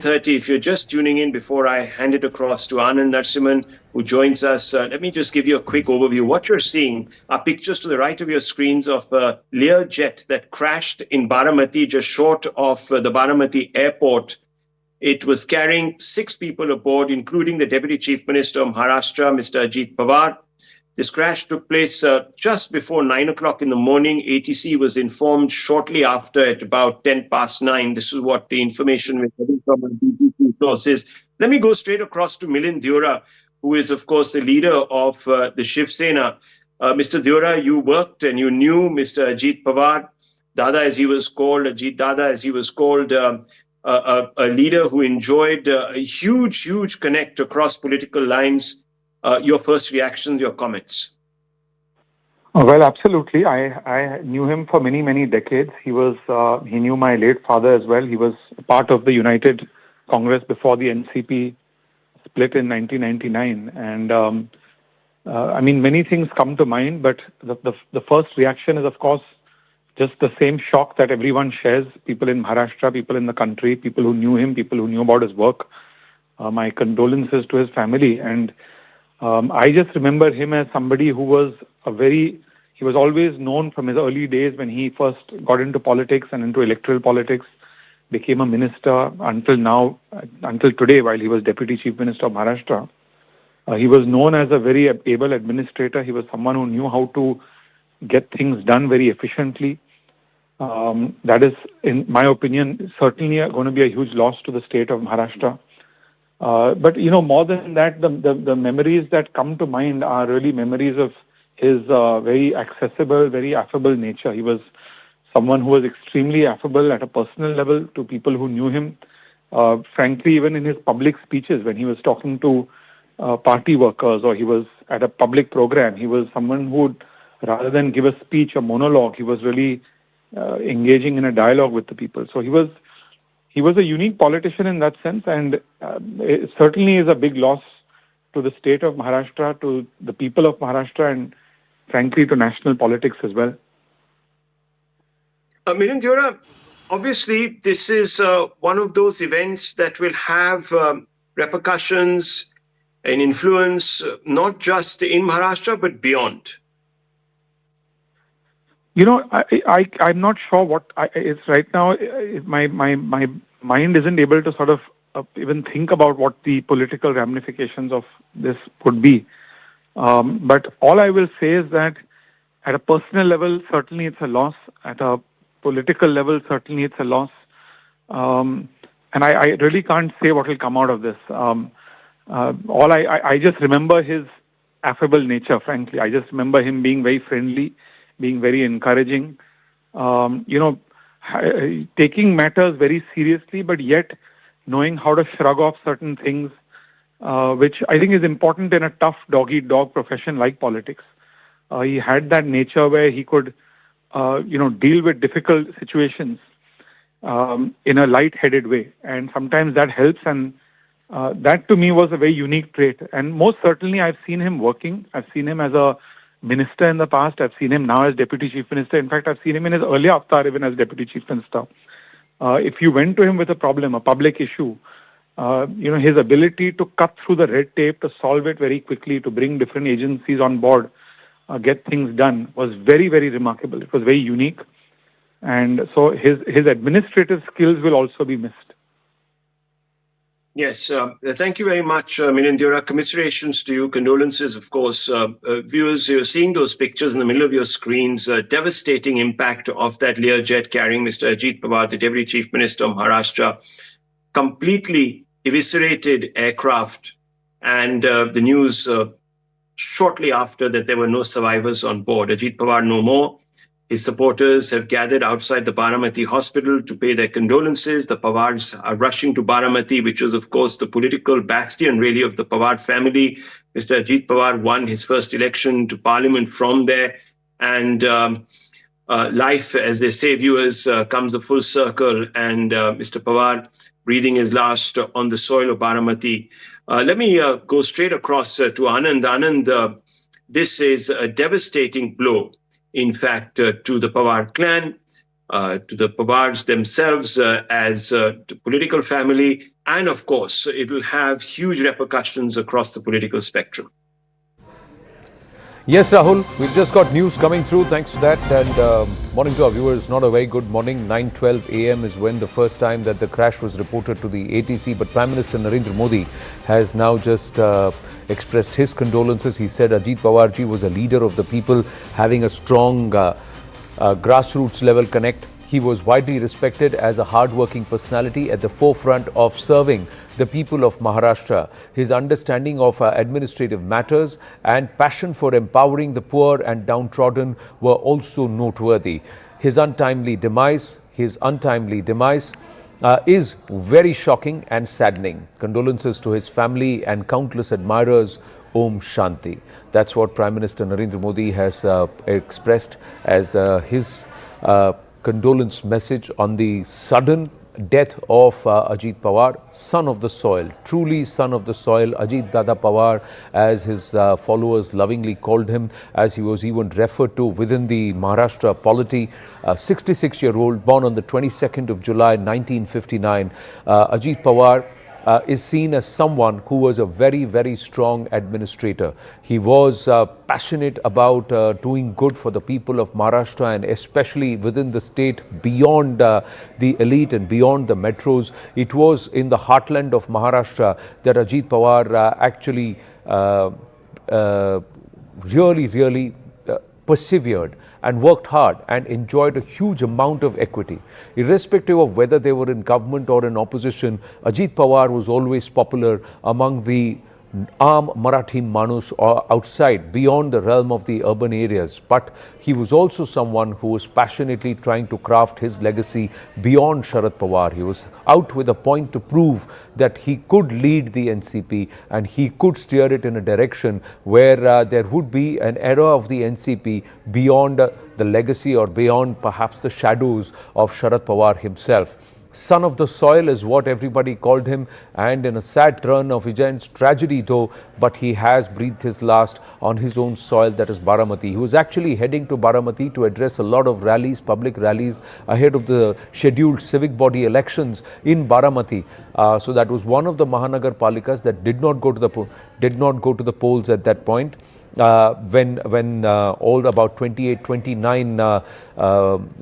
30. If you're just tuning in, before I hand it across to Anand Narsiman, who joins us, let me just give you a quick overview. What you're seeing are pictures to the right of your screens of a Learjet that crashed in Baramati, just short of the Baramati airport. It was carrying 6 people aboard, including the Deputy Chief Minister of Maharashtra, Mr. Ajit Pawar. This crash took place just before 9 o'clock in the morning. ATC was informed shortly after at about 10 past 9. This is what the information we're getting from our DGCA sources. Let me go straight across to Milind Deora, who is, of course, the leader of the Shiv Sena. Mr. Deora, you worked and you knew Mr. Ajit Pawar, Dada as he was called, Ajit Dada as he was called, a leader who enjoyed a huge connect across political lines. Your first reactions, your comments. Well, absolutely. I knew him for many decades. He knew my late father as well. He was part of the United Congress before the NCP split in 1999. And I mean, many things come to mind, but the first reaction is, of course, just the same shock that everyone shares. People in Maharashtra, people in the country, people who knew him, people who knew about his work. My condolences to his family. And I just remember him as somebody who was he was always known from his early days when he first got into politics and into electoral politics, became a minister until today, while he was Deputy Chief Minister of Maharashtra. He was known as a very able administrator. He was someone who knew how to get things done very efficiently. That is, in my opinion, certainly going to be a huge loss to the state of Maharashtra. But, more than that, the memories that come to mind are really memories of his very accessible, very affable nature. He was someone who was extremely affable at a personal level to people who knew him. Frankly, even in his public speeches, when he was talking to party workers or he was at a public program, he was someone who would, rather than give a speech, a monologue, he was really engaging in a dialogue with the people. So he was a unique politician in that sense, and it certainly is a big loss to the state of Maharashtra, to the people of Maharashtra, and frankly to national politics as well. Milind Deora, obviously this is one of those events that will have repercussions and influence not just in Maharashtra but beyond. I'm not sure what it's right now. My mind isn't able to sort of even think about what the political ramifications of this could be. But all I will say is that at a personal level, certainly it's a loss. At a political level, certainly it's a loss. And I really can't say what will come out of this. I just remember his affable nature, frankly. I just remember him being very friendly, being very encouraging, taking matters very seriously, but yet knowing how to shrug off certain things, which I think is important in a tough dog-eat-dog profession like politics. He had that nature where he could, deal with difficult situations in a light-headed way. And sometimes that helps, and that to me was a very unique trait. And most certainly I've seen him working. I've seen him as a minister in the past. I've seen him now as Deputy Chief Minister. In fact, I've seen him in his earlier avatar even as Deputy Chief Minister. If you went to him with a problem, a public issue, his ability to cut through the red tape, to solve it very quickly, to bring different agencies on board, get things done, was very remarkable. It was very unique. And so his administrative skills will also be missed. Yes, thank you very much, Milind Deora. Commiserations to you, condolences, of course. Viewers, you're seeing those pictures in the middle of your screens, devastating impact of that Learjet carrying Mr. Ajit Pawar, the Deputy Chief Minister of Maharashtra, completely eviscerated aircraft, and the news shortly after that there were no survivors on board. Ajit Pawar no more. His supporters have gathered outside the Baramati hospital to pay their condolences. The Pawars are rushing to Baramati, which was, of course, the political bastion, really, of the Pawar family. Mr. Ajit Pawar won his first election to parliament from there. And life, as they say, viewers, comes a full circle. And Mr. Pawar breathing his last on the soil of Baramati. Let me go straight across to Anand. Anand, this is a devastating blow, in fact, to the Pawar clan, to the Pawars themselves as the political family, And of course, it will have huge repercussions across the political spectrum. Yes, Rahul, we've just got news coming through. Thanks for that. And morning to our viewers. Not a very good morning. 9:12 a.m. is when the first time that the crash was reported to the ATC. But Prime Minister Narendra Modi has now just expressed his condolences. He said Ajit Pawar ji was a leader of the people, having a strong grassroots level connect. He was widely respected as a hard-working personality at the forefront of serving the people of Maharashtra. His understanding of administrative matters and passion for empowering the poor and downtrodden were also noteworthy. His untimely demise is very shocking and saddening. Condolences to his family and countless admirers. Om Shanti. That's what Prime Minister Narendra Modi has expressed as his condolence message on the sudden death of Ajit Pawar, son of the soil, truly son of the soil, Ajit Dada Pawar, as his followers lovingly called him, as he was even referred to within the Maharashtra polity. 66-year-old, born on the 22nd of July 1959, Ajit Pawar is seen as someone who was a very, very strong administrator. He was passionate about doing good for the people of Maharashtra, and especially within the state, beyond the elite and beyond the metros. It was in the heartland of Maharashtra that Ajit Pawar actually really persevered and worked hard and enjoyed a huge amount of equity. Irrespective of whether they were in government or in opposition, Ajit Pawar was always popular among the Marathi Manus or outside, beyond the realm of the urban areas. But he was also someone who was passionately trying to craft his legacy beyond Sharad Pawar. He was out with a point to prove that he could lead the NCP and he could steer it in a direction where there would be an era of the NCP beyond the legacy or beyond perhaps the shadows of Sharad Pawar himself. Son of the soil is what everybody called him, and in a sad turn of events, tragedy though, but he has breathed his last on his own soil, that is Baramati. He was actually heading to Baramati to address a lot of rallies, public rallies, ahead of the scheduled civic body elections in Baramati. So that was one of the Mahanagar Palikas that did not go to the polls at that point. When all about 28, 29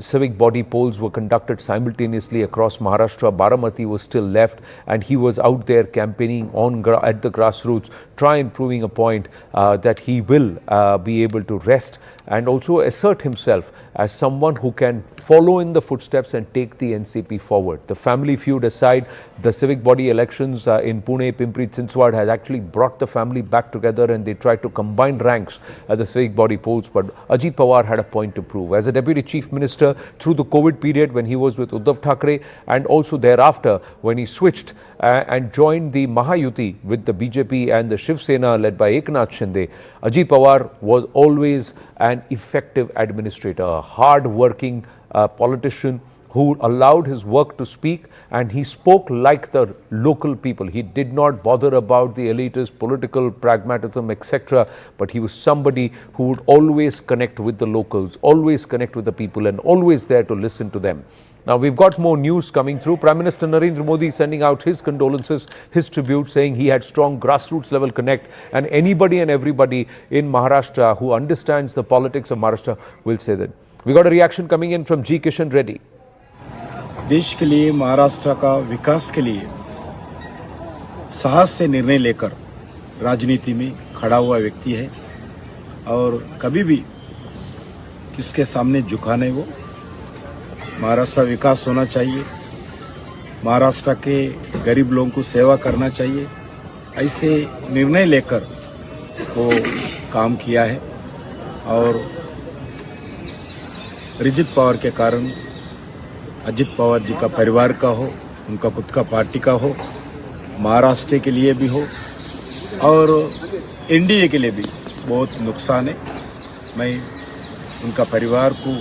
civic body polls were conducted simultaneously across Maharashtra, Baramati was still left, and he was out there campaigning at the grassroots, proving a point that he will be able to rest and also assert himself as someone who can follow in the footsteps and take the NCP forward. The family feud aside, the civic body elections in Pune, Pimpri, Chinchwad has actually brought the family back together, and they tried to combine ranks at the civic body polls. But Ajit Pawar had a point to prove. As a Deputy Chief Minister through the COVID period when he was with Uddhav Thackeray, and also thereafter when he switched and joined the Mahayuti with the BJP and the Shiv Sena led by Eknath Shinde, Ajit Pawar was always an effective administrator, a hard-working politician who allowed his work to speak, and he spoke like the local people. He did not bother about the elitist political pragmatism, etc. But he was somebody who would always connect with the locals, always connect with the people, and always there to listen to them. Now, we've got more news coming through. Prime Minister Narendra Modi sending out his condolences, his tribute, saying he had strong grassroots level connect, and anybody and everybody in Maharashtra who understands the politics of Maharashtra will say that. We got a reaction coming in from G. Kishan Reddy. देश के लिए, महाराष्ट्र का विकास के लिए साहस से निर्णय लेकर राजनीति में खड़ा हुआ व्यक्ति है, और कभी भी किसके सामने झुका नहीं वो। महाराष्ट्र विकास होना चाहिए, महाराष्ट्र के गरीब लोगों को सेवा करना चाहिए, ऐसे निर्णय लेकर वो काम किया है। और अजित पवार के कारण, अजित पवार जी का परिवार का हो, उनका खुद का पार्टी का हो, महाराष्ट्र के लिए भी हो और एनडीए के लिए भी बहुत नुकसान है। मैं उनका परिवार को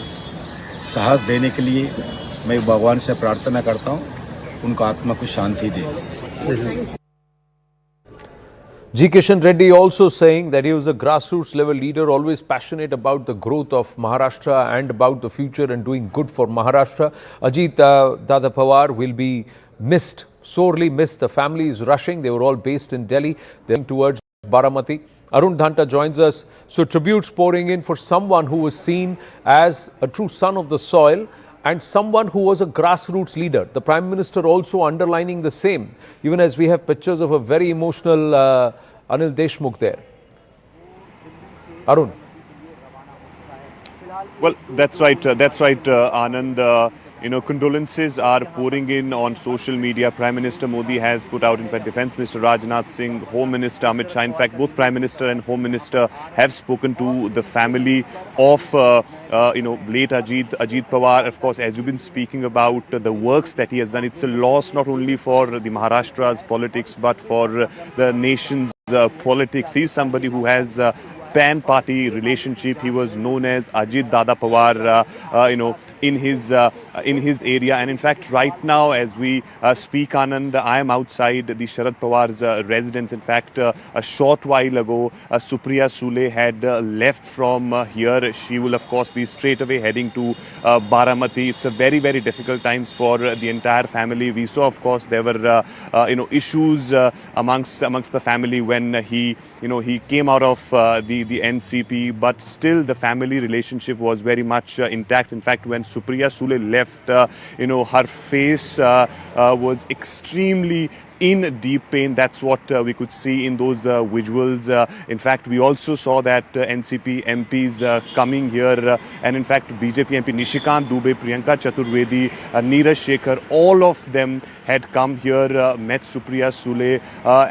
साहस देने के लिए मैं भगवान से प्रार्थना करता हूँ, उनका आत्मा को शांति दे। G. Kishan Reddy also saying that he was a grassroots level leader, always passionate about the growth of Maharashtra and about the future and doing good for Maharashtra. Ajit Dada Pawar will be missed sorely missed. The family is rushing. They were all based in Delhi. They're towards Baramati. Arun Dhanta joins us. So tributes pouring in for someone who was seen as a true son of the soil and someone who was a grassroots leader. The Prime Minister also underlining the same, even as we have pictures of a very emotional Anil Deshmukh there. Arun. Well, that's right, Anand. Condolences are pouring in on social media. Prime Minister Modi has put out, in fact, Defence Minister Rajnath Singh, Home Minister Amit Shah. In fact, both Prime Minister and Home Minister have spoken to the family of, late Ajit Pawar. Of course, as you've been speaking about the works that he has done, it's a loss not only for the Maharashtra's politics, but for the nation's politics. He's somebody who has pan-party relationship. He was known as Ajit Dada Pawar, in his area. And in fact, right now, as we speak, Anand, I am outside the Sharad Pawar's residence. In fact, a short while ago, Supriya Sule had left from here. She will, of course, be straight away heading to Baramati. It's a very, very difficult times for the entire family. We saw, of course, there were issues amongst the family when he came out of the NCP, but still the family relationship was very much intact. In fact, when Supriya Sule left, her face was extremely in deep pain. That's what we could see in those visuals. In fact, we also saw that NCP MPs coming here, and in fact, BJP MP Nishikant Dubey, Priyanka Chaturvedi, Neeraj Shekhar, all of them had come here, met Supriya Sule,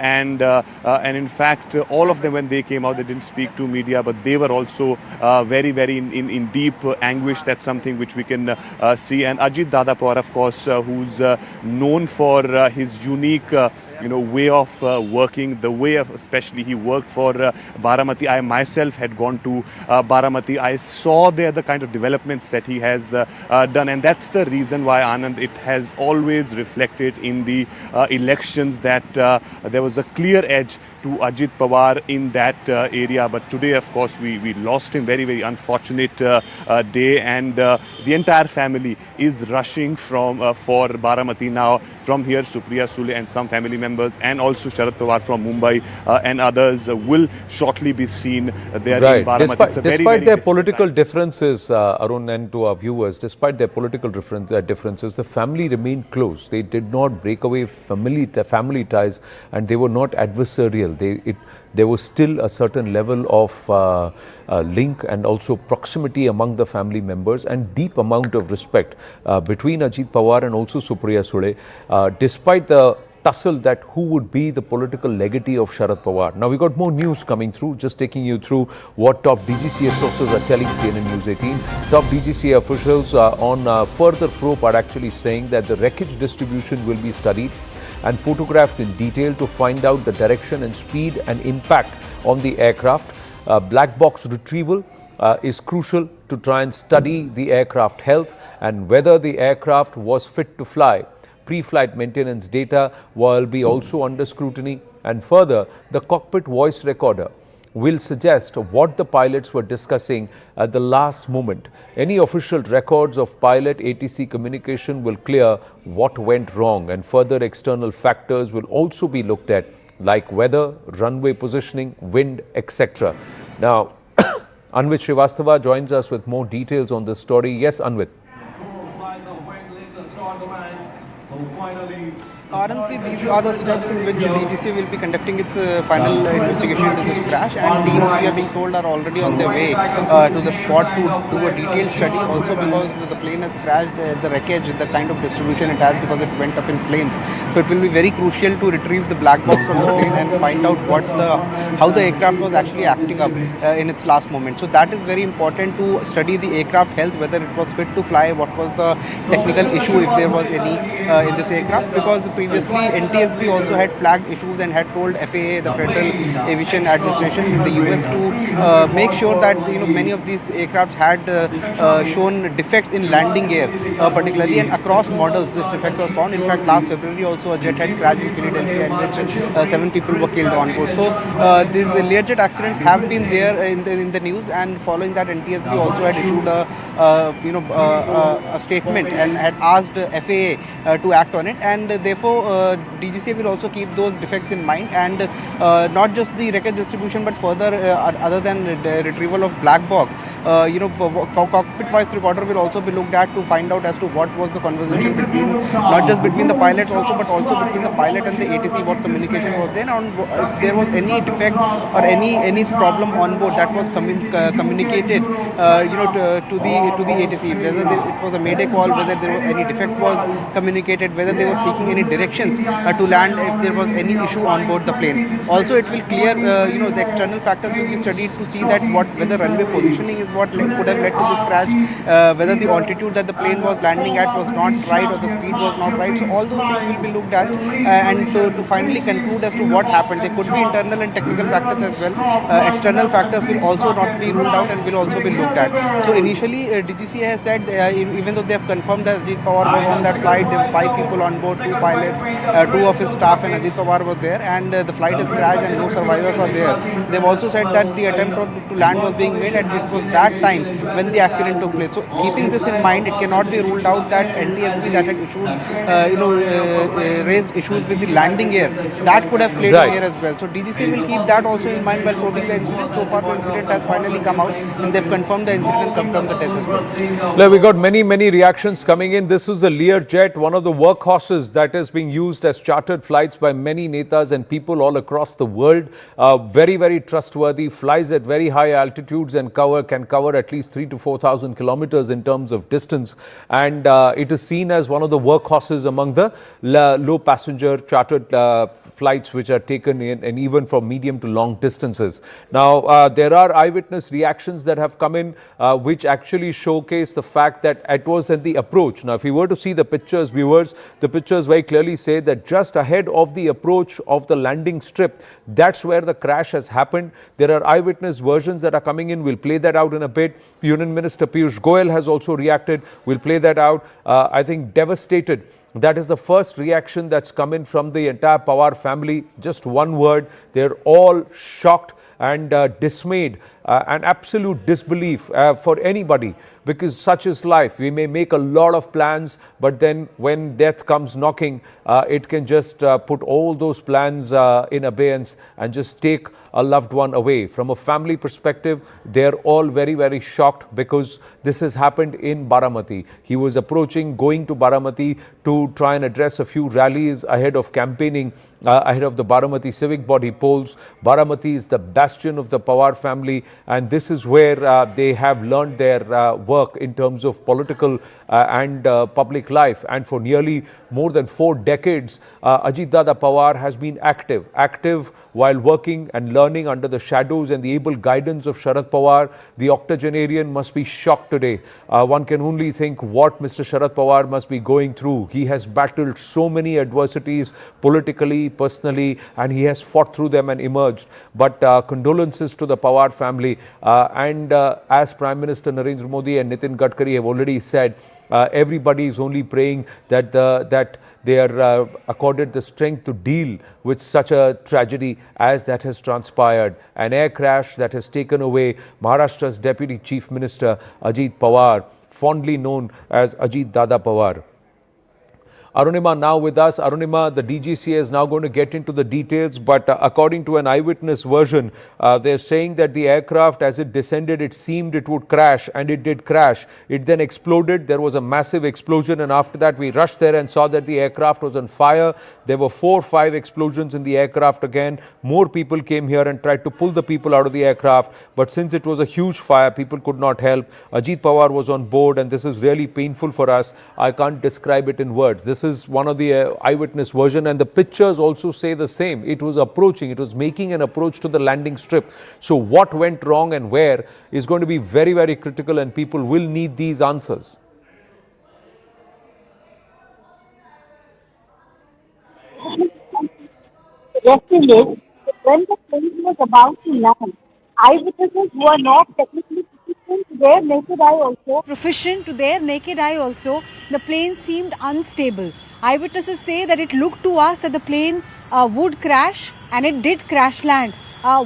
and in fact, all of them, when they came out, they didn't speak to media, but they were also very, very in deep anguish. That's something which we can see. And Ajit Dada Pawar, of course, who's known for his unique way of working, the way of especially he worked for Baramati. I myself had gone to Baramati. I saw there the kind of developments that he has done, and that's the reason why, Anand, it has always reflected in the elections that there was a clear edge to Ajit Pawar in that area. But today, of course, we lost him. Very, very unfortunate day, and the entire family is rushing for Baramati now. From here, Supriya Sule and some family members, and also Sharad Pawar from Mumbai and others will shortly be seen there in Baramati. Despite their political differences, Arun, and to our viewers, despite their political differences, the family remained close. They did not break away family ties, and they were not adversarial. There was still a certain level of link and also proximity among the family members, and deep amount of respect between Ajit Pawar and also Supriya Sule, despite the tussle that who would be the political legatee of Sharad Pawar. Now we got more news coming through, just taking you through what top DGCA sources are telling CNN News 18. Top DGCA officials on further probe are actually saying that the wreckage distribution will be studied and photographed in detail to find out the direction and speed and impact on the aircraft. Black box retrieval is crucial to try and study the aircraft health and whether the aircraft was fit to fly. Pre-flight maintenance data will be also under scrutiny, and further, the cockpit voice recorder will suggest what the pilots were discussing at the last moment. Any official records of pilot ATC communication will clear what went wrong, and further external factors will also be looked at, like weather, runway positioning, wind, etc. Now, Anvit Srivastava joins us with more details on this story. Yes, Anvit. RNC, these are the steps in which DGCA will be conducting its final investigation into this crash, and teams, we are being told, are already on their way to the spot to do a detailed study, also because the plane has crashed, the wreckage, the kind of distribution it has, because it went up in flames. So it will be very crucial to retrieve the black box from the plane and find out how the aircraft was actually acting up in its last moment. So that is very important, to study the aircraft health, whether it was fit to fly, what was the technical issue, if there was any in this aircraft, because previously NTSB also had flagged issues and had told FAA, the Federal Aviation Administration in the US, to make sure that many of these aircrafts had shown defects in landing gear, particularly, and across models this defects was found. In fact, last February also a jet had crashed in Philadelphia, in which 7 people were killed on board. So these Learjet accidents have been there in the news, and following that NTSB also had issued a statement and had asked FAA to act on it, and therefore therefore DGCA will also keep those defects in mind, and not just the record distribution, but further other than the retrieval of black box, cockpit voice recorder will also be looked at to find out as to what was the conversation between, not just between the pilots also, but also between the pilot and the ATC, what communication was there, and if there was any defect or any problem on board that was communicated to the ATC, whether it was a mayday call, whether there was any defect was communicated, whether they were seeking any directions to land if there was any issue on board the plane. Also, it will clear, the external factors will be studied to see that whether runway positioning is what could have led to this crash, whether the altitude that the plane was landing at was not right or the speed was not right. So all those things will be looked at and to finally conclude as to what happened. There could be internal and technical factors as well. External factors will also not be ruled out and will also be looked at. So initially, DGCA has said, even though they have confirmed that Ajit Pawar was on that flight, there were 5 people on board, 2 pilots, 2 of his staff, and Ajit Pawar was there, and the flight has crashed and no survivors are there. They've also said that the attempt to land was being made, and it was that time when the accident took place. So keeping this in mind, it cannot be ruled out that NTSB that had issued, raised issues with the landing gear, that could have played in here as well. So DGC will keep that also in mind while probing the incident. So far, the incident has finally come out, and they've confirmed the incident and confirmed the death as well. Now, we got many reactions coming in. This is the Learjet, one of the workhorses that is being used as chartered flights by many netas and people all across the world. Very trustworthy, flies at very high altitudes and can cover at least 3,000 to 4,000 kilometers in terms of distance. And it is seen as one of the workhorses among the low passenger chartered flights which are taken in, and even from medium to long distances. Now, there are eyewitness reactions that have come in which actually showcase the fact that it was at the approach. Now, if you were to see the pictures, viewers, the pictures very clearly say that just ahead of the approach of the landing strip, that's where the crash has happened. There are eyewitness versions that are coming in. We'll play that out in a bit. Union Minister Piyush Goyal has also reacted. We'll play that out. I think devastated. That is the first reaction that's come in from the entire Pawar family. Just one word. They're all shocked and dismayed and absolute disbelief for anybody, because such is life. We may make a lot of plans, but then when death comes knocking, it can just put all those plans in abeyance and just take a loved one away. From a family perspective, they're all very shocked because this has happened in Baramati. He was going to Baramati to try and address a few rallies ahead of campaigning, ahead of the Baramati civic body polls. Baramati is the bastion of the Pawar family, and this is where they have learned their work in terms of political and public life. And for nearly more than 4 decades, Ajit Dada Pawar has been active while working and learning under the shadows and the able guidance of Sharad Pawar. The octogenarian must be shocked today. One can only think what Mr. Sharad Pawar must be going through. He has battled so many adversities politically, personally, and he has fought through them and emerged. But condolences to the Pawar family. And as Prime Minister Narendra Modi and Nitin Gadkari have already said, everybody is only praying that they are accorded the strength to deal with such a tragedy as that has transpired. An air crash that has taken away Maharashtra's Deputy Chief Minister Ajit Pawar, fondly known as Ajit Dada Pawar. Arunima now with us. Arunima, the DGCA is now going to get into the details, but according to an eyewitness version, they're saying that the aircraft, as it descended, it seemed it would crash, and it did crash. It then exploded. There was a massive explosion, and after that we rushed there and saw that the aircraft was on fire. There were 4 or 5 explosions in the aircraft again. More people came here and tried to pull the people out of the aircraft, but since it was a huge fire, people could not help. Ajit Pawar was on board, and this is really painful for us. I can't describe it in words. This is one of the eyewitness version, and the pictures also say the same. It was approaching, it was making an approach to the landing strip. So what went wrong and where is going to be very critical, and people will need these answers. Yesterday, when the plane was about to land, eyewitnesses who are not technically proficient to their naked eye also, the plane seemed unstable. Eyewitnesses say that it looked to us that the plane would crash, and it did crash land.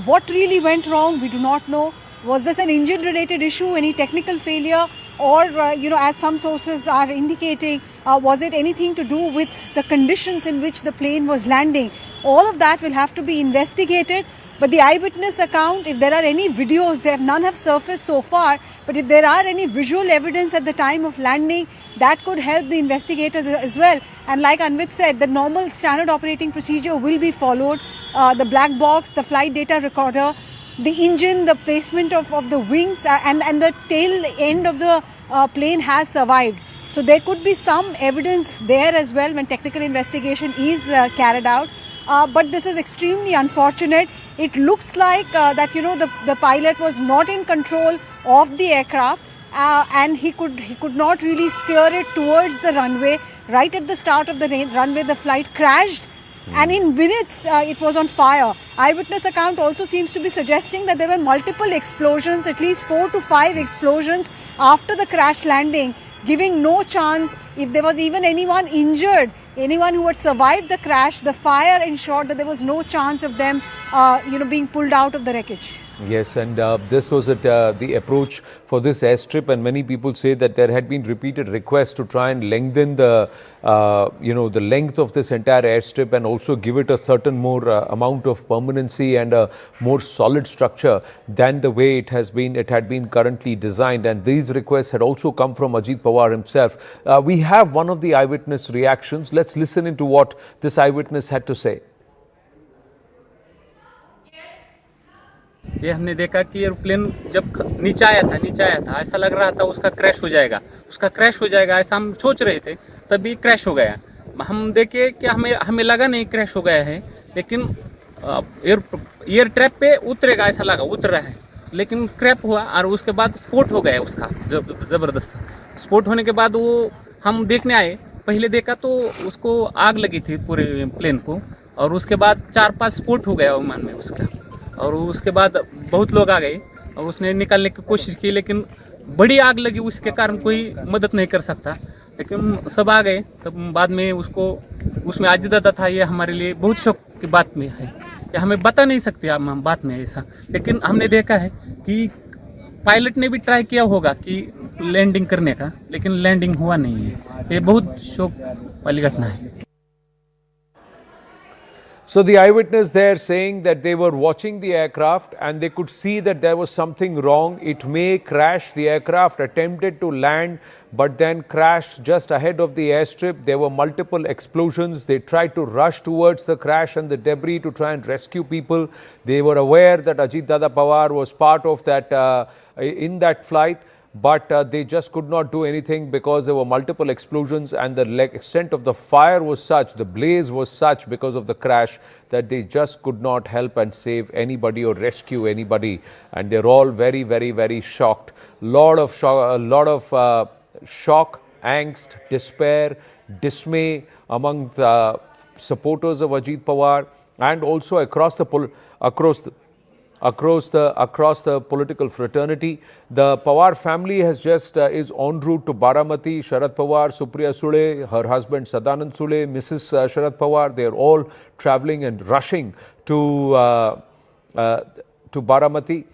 What really went wrong, we do not know. Was this an engine related issue, any technical failure, or as some sources are indicating, was it anything to do with the conditions in which the plane was landing? All of that will have to be investigated. But the eyewitness account, if there are any videos, none have surfaced so far, but if there are any visual evidence at the time of landing, that could help the investigators as well. And like Anvit said, the normal standard operating procedure will be followed. The black box, the flight data recorder, the engine, the placement of the wings and the tail end of the plane has survived. So there could be some evidence there as well when technical investigation is carried out. But this is extremely unfortunate. It looks like that the pilot was not in control of the aircraft and he could not really steer it towards the runway. Right at the start of the runway, the flight crashed. And in minutes, it was on fire. Eyewitness account also seems to be suggesting that there were multiple explosions, at least 4 to 5 explosions after the crash landing, giving no chance if there was even anyone injured, anyone who had survived the crash. The fire ensured that there was no chance of them, being pulled out of the wreckage. Yes, and this was the approach for this airstrip, and many people say that there had been repeated requests to try and lengthen the the length of this entire airstrip and also give it a certain more amount of permanency and a more solid structure than the way it had been currently designed. And these requests had also come from Ajit Pawar himself. We have one of the eyewitness reactions. Let's listen into what this eyewitness had to say. ये हमने देखा कि airplane जब नीचे आया था ऐसा लग रहा था उसका क्रैश हो जाएगा ऐसा हम सोच रहे थे, तभी क्रैश हो गया। हम देखे कि हमें लगा नहीं क्रैश हो गया है, लेकिन एयर ट्रैप पे उतरेगा ऐसा लगा, उतर रहा है, लेकिन क्रैश हुआ और उसके बाद स्फोट हो गया उसका ज़बरदस्त। स्फोट होने के बाद वो हम देखने आए, पहले देखा तो उसको आग लगी थी पूरे प्लेन को, और उसके बाद 4-5 स्फोट हो गया विमान में उसका, और उसके बाद बहुत लोग आ गए और उसने निकालने की कोशिश की, लेकिन बड़ी आग लगी, उसके कारण कोई मदद नहीं कर सकता। लेकिन सब आ गए, तब बाद में उसमें अजीत दादा था। ये हमारे लिए बहुत शौक की बात में है, ये हमें बता नहीं सकते हम बात में ऐसा, लेकिन हमने देखा है कि पायलट ने भी ट्राई किया होगा कि लैंडिंग करने का, लेकिन लैंडिंग हुआ नहीं है। ये बहुत शौक वाली घटना है। So the eyewitness there saying that they were watching the aircraft and they could see that there was something wrong. It may crash. The aircraft attempted to land but then crashed just ahead of the airstrip. There were multiple explosions. They tried to rush towards the crash and the debris to try and rescue people. They were aware that Ajit Dada Pawar was part of that in that flight. But they just could not do anything because there were multiple explosions and the extent of the fire was such, the blaze was such because of the crash, that they just could not help and save anybody or rescue anybody. And they're all very, very, very shocked. A lot of shock, angst, despair, dismay among the supporters of Ajit Pawar and also across the political fraternity. The Pawar family has just is en route to Baramati. Sharad Pawar, Supriya Sule, her husband Sadanand Sule, Mrs. Sharad Pawar, they are all travelling and rushing to Baramati.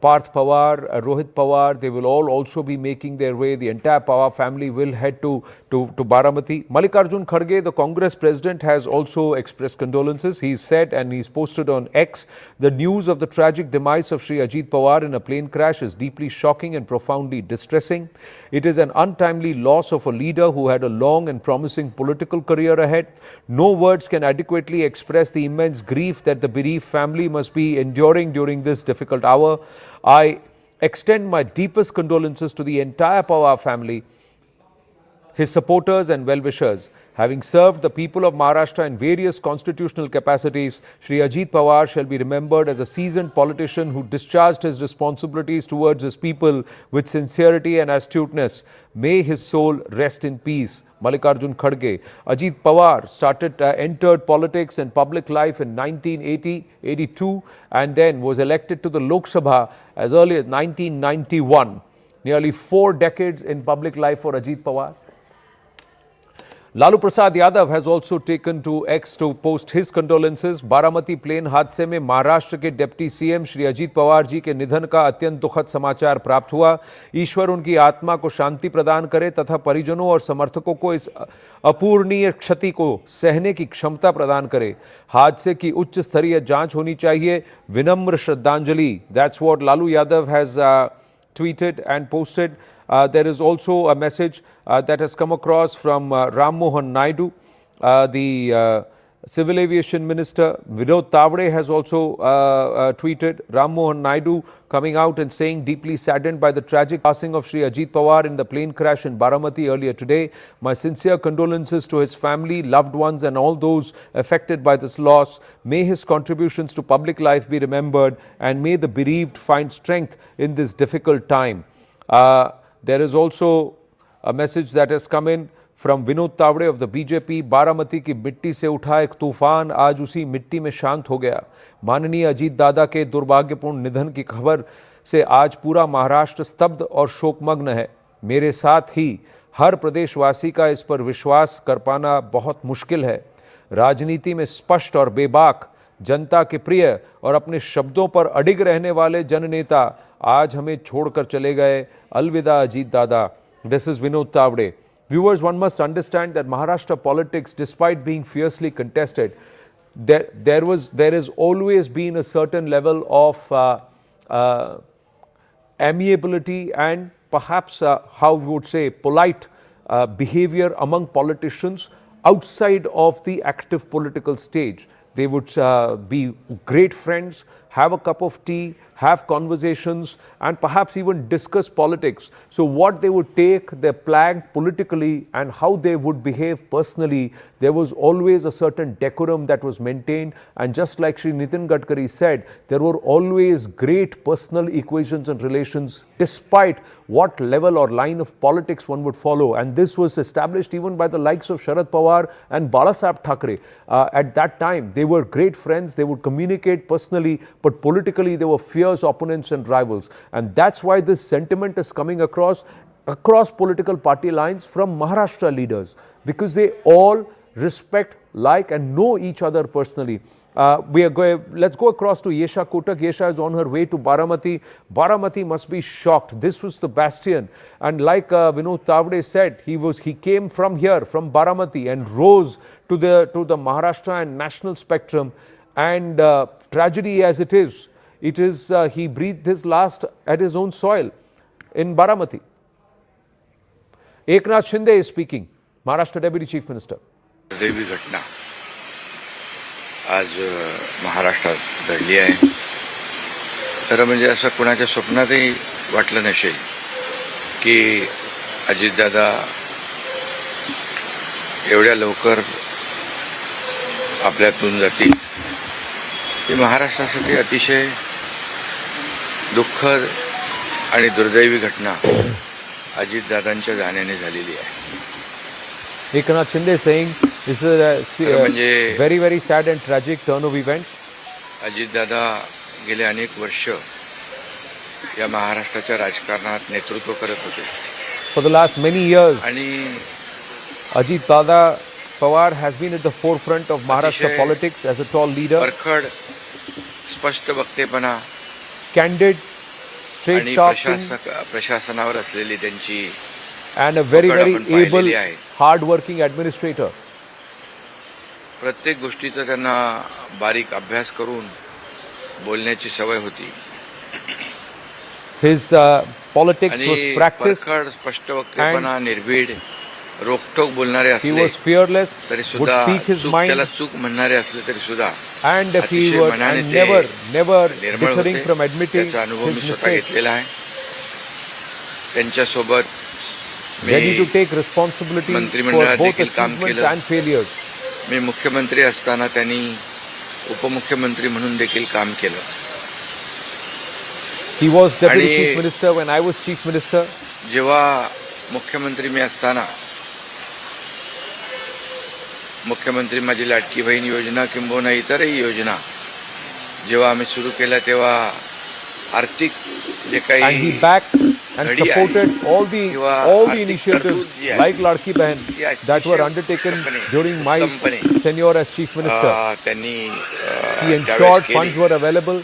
Parth Pawar, Rohit Pawar, they will all also be making their way. The entire Pawar family will head to Baramati. Mallikarjun Kharge, the Congress president, has also expressed condolences. He said, and he's posted on X, the news of the tragic demise of Shri Ajit Pawar in a plane crash is deeply shocking and profoundly distressing. It is an untimely loss of a leader who had a long and promising political career ahead. No words can adequately express the immense grief that the bereaved family must be enduring during this difficult hour. I extend my deepest condolences to the entire Pawar family, his supporters and well-wishers. Having served the people of Maharashtra in various constitutional capacities, Shri Ajit Pawar shall be remembered as a seasoned politician who discharged his responsibilities towards his people with sincerity and astuteness. May his soul rest in peace. Mallikarjun Kharge. Ajit Pawar entered politics and public life in 1980-82 and then was elected to the Lok Sabha as early as 1991. Nearly 4 decades in public life for Ajit Pawar. Lalu Prasad Yadav has also taken to X to post his condolences. Baramati plane हादसे में महाराष्ट्र के deputy CM Shri Ajit Pawar ji के निधन का अत्यंत दुखद समाचार प्राप्त हुआ। ईश्वर उनकी आत्मा को शांति प्रदान करे तथा परिजनों और समर्थकों को इस अपूरणीय क्षति को सहने की क्षमता प्रदान करे। हादसे की उच्च स्तरीय जांच होनी चाहिए। विनम्र श्रद्धांजलि। That's what Lalu Yadav has tweeted and posted. There is also a message that has come across from Ram Mohan Naidu. The Civil Aviation Minister Vinod Tavade has also tweeted. Ram Mohan Naidu coming out and saying, deeply saddened by the tragic passing of Shri Ajit Pawar in the plane crash in Baramati earlier today. My sincere condolences to his family, loved ones and all those affected by this loss. May his contributions to public life be remembered and may the bereaved find strength in this difficult time. There is also a message that has come in from Vinod Tavade of the BJP. Baramati की मिट्टी से उठा एक तूफान आज उसी मिट्टी में शांत हो गया। माननीय अजीत दादा के दुर्भाग्यपूर्ण निधन की खबर से आज पूरा महाराष्ट्र स्तब्ध और शोकमग्न है। मेरे साथ ही हर प्रदेशवासी का इस पर विश्वास कर पाना बहुत मुश्किल है। राजनीति में स्पष्ट और बेबाक, जनता के प्रिय और अपने शब्दों पर अडिग रहने वाले जननेता आज हमें छोड़कर चले गए। अलविदा अजीत दादा। This is Vinod Tavade. Viewers, one must understand that Maharashtra politics, despite being fiercely contested, there has always been a certain level of amiability and perhaps how we would say polite behavior among politicians outside of the active political stage. They would be great friends, have a cup of tea, have conversations and perhaps even discuss politics. So what they would take, their plan politically and how they would behave personally, there was always a certain decorum that was maintained. And just like Shri Nitin Gadkari said, there were always great personal equations and relations despite what level or line of politics one would follow. And this was established even by the likes of Sharad Pawar and Balasaheb Thackeray. At that time, they were great friends, they would communicate personally, but politically they were fierce opponents and rivals. And that's why this sentiment is coming across political party lines from Maharashtra leaders, because they all respect, like and know each other personally. Let's go across to Yesha Kotak. Yesha is on her way to Baramati. Baramati must be shocked. This was the bastion, and like Vinod Tavade said, he came from here, from Baramati, and rose to the Maharashtra and national spectrum. And tragedy as it is, he breathed his last at his own soil in Baramati. Eknath Shinde is speaking, Maharashtra Deputy Chief Minister. दुर्दैवी घटना आज महाराष्ट्रात घडली आहे. खरं म्हणजे असं कुणाच्या स्वप्नातही वाटलं नसेल की अजितदादा एवढ्या लवकर आपल्यातून जातील. ही महाराष्ट्रासाठी अतिशय दुःखद आणि दुर्दैवी घटना अजितदादांच्या जाण्याने झालेली आहे. Eknath Shinde saying this is a very, very sad and tragic turn of events. Ajitdada गेले अनेक वर्ष या महाराष्ट्राच्या राजकारणात नेतृत्व करत होते. For the last many years, आणि Ajit Dada Pawar has been at the forefront of Maharashtra politics as a tall leader. परखड स्पष्ट वक्तेपणा, candid, straight talking, प्रशासनावर असलेली त्यांची and a very, very able, hard-working administrator. प्रत्येक गोष्टीचा त्यांना बारीक अभ्यास करून बोलण्याची सवय होती. His politics was practiced. परखड स्पष्ट वक्तेपणा, निर्भीड, रोखठोक बोलणारे असले. He was fearless, तरी would सुद्धा speak his mind. त्याला चूक म्हणणारे असले तरी सुद्धा And if he were never deterring from admitting त्याचा अनुभव his मी स्वतः mistakes. घेतलेला आहे. त्यांच्यासोबत Ready to take responsibility for both achievements and failures. मी मुख्यमंत्री असताना त्यांनी उपमुख्यमंत्री म्हणून देखील काम केलं. He was deputy chief minister when I was chief minister. जेव्हा मुख्यमंत्री मी असताना मुख्यमंत्री माझी लाडकी बहीण योजना किंबहुना इतरही योजना जेव्हा आम्ही सुरू केल्या तेव्हा आर्थिक जे And he काही backed and घडी आहे supported all किंवा the आर्थिक initiatives तरतूद जी आहे like Ladki Behan ती that were अतिशय undertaken उत्तमपणे, during my उत्तमपणे, tenure as Chief Minister. त्यांनी He त्यावेळेस ensured केली. funds were available.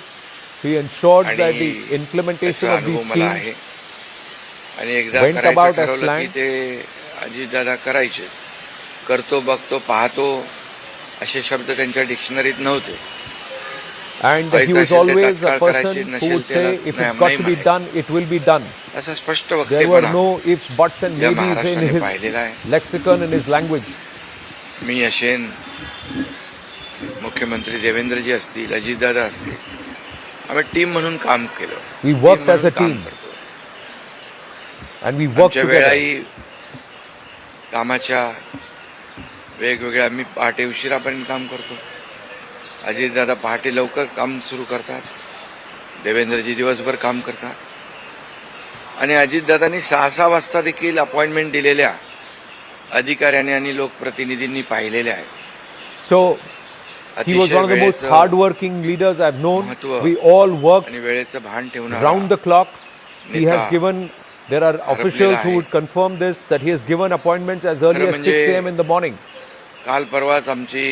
He ensured that आणि the implementation त्याचा of these अनुभव मला schemes आहे. आणि एकदा went करायचं about as ठरवलं की planned. ते अजितदादा करायचे. करतो, बघतो, पाहतो असे शब्द त्यांच्या डिक्शनरीत नव्हते. And he was always a person who would say, if it's got to be done, it will be done. असं स्पष्ट There were वक्तव्य no ifs, buts and या maybes in महाराष्ट्राने his पाहिलेलं आहे. lexicon and his language. मी असेन, मुख्यमंत्री देवेंद्रजी असतील, अजितदादा असतील, आम्ही टीम म्हणून काम केलं. We worked team as a म्हणून काम team. करतो. And we worked आमच्या together. वेळाही कामाच्या वेगवेगळ्या, आम्ही पहाटे उशिरापर्यंत काम करतो. अजितदादा पहाटे लवकर काम सुरू करतात, देवेंद्रजी दिवसभर काम करतात. आणि अजितदादांनी 6-6 वाजता देखील अपॉइंटमेंट दिलेल्या अधिकाऱ्यांनी आणि लोकप्रतिनिधींनी पाहिलेल्या आहेत. So he was one of the most hard-working leaders I've known. We all worked आणि वेळेचं भान ठेवणार. round the clock. He has नेता given. There are officials who would confirm this, that he has given appointments as early as 6 a.m. in the morning. काल परवाच आमची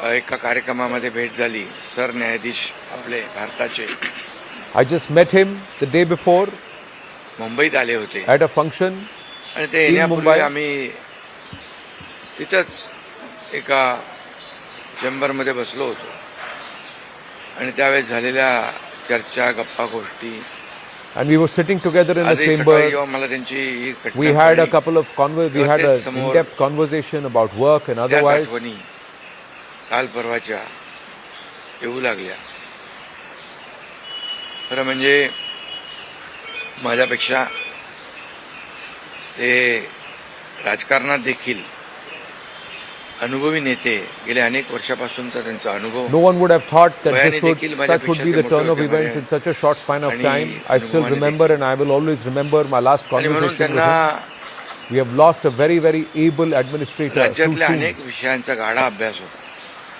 एका कार्यक्रमामध्ये भेट झाली. सरन्यायाधीश आपले भारताचे I just met him the day before मुंबईत आले होते. at a function. आणि ते in येण्यापूर्वी Mumbai. आम्ही तिथंच एका चेंबरमध्ये बसलो होतो. आणि त्यावेळेस झालेल्या चर्चा, गप्पा गोष्टी, And we were sitting together in a आधी सकाळी chamber. जेव्हा मला त्यांची ही घटना We had a कळली, couple of we had an in-depth conversation about work and त्याच otherwise. आठवणी काल परवाच्या येऊ लागल्या. खरं म्हणजे माझ्यापेक्षा ते राजकारणात देखील अनुभवी नेते, गेल्या अनेक वर्षापासूनचा त्यांचा अनुभव. No one would have thought that वयाने such would देखील be माझ्यापेक्षा the ते turn मोठे of होते events म्हणे. in such a short span of आणि time. I still अनुभवाने remember and I will always remember my last आणि म्हणून conversation with त्यांना him. We have lost a very, very able administrator too राज्यातल्या soon. अनेक विषयांचा गाढा अभ्यास होता.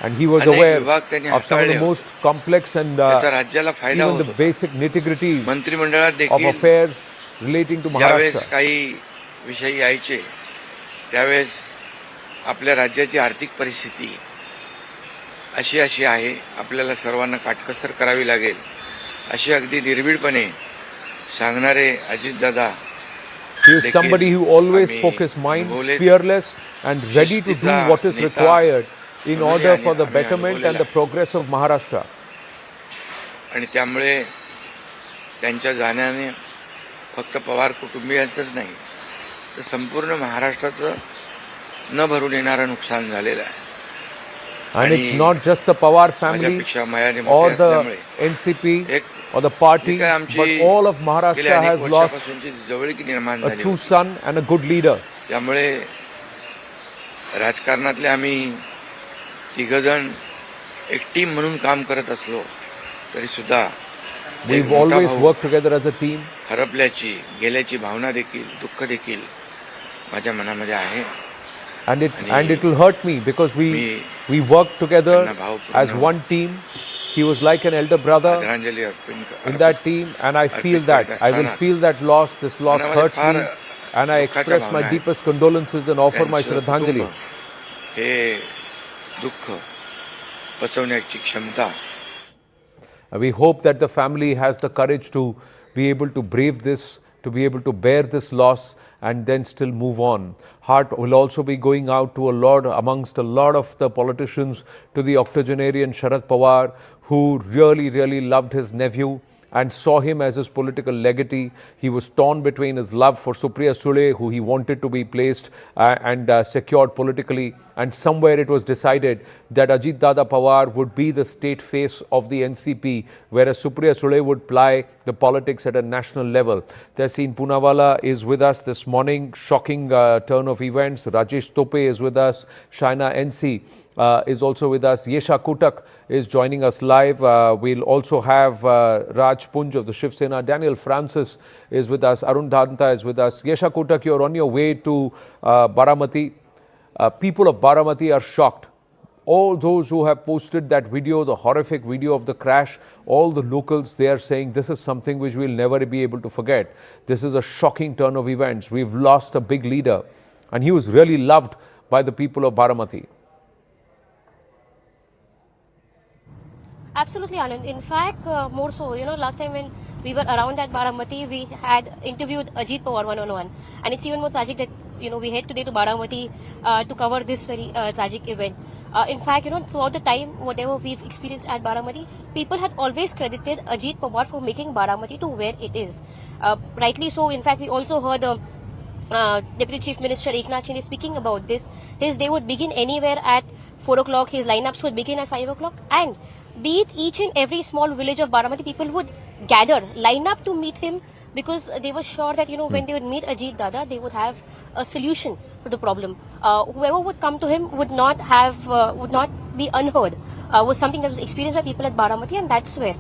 And he was अनेक aware विभाग त्यांनी of some of the हाताळले most complex and त्याचा राज्याला फायदा even होत the होता. basic nitty-gritties मंत्रिमंडळात of देखील affairs relating to ज्यावेळेस Maharashtra. काही विषय यायचे त्यावेळेस आपल्या राज्याची आर्थिक परिस्थिती अशी आहे, आपल्याला सर्वांना काटकसर करावी लागेल, अशी अगदी निर्भीडपणे सांगणारे Ajitdada. He is somebody who always spoke his mind, fearless and ready to do what is required in order for the betterment and the progress of Maharashtra. आणि त्यामुळे त्यांच्या जाण्याने फक्त पवार कुटुंबियांचंच नाही, तर संपूर्ण महाराष्ट्राचं न भरून येणारं नुकसान झालेलं आहे. And it's not just the Pawar family माझ्यापेक्षा मायाने or मोठे the असल्यामुळे NCP एक or the party, काय आमची but all of गेल्या Maharashtra अनेक has lost वर्षापासूनची जवळीक निर्माण a झाली true होती. son and a good leader. त्यामुळे राजकारणातले आम्ही तिघजण एक टीम म्हणून काम करत असलो तरी सुद्धा We've always worked together as a team. हरपल्याची, गेल्याची भावना देखील, दुःख देखील माझ्या मनामध्ये आहे. And it will hurt me because we worked together as one team. He was like an elder brother आदरांजली अर्पण in that team, and I feel that. I will feel that loss. This loss hurts me, and I express my deepest condolences and offer my Shraddhanjali. हे दुःख पचवण्याची क्षमता. We hope that the family has the courage to be able to brave this, to be able to bear this loss and then still move on. Heart will also be going out to amongst a lot of the politicians, to the octogenarian Sharad Pawar, who really, really loved his nephew and saw him as his political legatee. He was torn between his love for Supriya Sule, who he wanted to be placed and secured politically, and somewhere it was decided that Ajit Dada Pawar would be the state face of the NCP, whereas Supriya Sule would ply the politics at a national level. Tehseen Poonawalla is with us this morning. Shocking turn of events. Rajesh Tope is with us. Shaina NC is also with us. Yesha Kotak is joining us live. We'll also have Raj Punj of the Shiv Sena. Daniel Francis is with us. Arun Dhanta is with us. Yesha Kotak, you're on your way to Baramati. People of Baramati are shocked. all those who have posted that video, the horrific video of the crash, all the locals, they are saying this is something which we'll never be able to forget. This is a shocking turn of events. We've lost a big leader, and he was really loved by the people of Baramati. Absolutely, Anand. In fact, more so, last time when we were around at Baramati, we had interviewed Ajit Pawar one-on-one. And it's even more tragic that, we head today to Baramati to cover this very tragic event. In fact, throughout the time, whatever we've experienced at Baramati, people had always credited Ajit Pawar for making Baramati to where it is. Rightly so. In fact, we also heard Deputy Chief Minister Eknath Shinde speaking about this. His day would begin anywhere at 4 o'clock. His lineups would begin at 5 o'clock. And be it each and every small village of Baramati, people would gather, line up to meet him because they were sure that, when they would meet Ajit Dada, they would have a solution to the problem. Whoever would come to him would not be unheard. Was something that was experienced by people at Baramati, and that's where,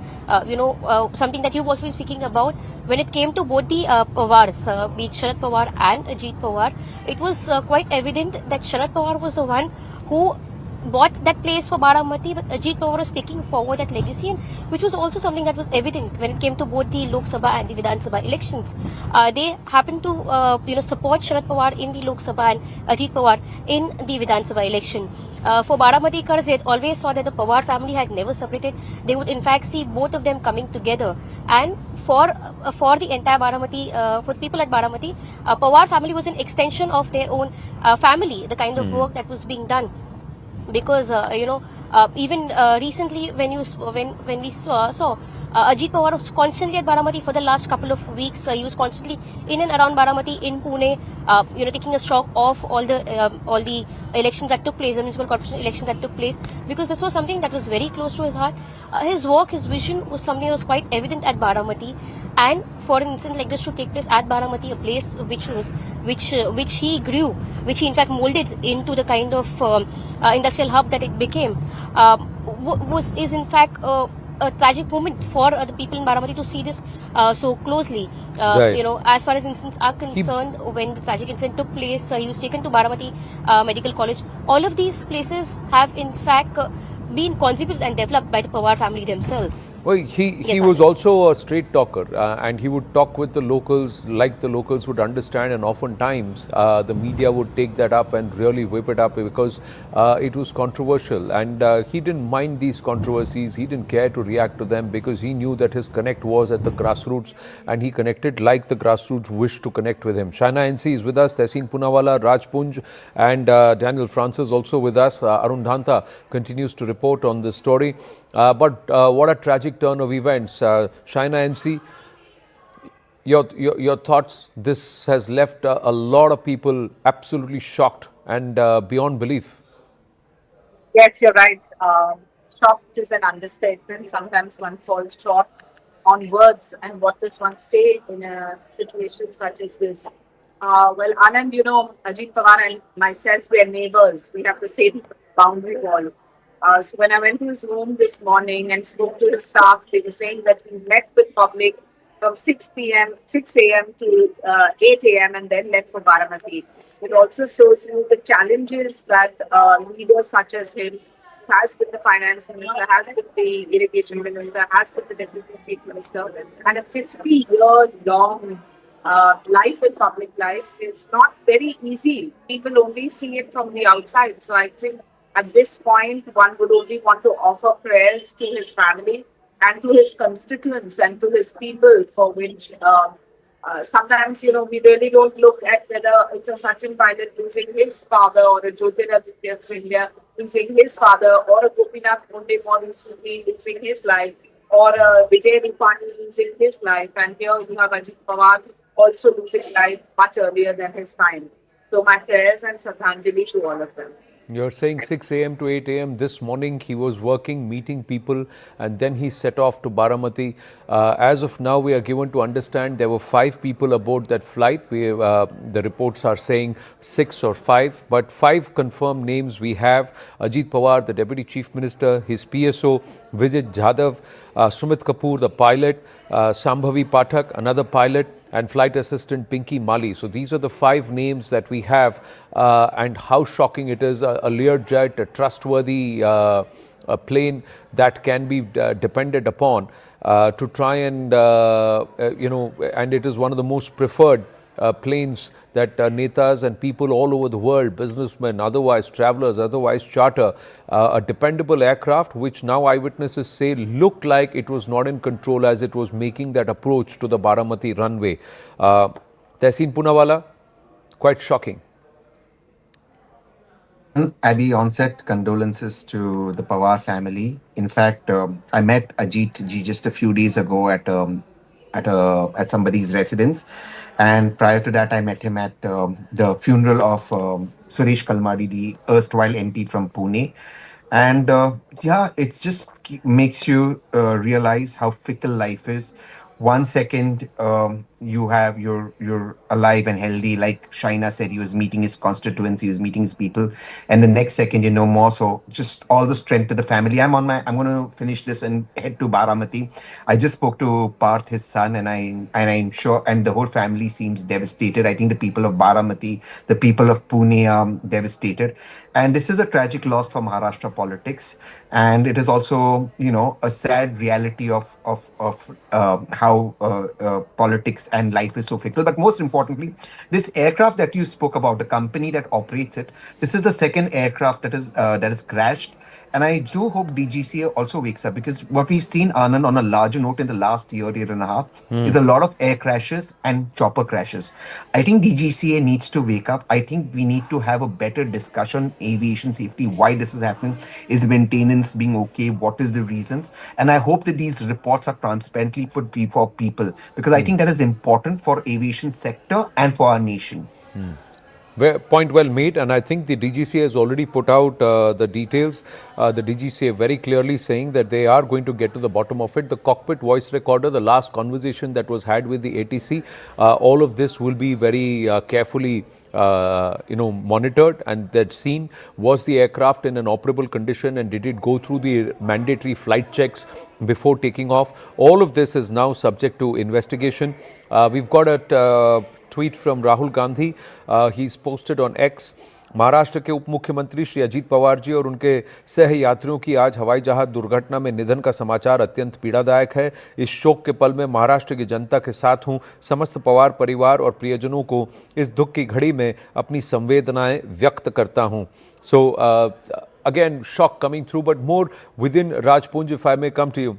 something that you've also been speaking about, when it came to both the Pawars, be it Sharad Pawar and Ajit Pawar, it was quite evident that Sharad Pawar was the one who bought that place for Baramati, but Ajit Pawar was taking forward that legacy, and which was also something that was evident when it came to both the Lok Sabha and the Vidhan Sabha elections. They happened to support Sharad Pawar in the Lok Sabha and Ajit Pawar in the Vidhan Sabha election. For Baramatikars, they always saw that the Pawar family had never separated. They would in fact see both of them coming together. And for the entire Baramati, for people at Baramati, Pawar family was an extension of their own family, the kind of work that was being done. Because even recently when we saw Ajit Pawar was constantly at Baramati for the last couple of weeks. He was constantly in and around Baramati, in Pune, taking a stock of all the elections that took place, the municipal corporation elections that took place, because this was something that was very close to his heart. His work, his vision was something that was quite evident at Baramati. And for an incident like this to take place at Baramati, a place which he grew, which he in fact molded into the kind of industrial hub that it became, is in fact a tragic moment for the people in Baramati to see this so closely. Right. As far as incidents are concerned, when the tragic incident took place, he was taken to Baramati Medical College. All of these places have in fact been contributed and developed by the Pawar family themselves. Well, he was also a straight talker, and he would talk with the locals like the locals would understand, and oftentimes the media would take that up and really whip it up because it was controversial, and he didn't mind these controversies. He didn't care to react to them because he knew that his connect was at the grassroots, and he connected like the grassroots wished to connect with him. Shaina NC is with us, Tehseen Poonawalla, Raj Punj, and Daniel Francis also with us. Arun Dhanta continues to report on this story. But what a tragic turn of events. Shaina NC, your thoughts? This has left a lot of people absolutely shocked and beyond belief. Yes, you're right. Shocked is an understatement. Sometimes one falls short on words and what does one say in a situation such as this. Well, Anand, Ajit Pawar and myself, we are neighbors. We have the same boundary wall. So when I went to his room this morning and spoke to his staff, they were saying that he met with public from 6 a.m. to 8 a.m. and then left for Baramati. It also shows you the challenges that leaders such as him has with the finance minister, has with the irrigation minister, has with the deputy chief minister, and a 50-year-long life in public life is not very easy. People only see it from the outside. So I think at this point, one would only want to offer prayers to his family and to his constituents and to his people, for which sometimes, we really don't look at whether it's a Sachin Pilot losing his father or a Jyotiraditya Scindia losing his father or a Gopinath Munde losing his life or a Vijay Rupani losing his life. And here you have Ajit Pawar also losing his life much earlier than his time. So my prayers and Shraddhanjali to all of them. You're saying 6 a.m. to 8 a.m. This morning he was working, meeting people, and then he set off to Baramati. As of now, we are given to understand there were 5 people aboard that flight. The reports are saying 6 or 5, but 5 confirmed names we have. Ajit Pawar, the Deputy Chief Minister, his PSO, Vijay Jadhav, Sumit Kapoor, the pilot, Sambhavi Pathak, another pilot, and flight assistant Pinky Mali. So these are the 5 names that we have, and how shocking it is. A Learjet, a trustworthy a plane that can be depended upon to try and, and it is one of the most preferred planes that netas and people all over the world, businessmen, otherwise travelers, otherwise charter, a dependable aircraft which now eyewitnesses say looked like it was not in control as it was making that approach to the Baramati runway. Tehseen Poonawalla, quite shocking. At the onset, condolences to the Pawar family. In fact, I met Ajit ji just a few days ago at somebody's residence, and prior to that, I met him at the funeral of Suresh Kalmadi, the erstwhile MP from Pune. And it just makes you realize how fickle life is. 1 second, you're alive and healthy, like Shaina said, he was meeting his constituents, he was meeting his people, and the next second you're no more. So just all the strength to the family. I'm going to finish this and head to Baramati. I just spoke to Parth, his son, and I'm sure, and the whole family seems devastated. I think the people of Baramati, the people of Pune are devastated, and this is a tragic loss for Maharashtra politics, and it is also a sad reality of how politics and life is so fickle. But most importantly, this aircraft that you spoke about, the company that operates it, this is the second aircraft that is crashed. And I do hope DGCA also wakes up, because what we've seen, Anand, on a larger note in the last year and a half, is a lot of air crashes and chopper crashes. I think DGCA needs to wake up. I think we need to have a better discussion on aviation safety, why this is happening. Is maintenance being okay? What is the reasons? And I hope that these reports are transparently put before people, because I think that is important for aviation sector and for our nation. Point well made, and I think the DGCA has already put out the details. The DGCA very clearly saying that they are going to get to the bottom of it. The cockpit voice recorder, the last conversation that was had with the ATC, all of this will be very carefully monitored, and that seen, was the aircraft in an operable condition and did it go through the mandatory flight checks before taking off. All of this is now subject to investigation. We've got a tweet from Rahul Gandhi. He's posted on X. Maharashtra के उप मुख्यमंत्री श्री अजीत पवार जी और उनके सह यात्रियों की आज हवाई जहाज दुर्घटना में निधन का समाचार अत्यंत पीड़ादायक है। इस शोक के पल में महाराष्ट्र की जनता के साथ हूं। समस्त पवार परिवार और प्रियजनों को इस दुख की घड़ी में अपनी संवेदनाएं व्यक्त करता हूं। So again, shock coming through, but more within Rajpunj, if I may come to you.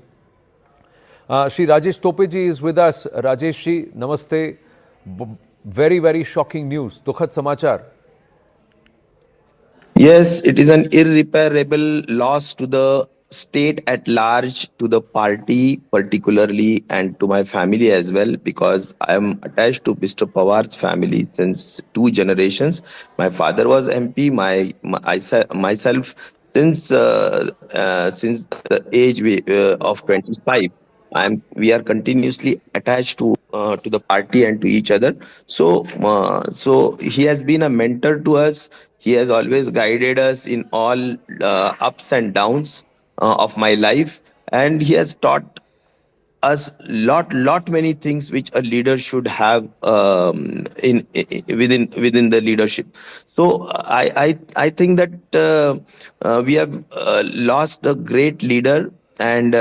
Shri Rajesh Tope ji is with us. Rajesh ji, namaste. Very, very shocking news. Dukhat samachar. Yes, it is an irreparable loss to the state at large, to the party particularly, and to my family as well, because I am attached to Mr. Pawar's family since 2 generations. My father was MP, myself since the age of 25. We are continuously attached to the party and to each other. So he has been a mentor to us. He has always guided us in all ups and downs of my life, and he has taught us lot many things which a leader should have within the leadership. So I think that we have lost a great leader, and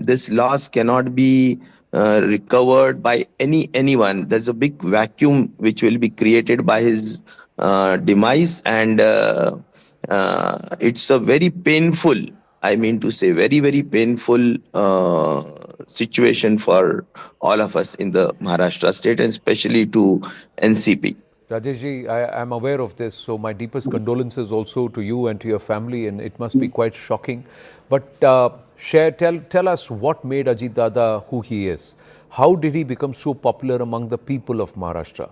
this loss cannot be recovered by anyone. There's a big vacuum which will be created by his demise, and it's a very painful, I mean to say, very, very painful situation for all of us in the Maharashtra state, and especially to NCP. Rajesh ji, I am aware of this, so my deepest condolences also to you and to your family, and it must be quite shocking. But tell us what made Ajit Dada who he is. How did he become so popular among the people of Maharashtra?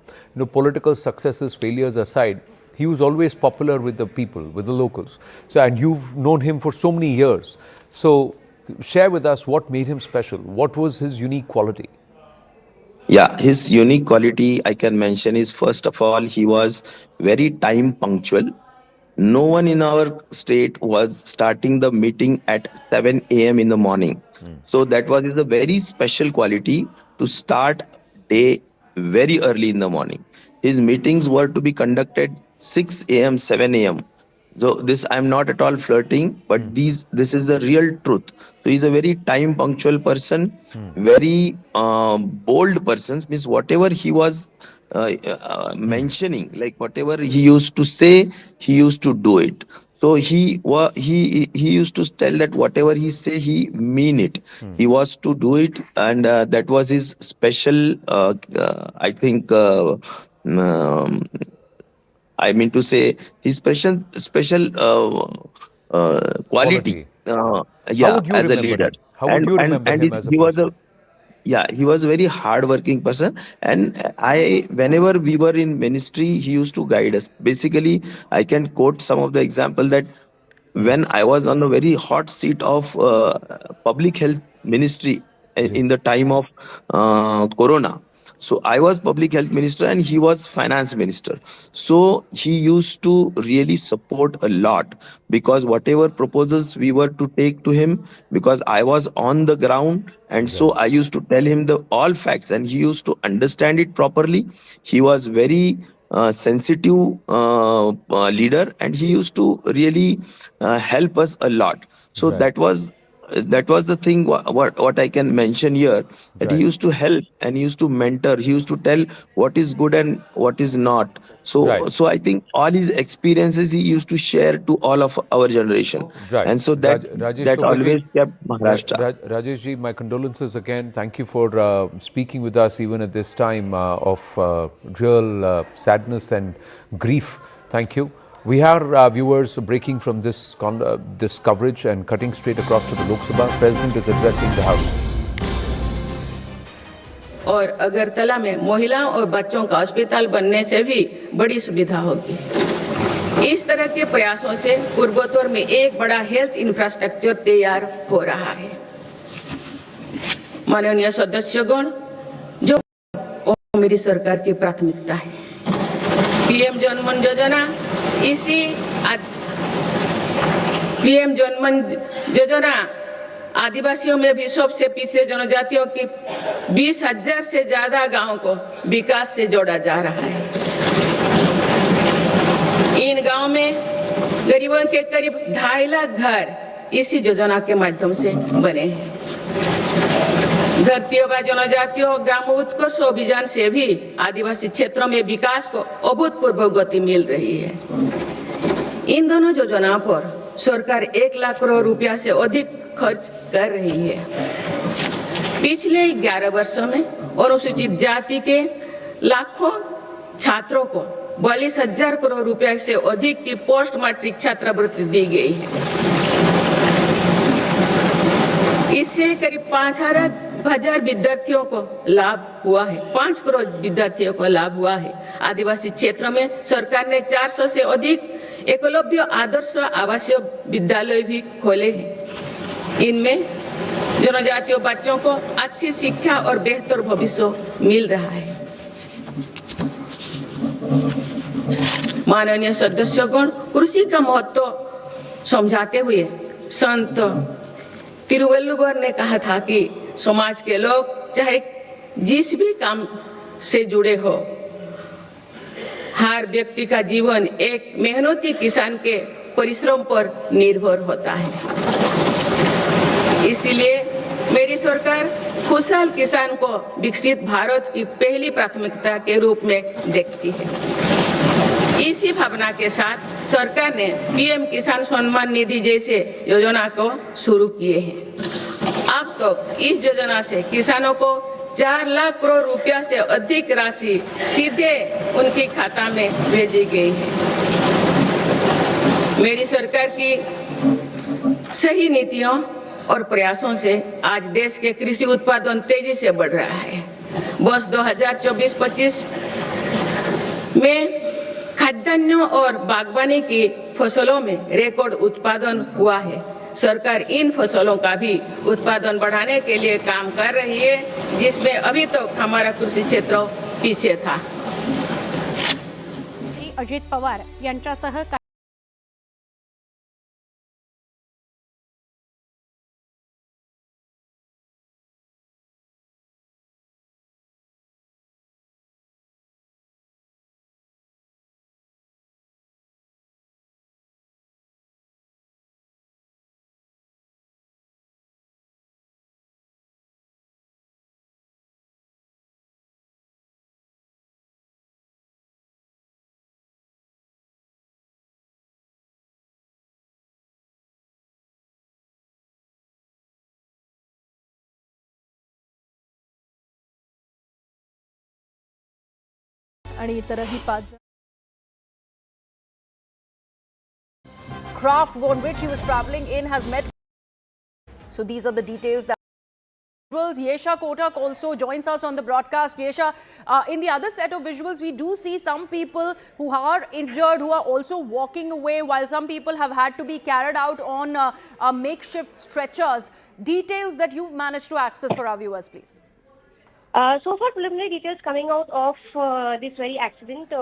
Political successes, failures aside, he was always popular with the people, with the locals. So, and you've known him for so many years. So, share with us what made him special. What was his unique quality? Yeah, his unique quality I can mention is, first of all, he was very time punctual. no one in our state was starting the meeting at 7 a.m. in the morning. So that was a very special quality to start day very early in the morning. His meetings were to be conducted 6 a.m., 7 a.m. So this, I'm not at all flirting, but this is the real truth. So he's a very time punctual person, very bold person. Means whatever he was mentioning, like whatever he used to say, he used to do it. So he used to tell that whatever he say, he mean it. He was to do it, and that was his special. I think. I mean to say his special quality. How Yeah, would you as a remember leader, him? How would you remember and him as a he was person? a, yeah, he was a very hardworking person. And whenever we were in ministry, he used to guide us. Basically, I can quote some of the example that when I was on a very hot seat of public health ministry in the time of Corona. So I was public health minister and he was finance minister. So he used to really support a lot, because whatever proposals we were to take to him, because I was on the ground, and so I used to tell him the all facts and he used to understand it properly. He was very sensitive leader, and he used to really help us a lot. So Right. that was the thing what I can mention here, that he Right. used to help and he used to mentor, he used to tell what is good and what is not. Right. So I think all his experiences he used to share to all of our generation, Right. and so Rajesh that Tokaji, always kept Maharashtra. Rajesh ji, my condolences again. Thank you for speaking with us even at this time of real sadness and grief. Thank you. We have viewers breaking from this coverage and cutting straight across to the Lok Sabha. President is addressing the House. और अगरतला में महिलाओं और बच्चों का अस्पताल बनने से भी बड़ी सुविधा होगी। इस तरह के प्रयासों से पूर्वोत्तर में एक बड़ा हेल्थ इंफ्रास्ट्रक्चर तैयार हो रहा है। माननीय सदस्यगण, जो मेरी सरकार की प्राथमिकता है, पीएम जनमन योजना, इसी पीएम जनमन योजना आदिवासियों में भी सबसे पीछे जनजातियों की 20,000 से ज्यादा गांवों को विकास से जोड़ा जा रहा है। इन गांवों में गरीबों के करीब 2.5 लाख घर इसी योजना के माध्यम से बने हैं। धरती व जनजातियों ग्राम उत्कर्ष अभियान से भी आदिवासी क्षेत्रों में विकास को अभूतपूर्व गति मिल रही है। इन दोनों योजनाओं पर सरकार 1 लाख करोड़ रुपया से अधिक खर्च कर रही है। पिछले 11 वर्षों में अनुसूचित जाति के लाखों छात्रों को 42,000 करोड़ रुपया से अधिक की पोस्ट मैट्रिक छात्रवृत्ति दी गई है। इससे करीब 5,000 विद्यार्थियों को लाभ हुआ है। 5 करोड़ विद्यार्थियों को लाभ हुआ है। आदिवासी क्षेत्रों में सरकार ने 400 से अधिक एकलव्य आदर्श आवासीय विद्यालय भी खोले हैं। इनमें जनजातीय बच्चों को अच्छी शिक्षा और बेहतर भविष्य मिल रहा है। माननीय सदस्यगण, कृषि का महत्व समझाते हुए संत तिरुवल्लुवर ने कहा था कि समाज के लोग चाहे जिस भी काम से जुड़े हो, हर व्यक्ति का जीवन एक मेहनती किसान के परिश्रम पर निर्भर होता है। इसलिए मेरी सरकार खुशहाल किसान को विकसित भारत की पहली प्राथमिकता के रूप में देखती है। इसी भावना के साथ सरकार ने पीएम किसान सम्मान निधि जैसे योजना को शुरू किए हैं। अब तो इस योजना से किसानों को 4 लाख करोड़ रुपया से अधिक राशि सीधे उनके खाता में भेजी गई है। मेरी सरकार की सही नीतियों और प्रयासों से आज देश के कृषि उत्पादन तेजी से बढ़ रहा है। वर्ष 2024-25 में खाद्यान्नों और बागवानी की फसलों में रिकॉर्ड उत्पादन हुआ है। सरकार इन फसलों का भी उत्पादन बढ़ाने के लिए काम कर रही है, जिसमें अभी तो हमारा कृषि क्षेत्र पीछे था। अजित पवार यांच्यासह आणि इतरही 5 craft on which he was traveling in has met. So these are the details that Yesha Kotak also joins us on the broadcast. Yesha, in the other set of visuals, we do see some people who are injured, who are also walking away, while some people have had to be carried out on makeshift stretchers. Details that you've managed to access for our viewers, please. So far, preliminary details coming out of this very accident.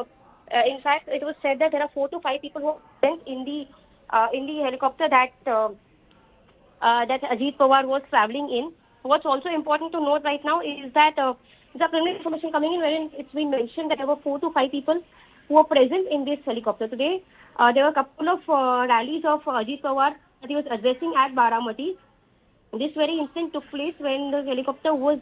In fact, it was said that there are 4 to 5 people who went in the helicopter that Ajit Pawar was traveling in. What's also important to note right now is that the preliminary information coming in wherein it's been mentioned that there were 4 to 5 people who were present in this helicopter. Today, there were a couple of rallies of Ajit Pawar that he was addressing at Baramati. This very incident took place when the helicopter was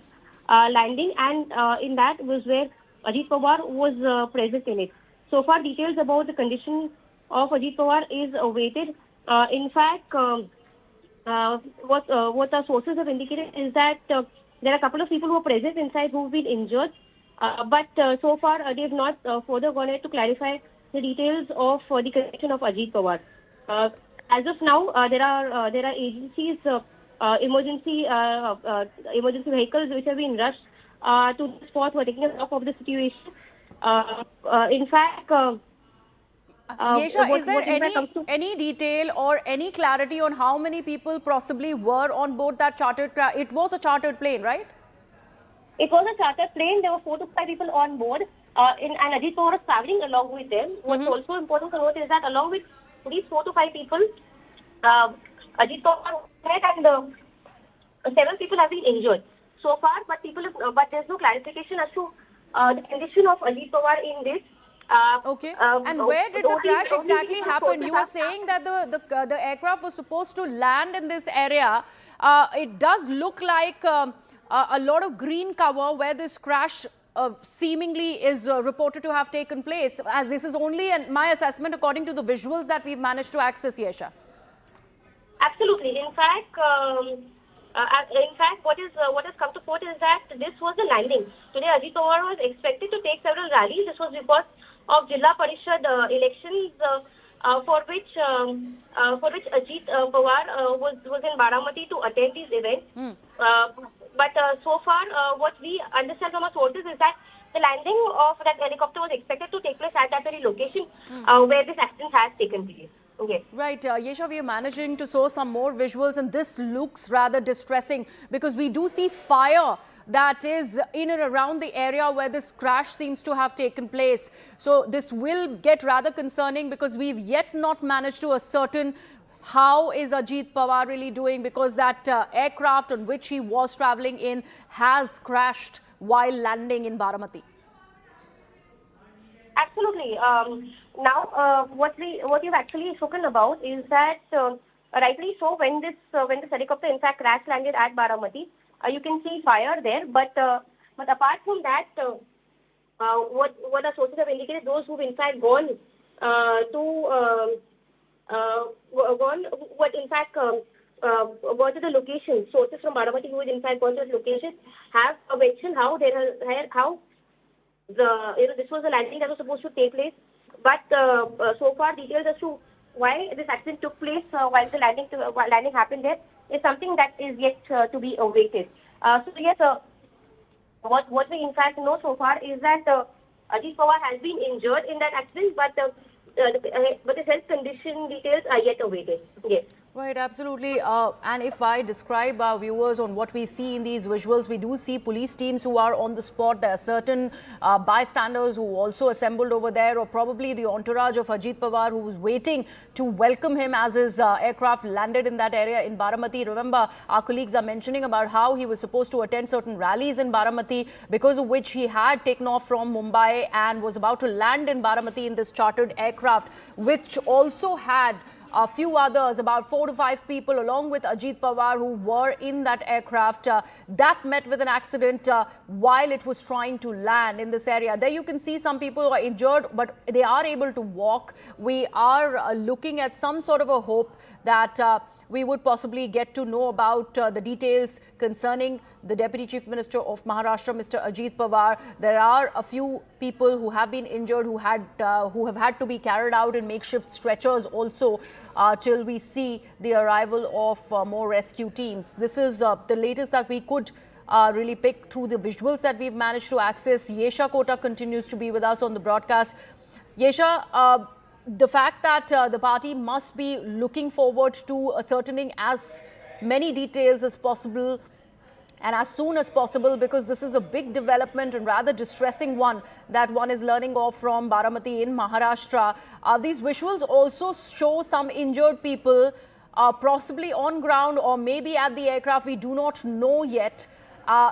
landing, and in that was where Ajit Pawar was present in it. So far, details about the condition of Ajit Pawar is awaited. In fact, what our sources have indicated is that there are a couple of people who are present inside who have been injured, but so far they have not further gone ahead to clarify the details of the condition of Ajit Pawar. As of now, there are agencies, emergency vehicles which have been rushed to the spot who are taking stock of the situation. In fact, Yesha, is there any detail or any clarity on how many people possibly were on board that chartered? It was a chartered plane, right? It was a chartered plane. There were 4 to 5 people on board, and Ajit Pawar was traveling along with them. What's also important to note is that along with these 4 to 5 people, Ajit Pawar was dead, and 7 people have been injured so far. But there's no clarification as to the condition of Ajit Pawar in this. Okay. And where did the crash exactly happen? You were saying that the aircraft was supposed to land in this area. It does look like a lot of green cover where this crash seemingly is reported to have taken place. As this is only my assessment according to the visuals that we've managed to access, Yesha. Absolutely. In fact, what has come to court is that this was the landing. Today, Ajit Pawar was expected to take several rallies. This was because of Zilla Parishad elections, for which Ajit Pawar was in Baramati to attend these events. But so far, what we understand from our sources is that the landing of that helicopter was expected to take place at that very location where this accident has taken place. Okay. Right, Yesha, we are managing to show some more visuals, and this looks rather distressing because we do see fire that is in and around the area where this crash seems to have taken place. So this will get rather concerning because we've yet not managed to ascertain how is Ajit Pawar really doing, because that aircraft on which he was traveling in has crashed while landing in Baramati. Absolutely. Now, what you've actually spoken about is that, rightly so, when this helicopter in fact crash landed at Baramati, you can see fire there. But apart from that, what our sources have indicated, those who've in fact gone to the location, sources from Baramati who had in fact gone to the location have mentioned how this was a landing that was supposed to take place. But so far, details as to why this accident took place while the landing happened there is something that is yet to be awaited. So yes, what we in fact know so far is that Ajit Pawar has been injured in that accident, but his health condition details are yet awaited. Yes. Right, absolutely. And if I describe our viewers on what we see in these visuals, we do see police teams who are on the spot. There are certain bystanders who also assembled over there, or probably the entourage of Ajit Pawar who was waiting to welcome him as his aircraft landed in that area in Baramati. Remember, our colleagues are mentioning about how he was supposed to attend certain rallies in Baramati, because of which he had taken off from Mumbai and was about to land in Baramati in this chartered aircraft, which also had a few others, about 4 to 5 people along with Ajit Pawar who were in that aircraft that met with an accident while it was trying to land in this area. There you can see some people who are injured, but they are able to walk. We are looking at some sort of a hope that we would possibly get to know about the details concerning the Deputy Chief Minister of Maharashtra, Mr. Ajit Pawar. There are a few people who have been injured, who have had to be carried out in makeshift stretchers also till we see the arrival of more rescue teams. This is the latest that we could really pick through the visuals that we've managed to access. Yesha Kota continues to be with us on the broadcast. Yesha, the fact that the party must be looking forward to ascertaining as many details as possible and as soon as possible, because this is a big development and rather distressing one that one is learning of from Baramati in Maharashtra. These visuals also show some injured people, possibly on ground or maybe at the aircraft. We do not know yet.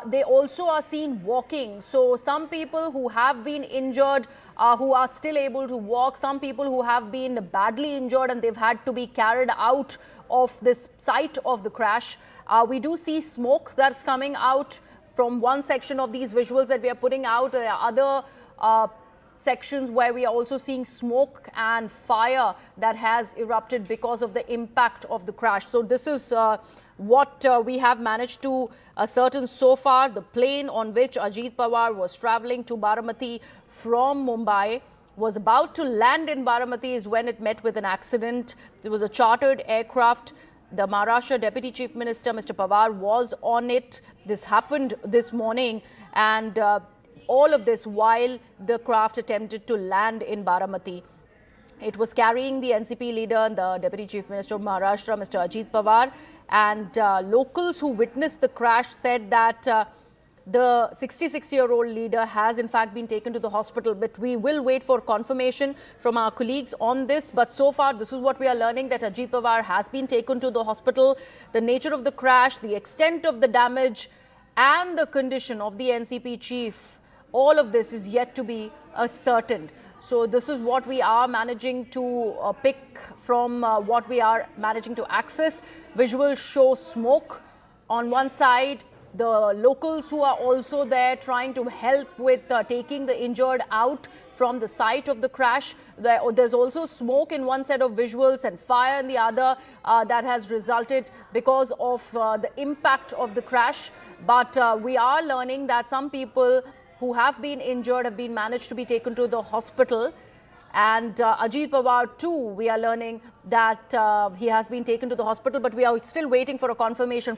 They also are seen walking. So some people who have been injured, who are still able to walk, some people who have been badly injured and they've had to be carried out of this site of the crash. We do see smoke that's coming out from one section of these visuals that we are putting out. There are other sections where we are also seeing smoke and fire that has erupted because of the impact of the crash. So this is what we have managed to ascertain so far. The plane on which Ajit Pawar was traveling to Baramati from Mumbai was about to land in Baramati is when it met with an accident. There was a chartered aircraft. The Maharashtra Deputy Chief Minister, Mr. Pawar, was on it. This happened this morning, and all of this while the craft attempted to land in Baramati. It was carrying the NCP leader and the Deputy Chief Minister of Maharashtra, Mr. Ajit Pawar, and locals who witnessed the crash said that the 66-year-old leader has in fact been taken to the hospital, but we will wait for confirmation from our colleagues on this. But so far, this is what we are learning, that Ajit Pawar has been taken to the hospital. The nature of the crash, the extent of the damage and the condition of the NCP chief, all of this is yet to be ascertained. So this is what we are managing to pick from what we are managing to access. Visuals show smoke on one side. The locals who are also there trying to help with taking the injured out from the site of the crash. There's also smoke in one set of visuals and fire in the other that has resulted because of the impact of the crash. But we are learning that some people who have been injured have been managed to be taken to the hospital. And Ajit Pawar too, we are learning that he has been taken to the hospital, but we are still waiting for a confirmation.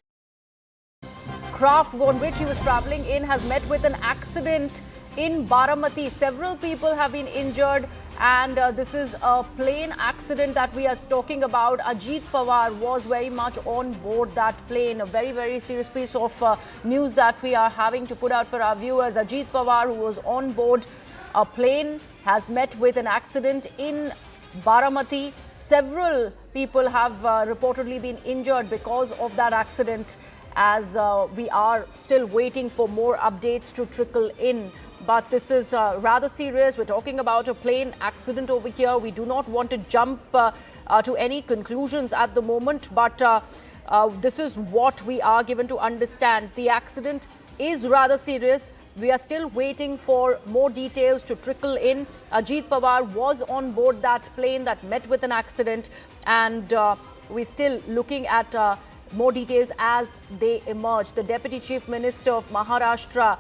Craft on which he was traveling in has met with an accident in Baramati. Several people have been injured, and this is a plane accident that we are talking about. Ajit Pawar was very much on board that plane. A very, very serious piece of news that we are having to put out for our viewers. Ajit Pawar, who was on board a plane, has met with an accident in Baramati. Several people have reportedly been injured because of that accident, as we are still waiting for more updates to trickle in. But this is rather serious. We're talking about a plane accident over here. We do not want to jump to any conclusions at the moment, but this is what we are given to understand. The accident is rather serious. We are still waiting for more details to trickle in. Ajit Pawar was on board that plane that met with an accident, and we're still looking at more details as they emerge. The Deputy Chief Minister of Maharashtra,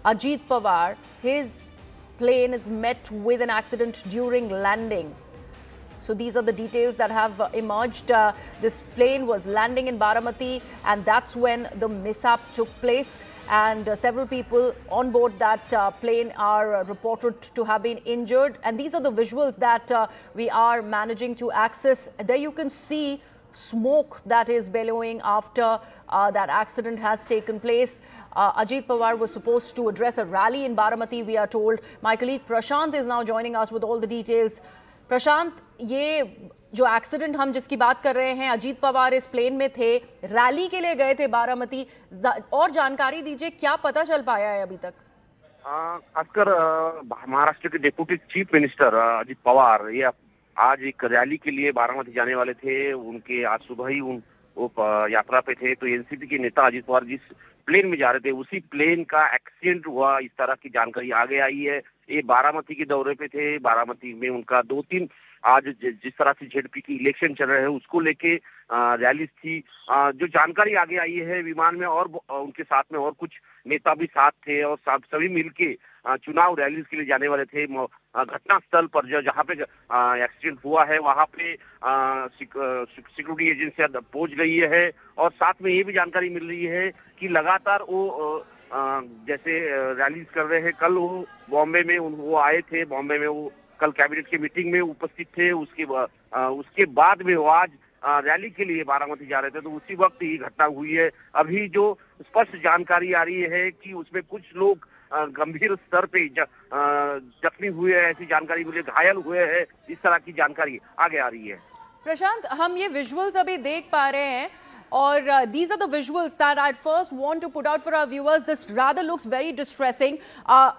Ajit Pawar, his plane is met with an accident during landing. So these are the details that have emerged. This plane was landing in Baramati, and that's when the mishap took place. And several people on board that plane are reported to have been injured. And these are the visuals that we are managing to access. There you can see smoke that is billowing after that accident has taken place. Ajit Pawar was supposed to address a rally in Baramati, we are told. My colleague Prashant is now joining us with all the details. Prashant, ये जो accident हम जिसकी बात कर रहे हैं, अजीत पवार इस plane में थे, रैली के लिए गए थे बारामती, और जानकारी दीजिए क्या पता चल पाया है अभी तक? खासकर महाराष्ट्र के deputy chief minister Ajit Pawar ये आज एक रैली के लिए बारामती जाने वाले थे। उनके आज सुबह ही वो यात्रा पे थे, तो एनसीपी के नेता अजीत पवार जिस प्लेन में जा रहे थे उसी प्लेन का एक्सीडेंट हुआ, इस तरह की जानकारी आगे आई है। ये बारामती के दौरे पे थे। बारामती में उनका 2-3 आज जिस तरह से जेडपी की इलेक्शन चल रहे हैं उसको लेके रैली थी। जो जानकारी आगे आई है, विमान में और उनके साथ में और कुछ नेता भी साथ थे और सभी मिलके चुनाव रैली के लिए जाने वाले थे। घटना स्थल पर जहाँ पे एक्सीडेंट हुआ है वहाँ पे सिक्योरिटी एजेंसियां पहुंच गई है और साथ में ये भी जानकारी मिल रही है कि लगातार वो जैसे रैलीज कर रहे हैं। कल वो बॉम्बे में वो आए थे, बॉम्बे में वो कल कैबिनेट की मीटिंग में उपस्थित थे। उसके बाद में वो आज रैली के लिए बारामती जा रहे थे, तो उसी वक्त ये घटना हुई है। अभी जो स्पष्ट जानकारी आ रही है कि उसमें कुछ लोग गंभीर स्तर पे जख्मी हुए हैं, ऐसी जानकारी मिली, घायल हुए हैं, इस तरह की जानकारी आगे आ रही है। प्रशांत, हम ये विजुअल्स अभी देख पा रहे हैं और these are the visuals that I'd first want to put out for our viewers. This rather looks very distressing.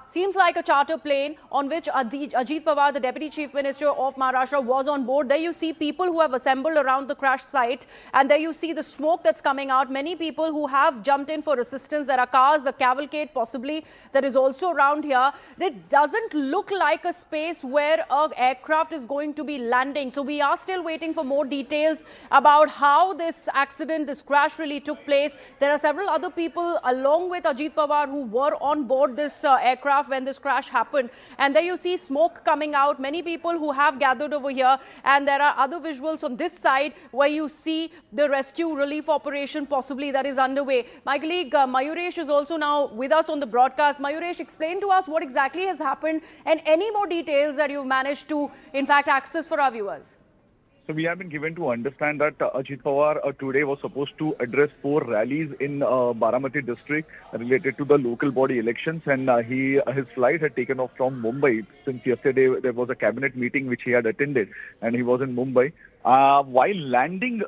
Seems like a charter plane on which Ajit Pawar, the Deputy Chief Minister of Maharashtra, was on board. There you see people who have assembled around the crash site, and there you see the smoke that's coming out. Many people who have jumped in for assistance. There are cars, the cavalcade possibly that is also around here. It doesn't look like a space where an aircraft is going to be landing. So we are still waiting for more details about how this accident, this crash really took place. There are several other people along with Ajit Pawar who were on board this aircraft when this crash happened. And there you see smoke coming out. Many people who have gathered over here. And there are other visuals on this side where you see the rescue relief operation possibly that is underway. My colleague Mayuresh is also now with us on the broadcast. Mayuresh, explain to us what exactly has happened and any more details that you've managed to, in fact, access for our viewers. So we have been given to understand that Ajit Pawar today was supposed to address 4 rallies in Baramati district related to the local body elections, and his flight had taken off from Mumbai. Since yesterday there was a cabinet meeting which he had attended, and he was in Mumbai. While landing,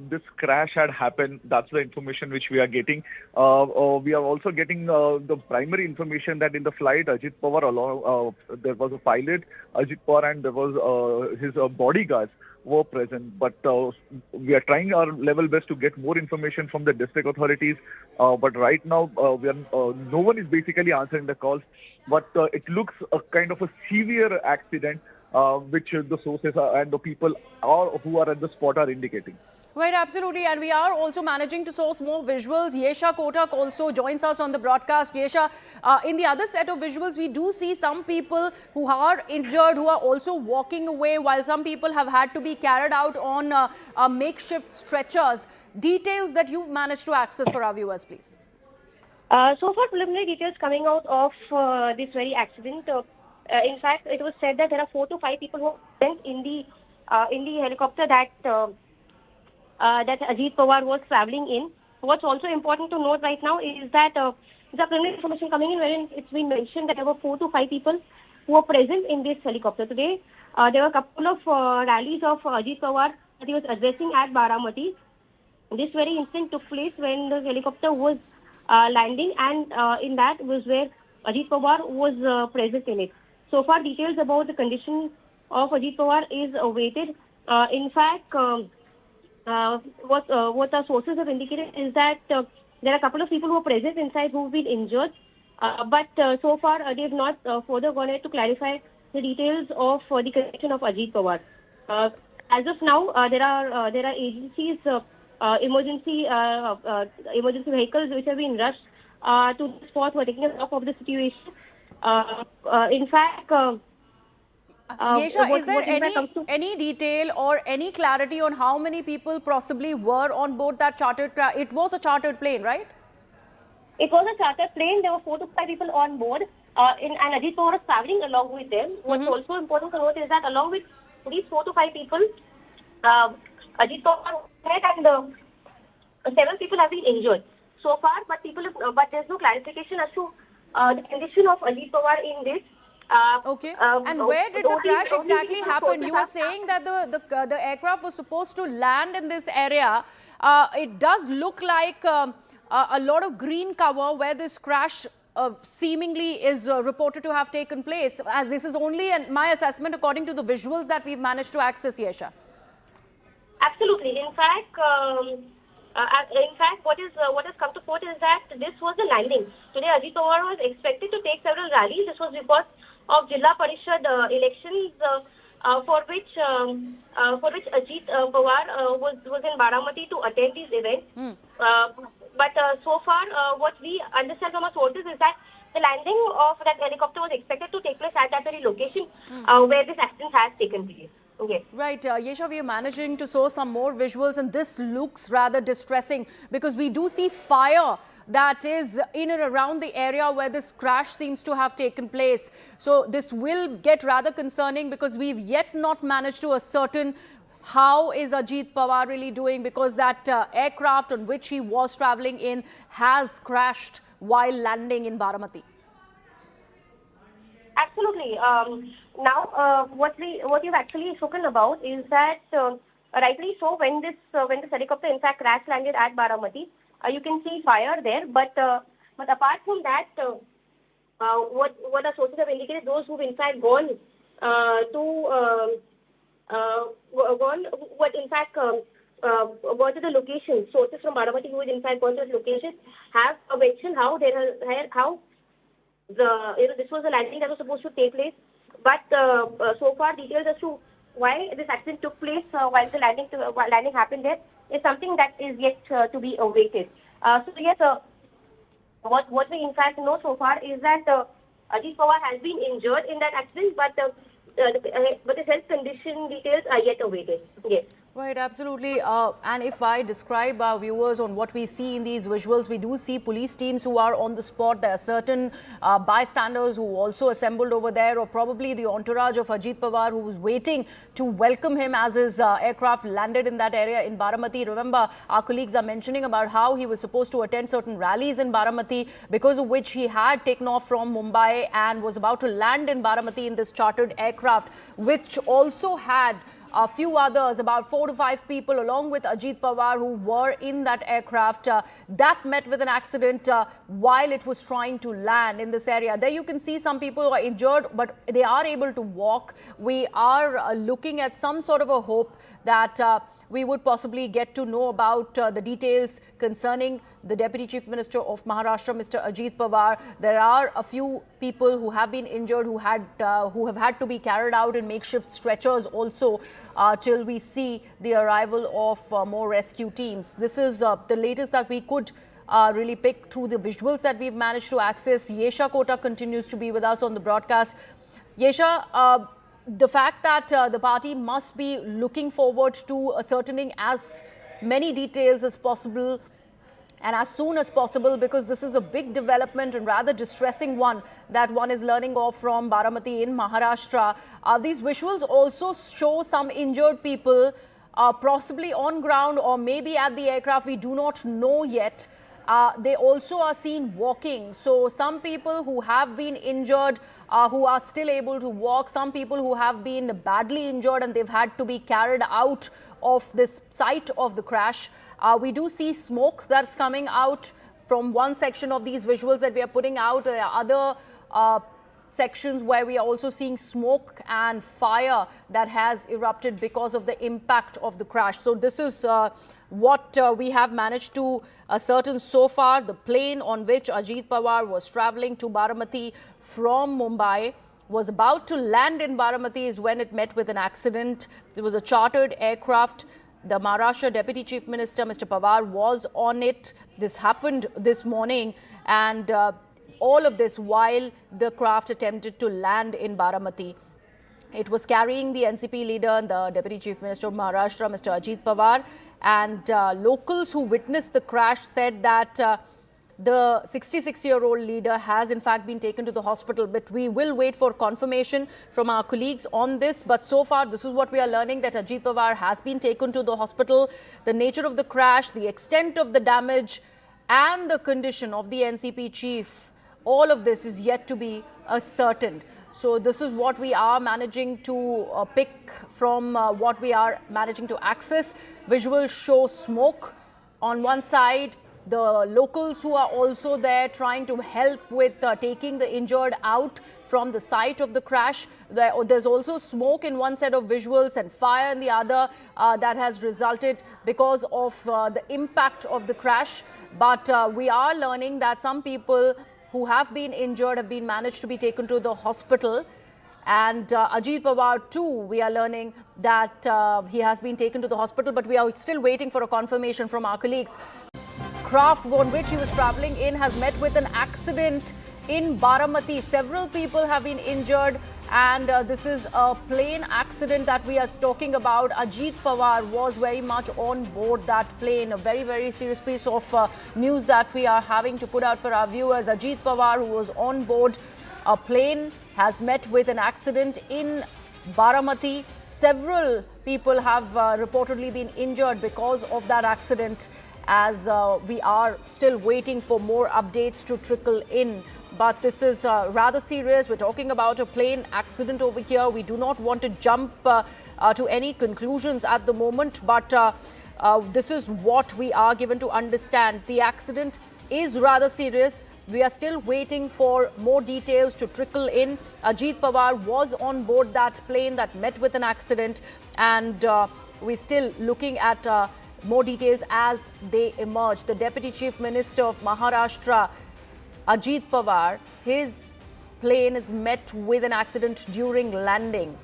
this crash had happened. That's the information which we are getting. We are also getting the primary information that in the flight, Ajit Pawar along, there was a pilot, Ajit Pawar, and there was his bodyguards were present. But we are trying our level best to get more information from the district authorities. But right now, no one is basically answering the calls. But it looks a kind of a severe accident, which the sources and the people who are at the spot are indicating. Right, absolutely. And we are also managing to source more visuals. Yesha Kotak also joins us on the broadcast. Yesha, in the other set of visuals, we do see some people who are injured, who are also walking away, while some people have had to be carried out on makeshift stretchers. Details that you've managed to access for our viewers, please. So far, preliminary details coming out of this very accident. In fact, it was said that there are 4 to 5 people who went in the helicopter that Ajit Pawar was traveling in. What's also important to note right now is that the preliminary information coming in wherein it's been mentioned that there were 4 to 5 people who were present in this helicopter. Today, there were a couple of rallies of Ajit Pawar that he was addressing at Baramati. This very incident took place when the helicopter was landing, and in that was where Ajit Pawar was present in it. So far, details about the condition of Ajit Pawar is awaited. In fact, what our sources have indicated is that there are a couple of people who are present inside who have been injured, but so far they have not further gone ahead to clarify the details of the condition of Ajit Pawar. As of now, there are agencies, emergency vehicles which have been rushed to the spot who are taking stock of the situation. In fact, Yesha, is there any detail or any clarity on how many people possibly were on board that chartered? It was a chartered plane, right? It was a chartered plane. There were 4 to 5 people on board, and Ajit Pawar was traveling along with them. What's also important to note is that along with these 4 to 5 people, Ajit Pawar and several people have been injured so far. But there's no clarification as to the condition of Ajit Pawar in this. Okay. And where did the crash exactly happen? You were saying that the aircraft was supposed to land in this area. It does look like a lot of green cover where this crash seemingly is reported to have taken place. This is only my assessment according to the visuals that we've managed to access, Yesha. Absolutely. In fact, what has come to forth is that this was the landing. Today, Ajit Pawar was expected to take several rallies. This was because of Zilla Parishad elections for which Ajit Pawar was in Baramati to attend these events. But so far, what we understand from our sources is that the landing of that helicopter was expected to take place at that very location where this accident has taken place. Okay. Right, Yesha, we are managing to show some more visuals, and this looks rather distressing because we do see fire that is in and around the area where this crash seems to have taken place. So this will get rather concerning because we've yet not managed to ascertain how is Ajit Pawar really doing, because that aircraft on which he was traveling in has crashed while landing in Baramati. Absolutely. Now, what you've actually spoken about is that, rightly so, when this helicopter in fact crash landed at Baramati, you can see fire there. But apart from that, what our sources have indicated, those who've in fact gone to the location, sources from Baramati who had in fact gone to the location have mentioned how this was a landing that was supposed to take place, but so far details as to why this accident took place while the landing happened there is something that is yet to be awaited. So yes, what we in fact know so far is that Ajit Pawar has been injured in that accident, but his health condition details are yet awaited. Yes. Right, absolutely. And if I describe our viewers on what we see in these visuals, we do see police teams who are on the spot. There are certain bystanders who also assembled over there, or probably the entourage of Ajit Pawar who was waiting to welcome him as his aircraft landed in that area in Baramati. Remember, our colleagues are mentioning about how he was supposed to attend certain rallies in Baramati, because of which he had taken off from Mumbai and was about to land in Baramati in this chartered aircraft, which also had a few others, about 4 to 5 people along with Ajit Pawar, who were in that aircraft that met with an accident while it was trying to land in this area. There you can see some people who are injured, but they are able to walk. We are looking at some sort of a hope that we would possibly get to know about the details concerning the Deputy Chief Minister of Maharashtra, Mr. Ajit Pawar. There are a few people who have been injured, who have had to be carried out in makeshift stretchers also till we see the arrival of more rescue teams. This is the latest that we could really pick through the visuals that we've managed to access. Yesha Kota continues to be with us on the broadcast. Yesha, the fact that the party must be looking forward to ascertaining as many details as possible and as soon as possible, because this is a big development and rather distressing one that one is learning of from Baramati in Maharashtra. These visuals also show some injured people, possibly on ground or maybe at the aircraft. We do not know yet. They also are seen walking. So some people who have been injured, who are still able to walk, some people who have been badly injured and they've had to be carried out of this site of the crash. We do see smoke that's coming out from one section of these visuals that we are putting out. There are other sections where we are also seeing smoke and fire that has erupted because of the impact of the crash. So this is what we have managed to ascertain so far. The plane on which Ajit Pawar was traveling to Baramati from Mumbai was about to land in Baramati is when it met with an accident. There was a chartered aircraft. The Maharashtra Deputy Chief Minister, Mr. Pawar, was on it. This happened this morning, and all of this while the craft attempted to land in Baramati. It was carrying the NCP leader and the Deputy Chief Minister of Maharashtra, Mr. Ajit Pawar, and locals who witnessed the crash said that the 66-year-old leader has in fact been taken to the hospital, but we will wait for confirmation from our colleagues on this. But so far, this is what we are learning, that Ajit Pawar has been taken to the hospital. The nature of the crash, the extent of the damage and the condition of the NCP chief, all of this is yet to be ascertained. So this is what we are managing to pick from what we are managing to access. Visuals show smoke on one side. The locals who are also there trying to help with taking the injured out from the site of the crash. There's also smoke in one set of visuals and fire in the other that has resulted because of the impact of the crash. But we are learning that some people who have been injured have been managed to be taken to the hospital. And Ajit Pawar too, we are learning that he has been taken to the hospital, but we are still waiting for a confirmation from our colleagues. Craft on which he was travelling in has met with an accident in Baramati. Several people have been injured, and this is a plane accident that we are talking about. Ajit Pawar was very much on board that plane. A very, very serious piece of news that we are having to put out for our viewers. Ajit Pawar, who was on board a plane, has met with an accident in Baramati. Several people have reportedly been injured because of that accident, as we are still waiting for more updates to trickle in. But this is rather serious. We're talking about a plane accident over here. We do not want to jump to any conclusions at the moment, but this is what we are given to understand. The accident is rather serious. We are still waiting for more details to trickle in. Ajit Pawar was on board that plane that met with an accident, and we're still looking at more details as they emerge. The Deputy Chief Minister of Maharashtra, Ajit Pawar, his plane is met with an accident during landing.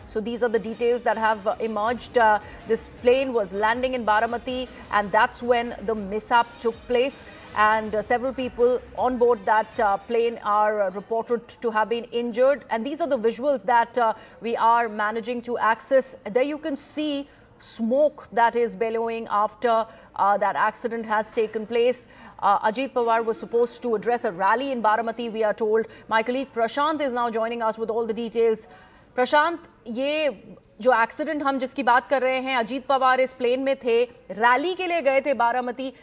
So these are the details that have emerged. This plane was landing in Baramati, and that's when the mishap took place. And several people on board that plane are reported to have been injured. And these are the visuals that we are managing to access. There you can see smoke that is billowing after that accident has taken place. Ajit Pawar was supposed to address a rally in Baramati, we are told. My colleague Prashant is now joining us with all the details. प्रशांत, ये जो accident हम जिसकी बात कर रहे हैं, अजीत पवार इस plane में थे, रैली के लिए गए थे बारामती,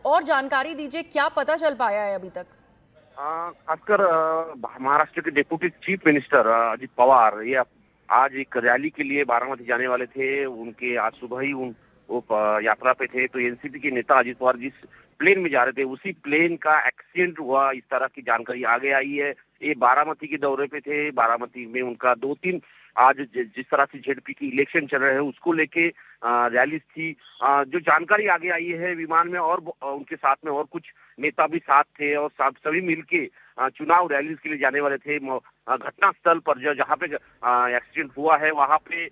और जानकारी दीजिए क्या पता चल पाया है अभी तक? खासकर महाराष्ट्र के deputy chief minister Ajit Pawar ये आज एक रैली के लिए बारामती जाने वाले थे। उनके आज सुबह ही वो यात्रा पे थे, तो एनसीपी के नेता अजीत पवार जिस प्लेन में जा रहे थे उसी प्लेन का एक्सीडेंट हुआ, इस तरह की जानकारी आगे आई है। ये बारामती के दौरे पे थे। बारामती में उनका 2-3 आज जिस तरह से जेडपी की इलेक्शन चल रहे हैं उसको लेके रैली थी। जो जानकारी आगे आई है, विमान में और उनके साथ में और कुछ नेता भी साथ थे और सभी मिलके चुनाव रैली के लिए जाने वाले थे। घटना स्थल पर जहाँ पे एक्सीडेंट हुआ है वहाँ पे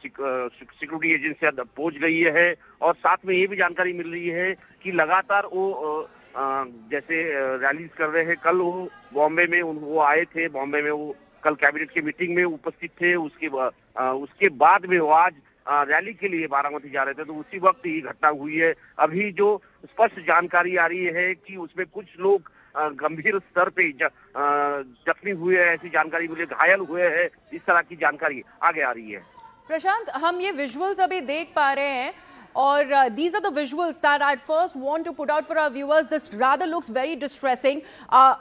सिक्योरिटी एजेंसियां पहुंच गई है, और साथ में ये भी जानकारी मिल रही है कि लगातार वो जैसे रैलीज कर रहे हैं। कल वो बॉम्बे में वो आए थे, बॉम्बे में वो कल कैबिनेट की मीटिंग में उपस्थित थे। उसके बाद में वो आज रैली के लिए बारामती जा रहे थे, तो उसी वक्त ये घटना हुई है। अभी जो स्पष्ट जानकारी आ रही है कि उसमें कुछ लोग गंभीर स्तर पे जख्मी हुए हैं, ऐसी जानकारी मिली, घायल हुए हैं, इस तरह की जानकारी आगे आ रही है। प्रशांत, हम ये विजुअल्स अभी देख पा रहे हैं, और these are the visuals that I'd first want to put out for our viewers. This rather looks very distressing.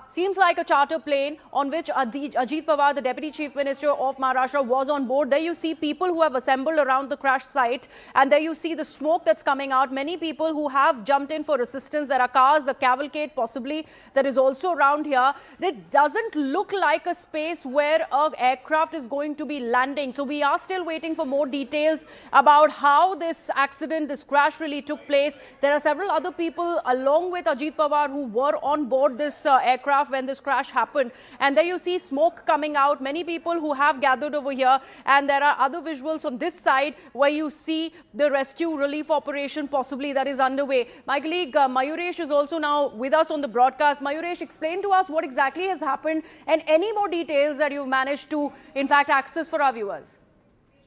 Seems like a charter plane on which Ajit Pawar, the Deputy Chief Minister of Maharashtra, was on board. There you see people who have assembled around the crash site, and there you see the smoke that's coming out. Many people who have jumped in for assistance. There are cars, the cavalcade possibly that is also around here. It doesn't look like a space where an aircraft is going to be landing. So we are still waiting for more details about how this accident, this crash really took place. There are several other people along with Ajit Pawar who were on board this aircraft when this crash happened. And there you see smoke coming out. Many people who have gathered over here. And there are other visuals on this side where you see the rescue relief operation possibly that is underway. My colleague Mayuresh is also now with us on the broadcast. Mayuresh, explain to us what exactly has happened and any more details that you've managed to, in fact, access for our viewers.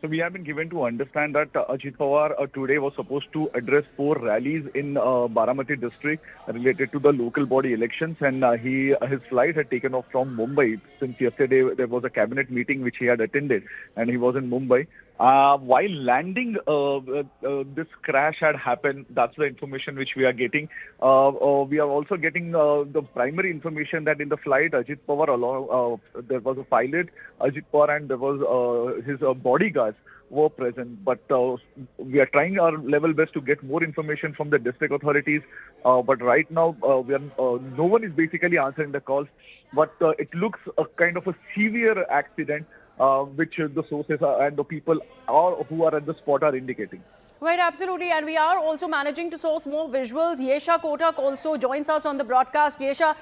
So we have been given to understand that Ajit Pawar today was supposed to address 4 rallies in Baramati district related to the local body elections, and his flight had taken off from Mumbai. Since yesterday there was a cabinet meeting which he had attended, and he was in Mumbai. While landing, this crash had happened. That's the information which we are getting. We are also getting the primary information that in the flight, Ajit Pawar along, there was a pilot, Ajit Pawar, and there was his bodyguards were present. But we are trying our level best to get more information from the district authorities. But right now, no one is basically answering the calls. But it looks a kind of a severe accident, which the sources and the people who are at the spot are indicating. Right, absolutely. And we are also managing to source more visuals. Yesha Kotak also joins us on the broadcast. Yesha,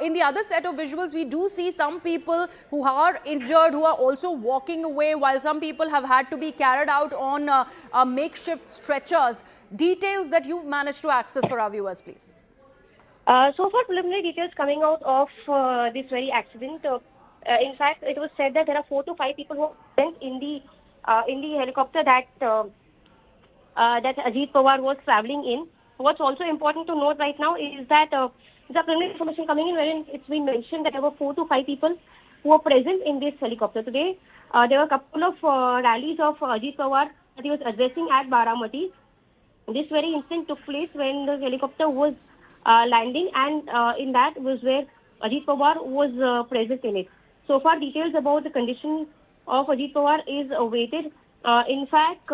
in the other set of visuals, we do see some people who are injured, who are also walking away, while some people have had to be carried out on makeshift stretchers. Details that you've managed to access for our viewers, please. So far, preliminary details coming out of this very accident. In fact, it was said that there are 4 to 5 people who went in the helicopter that Ajit Pawar was traveling in. What's also important to note right now is that the preliminary information coming in, wherein it's been mentioned that there were 4 to 5 people who were present in this helicopter today. There were a couple of rallies of Ajit Pawar that he was addressing at Baramati. This very incident took place when the helicopter was landing, and in that was where Ajit Pawar was present in it. So far, details about the condition of Ajit Pawar is awaited. In fact,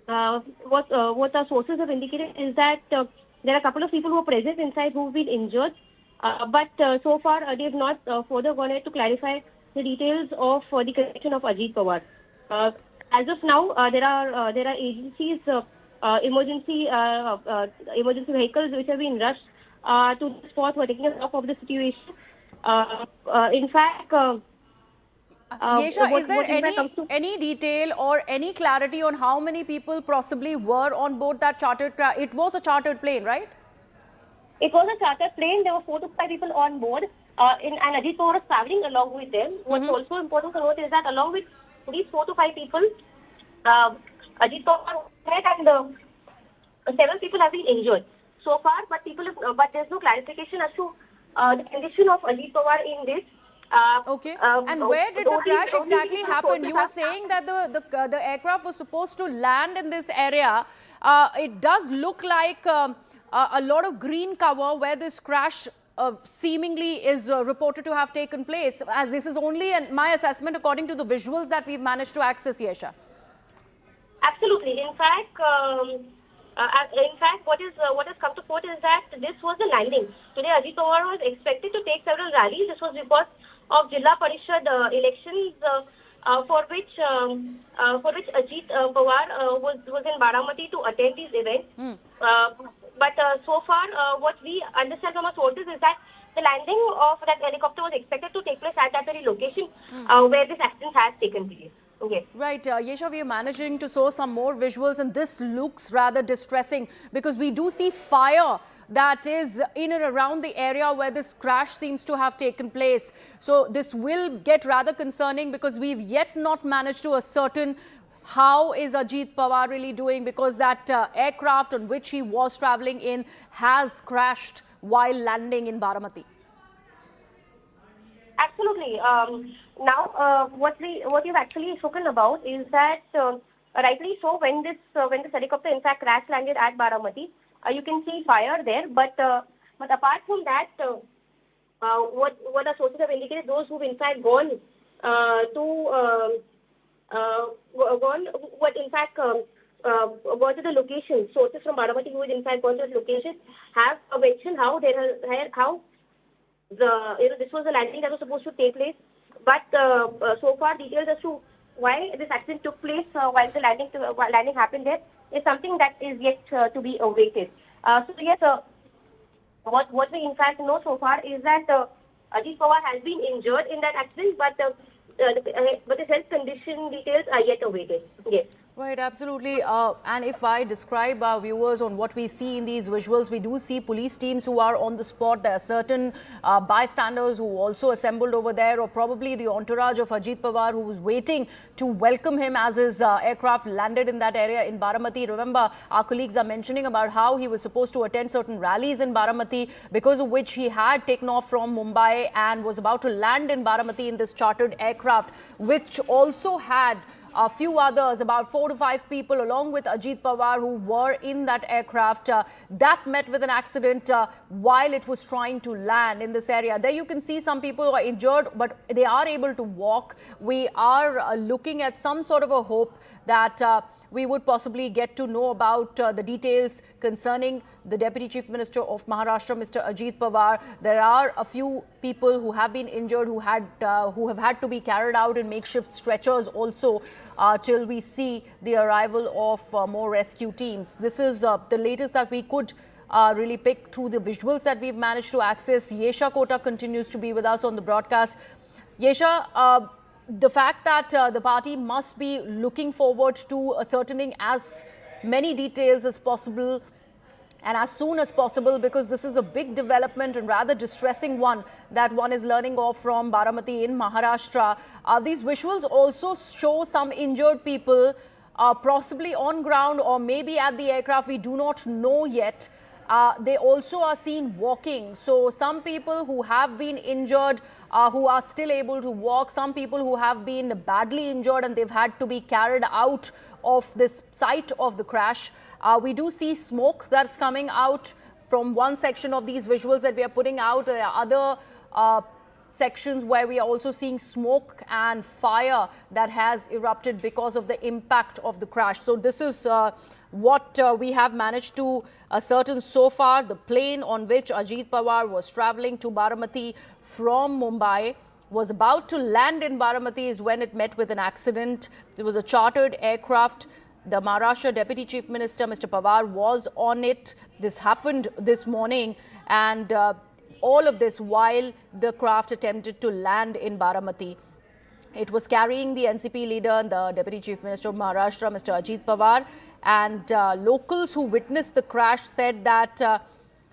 what our sources have indicated is that there are a couple of people who are present inside who have been injured, but so far they have not further gone ahead to clarify the details of the condition of Ajit Pawar. As of now, there are agencies, emergency vehicles which have been rushed to the spot who are taking stock of the situation. In fact, Yesha, is there any detail or any clarity on how many people possibly were on board that chartered craft? It was a chartered plane, right? It was a chartered plane. There were 4 to 5 people on board, and Ajit Pawar was traveling along with them. What's also important to note is that along with these 4 to 5 people, Ajit Pawar was hit and several people have been injured so far. But there's no clarification as to the condition of Ajit Pawar in this. Okay. And where did the crash exactly happen? You were saying that the aircraft was supposed to land in this area. It does look like a lot of green cover where this crash seemingly is reported to have taken place. As this is only my assessment according to the visuals that we've managed to access, Yesha. Absolutely. In fact, what has come to court is that this was the landing. Today, Ajit Pawar was expected to take several rallies. This was because of Zilla Parishad elections, for which Ajit Pawar was in Baramati to attend these events. But so far, what we understand from our sources is that the landing of that helicopter was expected to take place at that very location where this accident has taken place. Okay. Right, Yesha, we are managing to show some more visuals, and this looks rather distressing because we do see fire that is in and around the area where this crash seems to have taken place. So this will get rather concerning because we've yet not managed to ascertain how is Ajit Pawar really doing, because that aircraft on which he was traveling in has crashed while landing in Baramati. Absolutely. Now, what you've actually spoken about is that rightly so, when this helicopter in fact crash landed at Baramati, you can see fire there. But apart from that, what our sources have indicated, those who've in fact gone to the location, sources from Baramati who had in fact gone to the location have mentioned how this was a landing that was supposed to take place. But so far, details as to why this accident took place while the landing happened there is something that is yet to be awaited. So yes, what we in fact know so far is that Ajit Pawar has been injured in that accident, but his health condition details are yet awaited. Yes. Right, absolutely. And if I describe our viewers on what we see in these visuals, we do see police teams who are on the spot. There are certain bystanders who also assembled over there, or probably the entourage of Ajit Pawar who was waiting to welcome him as his aircraft landed in that area in Baramati. Remember, our colleagues are mentioning about how he was supposed to attend certain rallies in Baramati, because of which he had taken off from Mumbai and was about to land in Baramati in this chartered aircraft, which also had a few others, about 4 to 5 people along with Ajit Pawar, who were in that aircraft that met with an accident while it was trying to land in this area. There you can see some people who are injured, but they are able to walk. We are looking at some sort of a hope that we would possibly get to know about the details concerning the Deputy Chief Minister of Maharashtra, Mr. Ajit Pawar. There are a few people who have been injured, who have had to be carried out in makeshift stretchers also till we see the arrival of more rescue teams. This is the latest that we could really pick through the visuals that we've managed to access. Yesha Kota continues to be with us on the broadcast. Yesha, the fact that the party must be looking forward to ascertaining as many details as possible and as soon as possible, because this is a big development and rather distressing one that one is learning of from Baramati in Maharashtra. These visuals also show some injured people possibly on ground or maybe at the aircraft. We do not know yet. They also are seen walking. So some people who have been injured, who are still able to walk, some people who have been badly injured and they've had to be carried out of this site of the crash. We do see smoke that's coming out from one section of these visuals that we are putting out. There are other sections where we are also seeing smoke and fire that has erupted because of the impact of the crash. So this is what we have managed to ascertain so far. The plane on which Ajit Pawar was traveling to Baramati from Mumbai was about to land in Baramati is when it met with an accident. There was a chartered aircraft. The Maharashtra Deputy Chief Minister, Mr. Pawar, was on it. This happened this morning, and all of this while the craft attempted to land in Baramati. It was carrying the NCP leader and the Deputy Chief Minister of Maharashtra, Mr. Ajit Pawar. And locals who witnessed the crash said that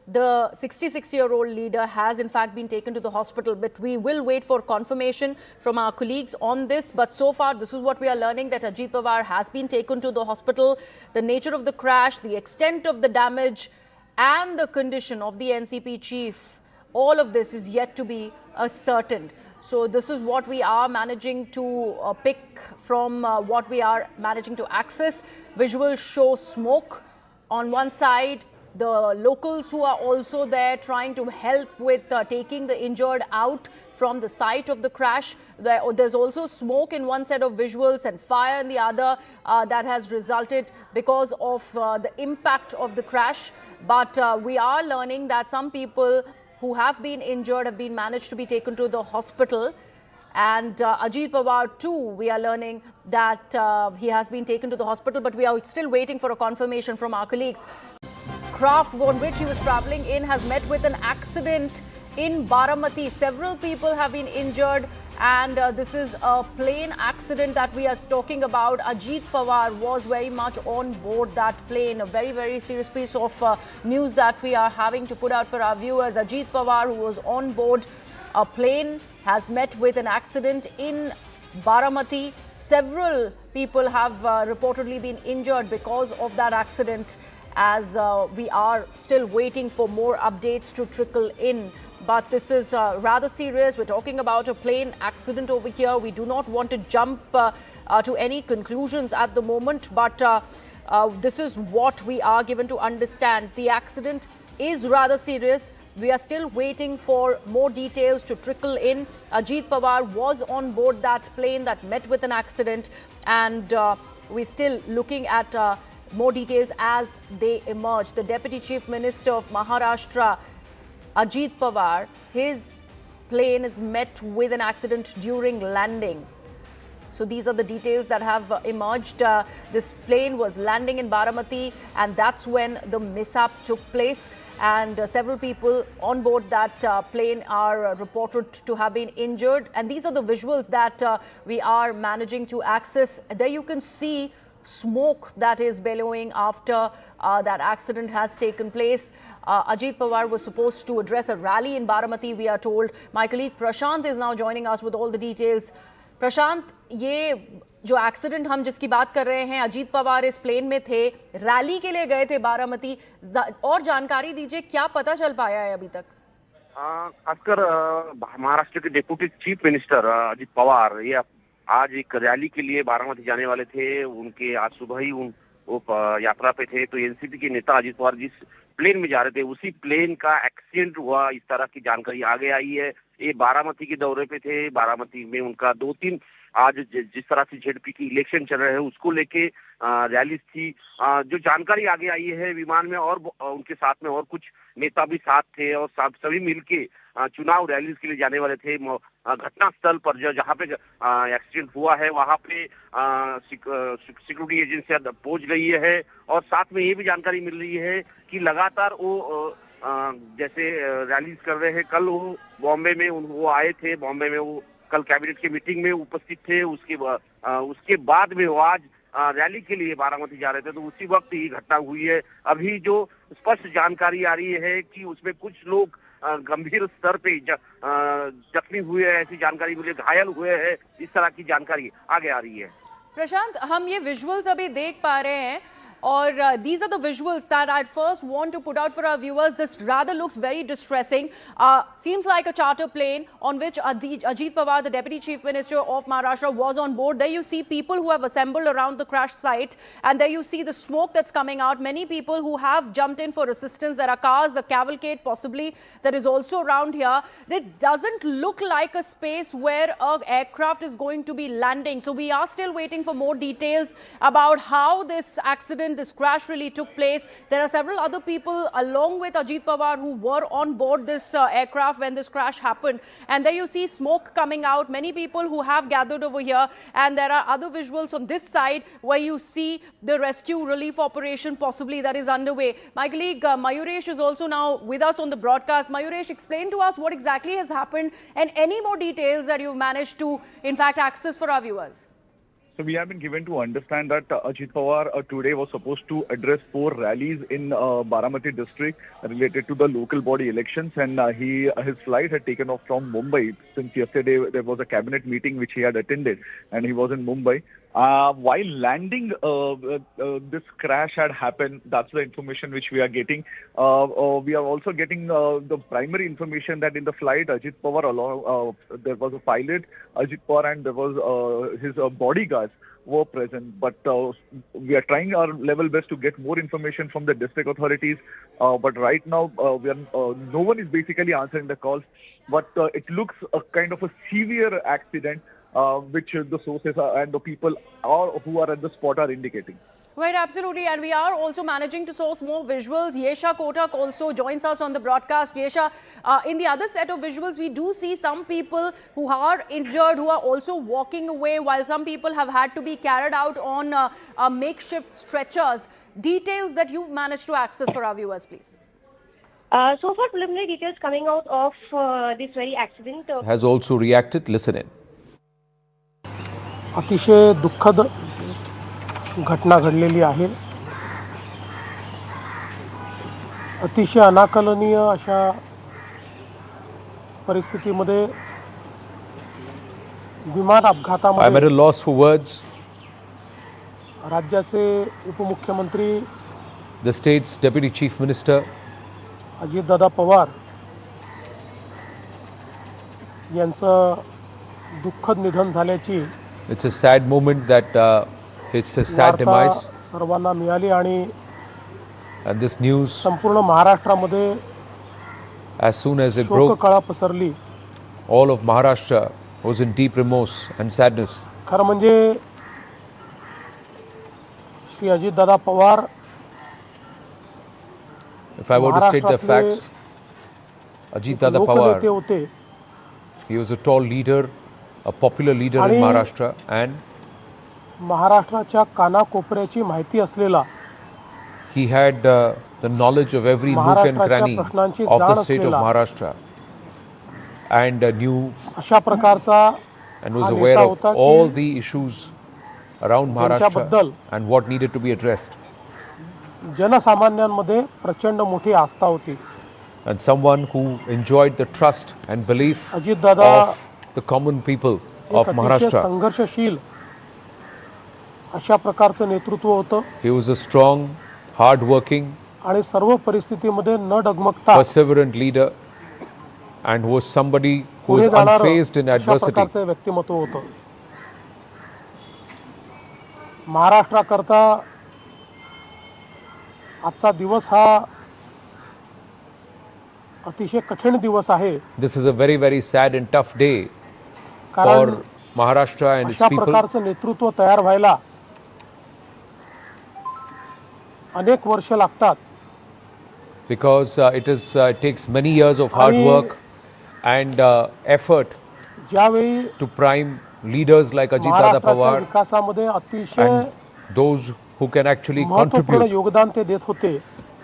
the 66-year-old leader has in fact been taken to the hospital. But we will wait for confirmation from our colleagues on this. But so far, this is what we are learning, that Ajit Pawar has been taken to the hospital. The nature of the crash, the extent of the damage and the condition of the NCP chief, all of this is yet to be ascertained. So this is what we are managing to pick from what we are managing to access. Visuals show smoke on one side. The locals who are also there trying to help with taking the injured out from the site of the crash. There's also smoke in one set of visuals and fire in the other that has resulted because of the impact of the crash. But we are learning that some people who have been injured have been managed to be taken to the hospital. And Ajit Pawar too, we are learning that he has been taken to the hospital, but we are still waiting for a confirmation from our colleagues. Craft on which he was traveling in has met with an accident in Baramati. Several people have been injured, and this is a plane accident that we are talking about. Ajit Pawar was very much on board that plane. A very, very serious piece of news that we are having to put out for our viewers. Ajit Pawar, who was on board a plane, has met with an accident in Baramati. Several people have reportedly been injured because of that accident, as we are still waiting for more updates to trickle in. But this is rather serious. We're talking about a plane accident over here. We do not want to jump to any conclusions at the moment, but this is what we are given to understand. The accident is rather serious. We are still waiting for more details to trickle in. Ajit Pawar was on board that plane that met with an accident, and we're still looking at more details as they emerge. The Deputy Chief Minister of Maharashtra, Ajit Pawar, his plane is met with an accident during landing. So these are the details that have emerged. This plane was landing in Baramati, and that's when the mishap took place. And several people on board that plane are reported to have been injured. And these are the visuals that we are managing to access. There you can see smoke that is billowing after that accident has taken place. Ajit Pawar was supposed to address a rally in Baramati, we are told. My colleague Prashant is now joining us with all the details. Prashant, ये जो accident हम जिसकी बात कर रहे हैं, अजीत पवार इस plane में थे, रैली के लिए गए थे बारामती, और जानकारी दीजिए, क्या पता चल पाया है अभी तक? खासकर महाराष्ट्र के deputy chief minister Ajit Pawar ये आज एक रैली के लिए बारामती जाने वाले थे। उनके आज सुबह ही वो यात्रा पे थे, तो एनसीपी के नेता अजीत पवार जिस प्लेन में जा रहे थे उसी प्लेन का एक्सीडेंट हुआ, इस तरह की जानकारी आगे आई है। ये बारामती के दौरे पे थे। बारामती में उनका 2-3 आज जिस तरह से जेडपी की इलेक्शन चल रहे हैं उसको लेके रैलीज थी। जो जानकारी आगे आई है विमान में और उनके साथ में और कुछ नेता भी साथ थे और सभी मिलके चुनाव रैलीज के लिए जाने वाले थे। घटना स्थल पर जहाँ पे एक्सीडेंट हुआ है वहाँ पे सिक्योरिटी एजेंसियां पहुंच गई है और साथ में ये भी जानकारी मिल रही है कि लगातार वो जैसे रैलीज कर रहे हैं। कल वो बॉम्बे में वो आए थे, बॉम्बे में वो कल कैबिनेट की मीटिंग में उपस्थित थे। उसके बाद में वो आज रैली के लिए बारामती जा रहे थे, तो उसी वक्त ये घटना हुई है। अभी जो स्पष्ट जानकारी आ रही है कि उसमें कुछ लोग गंभीर स्तर पे जख्मी हुए हैं, ऐसी जानकारी मिली, घायल हुए हैं, इस तरह की जानकारी आगे आ रही है। प्रशांत, हम ये विजुअल्स अभी देख पा रहे हैं और these are the visuals that I'd first want to put out for our viewers. This rather looks very distressing. Seems like a charter plane on which Ajit Pawar, the Deputy Chief Minister of Maharashtra, was on board. There you see people who have assembled around the crash site, and there you see the smoke that's coming out. Many people who have jumped in for assistance. There are cars, the cavalcade possibly that is also around here. It doesn't look like a space where an aircraft is going to be landing. So we are still waiting for more details about how this accident, this crash really took place. There are several other people along with Ajit Pawar who were on board this aircraft when this crash happened. And there you see smoke coming out. Many people who have gathered over here. And there are other visuals on this side where you see the rescue relief operation possibly that is underway. My colleague Mayuresh is also now with us on the broadcast. Mayuresh, explain to us what exactly has happened and any more details that you've managed to, in fact, access for our viewers. So we have been given to understand that Ajit Pawar today was supposed to address 4 rallies in Baramati district related to the local body elections, and his flight had taken off from Mumbai. Since yesterday there was a cabinet meeting which he had attended, and he was in Mumbai. While landing, this crash had happened. That's the information which we are getting. We are also getting the primary information that in the flight, Ajit Pawar along, there was a pilot, Ajit Pawar, and there was his bodyguards were present. But we are trying our level best to get more information from the district authorities. But right now, no one is basically answering the calls. But it looks a kind of a severe accident, which the sources and the people who are at the spot are indicating. Right, absolutely. And we are also managing to source more visuals. Yesha Kotak also joins us on the broadcast. Yesha, in the other set of visuals, we do see some people who are injured, who are also walking away, while some people have had to be carried out on makeshift stretchers. Details that you've managed to access for our viewers, please. So far, preliminary details coming out of this very accident. Has also reacted. Listen in. अतिशय दुःखद घटना घडलेली आहे. अतिशय अनाकलनीय अशा परिस्थितीमध्ये विमान अपघातामध्ये I'm at a loss for words. राज्याचे उपमुख्यमंत्री The state's Deputy Chief Minister Ajitdada Pawar यांचं दुःखद निधन झाल्याची It's a sad moment that it's a sad demise. सर्वांना मिळाली आणि And this news, संपूर्ण महाराष्ट्रामध्ये as soon as it broke, शोककळा पसरली. all of Maharashtra was in deep remorse and sadness. खरं म्हणजे Shri Ajitdada Pawar If I were to state the facts, Ajit Dada Pawar, होते. he was a tall leader, a popular leader in Maharashtra, and महाराष्ट्राच्या कानाकोपऱ्याची माहिती असलेला he had the knowledge of every nook and cranny of the state of Maharashtra, and knew अशा प्रकारचा and was aware of all the issues around Maharashtra and what needed to be addressed. जनसामान्यांमध्ये प्रचंड मोठी आस्था होती. And someone who enjoyed the trust and belief of the common people of Maharashtra. संघर्षशील अशा प्रकारचं नेतृत्व होतं. He was a strong, hard-working, आणि सर्व परिस्थितीमध्ये न डगमगता perseverant leader, and was somebody who was unfazed in adversity. अशा प्रकारचं व्यक्तिमत्व होतं. महाराष्ट्राकरता आजचा दिवस हा अतिशय कठीण दिवस आहे. This is a very, very sad and tough day कारण for Maharashtra and its अशा people. प्रकारचं नेतृत्व तयार व्हायला अनेक वर्ष लागतात. Because it takes many years of hard आणि work and effort ज्यावेळी to prime leaders like Ajit Dada महाराष्ट्राच्या Pawar विकासामध्ये अतिशय and those who can actually महत्त्वपूर्ण contribute योगदान ते देत होते.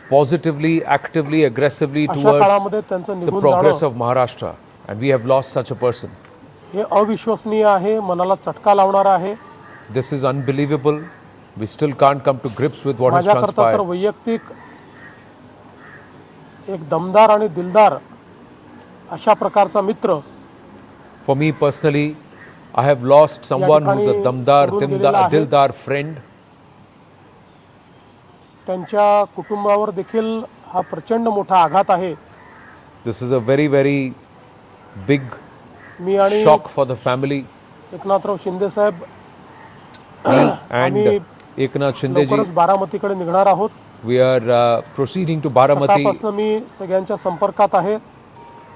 positively, actively, aggressively अशा towards काळामध्ये त्यांचं the निघून progress जाणं of Maharashtra, and we have lost such a person. हे अविश्वसनीय आहे, मनाला चटका लावणार आहे. This is unbelievable. We still can't come to grips with what has माझ्याकरता तर transpired. वैयक्तिक एक दमदार आणि दिलदार अशा प्रकारचा मित्र For me personally, I have lost someone who's a damdar, सोडून गेलेला आहे. dildar friend. त्यांच्या कुटुंबावर देखील हा प्रचंड मोठा आघात आहे. This is a very, very big मी आणि shock for the family. Eknathrao Shinde Saheb And आम्ही Eknath Shinde ji, लवकरच बारामतीकडे निघणार आहोत. we are proceeding to Baramati. सकाळपासून मी सगळ्यांच्या संपर्कात आहे.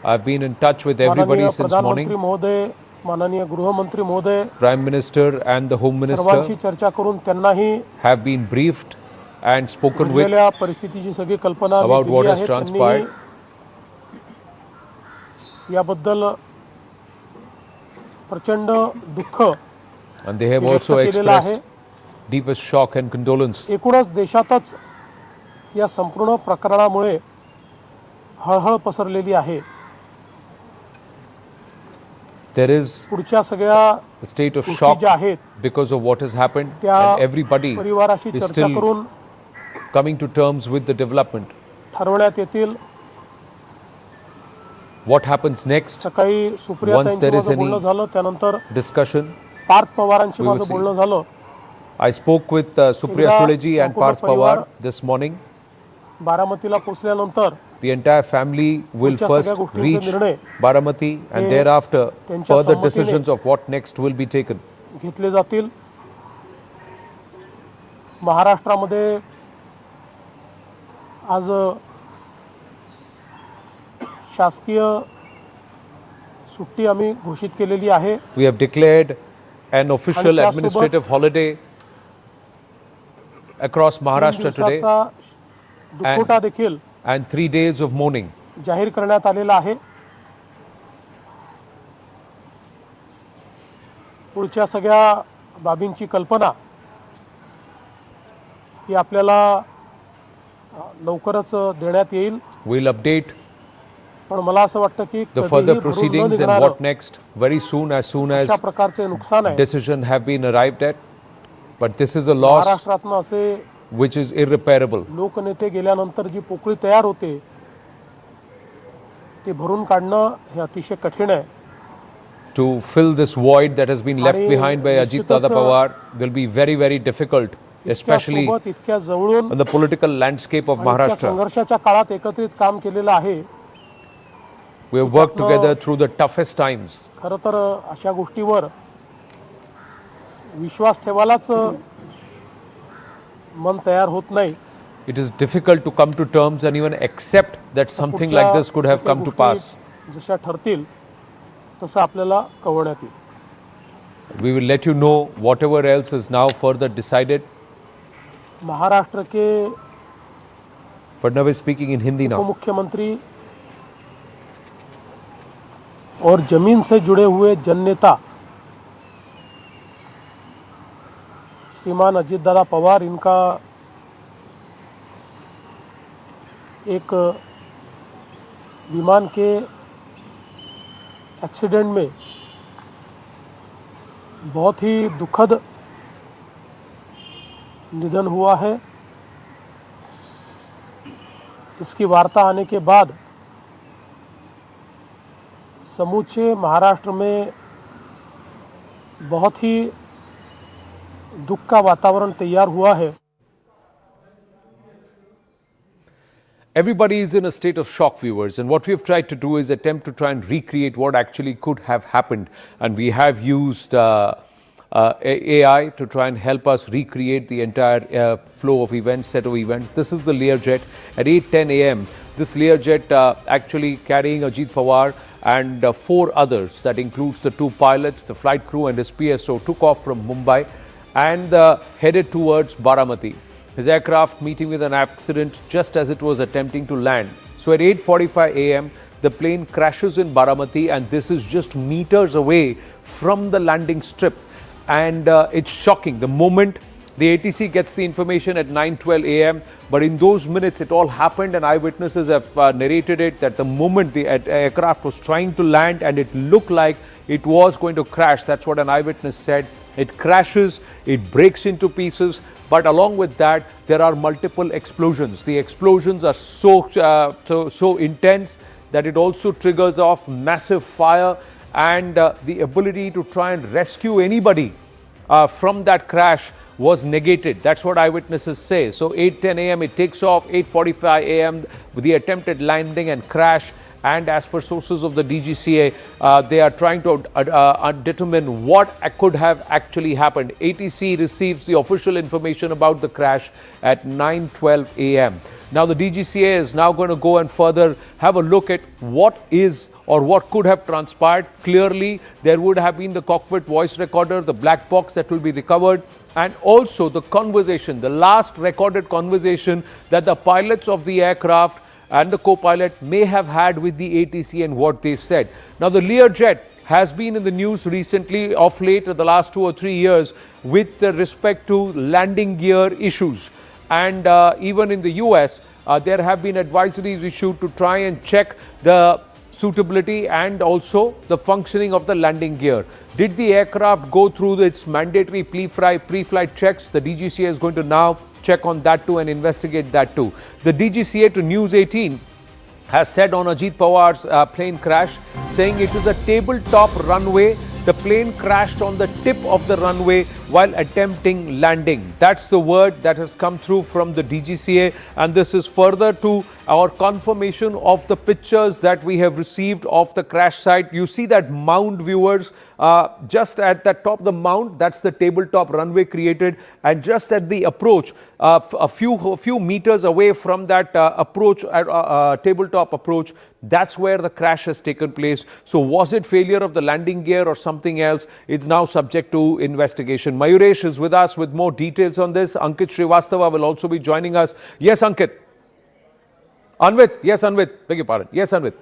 I've been in touch with everybody माननीय since प्रधानमंत्री morning. महोदय, माननीय गृहमंत्री महोदय, Prime Minister and the Home सर्वांशी Minister चर्चा करून त्यांनाही have been briefed and spoken with घडलेल्या परिस्थितीची सगळी कल्पना मी about दिली what has आहे. transpired. त्यांनी याबद्दल प्रचंड दुःख And they have व्यक्त also केलेलं आहे. expressed deepest shock and condolence. एकूणच देशातच या संपूर्ण प्रकरणामुळे हळहळ पसरलेली आहे. There is पुढच्या सगळ्या a state of गोष्टी shock ज्या आहेत because of what has happened, त्या and everybody परिवाराशी is चर्चा still करून coming to terms with the development. ठरवण्यात येतील. What happens next? सकाळी सुप्रिया Once ताईंशी there is माझं बोलणं any झालं, त्यानंतर discussion, पार्थ पवारांशी we will माझं see. बोलणं झालं. I spoke with Supriya एकदा Sule ji and संपूर्ण Parth परिवार Pawar this morning. बारामतीला पोहोचल्यानंतर The entire family will पुढच्या first सगळ्या गोष्टींचे reach निर्णय Baramati, and हे thereafter त्यांच्या further संमतीने decisions of what next will be taken. घेतले जातील. महाराष्ट्रामध्ये आज शासकीय सुट्टी आम्ही घोषित केलेली आहे. We have declared an official त्यासोबत administrative holiday across 3 Maharashtra today, दिवसाचा दुखवटा देखील and 3 days of mourning. जाहीर करण्यात आलेला आहे. पुढच्या सगळ्या बाबींची कल्पना ही आपल्याला लवकरच देण्यात येईल. We'll update पण मला असं वाटतं की the कधीही further भरून न proceedings and निघणारं what next very soon अशा as प्रकारचे नुकसान आहे. decision have been arrived at. But this is a loss महाराष्ट्रातनं असे which is irreparable. लोकनेते गेल्यानंतर जी पोकळी तयार होते ती भरून काढणं हे अतिशय कठीण आहे. To fill this void that has been left आणि behind by Ajit Dada निश्चितच Pawar will be very, very difficult, especially सोबत इतक्या जवळून on the political landscape of आणि इतक्या Maharashtra. संघर्षाच्या काळात एकत्रित काम केलेलं आहे. We have worked together through the toughest times. खरं तर अशा गोष्टीवर विश्वास ठेवायलाच मन तयार होत नाही. It is difficult to come to terms and even accept that something like this could have come to pass. जशा ठरतील तसं आपल्याला कळवण्यात येईल. We will let you know whatever else is now further decided. Maharashtra के Fadnavis speaking in Hindi now. उपमुख्यमंत्री और जमीन से जुड़े हुए जननेता श्रीमान अजीत दादा पवार, इनका एक विमान के एक्सीडेंट में बहुत ही दुखद निधन हुआ है. इसकी वार्ता आने के बाद समूचे महाराष्ट्र में बहुत ही दुख का वातावरण तैयार हुआ है. Everybody is in a state of shock, viewers, and what we have tried to do is attempt to try and recreate what actually could have happened, and we have used AI to try and help us recreate the entire flow of events, set of events. This is the Learjet. At 8:10 a.m., This Learjet actually carrying Ajit Pawar and 4 others, that includes the 2 pilots, the flight crew and his PSO, took off from Mumbai and headed towards Baramati. His aircraft meeting with an accident just as it was attempting to land. So at 8:45 a.m., the plane crashes in Baramati, and this is just meters away from the landing strip. And it's shocking. The moment the ATC gets the information at 9:12 a.m., but in those minutes it all happened, and eyewitnesses have narrated it that the moment the aircraft was trying to land and it looked like it was going to crash, that's what an eyewitness said. It crashes, it breaks into pieces, but along with that, there are multiple explosions. The explosions are so intense that it also triggers off massive fire, and the ability to try and rescue anybody from that crash was negated. That's what eyewitnesses say. So 8:10 a.m. it takes off, 8:45 a.m. with the attempted landing and crash. And as per sources of the DGCA, they are trying to determine what could have actually happened. ATC receives the official information about the crash at 9:12 a.m. Now the DGCA is now going to go and further have a look at what is or what could have transpired. Clearly, there would have been the cockpit voice recorder, the black box that will be recovered, and also the conversation, the last recorded conversation that the pilots of the aircraft and the co-pilot may have had with the ATC and what they said. Now the Learjet has been in the news recently, of late, the last 2 or 3 years, with respect to landing gear issues. And even in the US, there have been advisories issued to try and check the suitability and also the functioning of the landing gear. Did the aircraft go through its mandatory pre-flight checks? The DGCA is going to now check on that too and investigate that too. The DGCA to News 18 has said on Ajit Pawar's plane crash, saying it is a tabletop runway. The plane crashed on the tip of the runway while attempting landing. That's the word that has come through from the DGCA, and this is further to our confirmation of the pictures that we have received of the crash site. You see that mound, viewers, just at the top of the mound, that's the tabletop runway created, and just at the approach, a few meters away from that tabletop approach, that's where the crash has taken place. So was it failure of the landing gear or something else? It's now subject to investigation. Mayuresh is with us with more details on this. Ankit Srivastava will also be joining us. Yes, Ankit. Anvit. Yes, Anvit. Beg your pardon. Yes, Anvit.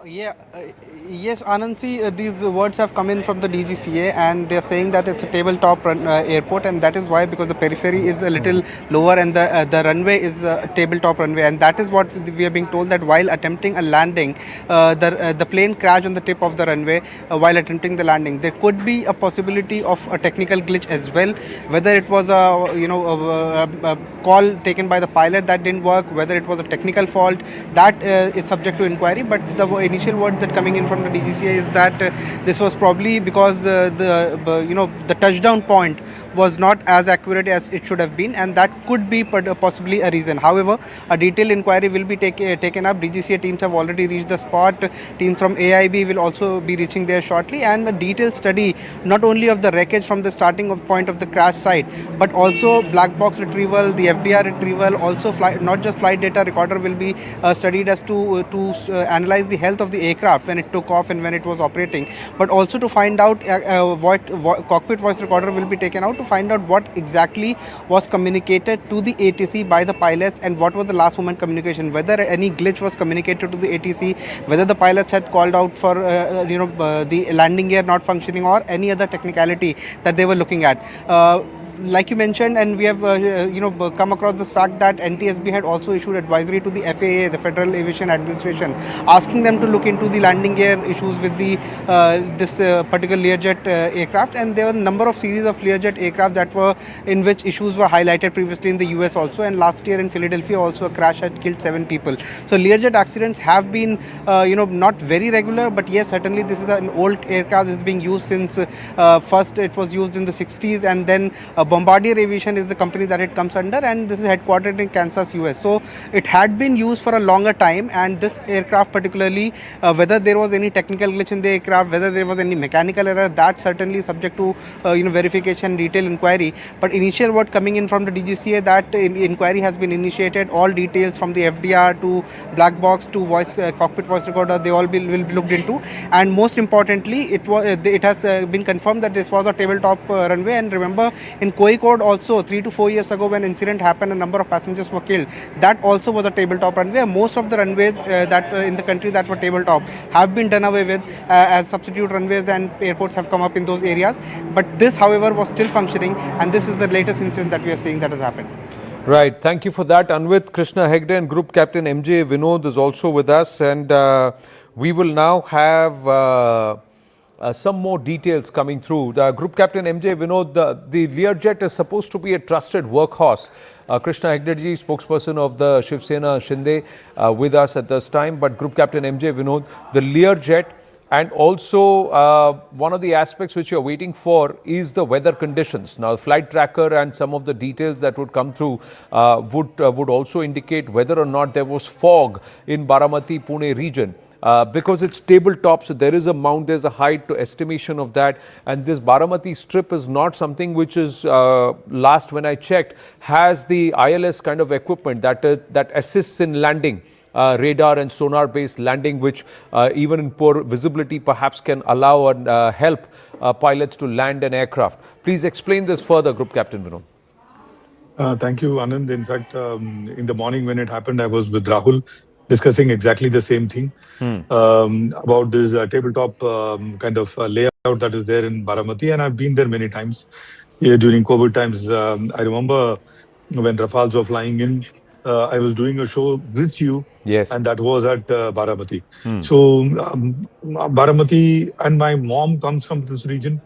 Yes, Anand, these words have come in from the DGCA, and they're saying that it's a tabletop airport, and that is why, because the periphery is a little lower and the runway is a tabletop runway, and that is what we are being told, that while attempting a landing, the plane crashed on the tip of the runway while attempting the landing. There could be a possibility of a technical glitch as well, whether it was a call taken by the pilot that didn't work, whether it was a technical fault, that is subject to inquiry. But the initial word that coming in from the DGCA is that this was probably because the touchdown point was not as accurate as it should have been, and that could be possibly a reason. However, a detailed inquiry will be taken up. DGCA teams have already reached the spot. Teams from AIB will also be reaching there shortly, and a detailed study not only of the wreckage from the starting point of the crash site, but also black box retrieval, the FDR retrieval, also not just flight data recorder will be studied as to analyze the health of the aircraft when it took off and when it was operating, but also to find out what cockpit voice recorder will be taken out to find out what exactly was communicated to the ATC by the pilots, and what was the last moment communication, whether any glitch was communicated to the ATC, whether the pilots had called out for the landing gear not functioning or any other technicality that they were looking at. Like you mentioned, and we have come across this fact that NTSB had also issued advisory to the FAA, the Federal Aviation Administration, asking them to look into the landing gear issues with the this particular Learjet aircraft. And there were a number of series of Learjet aircraft that were in which issues were highlighted previously in the US also, and last year in Philadelphia also a crash had killed 7 people. So Learjet accidents have been not very regular, but yes, certainly this is an old aircraft. It's being used since first it was used in the 60s, and then Bombardier Aviation is the company that it comes under, and this is headquartered in Kansas, US. So it had been used for a longer time, and this aircraft particularly, whether there was any technical glitch in the aircraft, whether there was any mechanical error, that certainly subject to verification, detailed inquiry. But initial word coming in from the DGCA that inquiry has been initiated. All details from the FDR to black box to voice cockpit voice recorder, they all will be looked into. And most importantly, it has been confirmed that this was a tabletop runway. And remember, in Kozhikode also 3 to 4 years ago, when incident happened, a number of passengers were killed. That also was a tabletop runway. Most of the runways that in the country that were tabletop have been done away with as substitute runways, and airports have come up in those areas. But this, however, was still functioning, and this is the latest incident that we are seeing that has happened. Right. Thank you for that, Anvit. Krishna Hegde and Group Captain MJ Vinod is also with us, and we will now have some more details coming through. The Group Captain MJ Vinod, the Learjet is supposed to be a trusted workhorse. Krishna Hegdeji, spokesperson of the Shiv Sena Shinde, with us at this time. But Group Captain MJ Vinod, the Learjet, and also one of the aspects which you're waiting for is the weather conditions. Now, the flight tracker and some of the details that would come through would also indicate whether or not there was fog in Baramati, Pune region. Because it's tabletop, so there is a mount, there's a height to estimation of that, and this Baramati strip is not something which is, last when I checked, has the ILS kind of equipment that assists in landing, radar and sonar based landing, which even in poor visibility perhaps can allow and help pilots to land an aircraft. Please explain this further, Group Captain Vinod. Thank you, Anand. In fact, in the morning when it happened, I was with Rahul discussing exactly the same thing about this tabletop kind of layout that is there in Baramati, and I've been there many times during COVID times. I remember when Rafales were flying in, I was doing a show with you, yes, and that was at Baramati. So Baramati, and my mom comes from this region.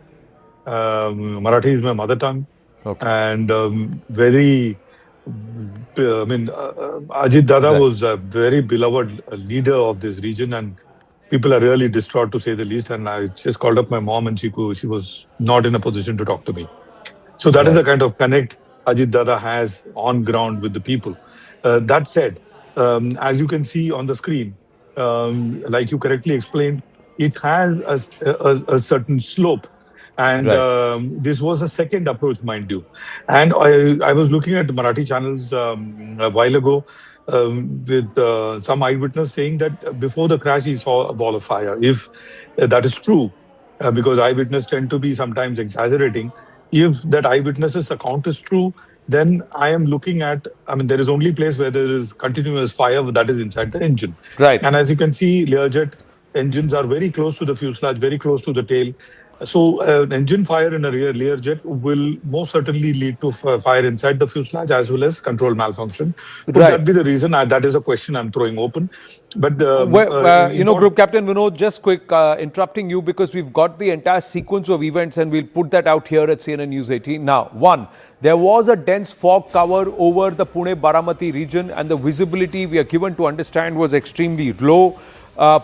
Marathi is my mother tongue, and Ajit Dada was a very beloved leader of this region, and people are really distraught, to say the least. And I just called up my mom, and she was not in a position to talk to me. So that is the kind of connect Ajit Dada has on ground with the people. That said, as you can see on the screen, like you correctly explained, it has a certain slope. And this was a second approach, mind you. And I was looking at Marathi channels a while ago with some eyewitness saying that before the crash, he saw a ball of fire. If that is true, because eyewitnesses tend to be sometimes exaggerating, if that eyewitness's account is true, then I am looking at, there is only place where there is continuous fire, that is inside the engine. Right. And as you can see, Learjet engines are very close to the fuselage, very close to the tail. So an engine fire in a rear Learjet will most certainly lead to fire inside the fuselage as well as control malfunction. Could that be the reason? That is a question I'm throwing open. But Group Captain Vinod, just quick interrupting you, because we've got the entire sequence of events and we'll put that out here at CNN News 18. Now, one, there was a dense fog cover over the Pune-Baramati region, and the visibility we are given to understand was extremely low.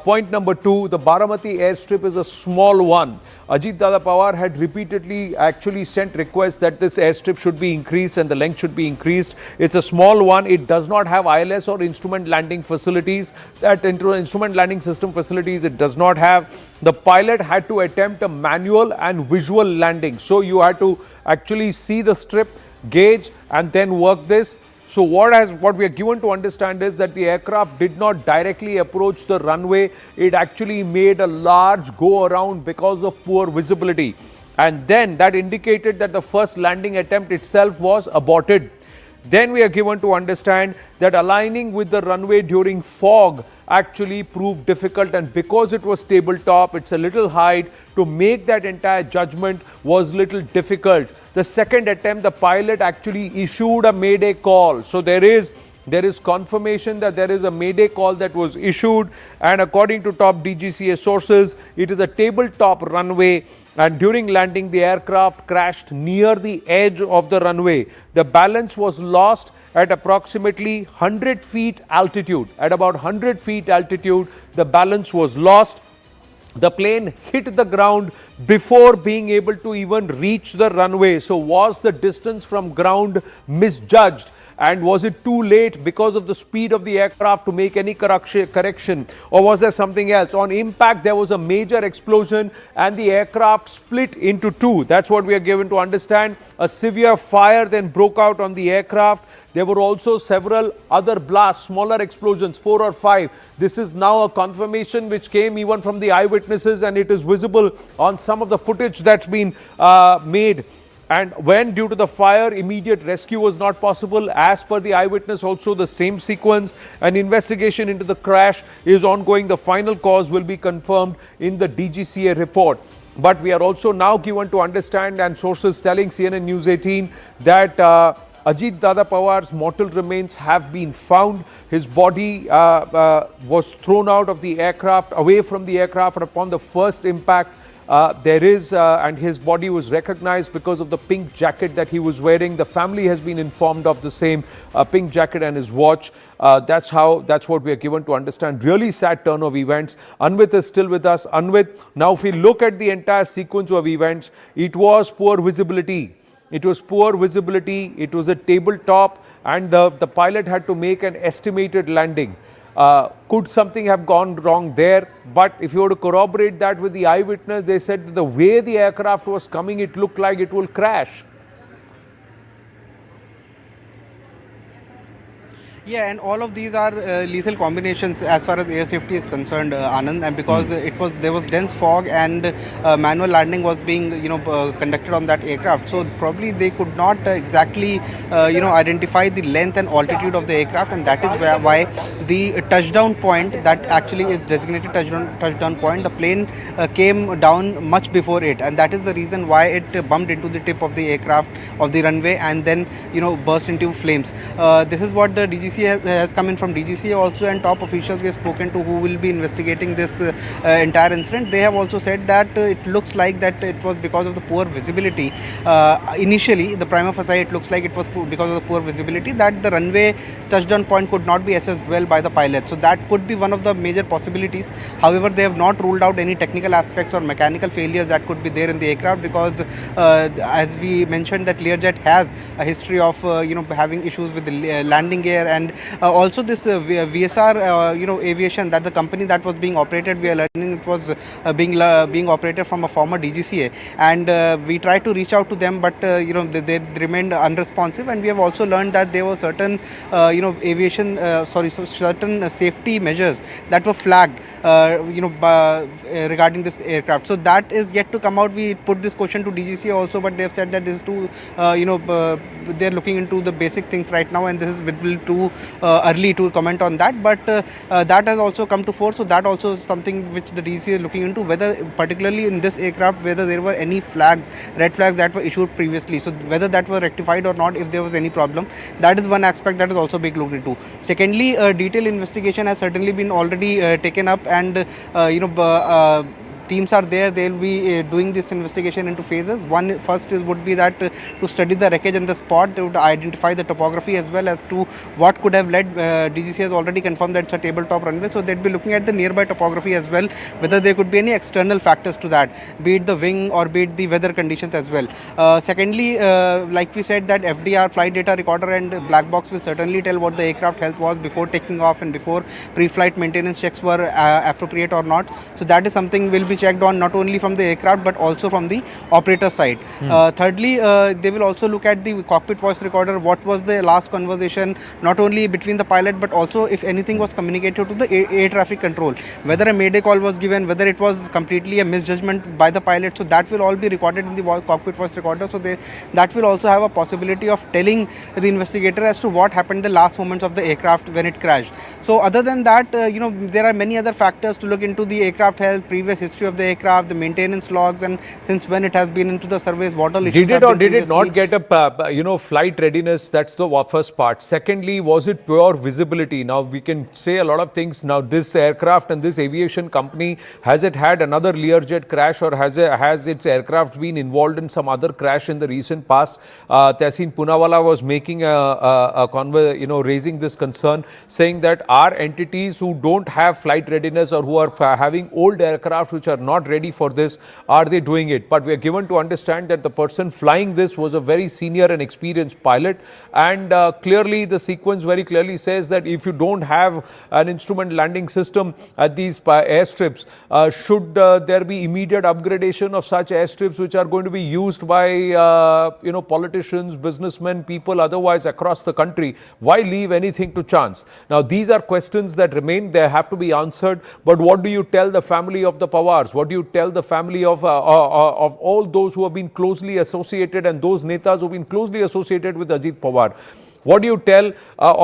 Point number two, the Baramati airstrip is a small one. Ajit Dada Pawar had repeatedly actually sent requests that this airstrip should be increased and the length should be increased. It's a small one. It does not have ILS or instrument landing facilities. That instrument landing system facilities it does not have. The pilot had to attempt a manual and visual landing. So you had to actually see the strip, gauge, and then work this. So what we are given to understand is that the aircraft did not directly approach the runway. It actually made a large go around because of poor visibility. And then that indicated that the first landing attempt itself was aborted. Then we are given to understand that aligning with the runway during fog actually proved difficult, and because it was tabletop, it's a little height, to make that entire judgment was little difficult. The second attempt, the pilot actually issued a mayday call. So there is confirmation that there is a mayday call that was issued, and according to top DGCA sources, it is a tabletop runway, and during landing the aircraft crashed near the edge of the runway. The balance was lost at approximately 100 feet altitude. At about 100 feet altitude, the balance was lost. the plane hit the ground before being able to even reach the runway. So was the distance from ground misjudged, and was it too late because of the speed of the aircraft to make any correction, or was there something else? On impact, there was a major explosion and the aircraft split into two. That's what we are given to understand. A severe fire then broke out on the aircraft. There were also several other blasts, smaller explosions, 4 or 5. This is now a confirmation which came even from the eyewitnesses, and it is visible on some of the footage that's been made. And when, due to the fire, immediate rescue was not possible, as per the eyewitness, also the same sequence. An investigation into the crash is ongoing. The final cause will be confirmed in the DGCA report. But we are also now given to understand, and sources telling CNN News 18, that Ajit Dada Pawar's mortal remains have been found. His body was thrown out of the aircraft, away from the aircraft upon the first impact. And his body was recognized because of the pink jacket that he was wearing. The family has been informed of the same pink jacket and his watch. That's what we are given to understand. Really sad turn of events. Anvit is still with us. Anvit, now if we look at the entire sequence of events, it was poor visibility. It was poor visibility. It was a tabletop, and the pilot had to make an estimated landing. Could something have gone wrong there? But if you were to corroborate that with the eyewitness, they said that the way the aircraft was coming, it looked like it will crash. Yeah, and all of these are lethal combinations as far as air safety is concerned, Anand. And because there was dense fog, and manual landing was being conducted on that aircraft, so probably they could not exactly identify the length and altitude of the aircraft, and that is why the touchdown point that actually is designated touchdown point, the plane came down much before it, and that is the reason why it bumped into the tip of the aircraft of the runway and then burst into flames. This is what the DGCA has come in from DGCA also, and top officials we have spoken to who will be investigating this entire incident. They have also said that it looks like that it was because of the poor visibility. Initially, the prima facie, it looks like it was because of the poor visibility, that the runway touchdown point could not be assessed well by the pilot. So that could be one of the major possibilities. However, they have not ruled out any technical aspects or mechanical failures that could be there in the aircraft, because as we mentioned, that Learjet has a history of having issues with the landing gear, and also this VSR aviation, that the company that was being operated, we are learning it was being operated from a former DGCA, and we tried to reach out to them, but they remained unresponsive. And we have also learned that there were certain certain safety measures that were flagged regarding this aircraft. So that is yet to come out. We put this question to DGCA also, but they have said that this is too they are looking into the basic things right now, and this is little too early to comment on that. But that has also come to fore. So that also is something which the DGCA is looking into, whether particularly in this aircraft, whether there were any flags, red flags that were issued previously. So whether that were rectified or not, if there was any problem, that is one aspect that is also being looked into. Secondly, detailed investigation has certainly been already taken up, and teams are there. They will be doing this investigation into phases. First would be that to study the wreckage and the spot. They would identify the topography as well as to what could have led. DGCA has already confirmed that it's a tabletop runway, so they'd be looking at the nearby topography as well, whether there could be any external factors to that, be it the wing or be it the weather conditions as well. Secondly, like we said, that FDR, flight data recorder, and black box will certainly tell what the aircraft health was before taking off and before pre-flight maintenance checks were appropriate or not. So that is something will be checked on, not only from the aircraft but also from the operator side. Thirdly, they will also look at the cockpit voice recorder. What was the last conversation, not only between the pilot but also if anything was communicated to the air traffic control, whether a mayday call was given, whether it was completely a misjudgment by the pilot. So that will all be recorded in the cockpit voice recorder. So that will also have a possibility of telling the investigator as to what happened the last moments of the aircraft when it crashed. So other than that, there are many other factors to look into: the aircraft health, previous history of the aircraft, the maintenance logs, and since when it has been into the service, what all issues did it or did it not get a flight readiness? That's the first part. Secondly, was it pure visibility? Now we can say a lot of things. Now this aircraft and this aviation company, has it had another Learjet crash, or has its aircraft been involved in some other crash in the recent past? Tehseen Poonawalla was making raising this concern, saying that our entities who don't have flight readiness or who are having old aircraft which are are not ready for this, are they doing it? But we are given to understand that the person flying this was a very senior and experienced pilot, and clearly the sequence very clearly says that if you don't have an instrument landing system at these airstrips, should there be immediate upgradation of such airstrips which are going to be used by politicians, businessmen, people otherwise across the country? Why leave anything to chance? Now these are questions that remain. They have to be answered. But what do you tell the family of the Pawars? What do you tell the family of all those who have been closely associated and those netas who have been closely associated with Ajit Pawar? What do you tell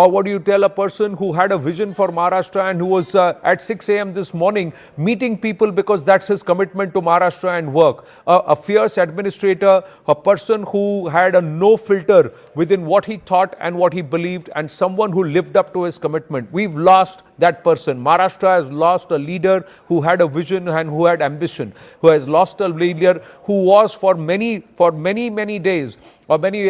what do you tell a person who had a vision for Maharashtra and who was at 6 a.m. this morning meeting people because that's his commitment to Maharashtra and work? A fierce administrator, a person who had a no filter within what he thought and what he believed, and someone who lived up to his commitment. We've lost that person. Maharashtra has lost a leader who had a vision and who had ambition, who has lost a leader who was for many days or many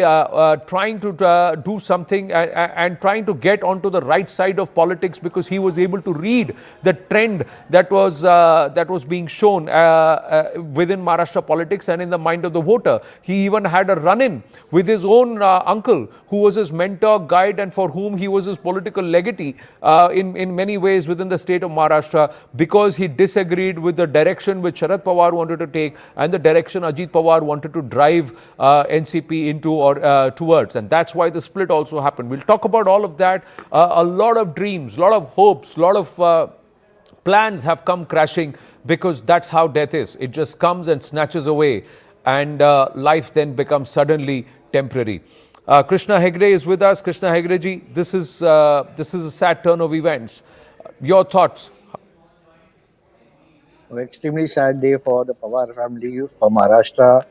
trying to do something and trying to get onto the right side of politics, because he was able to read the trend that was being shown within Maharashtra politics and in the mind of the voter. He even had a run-in with his own uncle, who was his mentor, guide, and for whom he was his political legatee in many ways within the state of Maharashtra, because he disagreed with the direction which Sharad Pawar wanted to take and the direction Ajit Pawar wanted to drive NCP into or towards, and that's why the split also happened. We'll talk about all of that. A lot of dreams, a lot of hopes, a lot of plans have come crashing, because that's how death is. It just comes and snatches away, and life then becomes suddenly temporary. Krishna Hegde is with us. Krishna Hegde ji, this is a sad turn of events. Your thoughts? Extremely sad day for the Pawar family, for Maharashtra,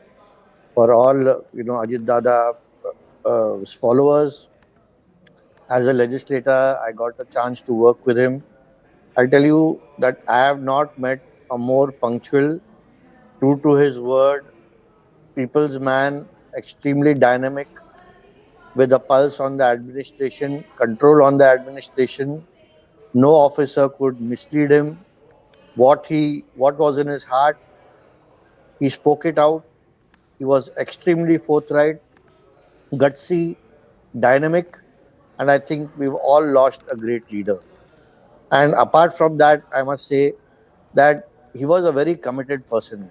for all Ajit Dada followers. As a legislator, I got a chance to work with him. I'll tell you that I have not met a more punctual, true to his word, people's man, extremely dynamic, with a pulse on the administration, control on the administration. No officer could mislead him. What was in his heart, he spoke it out. He was extremely forthright, gutsy, dynamic, and I think we've all lost a great leader. And apart from that, I must say that he was a very committed person.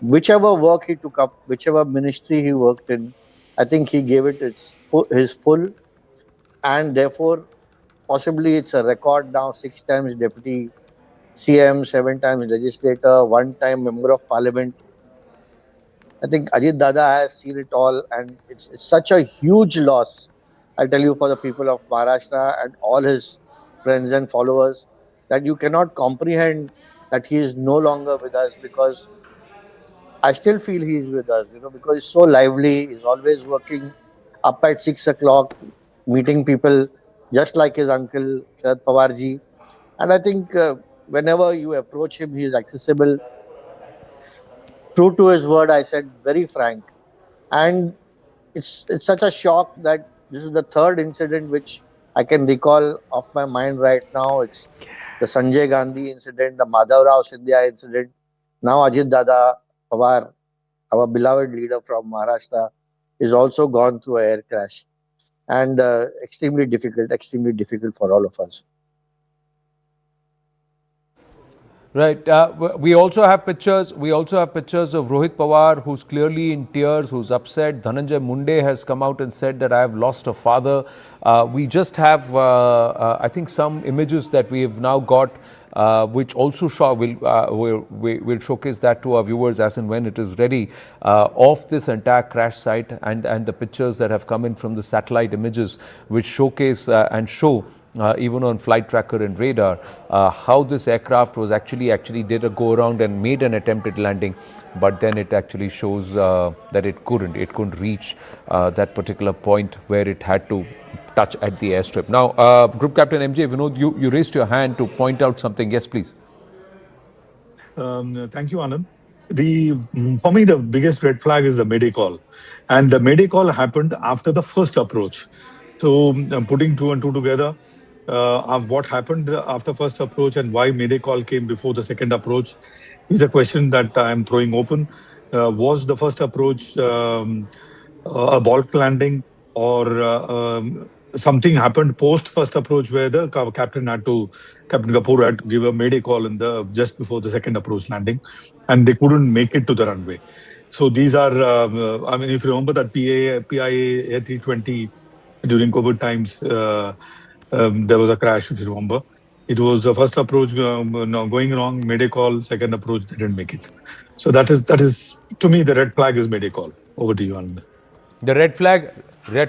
Whichever work he took up, whichever ministry he worked in, I think he gave it his full, and therefore possibly it's a record now: 6 times deputy CM, 7 times legislator, 1 time member of parliament. I think Ajit Dada has seen it all, and it's such a huge loss, I tell you, for the people of Maharashtra and all his friends and followers, that you cannot comprehend that he is no longer with us, because I still feel he is with us, because he's so lively. He's always working up at 6 o'clock, meeting people just like his uncle, Sharad Pawar ji. And I think whenever you approach him, he is accessible. True to his word, I said, very frank. And it's such a shock that this is the third incident which I can recall off my mind right now. It's the Sanjay Gandhi incident, the Madhav Rao Sindhya incident. Now Ajit Dada Pawar, our beloved leader from Maharashtra, is also gone through an air crash. And extremely difficult for all of us. Right. We also have pictures. We also have pictures of Rohit Pawar, who's clearly in tears, who's upset. Dhananjay Munde has come out and said that I have lost a father. We just have, I think, some images that we have now got, which also we'll showcase that to our viewers as and when it is ready, of this entire crash site, and the pictures that have come in from the satellite images, which showcase and show even on flight tracker and radar, how this aircraft was actually did a go around and made an attempt at landing, but then it actually shows that it couldn't reach that particular point where it had to touch at the airstrip. Now, Group Captain MJ Vinod, you raised your hand to point out something. Yes, please. Thank you, Anand. For me, the biggest red flag is the Mayday call, and the Mayday call happened after the first approach. So, putting 2 and 2 together, what happened after first approach and why Mayday call came before the second approach is a question that I am throwing open. Was the first approach a bulk landing, or something happened post first approach where the Captain Kapoor had to give a Mayday call in the just before the second approach landing, and they couldn't make it to the runway. So these are, I mean, if you remember that PIA A320 during COVID times, there was a crash, if you remember. It was the first approach going wrong, Mayday call, second approach, they didn't make it. So that is to me, the red flag is Mayday call. Over to you, Anand. The red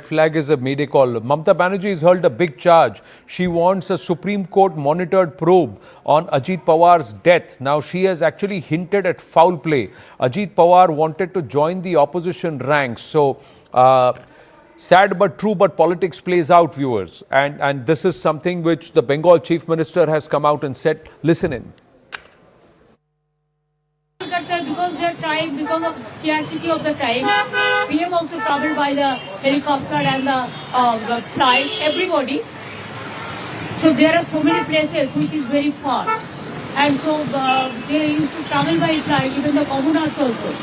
flag is a Mayday call. Mamata Banerjee has hurled a big charge. She wants a Supreme Court monitored probe on Ajit Pawar's death. Now she has actually hinted at foul play. Ajit Pawar wanted to join the opposition ranks. So sad but true, but politics plays out, viewers. And this is something which the Bengal Chief Minister has come out and said, listen in. Because their time, because of scarcity of the time, we have also traveled by the helicopter and the flight, everybody. So there are so many places which is very far. And so they used to travel by flight, even the commoners also.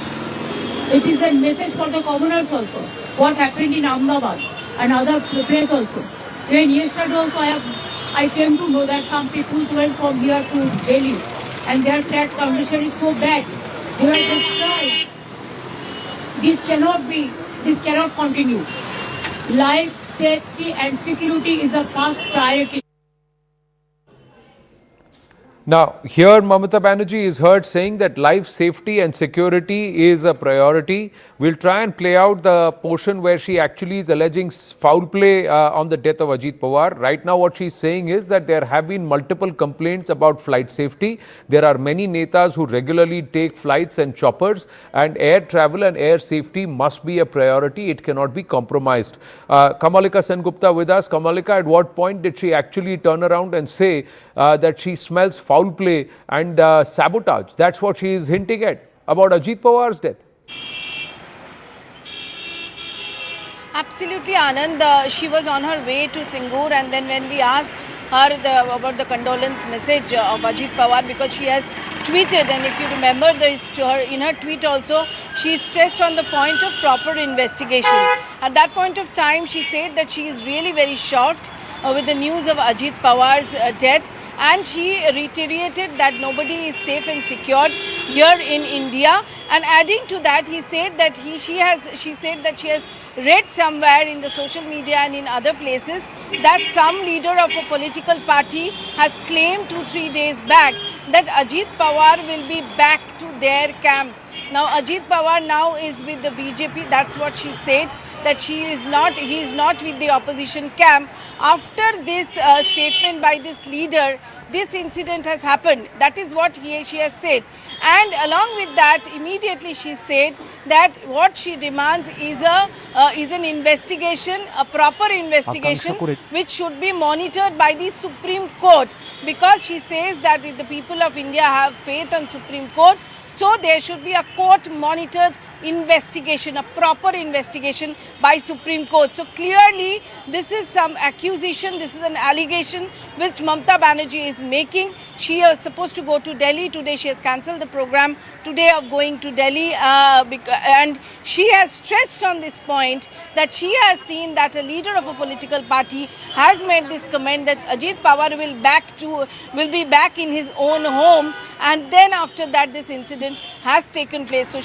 It is a message for the commoners also. What happened in Ahmedabad and other places also. Even yesterday also I came to know that some people went from here to Delhi and their flat condition is so bad. They are destroyed. This cannot continue. Life, safety and security is a first priority. Now, here Mamata Banerjee is heard saying that life, safety and security is a priority. We'll try and play out the portion where she actually is alleging foul play on the death of Ajit Pawar. Right now what she's saying is that there have been multiple complaints about flight safety. There are many netas who regularly take flights and choppers, and air travel and air safety must be a priority. It cannot be compromised. Kamalika Sengupta with us. Kamalika, at what point did she actually turn around and say that she smells foul play and sabotage? That's what she is hinting at about Ajit Pawar's death. Absolutely, Anand. She was on her way to Singur, and then when we asked her about the condolence message of Ajit Pawar, because she has tweeted, and if you remember this to her, in her tweet also, she stressed on the point of proper investigation. At that point of time, she said that she is really very shocked with the news of Ajit Pawar's death. And she reiterated that nobody is safe and secured here in India. And adding to that, he said that she said that she has read somewhere in the social media and in other places that some leader of a political party has claimed 2-3 days back that Ajit Pawar will be back to their camp. Now Ajit Pawar now is with the BJP. That's what she said, that he is not with the opposition camp. After this statement by this leader, this incident has happened. That is what she has said. And along with that, immediately she said that what she demands is an investigation, a proper investigation, which should be monitored by the Supreme Court, because she says that if the people of India have faith on Supreme Court, so there should be a court-monitored investigation, a proper investigation by Supreme Court. So clearly, this is some accusation, this is an allegation which Mamata Banerjee is making. She was supposed to go to Delhi. Today she has cancelled the program today of going to Delhi, and she has stressed on this point that she has seen that a leader of a political party has made this comment that Ajit Pawar will be back in his own home, and then after that this incident has taken place. So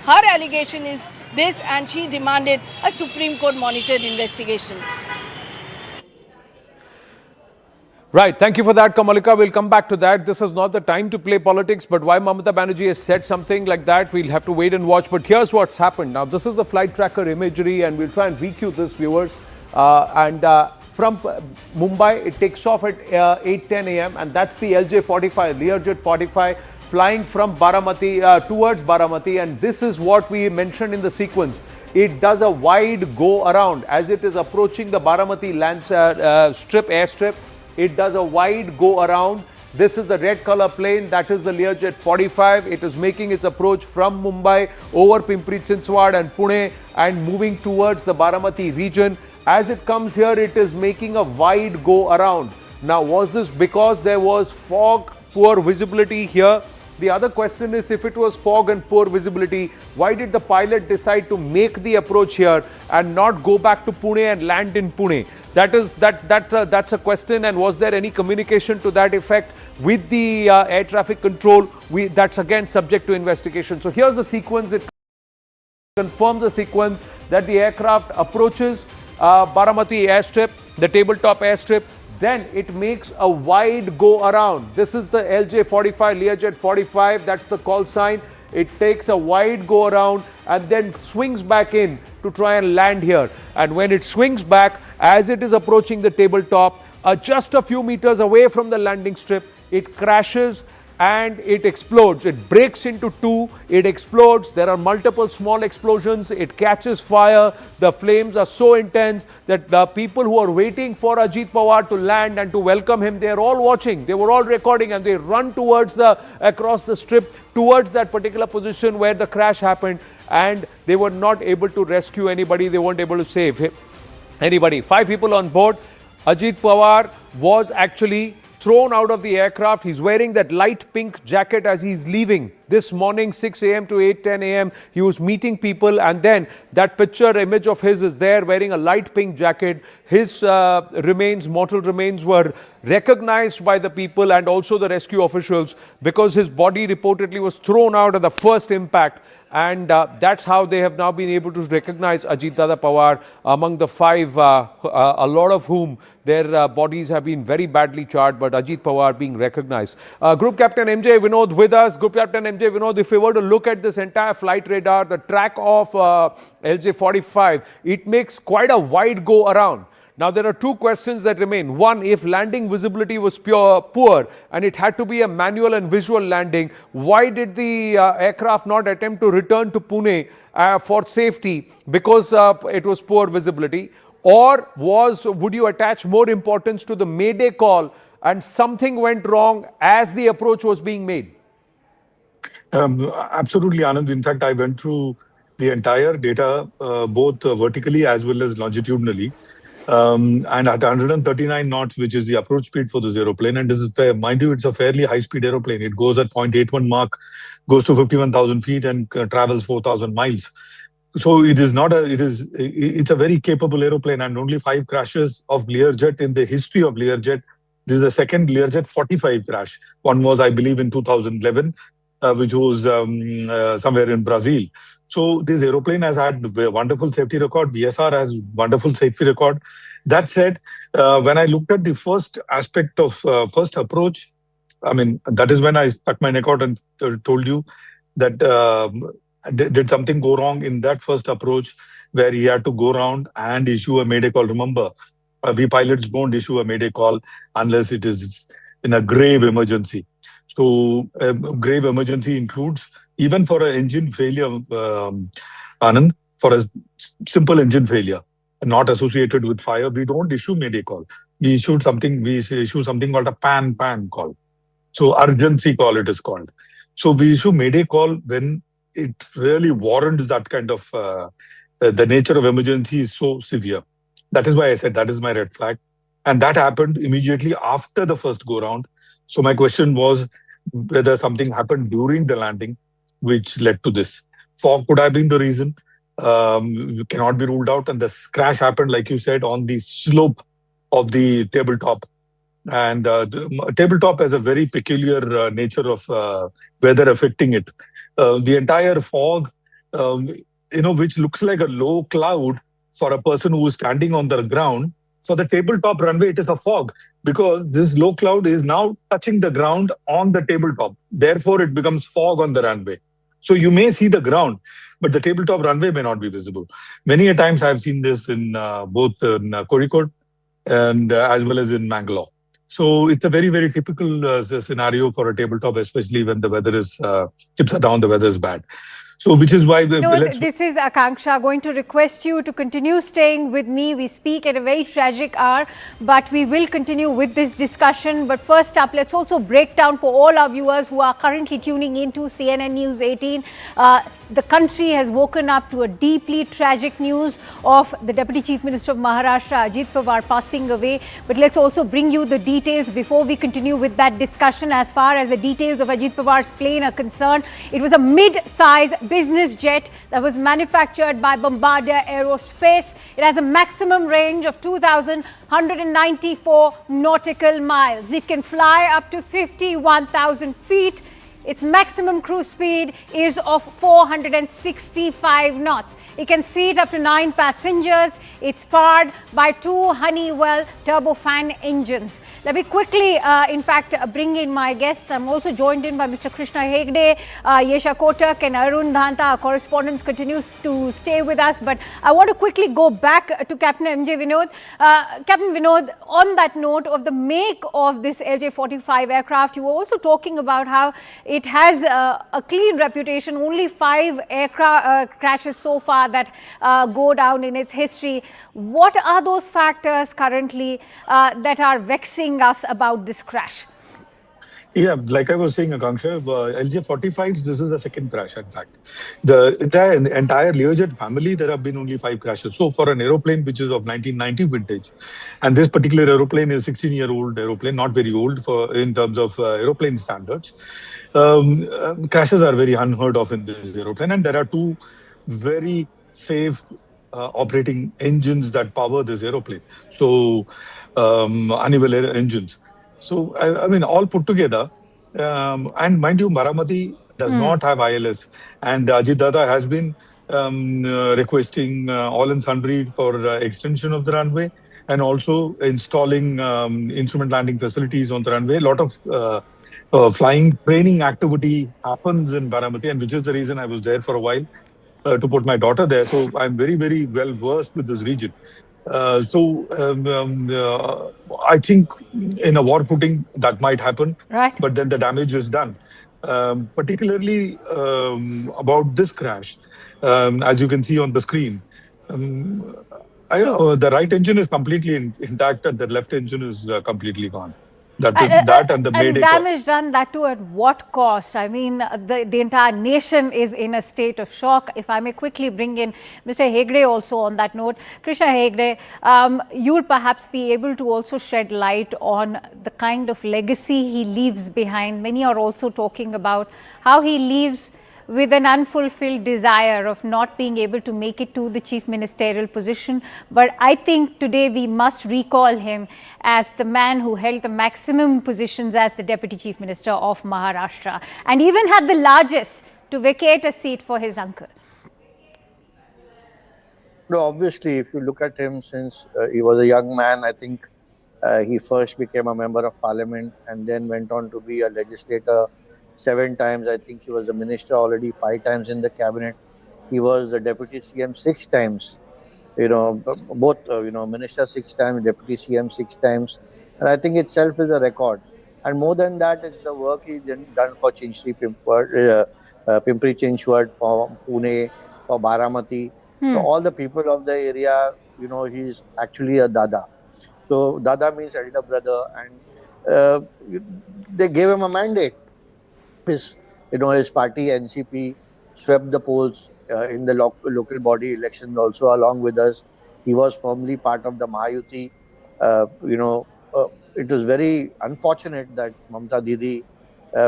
her allegation is this, and she demanded a Supreme Court monitored investigation. Right. Thank you for that, Kamalika. We'll come back to that. This is not the time to play politics, but why Mamata Banerjee has said something like that, we'll have to wait and watch. But here's what's happened. Now, this is the flight tracker imagery, and we'll try and recue this, viewers. From Mumbai, it takes off at 8:10 a.m. and that's the LJ-45, Learjet 45, flying from Baramati towards Baramati. And this is what we mentioned in the sequence. It does a wide go around as it is approaching the Baramati airstrip. It does a wide go around. This is the red color plane, that is the Learjet 45. It is making its approach from Mumbai over Pimpri Chinchwad and Pune and moving towards the Baramati region. As it comes here, it is making a wide go around. Now, was this because there was fog, poor visibility here? The other question is, if it was fog and poor visibility, why did the pilot decide to make the approach here and not go back to Pune and land in Pune? That's a question. And was there any communication to that effect with the air traffic control? That's again subject to investigation. So here's the sequence. It confirms the sequence that the aircraft approaches Baramati airstrip, the tabletop airstrip. Then it makes a wide go around. This is the LJ45, Learjet 45. That's the call sign. It takes a wide go around and then swings back in to try and land here. And when it swings back, as it is approaching the tabletop, just a few meters away from the landing strip, it crashes and it explodes. It breaks into two, it explodes. There are multiple small explosions. It catches fire. The flames are so intense that the people who are waiting for Ajit Pawar to land and to welcome him, they are all watching. They were all recording and they run towards across the strip towards that particular position where the crash happened, and they were not able to rescue anybody. They weren't able to save anybody. 5 people on board. Ajit Pawar was actually thrown out of the aircraft. He's wearing that light pink jacket as he's leaving. This morning, 6 a.m. to 8:10 a.m., he was meeting people, and then that picture image of his is there wearing a light pink jacket. His mortal remains were recognized by the people and also the rescue officials because his body reportedly was thrown out at the first impact. And that's how they have now been able to recognize Ajit Dada Pawar among the 5, a lot of whom their bodies have been very badly charred, but Ajit Pawar being recognized. Group Captain MJ Vinod with us. Group Captain MJ Vinod, if we were to look at this entire flight radar, the track of LJ45, it makes quite a wide go around. Now, there are 2 questions that remain. One, if landing visibility was poor and it had to be a manual and visual landing, why did the aircraft not attempt to return to Pune for safety because it was poor visibility? Or would you attach more importance to the Mayday call and something went wrong as the approach was being made? Absolutely, Anand. In fact, I went through the entire data, both vertically as well as longitudinally. And at 139 knots, which is the approach speed for this aeroplane, and this is mind you, it's a fairly high-speed aeroplane. It goes at 0.81 Mach, goes to 51,000 feet, and travels 4,000 miles. So it's a very capable aeroplane, and only 5 crashes of Learjet in the history of Learjet. This is the second Learjet 45 crash. One was, I believe, in 2011, which was somewhere in Brazil. So this aeroplane has had a wonderful safety record. VSR has wonderful safety record. That said, when I looked at the first aspect of first approach, I mean, that is when I stuck my neck out and told you that did something go wrong in that first approach where he had to go around and issue a Mayday call. Remember, we pilots don't issue a Mayday call unless it is in a grave emergency. So grave emergency includes, even for an engine failure, Anand, for a simple engine failure, not associated with fire, we don't issue Mayday call. We issue something called a PAN call. So urgency call it is called. So we issue Mayday call when it really warrants that kind of, the nature of emergency is so severe. That is why I said that is my red flag. And that happened immediately after the first go round. So my question was whether something happened during the landing which led to this. Fog could have been the reason. Cannot be ruled out. And the crash happened, like you said, on the slope of the tabletop. And the tabletop has a very peculiar nature of weather affecting it. The entire fog, which looks like a low cloud for a person who is standing on the ground, for the tabletop runway, it is a fog because this low cloud is now touching the ground on the tabletop. Therefore, it becomes fog on the runway. So you may see the ground, but the tabletop runway may not be visible. Many a times I've seen this in both in Kozhikode and as well as in Mangalore. So it's a very, very typical scenario for a tabletop, especially when the weather is, chips are down, the weather is bad. So, which is why This is Akanksha. Going to request you to continue staying with me. We speak at a very tragic hour, but we will continue with this discussion. But first up, let's also break down for all our viewers who are currently tuning into CNN News 18. The country has woken up to a deeply tragic news of the Deputy Chief Minister of Maharashtra, Ajit Pawar, passing away. But let's also bring you the details before we continue with that discussion. As far as the details of Ajit Pawar's plane are concerned, it was a mid-size business jet that was manufactured by Bombardier Aerospace. It has a maximum range of 2,194 nautical miles. It can fly up to 51,000 feet. Its maximum cruise speed is of 465 knots. It can seat up to 9 passengers. It's powered by 2 Honeywell turbofan engines. Let me quickly, bring in my guests. I'm also joined in by Mr. Krishna Hegde, Yesha Kotak and Arun Dhanta. Our correspondents continues to stay with us. But I want to quickly go back to Captain M.J. Vinod. Captain Vinod, on that note of the make of this LJ-45 aircraft, you were also talking about how it has a clean reputation. Only 5 aircraft crashes so far that go down in its history. What are those factors currently that are vexing us about this crash? Yeah, like I was saying, Akanksha, LJ-45s, this is the second crash, in fact. The entire Learjet family, there have been only 5 crashes. So for an aeroplane which is of 1990 vintage, and this particular aeroplane is 16-year-old aeroplane, not very old in terms of aeroplane standards, crashes are very unheard of in this aeroplane. And there are 2 very safe operating engines that power this aeroplane. So, Honeywell engines. So, I mean, all put together, and mind you, Baramati does not have ILS. And Ajit Dada has been requesting all and sundry for extension of the runway and also installing instrument landing facilities on the runway. A lot of flying training activity happens in Baramati, and which is the reason I was there for a while to put my daughter there. So I'm very, very well versed with this region. I think in a war footing that might happen, right? But then the damage is done. Particularly about this crash, as you can see on the screen, the right engine is completely intact and the left engine is completely gone. And the Mayday damage done, that too at what cost? I mean, the entire nation is in a state of shock. If I may quickly bring in Mr. Hegde also on that note. Krishna Hegde, you'll perhaps be able to also shed light on the kind of legacy he leaves behind. Many are also talking about how he leaves with an unfulfilled desire of not being able to make it to the chief ministerial position. But I think today we must recall him as the man who held the maximum positions as the Deputy Chief Minister of Maharashtra and even had the largest to vacate a seat for his uncle. No, obviously, if you look at him since he was a young man, I think he first became a member of parliament and then went on to be a legislator 7 times. I think he was a minister already 5 times in the cabinet. He was the deputy CM 6 times. Both minister 6 times, deputy CM 6 times, and I think itself is a record. And more than that, it's the work he's done for Pimpri Chinchwad, for Pune, for Baramati. So all the people of the area, he's actually a Dada. So Dada means elder brother, and they gave him a mandate. His party NCP swept the polls in the local body elections also along with us. He was firmly part of the Mahayuti. It was very unfortunate that Mamta Didi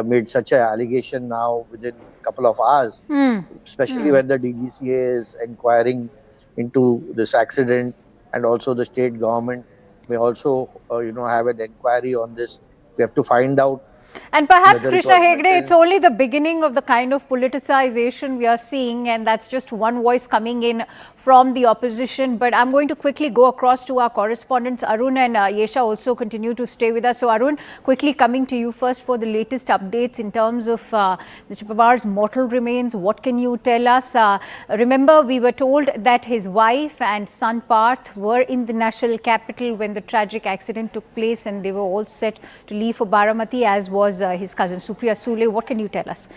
made such an allegation now within a couple of hours, especially when the DGCA is inquiring into this accident, and also the state government may also have an inquiry on this. We have to find out. And perhaps, Krishna Hegde, it's only the beginning of the kind of politicization we are seeing, and that's just one voice coming in from the opposition. But I'm going to quickly go across to our correspondents. Arun and Yesha also continue to stay with us. So Arun, quickly coming to you first for the latest updates in terms of Mr. Pawar's mortal remains. What can you tell us? Remember, we were told that his wife and son Parth were in the national capital when the tragic accident took place, and they were all set to leave for Baramati, as was his cousin Supriya Sule. What can you tell us?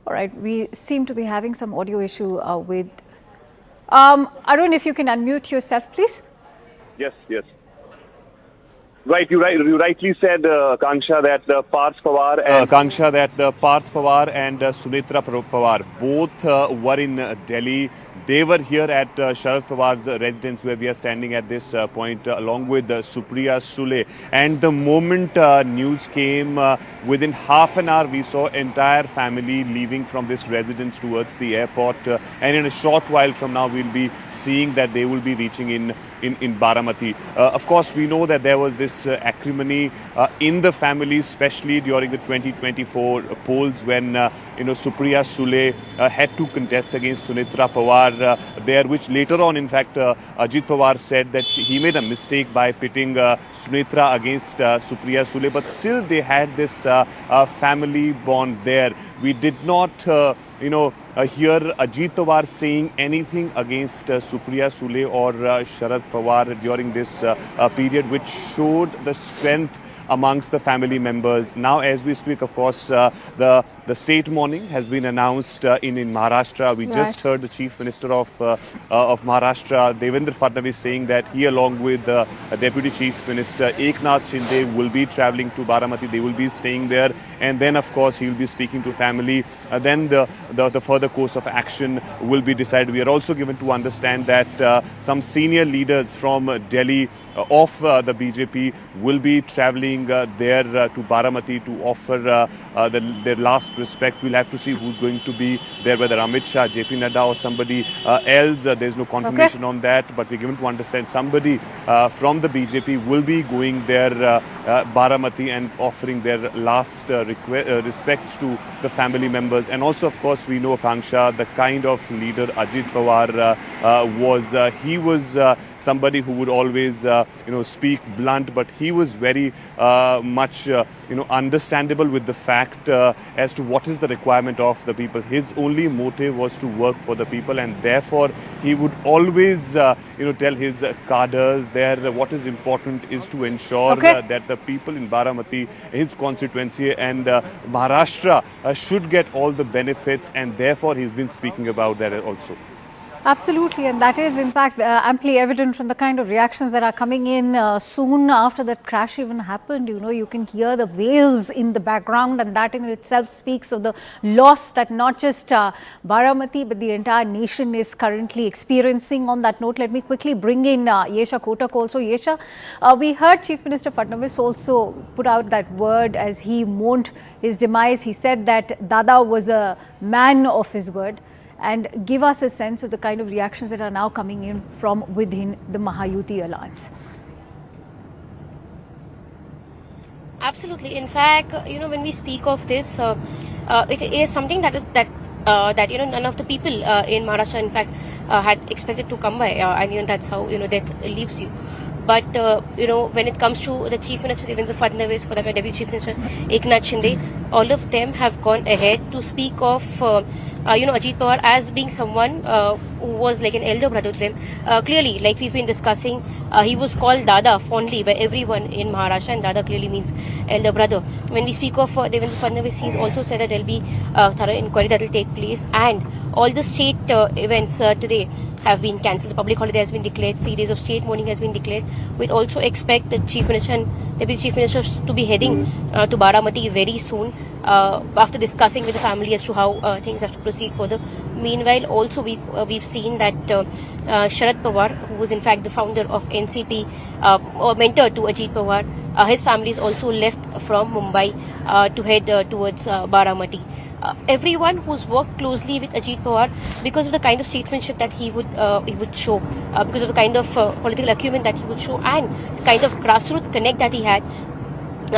All right, we seem to be having some audio issue with Arun. If you can unmute yourself, please. Yes. Right, you rightly said, Kanksha, that Parth Pawar and Sunitra Pawar both were in Delhi. They were here at Sharad Pawar's residence, where we are standing at this point, along with Supriya Sule. And the moment news came, within half an hour, we saw entire family leaving from this residence towards the airport. And in a short while from now, we'll be seeing that they will be reaching in Baramati. Of course, we know that there was this acrimony in the family, especially during the 2024 polls when Supriya Sule had to contest against Sunitra Pawar there, which later on, in fact, Ajit Pawar said that he made a mistake by pitting Sunitra against Supriya Sule, but still they had this family bond there. We did not hear Ajit Pawar saying anything against Supriya Sule or Sharad Pawar during this period, which showed the strength amongst the family members. Now, as we speak, of course, the state mourning has been announced in Maharashtra. We just heard the Chief Minister of Maharashtra, Devendra Fadnavis, saying that he, along with the Deputy Chief Minister Eknath Shinde, will be travelling to Baramati. They will be staying there, and then, of course, he will be speaking to family. Then the further course of action will be decided. We are also given to understand that some senior leaders from Delhi of the BJP will be travelling there to Baramati to offer their last respects. We'll have to see who's going to be there, whether Amit Shah, JP Nadda or somebody else. There's no confirmation on that, but we're given to understand somebody from the BJP will be going there, Baramati, and offering their last respects to the family members. And also, of course, we know, Kanksha, the kind of leader Ajit Pawar was. He was somebody who would always, speak blunt, but he was very much, understandable with the fact as to what is the requirement of the people. His only motive was to work for the people, and therefore he would always, tell his cadres there what is important is to ensure that the people in Baramati, his constituency, and Maharashtra should get all the benefits, and therefore he's been speaking about that also. Absolutely, and that is in fact amply evident from the kind of reactions that are coming in soon after that crash even happened. You can hear the wails in the background, and that in itself speaks of the loss that not just Baramati but the entire nation is currently experiencing. On that note, let me quickly bring in Yesha Kotak also. Yesha, we heard Chief Minister Fadnavis also put out that word as he mourned his demise. He said that Dada was a man of his word. And give us a sense of the kind of reactions that are now coming in from within the Mahayuti alliance. Absolutely. In fact, when we speak of this, it is something that none of the people in Maharashtra, in fact, had expected to come by, and that's how death leaves you. But when it comes to the Chief Minister Devendra Fadnavis, for that matter, Deputy Chief Minister Eknath Shinde, all of them have gone ahead to speak of Ajit Pawar as being someone who was like an elder brother to them. Clearly, like we've been discussing, he was called Dada fondly by everyone in Maharashtra, and Dada clearly means elder brother. When we speak of Devendra Fadnavis, he's also said that there'll be a thorough inquiry that will take place, and all the state events today have been cancelled. The public holiday has been declared. 3 days of state mourning has been declared. We'd also expect the Chief Minister and Deputy Chief Minister to be heading to Baramati very soon after discussing with the family as to how things have to proceed further. Meanwhile, also we've seen that Sharad Pawar, who was in fact the founder of NCP or mentor to Ajit Pawar, his family is also left from Mumbai to head towards Baramati. Everyone who's worked closely with Ajit Pawar, because of the kind of statesmanship that he would show, because of the kind of political acumen that he would show, and the kind of grassroots connect that he had,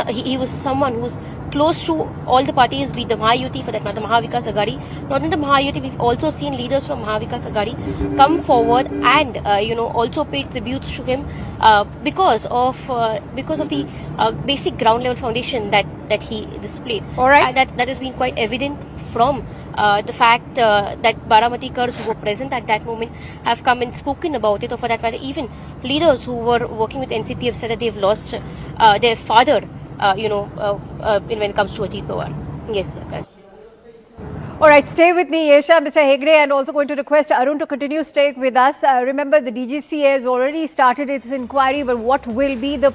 he was someone who's close to all the parties, be it the Mahayuti, for that matter, Mahavikas Aghadi. Not only the Mahayuti, we've also seen leaders from Mahavikas Aghadi come forward and also pay tributes to him because of the basic ground level foundation that he displayed. All right. And that has been quite evident from the fact that Baramatikars who were present at that moment have come and spoken about it, or for that matter, even leaders who were working with NCP have said that they've lost their father, when it comes to Ajit Pawar. Yes, okay. All right, stay with me, Yesha, Mr. Hegde, and also going to request Arun to continue staying with us. Remember, the DGCA has already started its inquiry, but what will be the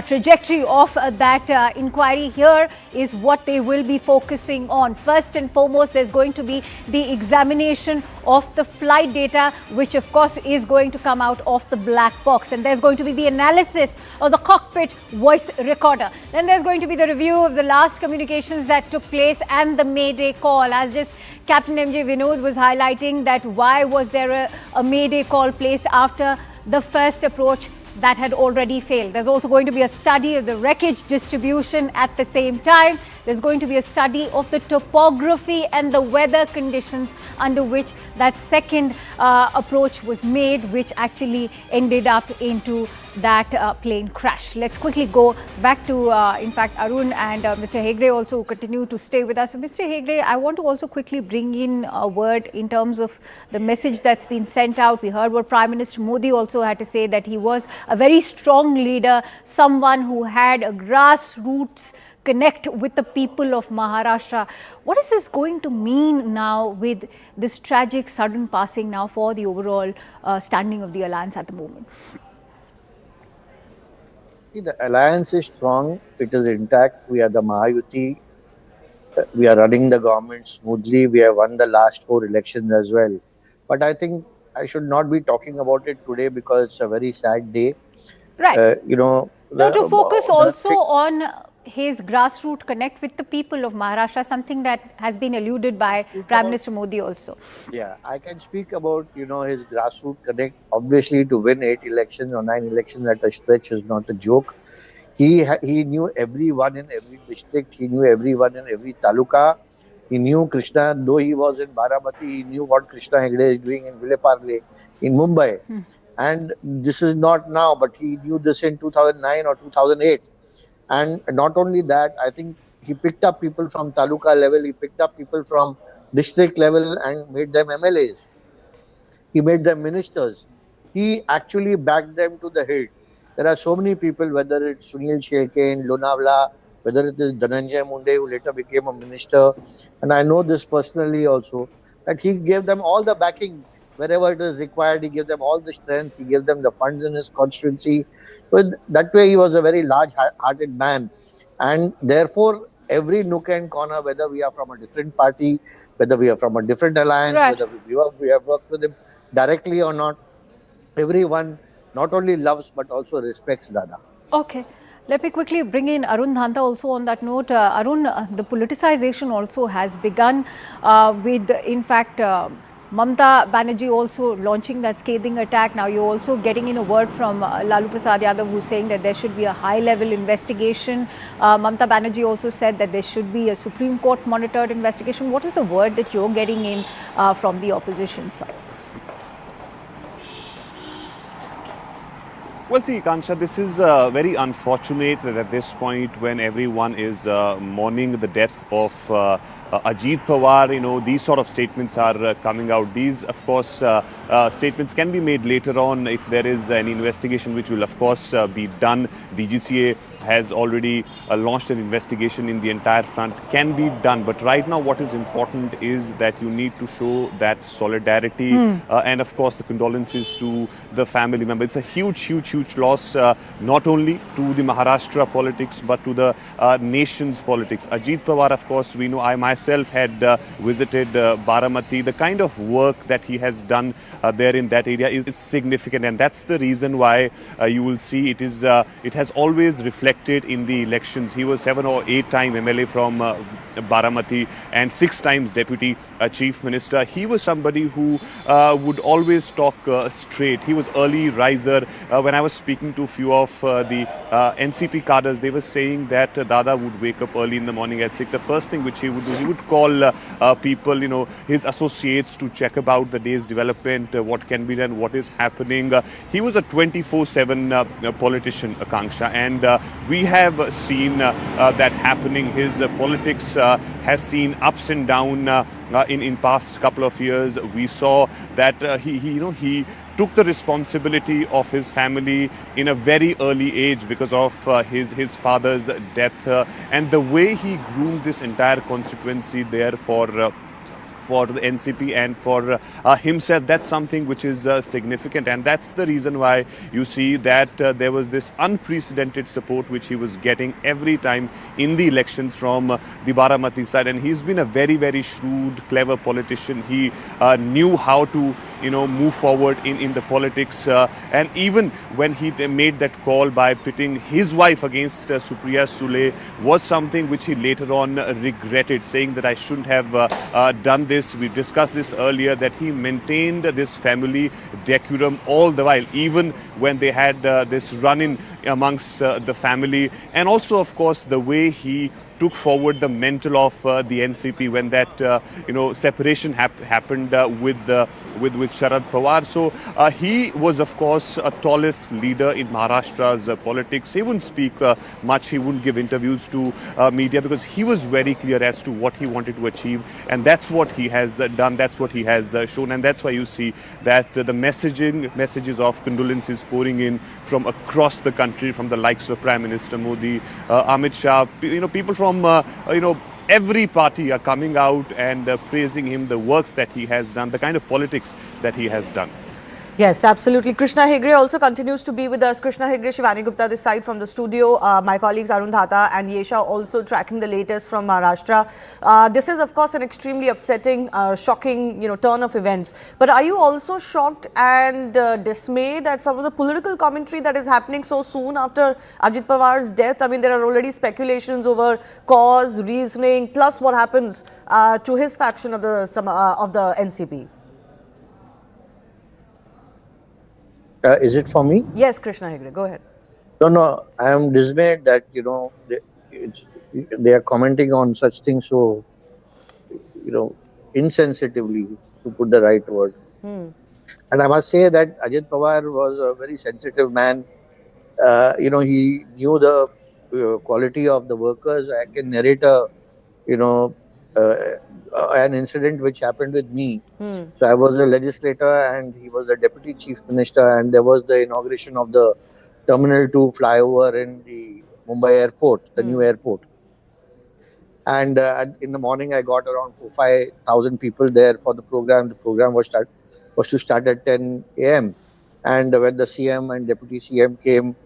trajectory of that inquiry here is what they will be focusing on. First and foremost, there's going to be the examination of the flight data, which of course is going to come out of the black box. And there's going to be the analysis of the cockpit voice recorder. Then there's going to be the review of the last communications that took place and the Mayday call. As just Captain MJ Vinod was highlighting that why was there a Mayday call placed after the first approach that had already failed. There's also going to be a study of the wreckage distribution at the same time. There's going to be a study of the topography and the weather conditions under which that second approach was made, which actually ended up into that plane crash. Let's quickly go back to, in fact, Arun and Mr. Hegde also continue to stay with us. So, Mr. Hegde, I want to also quickly bring in a word in terms of the message that's been sent out. We heard what Prime Minister Modi also had to say, that he was a very strong leader, someone who had a grassroots connect with the people of Maharashtra. What is this going to mean now with this tragic sudden passing now for the overall standing of the alliance at the moment? The alliance is strong, it is intact. We are the Mahayuti. We are running the government smoothly. We have won the last 4 elections as well. But I think I should not be talking about it today because it's a very sad day. Right. No, to focus also on his grassroots connect with the people of Maharashtra, something that has been alluded by Prime Minister Modi also. Yeah, I can speak about, his grassroots connect. Obviously, to win 8 elections or 9 elections at a stretch is not a joke. He knew everyone in every district. He knew everyone in every taluka. He knew Krishna, though he was in Baramati, he knew what Krishna Hegde is doing in Villeparle in Mumbai. And this is not now, but he knew this in 2009 or 2008. And not only that, I think he picked up people from taluka level, he picked up people from district level and made them MLAs. He made them ministers. He actually backed them to the hilt. There are so many people, whether it's Sunil Shelke in Lonavala, whether it is Dhananjay Munde, who later became a minister, and I know this personally also, that he gave them all the backing wherever it is required. He gave them all the strength, he gave them the funds in his constituency. So that way he was a very large-hearted man, and therefore every nook and corner, whether we are from a different party, whether we are from a different alliance, whether we have worked with him directly or not, everyone not only loves but also respects Dada. Okay. Let me quickly bring in Arun Dhanta also on that note. Arun, the politicization also has begun with, in fact, Mamata Banerjee also launching that scathing attack. Now you're also getting in a word from Lalu Prasad Yadav, who's saying that there should be a high-level investigation. Mamata Banerjee also said that there should be a Supreme Court monitored investigation. What is the word that you're getting in from the opposition side? Well, see, Kanksha, this is very unfortunate that at this point, when everyone is mourning the death of Ajit Pawar, these sort of statements are coming out. These, of course, statements can be made later on if there is an investigation, which will, of course, be done. DGCA has already launched an investigation in the entire front, can be done. But right now, what is important is that you need to show that solidarity and, of course, the condolences to the family member. It's a huge, huge, huge loss, not only to the Maharashtra politics, but to the nation's politics. Ajit Pawar, of course, we know, I myself had visited Baramati. The kind of work that he has done there in that area is significant. And that's the reason why you will see it has always reflected in the elections. He was 7 or 8 time MLA from Baramati and 6 times Deputy Chief Minister. He was somebody who would always talk straight. He was early riser. When I was speaking to a few of the NCP cadres, they were saying that Dada would wake up early in the morning at 6. The first thing which he would do, he would call people, his associates, to check about the day's development, what can be done, what is happening. He was a 24/7 politician, Akanksha, and we have seen that happening. His politics has seen ups and downs in past couple of years. We saw that he took the responsibility of his family in a very early age because of his father's death, and the way he groomed this entire constituency there for for the NCP and for himself. That's something which is significant, and that's the reason why you see that there was this unprecedented support which he was getting every time in the elections from the Baramati side. And he's been a very, very shrewd, clever politician. He knew how to move forward in the politics, and even when he made that call by pitting his wife against Supriya Sule was something which he later on regretted, saying that I shouldn't have done this. We discussed this earlier, that he maintained this family decorum all the while, even when they had this run-in amongst the family, and also of course the way he took forward the mantle of the NCP when that separation happened with Sharad Pawar. So he was of course a tallest leader in Maharashtra's politics. He wouldn't speak much, he wouldn't give interviews to media, because he was very clear as to what he wanted to achieve, and that's what he has done, that's what he has shown. And that's why you see that the messages of condolences pouring in from across the country, from the likes of Prime Minister Modi, Amit Shah, people from every party are coming out and praising him, the works that he has done, the kind of politics that he has done. Yes, absolutely. Krishna Hegde also continues to be with us. Krishna Hegde, Shivani Gupta this side from the studio. My colleagues Arun Dhata and Yesha also tracking the latest from Maharashtra. This is of course an extremely upsetting, shocking turn of events. But are you also shocked and dismayed at some of the political commentary that is happening so soon after Ajit Pawar's death? I mean, there are already speculations over cause, reasoning, plus what happens to his faction of the NCP. Is it for me? Yes, Krishna Hegde, go ahead. No, I am dismayed that they are commenting on such things so insensitively, to put the right word. And I must say that Ajit Pawar was a very sensitive man. He knew the quality of the workers. I can narrate an incident which happened with me. So I was a legislator and he was the Deputy Chief Minister, and there was the inauguration of the Terminal 2 flyover in the Mumbai airport, the new airport. And in the morning I got around 4,000-5,000 people there for the program. The program was to start at 10 a.m. And when the CM and Deputy CM came,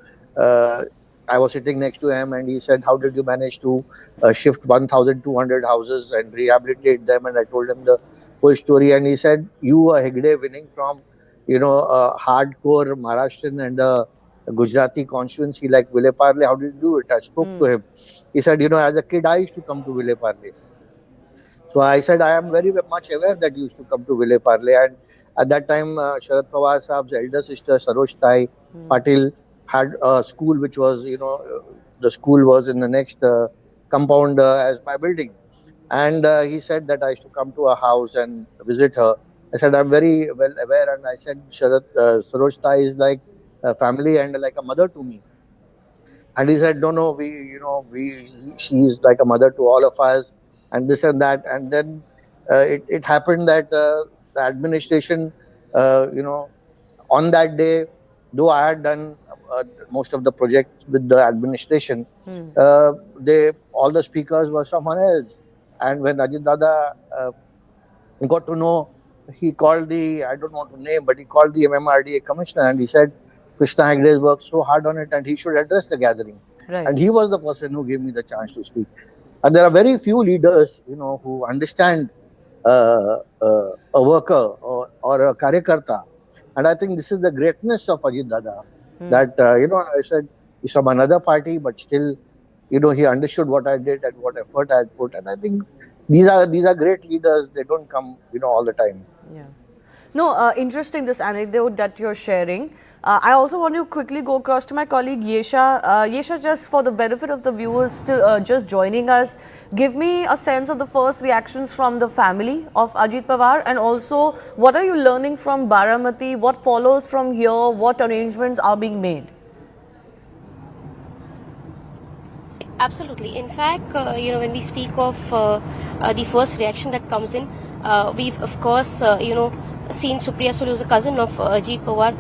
I was sitting next to him and he said, how did you manage to shift 1,200 houses and rehabilitate them? And I told him the whole story, and he said, you are Hegde winning from, a hardcore Maharashtrian and a Gujarati constituency like Vile Parle. How did you do it? I spoke to him. He said, as a kid, I used to come to Vile Parle. So I said, I am very much aware that you used to come to Vile Parle. And at that time, Sharad Pawar Saab's elder sister, Saroj Patil, had a school which was, the school was in the next compound as my building. And he said that I used to come to her house and visit her. I said, I'm very well aware. And I said, Saroj is like a family and like a mother to me. And he said, no, she is like a mother to all of us, and this and that. And then it happened that the administration, on that day, though I had done most of the projects with the administration, all the speakers were someone else. And when Ajit Dada got to know, he called I don't want to name, but he called the MMRDA commissioner and he said, Krishna Hegde has worked so hard on it and he should address the gathering. Right. And he was the person who gave me the chance to speak. And there are very few leaders, who understand a worker or a karyakarta. And I think this is the greatness of Ajit Dada. That, I said, he's from another party, but still, he understood what I did and what effort I had put. And I think these are great leaders. They don't come, all the time. Yeah. No, interesting this anecdote that you're sharing. I also want to quickly go across to my colleague Yesha. Yesha, just for the benefit of the viewers still just joining us, give me a sense of the first reactions from the family of Ajit Pawar, and also what are you learning from Baramati? What follows from here? What arrangements are being made? Absolutely. In fact, when we speak of the first reaction that comes in, we've of course, seen Supriya Sule, who's a cousin of Ajit Pawar,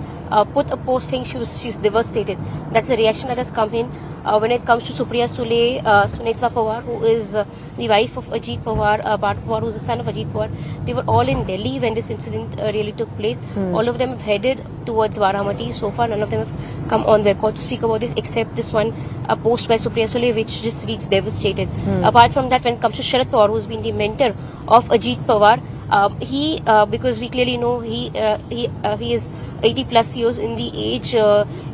put a post saying she's devastated. That's the reaction that has come in. When it comes to Supriya Sule, Sunitha Pawar, who is the wife of Ajit Pawar, Bharat Pawar, who is the son of Ajit Pawar, they were all in Delhi when this incident really took place. All of them have headed towards Baramati. So far, none of them have come on record to speak about this, except this one post by Supriya Sule, which just reads devastated. Apart from that, when it comes to Sharad Pawar, who's been the mentor of Ajit Pawar, because we clearly know he is 80 plus years in the age.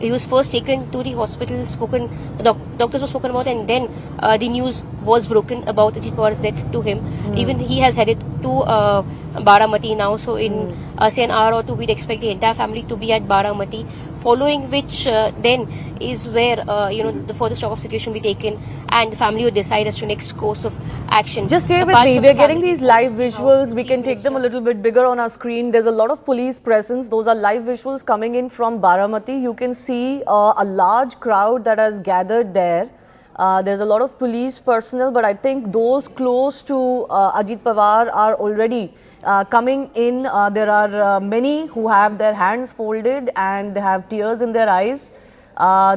He was first taken to the hospital, doctors were spoken about, and then the news was broken about Ajit Pawar's death to him. Even he has headed to Baramati now, so in say an hour or two, we'd expect the entire family to be at Baramati. Following which, then is where the further stock of situation will be taken, and the family will decide as to next course of action. Just stay with me. We're getting these live visuals. We can take them a little bit bigger on our screen. There's a lot of police presence. Those are live visuals coming in from Baramati. You can see a large crowd that has gathered there. There's a lot of police personnel, but I think those close to Ajit Pawar are already coming in. There are many who have their hands folded and they have tears in their eyes.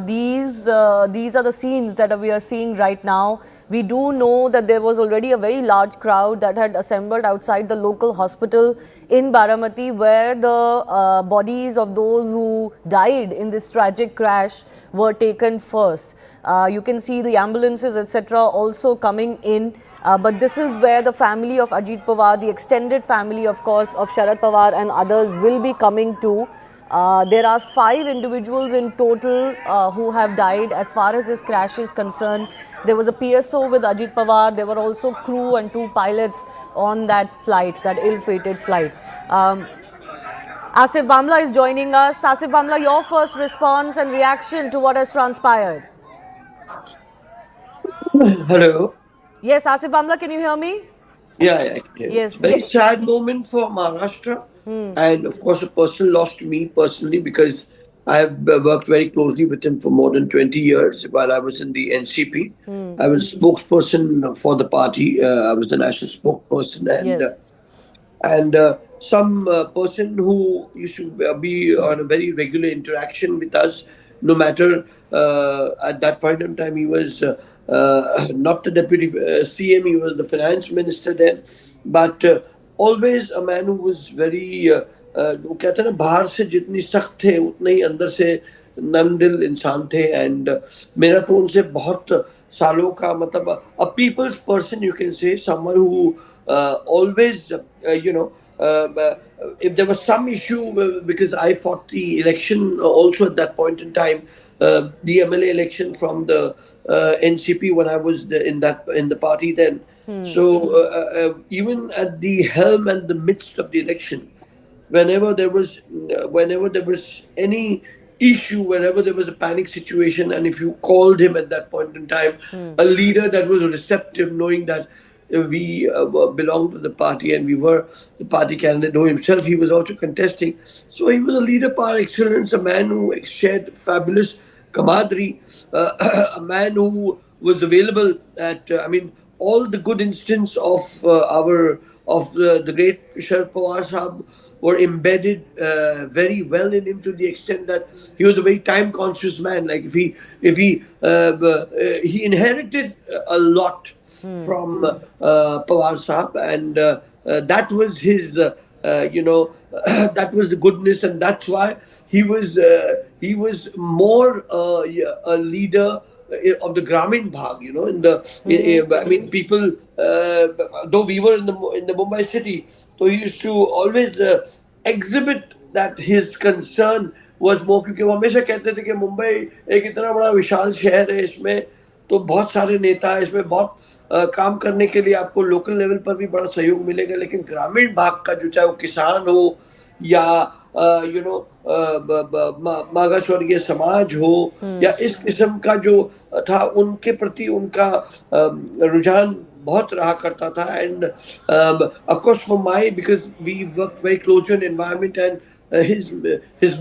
These are the scenes that we are seeing right now. We do know that there was already a very large crowd that had assembled outside the local hospital in Baramati, where the bodies of those who died in this tragic crash were taken first. You can see the ambulances, etc., also coming in. But this is where the family of Ajit Pawar, the extended family, of course, of Sharad Pawar and others will be coming to. There are 5 individuals in total who have died as far as this crash is concerned. There was a PSO with Ajit Pawar. There were also crew and 2 pilots on that flight, that ill-fated flight. Asif Bamla is joining us. Asif Bamla, your first response and reaction to what has transpired. Hello. Yes, Asif Bamla, can you hear me? Yeah, I can hear you. Yes. Very sad moment for Maharashtra. And of course, a personal loss to me personally, because I have worked very closely with him for more than 20 years while I was in the NCP. I was spokesperson for the party. I was the national spokesperson. And some person who used to be on a very regular interaction with us, no matter at that point in time, he was not the deputy CM, he was the finance minister then, but always a man who was very, वो कहते हैं ना, बाहर से जितनी सख्त थे उतने ही अंदर से नम दिल इंसान थे. एंड मेरा तो उनसे बहुत सालों का मतलब a people's person, you can say, someone who always if there was some issue, because I fought the election also at that point in time, the MLA election from the NCP when I was in the party then. So even at the helm and the midst of the election, whenever there was any issue, whenever there was a panic situation, and if you called him at that point in time, a leader that was receptive, knowing that we belonged to the party and we were the party candidate, though himself he was also contesting. So he was a leader par excellence, a man who shared fabulous camaraderie, a man who was available at, all the good instances of the great Sharad Pawar Sahab were embedded very well in him, to the extent that he was a very time-conscious man. Like if he inherited a lot from Pawar Sahab, and that was his, that was the goodness, and that's why he was more a leader of the Gramin Bhag, in the people, though we were in the Mumbai city, so he used to always exhibit that his concern was more, क्योंकि वो हमेशा कहते थे कि मुंबई एक इतना बड़ा विशाल शहर है, इसमें तो बहुत सारे नेता है, इसमें बहुत काम करने के लिए आपको लोकल लेवल पर भी बड़ा सहयोग मिलेगा, लेकिन ग्रामीण भाग का जो, चाहे वो किसान हो या मागा स्वर्गीय समाज हो या इस किस्म का जो था, उनके प्रति उनका रुझान बहुत रहा करता था. And of course for because we worked very closely in environment, and his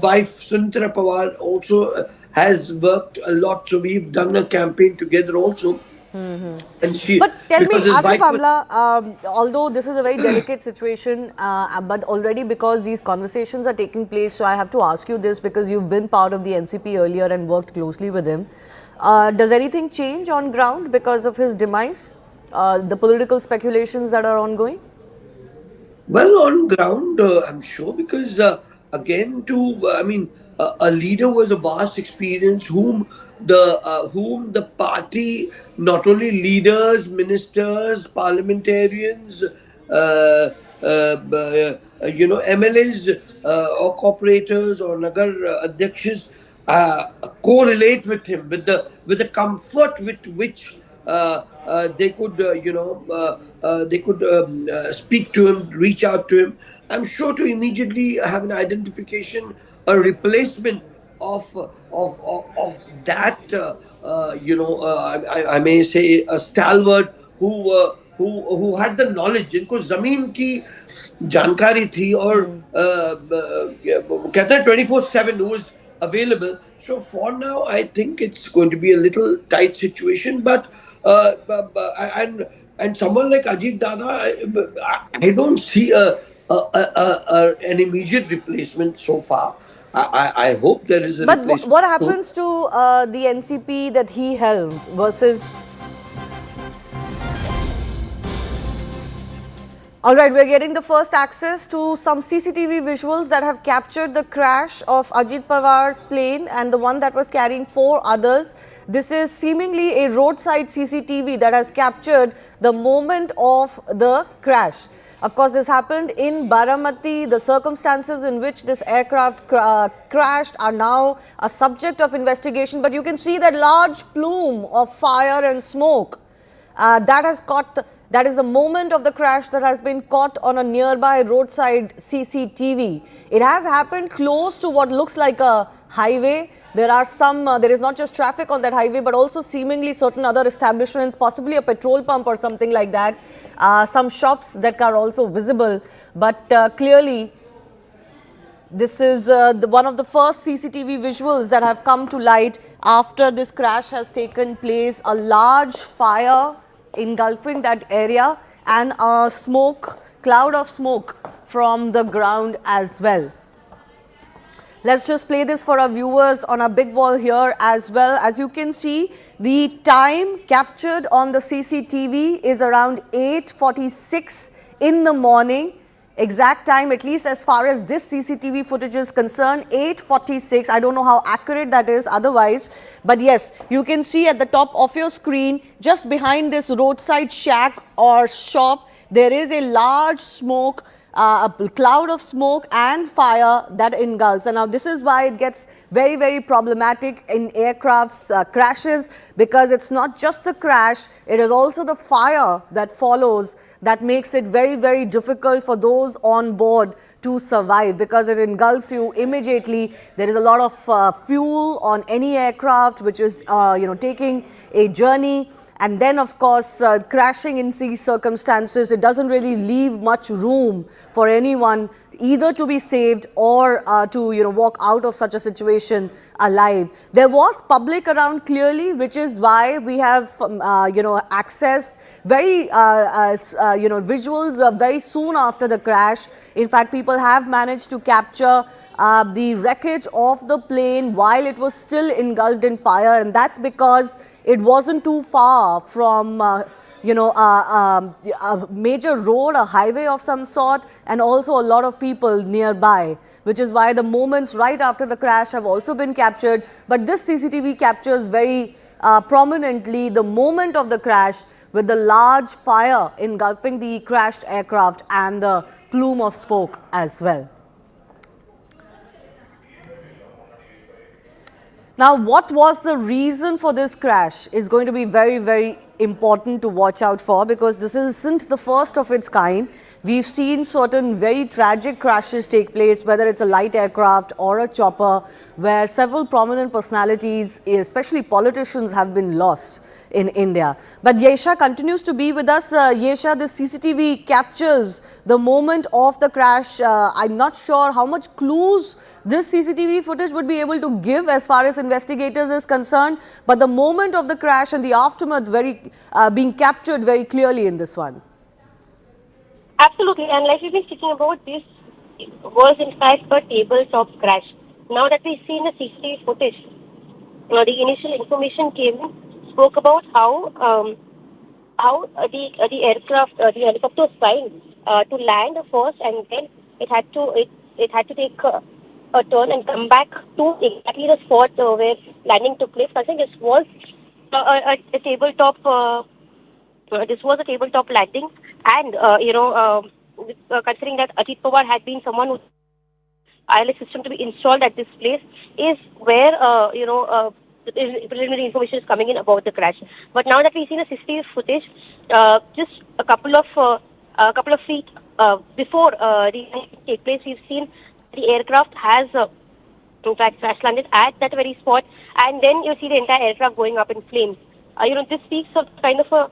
wife Sunitha Pawar also has worked a lot, so we've done a campaign together also. And but tell me, Asif Bamla, although this is a very delicate situation, but already because these conversations are taking place, so I have to ask you this, because you've been part of the NCP earlier and worked closely with him. Does anything change on ground because of his demise? The political speculations that are ongoing? Well, on ground, I'm sure, because again, a leader was a vast experience, whom the party, not only leaders, ministers, parliamentarians, MLAs, or corporators or nagar adhyakshes correlate with him, with the comfort with which they could speak to him, reach out to him. I'm sure to immediately have an identification, a replacement of that I may say a stalwart who had the knowledge, जिनको जमीन की जानकारी थी और कहते हैं 24/7 who was available. So for now, I think it's going to be a little tight situation. But and someone like Ajit Dada, I don't see an immediate replacement so far. I hope there is a replacement. But what happens to the NCP that he held versus... All right, we're getting the first access to some CCTV visuals that have captured the crash of Ajit Pawar's plane and the one that was carrying 4 others. This is seemingly a roadside CCTV that has captured the moment of the crash. Of course, this happened in Baramati. The circumstances in which this aircraft crashed are now a subject of investigation. But you can see that large plume of fire and smoke that is the moment of the crash that has been caught on a nearby roadside CCTV. It has happened close to what looks like a highway. There is not just traffic on that highway, but also seemingly certain other establishments, possibly a petrol pump or something like that. Some shops that are also visible. But clearly, this is one of the first CCTV visuals that have come to light after this crash has taken place. A large fire engulfing that area and a cloud of smoke from the ground as well. Let's just play this for our viewers on our big wall here as well. As you can see, the time captured on the CCTV is around 8:46 in the morning. Exact time, at least as far as this CCTV footage is concerned, 8:46. I don't know how accurate that is otherwise. But yes, you can see at the top of your screen, just behind this roadside shack or shop, there is a large smoke, a cloud of smoke and fire that engulfs. And now this is why it gets very, very problematic in aircraft's crashes, because it's not just the crash, it is also the fire that follows that makes it very, very difficult for those on board to survive, because it engulfs you immediately. There is a lot of fuel on any aircraft which is taking a journey, and then of course crashing in these circumstances, it doesn't really leave much room for anyone either to be saved or to walk out of such a situation alive. There was public around clearly, which is why we have accessed very visuals very soon after the crash. In fact, people have managed to capture the wreckage of the plane while it was still engulfed in fire, and that's because it wasn't too far from a major road, a highway of some sort, and also a lot of people nearby, which is why the moments right after the crash have also been captured. But this CCTV captures very prominently the moment of the crash, with the large fire engulfing the crashed aircraft and the plume of smoke as well. Now, what was the reason for this crash is going to be very, very important to watch out for, because this isn't the first of its kind. We've seen certain very tragic crashes take place, whether it's a light aircraft or a chopper, where several prominent personalities, especially politicians, have been lost in India. But Yesha continues to be with us. Yesha, this CCTV captures the moment of the crash. I'm not sure how much clues this CCTV footage would be able to give as far as investigators is concerned, but the moment of the crash and the aftermath being captured very clearly in this one. Absolutely, and like we've been speaking about, this was in fact a tabletop crash. Now that we see in the CCTV footage, the initial information came in, spoke about how the aircraft, the helicopter was trying to land first, and then it had to take a turn and come back to exactly the spot where landing took place. I think this was a tabletop. This was a tabletop landing, and considering that Ajit Pawar had been someone who ILS system to be installed at this place, is where preliminary information is coming in about the crash. But now that we've seen the CCTV footage, just a couple of feet before the incident take place, we've seen the aircraft has in fact crash landed at that very spot, and then you see the entire aircraft going up in flames. This speaks of kind of a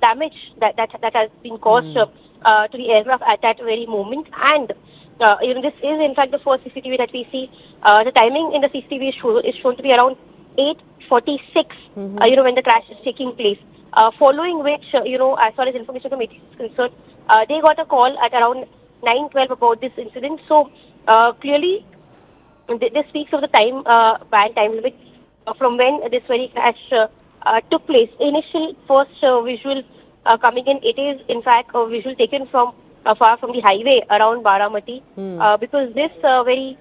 damage that has been caused to the aircraft at that very moment. And this is in fact the first CCTV that we see. The timing in the CCTV is shown to be around 8:46. When the crash is taking place. Following which, as far as information from ATC is concerned, they got a call at around 9:12 about this incident. So clearly, this speaks of the time limit from when this very crash took place. Initial first visual coming in, it is in fact a visual taken from far from the highway around Baramati, because this very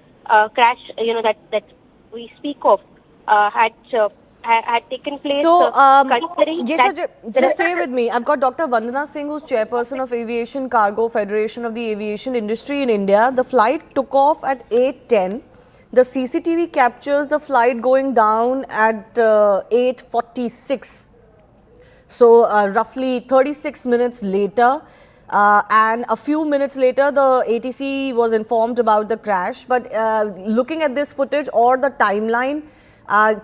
crash, that we speak of, had taken place. So, Yesha, just stay with me. I've got Dr. Vandana Singh, who's chairperson of Aviation Cargo Federation of the Aviation Industry in India. The flight took off at 8:10. The CCTV captures the flight going down at 8:46. So, roughly 36 minutes later. And a few minutes later, the ATC was informed about the crash. But looking at this footage or the timeline,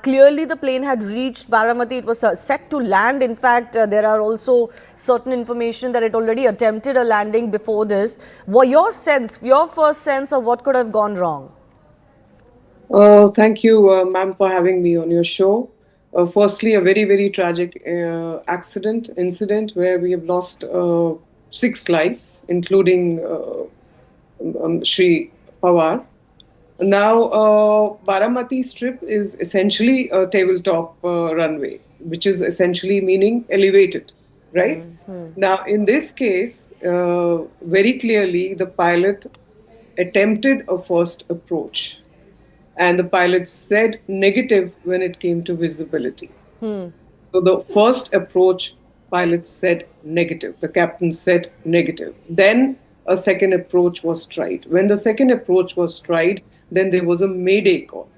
clearly the plane had reached Baramati. It was set to land. In fact, there are also certain information that it already attempted a landing before this. What your first sense of what could have gone wrong? Thank you, ma'am, for having me on your show. Firstly, a very, very tragic incident where we have lost 6 lives, including Shri Pawar. Now, Baramati strip is essentially a tabletop runway, which is essentially meaning elevated, right? Now, in this case, very clearly, the pilot attempted a first approach, and the pilot said negative when it came to visibility. So the first approach, pilot said negative. The captain said negative. Then a second approach was tried. When the second approach was tried, then there was a mayday call.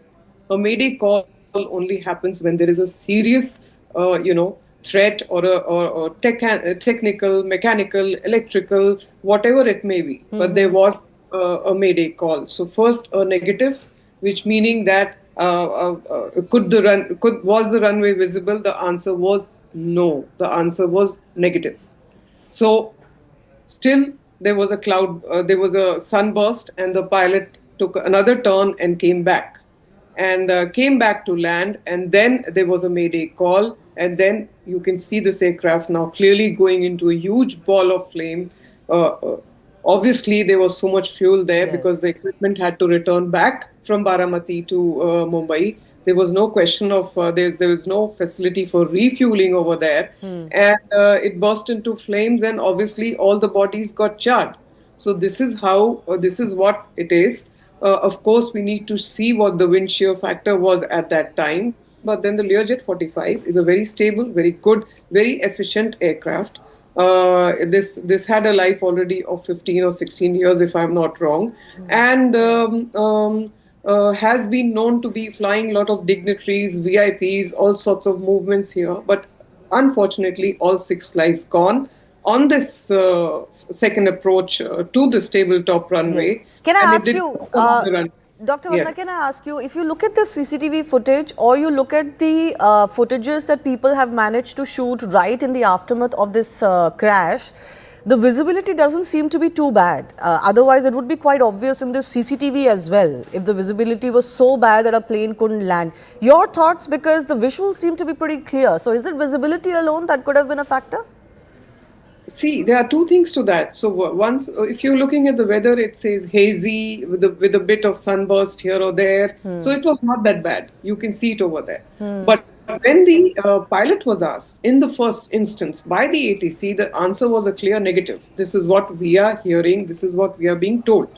A mayday call only happens when there is a serious, threat or technical, mechanical, electrical, whatever it may be. But there was a mayday call. So first a negative, which meaning that was the runway visible? The answer was no. The answer was negative. So still there was a cloud, there was a sunburst, and the pilot took another turn and came back. And came back to land, and then there was a mayday call, and then you can see this aircraft now clearly going into a huge ball of flame. Obviously, there was so much fuel there because the equipment had to return back from Baramati to Mumbai. There was no question of, there was no facility for refueling over there. And it burst into flames, and obviously all the bodies got charred. So this is how, this is what it is. Of course, we need to see what the wind shear factor was at that time. But then the Learjet 45 is a very stable, very good, very efficient aircraft. This had a life already of 15 or 16 years, if I'm not wrong, and has been known to be flying a lot of dignitaries, VIPs, all sorts of movements here. But unfortunately, all 6 lives gone on this second approach to this tabletop runway. Yes. Can I ask you, Dr. Vandana, can I ask you, if you look at the CCTV footage or you look at the footages that people have managed to shoot right in the aftermath of this crash, the visibility doesn't seem to be too bad. Otherwise, it would be quite obvious in this CCTV as well, if the visibility was so bad that a plane couldn't land. Your thoughts, because the visuals seem to be pretty clear. So is it visibility alone that could have been a factor? See, there are two things to that. So once, if you're looking at the weather, it says hazy with a bit of sunburst here or there. So it was not that bad. You can see it over there. But when the pilot was asked in the first instance by the ATC, the answer was a clear negative. This is what we are hearing. This is what we are being told.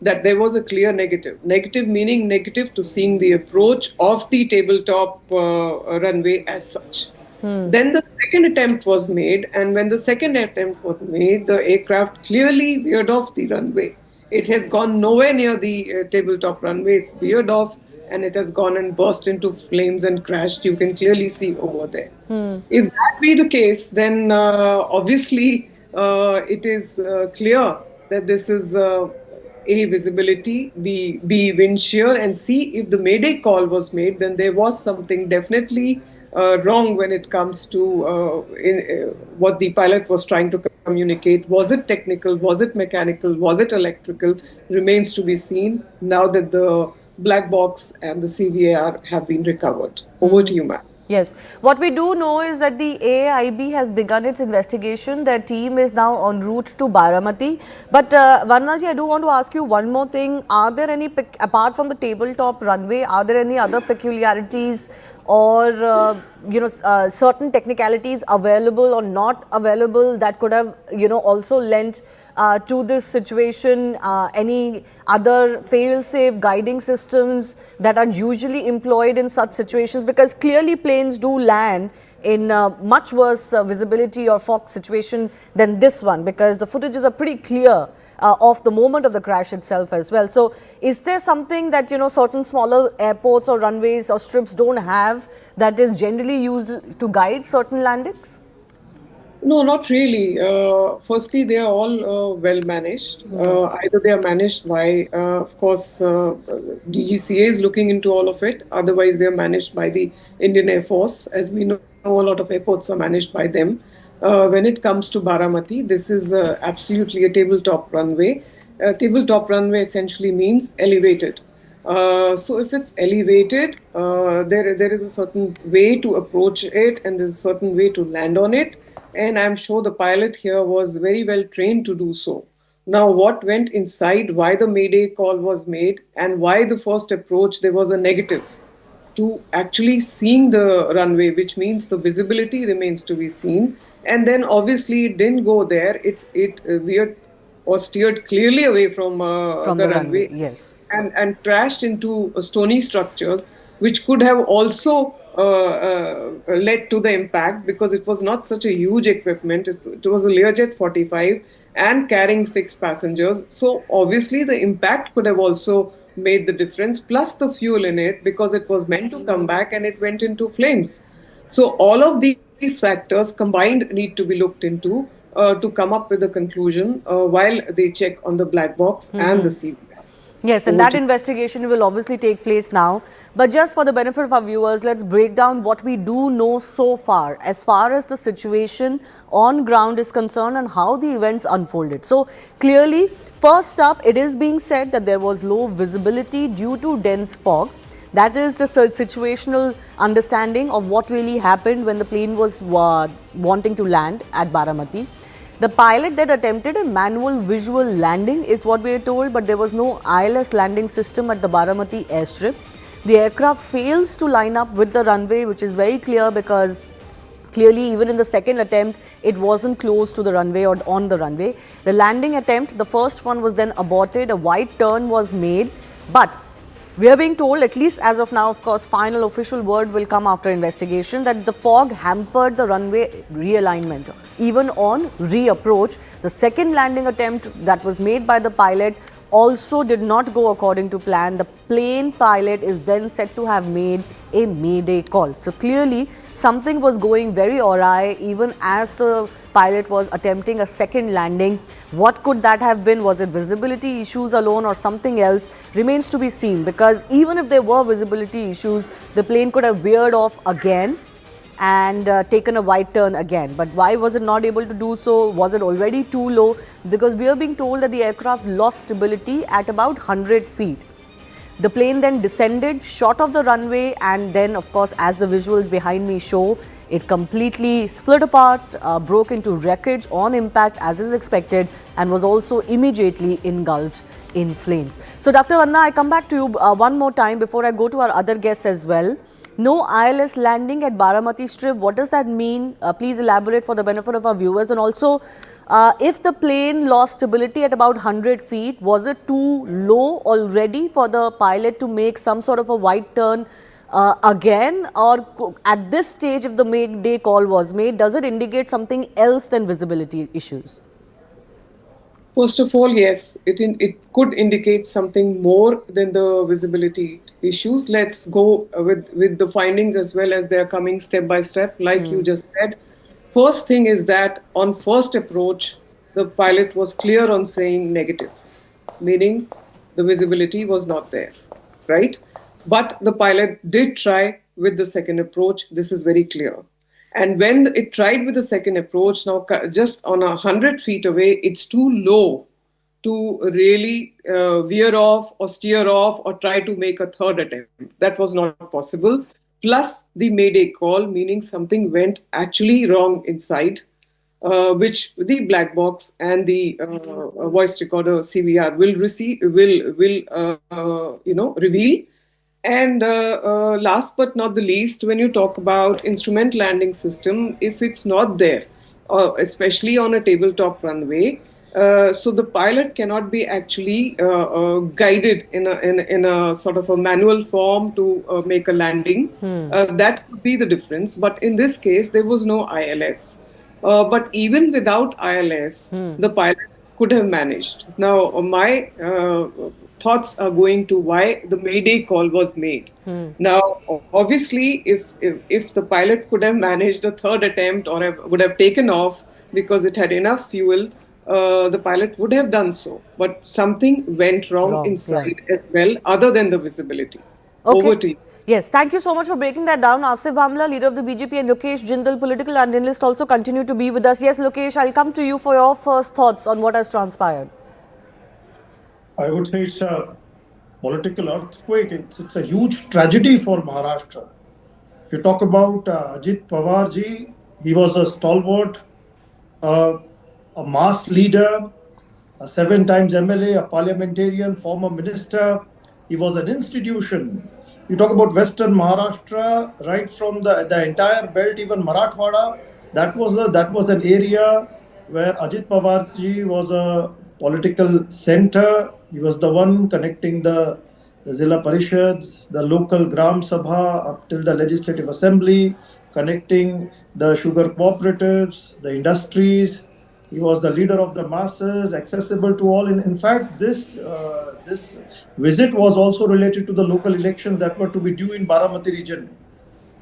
That there was a clear negative. Negative meaning negative to seeing the approach of the tabletop runway as such. Then the second attempt was made, and when the second attempt was made, the aircraft clearly veered off the runway. It has gone nowhere near the tabletop runway. It's veered off, and it has gone and burst into flames and crashed. You can clearly see over there. If that be the case, then obviously it is clear that this is A, visibility, B, wind shear, and C, if the Mayday call was made, then there was something definitely wrong when it comes to what the pilot was trying to communicate. Was it technical? Was it mechanical? Was it electrical? Remains to be seen now that the black box and the CVAR have been recovered. Over to you, ma'am. Yes. What we do know is that the AIB has begun its investigation. Their team is now en route to Baramati. But Varnaji, I do want to ask you one more thing. Are there any, apart from the tabletop runway, are there any other peculiarities or certain technicalities available or not available that could have also lent to this situation? Any other fail-safe guiding systems that are usually employed in such situations? Because clearly planes do land in much worse visibility or fog situation than this one, because the footages are pretty clear of the moment of the crash itself as well. So is there something that certain smaller airports or runways or strips don't have that is generally used to guide certain landings? No, not really. Firstly, they are all well managed. Either they are managed by, of course, DGCA is looking into all of it. Otherwise, they are managed by the Indian Air Force. As we know, a lot of airports are managed by them. When it comes to Baramati, this is absolutely a tabletop runway. Tabletop runway essentially means elevated. So if it's elevated, there is a certain way to approach it, and there's a certain way to land on it. And I'm sure the pilot here was very well trained to do so. Now, what went inside, why the Mayday call was made, and why the first approach, there was a negative to actually seeing the runway, which means the visibility remains to be seen. And then obviously it didn't go there. It veered or steered clearly away from the runway. Yes. And crashed into stony structures, which could have also led to the impact, because it was not such a huge equipment. It was a Learjet 45 and carrying 6 passengers. So obviously the impact could have also made the difference, plus the fuel in it, because it was meant to come back and it went into flames. So all of these factors combined need to be looked into to come up with a conclusion while they check on the black box and the CVR. Yes, and that investigation will obviously take place now. But just for the benefit of our viewers, let's break down what we do know so far as the situation on ground is concerned and how the events unfolded. So clearly, first up, it is being said that there was low visibility due to dense fog. That is the situational understanding of what really happened when the plane was wanting to land at Baramati. The pilot that attempted a manual visual landing is what we are told, but there was no ILS landing system at the Baramati airstrip. The aircraft fails to line up with the runway, which is very clear because clearly even in the second attempt, it wasn't close to the runway or on the runway. The landing attempt, the first one was then aborted, a wide turn was made, but we are being told, at least as of now, of course, final official word will come after investigation, that the fog hampered the runway realignment. Even on reapproach, the second landing attempt that was made by the pilot also did not go according to plan. The plane pilot is then said to have made a mayday call. So clearly, something was going very awry even as the pilot was attempting a second landing. What could that have been? Was it visibility issues alone or something else? Remains to be seen, because even if there were visibility issues, the plane could have veered off again and taken a wide turn again. But why was it not able to do so? Was it already too low? Because we are being told that the aircraft lost stability at about 100 feet. The plane then descended short of the runway, and then, of course, as the visuals behind me show, it completely split apart, broke into wreckage on impact as is expected, and was also immediately engulfed in flames. So, Dr. Vanna, I come back to you one more time before I go to our other guests as well. No ILS landing at Baramati Strip. What does that mean? Please elaborate for the benefit of our viewers. And also, if the plane lost stability at about 100 feet, was it too low already for the pilot to make some sort of a wide turn again? Or at this stage, if the Mayday call was made, does it indicate something else than visibility issues? First of all, yes, it could indicate something more than the visibility issues. Let's go with the findings as well as they are coming step by step, like you just said. First thing is that on first approach, the pilot was clear on saying negative, meaning the visibility was not there, right? But the pilot did try with the second approach. This is very clear. And when it tried with the second approach, now just on 100 feet away, it's too low to really veer off or steer off or try to make a third attempt. That was not possible. Plus the Mayday call, meaning something went actually wrong inside, which the black box and the voice recorder CVR will reveal. And last but not the least, when you talk about instrument landing system, if it's not there, especially on a tabletop runway, so the pilot cannot be actually guided in a sort of a manual form to make a landing. That could be the difference. But in this case, there was no ILS. But even without ILS, the pilot could have managed. Now, my thoughts are going to why the Mayday call was made. Now, obviously, if the pilot could have managed a third attempt or would have taken off because it had enough fuel, the pilot would have done so. But something went wrong inside as well, other than the visibility. Okay. Over to you. Yes, thank you so much for breaking that down. Asif Bhamla, leader of the BJP, and Lokesh Jindal, political analyst, also continue to be with us. Yes, Lokesh, I'll come to you for your first thoughts on what has transpired. I would say it's a political earthquake. It's a huge tragedy for Maharashtra. If you talk about Ajit Pawar ji, he was a stalwart, a mass leader, a 7 times MLA, a parliamentarian, former minister. He was an institution. You talk about Western Maharashtra, right from the entire belt, even Marathwada. That was an area where Ajit Pawar ji was a political center. He was the one connecting the Zilla Parishads, the local Gram Sabha up till the Legislative Assembly, connecting the sugar cooperatives, the industries. He was the leader of the masses, accessible to all. In fact, this visit was also related to the local elections that were to be due in Baramati region.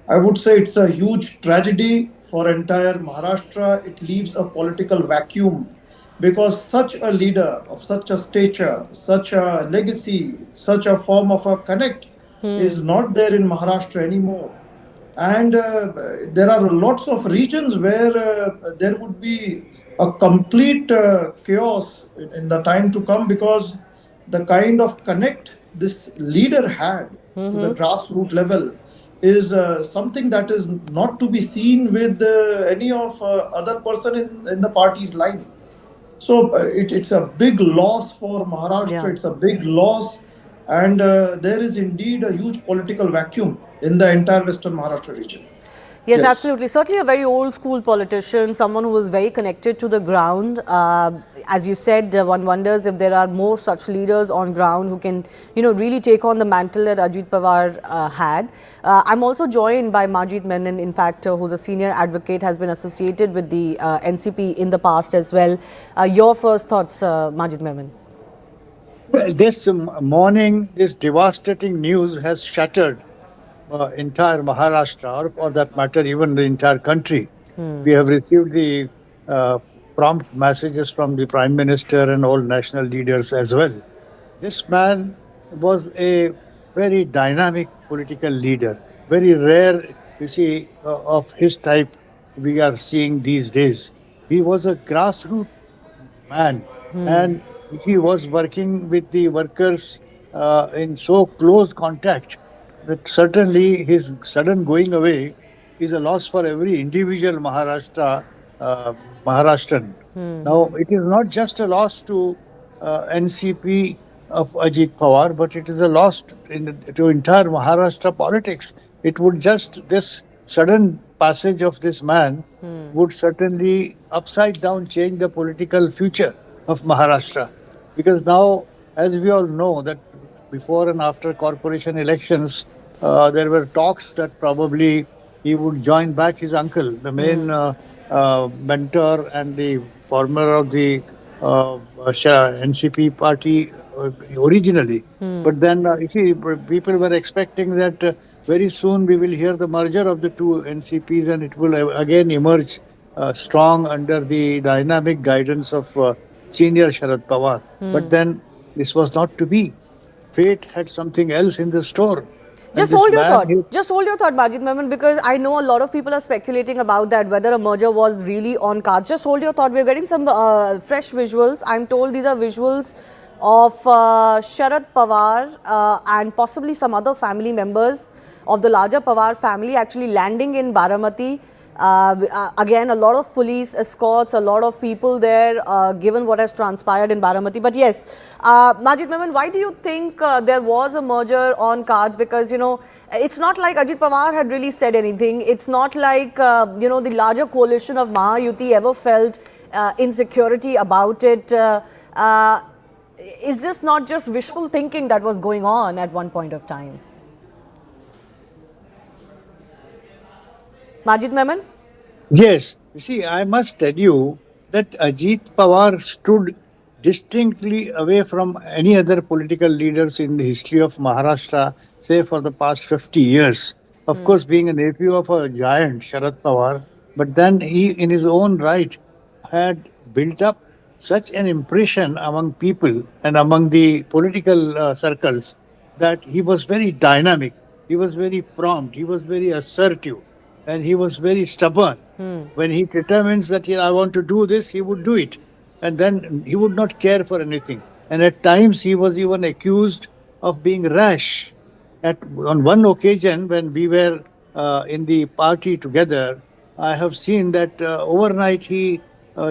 I would say it's a huge tragedy for entire Maharashtra. It leaves a political vacuum because such a leader of such a stature, such a legacy, such a form of a connect is not there in Maharashtra anymore. And there are lots of regions where there would be a complete chaos in the time to come, because the kind of connect this leader had to the grassroots level is something that is not to be seen with any of other person in the party's line. So it's a big loss for Maharashtra. It's a big loss, and there is indeed a huge political vacuum in the entire Western Maharashtra region. Yes, absolutely. Certainly a very old school politician, someone who was very connected to the ground. As you said, one wonders if there are more such leaders on ground who can, really take on the mantle that Ajit Pawar had. I'm also joined by Majid Menon, in fact, who's a senior advocate, has been associated with the NCP in the past as well. Your first thoughts, Majid Menon? Well, this morning, this devastating news has shattered entire Maharashtra, or for that matter, even the entire country. We have received the prompt messages from the Prime Minister and all national leaders as well. This man was a very dynamic political leader, very rare, you see, of his type we are seeing these days. He was a grassroots man, and he was working with the workers in so close contact that certainly his sudden going away is a loss for every individual uh, Maharashtrian. Now, it is not just a loss to NCP of Ajit Pawar, but it is a loss to entire Maharashtra politics. It would just, this sudden passage of this man would certainly upside down change the political future of Maharashtra. Because now, as we all know, that before and after corporation elections, there were talks that probably he would join back his uncle, the main mentor and the former of the NCP party originally. But then, you see, people were expecting that very soon we will hear the merger of the two NCPs and it will again emerge strong under the dynamic guidance of senior Sharad Pawar. But then this was not to be. Fate had something else in the store. Just hold your thought. Just hold your thought, Majid Memon, because I know a lot of people are speculating about that, whether a merger was really on cards. Just hold your thought. We're getting some fresh visuals. I'm told these are visuals of Sharad Pawar and possibly some other family members of the larger Pawar family actually landing in Baramati. Again, a lot of police escorts, a lot of people there, given what has transpired in Baramati. But yes, Majid Memon, why do you think there was a merger on cards? Because, you know, it's not like Ajit Pawar had really said anything. It's not like, you know, the larger coalition of Mahayuti ever felt insecurity about it. Is this not just wishful thinking that was going on at one point of time? Majid Memon? Yes. You see, I must tell you that Ajit Pawar stood distinctly away from any other political leaders in the history of Maharashtra, say for the past 50 years. Of course, being a nephew of a giant, Sharad Pawar, but then he, in his own right, had built up such an impression among people and among the political circles that he was very dynamic, he was very prompt, he was very assertive, and he was very stubborn. When he determines that I want to do this, he would do it. And then he would not care for anything. And at times he was even accused of being rash. On one occasion, when we were in the party together, I have seen that overnight he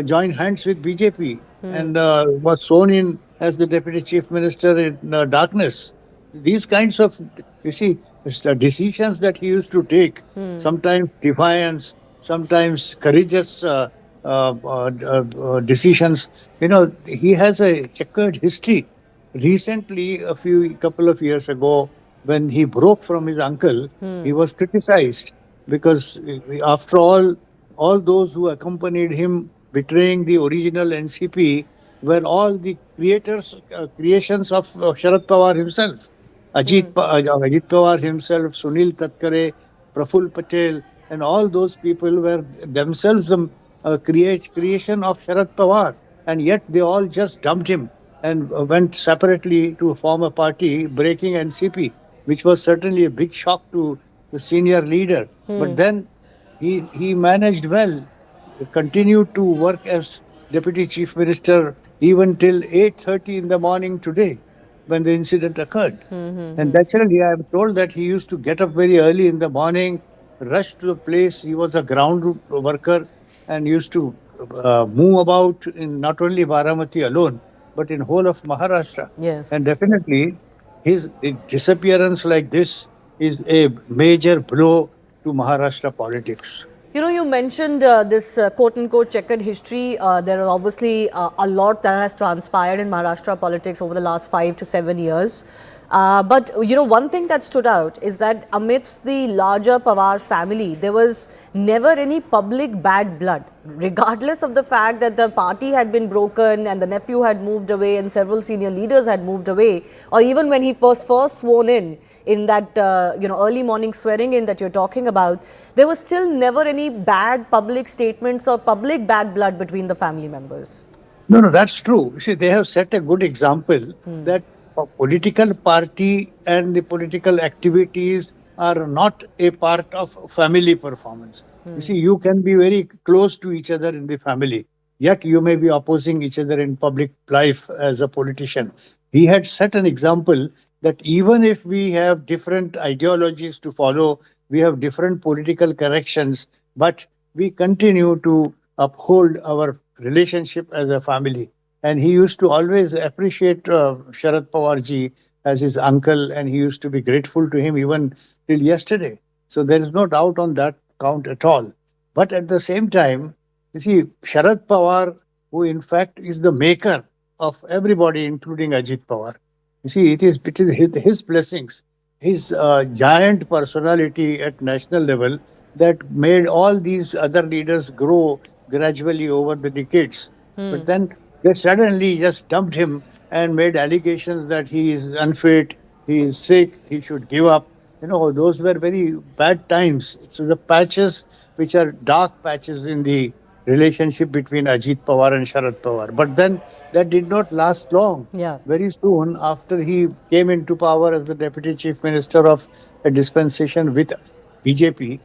joined hands with BJP and was sworn in as the Deputy Chief Minister in darkness. These kinds of, you see, decisions that he used to take, sometimes defiance, sometimes courageous decisions. You know, he has a checkered history. Recently, couple of years ago, when he broke from his uncle, he was criticized because, after all those who accompanied him betraying the original NCP were all the creations of Sharad Pawar himself. Ajit Pawar himself, Sunil Tatkare, Praful Patel, and all those people were themselves the creation of Sharad Pawar. And yet they all just dumped him and went separately to form a party, breaking NCP, which was certainly a big shock to the senior leader. But then he managed well, continued to work as Deputy Chief Minister even till 8:30 in the morning today, when the incident occurred. And naturally, I am told that he used to get up very early in the morning, rush to the place. He was a ground worker and used to move about in not only Baramati alone, but in whole of Maharashtra. Yes. And definitely, his disappearance like this is a major blow to Maharashtra politics. You know, you mentioned this quote-unquote checkered history. There are obviously a lot that has transpired in Maharashtra politics over the last 5 to 7 years. But, you know, one thing that stood out is that amidst the larger Pawar family, there was never any public bad blood, regardless of the fact that the party had been broken and the nephew had moved away and several senior leaders had moved away, or even when he was first sworn in that, you know, early morning swearing in that you're talking about, there was still never any bad public statements or public bad blood between the family members. No, that's true. You see, they have set a good example that a political party and the political activities are not a part of family performance. You see, you can be very close to each other in the family, yet you may be opposing each other in public life as a politician. He had set an example that even if we have different ideologies to follow, we have different political corrections, but we continue to uphold our relationship as a family. And he used to always appreciate Sharad Pawar ji as his uncle, and he used to be grateful to him even till yesterday. So there is no doubt on that count at all. But at the same time, you see, Sharad Pawar, who in fact is the maker of everybody, including Ajit Pawar. You see, it is his blessings, his giant personality at national level that made all these other leaders grow gradually over the decades. Hmm. But then they suddenly just dumped him and made allegations that he is unfit, he is sick, he should give up. Those were very bad times. So the patches, which are dark patches in the relationship between Ajit Pawar and Sharad Pawar. But then that did not last long. Yeah. Very soon after he came into power as the Deputy Chief Minister of a dispensation with BJP,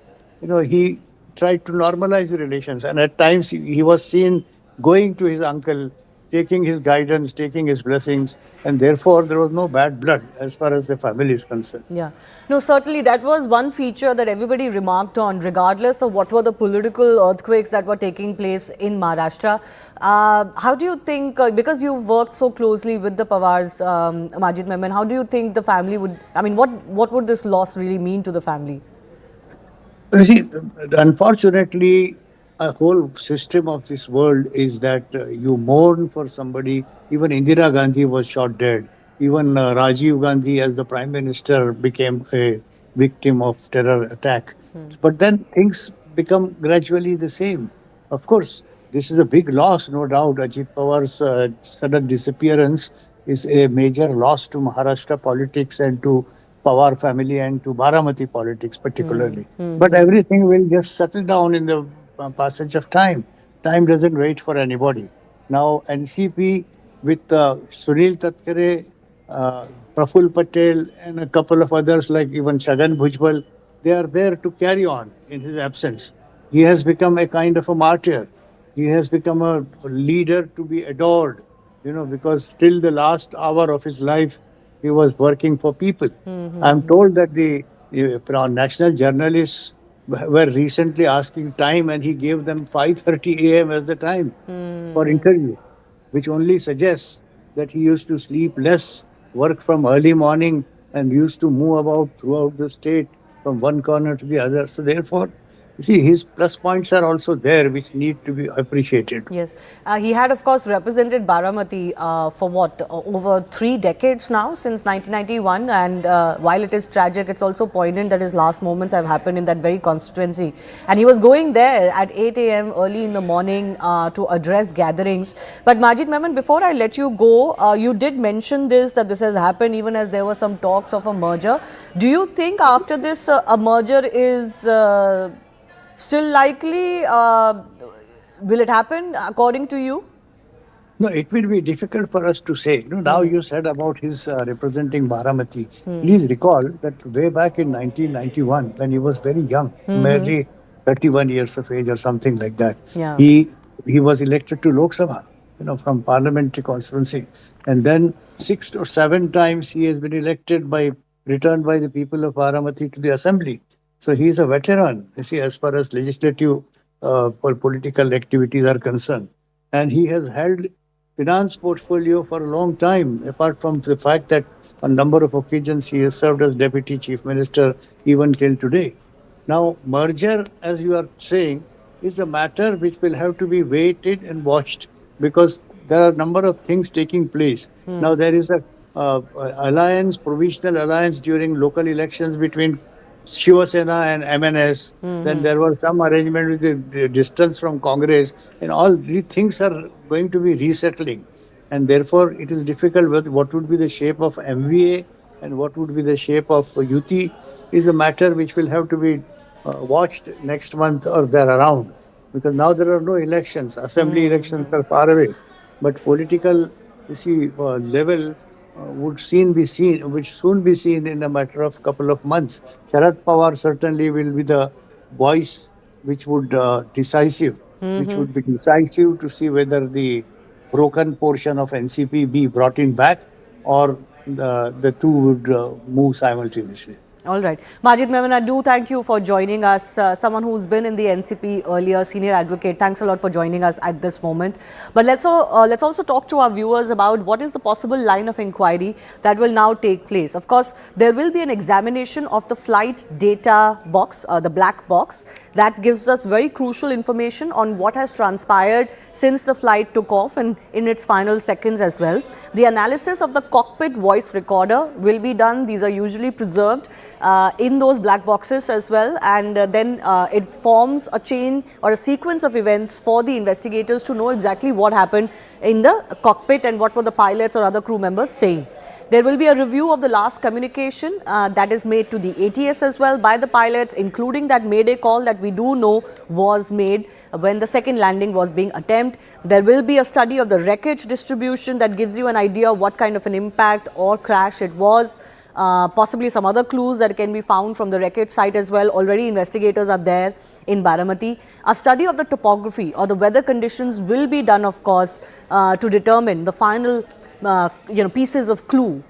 he tried to normalize the relations. And at times he was seen going to his uncle, taking his guidance, taking his blessings, and therefore there was no bad blood as far as the family is concerned. Yeah. No, certainly that was one feature that everybody remarked on, regardless of what were the political earthquakes that were taking place in Maharashtra. How do you think, because you've worked so closely with the Pawars, Majid Memon, how do you think the family would, what would this loss really mean to the family? You see, unfortunately, a whole system of this world is that you mourn for somebody. Even Indira Gandhi was shot dead. Even Rajiv Gandhi, as the Prime Minister, became a victim of terror attack. But then things become gradually the same. Of course, this is a big loss, no doubt. Ajit Pawar's sudden disappearance is a major loss to Maharashtra politics and to Pawar family and to Baramati politics particularly. But everything will just settle down in the passage of time. Time doesn't wait for anybody. Now NCP with Sunil Tatkare, Praful Patel and a couple of others like even Chhagan Bhujbal, they are there to carry on in his absence. He has become a kind of a martyr. He has become a leader to be adored, because till the last hour of his life, he was working for people. I'm told that the national journalists were recently asking time, and he gave them 5:30 a.m. as the time for interview, which only suggests that he used to sleep less, work from early morning, and used to move about throughout the state from one corner to the other. So therefore, you see, his plus points are also there, which need to be appreciated. Yes. He had, of course, represented Baramati for what, over 3 decades now, since 1991. And while it is tragic, it's also poignant that his last moments have happened in that very constituency. And he was going there at 8 a.m. early in the morning to address gatherings. But Majid Memon, before I let you go, you did mention this, that this has happened even as there were some talks of a merger. Do you think after this a merger is still likely? Will it happen according to you? No, it will be difficult for us to say. Now you said about his representing Baramati. Please recall that way back in 1991, when he was very young, merely 31 years of age or something like that, Yeah. he was elected to Lok Sabha, from parliamentary constituency. And then 6 or 7 times he has been returned by the people of Baramati to the assembly. So he is a veteran, you see, as far as legislative or political activities are concerned. And he has held finance portfolio for a long time, apart from the fact that on a number of occasions he has served as Deputy Chief Minister even till today. Now, merger, as you are saying, is a matter which will have to be waited and watched, because there are a number of things taking place. Now, there is a provisional alliance during local elections between Shiva Sena and MNS. Then there was some arrangement with the distance from Congress, and all these things are going to be resettling. And therefore, it is difficult what would be the shape of MVA and what would be the shape of UT is a matter which will have to be watched next month or therearound. Because now there are no elections, assembly elections are far away. But political, level would soon be seen in a matter of couple of months. Sharad Pawar certainly will be the voice which would which would be decisive to see whether the broken portion of NCP be brought in back, or the two would move simultaneously. All right. Majid Memon, I do thank you for joining us. Someone who's been in the NCP earlier, senior advocate. Thanks a lot for joining us at this moment. But let's also talk to our viewers about what is the possible line of inquiry that will now take place. Of course, there will be an examination of the flight data box, the black box, that gives us very crucial information on what has transpired since the flight took off and in its final seconds as well. The analysis of the cockpit voice recorder will be done. These are usually preserved in those black boxes as well, and then it forms a chain or a sequence of events for the investigators to know exactly what happened in the cockpit and what were the pilots or other crew members saying. There will be a review of the last communication that is made to the ATS as well by the pilots, including that mayday call that we do know was made when the second landing was being attempted. There will be a study of the wreckage distribution that gives you an idea what kind of an impact or crash it was. Possibly some other clues that can be found from the wreckage site as well. Already investigators are there in Baramati. A study of the topography or the weather conditions will be done, of course, to determine the final pieces of clue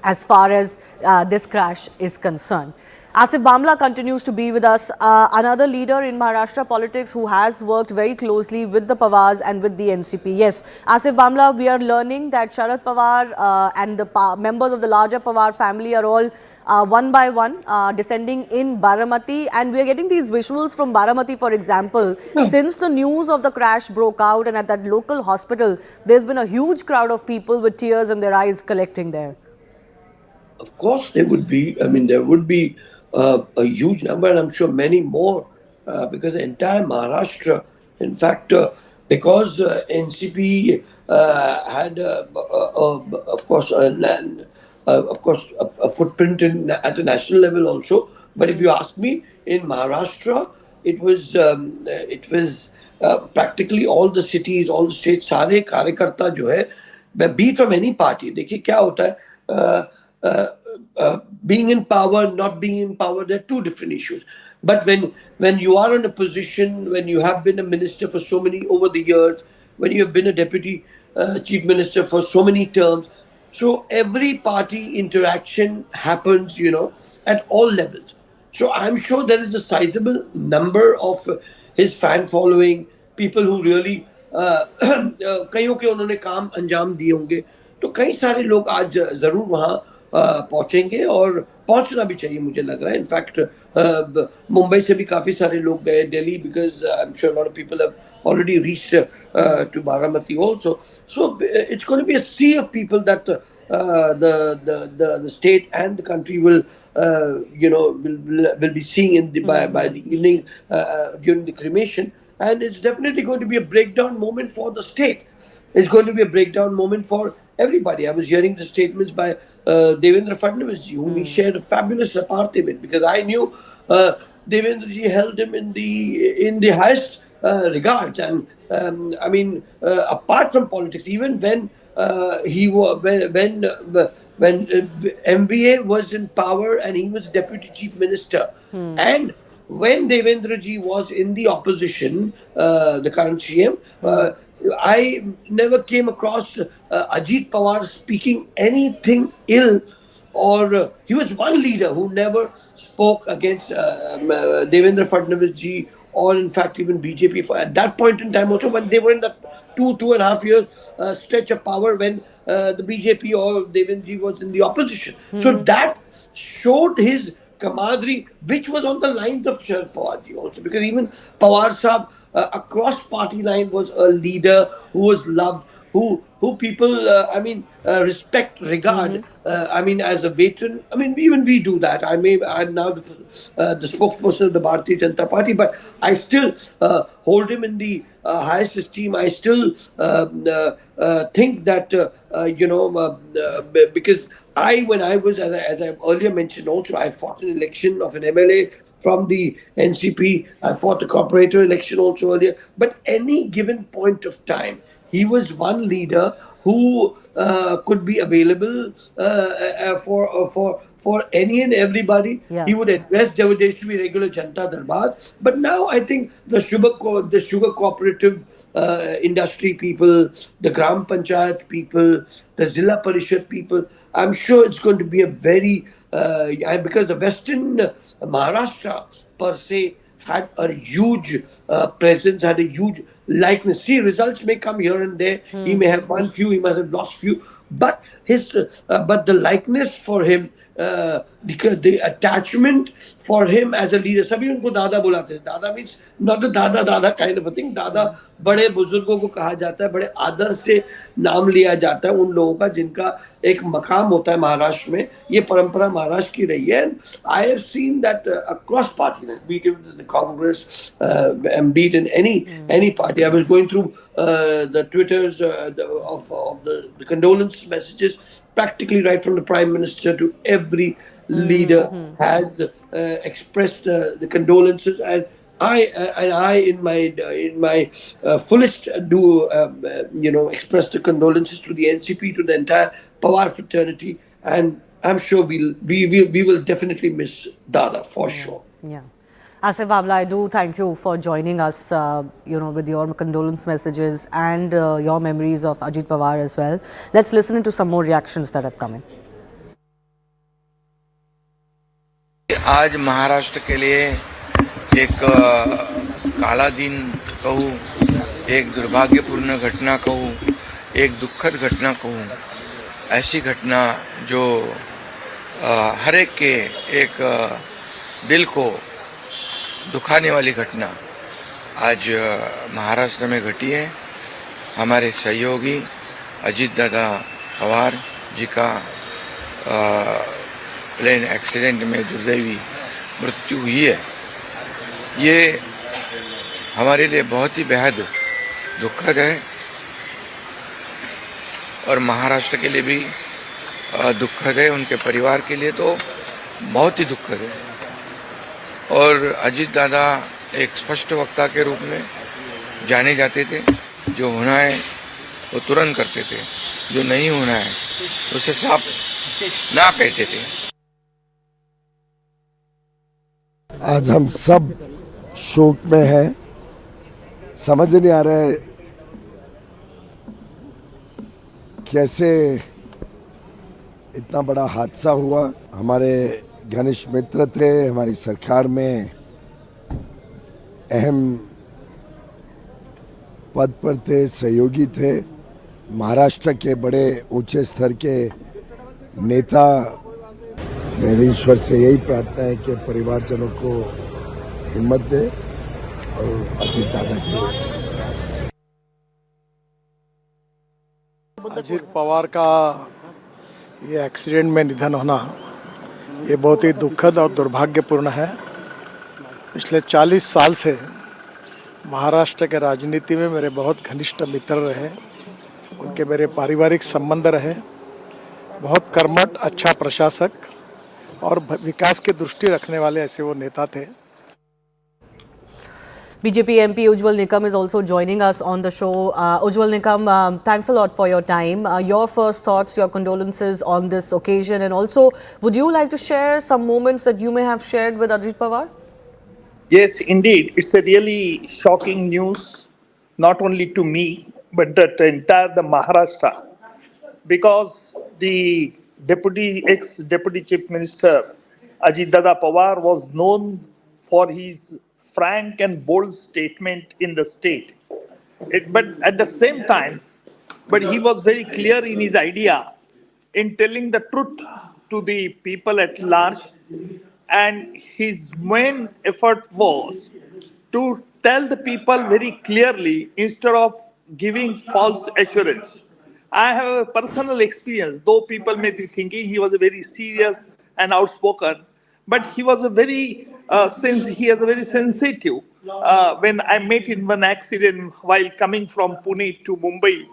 as far as this crash is concerned. Asif Bamla continues to be with us, another leader in Maharashtra politics who has worked very closely with the Pawars and with the NCP. Yes, Asif Bamla, we are learning that Sharad Pawar and the members of the larger Pawar family are all one by one descending in Baramati, and we are getting these visuals from Baramati, for example. Since the news of the crash broke out and at that local hospital, there's been a huge crowd of people with tears in their eyes collecting there. Of course there would be. I mean, there would be a huge number, and I'm sure many more, because the entire Maharashtra, in fact, because NCP had, of course, a footprint at a national level also. But if you ask me, in Maharashtra, it was practically all the cities, all the states, सारे कार्यकर्ता जो है, be from any party. देखिए क्या होता है. Being in power, not being in power, they're two different issues. But when you are in a position, when you have been a minister for so many over the years, when you have been a deputy chief minister for so many terms, so every party interaction happens, at all levels. So I'm sure there is a sizable number of his fan following, people who really कईयों के उन्होंने काम अंजाम दिए होंगे, तो कई सारे लोग आज जरूर वहाँ पहुंचेंगे और पहुंचना भी चाहिए, मुझे लग रहा है. इनफैक्ट मुंबई से भी काफी सारे लोग गए, Delhi, because I'm sure a lot of people have already reached to Baramati also. So it's going to be a sea of people that the state and the country will be seeing by the evening during the cremation, and it's definitely going to be a breakdown moment for the state. It's going to be a breakdown moment for everybody. I was hearing the statements by Devendra Fadnavis, whom he shared a fabulous repartee with, because I knew Devendra ji held him in the highest regards, and I mean, apart from politics, even when when MVA was in power and he was deputy chief minister, and when Devendra ji was in the opposition, the current CM, I never came across Ajit Pawar speaking anything ill, or he was one leader who never spoke against Devendra Fadnavis ji, or in fact even BJP at that point in time also, when they were in that 2.5 years stretch of power when the BJP or Devendra ji was in the opposition. So that showed his camaraderie, which was on the lines of Sharad Pawar ji also, because even Pawar Saab across party line was a leader who was loved, who people respect, regard. I mean, as a veteran, I mean, even we do that. I'm now the spokesperson of the Bharatiya Janata Party, but I still hold him in the highest esteem. I still think that because when I was, as I earlier mentioned also, I fought an election of an MLA from the NCP. I fought a corporator election also earlier. But any given point of time, he was one leader who could be available for any and everybody. Yeah. He would address. There used to be regular Janta Darbars. But now I think the sugar cooperative industry people, the Gram Panchayat people, the Zilla Parishad people, I'm sure it's going to be a very, because the Western Maharashtra per se had a huge presence, had a huge likeness. See, results may come here and there. He may have won few, he must have lost few, but but the likeness for him, because the attachment for him as a leader, सभी उनको दादा बुलाते हैं. दादा means not a दादा kind of a thing. दादा बड़े बुजुर्गों को कहा जाता है, बड़े आदर से नाम लिया जाता है उन लोगों का जिनका एक मकाम होता है महाराष्ट्र में. ये परंपरा महाराष्ट्र की रही है. I have seen that across party, be it in the Congress and be it in any party. I was going through the Twitters of the condolence messages, practically right from the Prime Minister to every leader has expressed the condolences, and I in my fullest do express the condolences to the NCP, to the entire Pawar fraternity, and I'm sure we will definitely miss Dada for sure. Yeah. Asif Babla, I do thank you for joining us, with your condolence messages and your memories of Ajit Pawar as well. Let's listen to some more reactions that have come in. आज महाराष्ट्र के लिए एक काला दिन कहूँ, एक दुर्भाग्यपूर्ण घटना कहूँ, एक दुखद घटना कहूँ, ऐसी घटना जो हर एक के एक दिल को दुखाने वाली घटना आज महाराष्ट्र में घटी है. हमारे सहयोगी अजीत दादा पवार जी का प्लेन एक्सीडेंट में दुर्दैवी मृत्यु हुई है. ये हमारे लिए बहुत ही बेहद दुखद है और महाराष्ट्र के लिए भी दुखद है. उनके परिवार के लिए तो बहुत ही दुखद है. और अजीत दादा एक स्पष्ट वक्ता के रूप में जाने जाते थे. जो होना है वो तुरंत करते थे, जो नहीं होना है उसे साफ ना कहते थे. आज हम सब शोक में हैं. समझ नहीं आ रहा है कैसे इतना बड़ा हादसा हुआ. हमारे घनिष्ठ मित्र थे, हमारी सरकार में अहम पद पर थे, सहयोगी थे, महाराष्ट्र के बड़े ऊंचे स्तर के नेता. मेरी ईश्वर से यही प्रार्थना है कि परिवारजनों को हिम्मत दे और अजीत दादा की. अजीत पवार का ये एक्सीडेंट में निधन होना ये बहुत ही दुखद और दुर्भाग्यपूर्ण है. पिछले 40 साल से महाराष्ट्र के राजनीति में मेरे बहुत घनिष्ठ मित्र रहे, उनके मेरे पारिवारिक संबंध रहे. बहुत कर्मठ, अच्छा प्रशासक और विकास की दृष्टि रखने वाले ऐसे वो नेता थे. BJP MP Ujjwal Nikam is also joining us on the show. Ujjwal Nikam, thanks a lot for your time. Your first thoughts, your condolences on this occasion, and also would you like to share some moments that you may have shared with Ajit Pawar? Yes, indeed. It's a really shocking news, not only to me, but the entire Maharashtra, because the ex-deputy chief minister Ajit Dada Pawar was known for his frank and bold statement in the state. But at the same time, he was very clear in his idea in telling the truth to the people at large, and his main effort was to tell the people very clearly instead of giving false assurance. I have a personal experience, though people may be thinking he was a very serious and outspoken, but he was a very very sensitive. When I met in one accident while coming from Pune to Mumbai,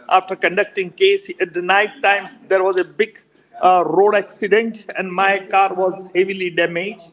after conducting case at the night times, there was a big road accident and my car was heavily damaged.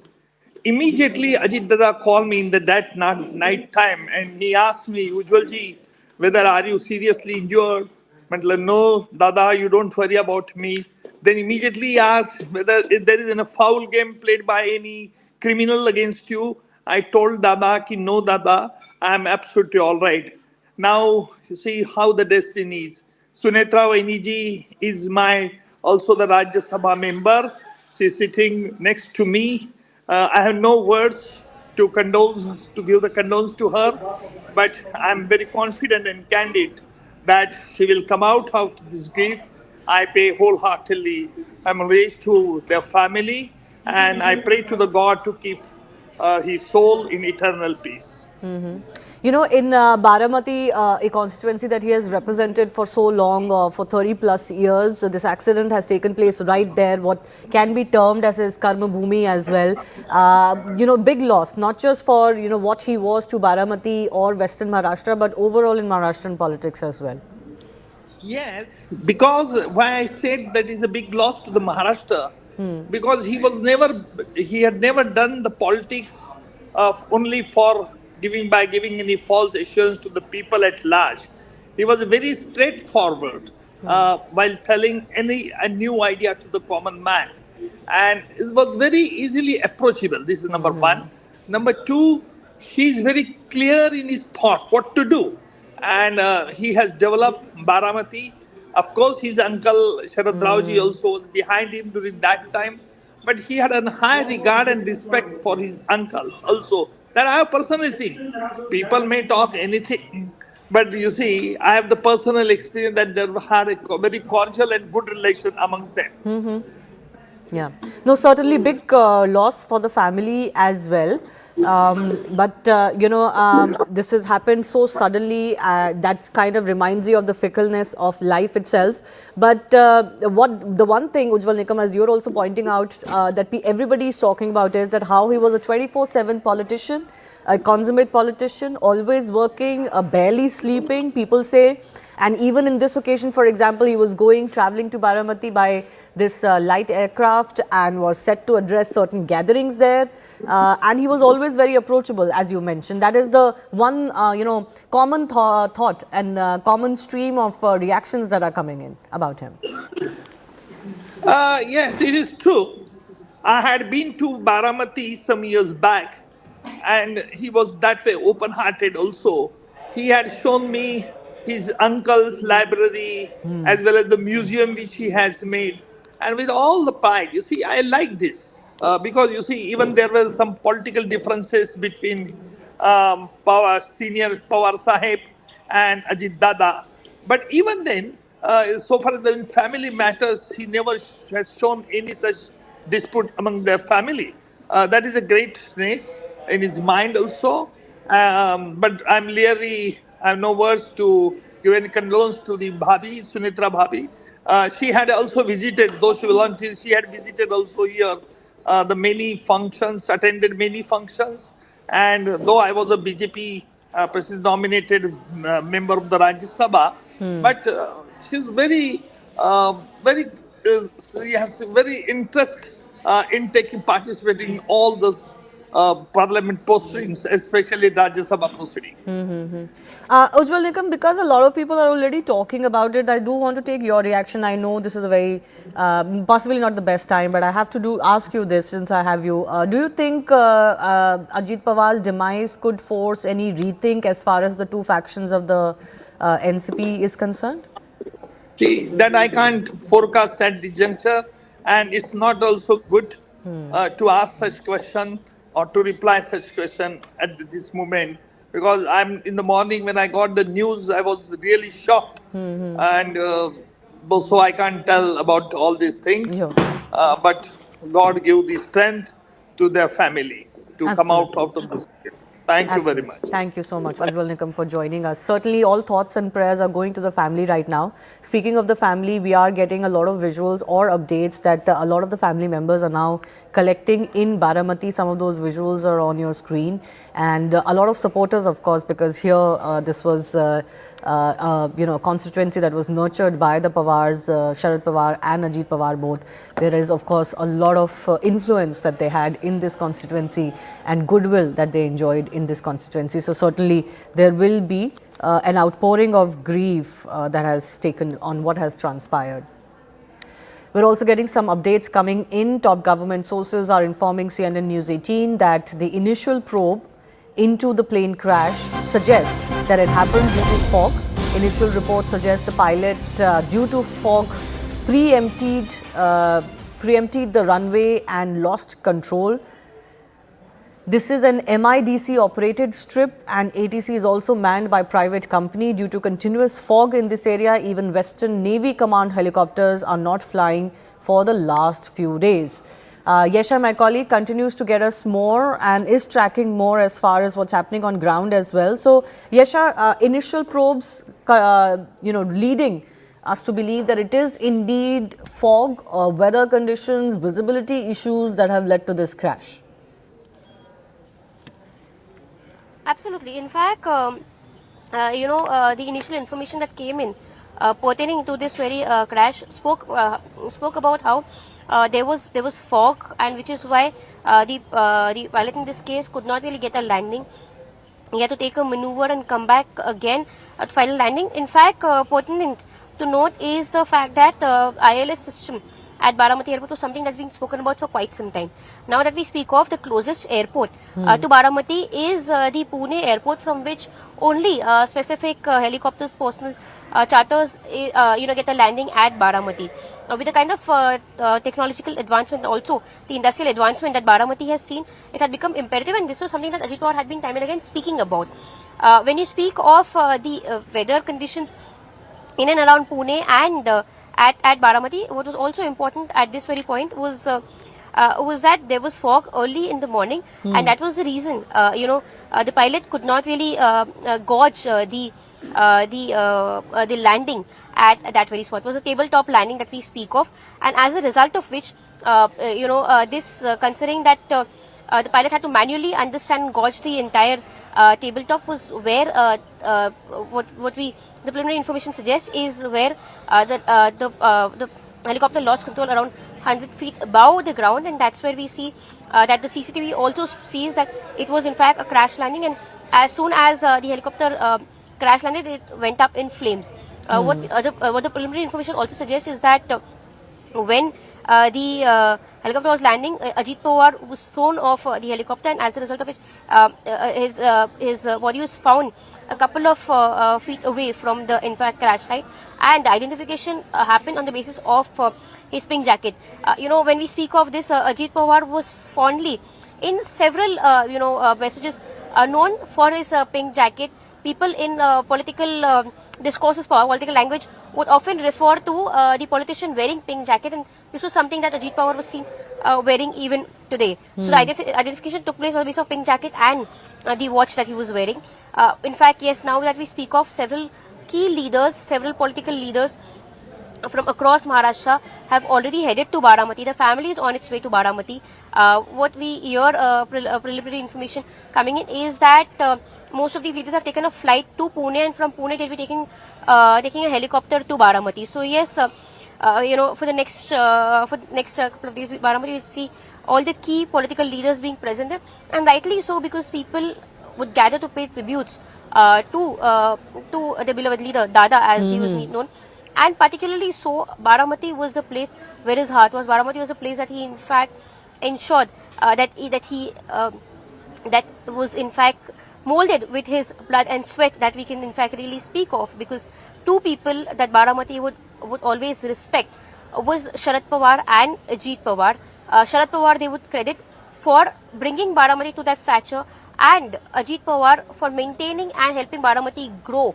Immediately, Ajit Dada called me in that night time and he asked me, Ujjwalji, whether are you seriously injured? I said, no, Dada, you don't worry about me. Then immediately he asked whether there is a foul game played by any criminal against you. I told Dada, ki no, Dada, I am absolutely all right. Now, you see how the destiny is. Sunetra Vainiji is my also the Rajya Sabha member. She's sitting next to me. I have no words to give the condolence to her, but I'm very confident and candid that she will come out of this grief. I pay wholeheartedly homage to their family, and I pray to the God to keep his soul in eternal peace. You know, in Baramati, a constituency that he has represented for so long, for 30 plus years, so this accident has taken place right there, what can be termed as his karma bhumi as well. You know, big loss, not just for, you know, what he was to Baramati or Western Maharashtra, but overall in Maharashtrian politics as well. Yes, because why I said that is a big loss to the Maharashtra, because he had never done the politics of only for giving any false assurance to the people at large. He was very straightforward while telling a new idea to the common man, and it was very easily approachable. This is number one. Number two, he is very clear in his thought what to do, and he has developed Baramati. Of course, his uncle Sharad Raoji also was behind him during that time, but he had a high regard and respect for his uncle also. That I have personally seen. People may talk anything, but you see, I have the personal experience that there had a very cordial and good relation amongst them. Yeah, no, certainly big loss for the family as well. But you know, this has happened so suddenly that kind of reminds you of the fickleness of life itself. But the one thing, Ujjwal Nikam, as you're also pointing out, that everybody is talking about is that how he was a 24/7 politician, a consummate politician, always working, barely sleeping, people say. And even in this occasion, for example, he was traveling to Baramati by this light aircraft and was set to address certain gatherings there. And he was always very approachable, as you mentioned. That is the one, you know, common thought and common stream of reactions that are coming in about him. Yes, it is true. I had been to Baramati some years back, and he was that way open-hearted also. He had shown me his uncle's library as well as the museum which he has made, and with all the pride. You see, I like this because you see, even there were some political differences between senior Pawar Sahib and Ajit Dada, but even then, so far as the family matters, he never has shown any such dispute among their family. That is a greatness in his mind also. But I'm leery, I have no words to give any condolence to the Bhabi, Sunitra Bhabi. She had also visited, though she belonged to, she had visited also here the many functions, attended many functions. And though I was a BJP president nominated member of the Rajya Sabha, but she's very she has very interest in participating in all those parliament postings, especially Rajya Sabha proceeding. Ujjwal Nikam, because a lot of people are already talking about it, I do want to take your reaction. I know this is a very, possibly not the best time, but I have to ask you this since I have you. Do you think Ajit Pawar's demise could force any rethink as far as the two factions of the NCP is concerned? See, that I can't forecast at the juncture, and it's not also good to ask such question or to reply such question at this moment, because I'm in the morning when I got the news, I was really shocked, and so I can't tell about all these things. But God give the strength to their family to come out of the. Thank you very much. Thank you so much, Ujjwal Nikam, for joining us. Certainly, all thoughts and prayers are going to the family right now. Speaking of the family, we are getting a lot of visuals or updates that a lot of the family members are now collecting in Baramati. Some of those visuals are on your screen. And a lot of supporters, of course, because here this was you know, constituency that was nurtured by the Pawars, Sharad Pawar and Ajit Pawar both. There is, of course, a lot of influence that they had in this constituency and goodwill that they enjoyed in this constituency. So certainly there will be an outpouring of grief that has taken on what has transpired. We're also getting some updates coming in. Top government sources are informing CNN News 18 that the initial probe into the plane crash suggests that it happened due to fog. Initial reports suggest the pilot, due to fog, preempted the runway and lost control. This is an MIDC operated strip, and ATC is also manned by private company. Due to continuous fog in this area, even Western Navy Command helicopters are not flying for the last few days. Yesha, my colleague, continues to get us more and is tracking more as far as what's happening on ground as well. So, Yesha, initial probes, leading us to believe that it is indeed fog, weather conditions, visibility issues that have led to this crash. Absolutely. In fact, the initial information that came in pertaining to this very crash spoke about how there was fog, and which is why the pilot in this case could not really get a landing. He had to take a maneuver and come back again at final landing. In fact, pertinent to note is the fact that ILS system at Baramati airport was something that's been spoken about for quite some time. Now that we speak of, the closest airport to Baramati is the Pune airport, from which only specific helicopters, personal charters, get a landing at Baramati. With the kind of technological advancement, also the industrial advancement that Baramati has seen, it had become imperative, and this was something that Ajit Pawar had been time and again speaking about. When you speak of the weather conditions in and around Pune and at Baramati, what was also important at this very point was that there was fog early in the morning, and that was the reason the pilot could not really gauge the landing at that very spot. It was a tabletop landing that we speak of, and as a result of which, considering that the pilot had to manually understand and gauge the entire tabletop, was where the preliminary information suggests is where the helicopter lost control around 100 feet above the ground, and that's where we see that the CCTV also sees that it was in fact a crash landing, and as soon as the helicopter crash landed, it went up in flames. What the preliminary information also suggests is that when the helicopter was landing, Ajit Pawar was thrown off the helicopter, and as a result of it, his body was found a couple of feet away from the crash site, and identification happened on the basis of his pink jacket. When we speak of this, Ajit Pawar was fondly in several messages known for his pink jacket. People in political discourses, political language, would often refer to the politician wearing pink jacket, and this was something that Ajit Pawar was seen wearing even today. So the identification took place on the basis of pink jacket and the watch that he was wearing. In fact, yes, now that we speak of, several key leaders, several political leaders from across Maharashtra have already headed to Baramati. The family is on its way to Baramati. What we hear, preliminary information coming in, is that most of these leaders have taken a flight to Pune, and from Pune they'll be taking a helicopter to Baramati. So yes, for the next couple of days, Baramati will see all the key political leaders being present there, and rightly so, because people would gather to pay tributes to the beloved leader, Dada, as he was known. And particularly so, Baramati was the place where his heart was. Baramati was a place that he in fact ensured that was in fact molded with his blood and sweat, that we can in fact really speak of, because two people that Baramati would always respect was Sharad Pawar and Ajit Pawar. Sharad Pawar they would credit for bringing Baramati to that stature, and Ajit Pawar for maintaining and helping Baramati grow,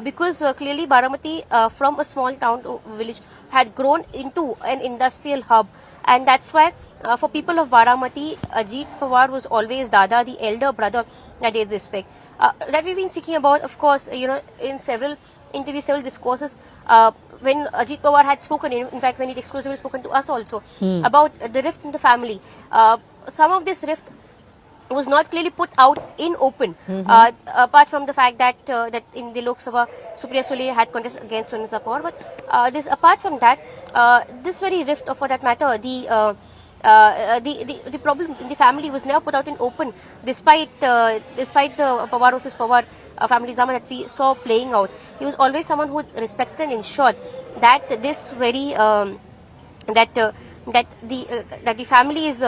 because clearly Baramati from a small town to village had grown into an industrial hub, and that's why for people of Baramati, Ajit Pawar was always Dada, the elder brother that they respect. That we've been speaking about, of course, in several interviews, several discourses, when Ajit Pawar had spoken, in fact when he'd exclusively spoken to us also, about the rift in the family. Some of this rift was not clearly put out in open, apart from the fact that in the Lok Sabha, Supriya Sule had contested against Zilla Parishad, but apart from that, this very rift, or for that matter, the problem in the family was never put out in open, despite the Pawar versus Pawar family drama that we saw playing out. He was always someone who respected and ensured that this very that the family's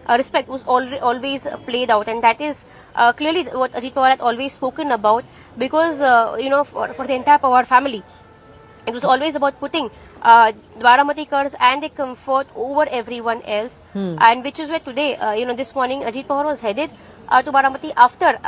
respect was always played out, and that is clearly what Ajit Pawar had always spoken about, because for the entire Pawar family, it was always about putting Baramatikars and their comfort over everyone else. And which is where today, this morning, Ajit Pawar was headed to Baramati after,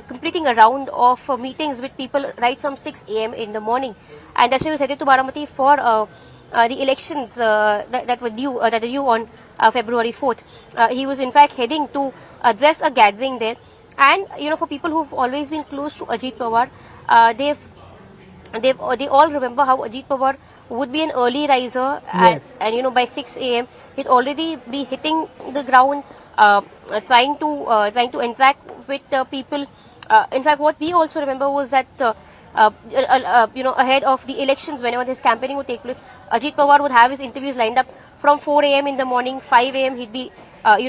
completing a round of meetings with people right from 6 a.m. in the morning. And that's why he was headed to Baramati for the elections that were due on February 4th. He was in fact heading to address a gathering there. And, for people who've always been close to Ajit Pawar, they all remember how Ajit Pawar would be an early riser, Yes. and by 6 a.m. he'd already be hitting the ground, trying to interact with people. In fact, what we also remember was that ahead of the elections, whenever his campaigning would take place, Ajit Pawar would have his interviews lined up from 4 a.m. in the morning. 5 a.m. he'd be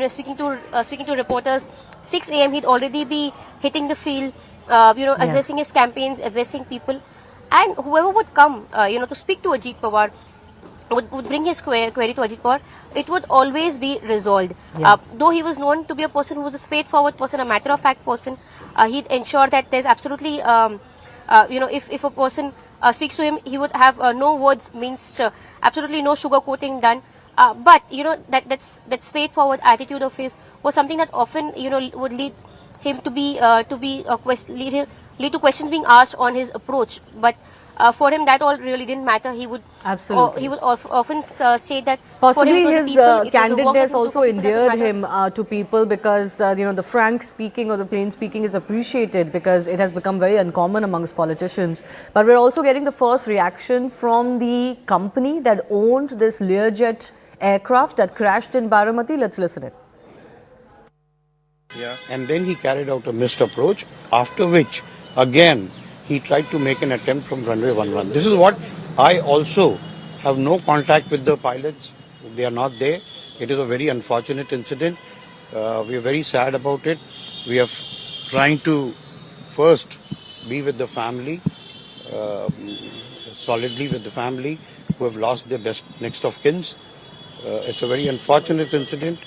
speaking to reporters. 6 a.m. he'd already be hitting the field, addressing his campaigns, addressing people. And whoever would come, to speak to Ajit Pawar, would bring his query to Ajit Pawar, it would always be resolved. Though he was known to be a person who was a straightforward person, a matter-of-fact person, he'd ensure that there's absolutely, if a person speaks to him, he would have no words minced, absolutely no sugarcoating done. But, that straightforward attitude of his was something that often, would lead him to be, lead to questions being asked on his approach. But for him, that all really didn't matter. He would often say that possibly for him, his candidness candidness also endeared him to people because the frank speaking or the plain speaking is appreciated because it has become very uncommon amongst politicians. But we're also getting the first reaction from the company that owned this Learjet aircraft that crashed in Baramati. Let's listen it. Yeah. And then he carried out a missed approach, after which, again, he tried to make an attempt from runway 11. This is what I also have no contact with the pilots. They are not there. It is a very unfortunate incident. We are very sad about it. We are trying to first be with the family, solidly with the family who have lost their next of kins. It's a very unfortunate incident.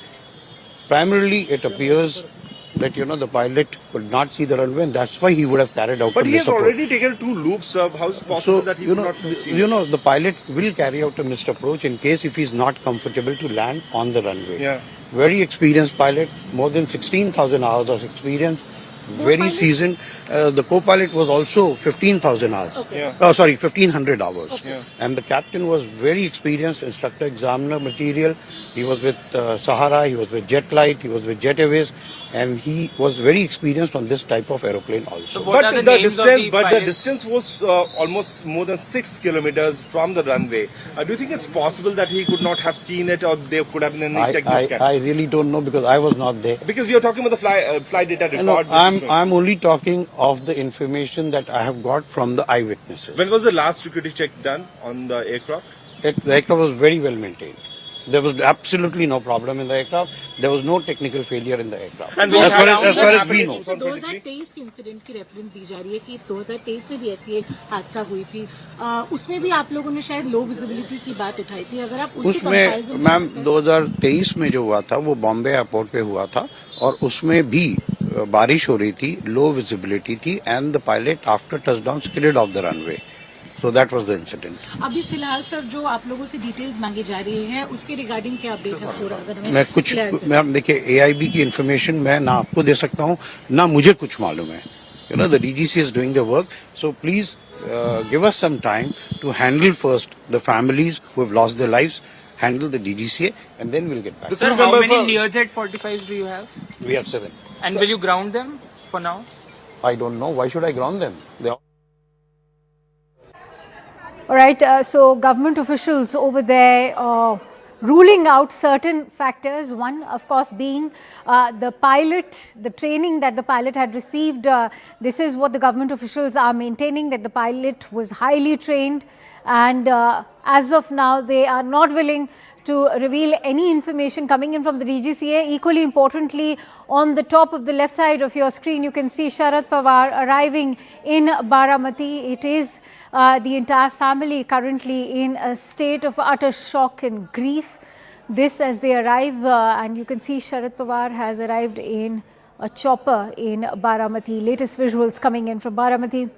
Primarily, it appears that, the pilot could not see the runway, and that's why he would have carried out But a he has missed approach. already taken 2 loops. How is it possible that he would not have seen it? The pilot will carry out a missed approach in case if he's not comfortable to land on the runway. Yeah. Very experienced pilot, more than 16,000 hours of experience, very seasoned. The co-pilot was also 15,000 hours. Okay. Yeah. 1,500 hours. Okay. Yeah. And the captain was very experienced, instructor examiner material. He was with Sahara, he was with Jet Light, he was with Jet Airways, and he was very experienced on this type of aeroplane also. But the distance was almost more than 6 kilometers from the runway. Do you think it's possible that he could not have seen it, or there could have been any technical scan? I really don't know because I was not there. Because we are talking about the flight data report. I'm only talking of the information that I have got from the eyewitnesses. When was the last security check done on the aircraft? The aircraft was very well maintained. There was absolutely no problem in the aircraft. There was no technical failure in the aircraft. And as far as we know. 2023 के incident की reference दी जा रही है कि 2023 में भी ऐसी एक हादसा हुई थी. उसमें भी आप लोगों ने शायद लो विजिबिलिटी की बात उठाई थी. अगर आप उसमें मैम 2023 में जो हुआ था वो बॉम्बे एयरपोर्ट पे हुआ था और उसमें भी बारिश हो रही थी, लो विजिबिलिटी थी and the pilot after touchdown skidded off the runway. So that was the incident. अभी फिलहाल सर जो आप लोगों से डिटेल्स मांगी जा रही हैं उसके रिगार्डिंग क्या अपडेट है पूरा? मैं देखिए AIB की इन्फॉर्मेशन मैं ना आपको दे सकता हूँ ना मुझे कुछ मालूम है. The DGCA is doing the work. So please give us some time to handle first the families who have lost their lives, handle the DGCA, and then we'll get back. Sir, how many Learjet 45s do you have? We have 7. And will you ground them for now? I don't know. Why should I ground them? All right, so government officials over there ruling out certain factors. One, of course, being the pilot, the training that the pilot had received. This is what the government officials are maintaining, that the pilot was highly trained. And as of now, they are not willing to reveal any information coming in from the DGCA. Equally importantly, on the top of the left side of your screen, you can see Sharad Pawar arriving in Baramati. It is the entire family currently in a state of utter shock and grief. This as they arrive, and you can see Sharad Pawar has arrived in a chopper in Baramati. Latest visuals coming in from Baramati.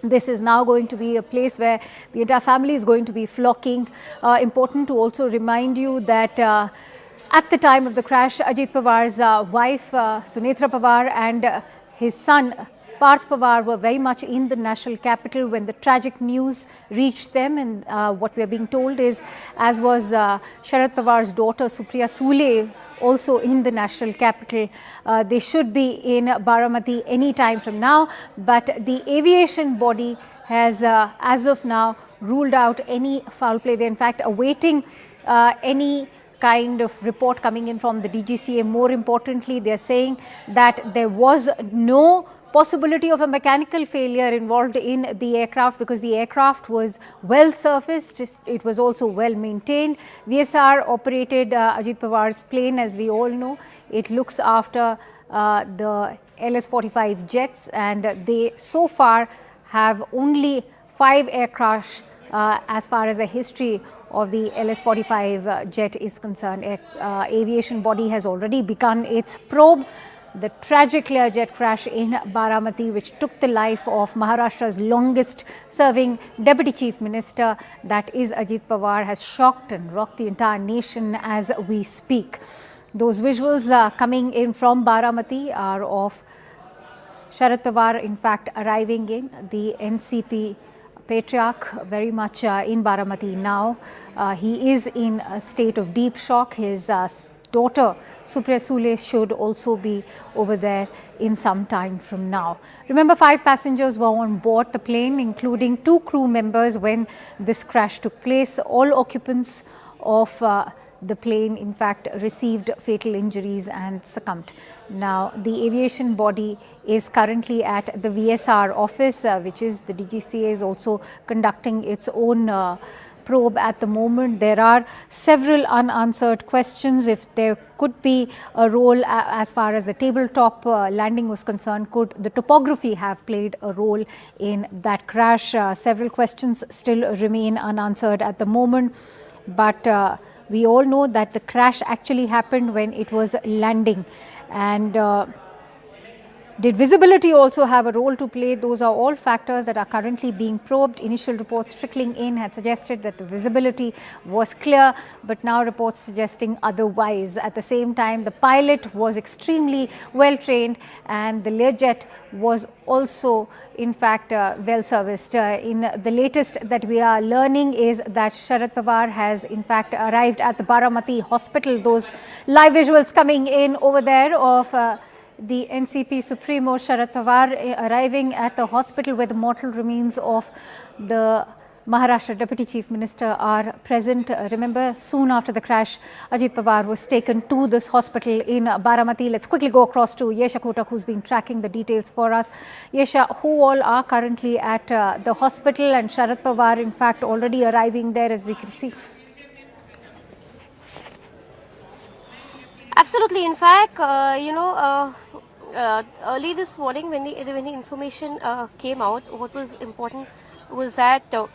This is now going to be a place where the entire family is going to be flocking. Important to also remind you that at the time of the crash, Ajit Pawar's wife, Sunetra Pawar, and his son, Parth Pawar, were very much in the national capital when the tragic news reached them. And what we are being told is, as was Sharad Pawar's daughter, Supriya Sule, also in the national capital. They should be in Baramati any time from now, but the aviation body has, as of now, ruled out any foul play. They're in fact awaiting any kind of report coming in from the DGCA. More importantly, they're saying that there was no possibility of a mechanical failure involved in the aircraft because the aircraft was well surfaced, it was also well maintained. VSR operated Ajit Pawar's plane, as we all know. It looks after the LS-45 jets, and they so far have only 5 air crash as far as the history of the LS-45 jet is concerned. Aviation body has already begun its probe. The tragic Learjet crash in Baramati, which took the life of Maharashtra's longest serving Deputy Chief Minister, that is Ajit Pawar, has shocked and rocked the entire nation as we speak. Those visuals coming in from Baramati are of Sharad Pawar, in fact, arriving in the NCP patriarch, very much in Baramati now. He is in a state of deep shock. His daughter Supriya Sule should also be over there in some time from now. Remember, 5 passengers were on board the plane, including 2 crew members when this crash took place. All occupants of the plane, in fact, received fatal injuries and succumbed. Now, the aviation body is currently at the VSR office, which is the DGCA is also conducting its own probe at the moment. There are several unanswered questions. If there could be a role as far as the tabletop landing was concerned, could the topography have played a role in that crash? Several questions still remain unanswered at the moment, but we all know that the crash actually happened when it was landing. And did visibility also have a role to play? Those are all factors that are currently being probed. Initial reports trickling in had suggested that the visibility was clear, but now reports suggesting otherwise. At the same time, the pilot was extremely well trained, and the Learjet was also, in fact, well serviced. In the latest that we are learning is that Sharad Pawar has, in fact, arrived at the Baramati hospital. Those live visuals coming in over there of the NCP Supremo Sharad Pawar arriving at the hospital where the mortal remains of the Maharashtra Deputy Chief Minister are present. Remember, soon after the crash, Ajit Pawar was taken to this hospital in Baramati. Let's quickly go across to Yesha Kotak, who's been tracking the details for us. Yesha, who all are currently at the hospital, and Sharad Pawar, in fact, already arriving there, as we can see? Absolutely. In fact, early this morning when the information came out, what was important was that the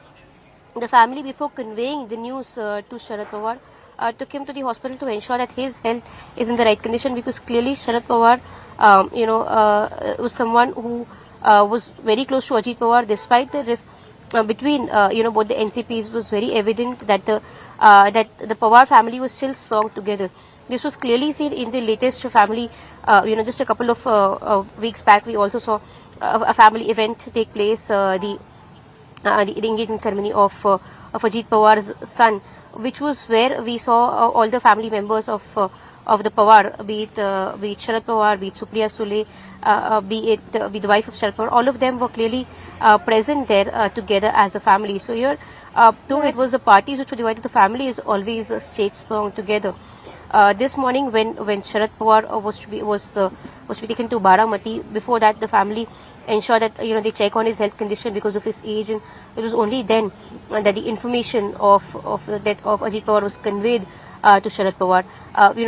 family, before conveying the news to Sharad Pawar, took him to the hospital to ensure that his health is in the right condition, because clearly Sharad Pawar, was someone who was very close to Ajit Pawar. Despite the rift between both the NCPs, was very evident that the Pawar family was still strong together. This was clearly seen in the latest family, just a couple of weeks back. We also saw a family event take place, the engagement ceremony of Ajit Pawar's son, which was where we saw all the family members of the Pawar, be it Sharad Pawar, be it Supriya Sule, be the wife of Sharad Pawar. All of them were clearly present there together as a family. So here, though it was the parties which were divided, the family is always stayed strong together. This morning, when Sharad Pawar was to be taken to Baramati, before that the family ensured that they check on his health condition because of his age, and it was only then that the information of the death of Ajit Pawar was conveyed to Sharad Pawar.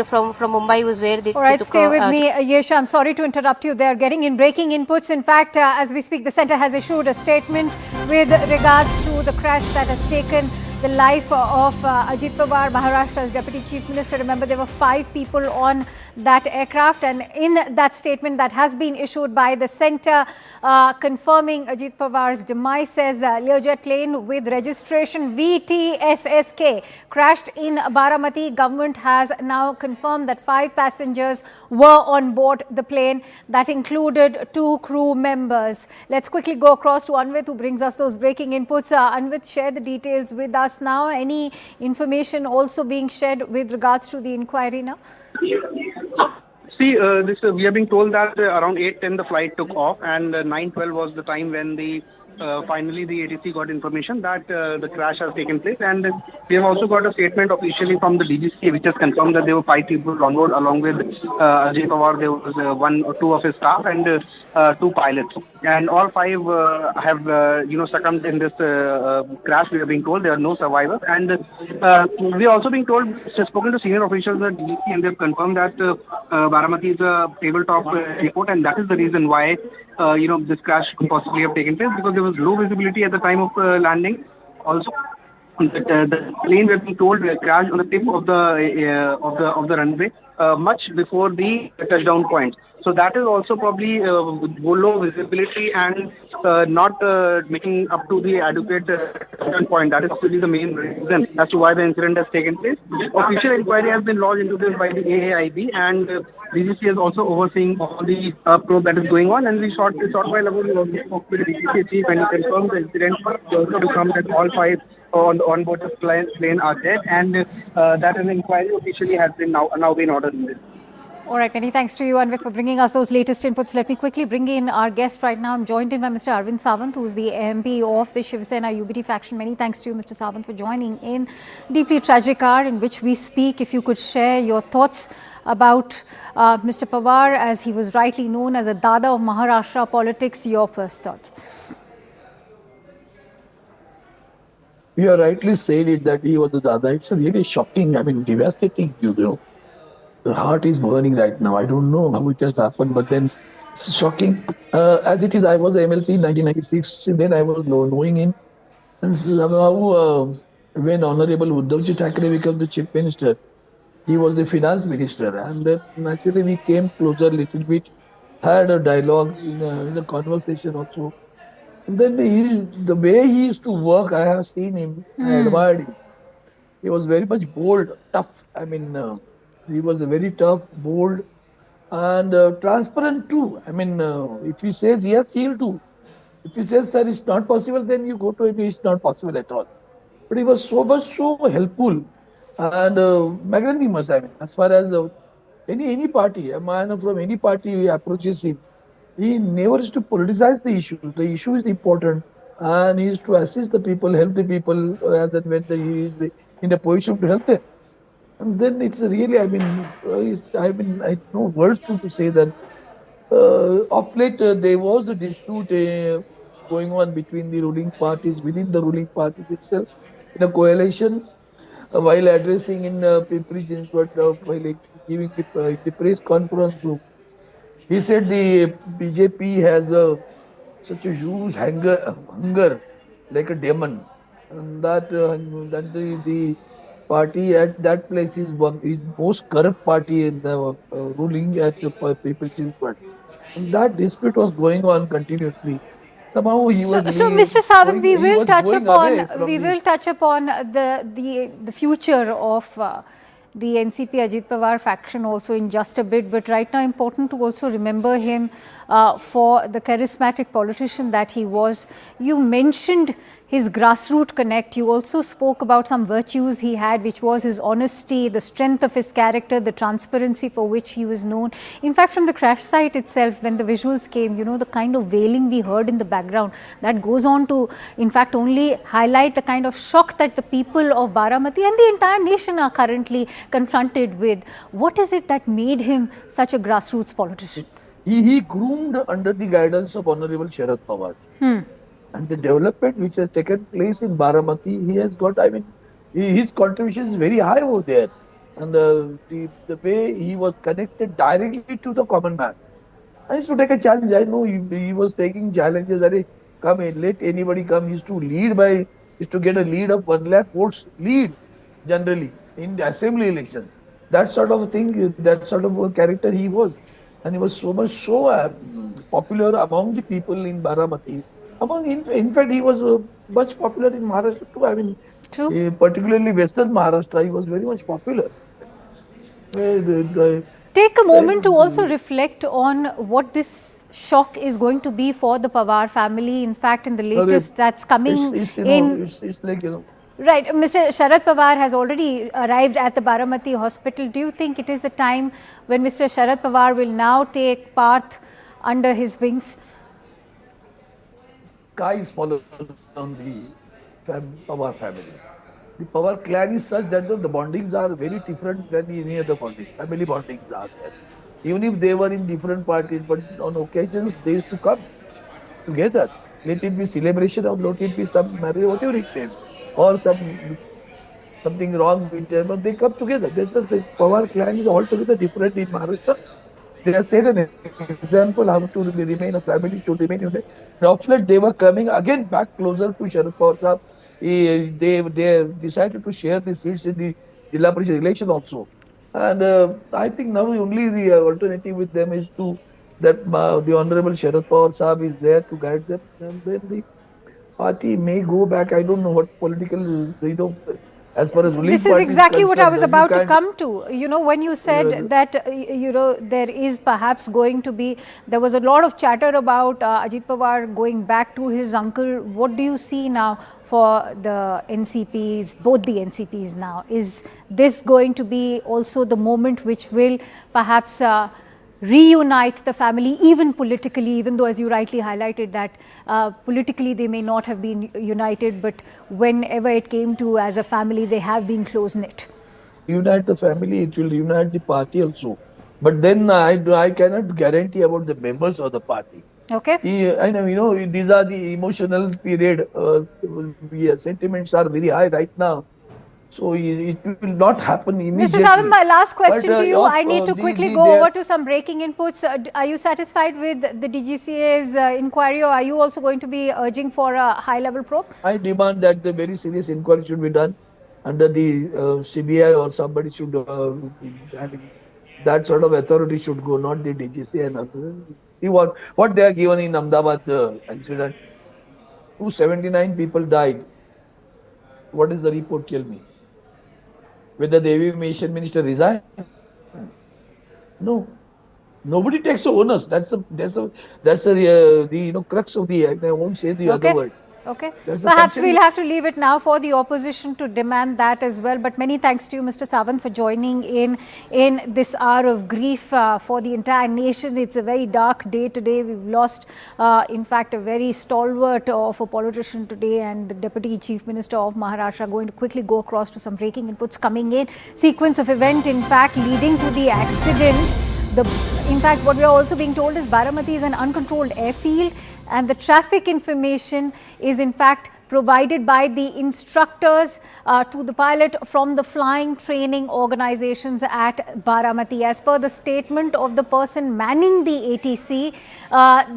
From Mumbai was where they. All right, stay with me, Yesha. I'm sorry to interrupt you. They are getting in breaking inputs. In fact, as we speak, the centre has issued a statement with regards to the crash that has taken the life of Ajit Pawar, Maharashtra's Deputy Chief Minister. Remember, there were 5 people on that aircraft, and in that statement that has been issued by the centre confirming Ajit Pawar's demise, says Learjet plane with registration VT-SSK crashed in Baramati. Government has now confirmed that 5 passengers were on board the plane. That included 2 crew members. Let's quickly go across to Anvit, who brings us those breaking inputs. Anvit, share the details with us now. Any information also being shared with regards to the inquiry now? See, we are being told that around 8:10 the flight took off, and 9:12 was the time when finally the ATC got information that the crash has taken place. And we have also got a statement officially from the DGCA, which has confirmed that there were 5 people on board along with Ajit Pawar. There was 1 or 2 of his staff and 2 pilots. And all 5 have succumbed in this crash. We are being told there are no survivors. And we are also being told, spoken to senior officials at DGCA, and they have confirmed that Baramati is a tabletop airport, and that is the reason why this crash could possibly have taken place, because there was low visibility at the time of landing. Also, the plane, we have been told, crashed on the tip of the runway much before the touchdown point. So that is also probably low visibility and not making up to the adequate touchdown point. That is actually the main reason as to why the incident has taken place. Official inquiry has been lodged into this by the AAIB, and DGCA is also overseeing all the probe that is going on. And we short while ago, we also spoke with the DGCA chief, and he confirmed the incident. We also confirmed that all 5 on board the plane are dead, and that an inquiry officially has been now been ordered in this. All right, many thanks to you, Anvit, for bringing us those latest inputs. Let me quickly bring in our guest right now. I'm joined in by Mr. Arvind Sawant, who is the MP of the Shiv Sena UBT faction. Many thanks to you, Mr. Sawant, for joining in. Deeply tragic hour in which we speak. If you could share your thoughts about Mr. Pawar, as he was rightly known as a Dada of Maharashtra politics, your first thoughts. You have rightly said it that he was the Dada. It's a really shocking, devastating, The heart is burning right now. I don't know how it has happened, but then it's shocking. As it is, I was MLC in 1996, then I was knowing him. And somehow, when Honorable Uddhavji Thackeray became the Chief Minister, he was the Finance Minister. And then naturally we came closer a little bit, had a dialogue in a conversation also. And then the way he used to work, I have seen him, I admired him. He was very much bold, tough. He was very tough, bold, and transparent too. If he says yes, he'll do. If he says, sir, it's not possible, then you go to him, it's not possible at all. But he was so helpful and magnanimous. As far as any party, a man from any party approaches him, he never is to politicize the issue. The issue is important, and he is to assist the people, help the people, as and when he is in a position to help them. And then it's really, I know words to say that of late there was a dispute going on between the ruling parties, within the ruling parties itself, in a coalition. While addressing in Pimpri Chinchwad, while giving the press conference group, he said the BJP has such a huge hunger like a demon, and that the party at that place is most corrupt party in the ruling at People Chinchwad. And that dispute was going on continuously. Somehow he was. So, Mr. Sawant, we will touch upon the future of the NCP Ajit Pawar faction also in just a bit, but right now important to also remember him for the charismatic politician that he was. You mentioned his grassroots connect. You also spoke about some virtues he had, which was his honesty, the strength of his character, the transparency for which he was known. In fact, from the crash site itself, when the visuals came, the kind of wailing we heard in the background, that goes on to, in fact, only highlight the kind of shock that the people of Baramati and the entire nation are currently confronted with. What is it that made him such a grassroots politician? He groomed under the guidance of Honorable Sharad Pawar. And the development which has taken place in Baramati, he has got, his contribution is very high over there. And the way he was connected directly to the common man. I used to take a challenge. I know he was taking challenges. Come in, let anybody come. He used to lead by is to get a lead of 1 lakh votes lead generally in the assembly election. That sort of thing, that sort of a character he was. And he was so popular among the people in Baramati. In fact, he was much popular in Maharashtra too. I mean, particularly Western Maharashtra, he was very much popular. Take a moment to also reflect on what this shock is going to be for the Pawar family. In fact, in the latest that's coming it's like, Right. Mr. Sharad Pawar has already arrived at the Baramati hospital. Do you think it is the time when Mr. Sharad Pawar will now take Parth under his wings? Sky is fallen on the Pawar family. The Pawar clan is such that the bondings are very different than any other bonding. Family bondings are there. Even if they were in different parties, but on occasions they used to come together. Let it be celebration or let it be some marriage, whatever it may be, or something wrong with them, but they come together. That's just the Pawar clan is altogether different in Maharashtra. They have set an example how to remain a family, to remain united. After they were coming again back closer to Sharad Pawar. They decided to share the seats in the Zilla Parishad election also. And I think now only the alternative with them is that the Honorable Sharad Pawar Sahab is there to guide them. And then the party may go back. I don't know what political, as far as this is exactly what I was about to come to. You know, when you said that, there is perhaps going to be, there was a lot of chatter about Ajit Pawar going back to his uncle. What do you see now for the NCPs, both the NCPs now? Is this going to be also the moment which will perhaps reunite the family, even politically, even though, as you rightly highlighted, that politically they may not have been united, but whenever it came to as a family, they have been close-knit? Unite the family, it will unite the party also. But then I cannot guarantee about the members of the party. Okay. I know, these are the emotional period. Sentiments are very high right now. So it will not happen immediately. Mr. Sawant, my last question to you. I need to quickly go over to some breaking inputs. Are you satisfied with the DGCA's inquiry, or are you also going to be urging for a high-level probe? I demand that the very serious inquiry should be done under the CBI, or somebody should, that sort of authority should go, not the DGCA and others. See what they are given in Ahmedabad incident. 279 people died. What is the report? Tell me. Whether the aviation minister resigned? No. Nobody takes the onus. That's the crux of the act. I won't say the other word. Okay. Perhaps we'll have to leave it now for the opposition to demand that as well. But many thanks to you, Mr. Sawant, for joining in this hour of grief for the entire nation. It's a very dark day today. We've lost, in fact, a very stalwart of a politician today, and the Deputy Chief Minister of Maharashtra. Going to quickly go across to some breaking inputs coming in. Sequence of event, in fact, leading to the accident. In fact, what we are also being told is Baramati is an uncontrolled airfield, and the traffic information is in fact provided by the instructors to the pilot from the flying training organizations at Baramati. As per the statement of the person manning the ATC,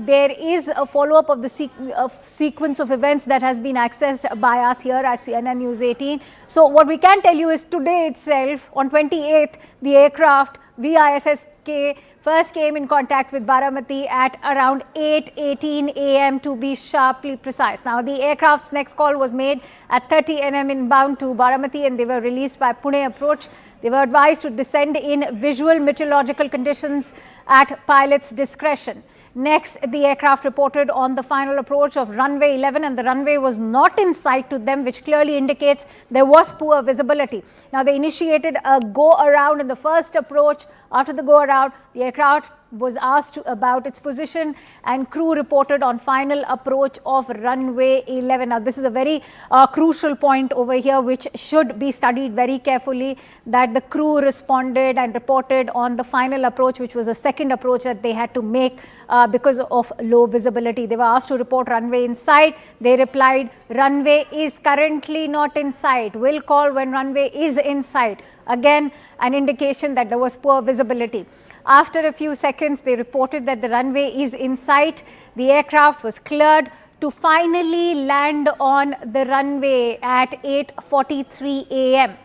there is a follow-up of the sequence of events that has been accessed by us here at CNN News 18. So what we can tell you is today itself, on 28th, the aircraft VT-SSK first came in contact with Baramati at around 8:18 a.m. to be sharply precise. Now, the aircraft's next call was made at 30 nm inbound to Baramati, and they were released by Pune approach. They were advised to descend in visual meteorological conditions at pilot's discretion. Next, the aircraft reported on the final approach of runway 11, and the runway was not in sight to them, which clearly indicates there was poor visibility. Now, they initiated a go-around in the first approach. After the go-around, the aircraft was asked about its position, and crew reported on final approach of runway 11. Now, this is a very crucial point over here, which should be studied very carefully, that the crew responded and reported on the final approach, which was the second approach that they had to make because of low visibility. They were asked to report runway in sight. They replied, runway is currently not in sight. Will call when runway is in sight. Again, an indication that there was poor visibility. After a few seconds, they reported that the runway is in sight. The aircraft was cleared to finally land on the runway at 8:43 a.m.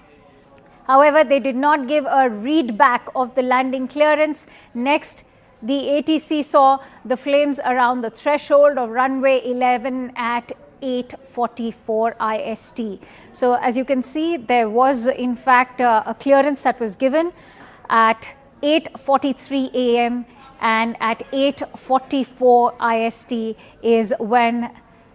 However, they did not give a read back of the landing clearance. Next, the ATC saw the flames around the threshold of runway 11 at 8:44 IST. So as you can see, there was in fact a clearance that was given at 8:43 a.m. and at 8:44 IST is when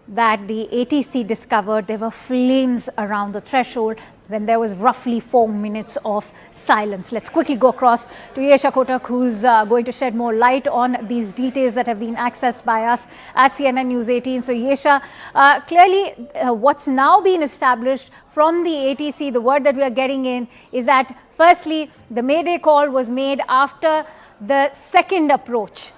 that the ATC discovered there were flames around the threshold when there was roughly 4 minutes of silence. Let's quickly go across to Yesha Kotak, who's going to shed more light on these details that have been accessed by us at CNN News 18. So Yesha, clearly what's now been established from the ATC, the word that we are getting in is that firstly, the Mayday call was made after the second approach.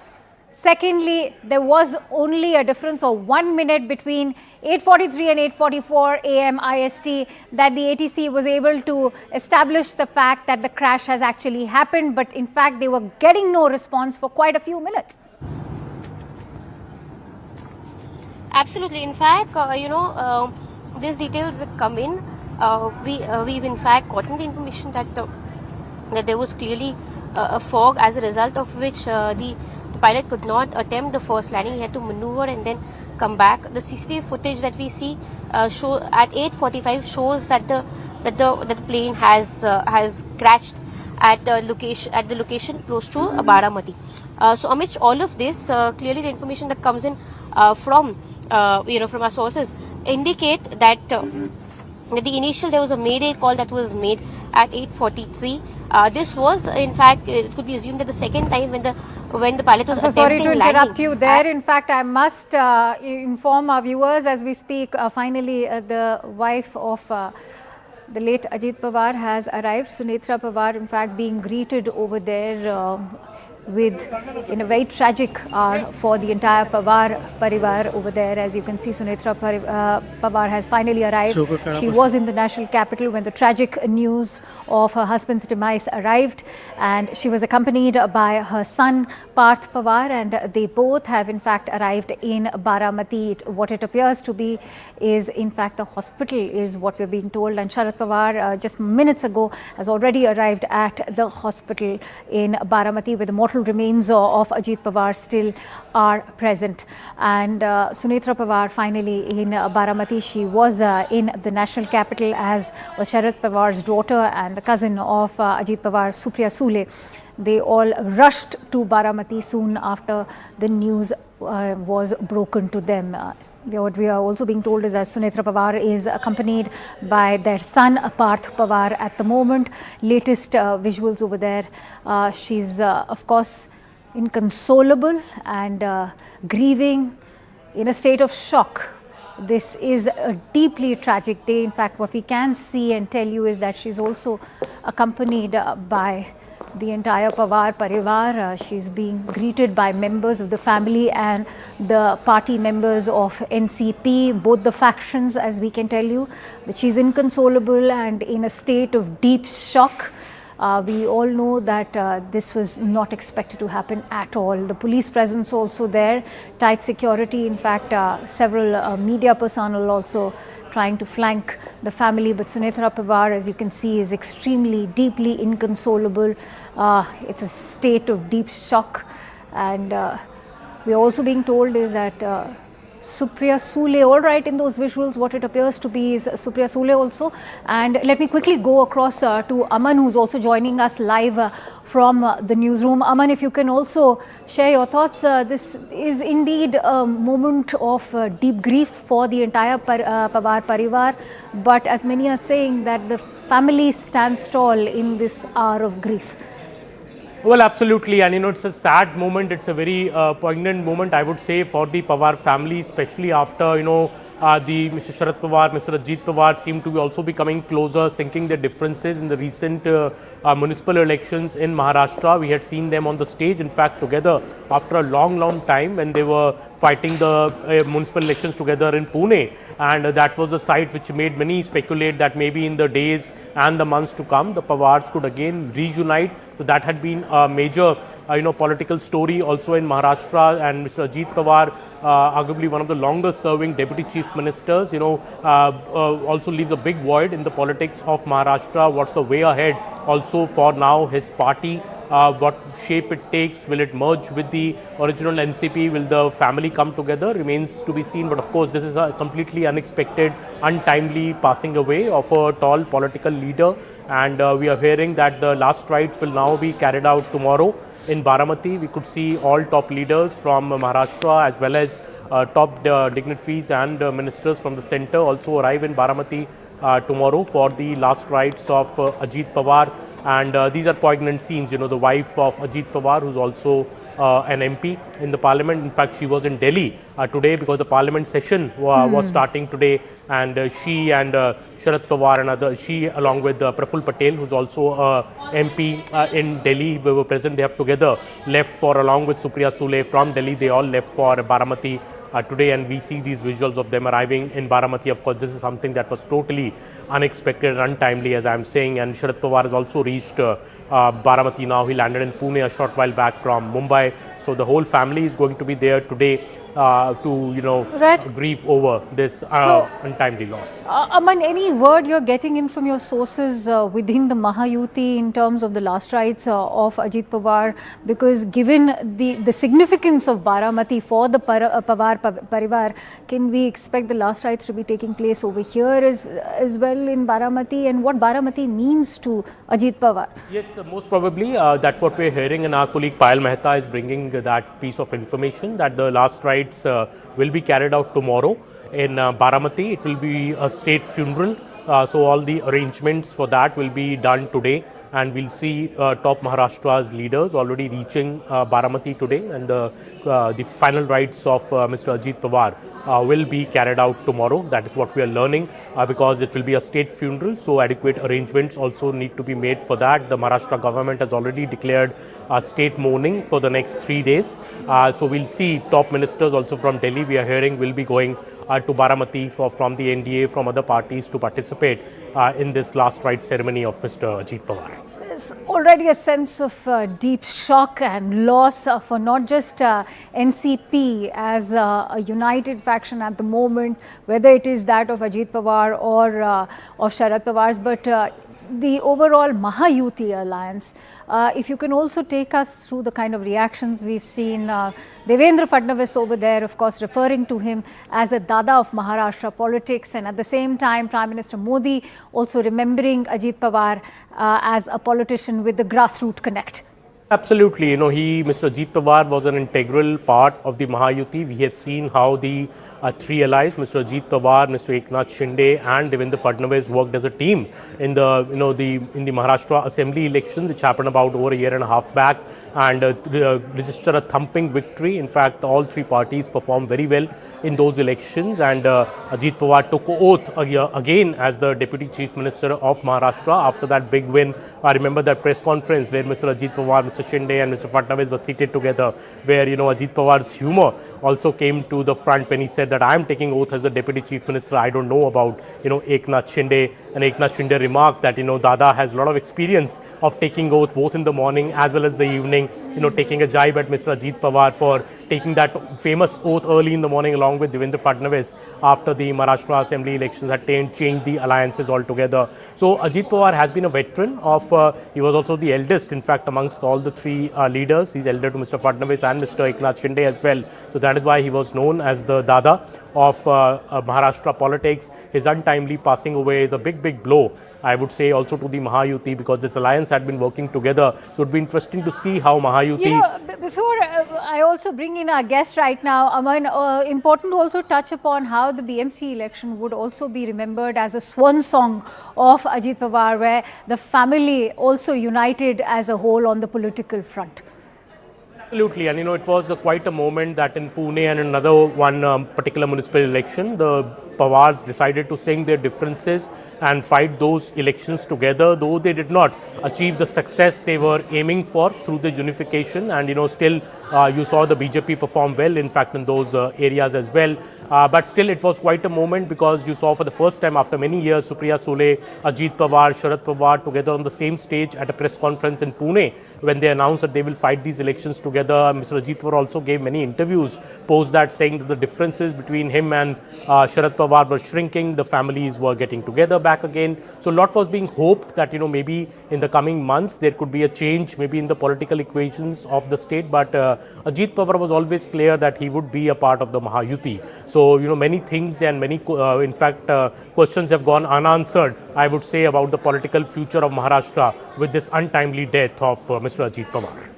Secondly, there was only a difference of 1 minute between 8:43 and 8:44 a.m. IST that the ATC was able to establish the fact that the crash has actually happened, but in fact they were getting no response for quite a few minutes. Absolutely. In fact, these details come in. We've in fact gotten the information that there was clearly a fog, as a result of which the pilot could not attempt the first landing. He had to maneuver and then come back. The CCTV footage that we see show at 8:45 shows that the plane has crashed at the location close to Baramati. So amidst all of this, clearly the information that comes in from our sources indicate that there was a Mayday call that was made at 8:43. This was, in fact, it could be assumed that the second time when the pilot was attempting sorry to interrupt landing. you there. In fact, I must inform our viewers as we speak. Finally, the wife of the late Ajit Pawar has arrived. Sunetra Pawar, in fact, being greeted over there in a very tragic hour for the entire Pawar Parivar over there. As you can see, Sunetra Pawar has finally arrived. She was in the national capital when the tragic news of her husband's demise arrived, and she was accompanied by her son Parth Pawar, and they both have in fact arrived in Baramati. What it appears to be is in fact the hospital is what we're being told, and Sharad Pawar just minutes ago has already arrived at the hospital in Baramati, where the mortal remains of Ajit Pawar still are present. And Sunetra Pawar finally in Baramati. She was in the national capital, as was Sharad Pawar's daughter and the cousin of Ajit Pawar, Supriya Sule. They all rushed to Baramati soon after the news was broken to them. What we are also being told is that Sunetra Pawar is accompanied by their son Parth Pawar at the moment. Latest visuals over there. She's of course inconsolable and grieving, in a state of shock. This is a deeply tragic day. In fact, what we can see and tell you is that she's also accompanied by the entire Pawar Parivar. She's being greeted by members of the family and the party members of NCP, both the factions, as we can tell you. But she's inconsolable and in a state of deep shock. We all know that this was not expected to happen at all. The police presence also there, tight security. In fact, several media personnel also trying to flank the family. But Sunetra Pawar, as you can see, is extremely, deeply inconsolable. It's a state of deep shock. And we are also being told is that Supriya Sule, all right, in those visuals, what it appears to be is Supriya Sule also. And let me quickly go across to Aman, who's also joining us live from the newsroom. Aman, if you can also share your thoughts. This is indeed a moment of deep grief for the entire Pawar Parivar. But as many are saying that the family stands tall in this hour of grief. Well, absolutely, and it's a sad moment. It's a very poignant moment, I would say, for the Pawar family, especially after the Mr. Sharad Pawar, Mr. Ajit Pawar seem to also be coming closer, sinking their differences in the recent municipal elections in Maharashtra. We had seen them on the stage, in fact, together after a long time when they were fighting the municipal elections together in Pune, and that was a sight which made many speculate that maybe in the days and the months to come, the Pawars could again reunite. So that had been a major, political story also in Maharashtra, and Mr. Ajit Pawar arguably one of the longest serving deputy chief ministers, also leaves a big void in the politics of Maharashtra. What's the way ahead also for now his party? What shape it takes? Will it merge with the original NCP? Will the family come together? Remains to be seen. But of course, this is a completely unexpected, untimely passing away of a tall political leader. And we are hearing that the last rites will now be carried out tomorrow in Baramati. We could see all top leaders from Maharashtra as well as top dignitaries and ministers from the center also arrive in Baramati tomorrow for the last rites of Ajit Pawar. And these are poignant scenes. The wife of Ajit Pawar, who's also an MP in the parliament. In fact, she was in Delhi today because the parliament session was starting today, and she and Sharad Pawar and others, she along with Praful Patel, who's also MP in Delhi, were present. They have together left for, along with Supriya Sule from Delhi, they all left for Baramati today, and we see these visuals of them arriving in Baramati. Of course, this is something that was totally unexpected and untimely, as I am saying. And Sharad Pawar has also reached Baramati now. He landed in Pune a short while back from Mumbai. So the whole family is going to be there today to grieve over this untimely loss. Aman, any word you're getting in from your sources within the Mahayuti in terms of the last rites of Ajit Pawar? Because given the significance of Baramati for the Pawar Parivar, can we expect the last rites to be taking place over here as well in Baramati? And what Baramati means to Ajit Pawar? Yes, most probably that's what we're hearing, and our colleague Payal Mehta is bringing that piece of information that the last rites will be carried out tomorrow in Baramati. It will be a state funeral, so all the arrangements for that will be done today, and we'll see top Maharashtra's leaders already reaching Baramati today, and the final rites of Mr. Ajit Pawar will be carried out tomorrow. That is what we are learning because it will be a state funeral, so adequate arrangements also need to be made for that. The Maharashtra government has already declared state mourning for the next 3 days. So we'll see top ministers also from Delhi, we are hearing, will be going to Baramati from the NDA, from other parties to participate in this last rite ceremony of Mr. Ajit Pawar. There's already a sense of deep shock and loss for not just NCP as a united faction at the moment, whether it is that of Ajit Pawar or of Sharad Pawar's, but the overall Mahayuti alliance. If you can also take us through the kind of reactions we've seen. Devendra Fadnavis over there, of course, referring to him as a Dada of Maharashtra politics, and at the same time, Prime Minister Modi also remembering Ajit Pawar as a politician with the grassroots connect. Absolutely. Mr. Ajit Pawar was an integral part of the Mahayuti. We have seen how the three allies, Mr. Ajit Pawar, Mr. Eknath Shinde and Devendra Fadnavis worked as a team in the Maharashtra Assembly elections, which happened about over a year and a half back, and registered a thumping victory. In fact, all three parties performed very well in those elections, and Ajit Pawar took oath again as the Deputy Chief Minister of Maharashtra after that big win. I remember that press conference where Mr. Ajit Pawar, Mr. Shinde and Mr. Fadnavis were seated together, where Ajit Pawar's humor also came to the front when he said that I am taking oath as the Deputy Chief Minister. I don't know about Eknath Shinde, and Eknath Shinde remarked that Dada has a lot of experience of taking oath both in the morning as well as the evening, taking a jibe at Mr. Ajit Pawar for taking that famous oath early in the morning along with Devendra Fadnavis after the Maharashtra Assembly elections had changed the alliances altogether. So Ajit Pawar has been a veteran of, he was also the eldest in fact amongst all the three leaders. He's elder to Mr. Fadnavis and Mr. Eknath Shinde as well. So that is why he was known as the Dada of Maharashtra politics. His untimely passing away is a big blow, I would say, also to the Mahayuti, because this alliance had been working together. So it would be interesting to see how Mahayuti... Before I also bring in our guest right now, Aman, important to also touch upon how the BMC election would also be remembered as a swan song of Ajit Pawar, where the family also united as a whole on the political front. Absolutely, and it was quite a moment that in Pune and another one particular municipal election, the Pawars decided to sing their differences and fight those elections together, though they did not achieve the success they were aiming for through the unification. And still you saw the BJP perform well, in fact, in those areas as well. But still it was quite a moment, because you saw for the first time after many years Supriya Sule, Ajit Pawar, Sharad Pawar together on the same stage at a press conference in Pune when they announced that they will fight these elections together. together. Mr. Ajit Pawar also gave many interviews post that, saying that the differences between him and Sharad Pawar were shrinking, the families were getting together back again. So a lot was being hoped that, maybe in the coming months there could be a change maybe in the political equations of the state. But Ajit Pawar was always clear that he would be a part of the Mahayuti. So, many things and many, questions have gone unanswered, I would say, about the political future of Maharashtra with this untimely death of Mr. Ajit Pawar.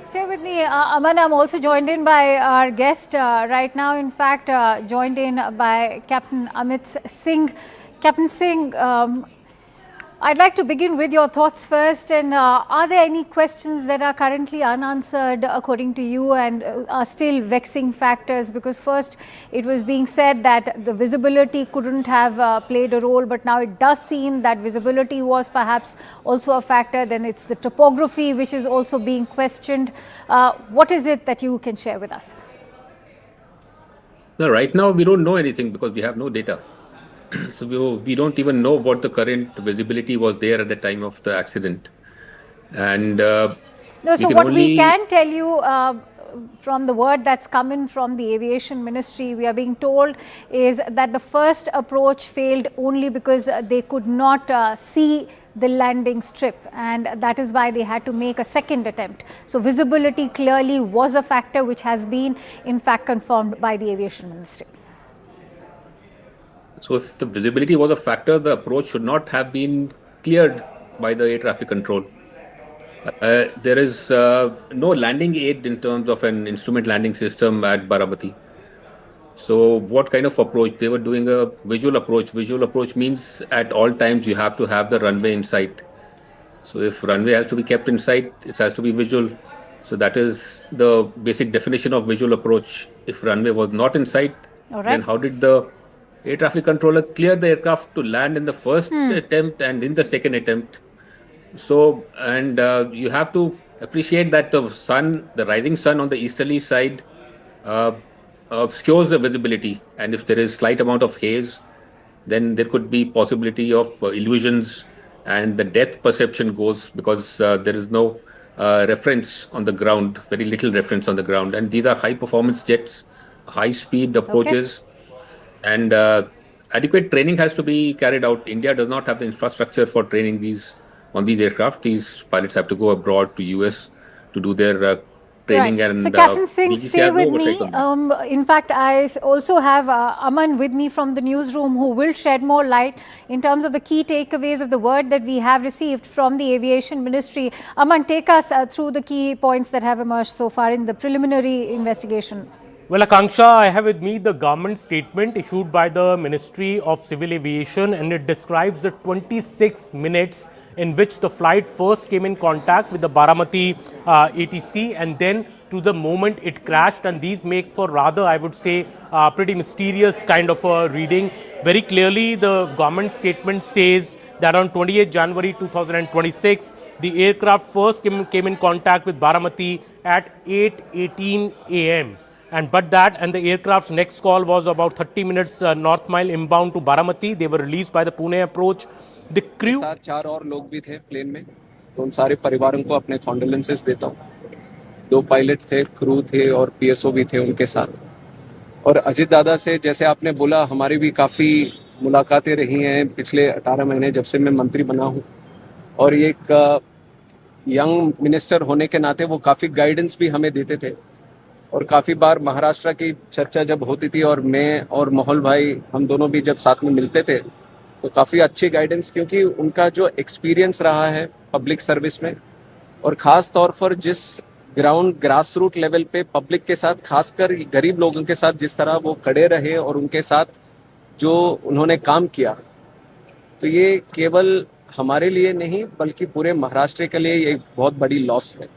Stay with me, Aman. I'm also joined in by our guest right now. In fact, joined in by Captain Amit Singh. Captain Singh, I'd like to begin with your thoughts first. And are there any questions that are currently unanswered, according to you, and are still vexing factors? Because first it was being said that the visibility couldn't have played a role, but now it does seem that visibility was perhaps also a factor. Then it's the topography which is also being questioned. What is it that you can share with us? No, right now we don't know anything because we have no data. So we don't even know what the current visibility was there at the time of the accident. And no, so what we can tell you from the word that's come in from the aviation ministry, we are being told is that the first approach failed only because they could not see the landing strip, and that is why they had to make a second attempt. So visibility clearly was a factor which has been in fact confirmed by the aviation ministry. So if the visibility was a factor, the approach should not have been cleared by the air traffic control. There is no landing aid in terms of an instrument landing system at Baramati. So what kind of approach? They were doing a visual approach. Visual approach means at all times you have to have the runway in sight. So if runway has to be kept in sight, it has to be visual. So that is the basic definition of visual approach. If runway was not in sight, then how did the air traffic controller clear the aircraft to land in the first attempt and in the second attempt? So, and you have to appreciate that the rising sun on the easterly side obscures the visibility. And if there is slight amount of haze, then there could be possibility of illusions, and the depth perception goes because there is no reference on the ground, very little reference on the ground. And these are high performance jets, high speed approaches. Okay. And adequate training has to be carried out. India does not have the infrastructure for training on these aircraft. These pilots have to go abroad to US to do their training. Right. And so Captain Singh, stay with me. In fact, I also have Aman with me from the newsroom, who will shed more light in terms of the key takeaways of the word that we have received from the aviation ministry. Aman, take us through the key points that have emerged so far in the preliminary investigation. Well, Akanksha, I have with me the government statement issued by the Ministry of Civil Aviation, and it describes the 26 minutes in which the flight first came in contact with the Baramati ATC, and then to the moment it crashed. And these make for rather, I would say, pretty mysterious kind of a reading. Very clearly, the government statement says that on 28 January 2026, the aircraft first came in contact with Baramati at 8:18 a.m. And the aircraft's next call was about 30 minutes north mile inbound to Baramati. They were released by the Pune approach. The crew. साथ 4 और लोग भी थे plane में, तो उन सारे परिवारों को अपने कॉन्डोलेंसेस देता हूँ. 2 पायलट थे, क्रू थे और पीएसओ भी थे उनके साथ. और अजित दादा से जैसे आपने बोला, हमारी भी काफ़ी मुलाकातें रही हैं पिछले 18 महीने जब से मैं मंत्री बना हूँ. और एक यंग मिनिस्टर होने के नाते वो काफ़ी गाइडेंस भी हमें देते थे. और काफ़ी बार महाराष्ट्र की चर्चा जब होती थी और मैं और मोहल भाई हम दोनों भी जब साथ में मिलते थे, तो काफ़ी अच्छी गाइडेंस, क्योंकि उनका जो एक्सपीरियंस रहा है पब्लिक सर्विस में, और ख़ास तौर पर जिस ग्रास रूट लेवल पे पब्लिक के साथ, खासकर गरीब लोगों के साथ जिस तरह वो खड़े रहे और उनके साथ जो उन्होंने काम किया, तो ये केवल हमारे लिए नहीं बल्कि पूरे महाराष्ट्र के लिए एक बहुत बड़ी लॉस है,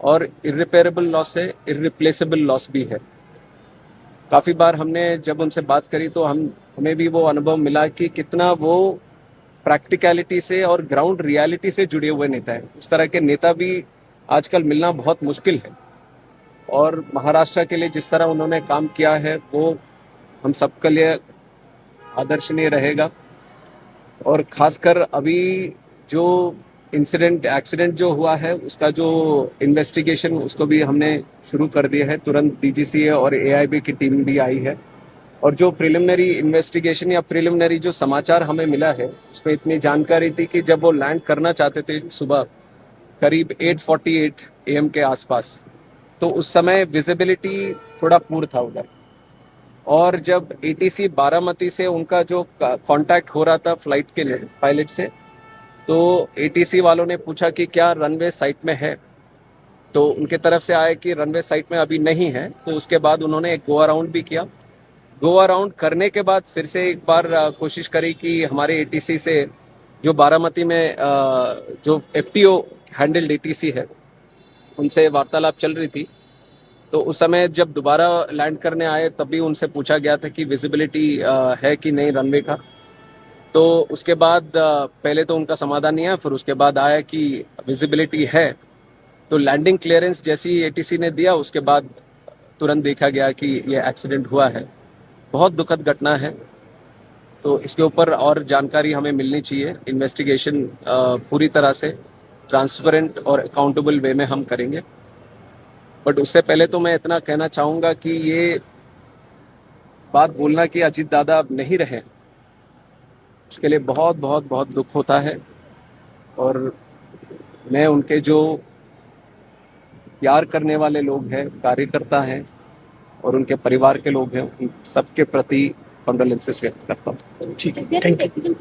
और इर्रिपेरेबल लॉस है, इर्रिप्लेसेबल लॉस भी है. काफ़ी बार हमने जब उनसे बात करी तो हमें भी वो अनुभव मिला कि कितना वो प्रैक्टिकलिटी से और ग्राउंड रियलिटी से जुड़े हुए नेता है. उस तरह के नेता भी आजकल मिलना बहुत मुश्किल है, और महाराष्ट्र के लिए जिस तरह उन्होंने काम किया है वो हम सबके लिए आदर्शनीय रहेगा. और ख़ासकर अभी जो एक्सीडेंट जो हुआ है उसका जो इन्वेस्टिगेशन उसको भी हमने शुरू कर दिया है। तुरंत DGCA और AIB की टीम भी आई है और जो प्रिलिमिनरी इन्वेस्टिगेशन या प्रिलिमिनरी जो समाचार हमें मिला है उसमें इतनी जानकारी थी कि जब वो लैंड करना चाहते थे सुबह करीब 8:48 AM के आसपास, तो उस समय विजिबिलिटी थोड़ा पूर था उधर। और जब ATC बारामती से उनका जो कांटेक्ट हो रहा था फ्लाइट के लिए पायलट से, तो ATC वालों ने पूछा कि क्या रनवे साइट में है, तो उनके तरफ से आया कि रनवे साइट में अभी नहीं है। तो उसके बाद उन्होंने एक गो अराउंड भी किया। गो अराउंड करने के बाद फिर से एक बार कोशिश करी कि हमारे ATC से जो बारामती में जो FTO हैंडल्ड ATC है उनसे वार्तालाप चल रही थी। तो उस समय जब दोबारा लैंड करने आए तब भी उनसे पूछा गया था कि विजिबिलिटी है कि नहीं रनवे का। तो उसके बाद पहले तो उनका समाधान नहीं आया, फिर उसके बाद आया कि विजिबिलिटी है। तो लैंडिंग क्लियरेंस जैसी ATC ने दिया उसके बाद तुरंत देखा गया कि ये एक्सीडेंट हुआ है। बहुत दुखद घटना है, तो इसके ऊपर और जानकारी हमें मिलनी चाहिए। इन्वेस्टिगेशन पूरी तरह से ट्रांसपेरेंट और अकाउंटेबल वे में हम करेंगे। बट उससे पहले तो मैं इतना कहना चाहूँगा कि ये बात बोलना कि अजीत दादा अब नहीं रहे, उसके लिए बहुत बहुत बहुत दुख होता है। और मैं उनके जो प्यार करने वाले लोग हैं, कार्यकर्ता हैं और उनके परिवार के लोग हैं, उन सबके प्रति कंडोलेंसेस व्यक्त करता हूँ। ठीक है, thank you.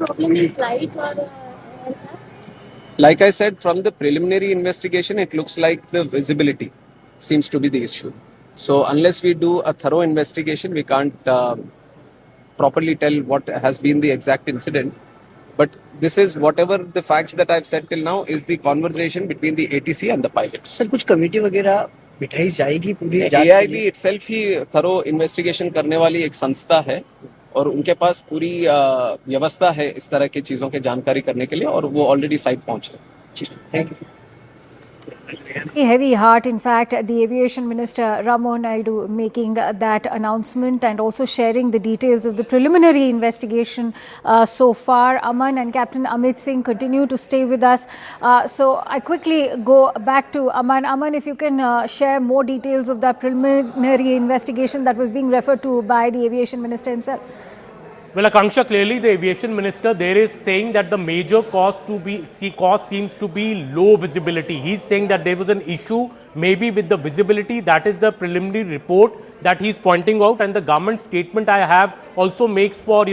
Like I said, from the preliminary investigation, it looks like the visibility seems to be the issue. So unless we do a thorough investigation, we can't properly tell what has been the exact incident. But this is whatever the facts that I've said till now is the conversation between the ATC and the pilots. Sir कुछ committee वगैरह बिठाई जाएगी पूरी जांच के AIB लिए? itself ही thorough investigation करने वाली एक संस्था है और उनके पास पूरी व्यवस्था है इस तरह की चीज़ों की जानकारी करने के लिए, और वो ऑलरेडी साइट पहुंच रहे। Thank you. A heavy heart, in fact, the Aviation Minister Rammohan Naidu making that announcement and also sharing the details of the preliminary investigation so far. Aman and Captain Amit Singh continue to stay with us. So I quickly go back to Aman. Aman, if you can share more details of that preliminary investigation that was being referred to by the Aviation Minister himself. Well, Akanksha, clearly the Aviation Minister there is saying that the major cause seems to be low visibility. He's saying that there was an issue maybe with the visibility. That is the preliminary report that he's pointing out, and the government statement I have also makes for,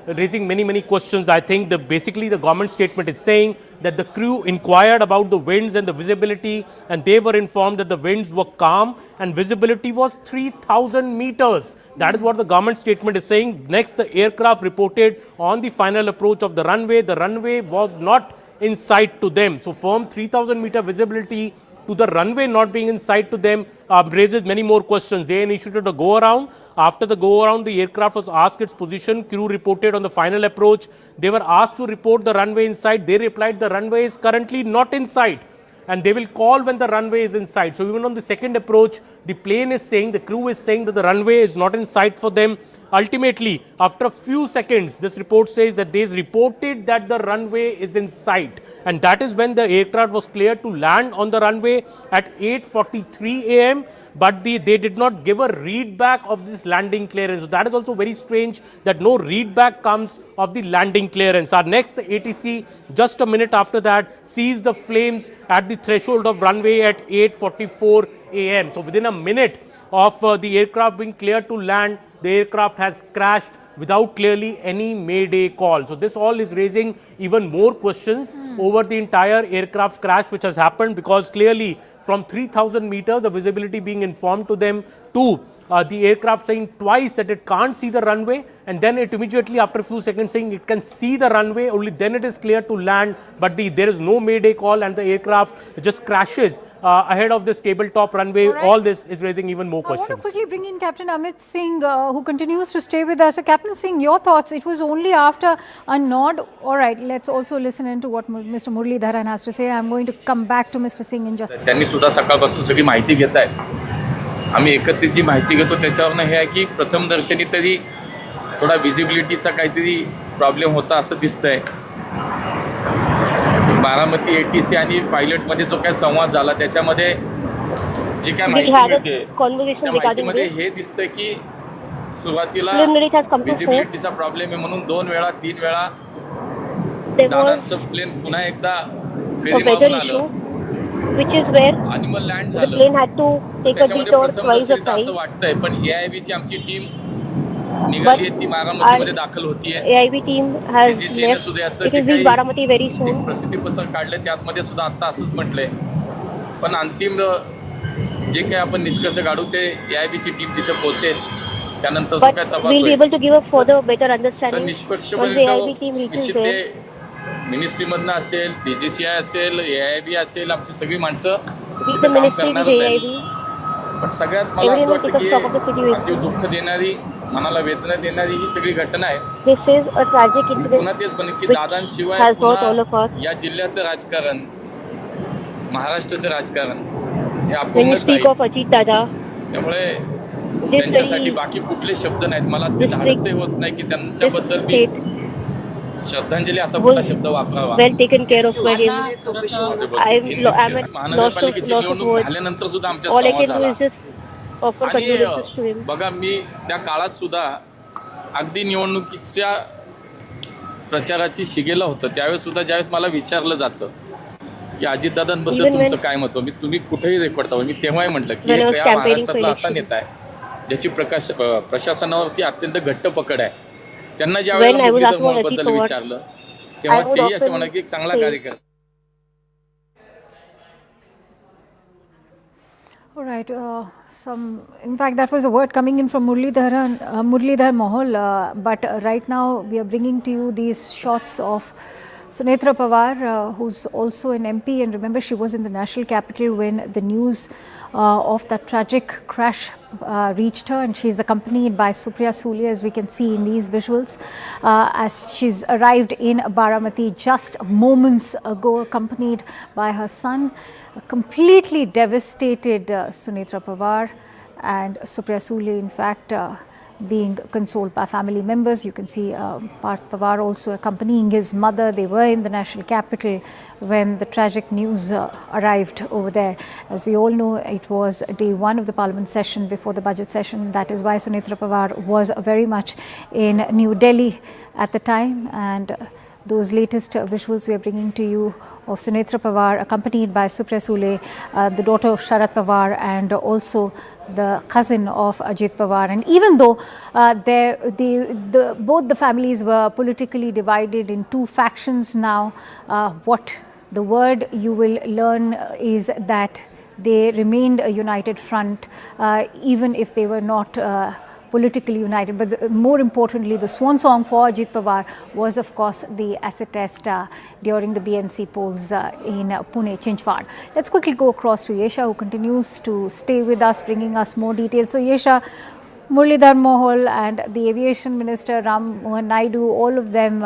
raising many questions. I think basically the government statement is saying that the crew inquired about the winds and the visibility, and they were informed that the winds were calm and visibility was 3,000 meters. That is what the government statement is saying. Next, the aircraft reported on the final approach of the runway. The runway was not in sight to them. So firm 3,000 meter visibility to the runway not being in sight to them raises many more questions. They initiated a go around. After the go around, the aircraft was asked its position. Crew reported on the final approach. They were asked to report the runway in sight. They replied the runway is currently not in sight, and they will call when the runway is in sight. So even on the second approach, the plane is saying, the crew is saying that the runway is not in sight for them. Ultimately, after a few seconds, this report says that they reported that the runway is in sight, and that is when the aircraft was cleared to land on the runway at 8:43 AM. But they did not give a read back of this landing clearance. So that is also very strange that no read back comes of the landing clearance. Our next, the ATC, just a minute after that, sees the flames at the threshold of runway at 8:44 AM. So within a minute of the aircraft being cleared to land, the aircraft has crashed without clearly any mayday call. So this all is raising even more questions over the entire aircraft's crash which has happened, because clearly from 3,000 meters, the visibility being informed to them, to the aircraft saying twice that it can't see the runway, and then it immediately after a few seconds saying it can see the runway, only then it is clear to land, but there is no mayday call and the aircraft just crashes ahead of this tabletop runway. All this is raising even more questions. I want to quickly bring in Captain Amit Singh, who continues to stay with us. So Captain Singh, your thoughts? It was only after a nod. All right, let's also listen into what Mr. Muralidharan has to say. I'm going to come back to Mr. Singh in just a त्यांनी सुद्धा सकाळपासून सगळी माहिती घेत आहे. आम्ही एकत्रित जी माहिती घेतो त्याच्यावरनं हे आहे की प्रथमदर्शनी तरी थोडा विजिबिलिटीचा काहीतरी प्रॉब्लेम होता असं दिसतंय. बारामती ATC आणि पायलटमध्ये जो काय संवाद झाला त्याच्यामध्ये जी काय Did माहिती you have a मिळते conversation त्या regarding माहितीमध्ये this? हे दिसतं की सुरुवातीला Preliminary it has come to 4. विजिबिलिटीचा problem आहे म्हणून 2 वेळा 3 वेळा There was दादांचं प्लेन पुन्हा एकदा a Pheri weather maroon issue, आलं which is where आणि मग लँड the झालं. plane had to take a त्याच्यामध्ये detour प्रथम twice or दर्शनीत thrice. असं वाटतंय पण AIBची आमची टीम But निघाली आहे ती our बारामतीमध्ये दाखल होतीये. AIB team has DGCA ने left. सुद्धा याचं It जे will reach काही Baramati very एक soon. प्रसिद्धीपत्रक काढलंय त्यामध्ये सुद्धा आता असंच म्हटलंय पण अंतिम जे काही आपण निष्कर्ष काढू ते AIBची टीम तिथे पोहोचेल त्यानंतर जो But काय तपास we'll be होईल able to give a further better तर understanding निष्पक्षपणे once the तो AIB team reaches निश्चित there. ते मिनिस्ट्रीमधनं असेल DGCA असेल AIB असेल आमची सगळी माणसं With the तिथे काम ministry, with करणारच the आहे. AIB, पण सगळ्यात मला असं everyone will वाटतं take a stock of the की situation. अति दुःख देणारी मनाला वेदना देणारी ही सगळी घटना आहे. This is a tragic मी पुन्हा incident तेच म्हणेन की which दादांशिवाय has hurt all of पुन्हा us. या जिल्ह्याचं राजकारण महाराष्ट्राचं राजकारण हे When you अपूर्णच speak आहे. of Ajit Dada, त्यामुळे this त्यांच्यासाठी very बाकी कुठले शब्द नाहीत मला ते this धाडसही होत नाही की त्यांच्याबद्दल मी state श्रद्धांजली असा was कुठला शब्द वापरावा. well taken care of by him. I'm at loss महानगरपालिकेची of निवडणूक words. झाल्यानंतर सुद्धा आमच्या All I संवाद can do झाला is just offer आणि condolences to him. बघा मी त्या काळात सुद्धा अगदी निवडणुकीच्या प्रचाराची शिगेला होतं त्यावेळेस सुद्धा ज्यावेळेस मला विचारलं जातं की अजितदादांबद्दल Even तुमचं when- काय मत मी तुम्ही कुठेही रेकॉर्ड दावा मी तेव्हाही म्हटलं की When I was या campaigning महाराष्ट्रातला for असा election. नेता आहे ज्याची प्रशासनावरती अत्यंत घट्ट पकड आहे त्यांना ज्या When वेळेला I was Muralidhar asked about मोहोळबद्दल Ajit Pawar, विचारलं तेव्हा I would तेही असं often म्हणा की एक चांगला say- कार्यकर्ता. All right. In fact, that was a word coming in from Murlidhar Mohol. But right now, we are bringing to you these shots of Sunetra Pawar, who's also an MP. And remember, she was in the national capital when the news of that tragic crash reached her, and she's accompanied by Supriya Sule, as we can see in these visuals, as she's arrived in Baramati just moments ago, accompanied by her son. Completely devastated Sunetra Pawar and Supriya Sule, in fact, being consoled by family members. You can see Parth Pawar also accompanying his mother. They were in the national capital when the tragic news arrived over there. As we all know, it was day one of the parliament session before the budget session. That is why Sunetra Pawar was very much in New Delhi at the time. And those latest visuals we are bringing to you of Sunetra Pawar accompanied by Supriya Sule, the daughter of Sharad Pawar, and also the cousin of Ajit Pawar. And even though both the families were politically divided in two factions now, what the word you will learn is that they remained a united front, even if they were not politically united. But more importantly, the swan song for Ajit Pawar was, of course, the acid test during the BMC polls in Pune, Chinchwad. Let's quickly go across to Yesha, who continues to stay with us, bringing us more details. So, Yesha, Murlidhar Mohol and the Aviation Minister Ram Mohan Naidu, all of them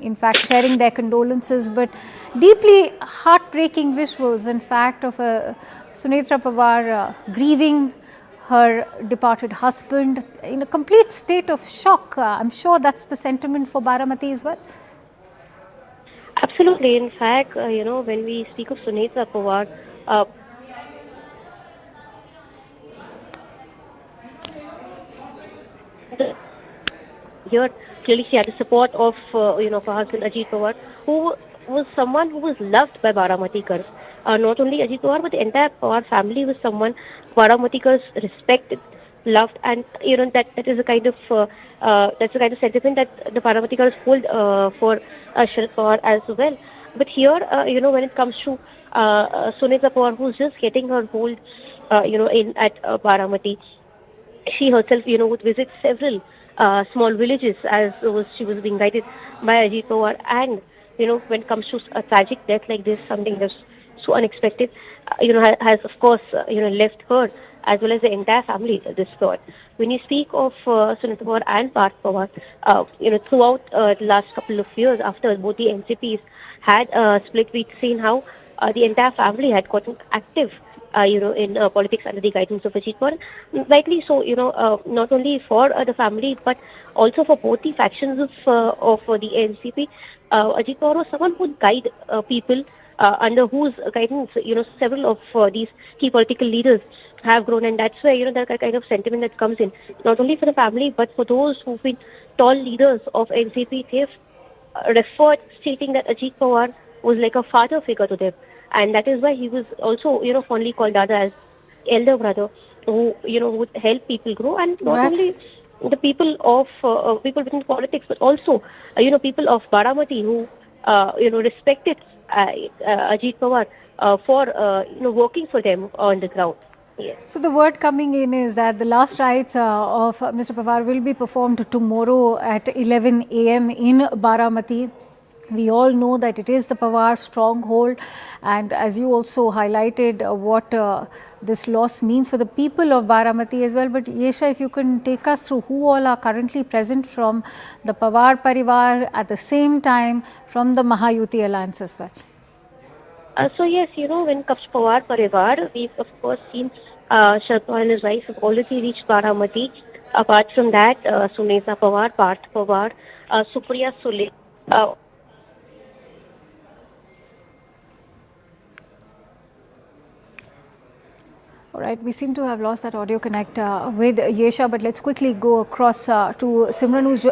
in fact sharing their condolences, but deeply heartbreaking visuals, in fact, of Sunetra Pawar grieving her departed husband in a complete state of shock. I'm sure that's the sentiment for Baramati as well. Absolutely. In fact, when we speak of Sunetra Pawar, here clearly she had the support of her husband Ajit Pawar, who was someone who was loved by Baramatikars. Not only Ajit Pawar, but the entire Pawar family was someone Baramatikars respected, loved, and that is a kind of that's the kind of sentiment that the Baramatikars hold for Sharad Pawar as well. But here, when it comes to Sunetra Pawar, who's just getting her hold, in at Baramati, she herself, would visit several small villages as she was being guided by Ajit Pawar. And, when it comes to a tragic death like this, something that's so unexpected, has of course, left her as well as the entire family distraught. When you speak of Sunetra Pawar and Parth Pawar, throughout the last couple of years after both the NCPs had split, we'd seen how the entire family had gotten active in politics under the guidance of Ajit Pawar. Rightly so, not only for the family, but also for both the factions of the NCP. Ajit Pawar was someone who would guide people under whose guidance, several of these key political leaders have grown, and that's where, that kind of sentiment that comes in, not only for the family, but for those who've been tall leaders of NCP. They've referred, stating that Ajit Pawar was like a father figure to them. And that is why he was also, fondly called Dada, as elder brother, who, would help people grow. And not only the people of, people within politics, but also, people of Baramati who, respected Ajit Pawar for, working for them on the ground. Yes. So the word coming in is that the last rites of Mr. Pawar will be performed tomorrow at 11 a.m. in Baramati. We all know that it is the Pawar stronghold, and as you also highlighted what this loss means for the people of Baramati as well. But Yesha, if you can take us through who all are currently present from the Pawar Parivar, at the same time from the Mahayuti Alliance as well. So yes, when it comes to Pawar Parivar, we've of course seen Sharad Pawar and his wife have already reached Baramati. Apart from that, Suneza Pawar, Parth Pawar, Supriya Sule. All right, we seem to have lost that audio connect with Yesha, but let's quickly go across to Simran, who's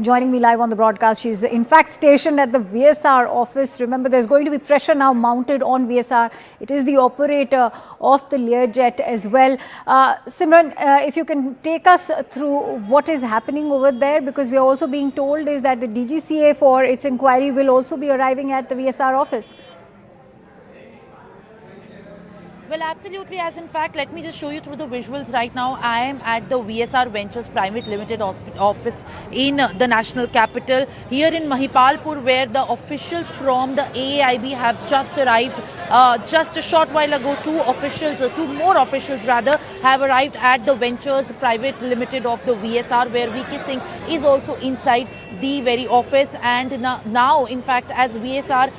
joining me live on the broadcast. She's in fact stationed at the VSR office. Remember, there's going to be pressure now mounted on VSR. It is the operator of the Learjet as well. Simran, if you can take us through what is happening over there, because we are also being told is that the DGCA for its inquiry will also be arriving at the VSR office. Well, absolutely. As in fact, let me just show you through the visuals right now. I am at the VSR Ventures Private Limited office in the national capital here in Mahipalpur, where the officials from the AAIB have just arrived. Just a short while ago, two more officials rather, have arrived at the Ventures Private Limited of the VSR, where VK Singh is also inside the very office. And now in fact, as VSR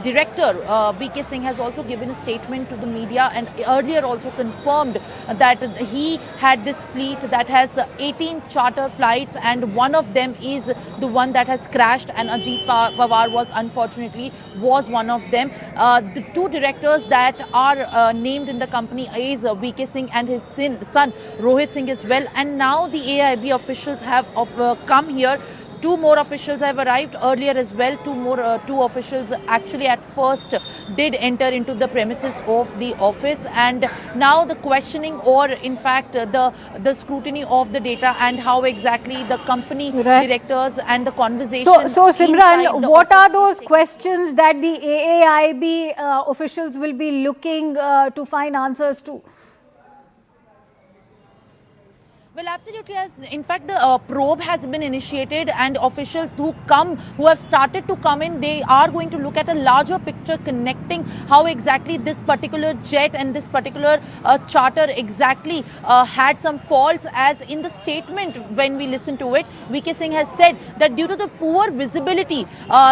director, VK Singh has also given a statement to the media, and earlier also confirmed that he had this fleet that has 18 charter flights, and one of them is the one that has crashed, and Ajit Pawar was one of them. The two directors that are named in the company is VK Singh and his son Rohit Singh as well. And now the AIB officials have come here. Two more officials have arrived earlier as well. Two officials actually at first did enter into the premises of the office, and now the questioning, or in fact the scrutiny of the data and how exactly the company directors and the conversation. So Simran, what are those questions that the AAIB officials will be looking to find answers to? Well, absolutely. As in fact, the probe has been initiated, and officials who have started to come in, they are going to look at a larger picture connecting how exactly this particular jet and this particular charter exactly had some faults. As in the statement, when we listen to it, VK Singh has said that due to the poor visibility,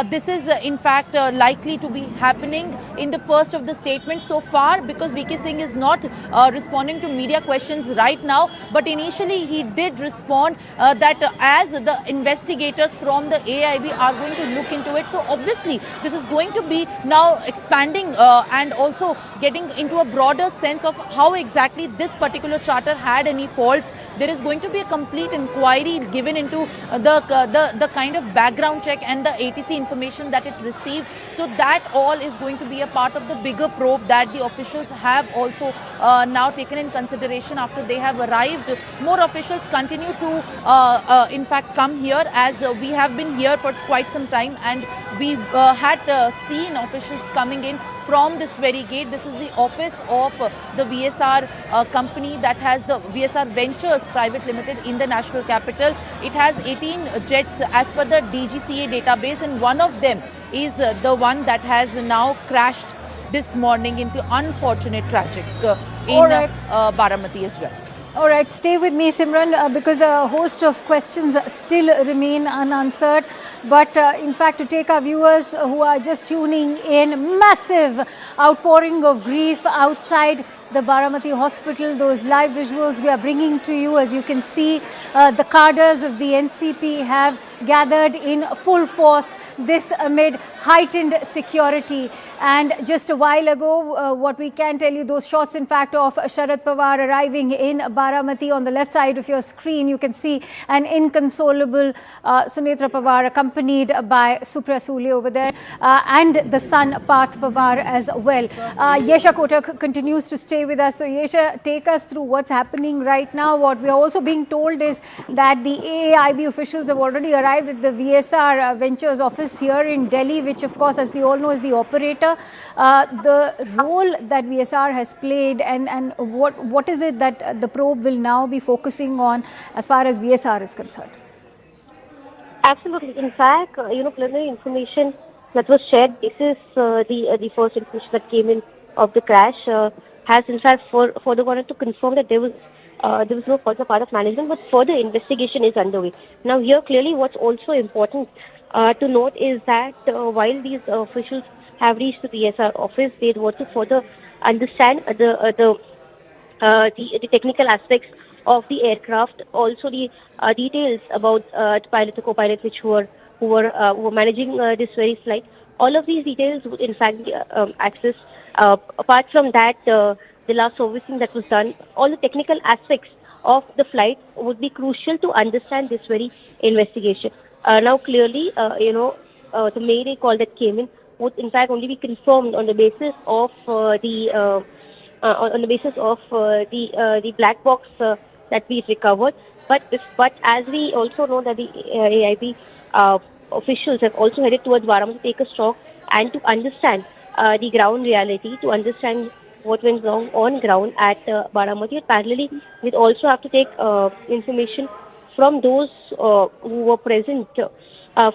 this is in fact likely to be happening in the first of the statements so far, because VK Singh is not responding to media questions right now, but initially he did respond that as the investigators from the AIB are going to look into it. So obviously this is going to be now expanding and also getting into a broader sense of how exactly this particular charter had any faults. There is going to be a complete inquiry given into the kind of background check and the ATC information that it received. So that all is going to be a part of the bigger probe that the officials have also now taken in consideration after they have arrived. More officials continue to in fact come here, as we have been here for quite some time, and we had seen officials coming in from this very gate. This is the office of the VSR company that has the VSR Ventures Private Limited in the national capital. It has 18 jets as per the DGCA database, and one of them is the one that has now crashed this morning into unfortunate tragic in Baramati as well. All right, stay with me, Simran, because a host of questions still remain unanswered. But in fact, to take our viewers who are just tuning in, massive outpouring of grief outside the Baramati hospital. Those live visuals we are bringing to you. As you can see, the cadres of the NCP have gathered in full force, this amid heightened security. And just a while ago, what we can tell you, those shots, in fact, of Sharad Pawar arriving in Baramati. On the left side of your screen, you can see an inconsolable Sunetra Pawar accompanied by Supra Sule over there and the son Parth Pawar as well. Yesha Kotak continues to stay with us. So Yesha, take us through what's happening right now. What we are also being told is that the AAIB officials have already arrived at the VSR Ventures office here in Delhi, which of course, as we all know, is the operator. The role that VSR has played and what is it that the probe will now be focusing on as far as VSR is concerned? Absolutely. In fact, preliminary information that was shared, this is the first information that came in of the crash, has in fact further wanted to confirm that there was no fault on the part of management, but further investigation is underway. Now here clearly what's also important to note is that while these officials have reached the VSR office, they want to further understand the technical aspects of the aircraft, also the details about the pilot, the co-pilot, which were managing this very flight. All of these details would in fact be accessed. Apart from that, the last servicing that was done, all the technical aspects of the flight would be crucial to understand this very investigation. Now clearly, the Mayday call that came in would in fact only be confirmed on the basis of the black box that we recovered. But as we also know that the AIB officials have also headed towards Baramati to take a stock and to understand the ground reality, to understand what went wrong on ground at Baramati. And parallelly, we also have to take information from those who were present,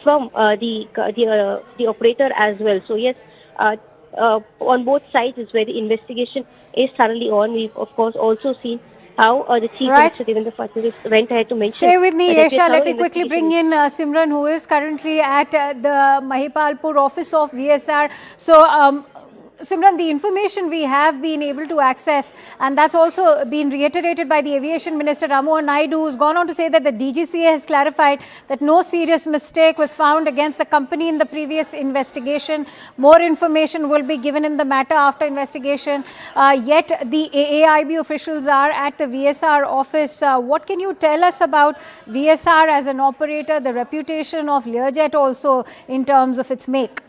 from the operator as well. So yes, on both sides is where the investigation is thoroughly on. We've of course also seen how the Chief Minister Devendra Fadnavis went ahead to mention. Stay with me, Yesha. Let me quickly bring in Simran, who is currently at the Mahipalpur office of VSR. So, Simran, the information we have been able to access, and that's also been reiterated by the Aviation Minister Ramohan Naidu, who's gone on to say that the DGCA has clarified that no serious mistake was found against the company in the previous investigation. More information will be given in the matter after investigation. Yet the AAIB officials are at the VSR office. What can you tell us about VSR as an operator, the reputation of Learjet also in terms of its make?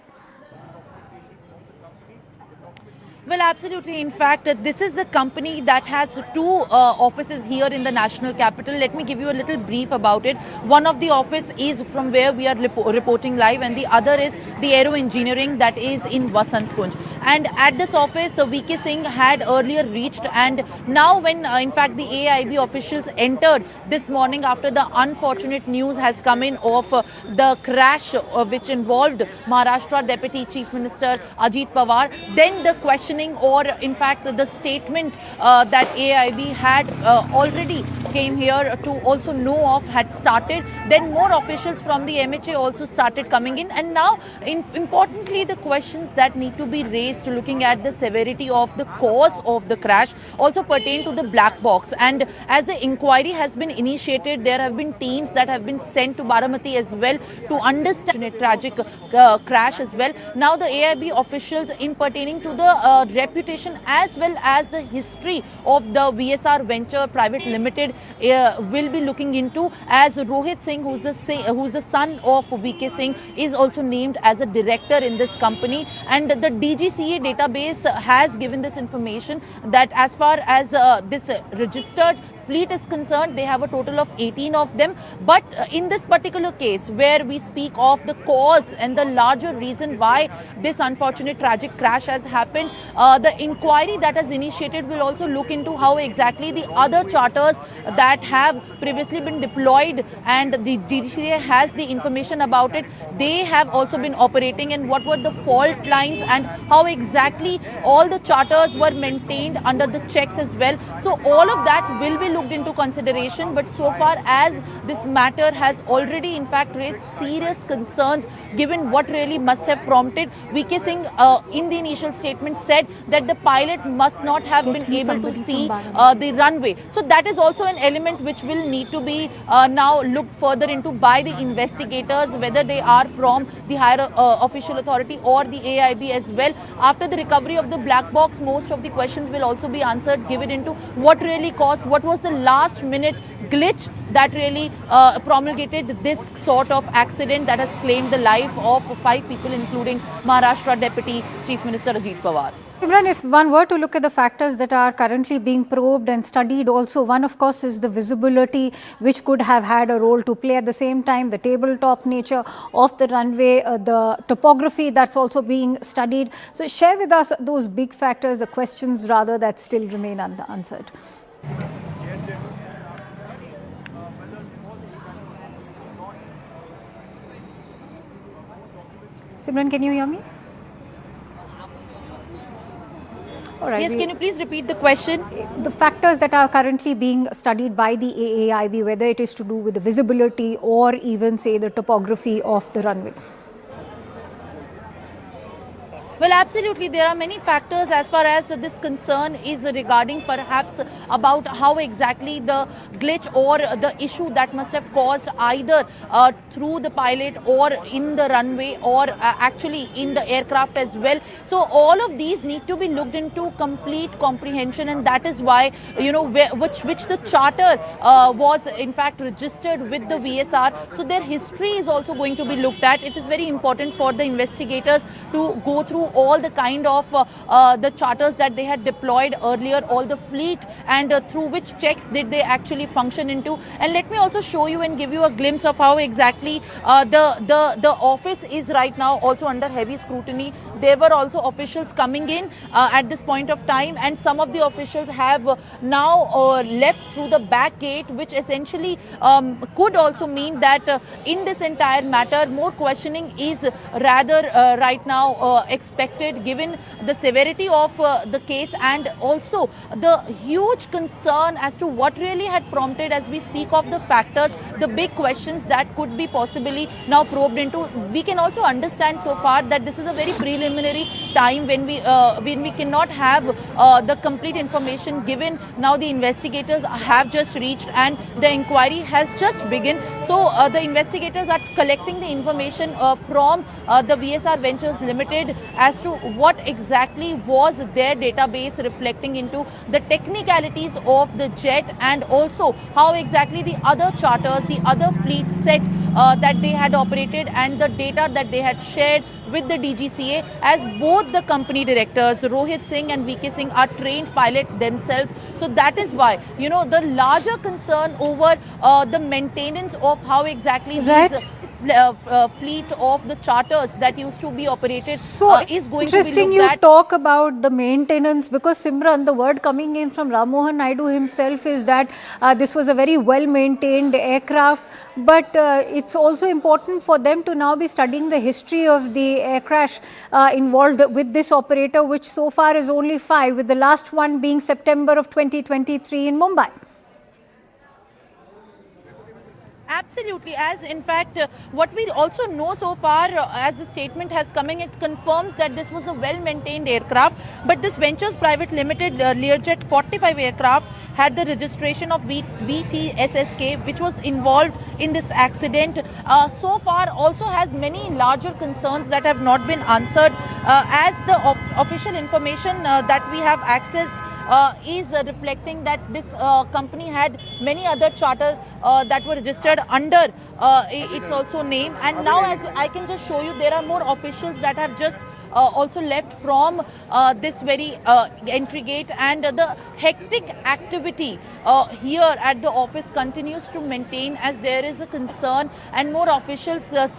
Well, absolutely. In fact, this is the company that has two offices here in the national capital. Let me give you a little brief about it. One of the office is from where we are reporting live, and the other is the Aero Engineering that is in Vasant Kunj. And at this office, VK Singh had earlier reached, and now when in fact the AIB officials entered this morning after the unfortunate news has come in of the crash which involved Maharashtra Deputy Chief Minister Ajit Pawar, then the questioning or in fact the statement that AIB had already came here to also know of had started. Then more officials from the MHA also started coming in, and now importantly the questions that need to be raised looking at the severity of the cause of the crash also pertain to the black box. And as the inquiry has been initiated, there have been teams that have been sent to Baramati as well to understand a tragic crash as well. Now the AIB officials, in pertaining to the reputation as well as the history of the VSR Venture Private Limited, will be looking into, as Rohit Singh, who's the son of VK Singh, is also named as a director in this company. And the DGCA database has given this information that as far as this registered fleet is concerned, they have a total of 18 of them. But in this particular case, where we speak of the cause and the larger reason why this unfortunate tragic crash has happened, the inquiry that has initiated will also look into how exactly the other charters that have previously been deployed, and the DGCA has the information about it, they have also been operating, and what were the fault lines and how exactly all the charters were maintained under the checks as well. So all of that will be looked into consideration, but so far as this matter has already in fact raised serious concerns given what really must have prompted. VK Singh in the initial statement said that the pilot must not have been able to see the runway. So that is also an element which will need to be now looked further into by the investigators, whether they are from the higher official authority or the AIB as well. After the recovery of the black box, most of the questions will also be answered, given into what really caused, what was the last minute glitch that really promulgated this sort of accident that has claimed the life of 5 people, including Maharashtra Deputy Chief Minister Ajit Pawar. Imran, if one were to look at the factors that are currently being probed and studied also, one of course is the visibility, which could have had a role to play. At the same time, the tabletop nature of the runway, the topography that's also being studied. So share with us those big factors, the questions rather, that still remain unanswered. Simran, can you hear me? Right, yes, can you please repeat the question? The factors that are currently being studied by the AAIB, whether it is to do with the visibility or even say the topography of the runway. Well, absolutely. There are many factors as far as this concern is regarding perhaps about how exactly the glitch or the issue that must have caused either through the pilot or in the runway or actually in the aircraft as well. So all of these need to be looked into complete comprehension, and that is why, you know, which the charter was in fact registered with the VSR. So their history is also going to be looked at. It is very important for the investigators to go through all the kind of the charters that they had deployed earlier, all the fleet, and through which checks did they actually function into. And let me also show you and give you a glimpse of how exactly the office is right now also under heavy scrutiny. There were also officials coming in at this point of time, and some of the officials have now left through the back gate, which essentially could also mean that in this entire matter more questioning is rather right now expected, given the severity of the case and also the huge concern as to what really had prompted, as we speak of the factors, the big questions that could be possibly now probed into. We can also understand so far that this is a very preliminary time when we cannot have the complete information given. Now the investigators have just reached and the inquiry has just begun. So the investigators are collecting the information from the VSR Ventures Limited as to what exactly was their database reflecting into the technicalities of the jet, and also how exactly the other charters, the other fleet set that they had operated, and the data that they had shared with the DGCA, as both the company directors Rohit Singh and VK Singh are trained pilot themselves. So that is why, you know, the larger concern over the maintenance of how exactly these fleet of the charters that used to be operated is going to be looked at. Interesting you talk about the maintenance, because Simran, the word coming in from Ram Mohan Naidu himself is that this was a very well maintained aircraft, but it's also important for them to now be studying the history of the air crash involved with this operator, which so far is only 5, with the last one being September of 2023 in Mumbai. Absolutely, as in fact what we also know so far as the statement has come in, it confirms that this was a well-maintained aircraft, but this Ventures Private Limited Learjet 45 aircraft had the registration of VT-SSK, which was involved in this accident. So far also has many larger concerns that have not been answered, as the official information that we have accessed is reflecting that this company had many other charter that were registered under its also name. And now, as I can just show you, there are more officials that have just also left from this very entry gate, and the hectic activity here at the office continues to maintain, as there is a concern and more officials have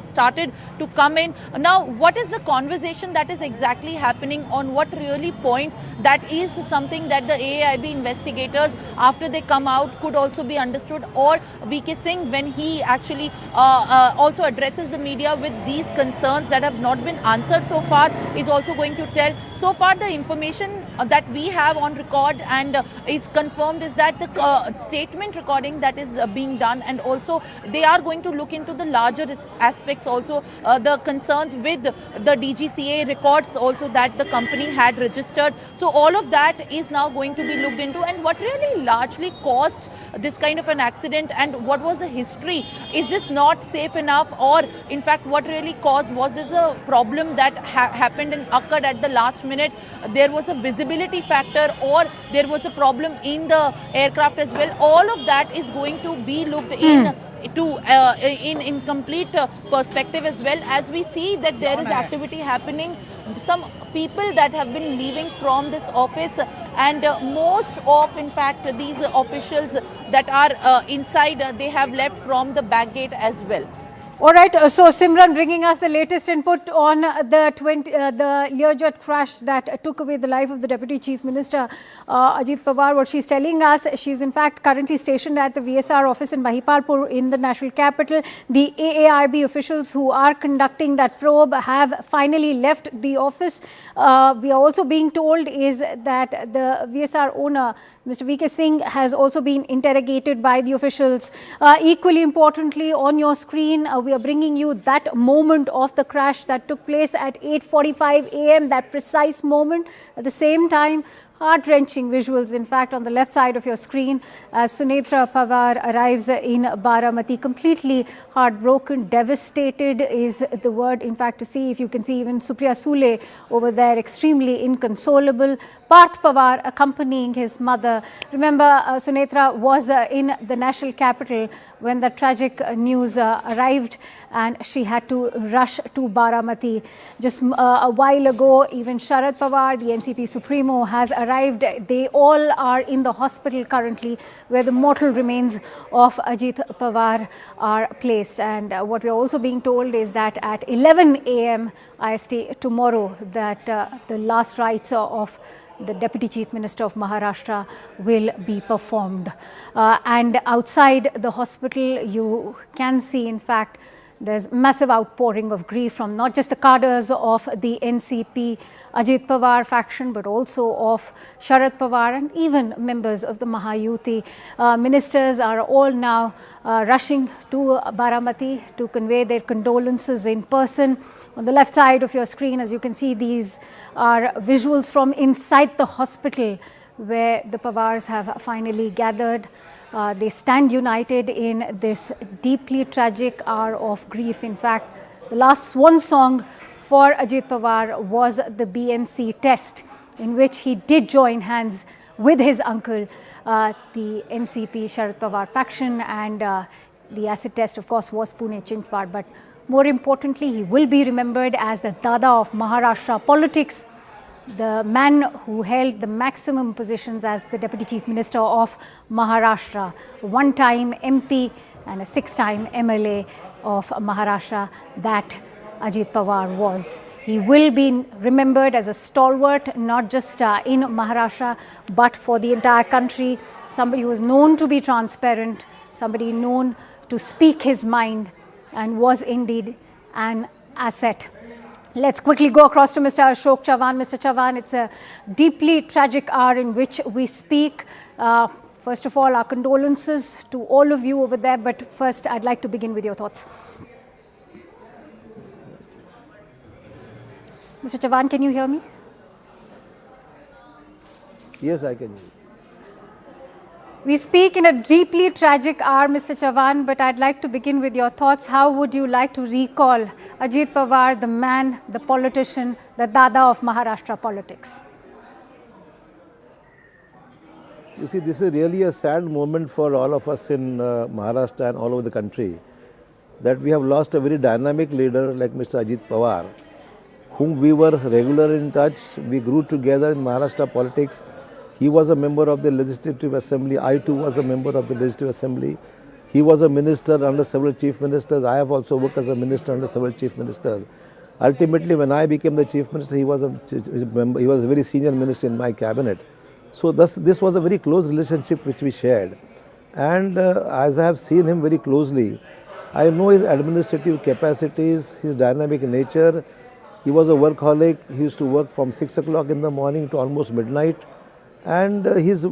started to come in. Now, what is the conversation that is exactly happening, on what really points? That is something that the AAIB investigators, after they come out, could also be understood, or VK Singh, when he actually also addresses the media with these concerns that have not been answered so far, is also going to tell. So far the information that we have on record and is confirmed is that the statement recording that is being done, and also they are going to look into the larger aspects also, the concerns with the DGCA records also that the company had registered. So all of that is now going to be looked into, and what really largely caused this kind of an accident and what was the history. Is this not safe enough, or in fact what really caused, was this a problem that happened and occurred at the last minute? There was a visibility factor, or there was a problem in the aircraft as well. All of that is going to be looked in to in complete perspective, as well as we see that there is activity happening. Some people that have been leaving from this office, and most of in fact these officials that are inside, they have left from the back gate as well. All right, so Simran bringing us the latest input on the Learjet crash that took away the life of the Deputy Chief Minister, Ajit Pawar. What she's telling us, she's in fact currently stationed at the VSR office in Mahipalpur in the national capital. The AARB officials who are conducting that probe have finally left the office. We are also being told is that the VSR owner, Mr. VK Singh, has also been interrogated by the officials. Equally importantly, on your screen, we are bringing you that moment of the crash that took place at 8:45 a.m., that precise moment. At the same time, heart-wrenching visuals, in fact, on the left side of your screen, as Sunetra Pawar arrives in Baramati, completely heartbroken, devastated is the word, in fact, to see. If you can see even Supriya Sule over there, extremely inconsolable. Parth Pawar accompanying his mother. Remember, Sunetra was in the national capital when the tragic news arrived, and she had to rush to Baramati. Just a while ago, even Sharad Pawar, the NCP Supremo, has arrived. They all are in the hospital currently, where the mortal remains of Ajit Pawar are placed. And what we are also being told is that at 11 a.m. IST tomorrow, that the last rites of the Deputy Chief Minister of Maharashtra will be performed. And outside the hospital, you can see, in fact, there's massive outpouring of grief from not just the cadres of the NCP Ajit Pawar faction, but also of Sharad Pawar and even members of the Mahayuti. Ministers are all now rushing to Baramati to convey their condolences in person. On the left side of your screen, as you can see, these are visuals from inside the hospital where the Pawars have finally gathered. They stand united in this deeply tragic hour of grief. In fact, the last swan song for Ajit Pawar was the BMC test, in which he did join hands with his uncle, the NCP Sharad Pawar faction, and the acid test, of course, was Pune Chintwad. But more importantly, he will be remembered as the Dada of Maharashtra politics, the man who held the maximum positions as the Deputy Chief Minister of Maharashtra, one-time MP and a 6-time MLA of Maharashtra, that Ajit Pawar was. He will be remembered as a stalwart, not just in Maharashtra, but for the entire country. Somebody who was known to be transparent, somebody known to speak his mind, and was indeed an asset. Let's quickly go across to Mr. Ashok Chavan. Mr. Chavan, it's a deeply tragic hour in which we speak. First of all, our condolences to all of you over there. But first, I'd like to begin with your thoughts. Mr. Chavan, can you hear me? Yes, I can hear you. We speak in a deeply tragic hour, Mr. Chavan, but I'd like to begin with your thoughts. How would you like to recall Ajit Pawar, the man, the politician, the Dada of Maharashtra politics? You see, this is really a sad moment for all of us in Maharashtra and all over the country, that we have lost a very dynamic leader like Mr. Ajit Pawar, whom we were regular in touch. We grew together in Maharashtra politics. He was a member of the Legislative Assembly. I too was a member of the Legislative Assembly. He was a minister under several chief ministers. I have also worked as a minister under several chief ministers. Ultimately, when I became the chief minister, he was a very senior minister in my cabinet. So this was a very close relationship which we shared. And as I have seen him very closely, I know his administrative capacities, his dynamic nature. He was a workaholic. He used to work from 6 o'clock in the morning to almost midnight. And his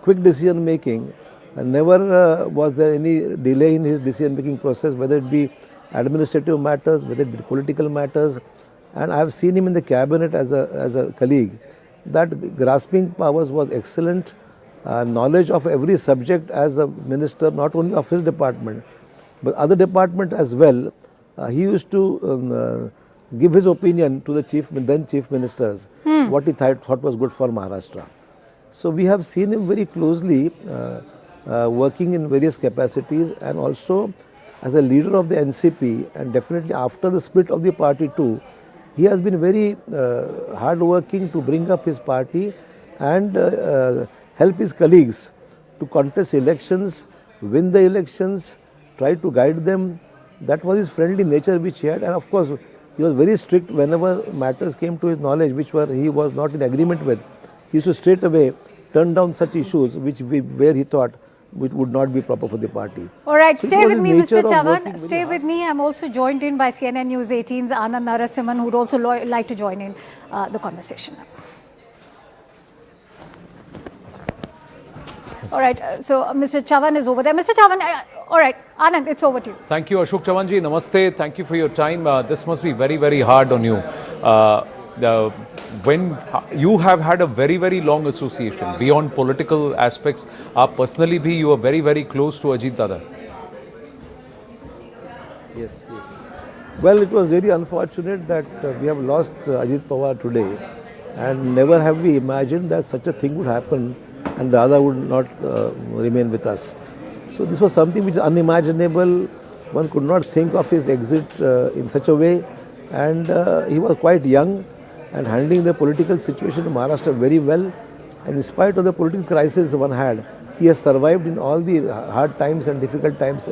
quick decision making, never was there any delay in his decision making process, whether it be administrative matters, whether it be political matters. And I have seen him in the cabinet as a colleague. That grasping powers was excellent. Knowledge of every subject as a minister, not only of his department, but other department as well. He used to give his opinion to the then chief ministers, what he thought was good for Maharashtra. So we have seen him very closely working in various capacities, and also as a leader of the NCP, and definitely after the split of the party too. He has been very hard working to bring up his party and help his colleagues to contest elections, win the elections, try to guide them. That was his friendly nature which he had, and of course he was very strict whenever matters came to his knowledge which he was not in agreement with. He used to straight away turn down such issues where he thought which would not be proper for the party. All right, So stay with me, Mr. Chavan. Chavan. Stay with me. I'm also joined in by CNN News 18's Anand Narasimhan, who would also like to join in the conversation. All right, so Mr. Chavan is over there. Mr. Chavan, all right, Anand, it's over to you. Thank you, Ashok Chavanji. Namaste. Thank you for your time. This must be very, very hard on you. When you have had a very, very long association beyond political aspects, personally, you are very, very close to Ajit Dada. Yes. Well, it was very unfortunate that we have lost Ajit Pawar today, and never have we imagined that such a thing would happen and Dada would not remain with us. So this was something which is unimaginable. One could not think of his exit in such a way, and he was quite young and handling the political situation in Maharashtra very well. And in spite of the political crisis one had, he has survived in all the hard times and difficult times,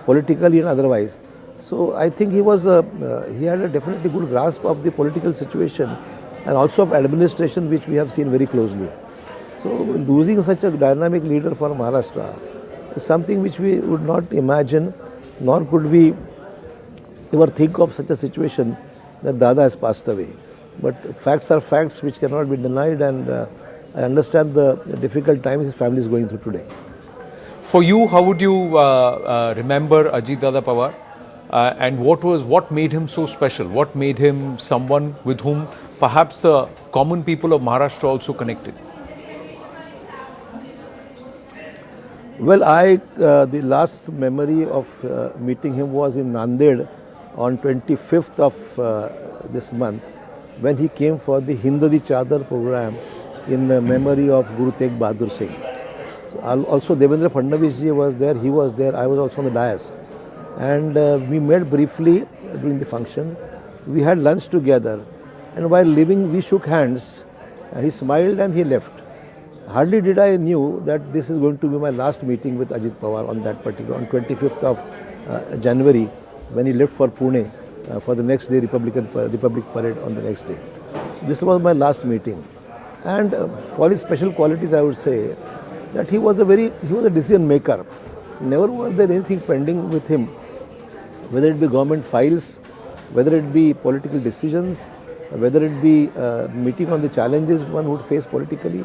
politically and otherwise. So I think he had a definitely good grasp of the political situation and also of administration, which we have seen very closely. So losing such a dynamic leader for Maharashtra is something which we would not imagine, nor could we ever think of such a situation that Dada has passed away. But facts are facts which cannot be denied, and I understand the difficult times his family is going through today. For you, how would you remember Ajit Dada Pawar? And what made him so special? What made him someone with whom perhaps the common people of Maharashtra also connected? Well, the last memory of meeting him was in Nanded on 25th of this month, when he came for the Hindadi Chadar program in memory of Guru Tegh Bahadur Singh. So also Devendra Fadnavis ji was there, he was there, I was also on the dais. And we met briefly during the function. We had lunch together, and while leaving we shook hands, and he smiled and he left. Hardly did I knew that this is going to be my last meeting with Ajit Pawar on 25th of January, when he left for Pune for the next day Republic Parade on the next day. So this was my last meeting. And for his special qualities, I would say that he was a decision maker. Never was there anything pending with him, whether it be government files, whether it be political decisions, whether it be meeting on the challenges one would face politically.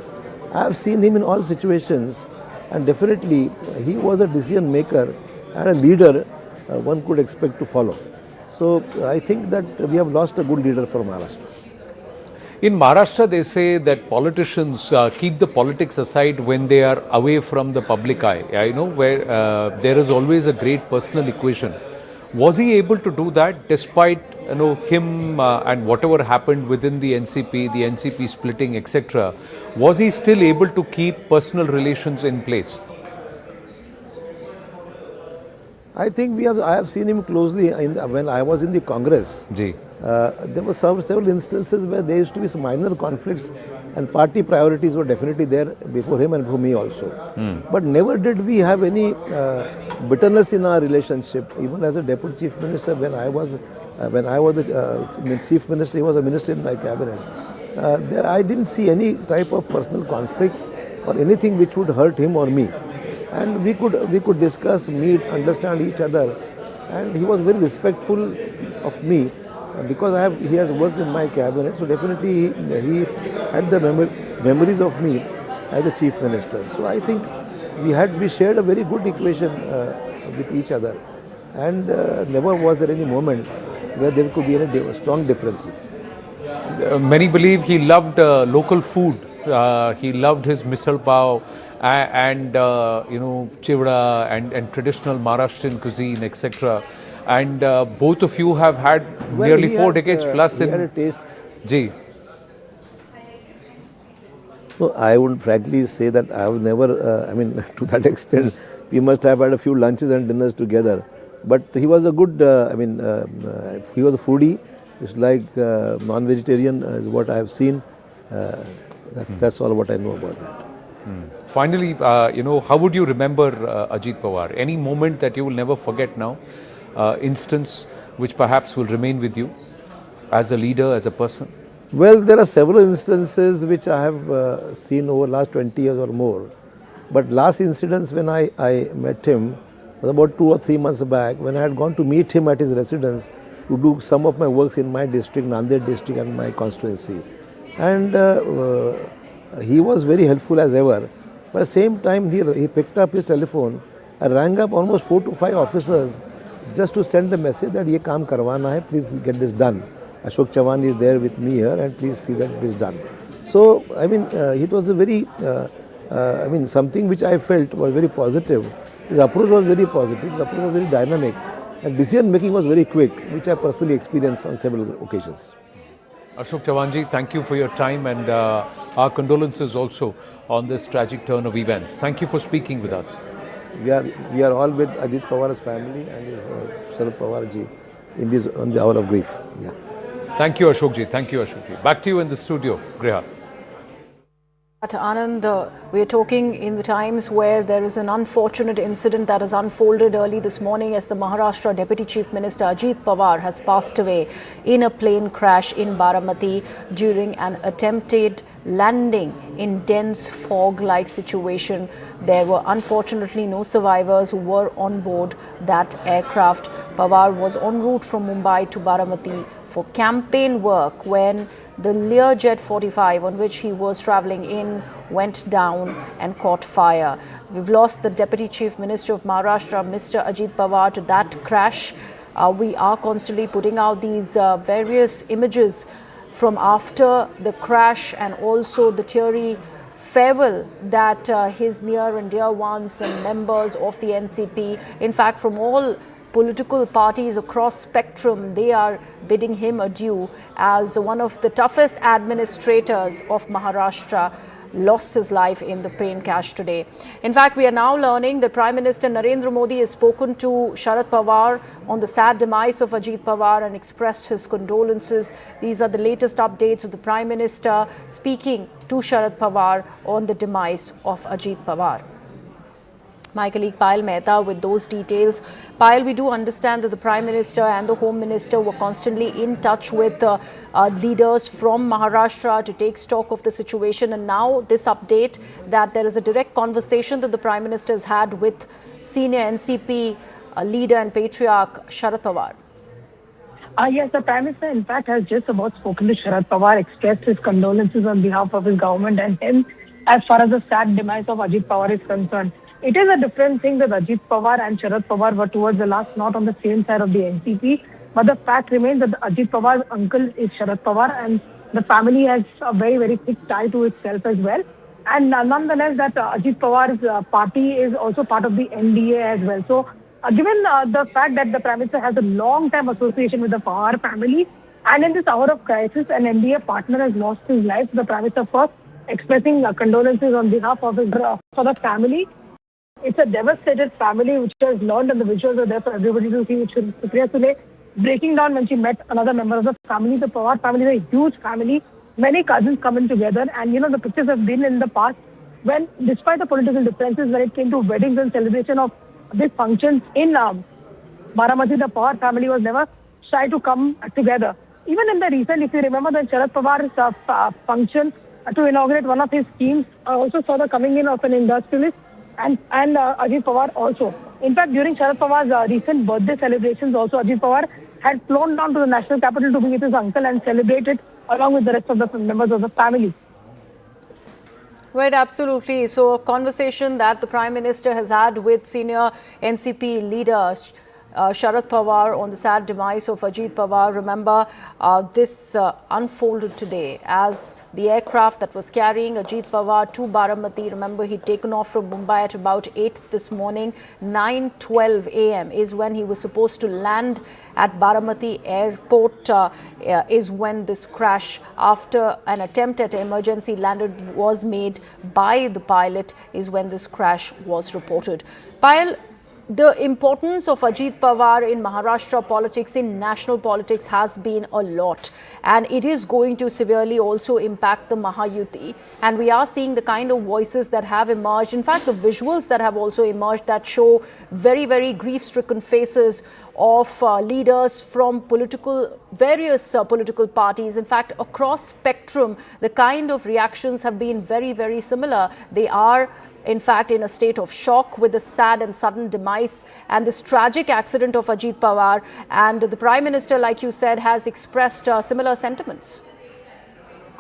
I have seen him in all situations, and definitely he was a decision maker and a leader one could expect to follow. So I think that we have lost a good leader for Maharashtra. In Maharashtra, they say that politicians keep the politics aside when they are away from the public eye. I know where there is always a great personal equation. Was he able to do that despite him and whatever happened within the NCP splitting, etc.? Was he still able to keep personal relations in place? I think I have seen him closely when I was in the Congress. There were several instances where there used to be some minor conflicts, and party priorities were definitely there before him and for me also. But never did we have any bitterness in our relationship. Even as a Deputy Chief Minister, when I was the Chief Minister, he was a minister in my cabinet. I didn't see any type of personal conflict or anything which would hurt him or me. And we could discuss, meet, understand each other, and he was very respectful of me. because he has worked in my cabinet, so definitely he had the memories of me as the Chief Minister. So I think we shared a very good equation with each other, and never was there any moment where there could be any strong differences. Many believe he loved local food. He loved his misal pav and chivda and traditional Maharashtrian cuisine, etc. And both of you have had nearly 4 decades plus in. He had a taste. Ji. So I would frankly say that I have never, to that extent, we must have had a few lunches and dinners together. But he was a good, he was a foodie. It's like non-vegetarian is what I have seen. That's all what I know about that. Finally, how would you remember Ajit Pawar? Any moment that you will never forget now? Instance which perhaps will remain with you as a leader, as a person? Well, there are several instances which I have seen over the last 20 years or more. But last incidents when I met him was about 2 or 3 months back, when I had gone to meet him at his residence to do some of my works in my district, Nanded district, and my constituency. And he was very helpful as ever. But at the same time, he picked up his telephone and rang up almost 4 to 5 officers just to send the message that ye kaam karwana hai, please get this done. Ashok Chavan is there with me here and please see that it is done. So, it was a very, something which I felt was very positive. His approach was very positive, his approach was very dynamic, and decision making was very quick, which I personally experienced on several occasions. Ashok Chavanji, thank you for your time, and our condolences also on this tragic turn of events. Thank you for speaking with us. We are all with Ajit Pawar's family and his Sharad Pawar ji on the hour of grief. Yeah. Thank you, Ashok ji. Thank you, Ashok ji. Back to you in the studio, Griha. Anand, we are talking in the times where there is an unfortunate incident that has unfolded early this morning as the Maharashtra Deputy Chief Minister Ajit Pawar has passed away in a plane crash in Baramati during an attempted landing in dense fog-like situation. There were unfortunately no survivors who were on board that aircraft. Pawar was en route from Mumbai to Baramati for campaign work when the Learjet 45 on which he was travelling in went down and caught fire. We've lost the Deputy Chief Minister of Maharashtra, Mr. Ajit Pawar, to that crash. We are constantly putting out these various images from after the crash and also the teary farewell that his near and dear ones and members of the NCP, in fact from all political parties across spectrum, they are bidding him adieu as one of the toughest administrators of Maharashtra lost his life in the plane crash today. In fact, we are now learning that Prime Minister Narendra Modi has spoken to Sharad Pawar on the sad demise of Ajit Pawar and expressed his condolences. These are the latest updates of the Prime Minister speaking to Sharad Pawar on the demise of Ajit Pawar. My colleague Payal Mehta with those details. Payal, we do understand that the Prime Minister and the Home Minister were constantly in touch with leaders from Maharashtra to take stock of the situation, and now this update that there is a direct conversation that the Prime Minister has had with senior NCP leader and patriarch Sharad Pawar. Yes, the Prime Minister in fact has just about spoken to Sharad Pawar, expressed his condolences on behalf of his government and him as far as the sad demise of Ajit Pawar is concerned. It is a different thing that Ajit Pawar and Sharad Pawar were towards the last not on the same side of the NCP, but the fact remains that Ajit Pawar's uncle is Sharad Pawar and the family has a very, very thick tie to itself as well. And nonetheless, that Ajit Pawar's party is also part of the NDA as well. So, given the fact that the Prime Minister has a long-time association with the Pawar family, and in this hour of crisis, an NDA partner has lost his life, the Prime Minister first expressing condolences on behalf of his for the family. It's a devastated family which has learned, and the visuals are there for everybody to see, which is Supriya Sule breaking down when she met another member of the family. The Pawar family is a huge family, many cousins coming together, and the pictures have been in the past when, despite the political differences, when it came to weddings and celebration of big functions in Baramati, the Pawar family was never shy to come together. Even in the recent, if you remember, the Sharad Pawar's function to inaugurate one of his schemes, also saw the coming in of an industrialist and Ajit Pawar also. In fact, during Sharad Pawar's recent birthday celebrations also, Ajit Pawar had flown down to the national capital to be with his uncle and celebrate it along with the rest of the members of the family. Right, absolutely. So a conversation that the Prime Minister has had with senior NCP leader Sharad Pawar on the sad demise of Ajit Pawar. Remember, this unfolded today as the aircraft that was carrying Ajit Pawar to Baramati. Remember, he'd taken off from Mumbai at about 8 this morning. 9:12 a.m. is when he was supposed to land at Baramati airport, is when this crash, after an attempt at emergency landing was made by the pilot, is when this crash was reported. Payal, the importance of Ajit Pawar in Maharashtra politics, in national politics, has been a lot, and it is going to severely also impact the Mahayuti. And we are seeing the kind of voices that have emerged, in fact the visuals that have also emerged, that show very, very grief-stricken faces of leaders from various political parties. In fact, across spectrum, the kind of reactions have been very, very similar. They are in fact in a state of shock with the sad and sudden demise and this tragic accident of Ajit Pawar, and the Prime Minister, like you said, has expressed similar sentiments.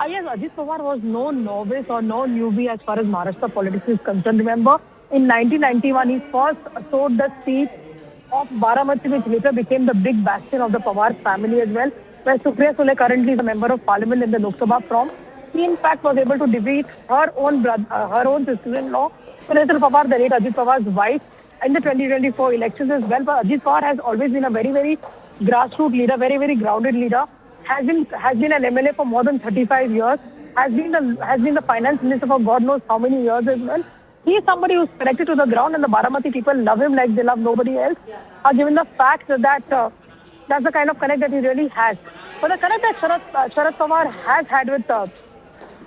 Yes, Ajit Pawar was no novice or no newbie as far as Maharashtra politics is concerned. Remember, in 1991, he first sowed the seed of Baramati, which later became the big bastion of the Pawar family as well, where Supriya Sule currently is a member of parliament in the Lok Sabha from. He in fact was able to defeat her own sister-in-law, Sunita Pawar, the late Ajit Pawar's wife, in the 2024 elections as well. But Ajit Pawar has always been a very, very grassroots leader, very, very grounded leader. Has been an MLA for more than 35 years. Has been the finance minister for God knows how many years as well. He is somebody who's connected to the ground, and the Baramati people love him like they love nobody else. Given the fact that that's the kind of connect that he really has. But the connect that Sharad Pawar has had with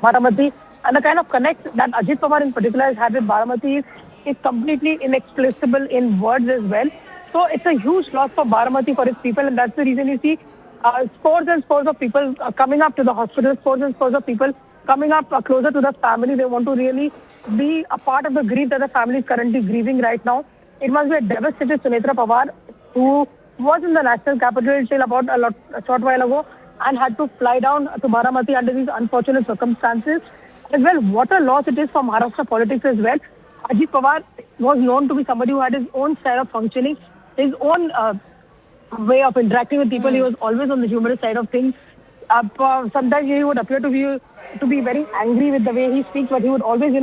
Baramati, and the kind of connect that Ajit Pawar in particular has had with Baramati is completely inexplicable in words as well. So it's a huge loss for Baramati, for its people, and that's the reason you see scores and scores of people coming up to the hospital, scores and scores of people coming up closer to the family. They want to really be a part of the grief that the family is currently grieving right now. It must be a devastated Sunita Pawar, who was in the national capital till about a short while ago and had to fly down to Baramati under these unfortunate circumstances. As well, what a loss it is for Maharashtra politics as well. Ajit Pawar was known to be somebody who had his own style of functioning, his own way of interacting with people. He was always on the humorous side of things. Sometimes he would appear to be very angry with the way he speaks, but he would always,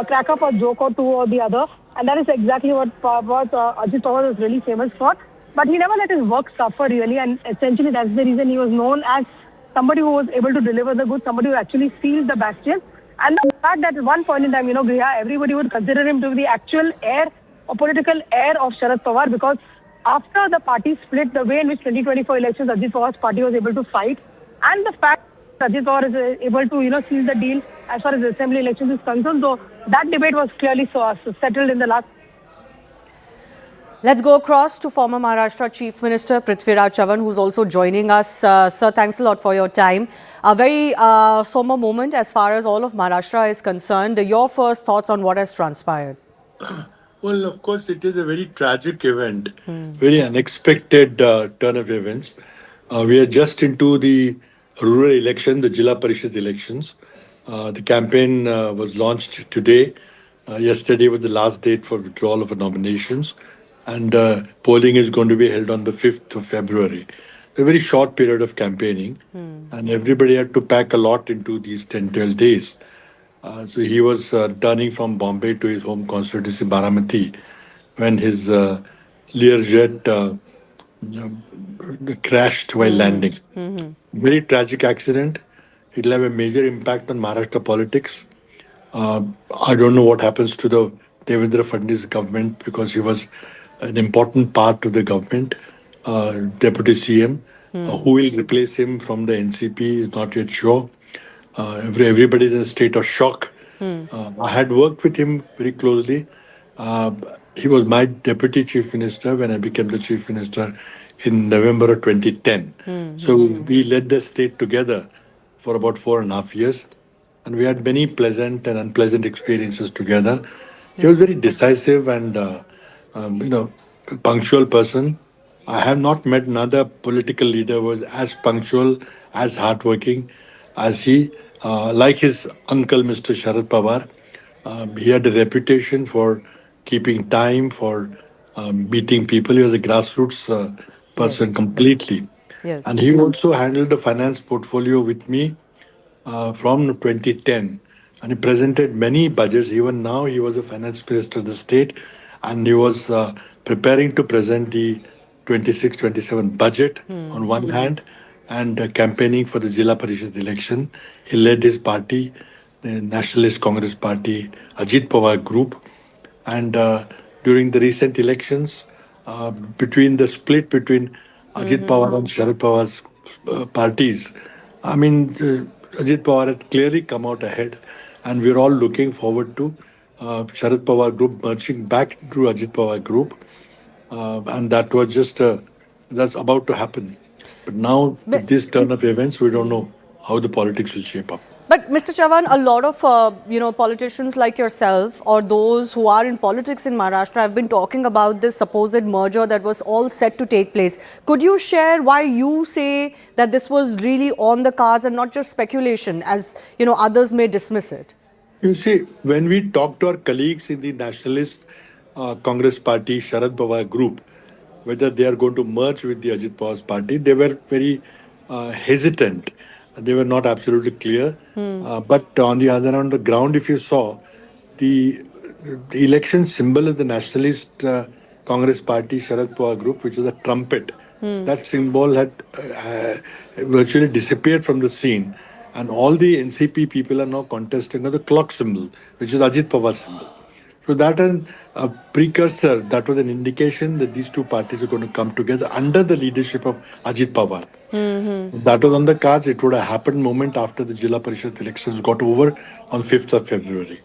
crack up a joke or two or the other. And that is exactly what Ajit Pawar was really famous for. But he never let his work suffer really, and essentially that's the reason he was known as somebody who was able to deliver the goods, somebody who actually sealed the bastion. And the fact that at one point in time, Griha, everybody would consider him to be the actual heir or political heir of Sharad Pawar, because after the party split, the way in which 2024 elections Ajit Pawar's party was able to fight, and the fact that Ajit Pawar is able to seal the deal as far as the assembly elections is concerned, so that debate was clearly settled in the last. Let's go across to former Maharashtra Chief Minister Prithviraj Chavan, who's also joining us. Sir, thanks a lot for your time. A very somber moment as far as all of Maharashtra is concerned. Your first thoughts on what has transpired? Well, of course, it is a very tragic event, very unexpected turn of events. We are just into the rural election, the Zilla Parishad elections. The campaign was launched today. Yesterday was the last date for withdrawal of nominations. And polling is going to be held on the 5th of February. A very short period of campaigning. And everybody had to pack a lot into these 10-12 days. So he was returning from Bombay to his home constituency, Baramati, when his Learjet crashed while landing. Very tragic accident. It will have a major impact on Maharashtra politics. I don't know what happens to the Devendra Fadnavis government, because he was an important part of the government, Deputy CM. Who will replace him from the NCP is not yet sure. Everybody is in a state of shock. I had worked with him very closely. He was my Deputy Chief Minister when I became the Chief Minister in November of 2010. So we led the state together for about 4.5 years. And we had many pleasant and unpleasant experiences together. He was very decisive and, punctual person. I have not met another political leader who was as punctual, as hardworking as he. Like his uncle, Mr. Sharad Pawar, he had a reputation for keeping time, for meeting people. He was a grassroots person completely. Yes. And he also handled the finance portfolio with me from 2010, and he presented many budgets. Even now, he was the finance minister of the state, and he was preparing to present the 26-27 budget on one hand, and campaigning for the Zilla Parishad election. He led his party, the Nationalist Congress Party, Ajit Pawar group, and during the recent elections, between the split between Ajit Pawar and Sharad Pawar's parties, I mean, Ajit Pawar had clearly come out ahead, and we're all looking forward to Sharad Pawar group merging back into Ajit Pawar group, and that was just that's about to happen. But now, with this turn of events, we don't know how the politics will shape up. But Mr. Chavan, a lot of politicians like yourself or those who are in politics in Maharashtra have been talking about this supposed merger that was all set to take place. Could you share why you say that this was really on the cards and not just speculation, as others may dismiss it? You see, when we talk to our colleagues in the Nationalist Congress Party, Sharad Pawar group, whether they are going to merge with the Ajit Pawar's party, they were very hesitant. They were not absolutely clear. But on the other hand, on the ground, if you saw, the election symbol of the Nationalist Congress Party, Sharad Pawar group, which was a trumpet, that symbol had virtually disappeared from the scene. And all the NCP people are now contesting on the clock symbol, which is Ajit Pawar's symbol. So that is a precursor, that was an indication that these two parties are going to come together under the leadership of Ajit Pawar. That was on the cards. It would have happened moment after the Zilla Parishad elections got over on 5th of February.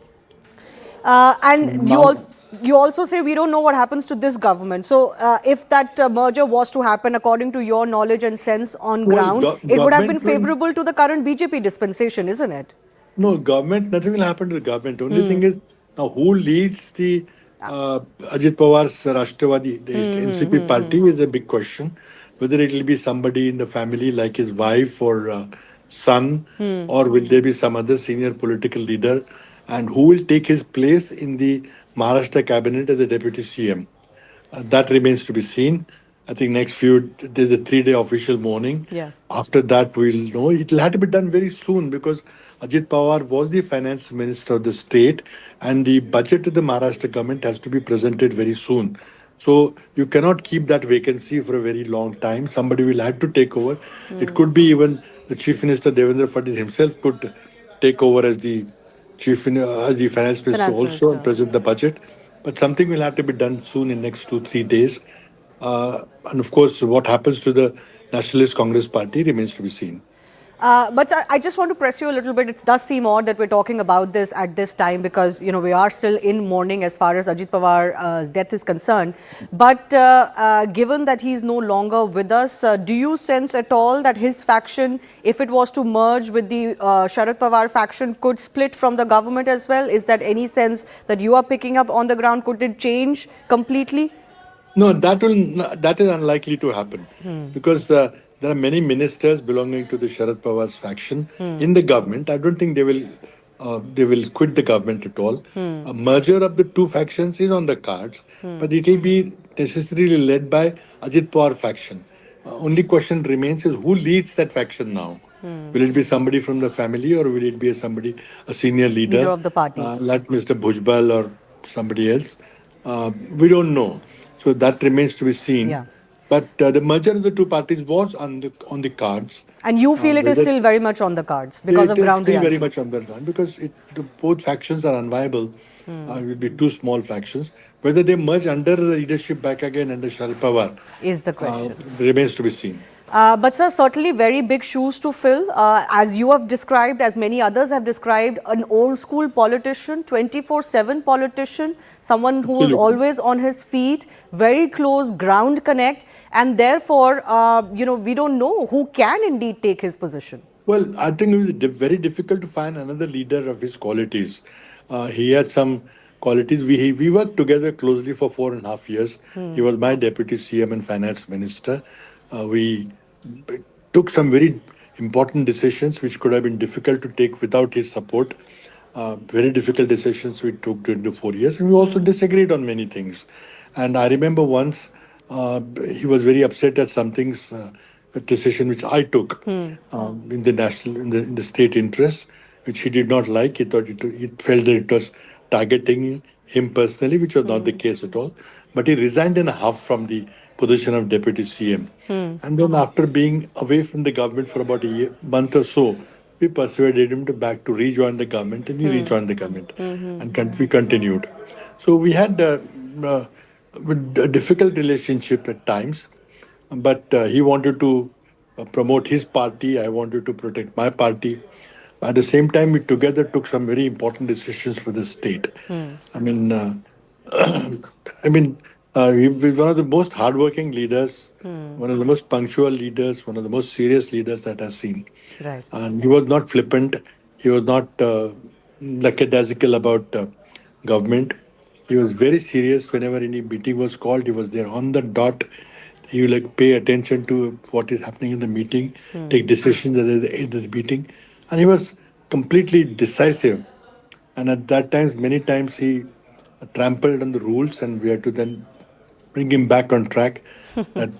And you also say we don't know what happens to this government. So if that merger was to happen according to your knowledge and sense on ground, it would have been favorable to the current BJP dispensation, isn't it? No, nothing will happen to the government. Only thing is, now who leads the Ajit Pawar's Rashtrawadi, the NCP party, is a big question. Whether it will be somebody in the family like his wife or son, or will there be some other senior political leader, and who will take his place in the Maharashtra cabinet as a deputy CM. That remains to be seen. I think there's a 3-day official mourning. After that, we'll know. It will have to be done very soon because Ajit Pawar was the finance minister of the state, and the budget of the Maharashtra government has to be presented very soon. So you cannot keep that vacancy for a very long time. Somebody will have to take over. It could be even the Chief Minister Devendra Fadnavis himself could take over as the finance minister and present the budget. But something will have to be done soon in next 2-3 days. And of course, what happens to the Nationalist Congress Party remains to be seen. But I just want to press you a little bit. It does seem odd that we're talking about this at this time because, we are still in mourning as far as Ajit Pawar's death is concerned. But given that he's no longer with us, do you sense at all that his faction, if it was to merge with the Sharad Pawar faction, could split from the government as well? Is that any sense that you are picking up on the ground? Could it change completely? No, that is unlikely to happen because there are many ministers belonging to the Sharad Pawar's faction in the government. I don't think they will quit the government at all. A merger of the two factions is on the cards, but it will be necessarily led by Ajit Pawar faction. Only question remains is who leads that faction now? Will it be somebody from the family or will it be a senior leader of the party, like Mr. Bhujbal or somebody else? We don't know. So that remains to be seen. But the merger of the two parties was on the cards. And you feel it is still very much on the cards because of ground realities? Very much on the ground because both factions are unviable. It will be two small factions. Whether they merge under the leadership back again under Sharad Pawar is the question. Remains to be seen. But sir, certainly very big shoes to fill. As you have described, as many others have described, an old school politician, 24/7 politician, someone who was always on his feet, very close ground connect. And therefore, we don't know who can indeed take his position. Well, I think it was very difficult to find another leader of his qualities. He had some qualities. We worked together closely for 4.5 years. He was my deputy CM and finance minister. We took some very important decisions which could have been difficult to take without his support. Very difficult decisions we took during the 4 years, and we also disagreed on many things. And I remember once he was very upset at some things, a decision which I took in the national, in the state interest, which he did not like. He thought he felt that it was targeting him personally, which was not the case at all. But he resigned in a huff from the position of deputy CM. And then after being away from the government for about a month or so, we persuaded him to rejoin the government, and he rejoined the government, and we continued. So we had a difficult relationship at times, but he wanted to promote his party. I wanted to protect my party. At the same time, we together took some very important decisions for the state. I mean, he's one of the most hardworking leaders, one of the most punctual leaders, one of the most serious leaders that I've seen. Right. And he was not flippant. He was not lackadaisical about government. He was very serious. Whenever any meeting was called, he was there on the dot. He would pay attention to what is happening in the meeting, take decisions at the meeting, and he was completely decisive. And at that time, many times he trampled on the rules, and we had to then bring him back on track. That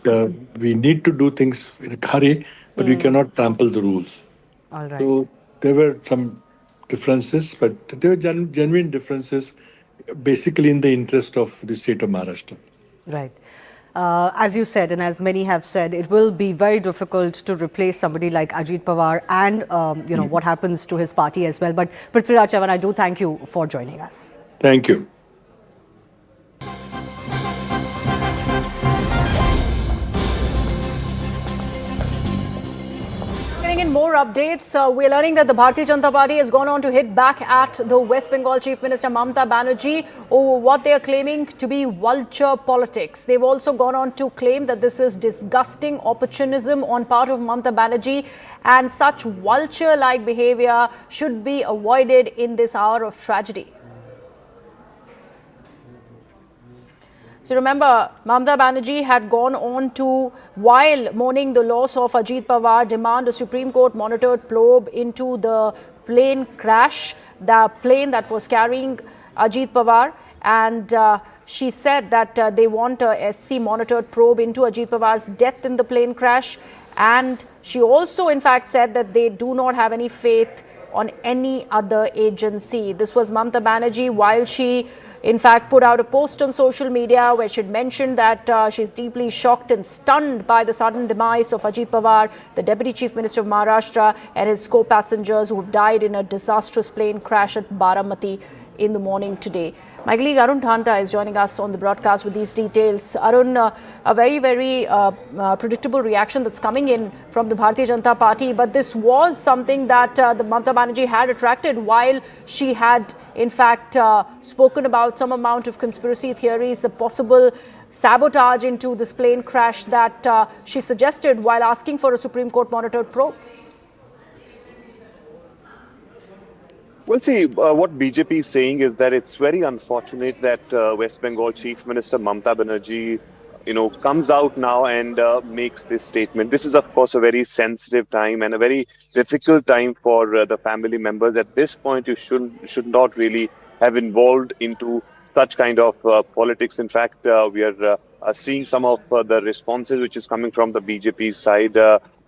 we need to do things in a hurry, but we cannot trample the rules. All right. So there were some differences, but there were genuine differences, basically in the interest of the state of Maharashtra. Right. As you said, and as many have said, it will be very difficult to replace somebody like Ajit Pawar and, what happens to his party as well. But Prithviraj Chavan, I do thank you for joining us. Thank you. In more updates, we're learning that the Bharatiya Janata Party has gone on to hit back at the West Bengal Chief Minister Mamata Banerjee over what they are claiming to be vulture politics. They've also gone on to claim that this is disgusting opportunism on part of Mamata Banerjee, and such vulture-like behavior should be avoided in this hour of tragedy. So remember, Mamata Banerjee had gone on to, while mourning the loss of Ajit Pawar, demand a Supreme Court monitored probe into the plane crash, the plane that was carrying Ajit Pawar. And she said that they want a SC monitored probe into Ajit Pawar's death in the plane crash. And she also, in fact, said that they do not have any faith on any other agency. This was Mamata Banerjee while she in fact put out a post on social media where she'd mentioned that she's deeply shocked and stunned by the sudden demise of Ajit Pawar, the Deputy Chief Minister of Maharashtra, and his co-passengers who have died in a disastrous plane crash at Baramati in the morning today. My colleague Arun Dhanta is joining us on the broadcast with these details. Arun, a very, very predictable reaction that's coming in from the Bharatiya Janata Party, but this was something that the Mamata Banerjee had attracted while she had, in fact, spoken about some amount of conspiracy theories, the possible sabotage into this plane crash that she suggested while asking for a Supreme Court monitored probe. Well, see, what BJP is saying is that it's very unfortunate that West Bengal Chief Minister Mamata Banerjee, comes out now and makes this statement. This is, of course, a very sensitive time and a very difficult time for the family members. At this point, you should not really have involved into such kind of politics. In fact, we are seeing some of the responses which is coming from the BJP side.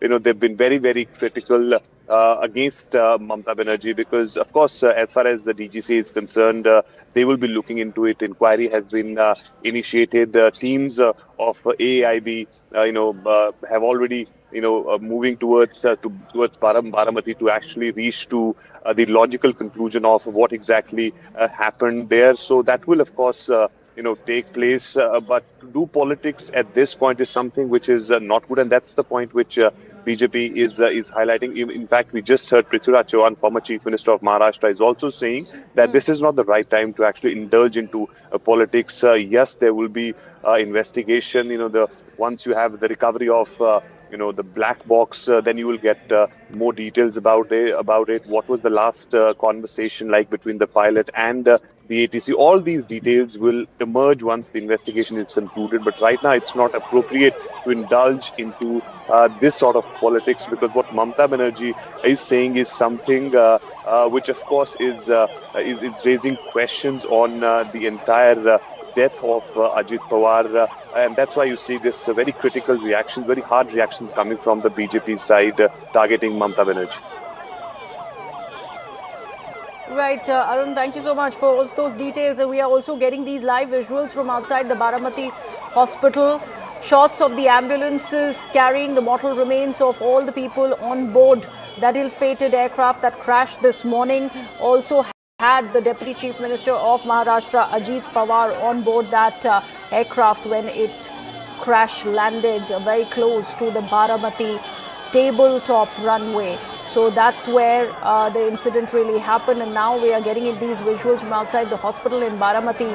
They've been very, very critical against Mamata Banerjee because, of course, as far as the DGCA is concerned, they will be looking into it. Inquiry has been initiated. Teams of AIB, have already, moving towards Baramati to actually reach to the logical conclusion of what exactly happened there. So that will, of course, take place. But to do politics at this point is something which is not good, and that's the point which BJP is highlighting. In fact, we just heard Prithviraj Chavan, former Chief Minister of Maharashtra, is also saying that this is not the right time to actually indulge into politics. Yes, there will be investigation. Once you have the recovery of the black box, then you will get more details about it. What was the last conversation like between the pilot and the ATC? All these details will emerge once the investigation is concluded. But right now, it's not appropriate to indulge into this sort of politics, because what Mamata Banerjee is saying is something which, of course, is raising questions on the entire death of Ajit Pawar, and that's why you see this very critical reactions, very hard reactions coming from the BJP side targeting Mamata Banerjee. Right, Arun, thank you so much for all those details. And we are also getting these live visuals from outside the Baramati hospital. Shots of the ambulances carrying the mortal remains of all the people on board that ill-fated aircraft that crashed this morning. Also had the Deputy Chief Minister of Maharashtra, Ajit Pawar, on board that aircraft when it crash landed very close to the Baramati tabletop runway. So that's where the incident really happened, and now we are getting in these visuals from outside the hospital in Baramati,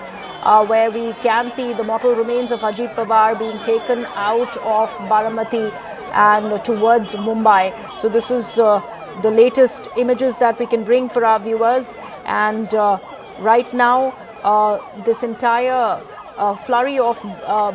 where we can see the mortal remains of Ajit Pawar being taken out of Baramati and towards Mumbai. So this is the latest images that we can bring for our viewers, and right now this entire flurry of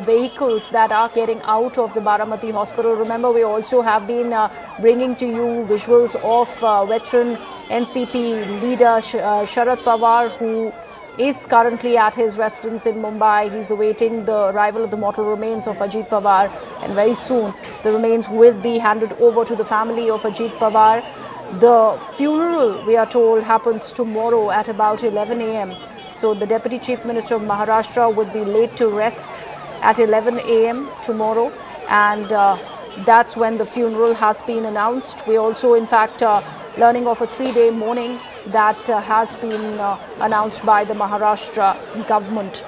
vehicles that are getting out of the Baramati hospital. Remember, we also have been bringing to you visuals of veteran NCP leader Sharad Pawar, who is currently at his residence in Mumbai. He's awaiting the arrival of the mortal remains of Ajit Pawar, and very soon the remains will be handed over to the family of Ajit Pawar. The funeral, we are told, happens tomorrow at about 11 a.m. So the Deputy Chief Minister of Maharashtra would be laid to rest at 11 a.m. tomorrow, and that's when the funeral has been announced. We also, in fact, learning of a 3-day mourning that has been announced by the Maharashtra government.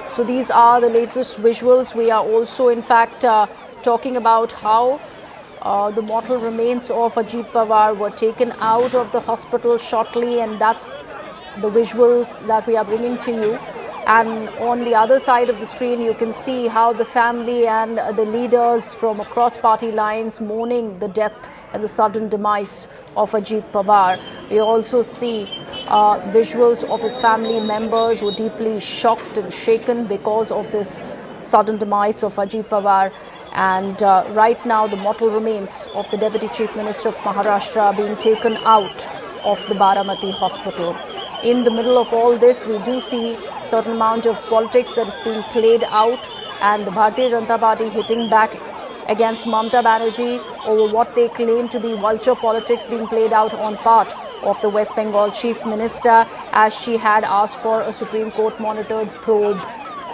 So these are the latest visuals. We are also, in fact, talking about how the mortal remains of Ajit Pawar were taken out of the hospital shortly, and that's the visuals that we are bringing to you. And on the other side of the screen, you can see how the family and the leaders from across party lines mourning the death and the sudden demise of Ajit Pawar. We also see visuals of his family members who are deeply shocked and shaken because of this sudden demise of Ajit Pawar. And right now, the mortal remains of the Deputy Chief Minister of Maharashtra are being taken out of the Baramati hospital. In the middle of all this, we do see certain amount of politics that is being played out, and the Bharatiya Janata Party hitting back against Mamata Banerjee over what they claim to be vulture politics being played out on part of the West Bengal Chief Minister, as she had asked for a Supreme Court monitored probe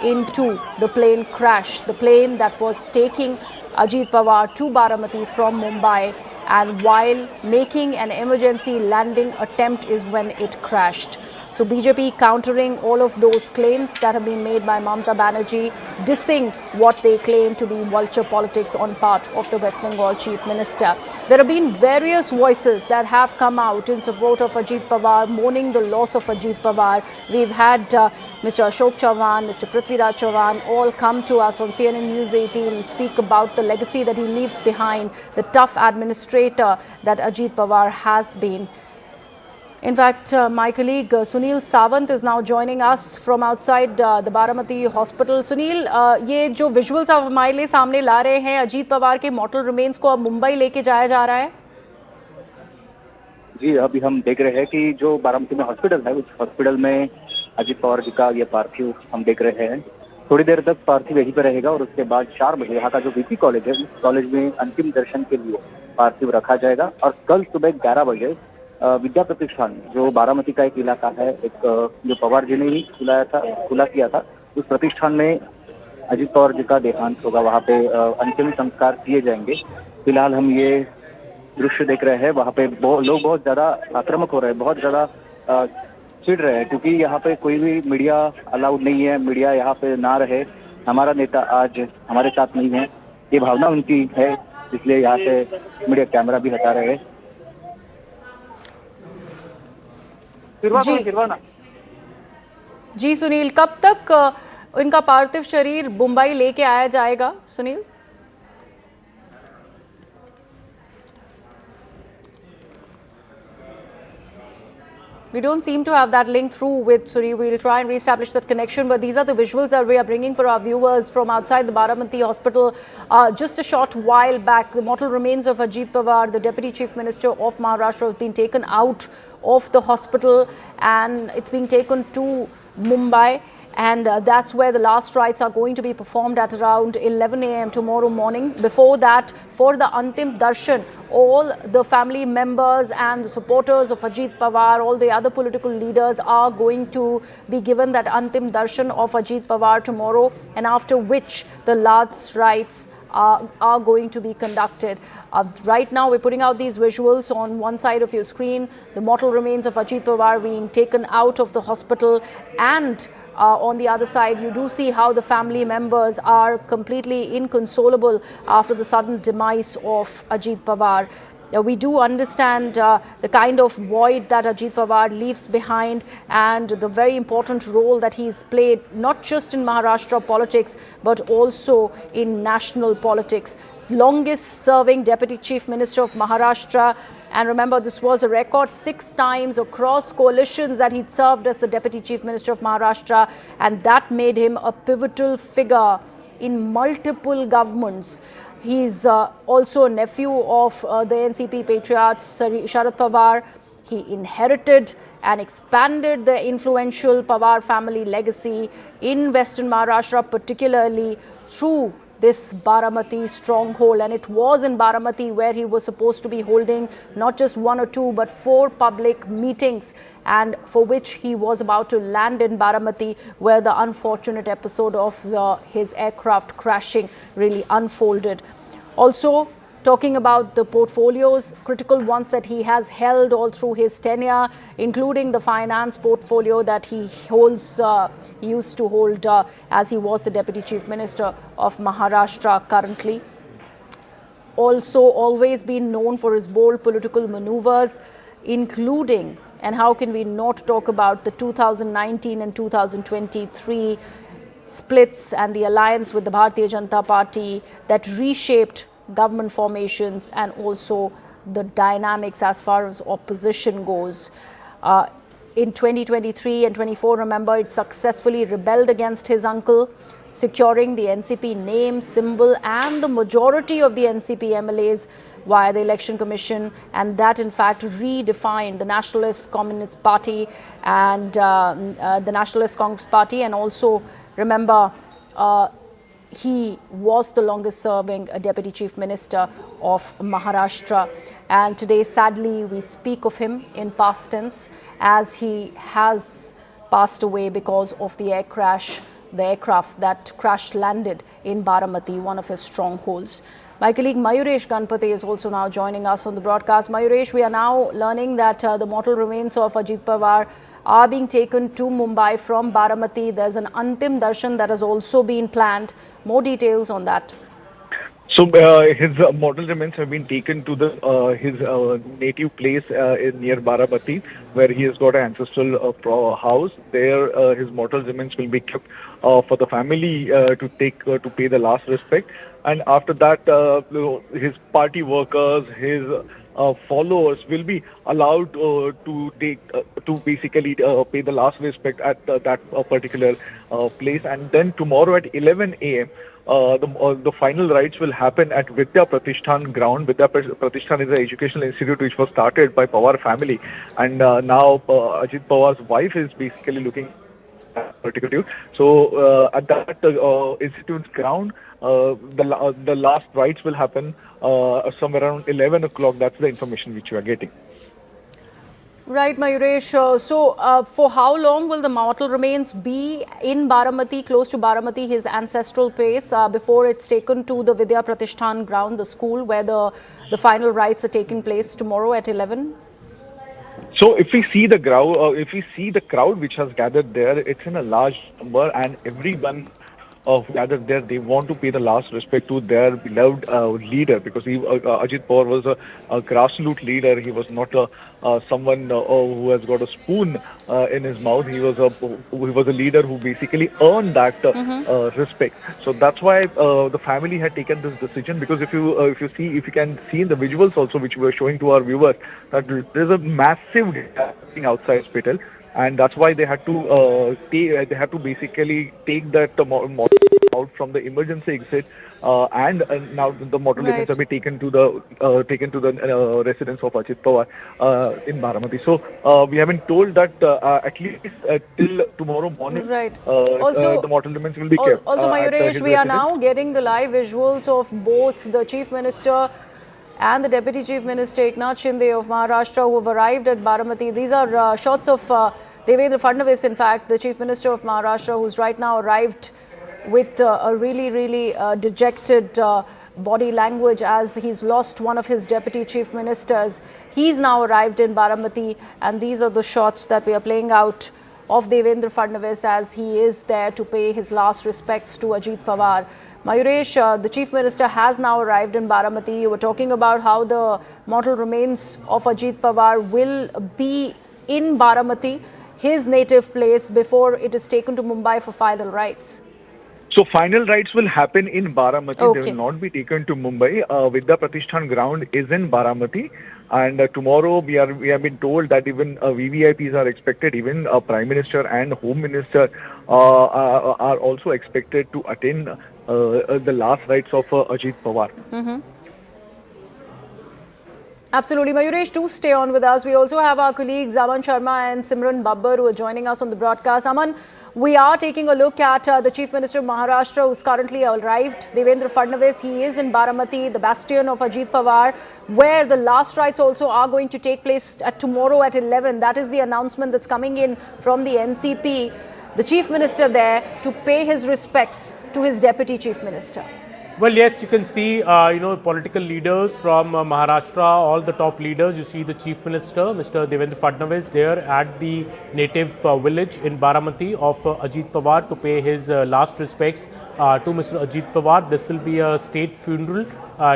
into the plane crash, the plane that was taking Ajit Pawar to Baramati from Mumbai, and while making an emergency landing attempt is when it crashed. So BJP countering all of those claims that have been made by Mamata Banerjee, dissing what they claim to be vulture politics on part of the West Bengal Chief Minister. There have been various voices that have come out in support of Ajit Pawar, mourning the loss of Ajit Pawar. We've had Mr. Ashok Chauhan, Mr. Prithviraj Chauhan all come to us on CNN News 18 and speak about the legacy that he leaves behind, the tough administrator that Ajit Pawar has been. In fact, my colleague Sunil Sawant is now joining us from outside the Baramati hospital. Sunil, ये जो visuals आप हमारे लिए सामने ला रहे हैं, अजीत पवार के mortal remains को अब मुंबई लेके जाया जा रहा है? जी, अभी हम देख रहे हैं कि जो बारामती में हॉस्पिटल है, उस हॉस्पिटल में अजीत पवार जी का ये पार्थिव हम देख रहे हैं. थोड़ी देर तक पार्थिव यहीं पर रहेगा और उसके बाद 4 बजे यहाँ का जो VT कॉलेज है, उस कॉलेज में अंतिम दर्शन के लिए पार्थिव रखा जाएगा. और कल सुबह 11 बजे विद्या प्रतिष्ठान, जो बारामती का एक इलाका है, एक जो पवार जी ने ही खुला किया था, उस प्रतिष्ठान में अजीत पवार जी का देहांत होगा. वहाँ पे अंतिम संस्कार किए जाएंगे. फिलहाल हम ये दृश्य देख रहे हैं. वहाँ पे लोग बहुत ज्यादा आक्रामक हो रहे हैं, बहुत ज्यादा चिढ़ रहे हैं, क्योंकि यहाँ पे कोई भी मीडिया अलाउड नहीं है. मीडिया यहाँ पे ना रहे, हमारा नेता आज हमारे साथ नहीं है, ये भावना उनकी है, इसलिए यहाँ से मीडिया कैमरा भी हटा रहे हैं. जी सुनील, कब तक इनका पार्थिव शरीर मुंबई लेके आया जाएगा? Sunil, We don't seem to have that link through with Suri. We'll try and reestablish that connection. But these are the visuals that we are bringing for our viewers from outside the Baramati hospital. Just a short while back, the mortal remains of Ajit Pawar, the Deputy Chief Minister of Maharashtra, have been taken out of the hospital and it's being taken to Mumbai. And that's where the last rites are going to be performed at around 11 a.m. tomorrow morning. Before that, for the Antim Darshan, all the family members and the supporters of Ajit Pawar, all the other political leaders are going to be given that Antim Darshan of Ajit Pawar tomorrow, and after which the last rites are going to be conducted. Right now, we're putting out these visuals on one side of your screen, the mortal remains of Ajit Pawar being taken out of the hospital, and on the other side, you do see how the family members are completely inconsolable after the sudden demise of Ajit Pawar. We do understand the kind of void that Ajit Pawar leaves behind and the very important role that he's played, not just in Maharashtra politics, but also in national politics. Longest serving Deputy Chief Minister of Maharashtra. And remember, this was a record 6 times across coalitions that he'd served as the Deputy Chief Minister of Maharashtra, and that made him a pivotal figure in multiple governments. He's also a nephew of the NCP patriarch Sharad Pawar. He inherited and expanded the influential Pawar family legacy in Western Maharashtra, particularly through this Baramati stronghold. And it was in Baramati where he was supposed to be holding not just 1 or 2 but 4 public meetings, and for which he was about to land in Baramati, where the unfortunate episode of his aircraft crashing really unfolded. Also, talking about the portfolios, critical ones that he has held all through his tenure, including the finance portfolio that he holds, used to hold as he was the Deputy Chief Minister of Maharashtra currently. Also always been known for his bold political maneuvers, including, and how can we not talk about the 2019 and 2023 splits and the alliance with the Bharatiya Janata Party that reshaped government formations and also the dynamics as far as opposition goes. In 2023 and 24, remember, it successfully rebelled against his uncle, securing the NCP name, symbol and the majority of the NCP MLAs via the Election Commission, and that in fact redefined the Nationalist Communist Party and the Nationalist Congress Party. And also remember, he was the longest serving Deputy Chief Minister of Maharashtra, and today sadly we speak of him in past tense as he has passed away because of the aircraft that crash landed in Baramati, one of his strongholds. My colleague Mayuresh Ganpati is also now joining us on the broadcast. Mayuresh, we are now learning that the mortal remains of Ajit Pawar are being taken to Mumbai from Baramati. There's an Antim Darshan that has also been planned. More details on that. So his mortal remains have been taken to his native place near Baramati, where he has got an ancestral house. There his mortal remains will be kept for the family to pay the last respect. And after that, his party workers, his followers will be allowed to basically pay the last respect at that particular place. And then tomorrow at 11 a.m. The final rites will happen at Vidya Pratishthan ground. Vidya Pratishthan is an educational institute which was started by Pawar family, and now Ajit Pawar's wife is basically looking at particular. So at that institute's ground, the last rites will happen somewhere around 11 o'clock. That's the information which you are getting. Right, Mayuresh. So for how long will the mortal remains be in Baramati, close to Baramati, his ancestral place, before it's taken to the Vidya Pratishthan ground, the school where the final rites are taking place tomorrow at 11? So if we see the crowd which has gathered there, it's in a large number, and everyone gathered there, they want to pay the last respect to their beloved leader, because Ajit Pawar was a grassroots leader. He was not someone who has got a spoon in his mouth. He was a leader who basically earned that respect. So that's why the family had taken this decision. Because if you can see in the visuals also, which we were showing to our viewers, that there's a massive gathering outside hospital. And that's why they had to basically take that model out from the emergency exit, and now the mortal remains have been taken to the residence of Ajit Pawar in Baramati. So we have been told that at least till tomorrow morning, the mortal remains will be kept. Also, Mayuresh, we are now getting the live visuals of both the Chief Minister and the Deputy Chief Minister Eknath Shinde of Maharashtra, who have arrived at Baramati. These are shots of Devendra Fadnavis, in fact, the Chief Minister of Maharashtra, who's right now arrived with a really dejected body language as he's lost one of his Deputy Chief Ministers. He's now arrived in Baramati, and these are the shots that we are playing out of Devendra Fadnavis as he is there to pay his last respects to Ajit Pawar. Mayuresh, the Chief Minister has now arrived in Baramati. You were talking about how the mortal remains of Ajit Pawar will be in Baramati, his native place, before it is taken to Mumbai for final rites. So final rites will happen in Baramati. Okay. They will not be taken to Mumbai. Vidya Pratishthan ground is in Baramati. And tomorrow we have been told that even VVIPs are expected, even Prime Minister and Home Minister are also expected to attend the last rites of Ajit Pawar. Absolutely. Mayuresh, do stay on with us. We also have our colleagues Aman Sharma and Simran Babbar who are joining us on the broadcast. Aman, we are taking a look at the Chief Minister of Maharashtra, who's currently arrived, Devendra Fadnavis. He is in Baramati, the bastion of Ajit Pawar, where the last rites also are going to take place tomorrow at 11. That is the announcement that's coming in from the NCP. The Chief Minister there to pay his respects to his Deputy Chief Minister. Well, yes, you can see, political leaders from Maharashtra, all the top leaders. You see the Chief Minister, Mr. Devendra Fadnavis, there at the native village in Baramati of Ajit Pawar to pay his last respects to Mr. Ajit Pawar. This will be a state funeral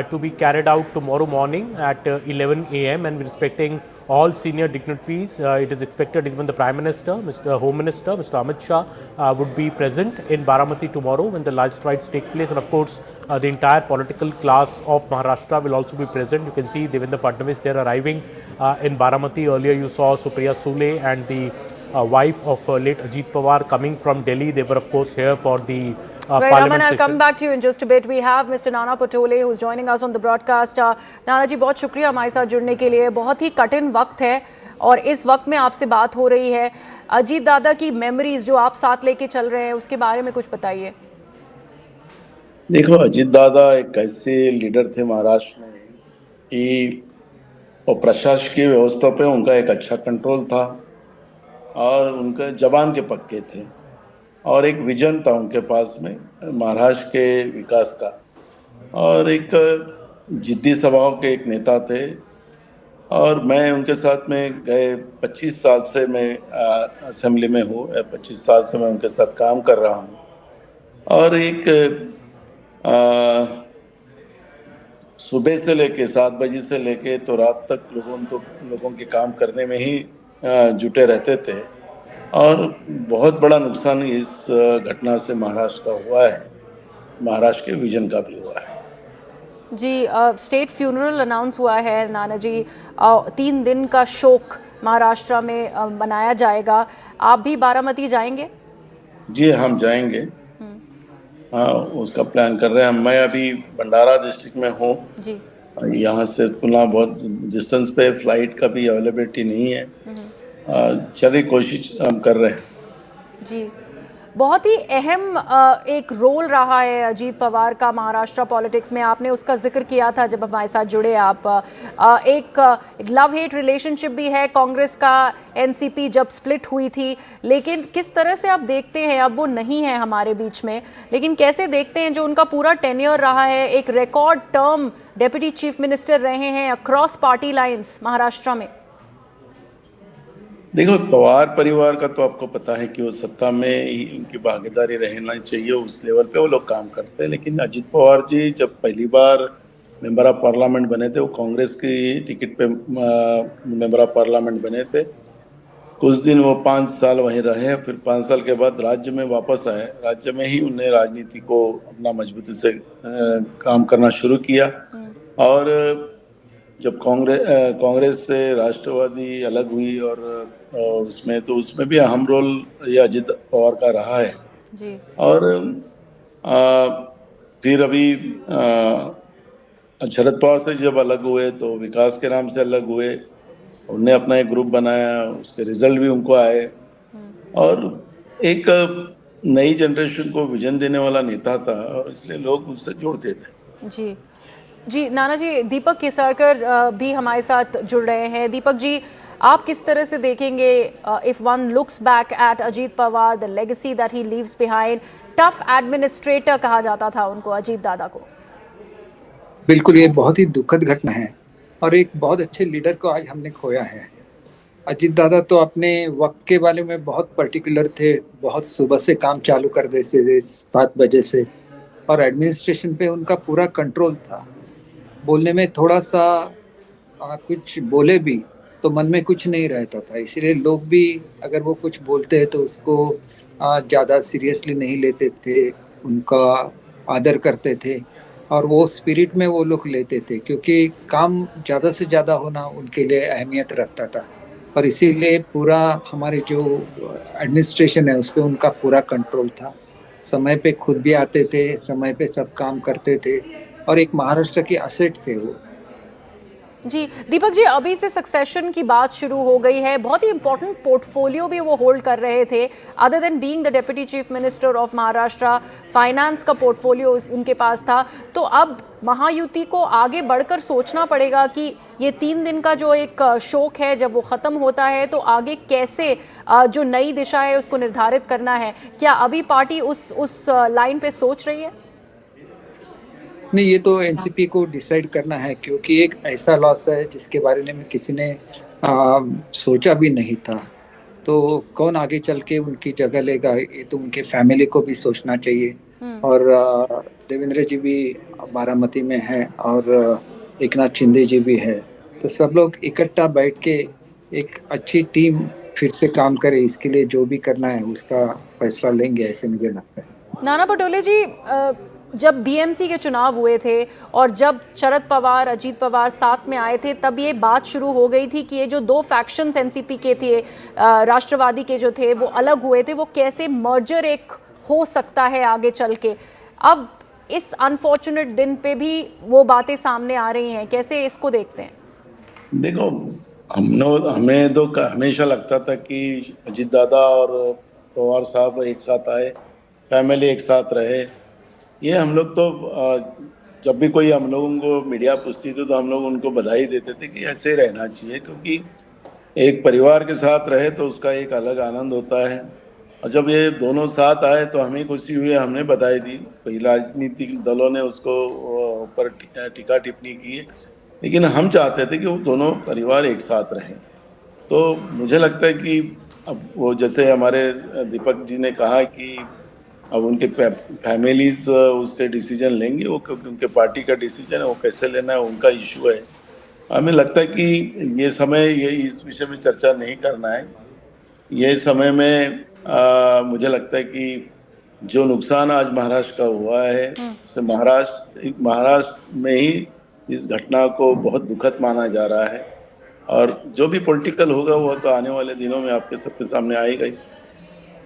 to be carried out tomorrow morning at 11 a.m. and we're expecting all senior dignitaries. It is expected even the Prime Minister, Mr. Home Minister, Mr. Amit Shah would be present in Baramati tomorrow when the last rites take place. And of course, the entire political class of Maharashtra will also be present. You can see Devendra Fadnavis there arriving in Baramati. Earlier you saw Supriya Sule and the wife of late Ajit Pawar coming from Delhi. They were of course here for the Parliament I'll session. come back to you in just a bit. We have Mr. Nana Patole who's joining us on the broadcast. नाना जी बहुत शुक्रिया हमारे साथ जुड़ने के लिए. बहुत ही कठिन वक्त है और इस वक्त में आपसे बात हो रही है. अजीत दादा की मेमोरीज जो आप साथ लेके चल रहे हैं उसके बारे में कुछ बताइए. देखो, अजीत दादा एक ऐसे लीडर थे महाराष्ट्र में कि और प्रशासकीय व्यवस्था पे उनका एक अच्छा कंट्रोल था और उनके जबान के पक्के थे और एक विजन था उनके पास में महाराष्ट्र के विकास का और एक जिद्दी स्वभाव के एक नेता थे और मैं उनके साथ में गए 25 साल से मैं असेंबली में हूँ, 25 साल से मैं उनके साथ काम कर रहा हूँ और एक सुबह से लेके 7 बजे से लेके तो रात तक लोगों के काम करने में ही जुटे रहते थे और बहुत बड़ा नुकसान इस घटना से महाराष्ट्र का हुआ है, महाराष्ट्र के विजन का भी हुआ है. जी, स्टेट फ्यूनरल अनाउंस हुआ है नाना जी. 3 दिन का शोक महाराष्ट्र में मनाया जाएगा. आप भी बारामती जाएंगे? जी, हम जाएंगे. हाँ, उसका प्लान कर रहे हैं. मैं अभी भंडारा डिस्ट्रिक्ट में हूँ जी. यहाँ से पुनः बहुत डिस्टेंस पे, फ्लाइट का भी अवेलेबिलिटी नहीं है. चलिए कोशिश हम कर रहे हैं जी. बहुत ही अहम एक रोल रहा है अजीत पवार का महाराष्ट्र पॉलिटिक्स में. आपने उसका जिक्र किया था जब हमारे साथ जुड़े आप. एक लव हेट रिलेशनशिप भी है. कांग्रेस का एनसीपी जब स्प्लिट हुई थी, लेकिन किस तरह से आप देखते हैं, अब वो नहीं है हमारे बीच में, लेकिन कैसे देखते हैं जो उनका पूरा टेन्योर रहा है, एक record term deputy chief minister रहे हैं अक्रॉस पार्टी लाइंस महाराष्ट्र में? देखो, पवार परिवार का तो आपको पता है कि वो सत्ता में ही उनकी भागीदारी रहना चाहिए, उस लेवल पे वो लोग काम करते हैं। लेकिन अजित पवार जी जब पहली बार मेंबर ऑफ पार्लियामेंट बने थे, वो कांग्रेस की टिकट पे मेंबर ऑफ पार्लियामेंट बने थे। कुछ दिन वो 5 साल वहीं रहे, फिर 5 साल के बाद राज्य में वापस आए। राज्य में ही उन्हें राजनीति को अपना मजबूती से काम करना शुरू किया। और जब कांग्रेस से राष्ट्रवादी अलग हुई और उसमें भी अहम रोल ये अजित पवार का रहा है। जी। और फिर अभी शरद पवार से जब अलग हुए तो विकास के नाम से अलग हुए, उनने अपना एक ग्रुप बनाया, उसके रिजल्ट भी उनको आए। और एक नई जनरेशन को विजन देने वाला नेता था और इसलिए लोग उससे जुड़ते थे। जी जी, नाना जी, दीपक केसरकर भी हमारे साथ जुड़ रहे हैं। दीपक जी, आप किस तरह से देखेंगे, if one looks back at Ajit Pawar, the legacy that he leaves behind, tough administrator कहा जाता था उनको, अजीत दादा को। बिल्कुल, ये बहुत ही दुखद घटना है और एक बहुत अच्छे लीडर को आज हमने खोया है। अजीत दादा तो अपने वक्त के बारे में बहुत पर्टिकुलर थे, बहुत सुबह से काम चालू कर देते थे 7 बजे से, और एडमिनिस्ट्रेशन पे उनका पूरा कंट्रोल था। बोलने में थोड़ा सा कुछ बोले भी तो मन में कुछ नहीं रहता था, इसलिए लोग भी अगर वो कुछ बोलते हैं तो उसको ज़्यादा सीरियसली नहीं लेते थे, उनका आदर करते थे और वो स्पिरिट में वो लोग लेते थे, क्योंकि काम ज़्यादा से ज़्यादा होना उनके लिए अहमियत रखता था। और इसीलिए पूरा हमारे जो एडमिनिस्ट्रेशन है उस पर उनका पूरा कंट्रोल था। समय पे खुद भी आते थे, समय पे सब काम करते थे और एक महाराष्ट्र की असेट थे वो। जी दीपक जी, अभी से सक्सेशन की बात शुरू हो गई है, बहुत ही इंपॉर्टेंट पोर्टफोलियो भी वो होल्ड कर रहे थे। Other than being the deputy chief minister of Maharashtra, finance का पोर्टफोलियो उनके पास था। तो अब महायुति को आगे बढ़कर सोचना पड़ेगा कि ये 3 दिन का जो एक शोक है, जब वो ख़त्म होता है तो आगे कैसे जो नई दिशा है उसको निर्धारित करना है। क्या अभी पार्टी उस लाइन पे सोच रही है? नहीं, ये तो एनसीपी को डिसाइड करना है, क्योंकि एक ऐसा लॉस है जिसके बारे में किसी ने सोचा भी नहीं था। तो कौन आगे चल के उनकी जगह लेगा, ये तो उनके फैमिली को भी सोचना चाहिए। और देवेंद्र जी भी बारामती में है और एक नाथ शिंदे जी भी है, तो सब लोग इकट्ठा बैठ के एक अच्छी टीम फिर से काम करे, इसके लिए जो भी करना है उसका फैसला लेंगे, ऐसे मुझे लगता है। नाना पटोले जी, जब बीएमसी के चुनाव हुए थे और जब शरद पवार, अजीत पवार साथ में आए थे, तब ये बात शुरू हो गई थी कि ये जो 2 फैक्शंस एनसीपी के थे, राष्ट्रवादी के जो थे, वो अलग हुए थे, वो कैसे मर्जर एक हो सकता है आगे चल के। अब इस अनफॉर्चुनेट दिन पे भी वो बातें सामने आ रही हैं, कैसे इसको देखते हैं? देखो, हमें तो हमेशा लगता था कि अजीत दादा और पवार साहब एक साथ आए, फैमिली एक साथ रहे। ये हम लोग तो जब भी कोई हम लोगों को मीडिया पूछती थी तो हम लोग उनको बधाई देते थे कि ऐसे ही रहना चाहिए, क्योंकि एक परिवार के साथ रहे तो उसका एक अलग आनंद होता है। और जब ये दोनों साथ आए तो हमें खुशी हुई, हमने बधाई दी। कई राजनीतिक दलों ने उसको ऊपर टीका टिप्पणी की है, लेकिन हम चाहते थे कि वो दोनों परिवार एक साथ रहें। तो मुझे लगता है कि अब वो जैसे हमारे दीपक जी ने कहा कि अब उनके फैमिलीज उसके डिसीजन लेंगे, वो क्योंकि उनके पार्टी का डिसीजन है, वो कैसे लेना है उनका इशू है। हमें लगता है कि ये समय ये इस विषय में चर्चा नहीं करना है। ये समय में मुझे लगता है कि जो नुकसान आज महाराष्ट्र का हुआ है, उससे महाराष्ट्र में ही इस घटना को बहुत दुखद माना जा रहा है। और जो भी पॉलिटिकल होगा वो तो आने वाले दिनों में आपके सबके सामने आएगा ही।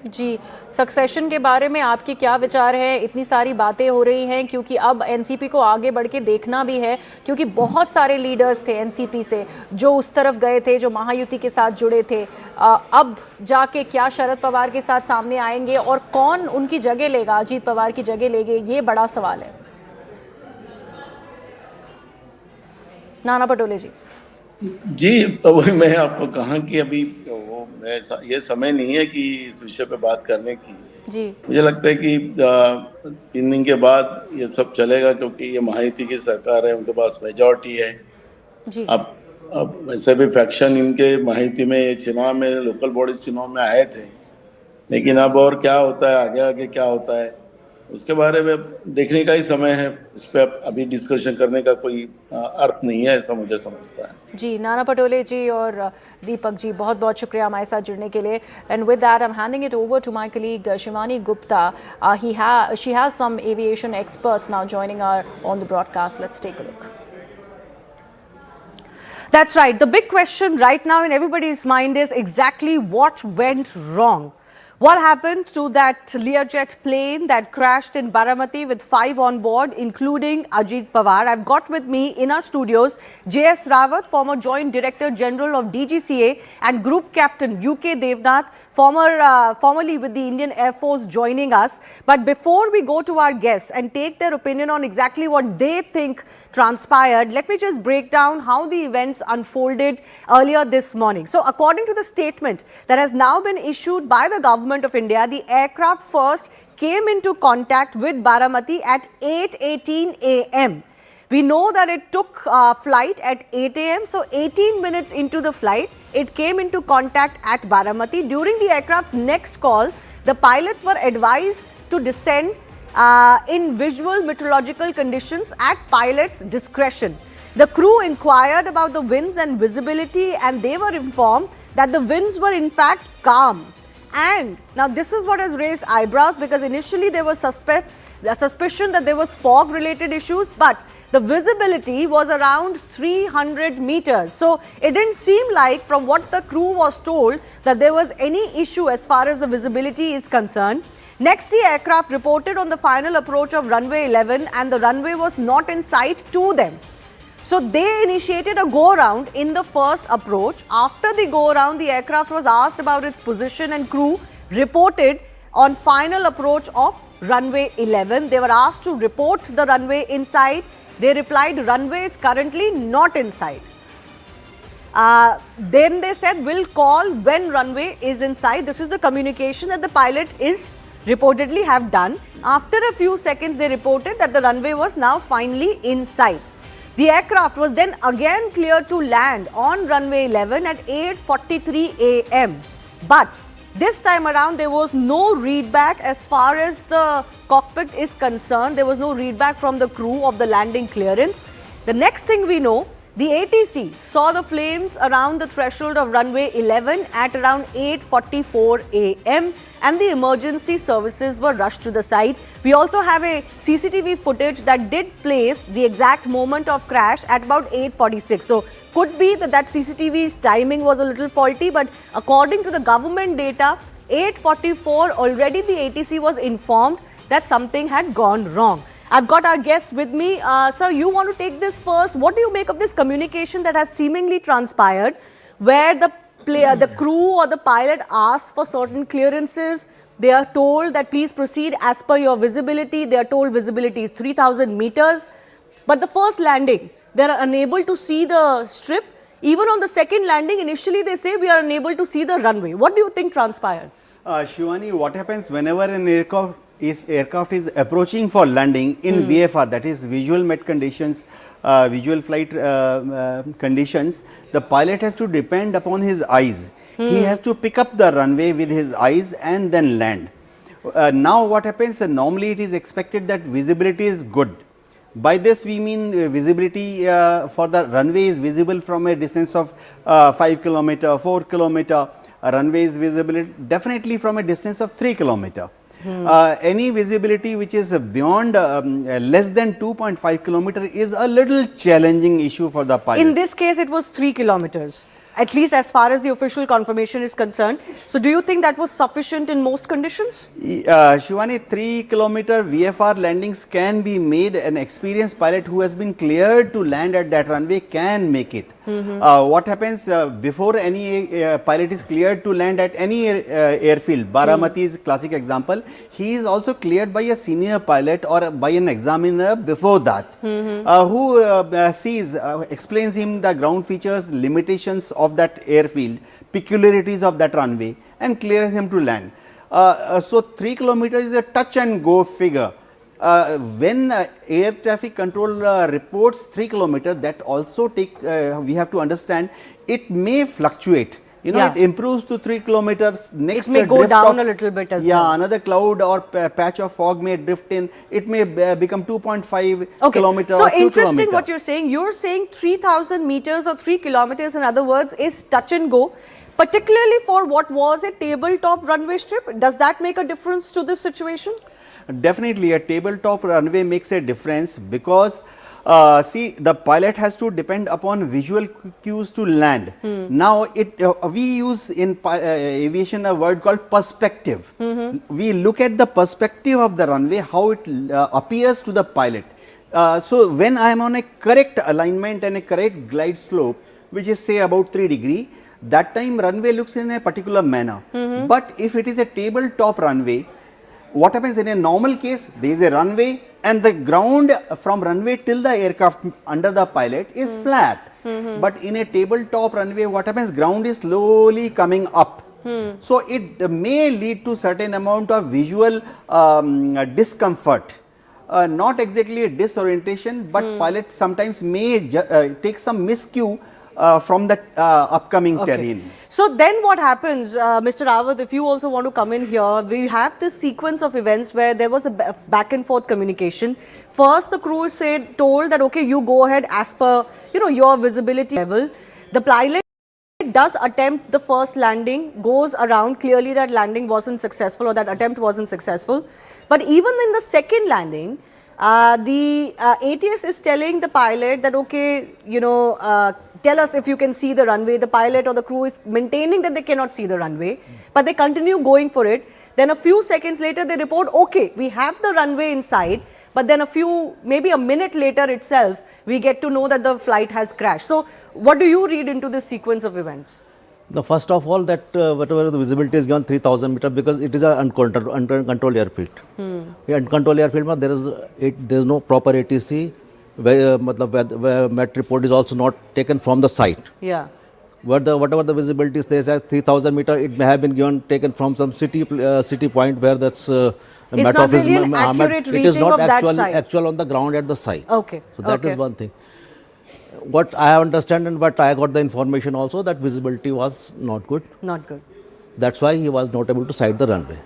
जी, सक्सेशन के बारे में आपके क्या विचार हैं? इतनी सारी बातें हो रही हैं क्योंकि अब एनसीपी को आगे बढ़ के देखना भी है, क्योंकि बहुत सारे लीडर्स थे एनसीपी से जो उस तरफ गए थे, जो महायुति के साथ जुड़े थे। अब जाके क्या शरद पवार के साथ सामने आएंगे और कौन उनकी जगह लेगा, अजीत पवार की जगह लेंगे, ये बड़ा सवाल है। नाना पटोले जी। जी, तो वही मैं आपको कहा कि अभी ये समय नहीं है कि इस विषय पे बात करने की। जी। मुझे लगता है कि 3 दिन के बाद ये सब चलेगा, क्योंकि ये महायुति की सरकार है, उनके पास मेजॉरिटी है। जी। अब अब वैसे भी फैक्शन इनके माहिती में ये चुनाव में लोकल बॉडीज चुनाव में आए थे, लेकिन अब और क्या होता है, आगे आगे क्या होता है उसके बारे में देखने का ही समय है। इस पर अभी डिस्कशन करने का कोई अर्थ नहीं है, ऐसा मुझे समझता है। जी, नाना पटोले जी और दीपक जी, बहुत बहुत शुक्रिया हमारे साथ जुड़ने के लिए। And with that I am handing it over to my colleague Shivani Gupta. She has some aviation experts now joining her on the broadcast. Let's take a look. That's right. The big question right now in everybody's mind is exactly what went wrong. What happened to that Learjet plane that crashed in Baramati with 5 on board, including Ajit Pawar? I've got with me in our studios J.S. Rawat, former Joint Director General of DGCA, and Group Captain UK Devnath, formerly with the Indian Air Force, joining us. But before we go to our guests and take their opinion on exactly what they think transpired, let me just break down how the events unfolded earlier this morning. So according to the statement that has now been issued by the Government of India, the aircraft first came into contact with Baramati at 8:18 a.m. We know that it took flight at 8 a.m. So 18 minutes into the flight, it came into contact at Baramati. During the aircraft's next call, the pilots were advised to descend in visual meteorological conditions at pilot's discretion. The crew inquired about the winds and visibility, and they were informed that the winds were in fact calm. And now this is what has raised eyebrows, because initially there was suspicion that there was fog related issues, but the visibility was around 300 meters. So it didn't seem like, from what the crew was told, that there was any issue as far as the visibility is concerned. Next, the aircraft reported on the final approach of runway 11, and the runway was not in sight to them. So they initiated a go-around in the first approach. After the go-around, the aircraft was asked about its position, and crew reported on final approach of runway 11. They were asked to report the runway in sight. They replied, runway is currently not in sight. Then they said, we'll call when runway is in sight. This is the communication that the pilot is reportedly have done. After a few seconds, they reported that the runway was now finally in sight. The aircraft was then again cleared to land on runway 11 at 8:43 a.m. But this time around, there was no readback as far as the cockpit is concerned. There was no readback from the crew of the landing clearance. The next thing we know, the ATC saw the flames around the threshold of runway 11 at around 8:44 a.m. and the emergency services were rushed to the site. We also have a CCTV footage that did place the exact moment of crash at about 8:46. So could be that CCTV's timing was a little faulty, but according to the government data, 8:44 already the ATC was informed that something had gone wrong. I've got our guests with me. Sir, you want to take this first. What do you make of this communication that has seemingly transpired, where the crew or the pilot asks for certain clearances? They are told that please proceed as per your visibility. They are told visibility is 3,000 meters. But the first landing, they are unable to see the strip. Even on the second landing, initially they say we are unable to see the runway. What do you think transpired? Shivani, what happens whenever an aircraft is approaching for landing in VFR, that is visual met conditions, visual flight conditions, the pilot has to depend upon his eyes. He has to pick up the runway with his eyes and then land. Now what happens, normally it is expected that visibility is good. By this we mean visibility for the runway is visible from a distance of 5 km, 4 km. Runway is visible definitely from a distance of 3 km. Any visibility which is beyond less than 2.5 km is a little challenging issue for the pilot. In this case, it was 3 kilometers, at least as far as the official confirmation is concerned. So do you think that was sufficient in most conditions? Shivani, 3 km VFR landings can be made. An experienced pilot who has been cleared to land at that runway can make it. What happens before any pilot is cleared to land at any airfield, Baramati is a classic example, he is also cleared by a senior pilot or by an examiner before that, who sees, explains him the ground features, limitations of that airfield, peculiarities of that runway, and clears him to land. So 3 km is a touch and go figure. when air traffic control reports 3 kilometer, that also we have to understand it may fluctuate. You know, Yeah. it improves to 3 kilometers. Next, It may go drift down a little bit as yeah, well. another cloud or patch of fog may drift in. It may become 2.5 kilometer. So or 2 interesting kilometer. what you're saying. You're saying 3,000 meters or 3 kilometers, in other words, is touch and go, particularly for what was a tabletop runway strip. Does that make a difference to this situation? Definitely, a tabletop runway makes a difference because see, the pilot has to depend upon visual cues to land. Now, we use in aviation a word called perspective. We look at the perspective of the runway, how it appears to the pilot. So, when I am on a correct alignment and a correct glide slope, which is say about 3 degree, that time runway looks in a particular manner. But if it is a tabletop runway, what happens in a normal case, there is a runway and the ground from runway till the aircraft under the pilot is flat. But in a tabletop runway, what happens, ground is slowly coming up. So it may lead to certain amount of visual discomfort. Not exactly a disorientation, but pilot sometimes may take some miscue from the upcoming terrain. So then what happens, Mr. Rawat, if you also want to come in here, we have this sequence of events where there was a back and forth communication. First, the crew is told that, okay, you go ahead as per, you know, your visibility level. The pilot does attempt the first landing, goes around, clearly that landing wasn't successful or that attempt wasn't successful. But even in the second landing, the ATS is telling the pilot that, okay, you know, tell us if you can see the runway. The pilot or the crew is maintaining that they cannot see the runway, but they continue going for it. Then a few seconds later, they report, okay, we have the runway in sight, but then maybe a minute later itself, we get to know that the flight has crashed. So what do you read into this sequence of events? The first of all, that whatever the visibility is given 3,000 meters, because it is an uncontrolled airfield. Uncontrolled airfield, there is no proper ATC. Where MET report is also not taken from the site. Yeah. Whatever the visibility is, they say 3,000 meters, it may have been taken from some city point where that's MET office. Really an accurate it is not that actual on the ground at the site. Okay. So that is one thing. What I understand and what I got the information also, that visibility was not good. Not good. That's why he was not able to sight the runway.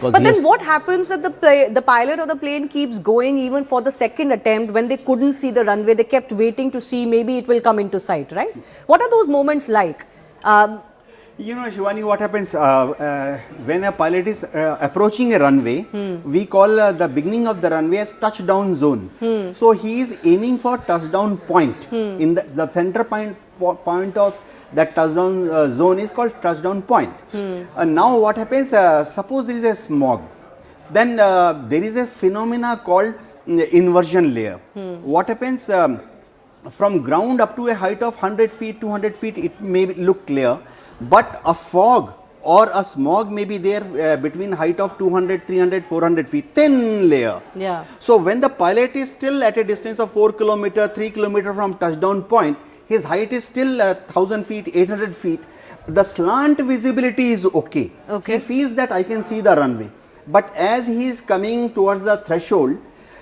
But then what happens that the pilot or the plane keeps going even for the second attempt when they couldn't see the runway? They kept waiting to see maybe it will come into sight, right? What are those moments like? You know, Shivani, what happens when a pilot is approaching a runway, we call the beginning of the runway as touchdown zone. So he is aiming for touchdown point. In the center point of that touchdown zone is called touchdown point. Now what happens, suppose there is a smog, then there is a phenomena called inversion layer. What happens, from ground up to a height of 100 feet, 200 feet, it may look clear, but a fog or a smog may be there between height of 200, 300, 400 feet, thin layer. Yeah. So when the pilot is still at a distance of 4 kilometer, 3 kilometer from touchdown point, his height is still 1000 feet, 800 feet. The slant visibility is okay. He feels that I can see the runway. But as he is coming towards the threshold,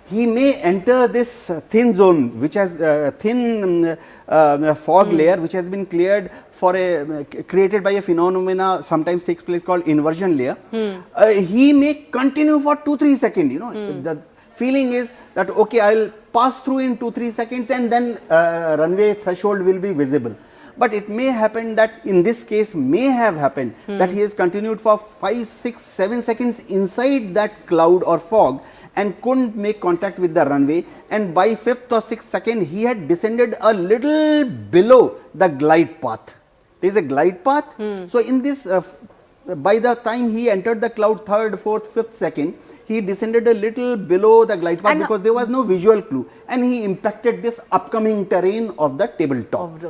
he may enter this thin zone, which has thin fog layer, which has been cleared for created by a phenomena sometimes takes place called inversion layer. He may continue for 2-3 seconds. You know, the feeling is that okay, I'll pass through in 2-3 seconds and then runway threshold will be visible. But it may happen that in this case may have happened that he has continued for 5, 6, 7 seconds inside that cloud or fog and couldn't make contact with the runway, and by 5th or 6th second he had descended a little below the glide path. There is a glide path. So in this, by the time he entered the cloud 3rd, 4th, 5th second, he descended a little below the glide path because there was no visual clue, and he impacted this upcoming terrain of the tabletop.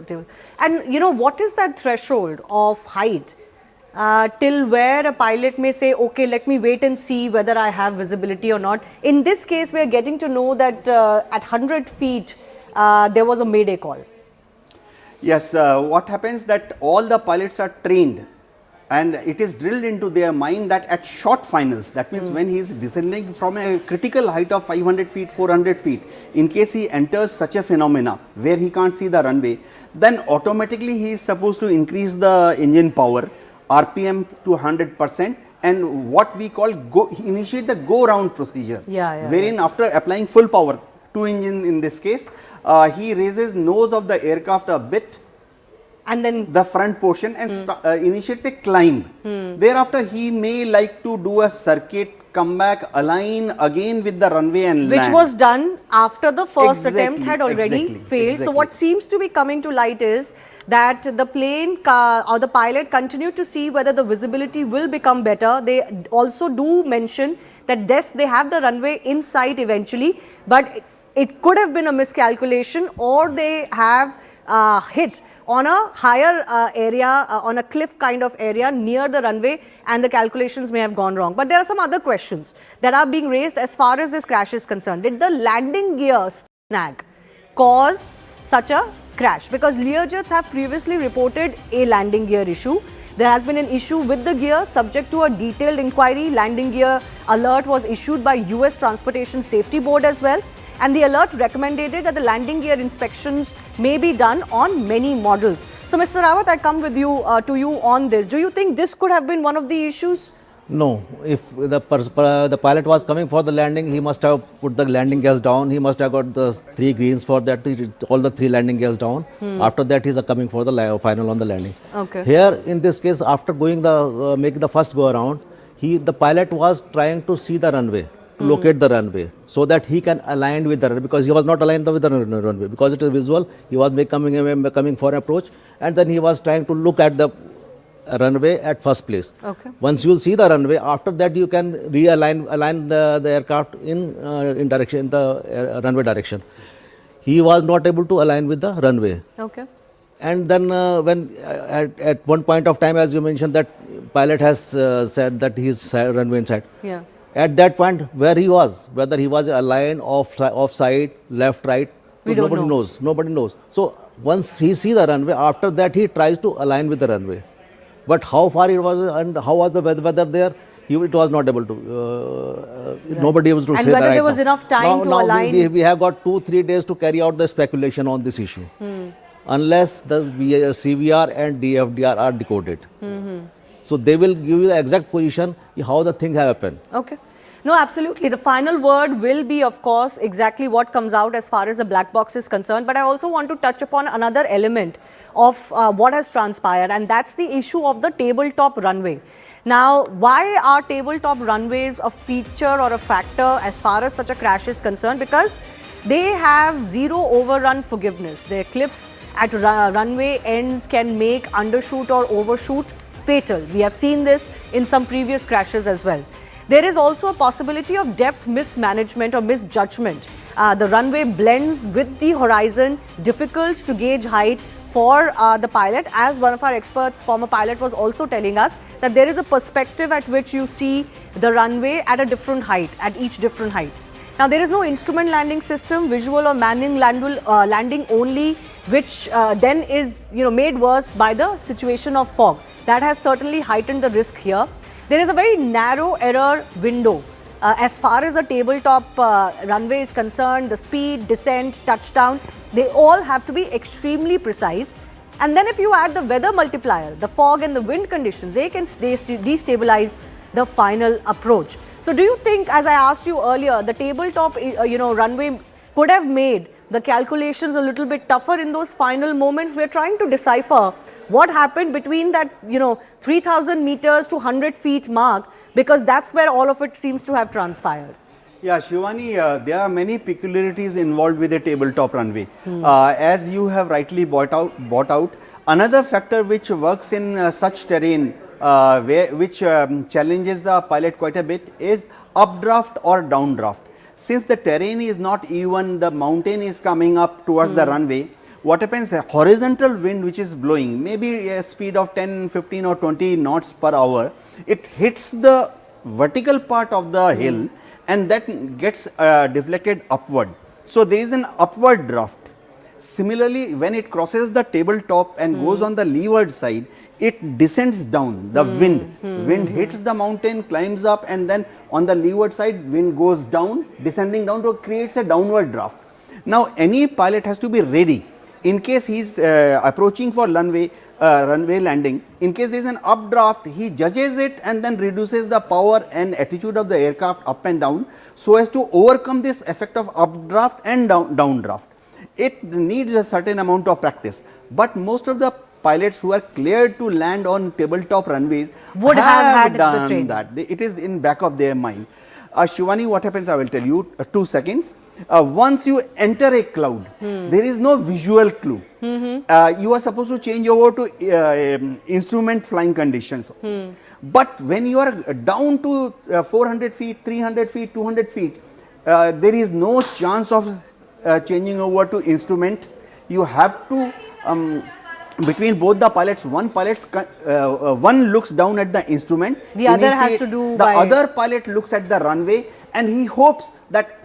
And you know, what is that threshold of height till where a pilot may say, okay, let me wait and see whether I have visibility or not? In this case, we are getting to know that at 100 feet, there was a mayday call. Yes, what happens that all the pilots are trained And it is drilled into their mind that at short finals, that means when he is descending from a critical height of 500 feet, 400 feet, in case he enters such a phenomena where he can't see the runway, then automatically he is supposed to increase the engine power, RPM to 100%, and what we call initiate the go round procedure, wherein after applying full power, 2 engine in this case, he raises nose of the aircraft a bit, and then the front portion, and initiates a climb. Thereafter he may like to do a circuit, come back, align again with the runway and land. Which was done after the first attempt had already failed. So what seems to be coming to light is that the plane or the pilot continued to see whether the visibility will become better. They also do mention that yes, they have the runway in sight eventually, but it could have been a miscalculation, or they have hit on a higher area, on a cliff kind of area near the runway, and the calculations may have gone wrong. But there are some other questions that are being raised as far as this crash is concerned. Did the landing gear snag cause such a crash? Because Learjets have previously reported a landing gear issue. There has been an issue with the gear subject to a detailed inquiry. Landing gear alert was issued by US Transportation Safety Board as well. And the alert recommended that the landing gear inspections may be done on many models. So, Mr. Rawat, I come with you to you on this. Do you think this could have been one of the issues? No. If the pilot was coming for the landing, he must have put the landing gears down. He must have got the 3 greens for that, all the 3 landing gears down. After that, he is coming for the final on the landing. Okay. Here, in this case, after going making the first go around, the pilot was trying to see the runway, to locate the runway, so that he can align with the runway, because he was not aligned with the runway, because it is visual. He was coming for approach, and then he was trying to look at the runway at first place. Okay. Once you see the runway, after that you can align the aircraft in the runway direction. He was not able to align with the runway. Okay. And then when at one point of time, as you mentioned, that pilot has said that he is runway inside. Yeah. At that point, where he was, whether he was aligned off side, left, right, We don't nobody know. knows. Nobody knows. So once he see the runway, after that he tries to align with the runway. But how far it was and how was the weather there, it was not able to. Nobody was to And say that. whether right there was now. enough time to now align. we have got 2-3 days to carry out the speculation on this issue, unless the CVR and DFDR are decoded. So they will give you the exact position how the thing happened. Okay. No, absolutely. The final word will be, of course, exactly what comes out as far as the black box is concerned. But I also want to touch upon another element of what has transpired, and that's the issue of the tabletop runway. Now, why are tabletop runways a feature or a factor as far as such a crash is concerned? Because they have zero overrun forgiveness. Their cliffs at runway ends can make undershoot or overshoot fatal. We have seen this in some previous crashes as well. There is also a possibility of depth mismanagement or misjudgment. The runway blends with the horizon, difficult to gauge height for the pilot. As one of our experts, former pilot, was also telling us that there is a perspective at which you see the runway at a different height, at each different height. Now, there is no instrument landing system, visual or manual landing only, which then is made worse by the situation of fog. That has certainly heightened the risk here. There is a very narrow error window as far as the tabletop runway is concerned. The speed, descent, touchdown, they all have to be extremely precise. And then if you add the weather multiplier, the fog and the wind conditions, they can destabilize the final approach. So do you think, as I asked you earlier, the tabletop runway could have made the calculations a little bit tougher in those final moments? We're trying to decipher what happened between that 3,000 meters to 100 feet mark, because that's where all of it seems to have transpired. Yeah, Shivani, there are many peculiarities involved with the tabletop runway. As you have rightly brought out, another factor which works in such terrain, which challenges the pilot quite a bit, is updraft or downdraft. Since the terrain is not even, the mountain is coming up towards the runway, what happens, a horizontal wind which is blowing, maybe a speed of 10, 15 or 20 knots per hour, it hits the vertical part of the hill and that gets deflected upward. So there is an upward draft. similarly, when it crosses the tabletop and goes on the leeward side, it descends down. The wind hits the mountain, climbs up, and then on the leeward side, wind goes down, descending down, to creates a downward draft. Now, any pilot has to be ready in case he's approaching for runway landing. In case there is an updraft, he judges it and then reduces the power and attitude of the aircraft up and down, so as to overcome this effect of updraft and downdraft. It needs a certain amount of practice, but most of the pilots who are cleared to land on tabletop runways would have had the done training. that. It is in back of their mind. Shivani, what happens, I will tell you, 2 seconds. Once you enter a cloud, there is no visual clue. You are supposed to change over to instrument flying conditions. But when you are down to 400 feet, 300 feet, 200 feet, there is no chance of changing over to instruments. You have to, between both the pilots, one looks down at the instrument. The other has to do the other pilot looks at the runway and he hopes that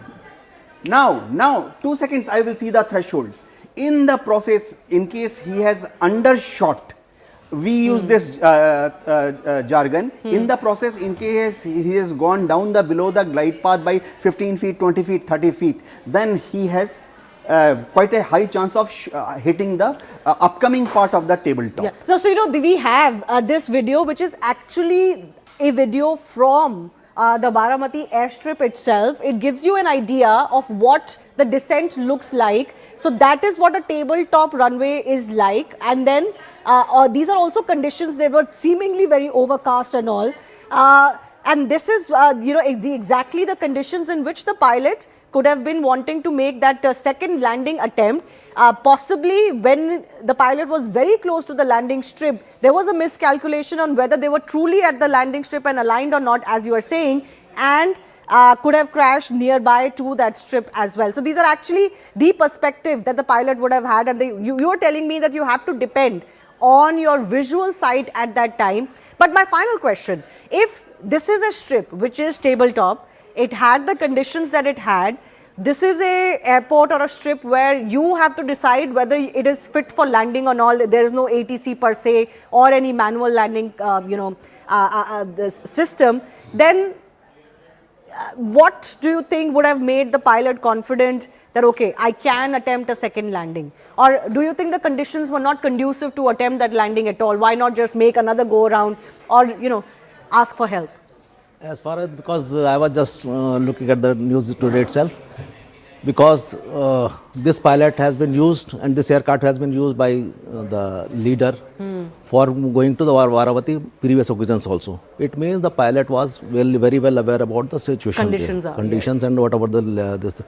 now 2 seconds I will see the threshold. In the process, in case he has undershot, we use this jargon. In the process, in case he has gone down below the glide path by 15 feet, 20 feet, 30 feet, then he has quite a high chance of hitting the upcoming part of the tabletop. Yeah. So, you know, we have this video, which is actually a video from the Baramati airstrip itself. It gives you an idea of what the descent looks like. So that is what a tabletop runway is like. And then these are also conditions. They were seemingly very overcast and all. And this is, you know, exactly the conditions in which the pilot could have been wanting to make that second landing attempt. Possibly when the pilot was very close to the landing strip, there was a miscalculation on whether they were truly at the landing strip and aligned or not, as you are saying, and could have crashed nearby to that strip as well. So these are actually the perspective that the pilot would have had, and you are telling me that you have to depend on your visual sight at that time. But my final question, if this is a strip which is tabletop, it had the conditions that it had, this is a airport or a strip where you have to decide whether it is fit for landing or not. There is no ATC per se or any manual landing, the system. Then what do you think would have made the pilot confident that, okay, I can attempt a second landing? Or do you think the conditions were not conducive to attempt that landing at all? Why not just make another go around or, you know, ask for help? As far as, because I was just looking at the news today itself, because this pilot has been used and this aircraft has been used by the leader for going to the Baramati previous occasions also. It means the pilot was very well aware about the situation. Conditions and whatever this.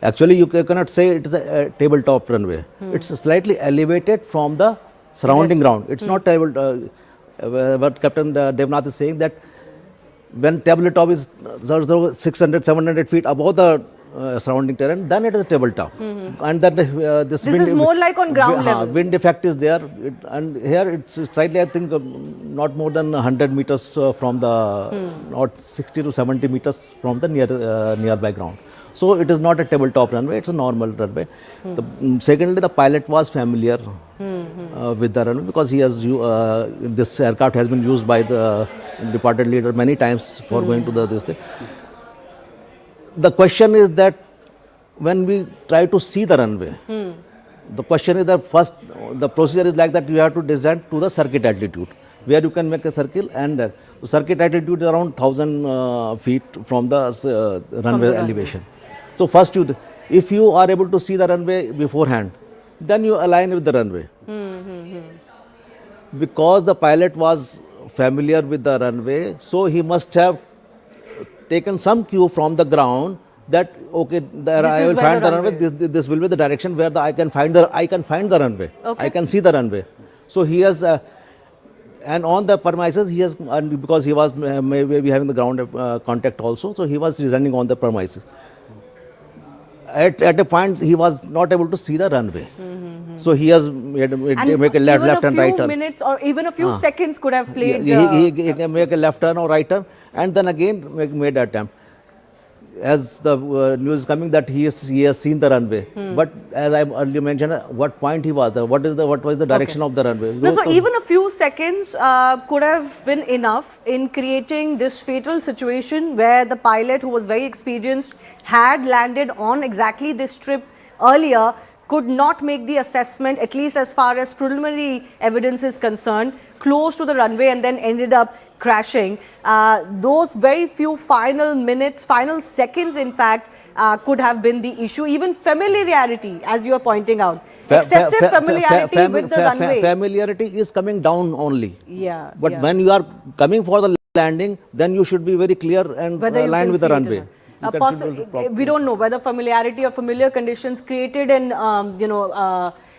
Actually, you cannot say it is a tabletop runway. It's slightly elevated from the surrounding ground. It's not table. But Captain Devnath is saying that when tabletop is 600, 700 feet above the surrounding terrain, then it is a tabletop. And then this wind, is more like on ground level. Wind effect is there, and here it's slightly, I think, not more than 100 meters from the, not 60 to 70 meters from the nearby ground. So it is not a tabletop runway, it's a normal runway. Secondly, the pilot was familiar with the runway because he has this aircraft has been used by the departed leader many times for going to this thing. The question is that when we try to see the runway, the question is that first, the procedure is like that you have to descend to the circuit altitude, where you can make a circle, and the circuit altitude is around 1000 feet from the runway elevation. So first, if you are able to see the runway beforehand, then you align with the runway. Because the pilot was familiar with the runway, so he must have taken some cue from the ground that, okay, there I will find the runway. This will be the direction where I can find the runway. Okay. I can see the runway. So he has, and on the premises he has, and because he was maybe having the ground contact also, so he was descending on the premises. At a point he was not able to see the runway. So he has make a left and right turn. Minutes or even a few seconds could have played. He can make a left turn or right turn, and then again made an attempt. as the news is coming that he has seen the runway. But as I earlier mentioned, what point he was there, what was the direction of the runway? No, so even a few seconds could have been enough in creating this fatal situation where the pilot, who was very experienced, had landed on exactly this strip earlier, could not make the assessment, at least as far as preliminary evidence is concerned, close to the runway, and then ended up crashing. Those very few final minutes, final seconds in fact, could have been the issue. Even familiarity, as you are pointing out. Excessive familiarity with the runway. Familiarity is coming down only. Yeah. But when you are coming for the landing, then you should be very clear and aligned with the runway. We don't know whether familiarity or familiar conditions created an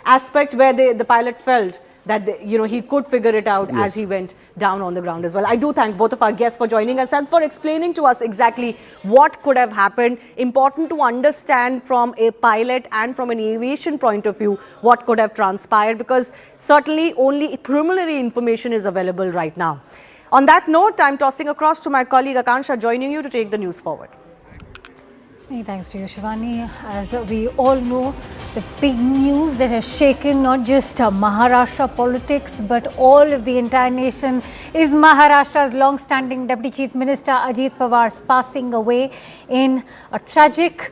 aspect where the pilot felt that he could figure it out as he went down on the ground as well. I do thank both of our guests for joining us and for explaining to us exactly what could have happened. Important to understand from a pilot and from an aviation point of view what could have transpired, because certainly only preliminary information is available right now. On that note, I'm tossing across to my colleague Akansha, joining you to take the news forward. Many thanks to you, Shivani. As we all know, the big news that has shaken not just Maharashtra politics but all of the entire nation is Maharashtra's long-standing Deputy Chief Minister Ajit Pawar's passing away in a tragic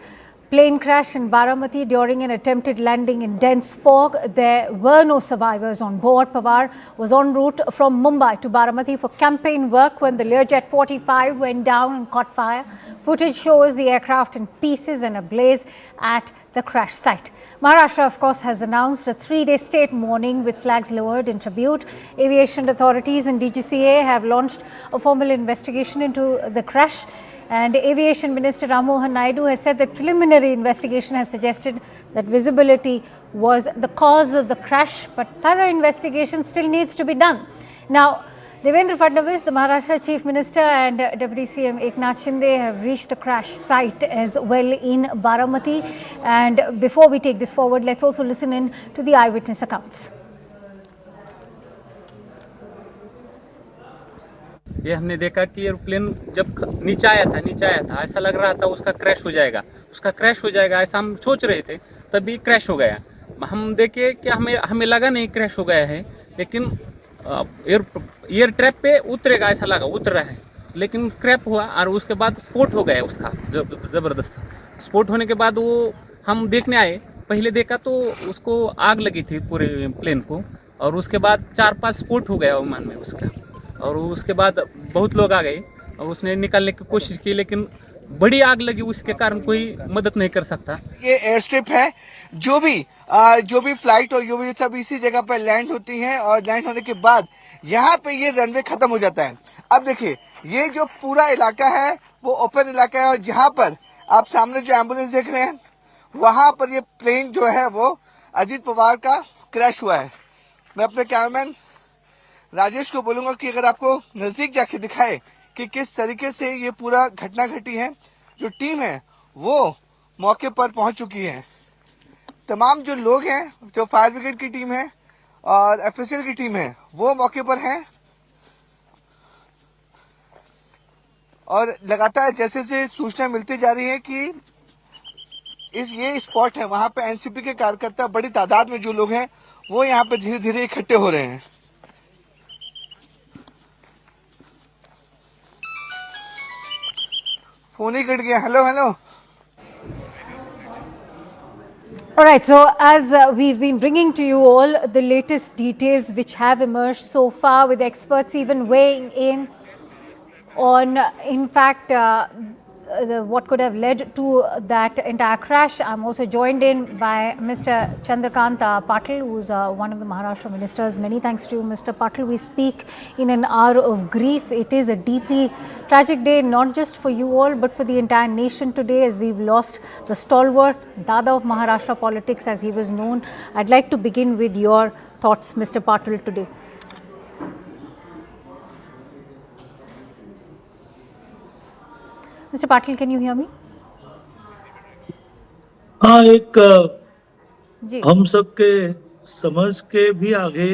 plane crash in Baramati during an attempted landing in dense fog. There were no survivors on board. Pawar was en route from Mumbai to Baramati for campaign work when the Learjet 45 went down and caught fire. Footage shows the aircraft in pieces and ablaze at the crash site. Maharashtra, of course, has announced a 3-day state mourning with flags lowered in tribute. Aviation authorities and DGCA have launched a formal investigation into the crash. And Aviation Minister Rammohan Naidu has said that preliminary investigation has suggested that visibility was the cause of the crash, but thorough investigation still needs to be done. Now, Devendra Fadnavis, the Maharashtra Chief Minister, and Deputy CM Eknath Shinde have reached the crash site as well in Baramati. And before we take this forward, let's also listen in to the eyewitness accounts. ये हमने देखा कि airplane जब नीचे आया था ऐसा लग रहा था उसका क्रैश हो जाएगा ऐसा हम सोच रहे थे, तभी क्रैश हो गया। हम देखे कि हमें लगा नहीं क्रैश हो गया है, लेकिन एयर ट्रैप पे उतरेगा ऐसा लगा, उतर रहा है, लेकिन क्रैश हुआ और उसके बाद स्फोट हो गया उसका ज़बरदस्त। स्फोट होने के बाद वो हम देखने आए, पहले देखा तो उसको आग लगी थी पूरे प्लेन को, और उसके बाद 4-5 स्फोट हो गया विमान में उसका, और उसके बाद बहुत लोग आ गए और उसने निकालने की कोशिश की, लेकिन बड़ी आग लगी, उसके कारण कोई मदद नहीं कर सकता। ये एयर स्ट्रिप है, जो भी फ्लाइट और जो भी सब इसी जगह पर लैंड होती हैं, और लैंड होने के बाद यहाँ पे ये रनवे खत्म हो जाता है। अब देखिए, ये जो पूरा इलाका है वो ओपन इलाका है, और जहाँ पर आप सामने जो एम्बुलेंस देख रहे हैं वहां पर ये प्लेन जो है वो अजीत पवार का क्रैश हुआ है। मैं अपने कैमरामैन राजेश को बोलूंगा कि अगर आपको नजदीक जाके दिखाए कि किस तरीके से ये पूरा घटना घटी है। जो टीम है वो मौके पर पहुंच चुकी है। तमाम जो लोग हैं, जो फायर ब्रिगेड की टीम है और एफएसएल की टीम है, वो मौके पर हैं, और लगातार जैसे जैसे सूचना मिलती जा रही है कि ये स्पॉट है, वहां पे एनसीपी के कार्यकर्ता बड़ी तादाद में जो लोग हैं वो यहाँ पे धीरे धीरे इकट्ठे हो रहे हैं। फोन ही कट गया। Hello. All right, so as we've been bringing to you all the latest details which have emerged so far, with experts even weighing in on, in fact, what could have led to that entire crash. I'm also joined in by Mr. Chandrakant Patil, who's one of the Maharashtra ministers. Many thanks to you, Mr. Patil. We speak in an hour of grief. It is a deeply tragic day, not just for you all, but for the entire nation today, as we've lost the stalwart Dada of Maharashtra politics, as he was known. I'd like to begin with your thoughts, Mr. Patil, today. Mr. Patil, can you hear me? हाँ, एक हम सब के समझ के भी आगे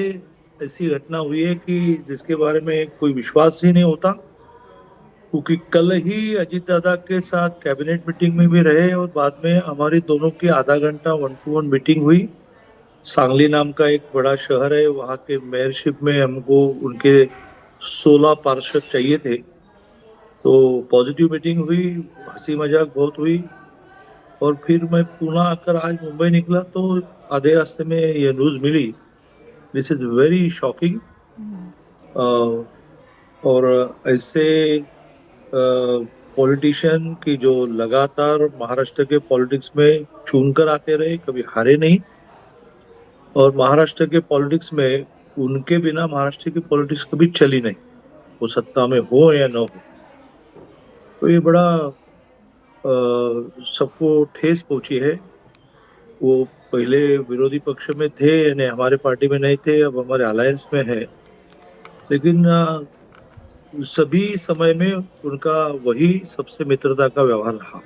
ऐसी घटना हुई है कि जिसके बारे में कोई विश्वास ही नहीं होता। क्योंकि कल ही अजीत दादा के साथ कैबिनेट मीटिंग में भी रहे और बाद में हमारी दोनों की आधा घंटा 1-to-1 मीटिंग हुई। सांगली नाम का एक बड़ा शहर है, वहाँ के मेयरशिप में हमको उनके 16 पार्षद चाहिए थे, तो पॉजिटिव मीटिंग हुई, हंसी मजाक बहुत हुई। और फिर मैं पुणे आकर आज मुंबई निकला तो आधे रास्ते में ये न्यूज मिली। This is very shocking. और ऐसे पॉलिटिशियन की जो लगातार महाराष्ट्र के पॉलिटिक्स में चुनकर आते रहे, कभी हारे नहीं, और महाराष्ट्र के पॉलिटिक्स में उनके बिना महाराष्ट्र की पॉलिटिक्स कभी चली नहीं, वो सत्ता में हो या न हो। तो ये बड़ा सबको ठेस पहुंची है। वो पहले विरोधी पक्ष में थे, यानी हमारे पार्टी में नहीं थे, अब हमारे अलायंस में है, लेकिन सभी समय में उनका वही सबसे मित्रता का व्यवहार रहा।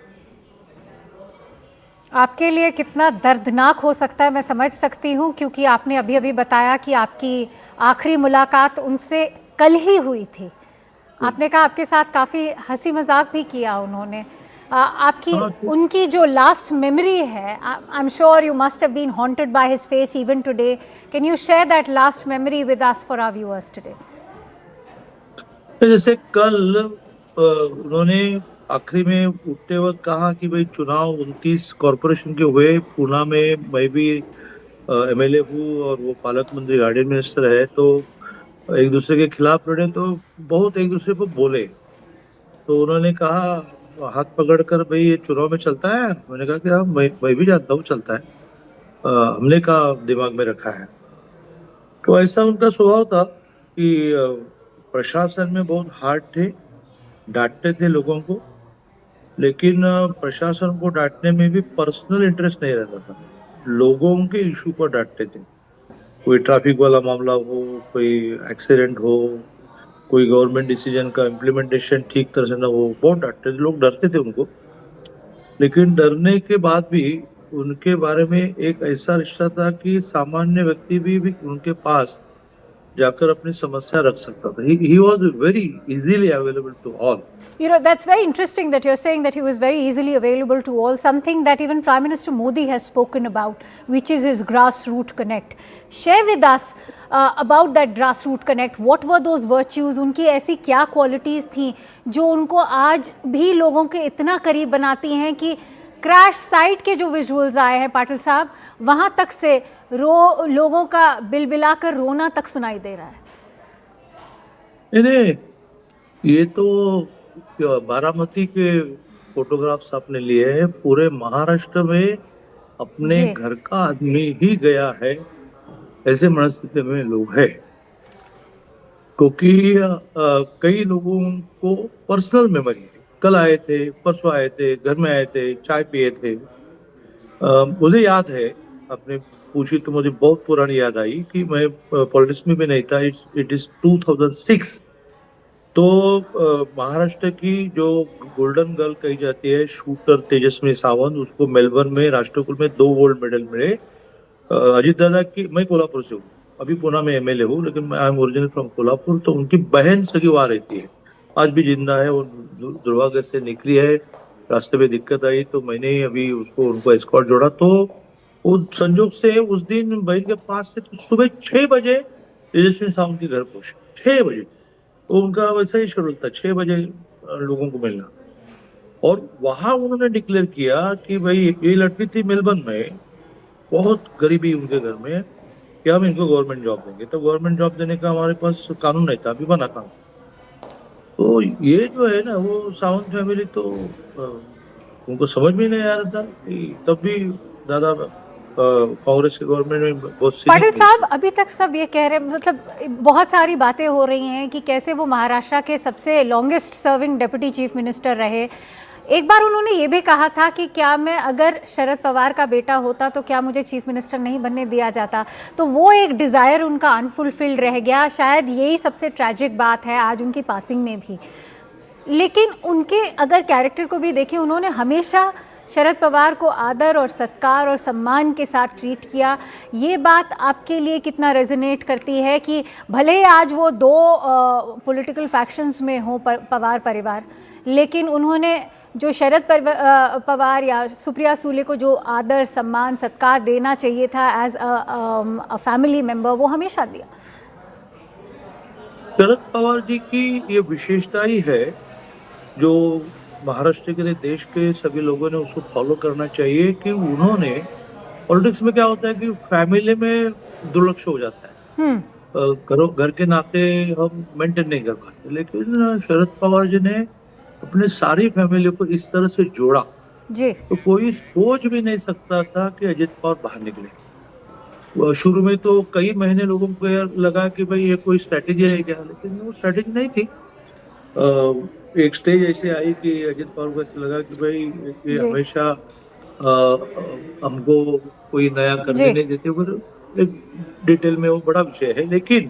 आपके लिए कितना दर्दनाक हो सकता है मैं समझ सकती हूँ, क्योंकि आपने अभी अभी बताया कि आपकी आखिरी मुलाकात उनसे कल ही हुई थी। आपने कहा आपके साथ काफ़ी हंसी मजाक भी किया उन्होंने। आपकी उनकी जो लास्ट मेमोरी है, I am sure you must have been haunted by his face even today. Can you share that last memory with us for our viewers today? जैसे कल उन्होंने आखिरी में उठते वक्त कहा कि भाई चुनाव 29 कॉरपोरेशन के हुए, पुणे में मैं भी एमएलए हूँ और वो पालक मंत्री गार्डियन मिनिस्टर है, तो एक दूसरे के खिलाफ लड़े तो बहुत एक दूसरे को बोले। तो उन्होंने कहा हाथ पकड़कर, भाई ये चुनाव में चलता है? मैंने कहा कि हाँ मैं भी जानता हूँ चलता है, हमने कहा दिमाग में रखा है। तो ऐसा उनका स्वभाव था कि प्रशासन में बहुत हार्ड थे, डांटते थे लोगों को, लेकिन प्रशासन को डांटने में भी पर्सनल इंटरेस्ट नहीं रहता था, लोगों के इशू पर डांटते थे। कोई ट्रैफिक वाला मामला हो, कोई एक्सीडेंट हो, कोई गवर्नमेंट डिसीजन का इम्प्लीमेंटेशन ठीक तरह से ना हो, बहुत डांटते थे, लोग डरते थे उनको। लेकिन डरने के बाद भी उनके बारे में एक ऐसा रिश्ता था कि सामान्य व्यक्ति भी उनके पास जाकर अपनी समस्या रख सकता था। He was very easily available to all. You know, that's very interesting that you're saying that he was very easily available to all, something that even Prime Minister Modi has spoken about, which is his grassroots connect. Share with us about that grassroots connect. What were those virtues? उनकी ऐसी क्या qualities थी जो उनको आज भी लोगों के इतना करीब बनाती हैं कि क्रैश साइट के जो विजुअल्स आए हैं पाटिल साहब, वहाँ तक से लोगों का बिलबिलाकर रोना तक सुनाई दे रहा है। नहीं, ये तो बारामती के फोटोग्राफ्स आपने लिए हैं। पूरे महाराष्ट्र में अपने घर का आदमी ही गया है, ऐसे मनस्थिति में लोग हैं, क्योंकि कई लोगों को पर्सनल मेमोरी है। कल आए थे, परसों आए थे, घर में आए थे, चाय पिए थे। मुझे याद है, आपने पूछी तो मुझे बहुत पुरानी याद आई कि मैं पॉलिटिक्स में भी नहीं था। It is 2006। तो महाराष्ट्र की जो गोल्डन गर्ल कही जाती है, शूटर तेजस्वी सावंत, उसको मेलबर्न में राष्ट्रकुल में 2 गोल्ड मेडल मिले। अजीत दादा की, मैं कोल्हापुर से हूँ, अभी पुणे में एमएलए हूँ, लेकिन I am original from Kolhapur. तो उनकी बहन सगी वहाँ रहती है, आज भी जिंदा है, और दुर्भाग्य से निकली है। रास्ते में दिक्कत आई तो मैंने अभी उनको एस्कॉर्ट जोड़ा। तो वो संजोग से उस दिन बहन के पास से तो सुबह 6 बजे तेजस्वी सावंत के घर पहुंचे, 6 बजे। तो उनका वैसा ही शेड्यूल था, 6 बजे लोगों को मिलना। और वहां उन्होंने डिक्लेयर किया कि भाई ये लड़की थी मेलबर्न में, बहुत गरीबी उनके घर में, कि हम इनको गवर्नमेंट जॉब देंगे। तो गवर्नमेंट जॉब देने का हमारे पास कानून नहीं था, अभी बना कानून। तो ये जो है ना, वो सावंत फैमिली तो उनको समझ में नहीं आ रहा था कि तब भी दादा कांग्रेस की गवर्नमेंट में बहुत सी। पाटिल साहब, अभी तक सब ये कह रहे हैं, मतलब बहुत सारी बातें हो रही हैं कि कैसे वो महाराष्ट्र के सबसे longest serving deputy chief minister रहे। एक बार उन्होंने ये भी कहा था कि क्या मैं अगर शरद पवार का बेटा होता तो क्या मुझे चीफ मिनिस्टर नहीं बनने दिया जाता। तो वो एक डिज़ायर उनका अनफुलफिल्ड रह गया। शायद यही सबसे ट्रैजिक बात है आज उनकी पासिंग में भी। लेकिन उनके अगर कैरेक्टर को भी देखें, उन्होंने हमेशा शरद पवार को आदर और सत्कार और सम्मान के साथ ट्रीट किया। ये बात आपके लिए कितना रेजोनेट करती है कि भले ही आज वो दो पॉलिटिकल फैक्शंस में हो पवार परिवार, लेकिन उन्होंने जो शरद पवार या सुप्रिया सूले को जो आदर सम्मान सत्कार देना चाहिए था एज अ फैमिली मेंबर, वो हमेशा दिया। शरद पवार जी की ये विशेषता ही है जो महाराष्ट्र के लिए देश के सभी लोगों ने उसको फॉलो करना चाहिए कि उन्होंने, पॉलिटिक्स में क्या होता है कि फैमिली में दुर्लक्ष हो जाता है, घर के नाते हम मेंटेन नहीं कर पाते, लेकिन शरद पवार जी ने अपने सारी फैमिली को इस तरह से जोड़ा जी। तो कोई सोच भी नहीं सकता था कि अजित पवार बाहर निकले। शुरू में तो कई महीने लोगों को लगा कि भाई ये कोई स्ट्रेटेजी है क्या, लेकिन वो स्ट्रेटेजी नहीं थी। एक स्टेज ऐसे आई कि अजित पवार को ऐसा लगा कि भाई ये हमेशा हमको कोई नया करने नहीं देते, पर डिटेल में वो बड़ा विषय है। लेकिन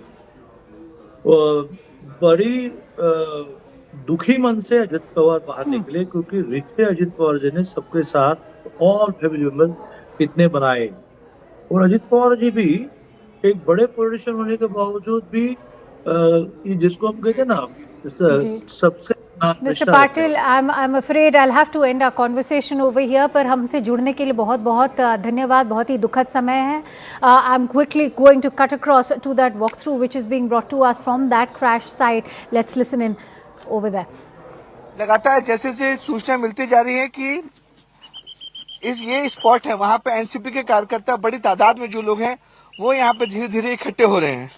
बड़ी दुखी मन से अजित पवार बाहर निकले, क्योंकि रिश्ते अजित पवार जी ने सबके साथ ऑल फैमिली मेंबर इतने बनाए। और अजित पवार जी भी एक बड़े पॉलिटिशियन होने के बावजूद भी जिसको हम कहते हैं ना सबसे Mr. Patil, I'm afraid I'll have to end our conversation over here, पर हमसे जुड़ने के लिए बहुत बहुत धन्यवाद। बहुत ही दुखद समय है। I'm quickly going to cut across to that walkthrough which is being brought to us from that crash site. Let's listen in over there. लगातार जैसे जैसे सूचना मिलती जा रही है कि ये स्पॉट है, वहाँ पे एनसीपी के कार्यकर्ता बड़ी तादाद में जो लोग हैं वो यहाँ पे धीरे धीरे इकट्ठे हो रहे हैं।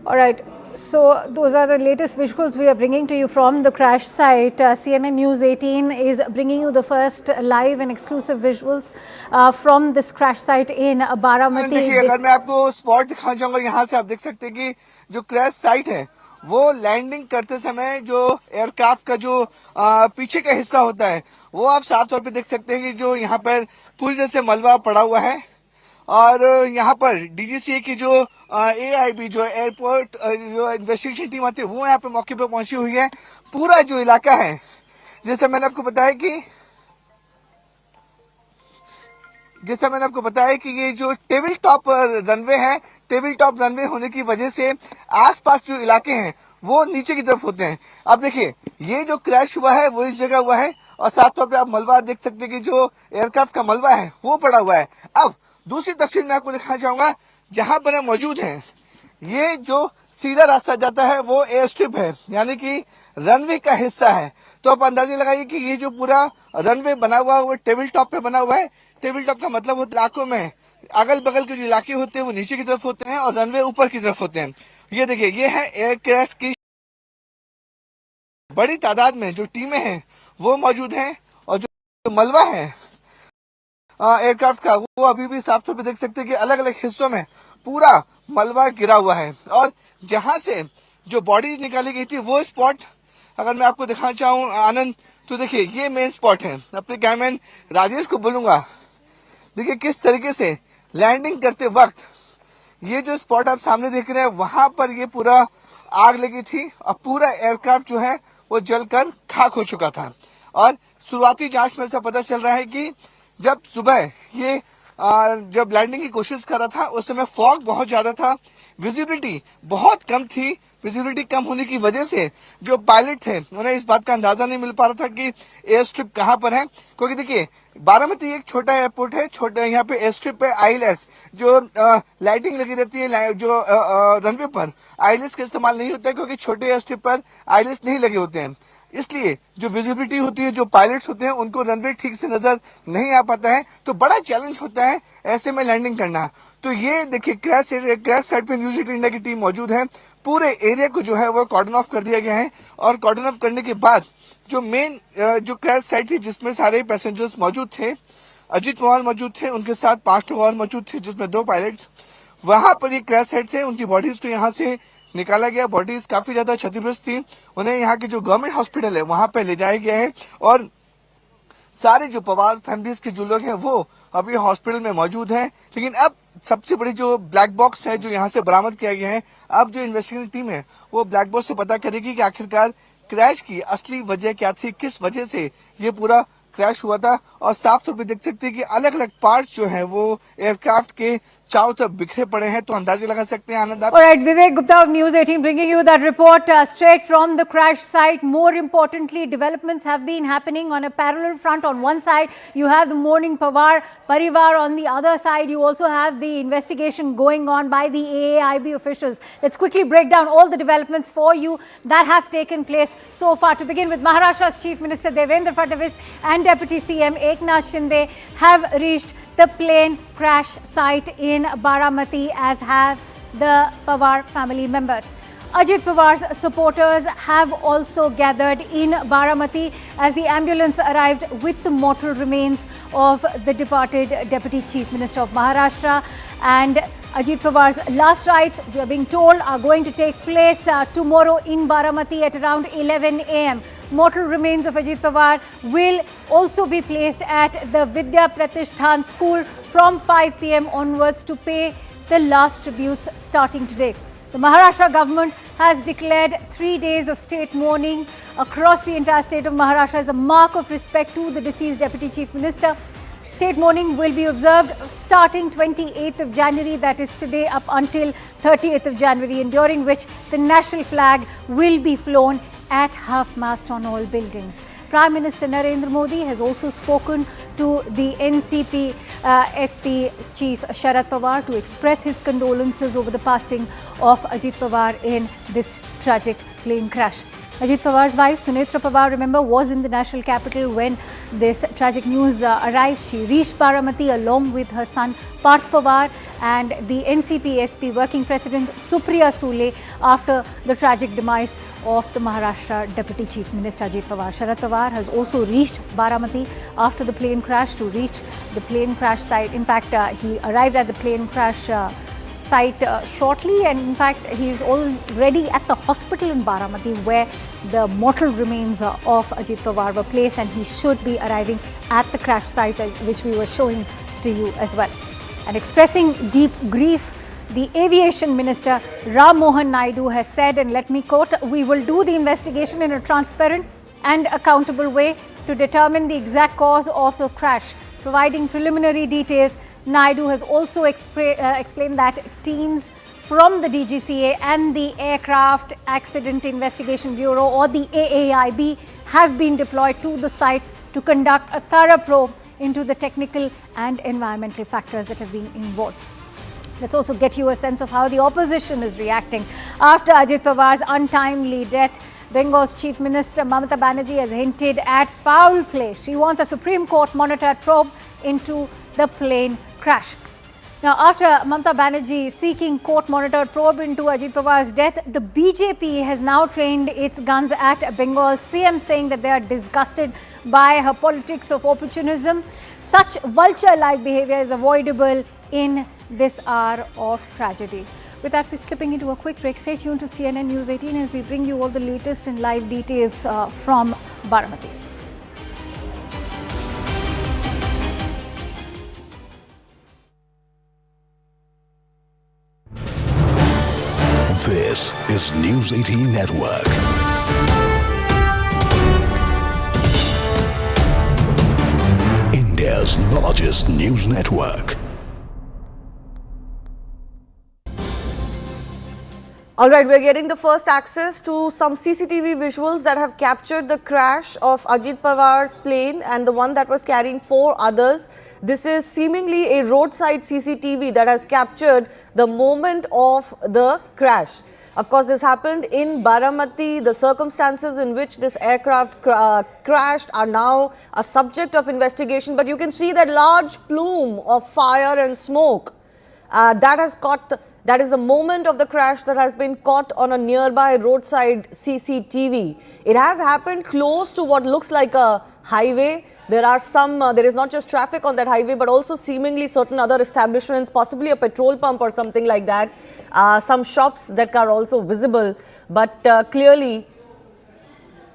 All right, so those are the latest visuals we are bringing to you from the crash site. CNN News 18 is bringing you the first live and exclusive visuals from this crash site in Baramati. देखिए, अगर मैं आपको spot दिखाना चाहूंगा, यहाँ से आप देख सकते हैं कि जो क्रैश साइट है वो लैंडिंग करते समय जो एयरक्राफ्ट का जो पीछे का हिस्सा होता है वो आप साफ तौर पे देख सकते हैं कि जो यहाँ पर पूरी तरह से मलबा पड़ा हुआ है। और यहाँ पर डीजीसीए की जो एआईबी जो एयरपोर्ट जो इन्वेस्टिगेशन टीम आती है वो यहाँ पे मौके पे पहुंची हुई है। पूरा जो इलाका है, जैसे मैंने आपको बताया कि ये जो टेबल टॉप रनवे है, टेबल टॉप रनवे होने की वजह से आसपास जो इलाके हैं वो नीचे की तरफ होते हैं। अब देखिए, ये जो क्रैश हुआ है वो इस जगह हुआ है और साथ तौर पे आप मलबा देख सकते हैं कि जो एयरक्राफ्ट का मलबा है वो पड़ा हुआ है। अब दूसरी तस्वीर में आपको दिखाना चाहूंगा, जहां पर हम मौजूद हैं, ये जो सीधा रास्ता जाता है वो एयर स्ट्रिप है, यानी कि रनवे का हिस्सा है। तो आप अंदाजा लगाइए कि ये जो पूरा रनवे बना हुआ है वो टेबल टॉप पे बना हुआ है। टेबल टॉप का मतलब होता है इलाकों में अगल बगल के जो इलाके होते हैं वो नीचे की तरफ होते हैं और रनवे ऊपर की तरफ होते हैं। ये देखिए, ये है एयर क्रैश की बड़ी तादाद में जो टीमें हैं वो मौजूद हैं और जो मलबा है एयरक्राफ्ट का वो अभी भी साफ तौर पे देख सकते हैं कि अलग अलग हिस्सों में पूरा मलबा गिरा हुआ है। और जहां से जो बॉडीज निकाली गई थी वो स्पॉट अगर मैं आपको दिखाना चाहूँ आनंद, तो देखिए ये मेन स्पॉट है। अपने कैमरामैन राजेश को बोलूंगा, देखिए किस तरीके से लैंडिंग करते वक्त ये जो स्पॉट आप सामने देख रहे हैं वहां पर ये पूरा आग लगी थी और पूरा एयरक्राफ्ट जो है वो जलकर खाक हो चुका था। और शुरुआती जांच में ऐसा पता चल रहा है कि जब सुबह ये जब लैंडिंग की कोशिश कर रहा था उस समय फॉग बहुत ज्यादा था, विजिबिलिटी बहुत कम थी। विजिबिलिटी कम होने की वजह से जो पायलट थे उन्हें इस बात का अंदाजा नहीं मिल पा रहा था कि एयर स्ट्रिप कहाँ पर है, क्योंकि देखिए बारामती एक छोटा एयरपोर्ट है, छोटा यहाँ पे एयर स्ट्रिप पे आईएलएस जो लाइटिंग लगी रहती है जो रनवे पर आईएलएस का इस्तेमाल नहीं होता है, क्योंकि छोटे एयर स्ट्रिप पर आईएलएस नहीं लगे होते हैं। इसलिए जो विजिबिलिटी होती है, जो पायलट्स होते हैं उनको रनवे ठीक से नजर नहीं आ पाता है, तो बड़ा चैलेंज होता है ऐसे में लैंडिंग करना। तो ये देखिए क्रैश साइट पे न्यूज 18 इंडिया की टीम मौजूद है। पूरे एरिया को जो है वो कॉर्डन ऑफ कर दिया गया है और कॉर्डन ऑफ करने के बाद जो मेन जो क्रैश साइट थी जिसमें सारे पैसेंजर्स मौजूद थे, अजीत पवार मौजूद थे, उनके साथ 5 लोग और मौजूद थे जिसमें 2 पायलट्स, वहां पर ये क्रैश साइट से उनकी बॉडीज को यहाँ से निकाला गया। बॉडीज काफी ज्यादा क्षतिग्रस्त थी, उन्हें यहाँ के जो गवर्नमेंट हॉस्पिटल है वहां पे ले जाया गया है और सारे जो पवार फैमिलीज के जो लोग हैं वो अभी हॉस्पिटल में मौजूद हैं। लेकिन अब सबसे बड़ी जो ब्लैक बॉक्स है जो यहाँ से बरामद किया गया है, अब जो इन्वेस्टिगेटिव टीम है वो ब्लैक बॉक्स से पता करेगी कि आखिरकार क्रैश की असली वजह क्या थी, किस वजह से ये पूरा क्रैश हुआ था। और साफ तौर पे देख सकते हैं कि अलग अलग पार्ट्स जो हैं वो एयरक्राफ्ट के चारों तरफ बिखरे पड़े हैं, तो अंदाजे लगा सकते हैं आनंद आप। All right, Vivek Gupta of News 18 bringing you that report straight from the crash site. More importantly, developments have been happening on a parallel front. On one side, you have the mourning Pawar Parivar. On the other side, you also have the investigation going on by the AAIB officials. Let's quickly break down all the developments for you that have taken place so far. To begin with, Maharashtra's Chief Minister Devendra Fadnavis and Deputy CM Eknath Shinde have reached the plane crash site in Baramati, as have the Pawar family members. Ajit Pawar's supporters have also gathered in Baramati as the ambulance arrived with the mortal remains of the departed Deputy Chief Minister of Maharashtra. And Ajit Pawar's last rites, we are being told, are going to take place tomorrow in Baramati at around 11 a.m. Mortal remains of Ajit Pawar will also be placed at the Vidya Pratishthan School from 5 p.m. onwards to pay the last tributes starting today. The Maharashtra government has declared 3 days of state mourning across the entire state of Maharashtra as a mark of respect to the deceased Deputy Chief Minister. State mourning will be observed starting 28th of January, that is today, up until 30th of January, and during which the national flag will be flown at half-mast on all buildings. Prime Minister Narendra Modi has also spoken to the NCP SP Chief Sharad Pawar to express his condolences over the passing of Ajit Pawar in this tragic plane crash. Ajit Pawar's wife, Sunetra Pawar, remember, was in the national capital when this tragic news arrived. She reached Baramati along with her son Parth Pawar and the NCP SP working president Supriya Sule after the tragic demise of the Maharashtra Deputy Chief Minister Ajit Pawar. Sharad Pawar has also reached Baramati after the plane crash to reach the plane crash site. In fact, he arrived at the plane crash site shortly, and in fact he is already at the hospital in Baramati where the mortal remains of Ajit Pawar were placed, and he should be arriving at the crash site, which we were showing to you as well. And expressing deep grief, the Aviation Minister Ram Mohan Naidu has said, and let me quote, "We will do the investigation in a transparent and accountable way to determine the exact cause of the crash." Providing preliminary details, Naidu has also explained that teams from the DGCA and the Aircraft Accident Investigation Bureau, or the AAIB, have been deployed to the site to conduct a thorough probe into the technical and environmental factors that have been involved. Let's also get you a sense of how the opposition is reacting. After Ajit Pawar's untimely death, Bengal's Chief Minister Mamata Banerjee has hinted at foul play. She wants a Supreme Court monitored probe into the plane crash. Now, after Mamata Banerjee seeking court-monitored probe into Ajit Pawar's death, the BJP has now trained its guns at Bengal CM, saying that they are disgusted by her politics of opportunism. Such vulture-like behavior is avoidable in this hour of tragedy. With that, we're slipping into a quick break. Stay tuned to CNN News 18 as we bring you all the latest and live details from Baramati. This is News 18 Network. India's largest news network. All right, we're getting the first access to some CCTV visuals that have captured the crash of Ajit Pawar's plane and the one that was carrying 4 others. This is seemingly a roadside CCTV that has captured the moment of the crash. Of course, this happened in Baramati. The circumstances in which this aircraft crashed are now a subject of investigation. But you can see that large plume of fire and smoke that is the moment of the crash that has been caught on a nearby roadside CCTV. It has happened close to what looks like a highway. There is not just traffic on that highway, but also seemingly certain other establishments, possibly a petrol pump or something like that. Some shops that are also visible, but clearly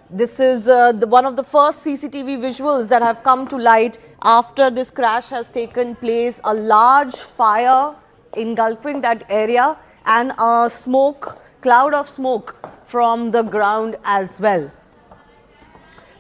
This is one of the first CCTV visuals that have come to light after this crash has taken place. A large fire engulfing that area and a cloud of smoke from the ground as well.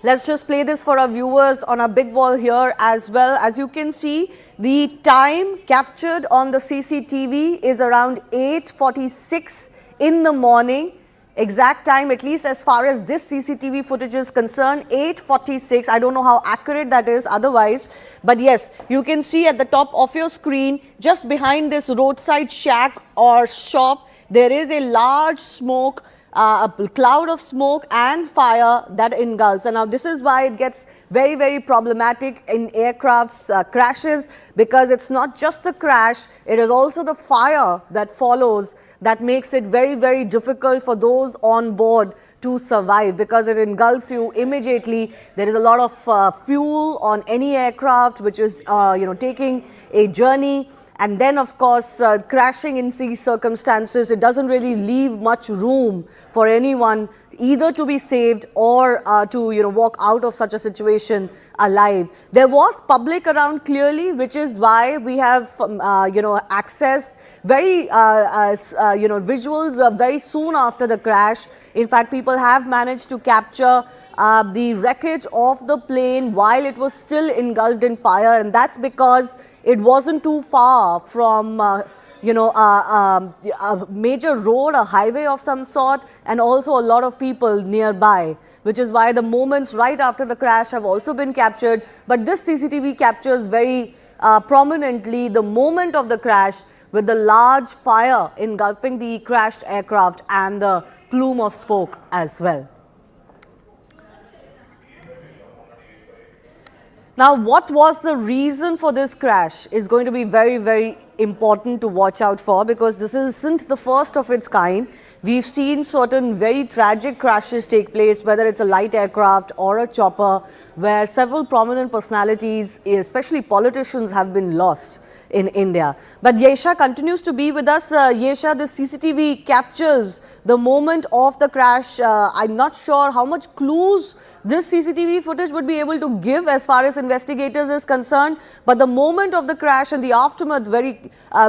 Let's just play this for our viewers on our big wall here as well. As you can see, the time captured on the CCTV is around 8:46 in the morning. Exact time, at least as far as this CCTV footage is concerned, 8:46. I don't know how accurate that is otherwise. But yes, you can see at the top of your screen, just behind this roadside shack or shop, there is a large smoke, a cloud of smoke and fire that engulfs. And now this is why it gets very, very problematic in aircrafts crashes, because it's not just the crash, it is also the fire that follows that makes it very, very difficult for those on board to survive, because it engulfs you immediately. There is a lot of fuel on any aircraft which is taking a journey. And then, of course, crashing in these circumstances, it doesn't really leave much room for anyone either to be saved or to walk out of such a situation alive. There was public around clearly, which is why we have accessed very visuals very soon after the crash. In fact, people have managed to capture the wreckage of the plane while it was still engulfed in fire, and that's because it wasn't too far from a major road, a highway of some sort, and also a lot of people nearby, which is why the moments right after the crash have also been captured. But this CCTV captures very prominently the moment of the crash, with the large fire engulfing the crashed aircraft and the plume of smoke as well. Now, what was the reason for this crash is going to be very, very important to watch out for, because this isn't the first of its kind. We've seen certain very tragic crashes take place, whether it's a light aircraft or a chopper, where several prominent personalities, especially politicians, have been lost in India. But Yesha continues to be with us. Yesha, the CCTV captures the moment of the crash. I'm not sure how much clues this CCTV footage would be able to give as far as investigators is concerned, but the moment of the crash and the aftermath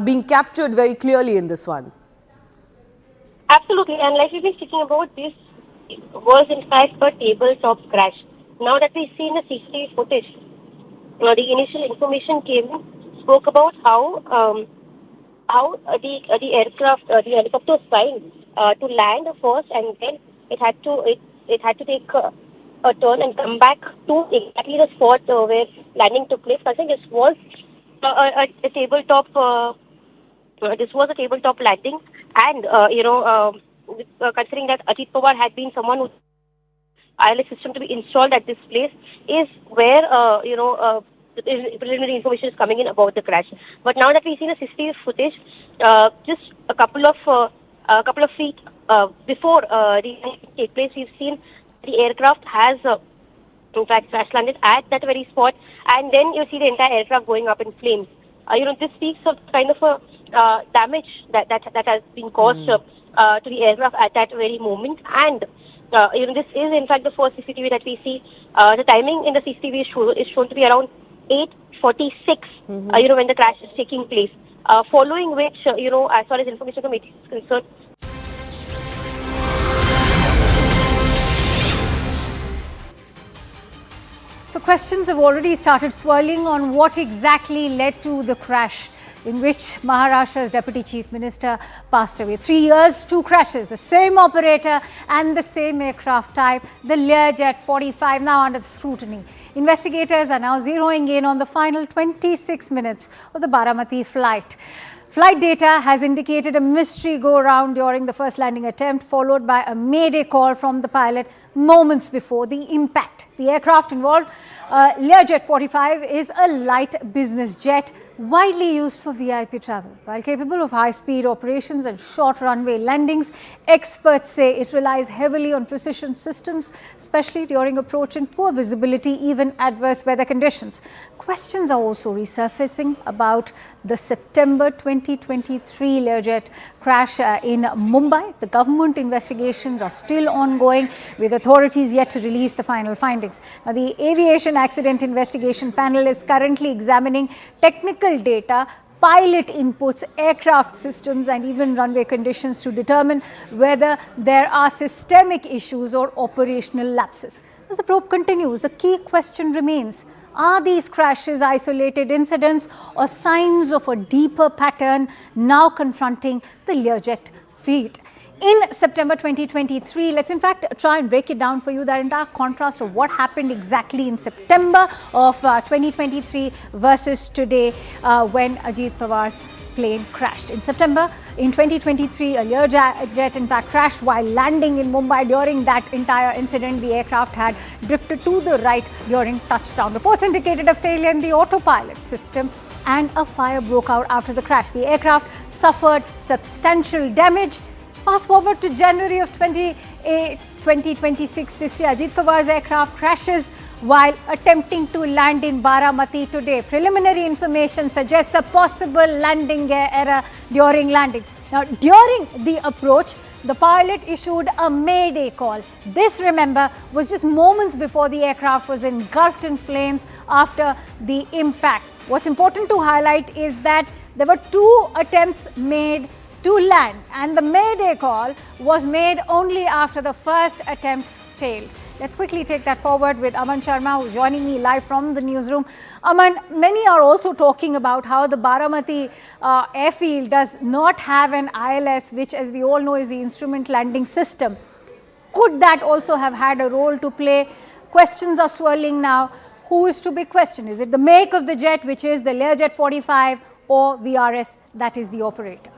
being captured very clearly in this one. Absolutely, and like we've been speaking about, this was in fact a tabletop crash. Now that we've seen the CCTV footage, the initial information spoke about how the aircraft, the helicopter was trying to land first, and then it had to take a turn and come back to exactly the spot where landing took place. I think this was a tabletop. This was a tabletop landing, and considering that Ajit Pawar had been someone who ILS system to be installed at this place, is where preliminary information is coming in about the crash. But now that we've seen the CCTV footage, just a couple of feet before the take place, we've seen the aircraft has in fact crash landed at that very spot, and then you see the entire aircraft going up in flames. This speaks of kind of a damage that has been caused to the aircraft at that very moment. And this is in fact the first CCTV that we see. The timing in the CCTV is shown to be around 8:46. When the crash is taking place. Following which, as far as information from VT is concerned. So questions have already started swirling on what exactly led to the crash in which Maharashtra's Deputy Chief Minister passed away. 3 years, 2 crashes, the same operator and the same aircraft type, the Learjet 45, now under the scrutiny. Investigators are now zeroing in on the final 26 minutes of the Baramati flight. Flight data has indicated a mystery go-around during the first landing attempt, followed by a mayday call from the pilot moments before the impact. The aircraft involved, Learjet 45, is a light business jet widely used for VIP travel. While capable of high-speed operations and short runway landings, experts say it relies heavily on precision systems, especially during approach and poor visibility, even adverse weather conditions. Questions are also resurfacing about the September 2023 Learjet crash in Mumbai. The government investigations are still ongoing, with authorities yet to release the final findings. Now, the Aviation Accident Investigation Panel is currently examining technical data, pilot inputs, aircraft systems and even runway conditions to determine whether there are systemic issues or operational lapses. As the probe continues, the key question remains: are these crashes isolated incidents or signs of a deeper pattern now confronting the Learjet fleet? In September 2023, let's in fact try and break it down for you, that entire contrast of what happened exactly in September of 2023 versus today when Ajit Pawar's plane crashed. In September in 2023, a Learjet in fact crashed while landing in Mumbai. During that entire incident, the aircraft had drifted to the right during touchdown. Reports indicated a failure in the autopilot system and a fire broke out after the crash. The aircraft suffered substantial damage. Fast forward to January of 2026, this year, Ajit Pawar's aircraft crashes while attempting to land in Baramati today. Preliminary information suggests a possible landing gear error during landing. Now, during the approach, the pilot issued a mayday call. This, remember, was just moments before the aircraft was engulfed in flames after the impact. What's important to highlight is that there were 2 attempts made to land, and the mayday call was made only after the first attempt failed. Let's quickly take that forward with Aman Sharma, who's joining me live from the newsroom. Aman, many are also talking about how the Baramati airfield does not have an ILS, which, as we all know, is the instrument landing system. Could that also have had a role to play? Questions are swirling now. Who is to be questioned? Is it the make of the jet, which is the Learjet 45, or VRS, that is the operator?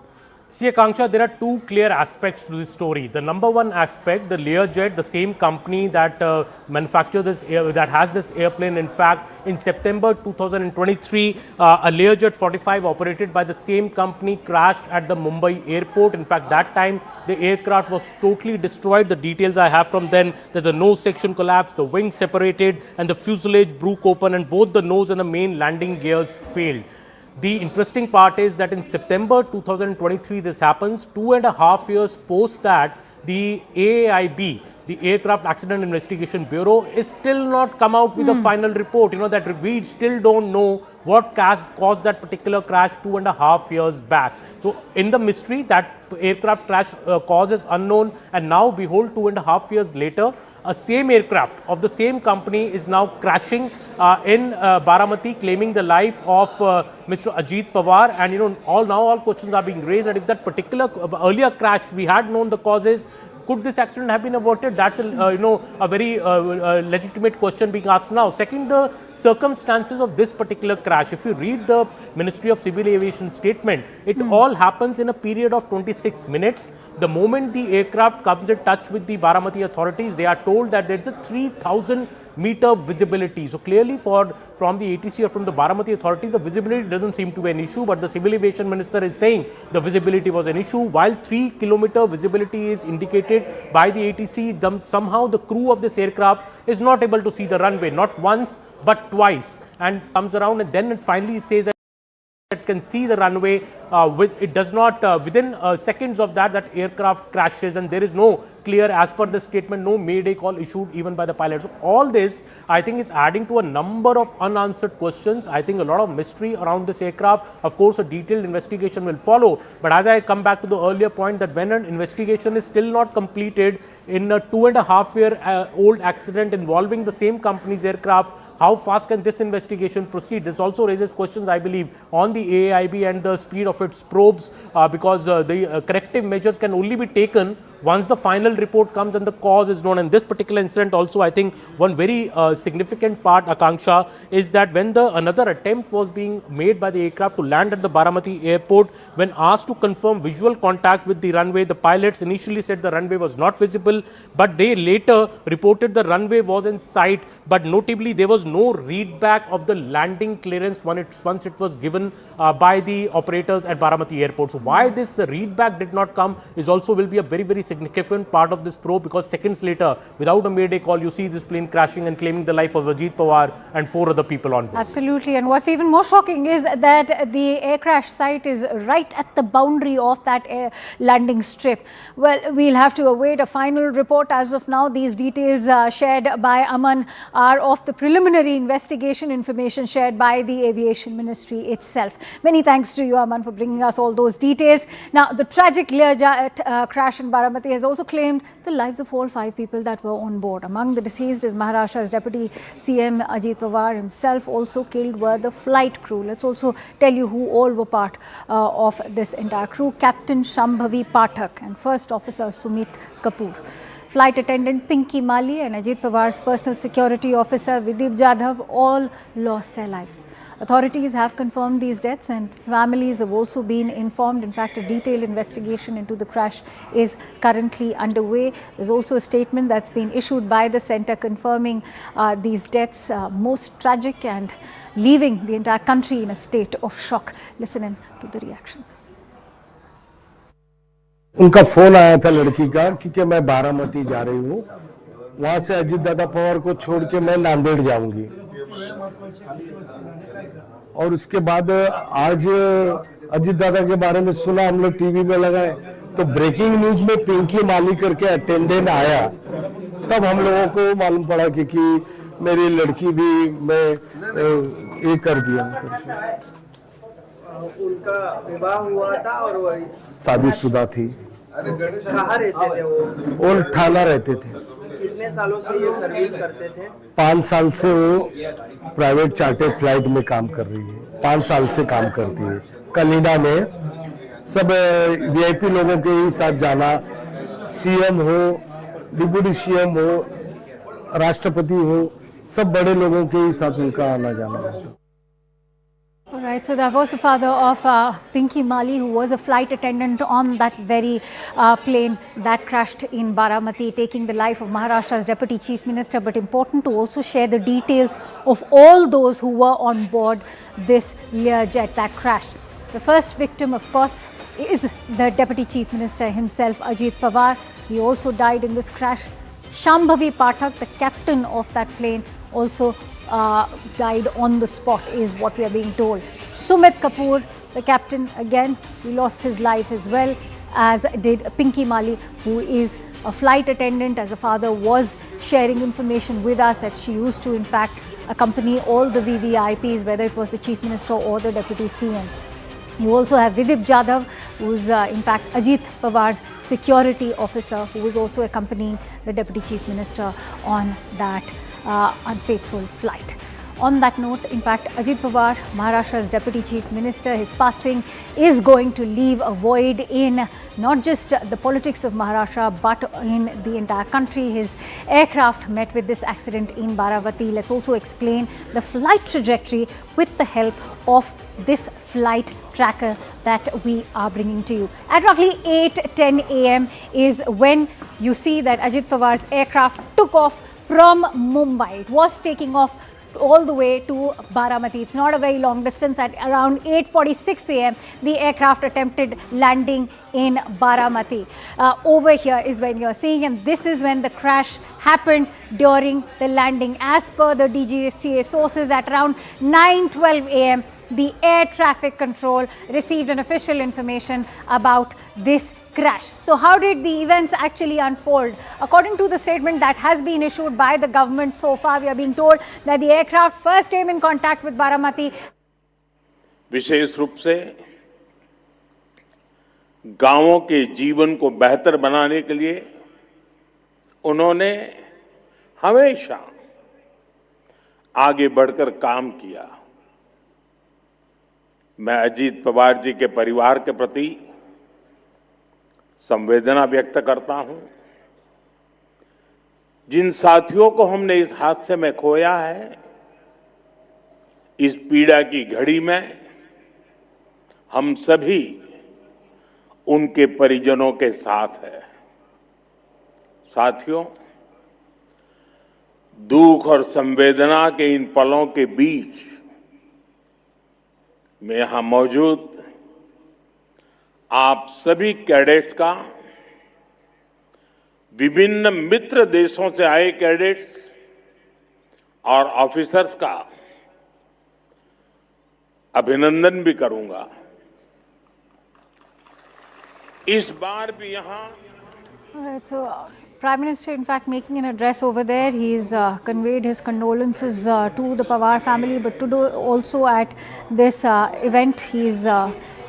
See, Akanksha, there are 2 clear aspects to this story. The number 1 aspect, the Learjet, the same company that manufactures this, that has this airplane. In fact, in September 2023, a Learjet 45 operated by the same company crashed at the Mumbai airport. In fact, that time the aircraft was totally destroyed. The details I have from then, that the nose section collapsed, the wings separated, and the fuselage broke open, and both the nose and the main landing gears failed. The interesting part is that in September 2023 this happens. 2.5 years post that, the AAIB, the Aircraft Accident Investigation Bureau, is still not come out with a final report. You know, that we still don't know what caused that particular crash 2.5 years back. So in the mystery, that aircraft crash cause is unknown, and now behold, 2.5 years later, a same aircraft of the same company is now crashing in Baramati, claiming the life of Mr. Ajit Pawar. And you know, all questions are being raised that if that particular earlier crash we had known the causes, could this accident have been averted? That's a very legitimate question being asked now. Second, the circumstances of this particular crash. If you read the Ministry of Civil Aviation statement, it all happens in a period of 26 minutes. The moment the aircraft comes in touch with the Baramati authorities, they are told that there is a 3,000-meter visibility. So clearly from the ATC or from the Baramati authority, the visibility doesn't seem to be an issue, but the Civil Aviation Minister is saying the visibility was an issue. While 3-kilometer visibility is indicated by the ATC, somehow the crew of this aircraft is not able to see the runway, not once but twice, and comes around and then it finally says that it can see the runway. It does not, within seconds of that aircraft crashes, and there is no clear, as per the statement, no mayday call issued even by the pilot. So all this, I think, is adding to a number of unanswered questions. I think a lot of mystery around this aircraft. Of course, a detailed investigation will follow. But as I come back to the earlier point, that when an investigation is still not completed in a 2.5-year-old accident involving the same company's aircraft, how fast can this investigation proceed? This also raises questions, I believe, on the AAIB and the speed of its probes, because the corrective measures can only be taken once the final report comes and the cause is known. And this particular incident also, I think one very significant part, Akanksha, is that when another attempt was being made by the aircraft to land at the Baramati airport, when asked to confirm visual contact with the runway, the pilots initially said the runway was not visible, but they later reported the runway was in sight, but notably there was no read back of the landing clearance once it was given by the operators at Baramati airport. So why this read back did not come is also will be a very, very significant part of this probe, because seconds later, without a mayday call, you see this plane crashing and claiming the life of Ajit Pawar and 4 other people on board. Absolutely. And what's even more shocking is that the air crash site is right at the boundary of that landing strip. Well, we'll have to await a final report. As of now, these details shared by Aman are of the preliminary investigation information shared by the Aviation Ministry itself. Many thanks to you, Aman, for bringing us all those details. Now, the tragic Learjet crash in Baramati has also claimed the lives of all 5 people that were on board. Among the deceased is Maharashtra's Deputy CM Ajit Pawar himself. Also killed were the flight crew. Let's also tell you who all were part of this entire crew. Captain Shambhavi Pathak and First Officer Sumit Kapoor. Flight attendant Pinky Mali and Ajit Pawar's personal security officer Vidip Jadhav all lost their lives. Authorities have confirmed these deaths and families have also been informed. In fact, a detailed investigation into the crash is currently underway. There's also a statement that's been issued by the centre confirming these deaths, most tragic and leaving the entire country in a state of shock. Listen in to the reactions. उनका phone आया था लड़की का कि मैं बारामती जा रही हूँ, वहां से अजीत दादा पवार को छोड़ के मैं नांदेड़ जाऊंगी। और उसके बाद आज अजीत दादा के बारे में सुना, हम लोग टीवी में लगाए तो ब्रेकिंग न्यूज में पिंकी माली करके अटेंडेंट आया, तब हम लोगों को मालूम पड़ा कि मेरी लड़की भी मैं ये कर दिया। उनका विवाह हुआ था और शादीशुदा थी। कहाँ रहते थे वो ठाना रहते थे। कितने सालों से ये सर्विस करते थे? 5 साल से वो प्राइवेट चार्टर फ्लाइट में काम कर रही है। 5 साल से काम करती है। कलिना में सब वीआईपी लोगों के ही साथ जाना, सीएम हो, डिप्टी सीएम हो, राष्ट्रपति हो, सब बड़े लोगों के ही साथ उनका आना जाना रहता है। All right, so that was the father of Pinky Mali, who was a flight attendant on that very plane that crashed in Baramati, taking the life of Maharashtra's Deputy Chief Minister. But important to also share the details of all those who were on board this Learjet that crashed. The first victim, of course, is the Deputy Chief Minister himself, Ajit Pawar. He also died in this crash. Shambhavi Pathak, the captain of that plane, also died on the spot, is what we are being told. Sumit Kapoor, the captain, again, he lost his life as well, as did Pinky Mali, who is a flight attendant. As a father was sharing information with us that she used to, in fact, accompany all the VVIPs, whether it was the Chief Minister or the Deputy CM. You also have Vidip Jadhav, who is in fact Ajit Pawar's security officer, who was also accompanying the Deputy Chief Minister on that unfaithful flight. On that note, in fact, Ajit Pawar, Maharashtra's Deputy Chief Minister, his passing is going to leave a void in not just the politics of Maharashtra, but in the entire country. His aircraft met with this accident in Baramati. Let's also explain the flight trajectory with the help of this flight tracker that we are bringing to you. At roughly 8:10 a.m. is when you see that Ajit Pawar's aircraft took off from Mumbai. It was taking off all the way to Baramati. It's not a very long distance. At around 8:46 a.m., the aircraft attempted landing in Baramati. Over here is when you're seeing, and this is when the crash happened during the landing. As per the DGCA sources, at around 9:12 a.m., the air traffic control received an official information about this crash. So how did the events actually unfold? According to the statement that has been issued by the government so far, we are being told that the aircraft first came in contact with Baramati. विशेष रूप से गांवों के जीवन को बेहतर बनाने के लिए उन्होंने हमेशा आगे बढ़कर काम किया। मैं अजीत पवार जी के परिवार के प्रति संवेदना व्यक्त करता हूं। जिन साथियों को हमने इस हादसे में खोया है, इस पीड़ा की घड़ी में हम सभी उनके परिजनों के साथ हैं। साथियों, दुख और संवेदना के इन पलों के बीच मैं यहां मौजूद आप सभी कैडेट्स का, विभिन्न मित्र देशों से आए कैडेट्स और ऑफिसर्स का अभिनंदन भी करूंगा। इस बार भी यहां All right, so Prime Minister, in fact, making an address over there, he's conveyed his condolences to the Pawar family, but today also at this event, he's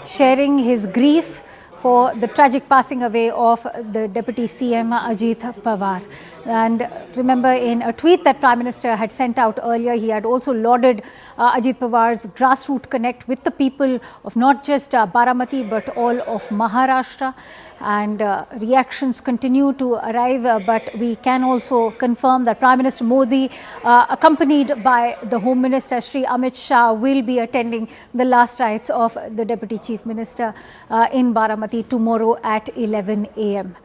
sharing his grief for the tragic passing away of the Deputy CM Ajit Pawar. And remember, in a tweet that Prime Minister had sent out earlier, he had also lauded Ajit Pawar's grassroots connect with the people of not just Baramati but all of Maharashtra. And reactions continue to arrive, but we can also confirm that Prime Minister Modi, accompanied by the Home Minister Shri Amit Shah, will be attending the last rites of the Deputy Chief Minister in Baramati tomorrow at 11 a.m.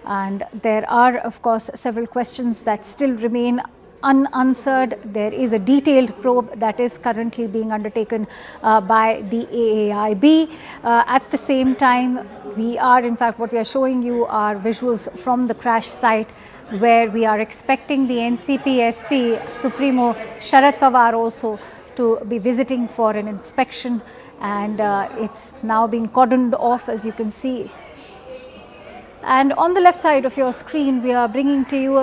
And there are, of course, several questions that still remain unanswered. There is a detailed probe that is currently being undertaken by the AAIB. At the same time, we are, in fact, what we are showing you are visuals from the crash site, where we are expecting the NCP SP Supremo Sharad Pawar also to be visiting for an inspection, and it's now being cordoned off, as you can see. And on the left side of your screen, we are bringing to you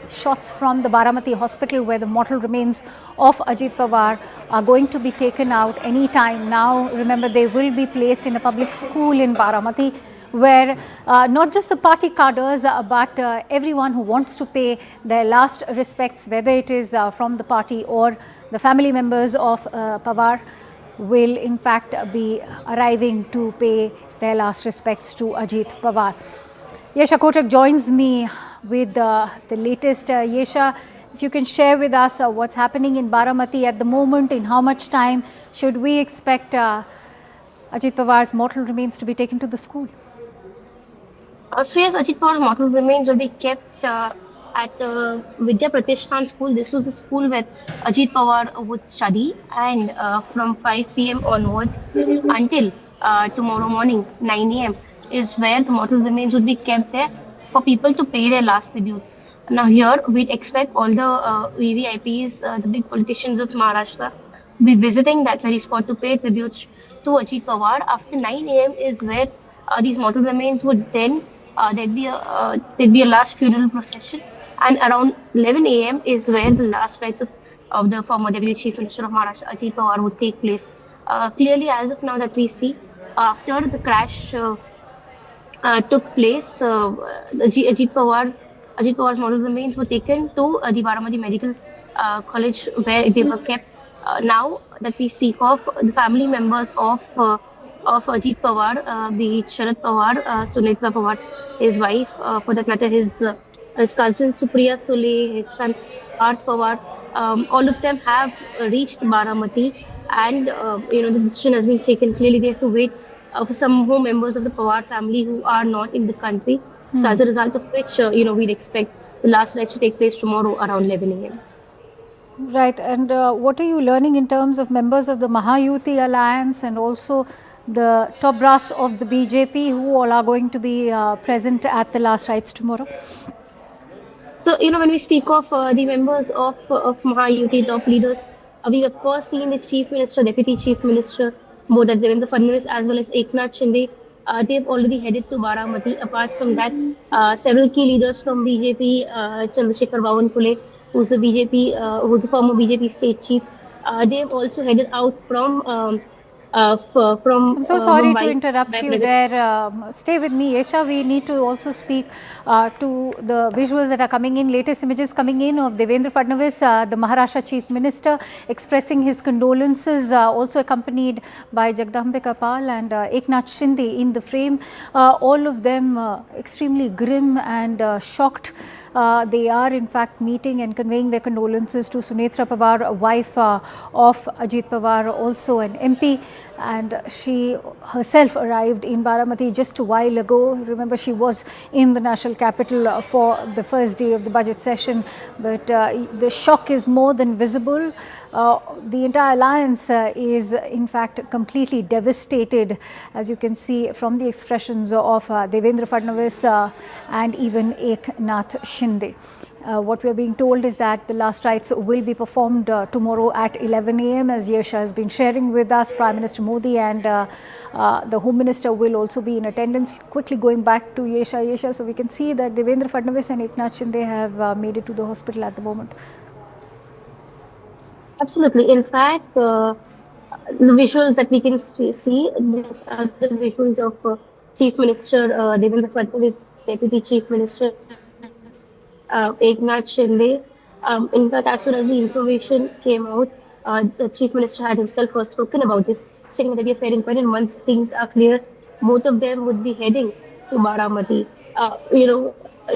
shots from the Baramati hospital, where the mortal remains of Ajit Pawar are going to be taken out any time now. Remember, they will be placed in a public school in Baramati, where not just the party cadres, but everyone who wants to pay their last respects, whether it is from the party or the family members of Pawar, will in fact be arriving to pay their last respects to Ajit Pawar. Yesha Kotak joins me with the latest. Yesha, if you can share with us what's happening in Baramati at the moment, in how much time should we expect Ajit Pawar's mortal remains to be taken to the school? So yes, Ajit Pawar's mortal remains will be kept at the Vidya Pratishthan school. This was a school where Ajit Pawar would study, and from 5 p.m. onwards until tomorrow morning 9 a.m. is where the mortal remains would be kept there for people to pay their last tributes. Now here we'd expect all the VVIPs, the big politicians of Maharashtra, be visiting that very spot to pay tributes to Ajit Pawar. After 9 a.m. is where these mortal remains would then, there'd be a last funeral procession, and around 11 a.m. is where the last rites of the former Deputy Chief Minister of Maharashtra, Ajit Pawar, would take place. Clearly, as of now that we see, after the crash took place, Ajit Pawar's mortal remains were taken to the Baramati Medical College, where they were kept. Now that we speak of, the family members of Ajit Pawar, be it Sharad Pawar, Sunita Pawar, his wife, for that matter, his cousin Supriya Sule, his son Parth Pawar, all of them have reached Baramati, and the decision has been taken. Clearly, they have to wait for some more members of the Pawar family who are not in the country. So as a result of which, we'd expect the last rites to take place tomorrow around 11 a.m. Right, and what are you learning in terms of members of the Mahayuti Alliance and also the top brass of the BJP, who all are going to be present at the last rites tomorrow? So, when we speak of the members of Mahayuti, top leaders, we've of course seen the Chief Minister, Deputy Chief Minister, both at Devendra Fadnavis as well as Eknath Shinde. They've already headed to Baramati. Apart from that, several key leaders from BJP, Chandrasekhar Bavanpule, who's the former BJP state chief, they've also headed out from from I'm so sorry to Mumbai. interrupt you there. Stay with me, Yesha. We need to also speak to the visuals that are coming in, latest images coming in of Devendra Fadnavis, the Maharashtra Chief Minister, expressing his condolences, also accompanied by Jagdambika Pal and Eknath Shinde in the frame. All of them extremely grim and shocked. They are in fact meeting and conveying their condolences to Sunetra Pawar, wife of Ajit Pawar, also an MP, and she herself arrived in Baramati just a while ago. Remember, she was in the national capital for the first day of the budget session, but the shock is more than visible. The entire alliance is in fact completely devastated, as you can see from the expressions of Devendra Fadnavis and even Eknath Shinde. What we are being told is that the last rites will be performed tomorrow at 11 a.m. as Yesha has been sharing with us. Prime Minister Modi and the Home Minister will also be in attendance. Quickly going back to Yesha, so we can see that Devendra Fadnavis and Eknath Shinde have made it to the hospital at the moment. Absolutely. In fact, the visuals that we can see, these are the visuals of Chief Minister Devendra Fadnavis, Deputy Chief Minister Eknath Shinde. In fact, as soon as the information came out, the Chief Minister had himself first spoken about this, saying that we are faring well, and once things are clear, both of them would be heading to Baramati.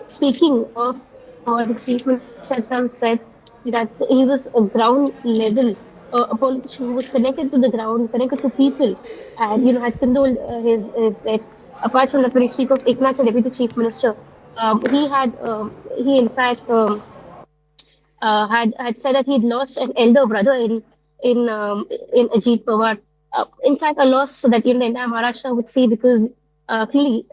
Speaking of what the Chief Minister said, that he was a ground level, a politician who was connected to the ground, connected to people, and had condoled his death. Apart from that, when you speak of Eknath, the Deputy Chief Minister, he in fact had said that he'd lost an elder brother in Ajit Pawar. In fact, a loss that the entire Maharashtra would see, because clearly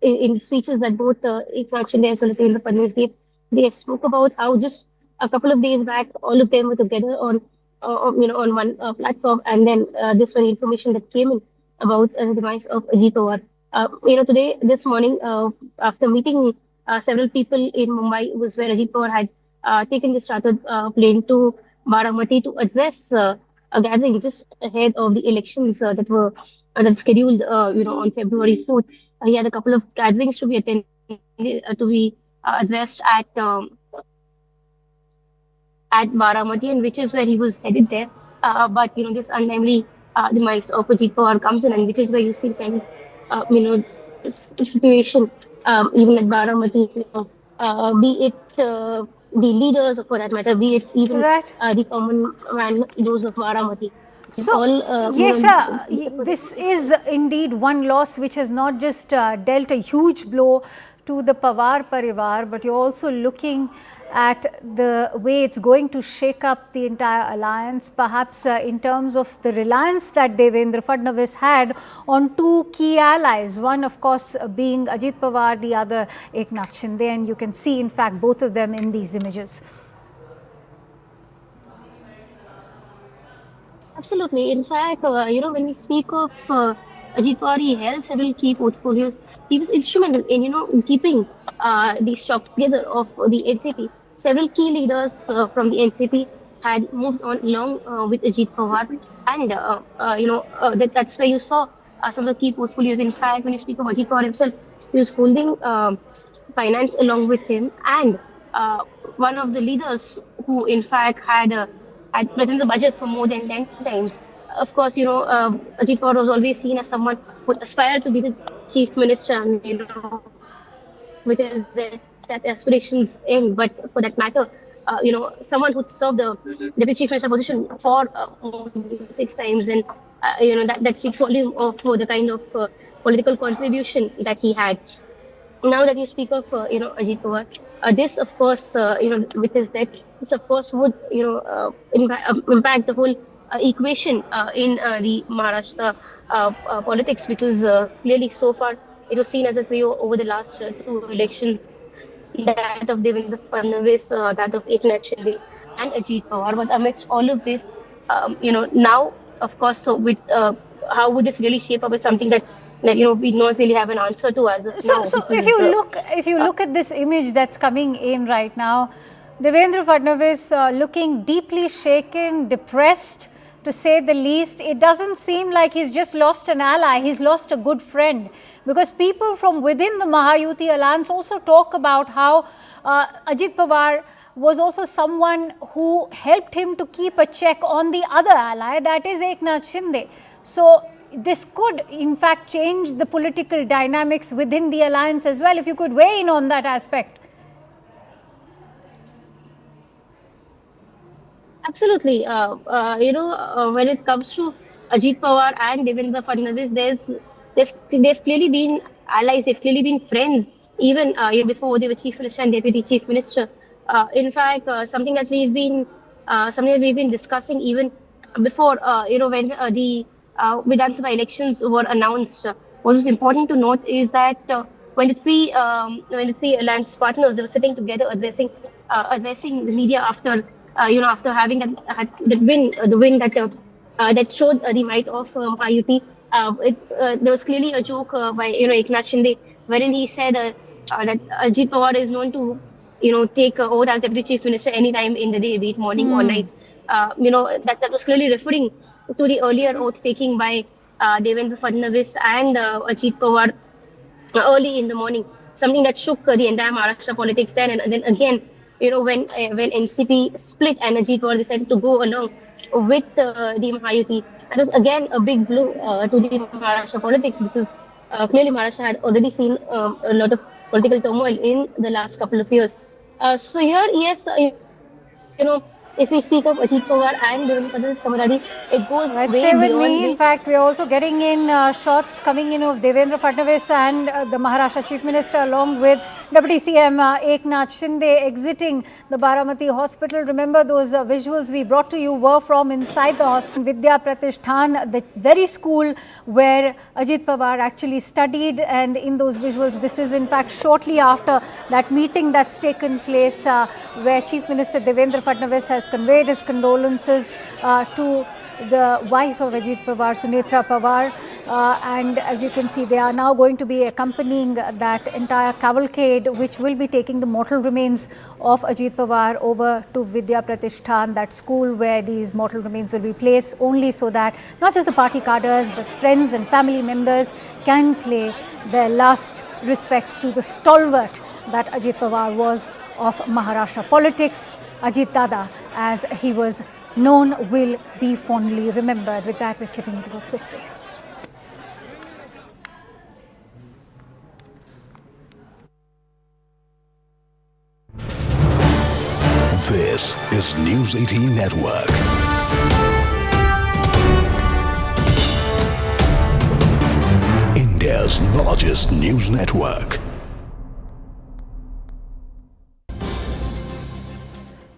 in speeches that both Eknath Shinde as well as Devendra Fadnavis gave, they spoke about how just a couple of days back all of them were together on one platform, and then this one information that came in about the demise of Ajit Pawar. This morning, after meeting several people in Mumbai, was where Ajit Pawar had taken the chartered plane to Baramati to address a gathering just ahead of the elections that were scheduled, on February 4th. He had a couple of gatherings to be attended, to be addressed at Baramati, and which is where he was headed there. But this untimely demise of Ajit Pawar comes in, and which is where you see kind of situation even at Baramati, be it the leaders, or for that matter, be it even the common man, those of Baramati. So, Yesha, this is indeed one loss which has not just dealt a huge blow to the Pawar Parivar, but you're also looking at the way it's going to shake up the entire alliance, perhaps in terms of the reliance that Devendra Fadnavis had on two key allies, one of course being Ajit Pawar, the other Eknath Shinde, and you can see in fact both of them in these images. Absolutely. In fact, when we speak of Ajit Pawar, he held several key portfolios. He was instrumental in, keeping the stock together of the NCP. Several key leaders from the NCP had moved on along with Ajit Pawar, and that's where you saw some of the key portfolios. In fact, when you speak of Ajit Pawar himself, he was holding finance along with him, and one of the leaders who, in fact, had presented the budget for more than 10 times. Of course, Ajit Pawar was always seen as someone who aspired to be the chief minister, and, with his that aspirations end. But for that matter, someone who served the deputy chief minister position for more than 6 times, and that speaks volume of the kind of political contribution that he had. Now that you speak of Ajit Pawar, this of course with his death, this of course would impact the whole equation in the Maharashtra politics, because clearly so far it was seen as a trio over the last 2 elections, that of Devendra Fadnavis, that of Eknath Shinde and Ajit Pawar. But amidst all of this, now of course, so with how would this really shape up is something that we not really have an answer to as of now. So if you look at this image that's coming in right now, Devendra Fadnavis looking deeply shaken, depressed, to say the least. It doesn't seem like he's just lost an ally, he's lost a good friend, because people from within the Mahayuti alliance also talk about how Ajit Pawar was also someone who helped him to keep a check on the other ally, that is Eknath Shinde. So this could in fact change the political dynamics within the alliance as well. If you could weigh in on that aspect. Absolutely. When it comes to Ajit Pawar and Devendra Fadnavis, they've clearly been allies, they've clearly been friends, even before they were Chief Minister and Deputy Chief Minister. In fact, something that we've been discussing even before, when the Vidhan Sabha elections were announced. What was important to note is that when the three alliance partners, they were sitting together addressing the media after having that win, the win that showed the might of Mahayuti. There was clearly a joke by Eknath Shinde, wherein he said that Ajit Pawar is known to take oath as Deputy Chief Minister anytime in the day, be it morning or night. That was clearly referring to the earlier oath taking by Devendra Fadnavis and Ajit Pawar early in the morning, something that shook the entire Maharashtra politics then. And then again, when NCP split and Ajit Pawar decided to go along with the Mahayuti, that was again a big blow to the Maharashtra politics, because clearly Maharashtra had already seen a lot of political turmoil in the last couple of years. So here, yes, if we speak of Ajit Pawar and Devendra Fadnavis Kamaradi, it goes way Stay with beyond. me. In fact, we are also getting in shots coming in of Devendra Fadnavis and the Maharashtra Chief Minister, along with Deputy CM Eknath Shinde exiting the Baramati hospital. Remember, those visuals we brought to you were from inside the hospital, Vidya Pratishthan, the very school where Ajit Pawar actually studied. And in those visuals, this is in fact shortly after that meeting that's taken place where Chief Minister Devendra Fadnavis has conveyed his condolences to the wife of Ajit Pawar, Sunetra Pawar, and as you can see, they are now going to be accompanying that entire cavalcade, which will be taking the mortal remains of Ajit Pawar over to Vidya Pratishthan, that school where these mortal remains will be placed, only so that not just the party cadres but friends and family members can pay their last respects to the stalwart that Ajit Pawar was of Maharashtra politics. Ajit Dada, as he was known, will be fondly remembered. With that, we're slipping into a quick break. This is News 18 Network. India's largest news network.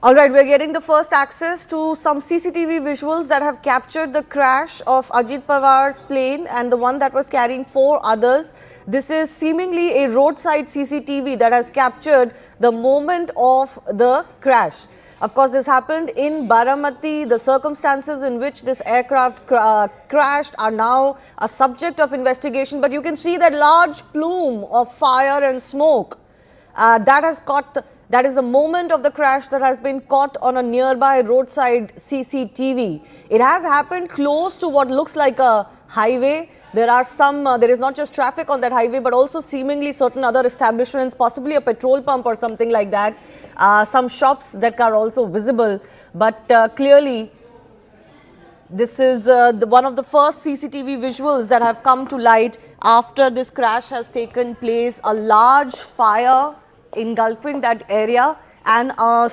All right, we're getting the first access to some CCTV visuals that have captured the crash of Ajit Pawar's plane and the one that was carrying 4 others. This is seemingly a roadside CCTV that has captured the moment of the crash. Of course, this happened in Baramati. The circumstances in which this aircraft crashed are now a subject of investigation. But you can see that large plume of fire and smoke that is the moment of the crash that has been caught on a nearby roadside CCTV. It has happened close to what looks like a highway. There is not just traffic on that highway, but also seemingly certain other establishments, possibly a petrol pump or something like that. Some shops that are also visible, but clearly this is one of the first CCTV visuals that have come to light after this crash has taken place. A large fire engulfing that area and a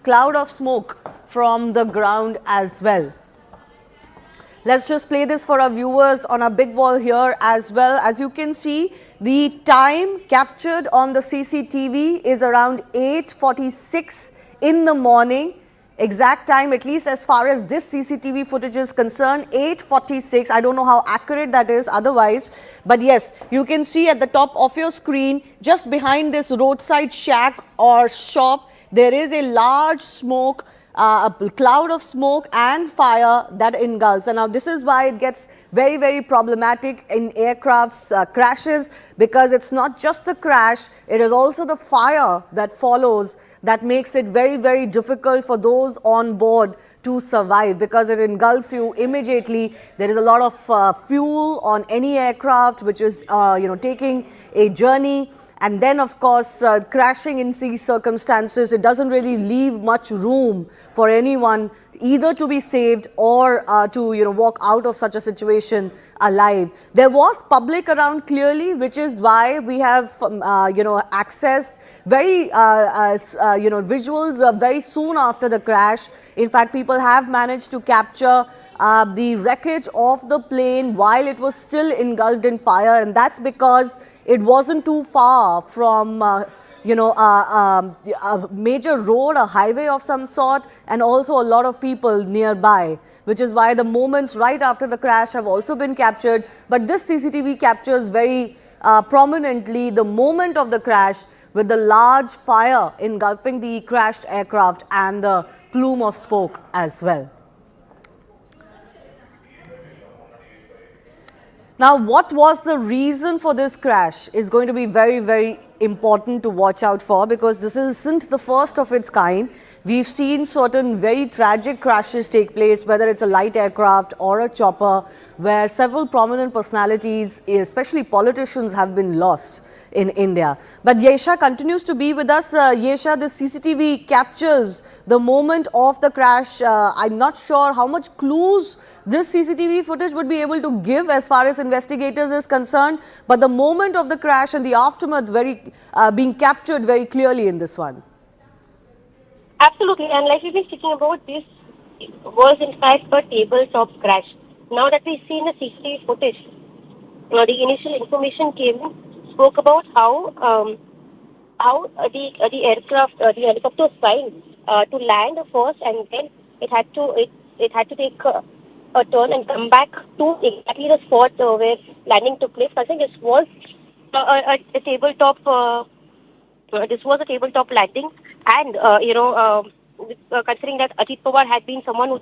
cloud of smoke from the ground as well. Let's just play this for our viewers on our big wall here as well. As you can see, the time captured on the CCTV is around 8:46 in the morning. Exact time, at least as far as this CCTV footage is concerned, 8:46. I don't know how accurate that is otherwise, but yes, you can see at the top of your screen, just behind this roadside shack or shop, there is a large smoke, a cloud of smoke and fire that engulfs. And now this is why it gets very, very problematic in aircrafts crashes, because it's not just the crash, it is also the fire that follows that makes it very, very difficult for those on board to survive because it engulfs you immediately. There is a lot of fuel on any aircraft which is taking a journey, and then of course crashing in these circumstances, it doesn't really leave much room for anyone either to be saved or to walk out of such a situation alive. There was public around clearly, which is why we have accessed very visuals very soon after the crash. In fact, people have managed to capture the wreckage of the plane while it was still engulfed in fire, and that's because it wasn't too far from a major road, a highway of some sort, and also a lot of people nearby, which is why the moments right after the crash have also been captured. But this CCTV captures very prominently the moment of the crash, with the large fire engulfing the crashed aircraft and the plume of smoke as well. Now, what was the reason for this crash is going to be very, very important to watch out for, because this isn't the first of its kind. We've seen certain very tragic crashes take place, whether it's a light aircraft or a chopper, where several prominent personalities, especially politicians, have been lost in India. But Yesha continues to be with us. Yesha, this CCTV captures the moment of the crash. I'm not sure how much clues this CCTV footage would be able to give as far as investigators is concerned, but the moment of the crash and the aftermath being captured very clearly in this one. Absolutely, and like we've been speaking about, this was in fact a tabletop crash. Now that we've seen the CCTV footage, the initial information came in, spoke about how the aircraft, the helicopter was trying to land first, and then it had to take a turn and come back to exactly the spot where landing took place. I think this was a tabletop. This was a tabletop landing, and considering that Ajit Pawar had been someone who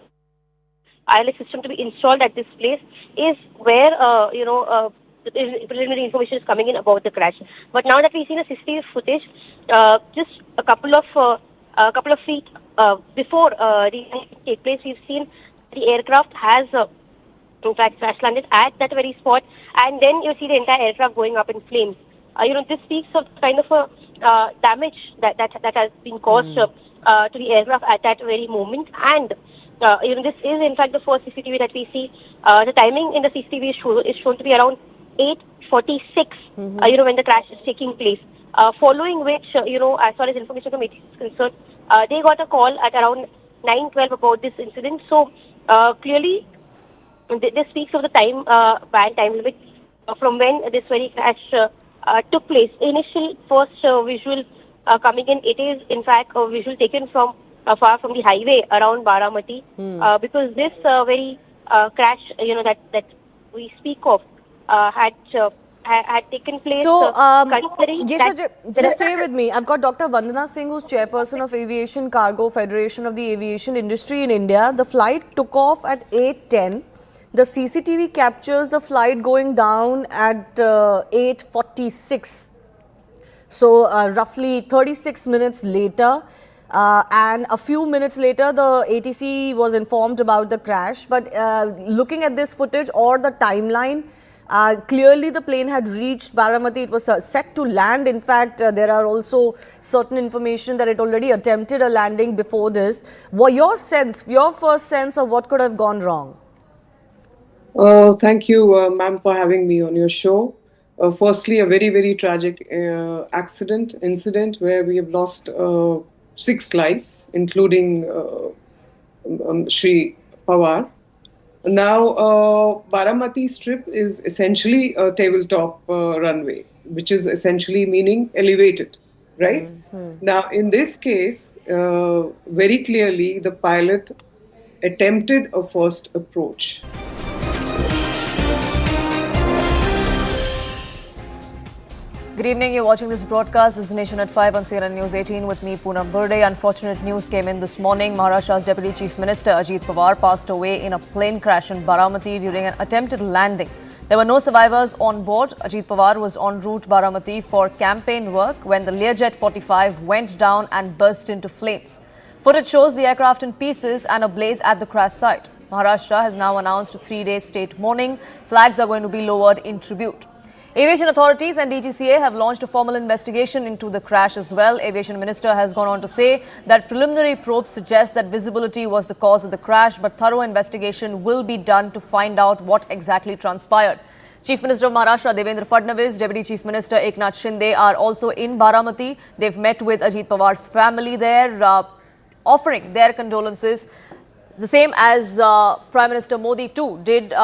ILS system to be installed at this place, is where preliminary information is coming in about the crash. But now that we've seen the CCTV footage, just a couple of feet before the take place, we've seen the aircraft has in fact crash landed at that very spot, and then you see the entire aircraft going up in flames. This speaks of kind of a damage that has been caused to the aircraft at that very moment. And this is in fact the first CCTV that we see. The timing in the CCTV is shown to be around 8:46. When the crash is taking place. Following which, as far as information from ATC is concerned, they got a call at around 9:12 about this incident. So clearly, this speaks of the bad time limit from when this very crash took place. Initial first visual coming in, it is in fact a visual taken from far from the highway around Baramati, because this very crash, that we speak of, had taken place. So, Yesha, just stay with me. I've got Dr. Vandana Singh, who's chairperson of Aviation Cargo Federation of the Aviation Industry in India. The flight took off at 8:10. The CCTV captures the flight going down at 8:46. So, roughly 36 minutes later. And a few minutes later, the ATC was informed about the crash. But looking at this footage or the timeline, clearly the plane had reached Baramati. It was set to land. In fact, there are also certain information that it already attempted a landing before this. What your first sense of what could have gone wrong? Thank you, ma'am, for having me on your show. Firstly, a very, very tragic incident where we have lost 6 lives, including Shri Pawar. Now, Baramati strip is essentially a tabletop runway, which is essentially meaning elevated, right? Now, in this case, very clearly, the pilot attempted a first approach. Good evening. You're watching this broadcast. This is Nation at 5 on CNN News 18 with me, Poonam Burde. Unfortunate news came in this morning. Maharashtra's Deputy Chief Minister Ajit Pawar passed away in a plane crash in Baramati during an attempted landing. There were no survivors on board. Ajit Pawar was en route Baramati for campaign work when the Learjet 45 went down and burst into flames. Footage shows the aircraft in pieces and ablaze at the crash site. Maharashtra has now announced a 3-day state mourning. Flags are going to be lowered in tribute. Aviation authorities and DGCA have launched a formal investigation into the crash as well. Aviation Minister has gone on to say that preliminary probes suggest that visibility was the cause of the crash, but thorough investigation will be done to find out what exactly transpired. Chief Minister of Maharashtra, Devendra Fadnavis, Deputy Chief Minister Eknath Shinde are also in Baramati. They've met with Ajit Pawar's family there, offering their condolences. The same as Prime Minister Modi too did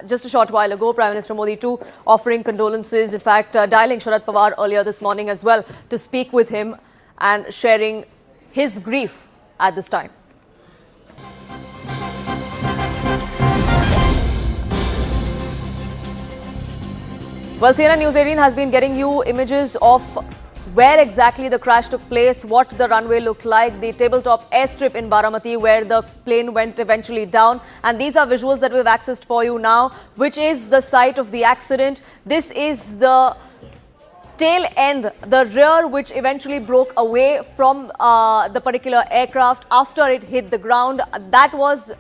just a short while ago. Prime Minister Modi too offering condolences. In fact, dialing Sharad Pawar earlier this morning as well to speak with him and sharing his grief at this time. Well, CNN News 18 has been getting you images of where exactly the crash took place, what the runway looked like, the tabletop airstrip in Baramati where the plane went eventually down. And these are visuals that we've accessed for you now, which is the site of the accident. This is the tail end, the rear, which eventually broke away from the particular aircraft after it hit the ground. That was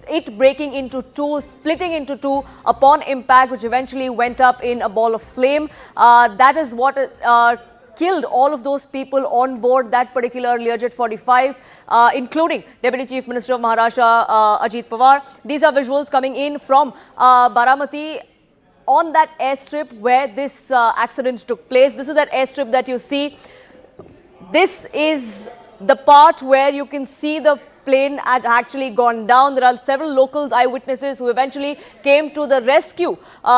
it breaking into two, splitting into two upon impact, which eventually went up in a ball of flame. That is what killed all of those people on board that particular Learjet 45, including Deputy Chief Minister of Maharashtra, Ajit Pawar. These are visuals coming in from Baramati on that airstrip where this accident took place. This is that airstrip that you see. This is the part where you can see the plane had actually gone down. There are several locals, eyewitnesses who eventually came to the rescue.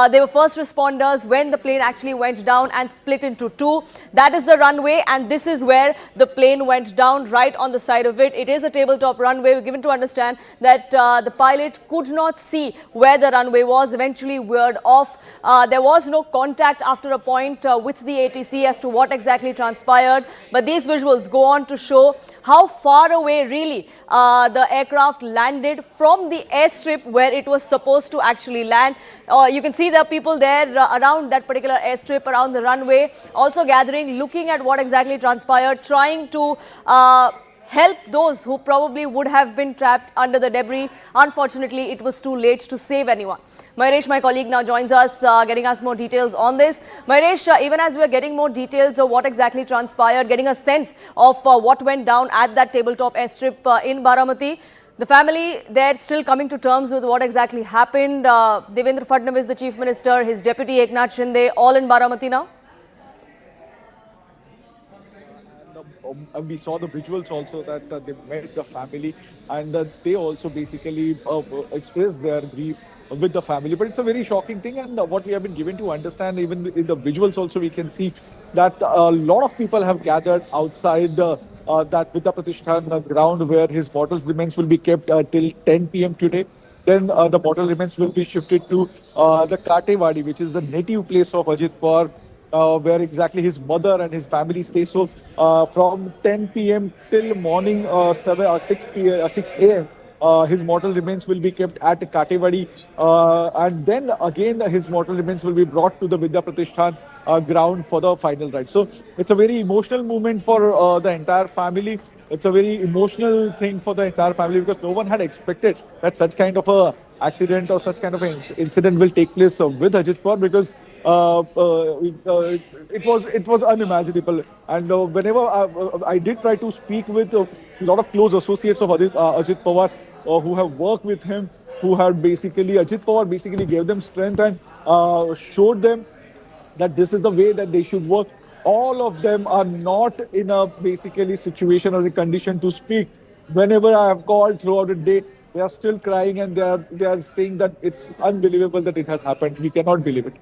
They were first responders when the plane actually went down and split into two. That is the runway, and this is where the plane went down, right on the side of it. It is a tabletop runway. We're given to understand that the pilot could not see where the runway was, eventually veered off. There was no contact after a point with the ATC as to what exactly transpired. But these visuals go on to show how far away really the aircraft landed from the airstrip where it was supposed to actually land. You can see there are people there around that particular airstrip, around the runway, also gathering, looking at what exactly transpired, trying to help those who probably would have been trapped under the debris. Unfortunately, it was too late to save anyone. Mayresh, my colleague, now joins us, getting us more details on this. Mayresh, even as we are getting more details of what exactly transpired, getting a sense of what went down at that tabletop airstrip in Baramati, the family, they're still coming to terms with what exactly happened. Devendra Fadnavis, the Chief Minister, his deputy Eknath Shinde, all in Baramati now? We saw the visuals also that they met the family, and they also basically expressed their grief with the family. But it's a very shocking thing, and what we have been given to understand, even in the visuals also, we can see that a lot of people have gathered outside that Vidya Pratishthan ground where his mortal remains will be kept till 10 p.m. today. Then the mortal remains will be shifted to the Katewadi, which is the native place of Ajit Pawar, where exactly his mother and his family stay. So from 10 p.m. till morning 6 a.m. His mortal remains will be kept at Katewadi, and then again his mortal remains will be brought to the Vidya Pratishthan ground for the final rite. So it's a very emotional moment for the entire family. It's a very emotional thing for the entire family because no one had expected that such kind of a accident or such kind of an incident will take place with Ajit Pawar, because it was unimaginable. And whenever I did try to speak with a lot of close associates of Ajit Pawar who have worked with him, who had basically, Ajit Pawar basically gave them strength and showed them that this is the way that they should work. All of them are not in a basically situation or a condition to speak. Whenever I have called throughout the day, they are still crying and they are saying that it's unbelievable that it has happened. We cannot believe it.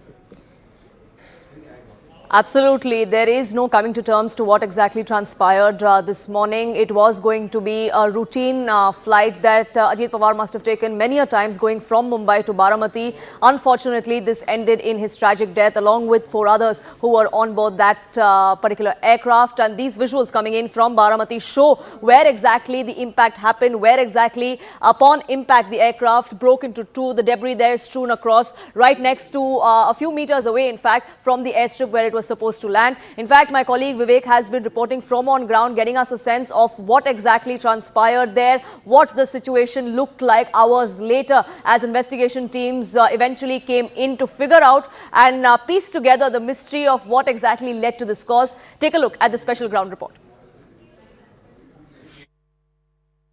Absolutely. There is no coming to terms to what exactly transpired this morning. It was going to be a routine flight that Ajit Pawar must have taken many a times going from Mumbai to Baramati. Unfortunately, this ended in his tragic death along with 4 others who were on board that particular aircraft. And these visuals coming in from Baramati show where exactly the impact happened, where exactly upon impact the aircraft broke into two. The debris there strewn across right next to a few meters away, in fact, from the airstrip where it was was supposed to land. In fact, my colleague Vivek has been reporting from on ground, getting us a sense of what exactly transpired there, what the situation looked like hours later as investigation teams eventually came in to figure out and piece together the mystery of what exactly led to this cause. Take a look at the special ground report.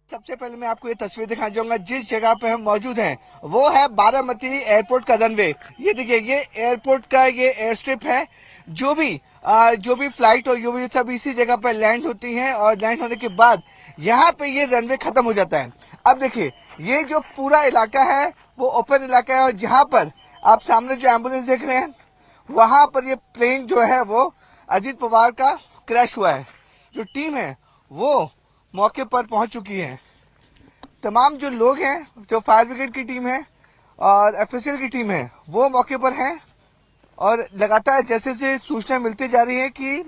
सबसे पहले मैं आपको ये तस्वीर दिखाना चाहूंगा जिस जगह पे हम मौजूद हैं वो है बारामती एयरपोर्ट का रनवे। ये देखिए ये एयरपोर्ट का ये एयर स्ट्रिप है। जो भी फ्लाइट और जो भी सब इसी जगह पे लैंड होती हैं और लैंड होने के बाद यहाँ पे ये रनवे खत्म हो जाता है। अब देखिए ये जो पूरा इलाका है वो ओपन इलाका है और जहाँ पर आप सामने जो एम्बुलेंस देख रहे हैं वहां पर ये प्लेन जो है वो अजीत पवार का क्रैश हुआ है। जो टीम है वो मौके पर पहुंच चुकी है। तमाम जो लोग हैं, जो फायर ब्रिगेड की टीम है और एफएसएल की टीम है वो मौके पर हैं और लगातार जैसे जैसे सूचना मिलती जा रही है कि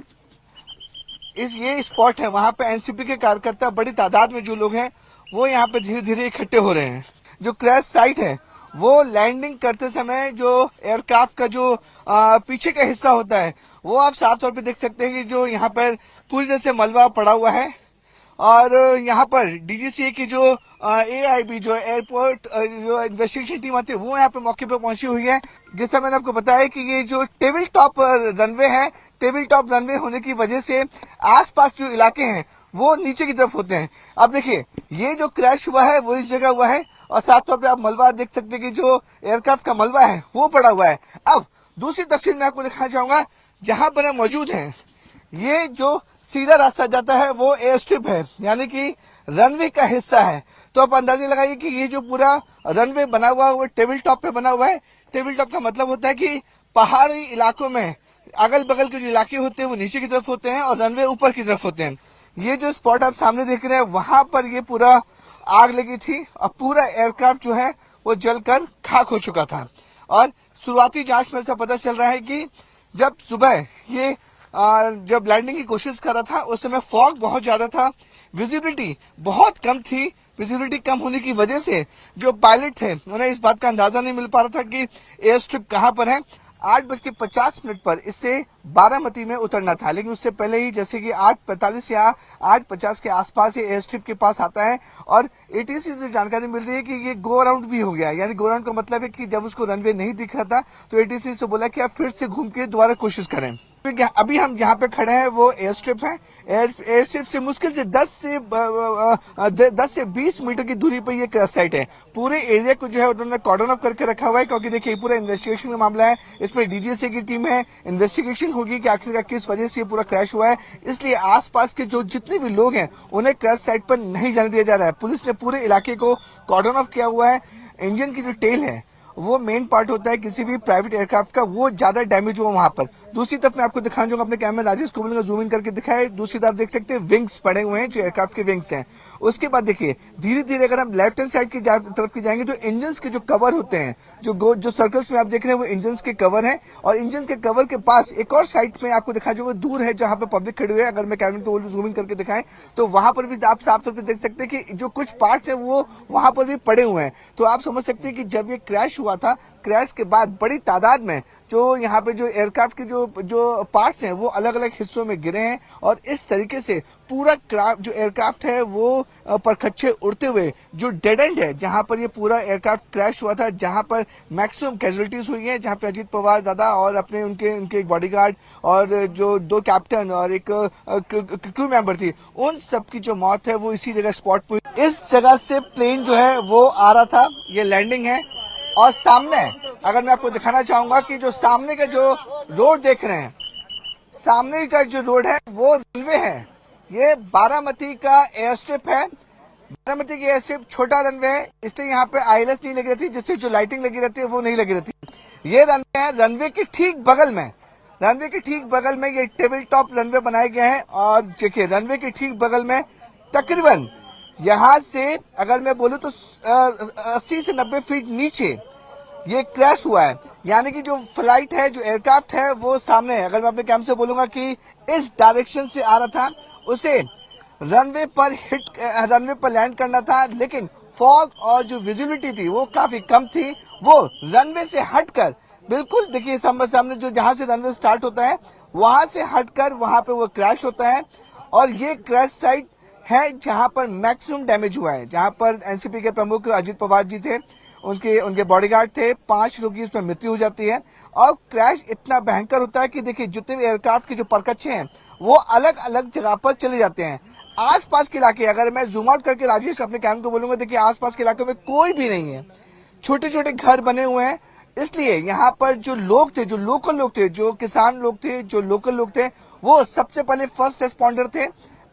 ये स्पॉट है वहां पे एनसीपी के कार्यकर्ता बड़ी तादाद में जो लोग हैं वो यहाँ पे धीरे धीरे इकट्ठे हो रहे हैं। जो क्रैश साइट है वो लैंडिंग करते समय जो एयरक्राफ्ट का जो पीछे का हिस्सा होता है वो आप साफ तौर पे देख सकते हैं कि जो यहाँ पर पूरी तरह से मलबा पड़ा हुआ है और यहाँ पर डीजीसीए की जो एआईबी जो एयरपोर्ट जो इन्वेस्टिगेशन टीम आती है वो यहाँ पे मौके पे पहुंची हुई है। जैसा मैंने आपको बताया कि ये जो टेबल टॉप रनवे है, टेबल टॉप रनवे होने की वजह से आसपास जो इलाके हैं वो नीचे की तरफ होते हैं। अब देखिए ये जो क्रैश हुआ है वो इस जगह हुआ है और साफ तौर पे आप मलबा देख सकते हैं कि जो एयरक्राफ्ट का मलबा है वो पड़ा हुआ है। अब दूसरी तस्वीर में आपको दिखाना चाहूंगा जहां पर हम मौजूद हैं। ये जो सीधा रास्ता जाता है वो एयर स्ट्रिप है यानी कि रनवे का हिस्सा है। तो आप अंदाजा लगाइए कि ये जो पूरा रनवे बना हुआ है वो टेबल टॉप पे बना हुआ है। टेबल टॉप का मतलब होता है कि पहाड़ी इलाकों में अगल बगल के जो इलाके होते हैं वो नीचे की तरफ होते हैं और रनवे ऊपर की तरफ होते हैं। ये जो स्पॉट आप सामने देख रहे हैं वहां पर ये पूरा आग लगी थी और पूरा एयरक्राफ्ट जो है वो जलकर खाक हो चुका था। और शुरुआती जांच में से पता चल रहा है कि जब सुबह ये जब लैंडिंग की कोशिश कर रहा था उस समय फॉग बहुत ज्यादा था, विजिबिलिटी बहुत कम थी। विजिबिलिटी कम होने की वजह से जो पायलट थे उन्हें इस बात का अंदाजा नहीं मिल पा रहा था कि एयर स्ट्रिप कहां पर है। 8:50 पर इससे बारामती में उतरना था, लेकिन उससे पहले ही जैसे कि 8:45 या 8:50 के आसपास ये एयर स्ट्रिप के पास आता है और एटीसी से जानकारी मिल रही है कि ये गो अराउंड भी हो गया। यानी गो अराउंड का मतलब है कि जब उसको रनवे नहीं दिख रहा था तो एटीसी से बोला कि आप फिर से घूम के दोबारा कोशिश करें। अभी हम जहाँ पे खड़े हैं वो एयर स्ट्रिप है। एयर स्ट्रिप से मुश्किल से 10 से 20 मीटर की दूरी पर ये क्रैश साइट है। पूरे एरिया को जो है उन्होंने कॉर्डन ऑफ करके रखा हुआ है क्योंकि देखिए पूरा इन्वेस्टिगेशन का मामला है। इसमें डीजीसीए की टीम है, इन्वेस्टिगेशन होगी कि आखिरकार किस वजह से ये पूरा क्रैश हुआ है। इसलिए आसपास के जो जितने भी लोग हैं उन्हें क्रैश साइट पर नहीं जाने दिया जा रहा है। पुलिस ने पूरे इलाके को कॉर्डन ऑफ किया हुआ है। इंजन की जो टेल है वो मेन पार्ट होता है किसी भी प्राइवेट एयरक्राफ्ट का, वो ज्यादा डैमेज हुआ वहां पर। दूसरी तरफ मैं आपको दिखाना चाहूंगा, अपने कैमरे राजेश को बोलूंगा जूम इन करके दिखाए। दूसरी तरफ देख सकते हैं विंग्स पड़े हुए हैं जो एयरक्राफ्ट के विंग्स हैं। उसके बाद देखिए धीरे धीरे अगर हम लेफ्ट हैंड साइड की तरफ की जाएंगे तो इंजन के जो कवर होते हैं, जो सर्कल्स में आप देख रहे हैं वो इंजन के कवर है और इंजन के कवर के पास एक और साइड में आपको दिखाना चाहूंगा दूर है जहां पे पब्लिक खड़ी हुई है। अगर मैं कैमरे को जूम इन करके दिखाएं तो वहां पर भी आप साफ तौर पर देख सकते हैं कि जो कुछ पार्ट्स है वो वहां पर भी पड़े हुए हैं। तो आप समझ सकते हैं कि जब ये क्रैश हुआ था, क्रैश के बाद बड़ी तादाद में जो यहाँ पे जो एयरक्राफ्ट के जो पार्ट्स हैं वो अलग अलग हिस्सों में गिरे हैं और इस तरीके से पूरा जो एयरक्राफ्ट है वो परखच्चे उड़ते हुए जो डेड एंड है जहां पर ये पूरा एयरक्राफ्ट क्रैश हुआ था, जहां पर मैक्सिमम कैजुअलिटीज हुई है, जहां पे अजीत पवार दादा और अपने उनके एक बॉडीगार्ड और जो 2 कैप्टन और एक क्रू मेंबर थी, उन सबकी जो मौत है वो इसी जगह स्पॉट पे हुई। इस जगह से प्लेन जो है वो आ रहा था, ये लैंडिंग है और सामने अगर मैं आपको दिखाना चाहूंगा कि जो सामने का जो रोड देख रहे हैं, सामने का जो रोड है वो रनवे है। ये बारामती का एयर स्ट्रिप है। बारामती की एयर स्ट्रिप छोटा रनवे है, इसलिए यहाँ पे आईएलएस नहीं लगी रहती, जिससे जो लाइटिंग लगी रहती है वो नहीं लगी रहती। ये रनवे है, रनवे के ठीक बगल में ये टेबल टॉप रनवे बनाए गए हैं और देखिए रनवे के ठीक बगल में तकरीबन यहाँ से अगर मैं बोलूँ तो 80 से 90 फीट नीचे ये क्रैश हुआ है। यानी कि जो फ्लाइट है, जो एयरक्राफ्ट है वो सामने है। अगर मैं अपने कैम से बोलूंगा कि इस डायरेक्शन से आ रहा था, उसे रनवे पर लैंड करना था, लेकिन फॉग और जो विजिबिलिटी थी वो काफी कम थी। वो रनवे से हटकर बिल्कुल देखिए सामने जो जहां से रनवे स्टार्ट होता है वहां से हटकर वहां पे वो क्रैश होता है और ये क्रैश साइट है जहां पर मैक्सिमम डैमेज हुआ है, जहां पर एनसीपी के प्रमुख अजित पवार जी थे, उनके बॉडीगार्ड थे, 5 लोगों की इसमें मृत्यु हो जाती है। और क्रैश इतना भयंकर होता है कि देखिए जितने भी एयरक्राफ्ट के जो परकच्चे हैं वो अलग अलग जगह पर चले जाते हैं। आसपास के इलाके, अगर मैं जूम आउट करके राजेश अपने कैमरे को बोलूंगा, देखिए आसपास के इलाकों में कोई भी नहीं है, छोटे छोटे घर बने हुए हैं। इसलिए यहाँ पर जो लोग थे, जो लोकल लोग थे, जो किसान लोग थे, जो लोकल लोग थे, वो सबसे पहले फर्स्ट रेस्पॉन्डर थे,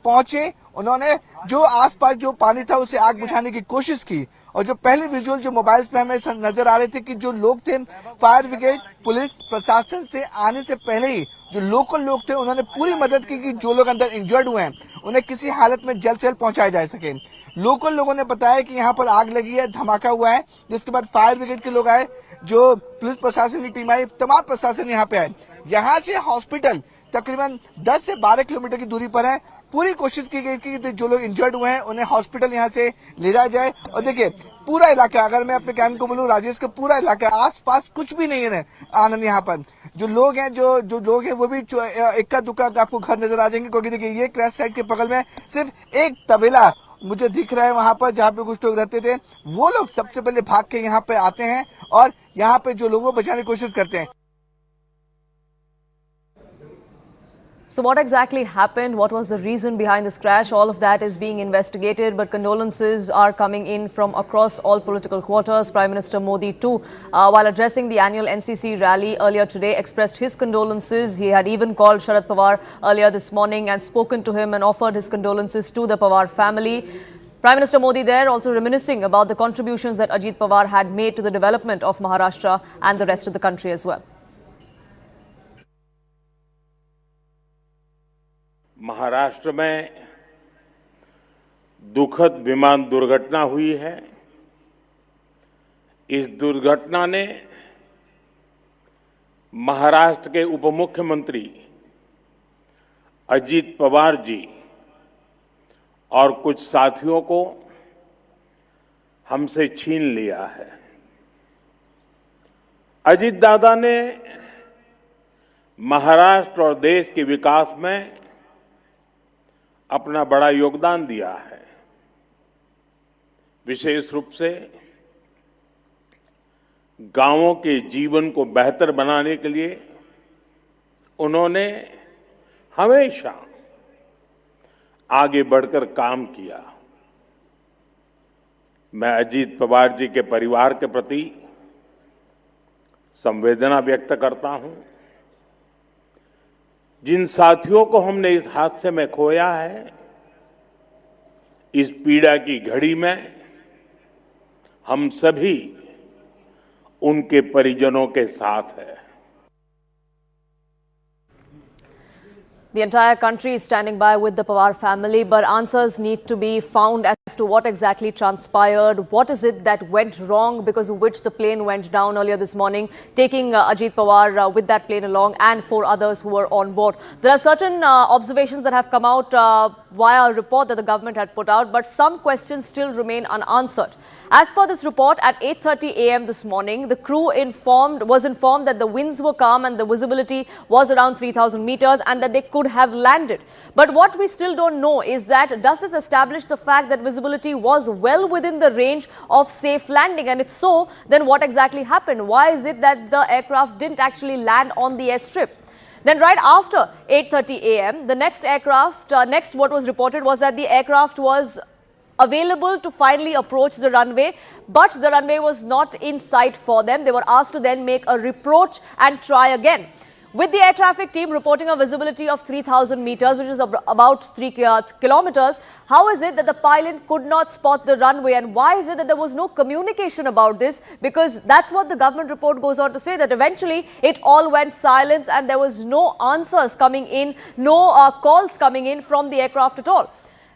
पहुंचे। उन्होंने जो आसपास जो पानी था उसे आग बुझाने की कोशिश की। और जो पहले विजुअल जो मोबाइल्स पे हमें नजर आ रहे थे कि जो लोग थे, फायर ब्रिगेड, पुलिस प्रशासन से आने से पहले ही जो लोकल लोग थे उन्होंने पूरी मदद की कि जो लोग अंदर इंजर्ड हुए हैं उन्हें किसी हालत में जल्द से जल्द पहुंचाया जा सके। लोकल लोगों ने बताया कि यहाँ पर आग लगी है, धमाका हुआ है, जिसके बाद फायर ब्रिगेड के लोग आए, जो पुलिस प्रशासन की टीम आई, तमाम प्रशासन यहाँ पे आए। यहाँ से हॉस्पिटल तकरीबन 10 से 12 किलोमीटर की दूरी पर है। पूरी कोशिश की गई कि जो लोग इंजर्ड हुए हैं उन्हें हॉस्पिटल यहाँ से ले जाया जाए। और देखिए पूरा इलाका, अगर मैं अपने कैमरे को बोलूं राजेश का, पूरा इलाका, आसपास कुछ भी नहीं है आनंद। यहाँ पर जो लोग हैं, जो लोग हैं वो भी इक्का दुक्का आपको घर नजर आ जाएंगे, क्योंकि देखिए ये क्रैश साइट के बगल में सिर्फ एक तबेला मुझे दिख रहा है वहां पर, जहाँ पे कुछ लोग रहते थे। वो लोग सबसे पहले भाग के यहाँ पे आते हैं और यहाँ पे जो लोगों को बचाने की कोशिश करते हैं। So what exactly happened? What was the reason behind this crash? All of that is being investigated, but condolences are coming in from across all political quarters. Prime Minister Modi too, while addressing the annual NCC rally earlier today, expressed his condolences. He had even called Sharad Pawar earlier this morning and spoken to him and offered his condolences to the Pawar family. Prime Minister Modi there also reminiscing about the contributions that Ajit Pawar had made to the development of Maharashtra and the rest of the country as well. Maharashtra में दुखद विमान दुर्घटना हुई है। इस दुर्घटना ने महाराष्ट्र के उप मुख्यमंत्री अजीत पवार जी और कुछ साथियों को हमसे छीन लिया है। अजीत दादा ने महाराष्ट्र और देश के विकास में अपना बड़ा योगदान दिया है। विशेष रूप से गांवों के जीवन को बेहतर बनाने के लिए उन्होंने हमेशा आगे बढ़कर काम किया। मैं अजीत पवार जी के परिवार के प्रति संवेदना व्यक्त करता हूं। जिन साथियों को हमने इस हादसे में खोया है, इस पीड़ा की घड़ी में हम सभी उनके परिजनों के साथ हैं। The entire country is standing by with the Pawar family, but answers need to be found as to what exactly transpired. What is it that went wrong because of which the plane went down earlier this morning, taking Ajit Pawar with that plane along and 4 others who were on board. There are certain observations that have come out via a report that the government had put out, but some questions still remain unanswered. As per this report, at 8:30 a.m. this morning, the crew was informed that the winds were calm and the visibility was around 3,000 meters and that they could have landed. But what we still don't know is that does this establish the fact that visibility was well within the range of safe landing? And if so, then what exactly happened? Why is it that the aircraft didn't actually land on the airstrip? Then right after 8:30 a.m., the next what was reported was that the aircraft was available to finally approach the runway, but the runway was not in sight for them. They were asked to then make a reapproach and try again. With the air traffic team reporting a visibility of 3,000 meters, which is about 3 kilometers, how is it that the pilot could not spot the runway, and why is it that there was no communication about this? Because that's what the government report goes on to say, that eventually it all went silent and there was no answers coming in, no calls coming in from the aircraft at all.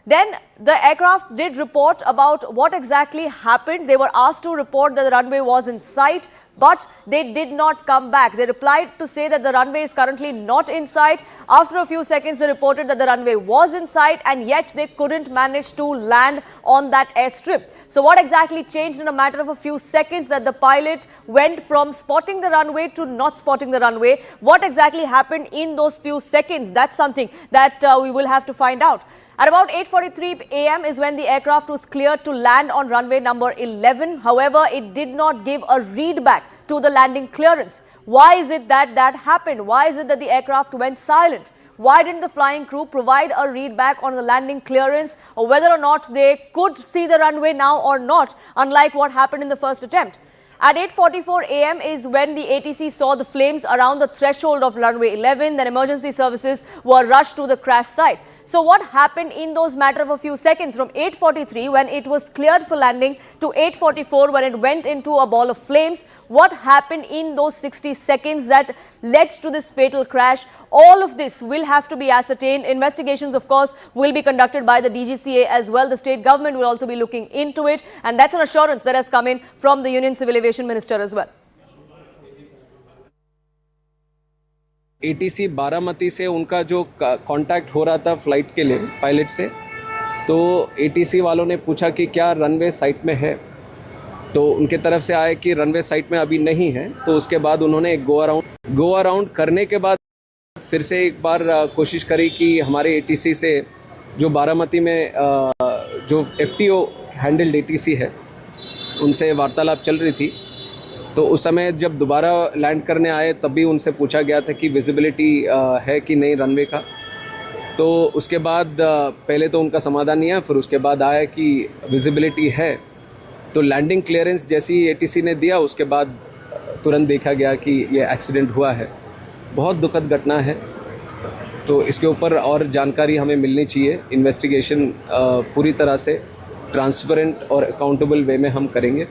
Then the aircraft did report about what exactly happened. They were asked to report that the runway was in sight, but they did not come back. They replied to say that the runway is currently not in sight. After a few seconds, they reported that the runway was in sight, and yet they couldn't manage to land on that airstrip. So what exactly changed in a matter of a few seconds that the pilot went from spotting the runway to not spotting the runway? What exactly happened in those few seconds? That's something that we will have to find out. At about 8:43 a.m. is when the aircraft was cleared to land on runway number 11. However, it did not give a read back to the landing clearance. Why is it that that happened? Why is it that the aircraft went silent? Why didn't the flying crew provide a read back on the landing clearance, or whether or not they could see the runway now or not, unlike what happened in the first attempt? At 8:44 a.m. is when the ATC saw the flames around the threshold of runway 11. Then emergency services were rushed to the crash site. So what happened in those matter of a few seconds from 8:43 when it was cleared for landing to 8:44 when it went into a ball of flames? What happened in those 60 seconds that led to this fatal crash? All of this will have to be ascertained. Investigations, of course, will be conducted by the DGCA as well. The state government will also be looking into it, and that's an assurance that has come in from the Union Civil Aviation Minister as well. ATC Baramati से उनका जो contact हो रहा था flight के लिए pilot से, तो ATC वालों ने पूछा कि क्या रनवे साइट में है, तो उनके तरफ से आया कि रनवे साइट में अभी नहीं है। तो उसके बाद उन्होंने एक गो अराउंड करने के बाद फिर से एक बार कोशिश करी कि हमारे ATC से जो बारामती में जो FTO हैंडल्ड ATC है उनसे वार्तालाप चल रही थी। तो उस समय जब दोबारा लैंड करने आए तब भी उनसे पूछा गया था कि विजिबिलिटी है कि नहीं रनवे का। तो उसके बाद पहले तो उनका समाधान नहीं आया, फिर उसके बाद आया कि विजिबिलिटी है। तो लैंडिंग क्लियरेंस जैसी ATC ने दिया, उसके बाद तुरंत देखा गया कि ये एक्सीडेंट हुआ है। बहुत दुखद घटना है, तो इसके ऊपर और जानकारी हमें मिलनी चाहिए। इन्वेस्टिगेशन पूरी तरह से ट्रांसपेरेंट और अकाउंटेबल वे में हम करेंगे।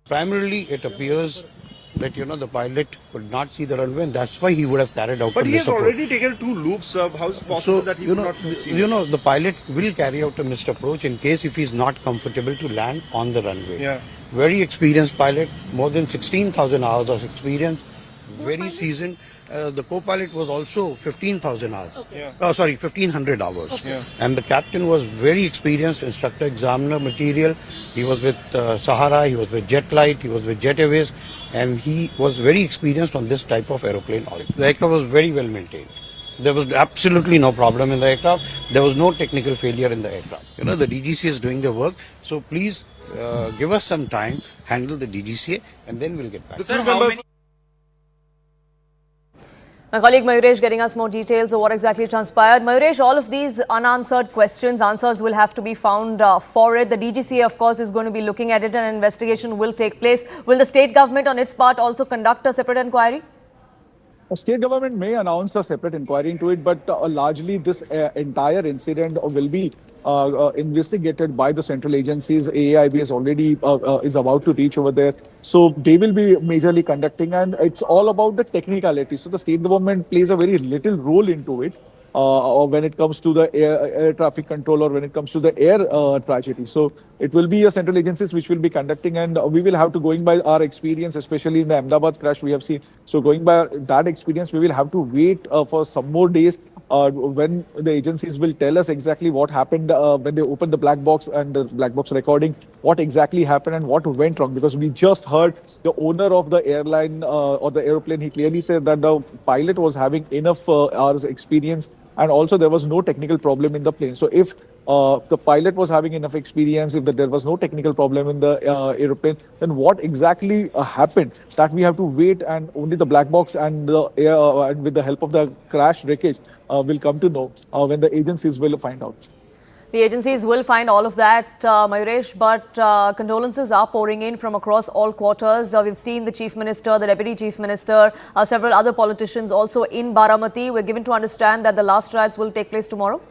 Primarily, it appears that the pilot could not see the runway, and that's why he would have carried out. But a he has misapproach. already taken 2 loops. How is it possible that he would not see? The pilot will carry out a missed approach in case if he's not comfortable to land on the runway. Yeah. Very experienced pilot, more than 16,000 hours of experience, very seasoned. The co-pilot was also 15,000 hours. Okay. 1,500 hours. Okay. And the captain was very experienced instructor examiner material. He was with Sahara, he was with Jet Light, he was with Jet Airways, and he was very experienced on this type of aeroplane. The aircraft was very well maintained. There was absolutely no problem in the aircraft. There was no technical failure in the aircraft. The DGCA is doing the work. So please give us some time, handle the DGCA, and then we'll get back. My colleague Mayuresh getting us more details of what exactly transpired. Mayuresh, all of these unanswered questions, answers will have to be found for it. The DGCA, of course, is going to be looking at it, and an investigation will take place. Will the state government on its part also conduct a separate inquiry? The state government may announce a separate inquiry into it, but largely this entire incident will be investigated by the central agencies. AAIB is already is about to reach over there. So they will be majorly conducting, and it's all about the technicality. So the state government plays a very little role into it when it comes to the air traffic control or when it comes to the air tragedy. So it will be a central agencies which will be conducting, and we will have to, going by our experience, especially in the Ahmedabad crash we have seen. So going by that experience, we will have to wait for some more days when the agencies will tell us exactly what happened when they opened the black box and the black box recording, what exactly happened and what went wrong. Because we just heard the owner of the airline or the aeroplane, he clearly said that the pilot was having enough hours experience, and also there was no technical problem in the plane. So if the pilot was having enough experience, if there was no technical problem in the aeroplane, then what exactly happened? That we have to wait, and only the black box and the and with the help of the crash wreckage will come to know when the agencies will find out. The agencies will find all of that, Mayuresh, but condolences are pouring in from across all quarters. We've seen the Chief Minister, the Deputy Chief Minister, several other politicians also in Baramati. We're given to understand that the last rites will take place tomorrow.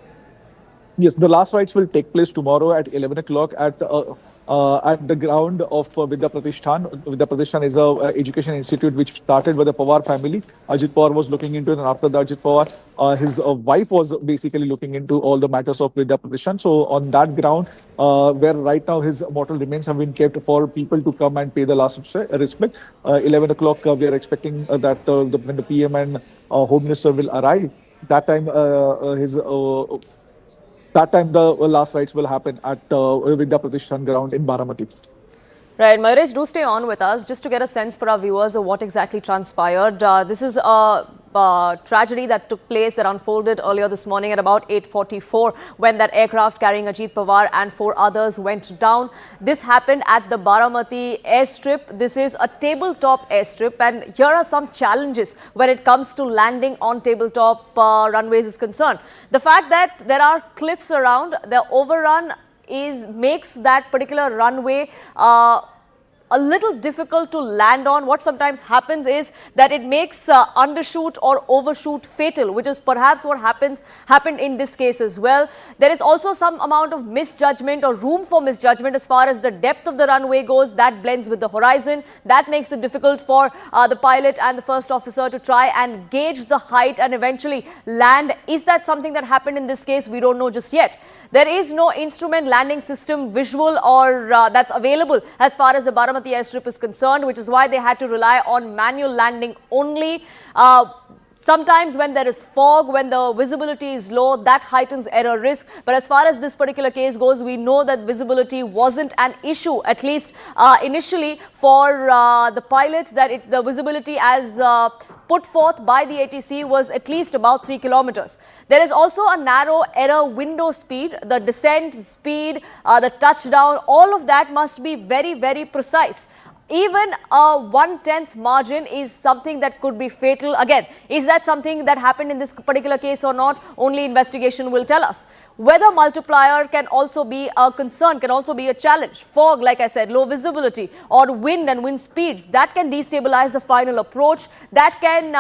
Yes, the last rites will take place tomorrow at 11 o'clock at the ground of Vidya Pratishthan. Vidya Pratishthan is a education institute which started by the Pawar family. Ajit Pawar was looking into it, and after that, Ajit Pawar, his wife was basically looking into all the matters of Vidya Pratishthan. So on that ground, where right now his mortal remains have been kept for people to come and pay the last respect. 11 o'clock, we are expecting that when the PM and Home Minister will arrive. That time, the last rites will happen at Vidya Pratishthan ground in Baramati. Right, Mayuresh, do stay on with us just to get a sense for our viewers of what exactly transpired. This is a tragedy that took place, that unfolded earlier this morning at about 8:44 when that aircraft carrying Ajit Pawar and 4 others went down. This happened at the Baramati airstrip. This is a tabletop airstrip, and here are some challenges when it comes to landing on tabletop runways is concerned. The fact that there are cliffs around, the overrun makes that particular runway a little difficult to land on. What sometimes happens is that it makes undershoot or overshoot fatal, which is perhaps what happened in this case as well. There is also some amount of misjudgment or room for misjudgment as far as the depth of the runway goes. That blends with the horizon. That makes it difficult for the pilot and the first officer to try and gauge the height and eventually land. Is that something that happened in this case? We don't know just yet. There is no instrument landing system visual or that's available as far as the Baramati airstrip is concerned, which is why they had to rely on manual landing only. Sometimes when there is fog, when the visibility is low, that heightens error risk. But as far as this particular case goes, we know that visibility wasn't an issue, at least initially for the pilots, that the visibility as put forth by the ATC was at least about 3 kilometers. There is also a narrow error window speed, the descent speed, the touchdown, all of that must be very, very precise. Even a 1/10th margin is something that could be fatal. Again, is that something that happened in this particular case or not? Only investigation will tell us. Weather multiplier can also be a concern, can also be a challenge. Fog, like I said, low visibility, or wind and wind speeds, that can destabilize the final approach. That can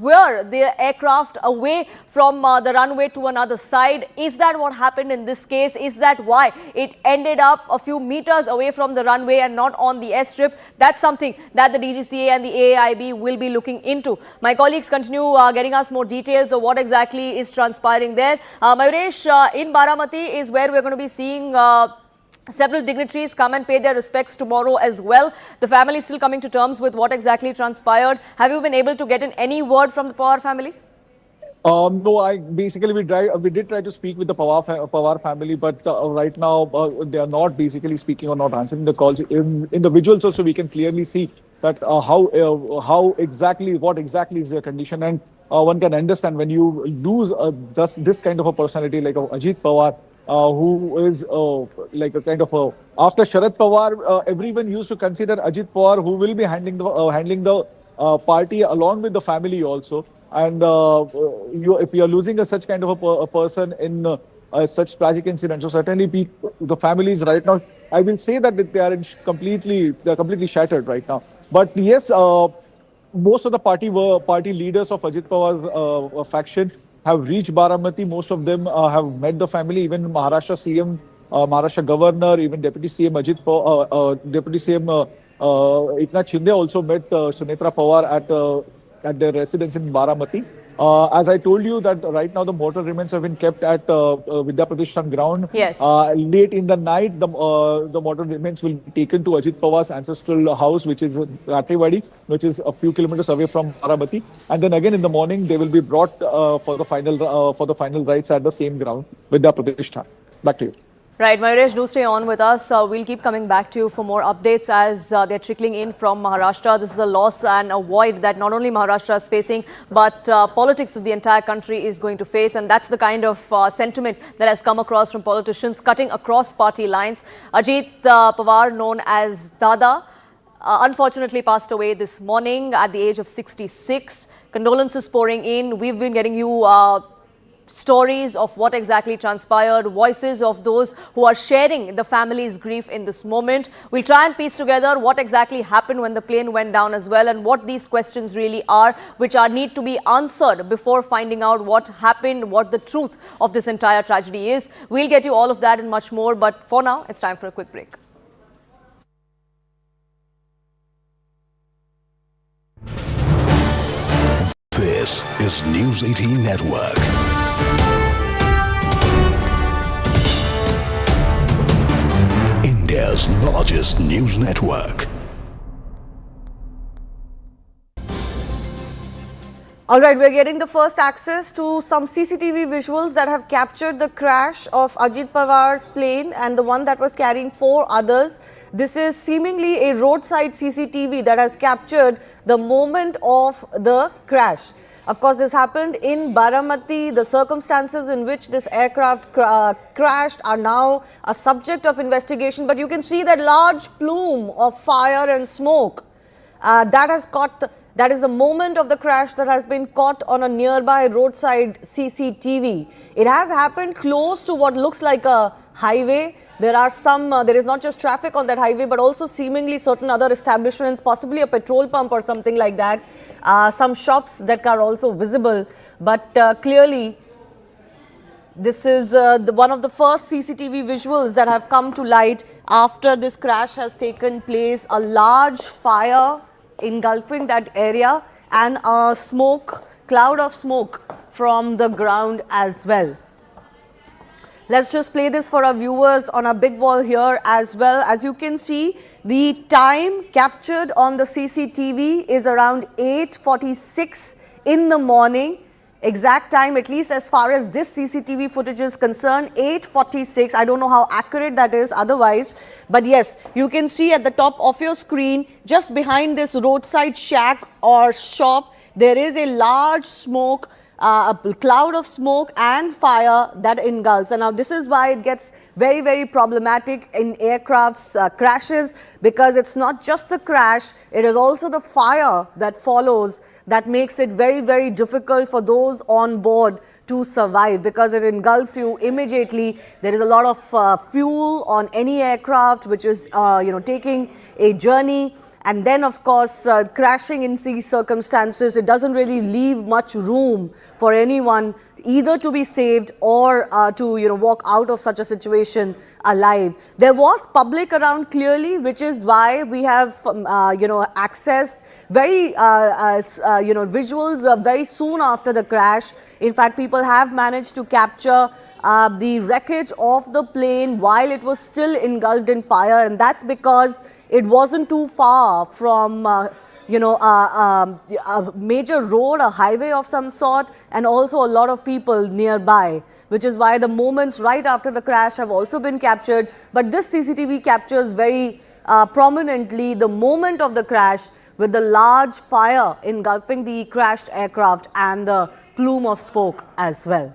veer the aircraft away from the runway to another side. Is that what happened in this case? Is that why it ended up a few meters away from the runway and not on the airstrip? That's something that the DGCA and the AAIB will be looking into. My colleagues continue getting us more details of what exactly is transpiring there. Mayuresh, in Baramati is where we're going to be seeing several dignitaries come and pay their respects tomorrow as well. The family is still coming to terms with what exactly transpired. Have you been able to get in any word from the Pawar family? No, we did try to speak with the Pawar family, but right now they are not basically speaking or not answering the calls. In the visuals also, we can clearly see that what exactly is their condition, and one can understand when you lose this kind of a personality like Ajit Pawar, who is like a kind of after Sharad Pawar, everyone used to consider Ajit Pawar who will be handling the party along with the family also. And if you are losing such kind of a person in such tragic incident, so certainly the families right now, I will say that they are completely shattered right now. But yes, most of the party leaders of Ajit Pawar's faction have reached Baramati. Most of them have met the family. Even Maharashtra CM, Maharashtra Governor, even Deputy CM Deputy CM Eknath Shinde also met Sunetra Pawar at their residence in Baramati. As I told you that right now the mortal remains have been kept at Vidya Pratishthan ground. Yes. Late in the night, the mortal remains will be taken to Ajit Pawar's ancestral house, which is Ratewadi, which is a few kilometers away from Baramati. And then again in the morning, they will be brought for the final rites at the same ground, Vidya Pratishthan. Back to you. Right, Mayuresh, do stay on with us. We'll keep coming back to you for more updates as they're trickling in from Maharashtra. This is a loss and a void that not only Maharashtra is facing, but politics of the entire country is going to face. And that's the kind of sentiment that has come across from politicians cutting across party lines. Ajit Pawar, known as Dada, unfortunately passed away this morning at the age of 66. Condolences pouring in. We've been getting you stories of what exactly transpired, voices of those who are sharing the family's grief in this moment. We'll try and piece together what exactly happened when the plane went down as well, and what these questions really are, which need to be answered before finding out what happened, what the truth of this entire tragedy is. We'll get you all of that and much more, but for now, it's time for a quick break. This is News 18 Network. India's largest news network. All right, we're getting the first access to some CCTV visuals that have captured the crash of Ajit Pawar's plane and the one that was carrying 4 others. This is seemingly a roadside CCTV that has captured the moment of the crash. Of course, this happened in Baramati. The circumstances in which this aircraft crashed are now a subject of investigation. But you can see that large plume of fire and smoke that is the moment of the crash that has been caught on a nearby roadside CCTV. It has happened close to what looks like a highway. There is not just traffic on that highway, but also seemingly certain other establishments, possibly a petrol pump or something like that. Some shops that are also visible, but clearly this is one of the first CCTV visuals that have come to light after this crash has taken place. A large fire engulfing that area and a cloud of smoke from the ground as well. Let's just play this for our viewers on a big wall here as well. As you can see, the time captured on the CCTV is around 8:46 in the morning. Exact time, at least as far as this CCTV footage is concerned, 8:46. I don't know how accurate that is otherwise. But yes, you can see at the top of your screen, just behind this roadside shack or shop, there is a large smoke, a cloud of smoke and fire that engulfs. And now this is why it gets very, very problematic in aircraft's crashes, because it's not just the crash, it is also the fire that follows that makes it very, very difficult for those on board to survive, because it engulfs you immediately. There is a lot of fuel on any aircraft which is taking a journey. And then, of course, crashing in these circumstances, it doesn't really leave much room for anyone either to be saved or to walk out of such a situation alive. There was public around clearly, which is why we have accessed very visuals very soon after the crash. In fact, people have managed to capture the wreckage of the plane while it was still engulfed in fire, and that's because it wasn't too far from a major road, a highway of some sort, and also a lot of people nearby, which is why the moments right after the crash have also been captured. But this CCTV captures very prominently the moment of the crash, with the large fire engulfing the crashed aircraft and the plume of smoke as well.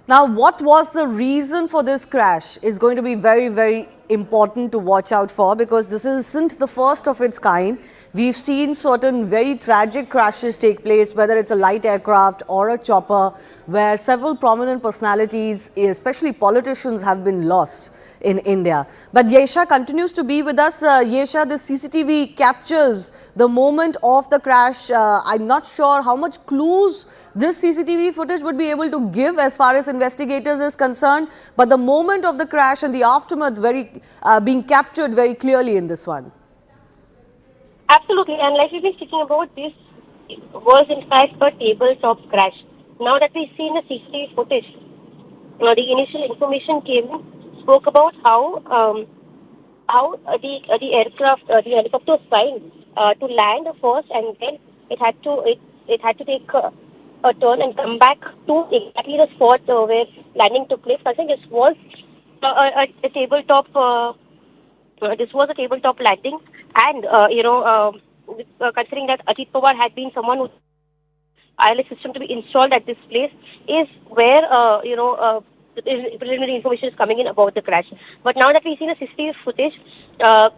Now, what was the reason for this crash is going to be very, very important to watch out for, because this isn't the first of its kind. We've seen certain very tragic crashes take place, whether it's a light aircraft or a chopper, where several prominent personalities, especially politicians, have been lost in India. But Yesha continues to be with us. Yesha, this CCTV captures the moment of the crash. I'm not sure how much clues this CCTV footage would be able to give as far as investigators is concerned, but the moment of the crash and the aftermath being captured very clearly in this one. Absolutely, and like we've been speaking about, this was in fact a tabletop crash. Now that we've seen the CCTV footage, the initial information spoke about how the aircraft, the helicopter was trying to land first, and then it had to take a turn and come back to exactly the spot where landing took place. I think this was a tabletop. This was a tabletop landing, and considering that Ajit Pawar had been someone who ILS system to be installed at this place, is where preliminary information is coming in about the crash. But now that we've seen the CCTV footage,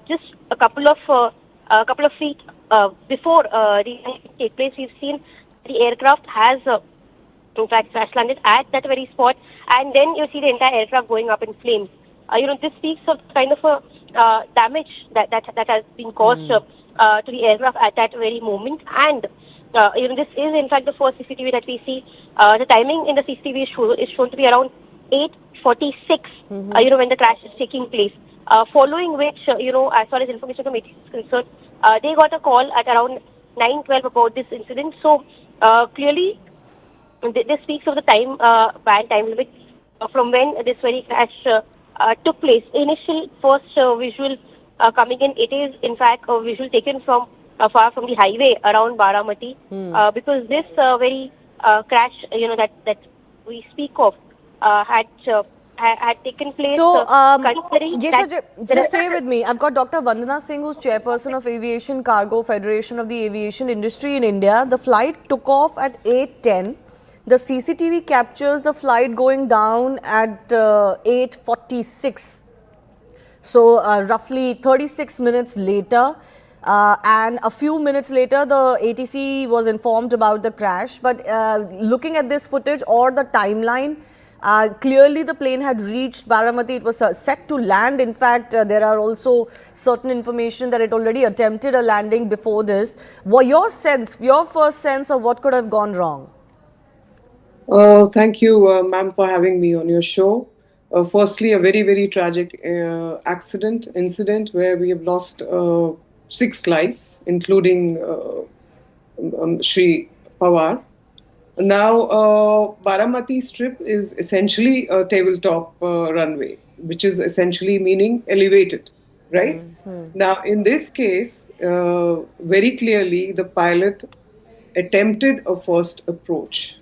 just a couple of a couple of feet before the take place, we've seen the aircraft has in fact crash landed at that very spot, and then you see the entire aircraft going up in flames. This speaks of kind of a damage that has been caused to the aircraft at that very moment. And this is in fact the first CCTV that we see. The timing in the CCTV is shown to be around 8:46. When the crash is taking place. Following which, as far as information from ATC is concerned, they got a call at around 9:12 about this incident. So clearly, this speaks of the time limit from when this very crash took place. Initial first visual coming in, it is in fact a visual taken from far from the highway around Baramati, because this very crash, that we speak of, had taken place. So, considering Yesha, that just stay with me. I've got Dr. Vandana Singh, who's chairperson of Aviation Cargo Federation of the Aviation Industry in India. The flight took off at 8:10. The CCTV captures the flight going down at 8:46. So, roughly 36 minutes later. And a few minutes later, the ATC was informed about the crash. But looking at this footage or the timeline, clearly the plane had reached Baramati. It was set to land. In fact, there are also certain information that it already attempted a landing before this. What your first sense of what could have gone wrong? Thank you, ma'am, for having me on your show. Firstly, a very, very tragic incident where we have lost 6 lives, including Shri Pawar. Now, Baramati strip is essentially a tabletop runway, which is essentially meaning elevated, right? Now, in this case, very clearly, the pilot attempted a first approach,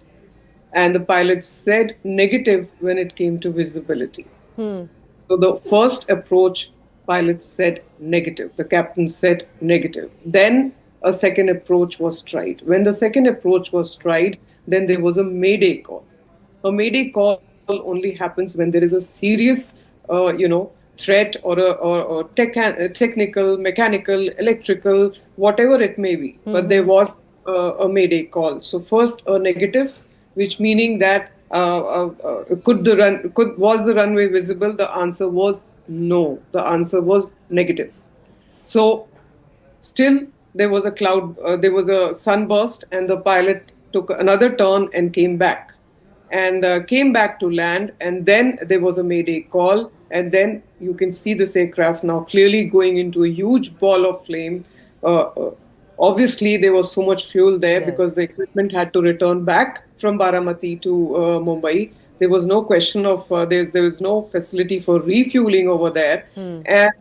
and the pilot said negative when it came to visibility. So the first approach, pilot said negative. The captain said negative. Then a second approach was tried. When the second approach was tried, then there was a mayday call. A mayday call only happens when there is a serious, threat or a technical, mechanical, electrical, whatever it may be. But there was a mayday call. So first a negative, which meaning that was the runway visible? The answer was no. The answer was negative. So still there was a cloud, there was a sunburst, and the pilot took another turn and came back to land, and then there was a mayday call, and then you can see this aircraft now clearly going into a huge ball of flame. Obviously there was so much fuel there because the equipment had to return back from Baramati to Mumbai. There was no question of there was no facility for refueling over there, and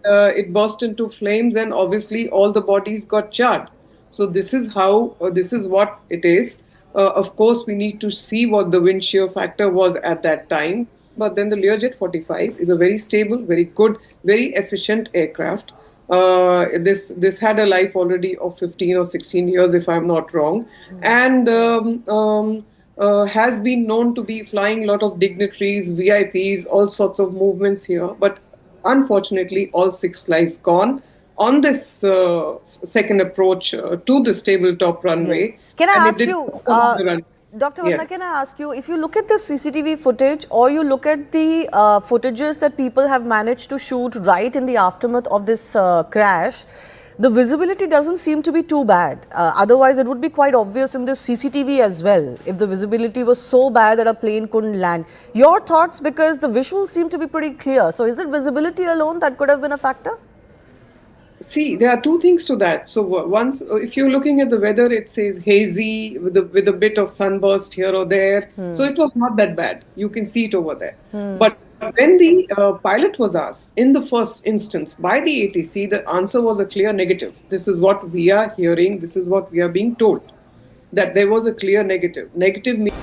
it burst into flames, and obviously all the bodies got charred. So this is how this is what it is. Of course, we need to see what the wind shear factor was at that time. But then the Learjet 45 is a very stable, very good, very efficient aircraft. This had a life already of 15 or 16 years, if I'm not wrong, and has been known to be flying a lot of dignitaries, VIPs, all sorts of movements here. But unfortunately, all 6 lives gone on this second approach to the tabletop runway. Yes. Can I ask you, Dr. Vandana, can I ask you, if you look at the CCTV footage or you look at the footages that people have managed to shoot right in the aftermath of this crash, the visibility doesn't seem to be too bad. Otherwise, it would be quite obvious in the CCTV as well, if the visibility was so bad that a plane couldn't land. Your thoughts, because the visuals seem to be pretty clear. So is it visibility alone that could have been a factor? See, there are 2 things to that. So once, if you're looking at the weather, it says hazy with a bit of sunburst here or there. So it was not that bad. You can see it over there. But when the pilot was asked in the first instance by the ATC, the answer was a clear negative. This is what we are hearing. This is what we are being told, that there was a clear negative. Negative means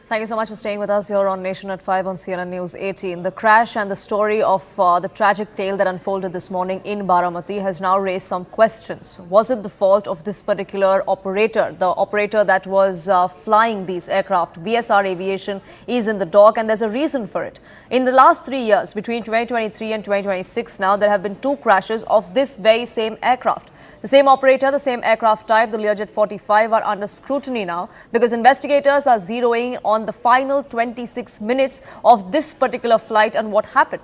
Thank you so much for staying with us here on Nation at 5 on CNN News 18. The crash and the story of the tragic tale that unfolded this morning in Baramati has now raised some questions. Was it the fault of this particular operator, the operator that was flying these aircraft? VSR Aviation is in the dock, and there's a reason for it. In the last 3 years, between 2023 and 2026 now, there have been 2 crashes of this very same aircraft. The same operator, the same aircraft type, the Learjet 45, are under scrutiny now because investigators are zeroing on the final 26 minutes of this particular flight and what happened.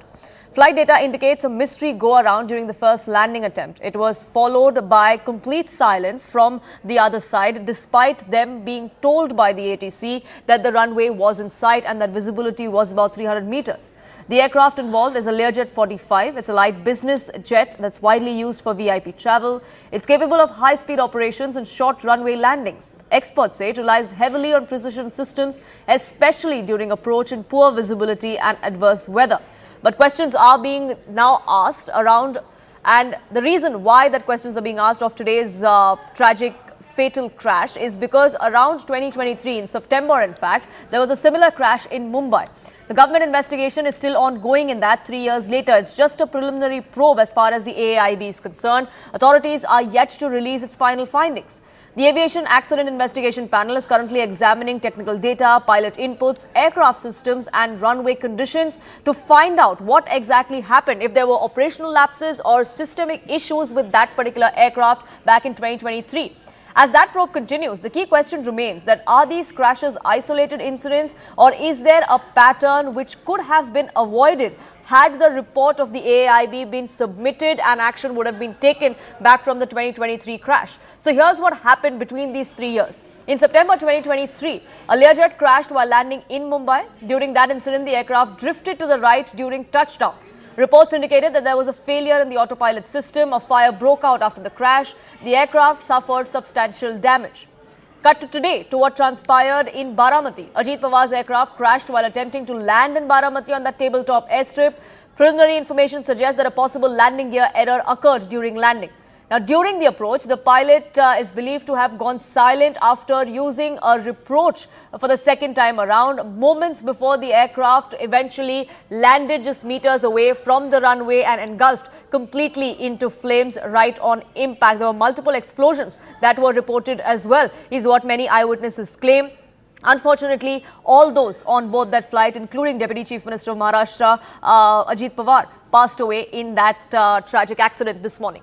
Flight data indicates a mystery go-around during the first landing attempt. It was followed by complete silence from the other side, despite them being told by the ATC that the runway was in sight and that visibility was about 300 meters. The aircraft involved is a Learjet 45. It's a light business jet that's widely used for VIP travel. It's capable of high-speed operations and short runway landings. Experts say it relies heavily on precision systems, especially during approach in poor visibility and adverse weather. But questions are being now asked around, and the reason why that questions are being asked of today's tragic fatal crash is because around 2023, in September in fact, there was a similar crash in Mumbai. The government investigation is still ongoing in that 3 years later. It's just a preliminary probe as far as the AAIB is concerned. Authorities are yet to release its final findings. The Aviation Accident Investigation Panel is currently examining technical data, pilot inputs, aircraft systems and runway conditions to find out what exactly happened, if there were operational lapses or systemic issues with that particular aircraft back in 2023. As that probe continues, the key question remains that are these crashes isolated incidents, or is there a pattern which could have been avoided had the report of the AAIB been submitted and action would have been taken back from the 2023 crash. So here's what happened between these 3 years. In September 2023, a Learjet crashed while landing in Mumbai. During that incident, the aircraft drifted to the right during touchdown. Reports indicated that there was a failure in the autopilot system. A fire broke out after the crash. The aircraft suffered substantial damage. Cut to today to what transpired in Baramati. Ajit Pawar's aircraft crashed while attempting to land in Baramati on that tabletop airstrip. Preliminary information suggests that a possible landing gear error occurred during landing. Now, during the approach, the pilot is believed to have gone silent after using a reproach for the second time around, moments before the aircraft eventually landed just meters away from the runway and engulfed completely into flames right on impact. There were multiple explosions that were reported as well, is what many eyewitnesses claim. Unfortunately, all those on board that flight, including Deputy Chief Minister of Maharashtra, Ajit Pawar, passed away in that tragic accident this morning.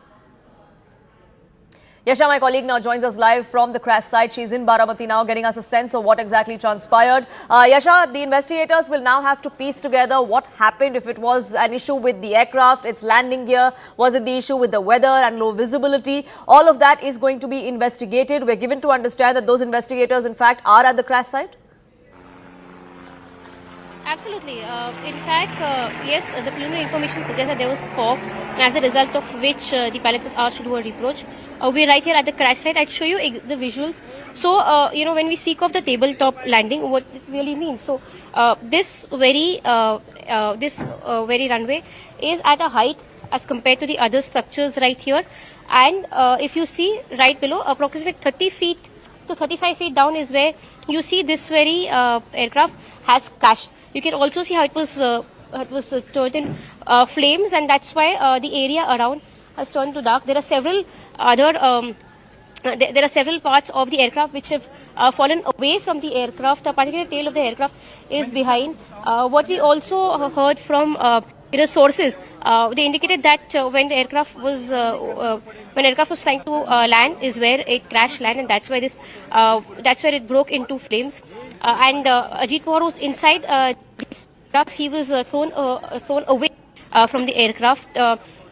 Yasha, my colleague, now joins us live from the crash site. She's in Baramati now, getting us a sense of what exactly transpired. Yasha, the investigators will now have to piece together what happened, if it was an issue with the aircraft, its landing gear, was it the issue with the weather and low visibility? All of that is going to be investigated. We're given to understand that those investigators, in fact, are at the crash site. Absolutely. In fact, yes, the preliminary information suggests that there was fog, and as a result of which the pilot was asked to do a reapproach. We're right here at the crash site. I'd show you the visuals. So, when we speak of the tabletop landing, what it really means. So, this very runway is at a height as compared to the other structures right here. And if you see right below, approximately 30 feet to 35 feet down is where you see this very aircraft has crashed. You can also see how it was turned in flames, and that's why the area around has turned to dark. There are several other there are several parts of the aircraft which have fallen away from the aircraft. The particular tail of the aircraft is behind. What we also heard from sources, they indicated that when the aircraft was trying to land is where it crash landed, and that's where it broke into flames. And Ajit Pawar was inside the aircraft. He was thrown away from the aircraft,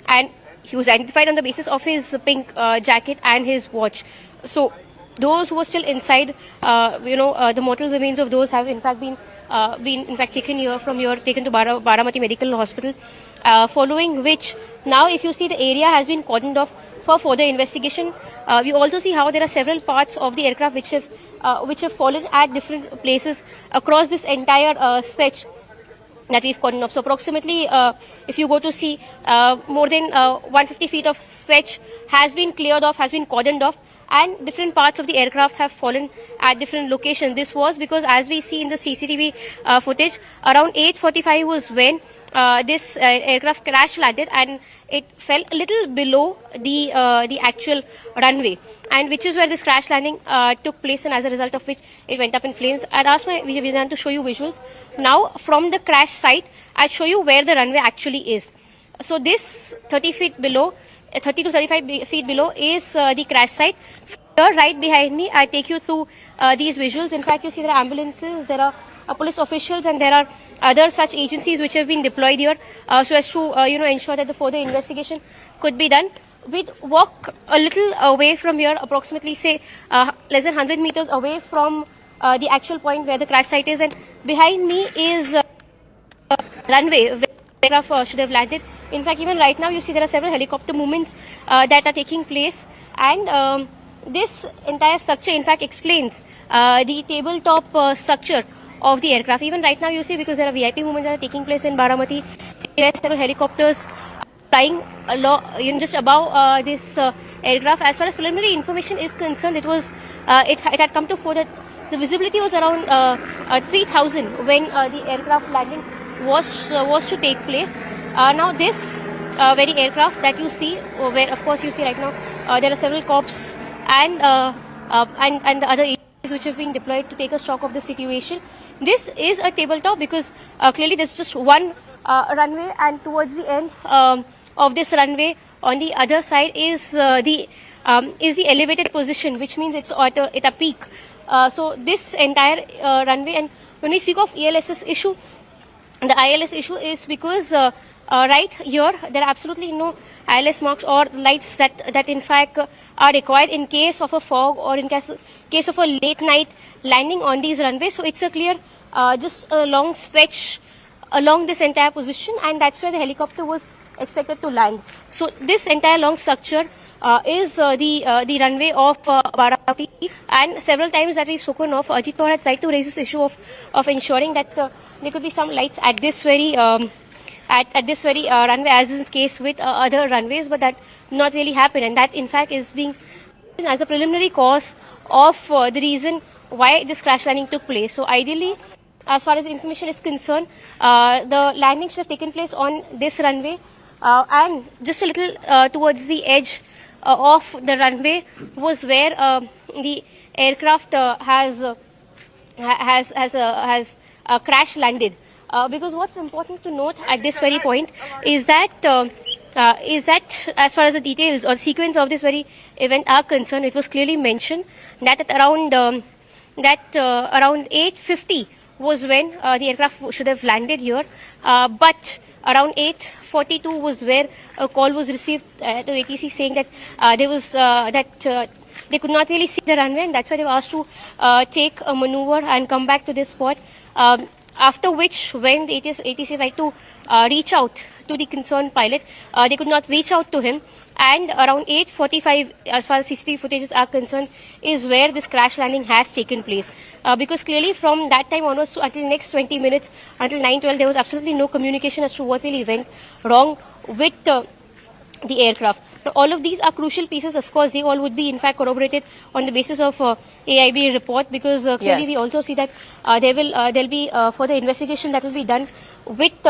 and he was identified on the basis of his pink jacket and his watch. So those who were still inside, the mortal remains of those have in fact been taken to Baramati Medical Hospital, following which now if you see the area has been cordoned off for further investigation. We also see how there are several parts of the aircraft which have fallen at different places across this entire stretch. that we've cordoned off. So approximately, if you go to see, more than 150 feet of stretch has been cleared off, has been cordoned off, and different parts of the aircraft have fallen at different locations. This was because, as we see in the CCTV footage, around 8:45 was when this aircraft crash landed, and it fell a little below the actual runway, and which is where this crash landing took place, and as a result of which it went up in flames. I'd ask my Vijay to show you visuals. Now, from the crash site, I'll show you where the runway actually is. So this 30 feet below, 30 to 35 feet below is the crash site. Here, right behind me, I take you through these visuals. In fact, you see there are ambulances, there are police officials, and there are other such agencies which have been deployed here so as to ensure that the further investigation could be done. We'd walk a little away from here, approximately say less than 100 meters away from the actual point where the crash site is, and behind me is runway where the aircraft should have landed. In fact, even right now you see there are several helicopter movements that are taking place, and this entire structure in fact explains the tabletop structure of the aircraft. Even right now you see, because there are VIP movements that are taking place in Baramati, there are several helicopters flying just above this aircraft. As far as preliminary information is concerned, it had come to fore that the visibility was around 3,000 when the aircraft landing was to take place. Now this very aircraft that you see, where of course you see right now there are several cops and the other agencies which have been deployed to take a stock of the situation. This is a tabletop because clearly there's just one runway, and towards the end of this runway on the other side is the elevated position, which means it's at a peak. So this entire runway, and when we speak of ELSS issue, the ILS issue is because right here there are absolutely no ILS marks or lights that in fact are required in case of a fog or in case of a late night landing on these runways. So it's a clear just a long stretch along this entire position, and that's where the helicopter was expected to land. So this entire long structure is the runway of Baramati, and several times that we've spoken of, Ajit Pawar had tried to raise this issue of ensuring that there could be some lights at this very at this very runway, as is the case with other runways, but that not really happened, and that in fact is being as a preliminary cause of the reason why this crash landing took place. So ideally, as far as the information is concerned, the landing should have taken place on this runway and just a little towards the edge of the runway was where the aircraft has crash landed. Because what's important to note at this very point is that as far as the details or sequence of this very event are concerned, it was clearly mentioned that at around 8:50 was when the aircraft should have landed here, but around 8:42 was where a call was received to ATC saying that they could not really see the runway, and that's why they were asked to take a maneuver and come back to this spot. After which, when the ATC tried to reach out to the concerned pilot, they could not reach out to him. And around 8:45, as far as CCTV footages are concerned, is where this crash landing has taken place. Because clearly from that time onwards to until next 20 minutes, until 9:12, there was absolutely no communication as to what really went wrong with the aircraft. Now, all of these are crucial pieces. Of course, they all would be in fact corroborated on the basis of AIB report, because clearly we also see that there'll be further investigation that will be done with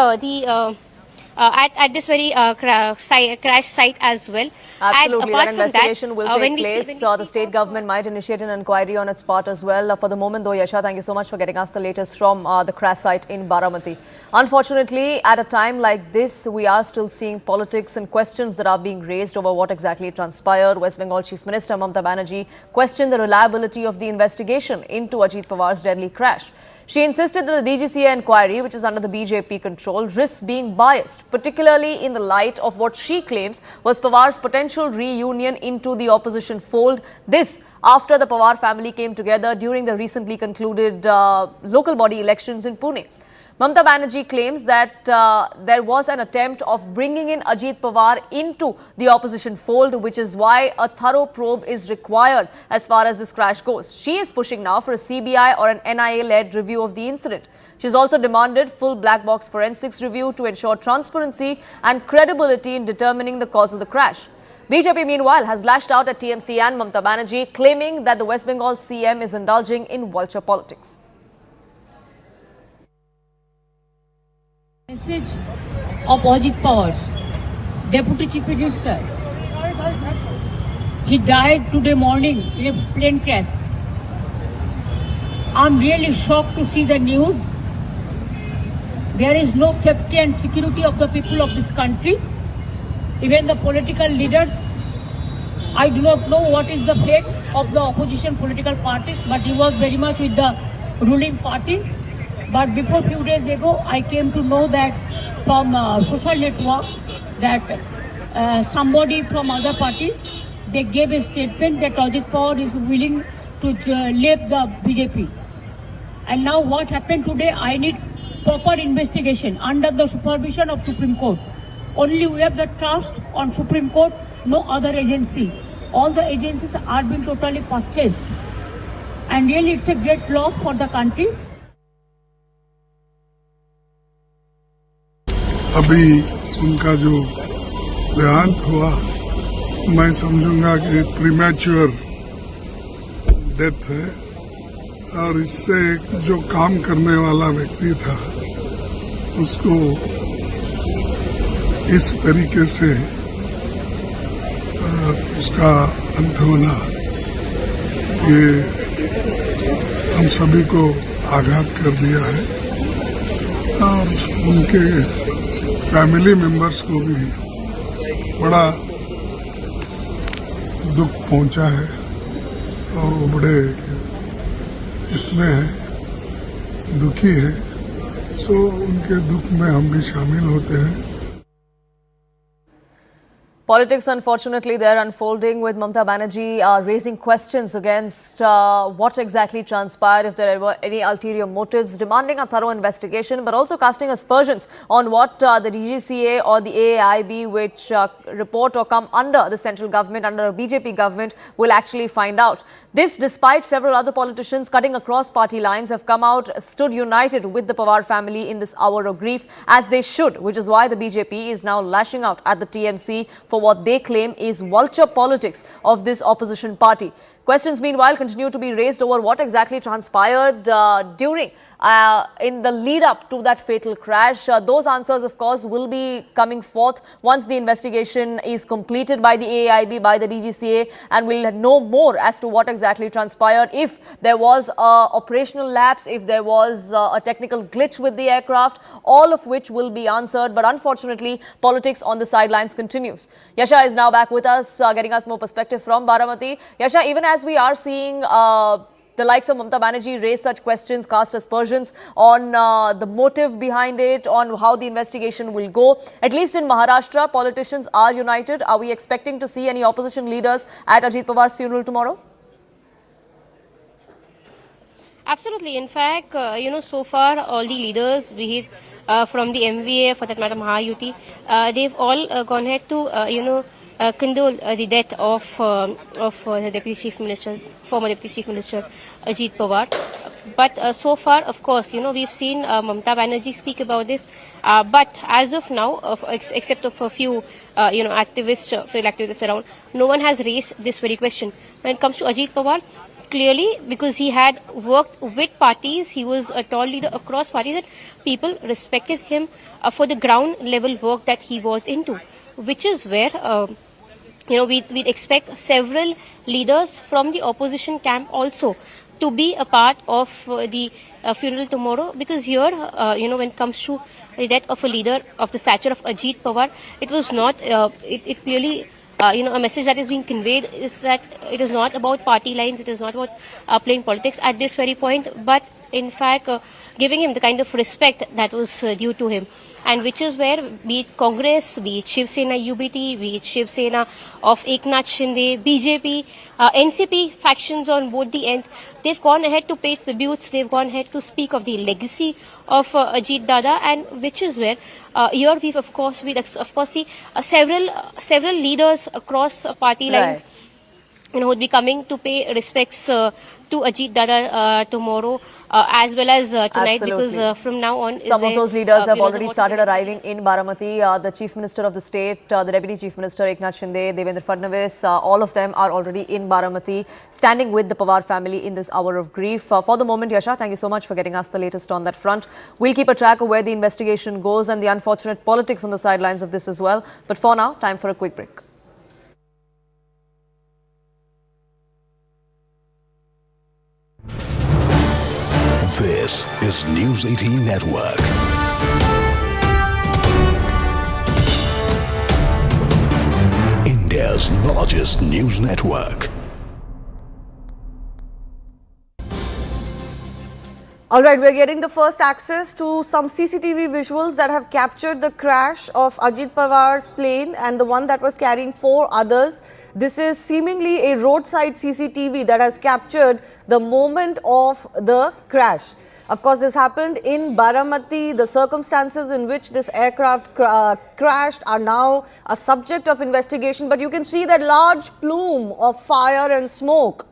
at this very crash site as well. Absolutely, and apart that from investigation will when take place. The state government might initiate an inquiry on its part as well. For the moment though, Yasha, thank you so much for getting us the latest from the crash site in Baramati. Unfortunately, at a time like this, we are still seeing politics and questions that are being raised over what exactly transpired. West Bengal Chief Minister Mamata Banerjee questioned the reliability of the investigation into Ajit Pawar's deadly crash. She insisted that the DGCA inquiry, which is under the BJP control, risks being biased, particularly in the light of what she claims was Pawar's potential reunion into the opposition fold. This after the Pawar family came together during the recently concluded local body elections in Pune. Mamata Banerjee claims that there was an attempt of bringing in Ajit Pawar into the opposition fold, which is why a thorough probe is required as far as this crash goes. She is pushing now for a CBI or an NIA-led review of the incident. She has also demanded full black box forensics review to ensure transparency and credibility in determining the cause of the crash. BJP, meanwhile, has lashed out at TMC and Mamata Banerjee, claiming that the West Bengal CM is indulging in vulture politics. Message of Ajit Pawar, Deputy Chief Minister. He died today morning in a plane crash. I'm really shocked to see the news. There is no safety and security of the people of this country. Even the political leaders, I do not know what is the fate of the opposition political parties, but he was very much with the ruling party. But before few days ago, I came to know that from social network that somebody from other party, they gave a statement that Ajit Pawar is willing to leave the BJP. And now what happened today, I need proper investigation under the supervision of Supreme Court. Only we have the trust on Supreme Court, no other agency. All the agencies are being totally purchased. And really it's a great loss for the country. अभी उनका जो देहांत हुआ मैं समझूंगा कि premature death है और इससे जो काम करने वाला व्यक्ति था उसको इस तरीके से उसका अंत होना ये हम सभी को आघात कर दिया है और उनके फैमिली मेंबर्स को भी बड़ा दुख पहुंचा है और वो बड़े इसमें है दुखी है सो उनके दुख में हम भी शामिल होते हैं. Politics, unfortunately, they're unfolding with Mamata Banerjee raising questions against what exactly transpired, if there were any ulterior motives, demanding a thorough investigation, but also casting aspersions on what the DGCA or the AIB, which report or come under the central government, under a BJP government, will actually find out. This, despite several other politicians cutting across party lines, have come out, stood united with the Pawar family in this hour of grief, as they should, which is why the BJP is now lashing out at the TMC for what they claim is vulture politics of this opposition party. Questions, meanwhile, continue to be raised over what exactly transpired during in the lead up to that fatal crash. Those answers, of course, will be coming forth once the investigation is completed by the AIB, by the DGCA, and we'll know more as to what exactly transpired, if there was a operational lapse, if there was a technical glitch with the aircraft, all of which will be answered. But unfortunately, politics on the sidelines continues. Yasha is now back with us, getting us more perspective from Baramati. Yasha, even as we are seeing the likes of Mamata Banerjee raise such questions, cast aspersions on the motive behind it, on how the investigation will go. At least in Maharashtra, politicians are united. Are we expecting to see any opposition leaders at Ajit Pawar's funeral tomorrow? Absolutely. In fact, so far all the leaders, be it from the MVA, for that matter Mahayuti, they've all gone ahead to, condole the death of the Deputy Chief Minister, former Deputy Chief Minister Ajit Pawar. But so far, of course, we've seen Mamata Banerjee speak about this. But as of now, except of a few, activists, real activists around, no one has raised this very question. When it comes to Ajit Pawar, clearly, because he had worked with parties, he was a tall leader across parties, and people respected him for the ground level work that he was into, which is where we'd expect several leaders from the opposition camp also to be a part of the funeral tomorrow, because here, when it comes to the death of a leader of the stature of Ajit Pawar, it was not, it clearly, a message that is being conveyed is that it is not about party lines, it is not about playing politics at this very point, but in fact, giving him the kind of respect that was due to him. and which is where be it Congress, be it Shiv Sena UBT, be it Shiv Sena of Eknath Shinde, BJP, NCP factions on both the ends, they've gone ahead to pay tributes, they've gone ahead to speak of the legacy of Ajit Dada, and which is where here we've of course see several leaders across party lines, would be coming to pay respects to Ajit Dada tomorrow as well as tonight, because from now on some of those leaders have already started arriving in Baramati. The Chief Minister of the state, the Deputy Chief Minister Eknath Shinde, Devendra Fadnavis, all of them are already in Baramati, standing with the Pawar family in this hour of grief. For the moment, Yasha, thank you so much for getting us the latest on that front. We'll keep a track of where the investigation goes and the unfortunate politics on the sidelines of this as well. But for now, time for a quick break. This is News 18 Network. India's largest news network. All right, we're getting the first access to some CCTV visuals that have captured the crash of Ajit Pawar's plane and the one that was carrying 4 others. This is seemingly a roadside CCTV that has captured the moment of the crash. Of course, this happened in Baramati. The circumstances in which this aircraft crashed are now a subject of investigation. But you can see that large plume of fire and smoke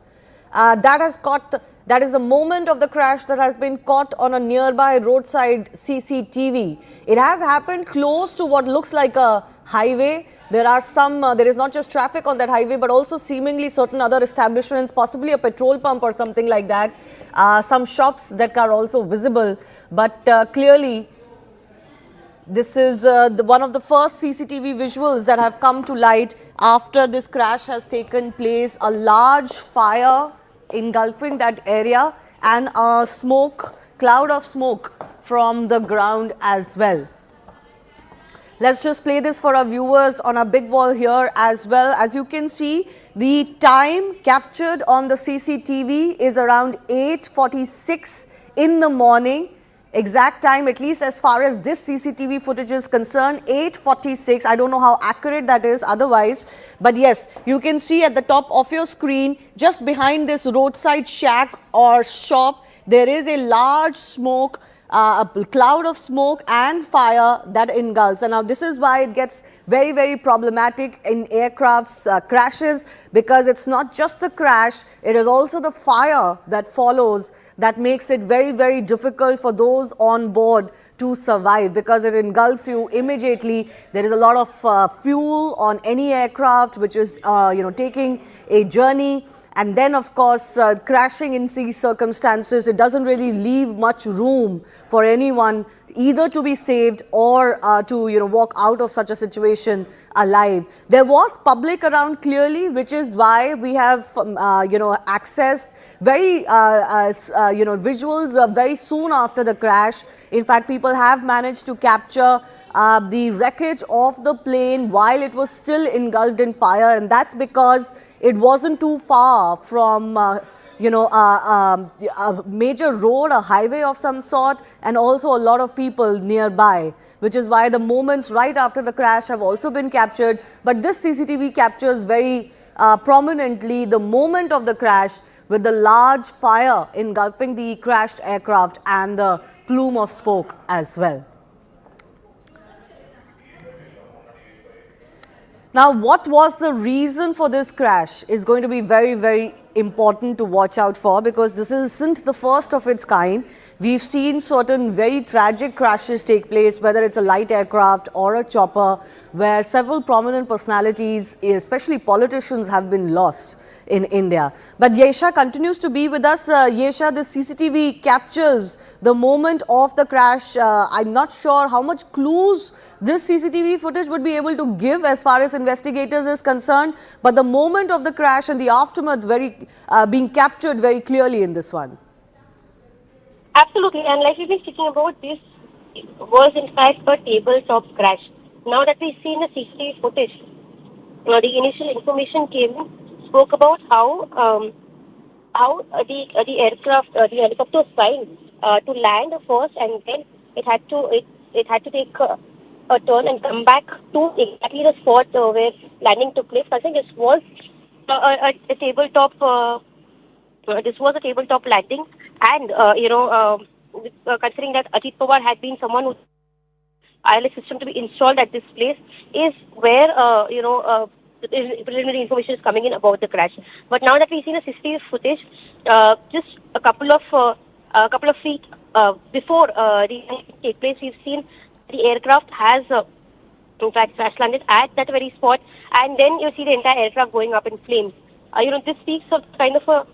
that is the moment of the crash that has been caught on a nearby roadside CCTV. It has happened close to what looks like a highway. There is not just traffic on that highway, but also seemingly certain other establishments, possibly a petrol pump or something like that. Some shops that are also visible. But clearly, this is one of the first CCTV visuals that have come to light after this crash has taken place. A large fire engulfing that area and a cloud of smoke from the ground as well. Let's just play this for our viewers on our big wall here as well. As you can see, the time captured on the CCTV is around 8:46 in the morning. Exact time, at least as far as this CCTV footage is concerned, 8:46. I don't know how accurate that is otherwise. But yes, you can see at the top of your screen, just behind this roadside shack or shop, there is a large smoke, a cloud of smoke and fire that engulfs. And now this is why it gets very, very problematic in aircraft's crashes, because it's not just the crash, it is also the fire that follows that makes it very, very difficult for those on board to survive, because it engulfs you immediately. There is a lot of fuel on any aircraft which is taking a journey, and then of course crashing in these circumstances, it doesn't really leave much room for anyone either to be saved or to walk out of such a situation alive. There was public around clearly, which is why we have accessed very visuals very soon after the crash. In fact, people have managed to capture the wreckage of the plane while it was still engulfed in fire, and that's because it wasn't too far from a major road, a highway of some sort, and also a lot of people nearby, which is why the moments right after the crash have also been captured. But this CCTV captures very prominently the moment of the crash, with the large fire engulfing the crashed aircraft and the plume of smoke as well. Now, what was the reason for this crash is going to be very, very important to watch out for, because this isn't the first of its kind. We've seen certain very tragic crashes take place, whether it's a light aircraft or a chopper, where several prominent personalities, especially politicians, have been lost in India. But Yesha continues to be with us. Yesha, this CCTV captures the moment of the crash. I'm not sure how much clues this CCTV footage would be able to give as far as investigators is concerned, but the moment of the crash and the aftermath being captured very clearly in this one. Absolutely, and like we've been speaking about, this was in fact a tabletop crash. Now that we've seen the CCTV footage, the initial information came in, spoke about how the aircraft, the helicopter was trying to land first, and then it it had to take a turn and come back to exactly the spot where landing took place. I think this was a tabletop. This was a tabletop landing, and considering that Ajit Pawar had been someone who ILS system to be installed at this place, is where preliminary information is coming in about the crash. But now that we've seen a CCTV footage, just a couple of feet before the take place, we've seen the aircraft has in fact crash landed at that very spot, and then you see the entire aircraft going up in flames. This speaks of kind of a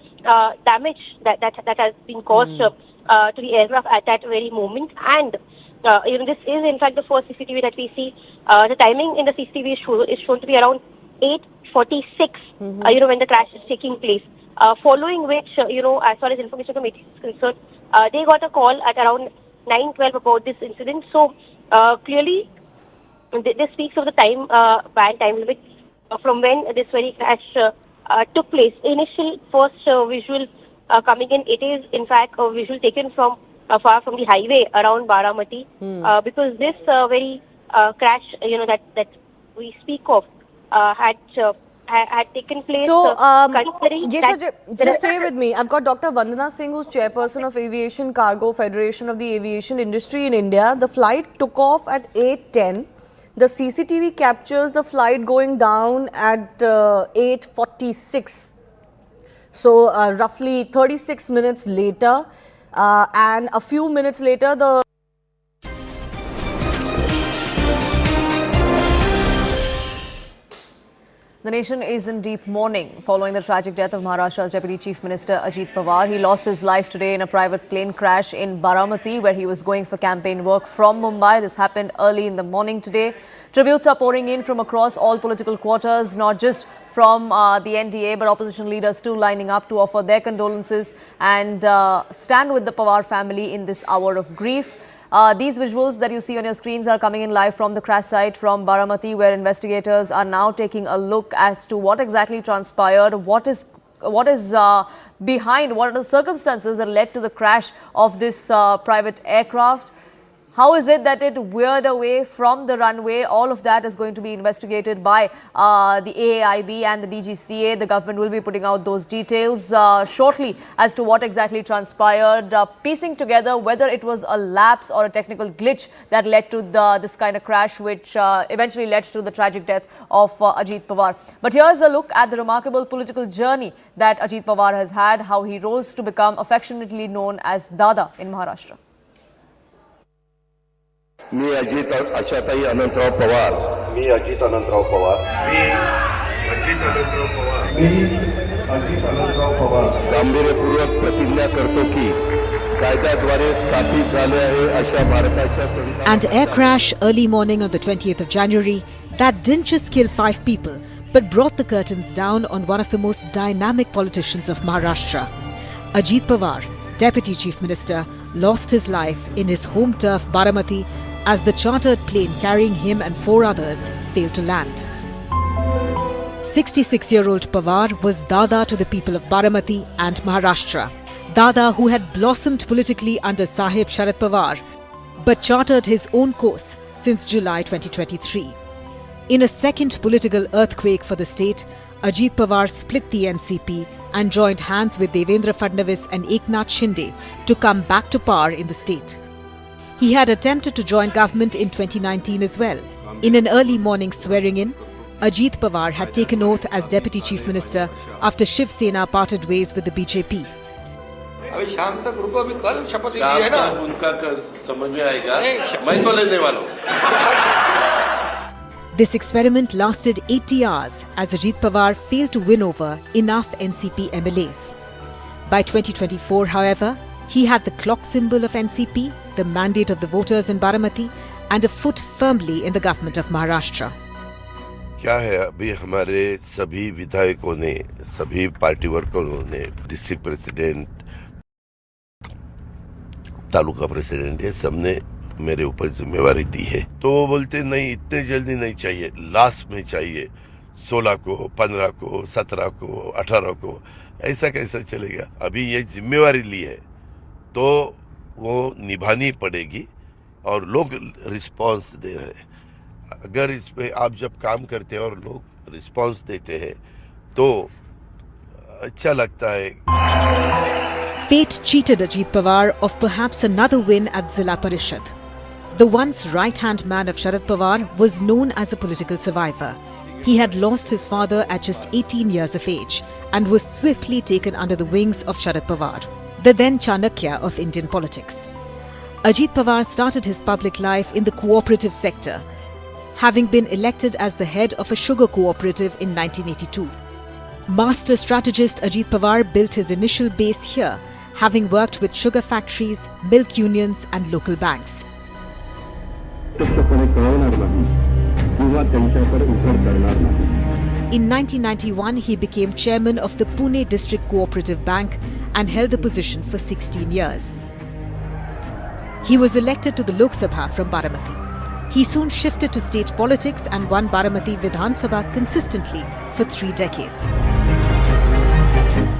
damage that has been caused to the aircraft at that very moment. And this is in fact the first CCTV that we see. The timing in the CCTV is shown to be around 8:46. When the crash is taking place. Following which, as far as information from ATC is concerned, they got a call at around 9:12 about this incident. So clearly, this speaks of the time limit from when this very crash took place. Initial first visual coming in, it is in fact a visual taken from far from the highway around Baramati, because this very crash, that we speak of, had taken place. So, just stay with me. I've got Dr. Vandana Singh, who's chairperson of Aviation Cargo Federation of the Aviation Industry in India. The flight took off at 8:10. The CCTV captures the flight going down at 8:46. So, roughly 36 minutes later, and a few minutes later, The nation is in deep mourning following the tragic death of Maharashtra's Deputy Chief Minister Ajit Pawar. He lost his life today in a private plane crash in Baramati, where he was going for campaign work from Mumbai. This happened early in the morning today. Tributes are pouring in from across all political quarters, not just from the NDA, but opposition leaders too lining up to offer their condolences and stand with the Pawar family in this hour of grief. These visuals that you see on your screens are coming in live from the crash site from Baramati, where investigators are now taking a look as to what exactly transpired, what is behind, what are the circumstances that led to the crash of this private aircraft. How is it that it veered away from the runway? All of that is going to be investigated by the AAIB and the DGCA. The government will be putting out those details shortly as to what exactly transpired, piecing together whether it was a lapse or a technical glitch that led to this kind of crash, which eventually led to the tragic death of Ajit Pawar. But here's a look at the remarkable political journey that Ajit Pawar has had, how he rose to become affectionately known as Dada in Maharashtra. मी अजित आशाताई अनंतराव पवार गांभीर्यपूर्वक प्रतिज्ञा करतो की कायद्याद्वारे स्थापित झाले आहे अशा भारताच्या संविधानात. And air crash early morning on the 20th of January that didn't just kill 5 people but brought the curtains down on one of the most dynamic politicians of Maharashtra. Ajit Pawar, Deputy Chief Minister, lost his life in his home turf Baramati as the chartered plane carrying him and 4 others failed to land. 66-year-old Pawar was Dada to the people of Baramati and Maharashtra. Dada, who had blossomed politically under Sahib Sharad Pawar, but chartered his own course since July 2023. In a second political earthquake for the state, Ajit Pawar split the NCP and joined hands with Devendra Fadnavis and Eknath Shinde to come back to power in the state. He had attempted to join government in 2019 as well. In an early morning swearing-in, Ajit Pawar had taken oath as Deputy Chief Minister after Shiv Sena parted ways with the BJP. अभी शाम तक रुको, अभी कल शपथ ली है ना, उनका समझ में आएगा, मैं तो लेने वाला हूं. This experiment lasted 80 hours as Ajit Pawar failed to win over enough NCP MLAs. By 2024, however, he had the clock symbol of NCP, the mandate of the voters in Baramati, and a foot firmly in the government of Maharashtra. क्या है, अभी हमारे सभी विधायकों ने, सभी party वर्करों ने, डिस्ट्रिक्ट प्रेसिडेंट, तालुका प्रेसिडेंट, ये सबने मेरे ऊपर जिम्मेवारी दी है. तो वो बोलते नहीं, इतने जल्दी नहीं चाहिए, लास्ट में चाहिए, 16 को, 15 को, 17 को, 18 को. ऐसा कैसा चलेगा? अभी ये जिम्मेवारी ली है तो वो निभानी पड़ेगी. और लोग रिस्पांस दे रहे हैं। अगर इसमें आप जब काम करते हैं और लोग रिस्पांस देते हैं तो अच्छा लगता है। Fate cheated Ajit Pawar of perhaps another win at Zilla Parishad. The once right-hand man of Sharad Pawar was known as a political survivor. He had lost his father at just 18 years of age and was swiftly taken under the wings of Sharad Pawar, the then Chanakya of Indian politics. Ajit Pawar started his public life in the cooperative sector, having been elected as the head of a sugar cooperative in 1982. Master strategist Ajit Pawar built his initial base here, having worked with sugar factories, milk unions and local banks. In 1991, he became chairman of the Pune District Cooperative Bank and held the position for 16 years. He was elected to the Lok Sabha from Baramati. He soon shifted to state politics and won Baramati Vidhan Sabha consistently for 3 decades.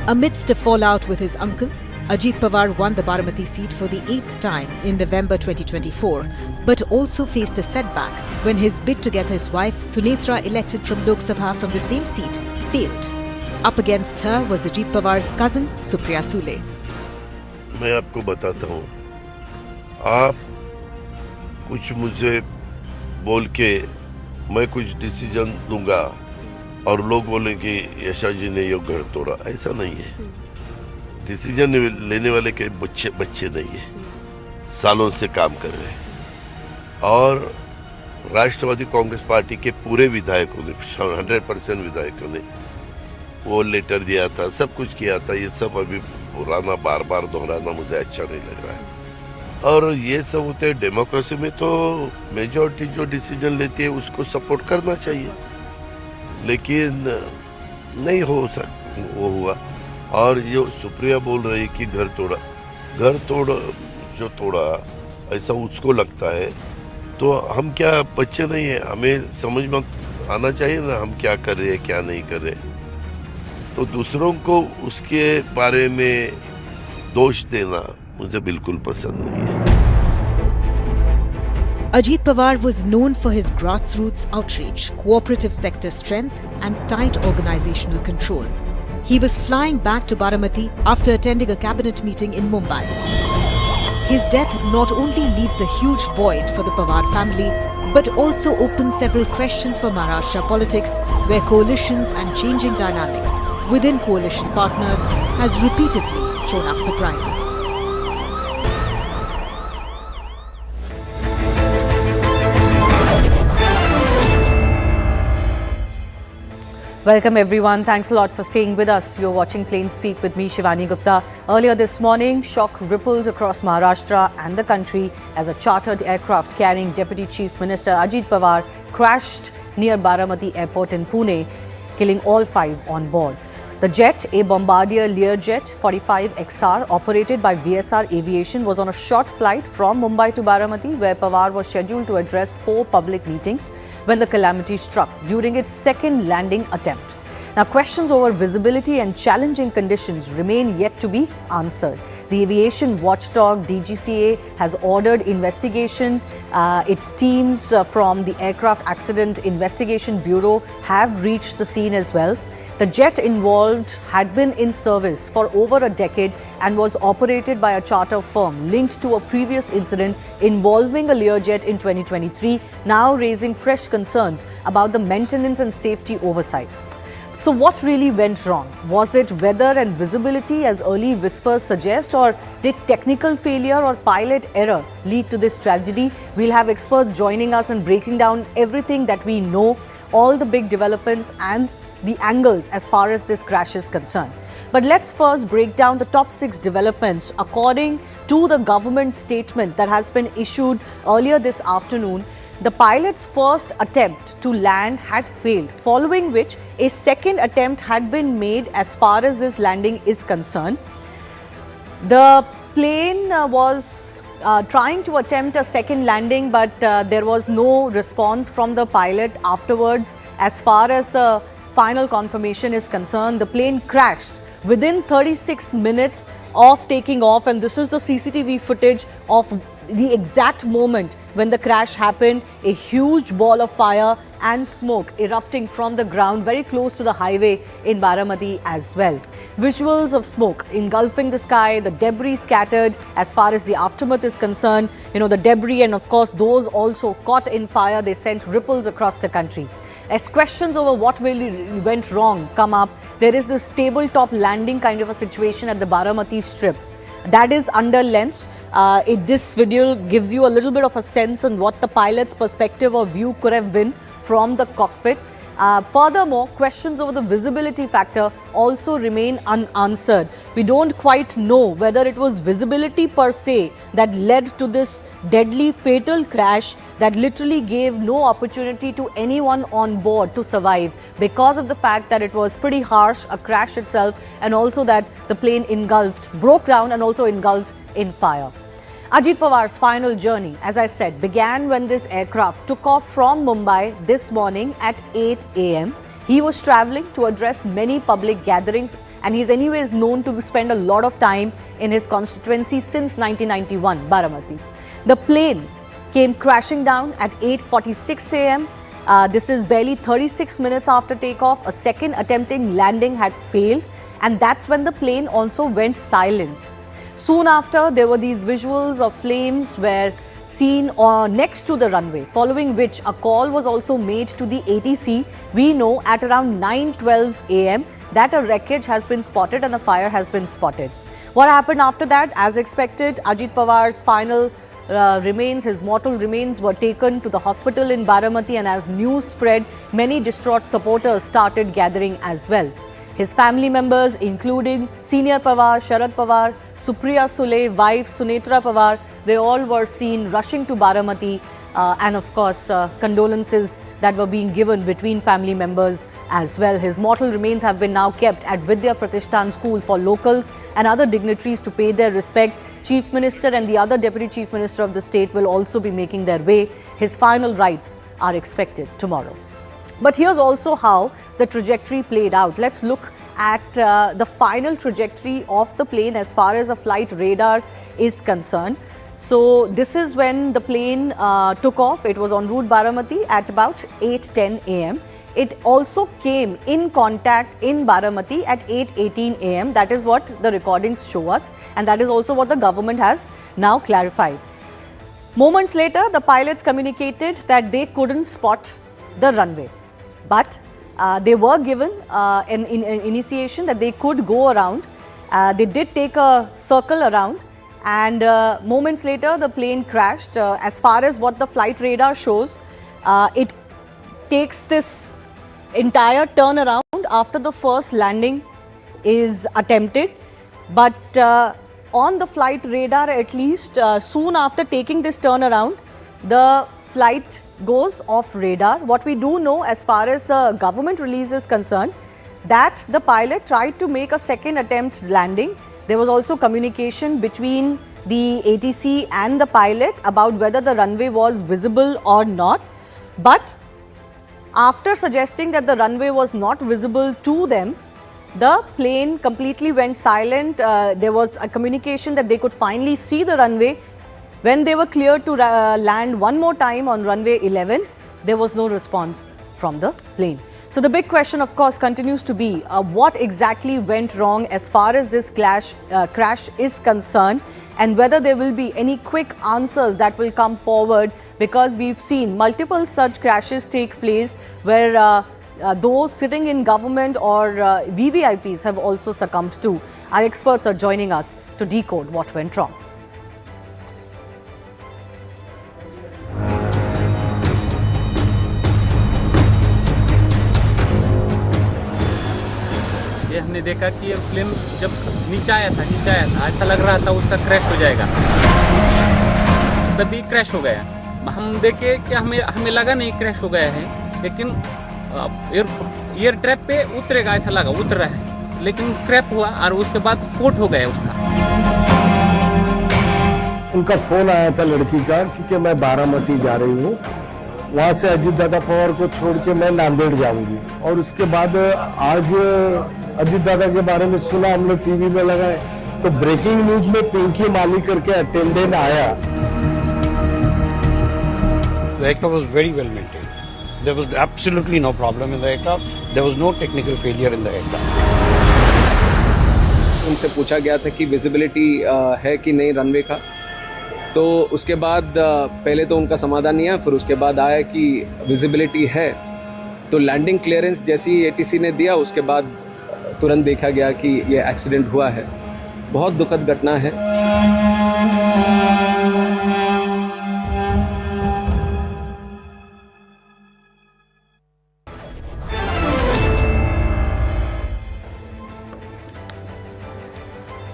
Amidst a fallout with his uncle, Ajit Pawar won the Baramati seat for the 8th time in November 2024, but also faced a setback when his bid to get his wife Sunetra elected from Lok Sabha from the same seat failed. Up against her was Ajit Pawar's cousin Supriya Sule. मैं आपको बताता हूँ, आप कुछ मुझे बोल के मैं कुछ डिसीजन दूंगा और लोग बोलेंगे यशा जी ने ये घर तोड़ा, ऐसा नहीं है। डिसीजन लेने वाले के बच्चे नहीं है, सालों से काम कर रहे हैं। और राष्ट्रवादी कांग्रेस पार्टी के पूरे विधायकों ने 100% विधायकों ने वो लेटर दिया था, सब कुछ किया था। ये सब अभी पुराना बार बार दोहराना मुझे अच्छा नहीं लग रहा है। और ये सब होते हैं डेमोक्रेसी में, तो मेजॉरिटी जो डिसीजन लेती है उसको सपोर्ट करना चाहिए, लेकिन नहीं हो वो हुआ। और जो सुप्रिया बोल रही कि घर तोड़ जो तोड़ा ऐसा उसको लगता है, तो हम क्या बच्चे नहीं है, हमें समझ में आना चाहिए ना हम क्या कर रहे हैं क्या नहीं कर रहे। तो दूसरों को उसके बारे में दोष देना मुझे बिल्कुल पसंद नहीं है। Ajit Pawar was known for his grassroots outreach, cooperative sector strength and tight organizational control. He was flying back to Baramati after attending a cabinet meeting in Mumbai. His death not only leaves a huge void for the Pawar family, but also opens several questions for Maharashtra politics, where coalitions and changing dynamics within coalition partners has repeatedly thrown up surprises. Welcome everyone. Thanks a lot for staying with us. You're watching Plain Speak with me, Shivani Gupta. Earlier this morning, shock rippled across Maharashtra and the country as a chartered aircraft carrying Deputy Chief Minister Ajit Pawar crashed near Baramati Airport in Pune, killing all 5 on board. The jet, a Bombardier Learjet 45 XR operated by VSR Aviation, was on a short flight from Mumbai to Baramati, where Pawar was scheduled to address 4 public meetings when the calamity struck during its second landing attempt. Now, questions over visibility and challenging conditions remain yet to be answered. The aviation watchdog DGCA has ordered investigation. Its teams from the Aircraft Accident Investigation Bureau have reached the scene as well. The jet involved had been in service for over a decade and was operated by a charter firm linked to a previous incident involving a Learjet in 2023, now raising fresh concerns about the maintenance and safety oversight. So what really went wrong? Was it weather and visibility as early whispers suggest, or did technical failure or pilot error lead to this tragedy? We'll have experts joining us and breaking down everything that we know, all the big developments and the angles as far as this crash is concerned. But let's first break down the top 6 developments according to the government statement that has been issued earlier this afternoon. The pilot's first attempt to land had failed, following which a second attempt had been made as far as this landing is concerned. The plane was trying to attempt a second landing, but there was no response from the pilot afterwards. As far as the final confirmation is concerned, the plane crashed within 36 minutes of taking off, and this is the CCTV footage of the exact moment when the crash happened. A huge ball of fire and smoke erupting from the ground very close to the highway in Baramati as well. Visuals of smoke engulfing the sky, the debris scattered as far as the aftermath is concerned. You know, the debris and of course those also caught in fire, they sent ripples across the country. As questions over what really went wrong come up, there is this tabletop landing kind of a situation at the Baramati strip. That is under lens. This video gives you a little bit of a sense on what the pilot's perspective or view could have been from the cockpit. Furthermore, questions over the visibility factor also remain unanswered. We don't quite know whether it was visibility per se that led to this deadly fatal crash that literally gave no opportunity to anyone on board to survive because of the fact that it was pretty harsh, a crash itself, and also that the plane broke down and also engulfed in fire. Ajit Pawar's final journey, as I said, began when this aircraft took off from Mumbai this morning at 8 a.m. He was travelling to address many public gatherings, and he's anyways known to spend a lot of time in his constituency since 1991, Baramati. The plane came crashing down at 8:46 a.m. This is barely 36 minutes after takeoff. A second attempting landing had failed, and that's when the plane also went silent. Soon after, there were these visuals of flames were seen next to the runway, following which a call was also made to the ATC. We know at around 9:12 a.m. that a wreckage has been spotted and a fire has been spotted. What happened after that? As expected, Ajit Pawar's final remains, his mortal remains, were taken to the hospital in Baramati, and as news spread, many distraught supporters started gathering as well. His family members, including Senior Pawar, Sharad Pawar, Supriya Sule, wife Sunetra Pawar, they all were seen rushing to Baramati, and of course condolences that were being given between family members as well. His mortal remains have been now kept at Vidya Pratishthan School for locals and other dignitaries to pay their respect. Chief Minister and the other Deputy Chief Minister of the state will also be making their way. His final rites are expected tomorrow. But here's also how the trajectory played out. Let's look at the final trajectory of the plane as far as the flight radar is concerned. So this is when the plane took off. It was en route Baramati at about 8:10 a.m. It also came in contact in Baramati at 8:18 a.m. That is what the recordings show us, and that is also what the government has now clarified. Moments later, the pilots communicated that they couldn't spot the runway, but they were given an initiation that they could go around. They did take a circle around, and moments later the plane crashed. As far as what the flight radar shows, it takes this entire turnaround after the first landing is attempted, but on the flight radar, at least soon after taking this turnaround, the flight goes off radar. What we do know as far as the government release is concerned, that the pilot tried to make a second attempt landing. There was also communication between the ATC and the pilot about whether the runway was visible or not. But after suggesting that the runway was not visible to them, the plane completely went silent. There was a communication that they could finally see the runway. When they were cleared to land one more time on runway 11, there was no response from the plane. So the big question, of course, continues to be what exactly went wrong as far as this crash is concerned, and whether there will be any quick answers that will come forward, because we've seen multiple such crashes take place where those sitting in government or VVIPs have also succumbed to. Our experts are joining us to decode what went wrong. ये हमने देखा कि ये plane जब नीचे आया था ऐसा लग रहा था उसका क्रैश हो जाएगा, तभी क्रैश हो गया। हम देखे कि हमें लगा नहीं क्रैश हो गया है, लेकिन एयर ट्रैप पे उतरेगा ऐसा लगा, उतर रहा है, लेकिन क्रैश हुआ और उसके बाद स्फोट हो गया उसका। उनका फोन आया था लड़की का कि मैं बारामती जा रही हूँ, वहाँ से अजीत दादा पवार को छोड़ के मैं नांदेड़ जाऊंगी, और उसके बाद आज अजीत दादा के बारे में सुना, हम लोग टीवी में लगाए तो ब्रेकिंग न्यूज में पिंकी माली करके अटेंडेंट आया. The aircraft was very well maintained. There was absolutely no problem in the aircraft. There was no technical failure in the aircraft. उनसे पूछा गया था कि विजिबिलिटी है कि नहीं रनवे का, तो उसके बाद पहले तो उनका समाधान नहीं आया, फिर उसके बाद आया कि विजिबिलिटी है. तो लैंडिंग क्लियरेंस जैसी एटीसी ने दिया, उसके बाद तुरंत देखा गया कि ये एक्सीडेंट हुआ है. बहुत दुखद घटना है.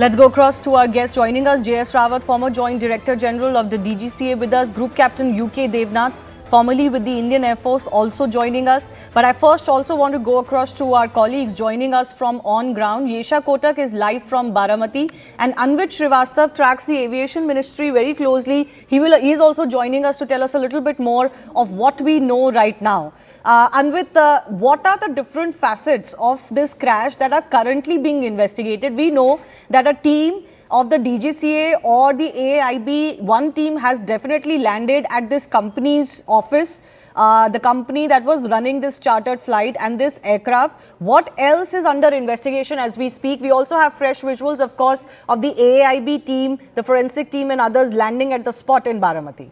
Let's go across to our guest joining us, JS Rawat, former Joint Director General of the DGCA with us, Group Captain UK Devnath, formerly with the Indian Air Force, also joining us. But I first also want to go across to our colleagues joining us from on ground. Yesha Kotak is live from Baramati and Anvit Srivastav tracks the aviation ministry very closely. He is also joining us to tell us a little bit more of what we know right now. Anvit, what are the different facets of this crash that are currently being investigated? We know that a team of the DGCA or the AIB, one team has definitely landed at this company's office, the company that was running this chartered flight and this aircraft. What else is under investigation as we speak? We also have fresh visuals, of course, of the AIB team, the forensic team and others landing at the spot in Baramati.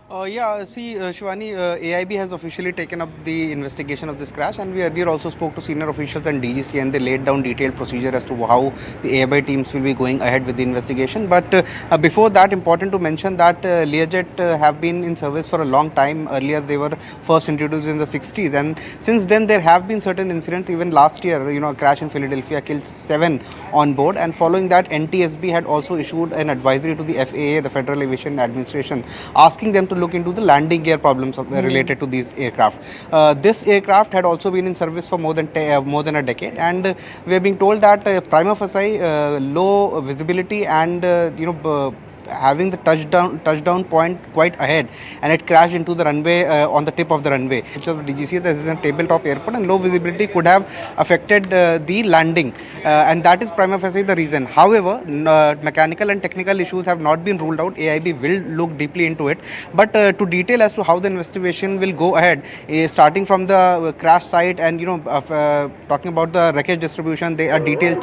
Shivani, AIB has officially taken up the investigation of this crash, and we earlier also spoke to senior officials and DGCA, and they laid down detailed procedure as to how the AIB teams will be going ahead with the investigation. But before that, important to mention that Learjet have been in service for a long time. Earlier, they were first introduced in the 60s, and since then there have been certain incidents. Even last year, a crash in Philadelphia killed 7 on board, and following that, NTSB had also issued an advisory to the FAA, the Federal Aviation Administration, asking them to look into the landing gear problems related to these aircraft. This aircraft had also been in service for more than a decade, and we are being told that prima facie low visibility and having the touchdown point quite ahead, and it crashed into the runway on the tip of the runway. Which of DGCA, this is a tabletop airport, and low visibility could have affected the landing, and that is prima facie the reason. However, mechanical and technical issues have not been ruled out. AIB will look deeply into it, but to detail as to how the investigation will go ahead, starting from the crash site and talking about the wreckage distribution, detailed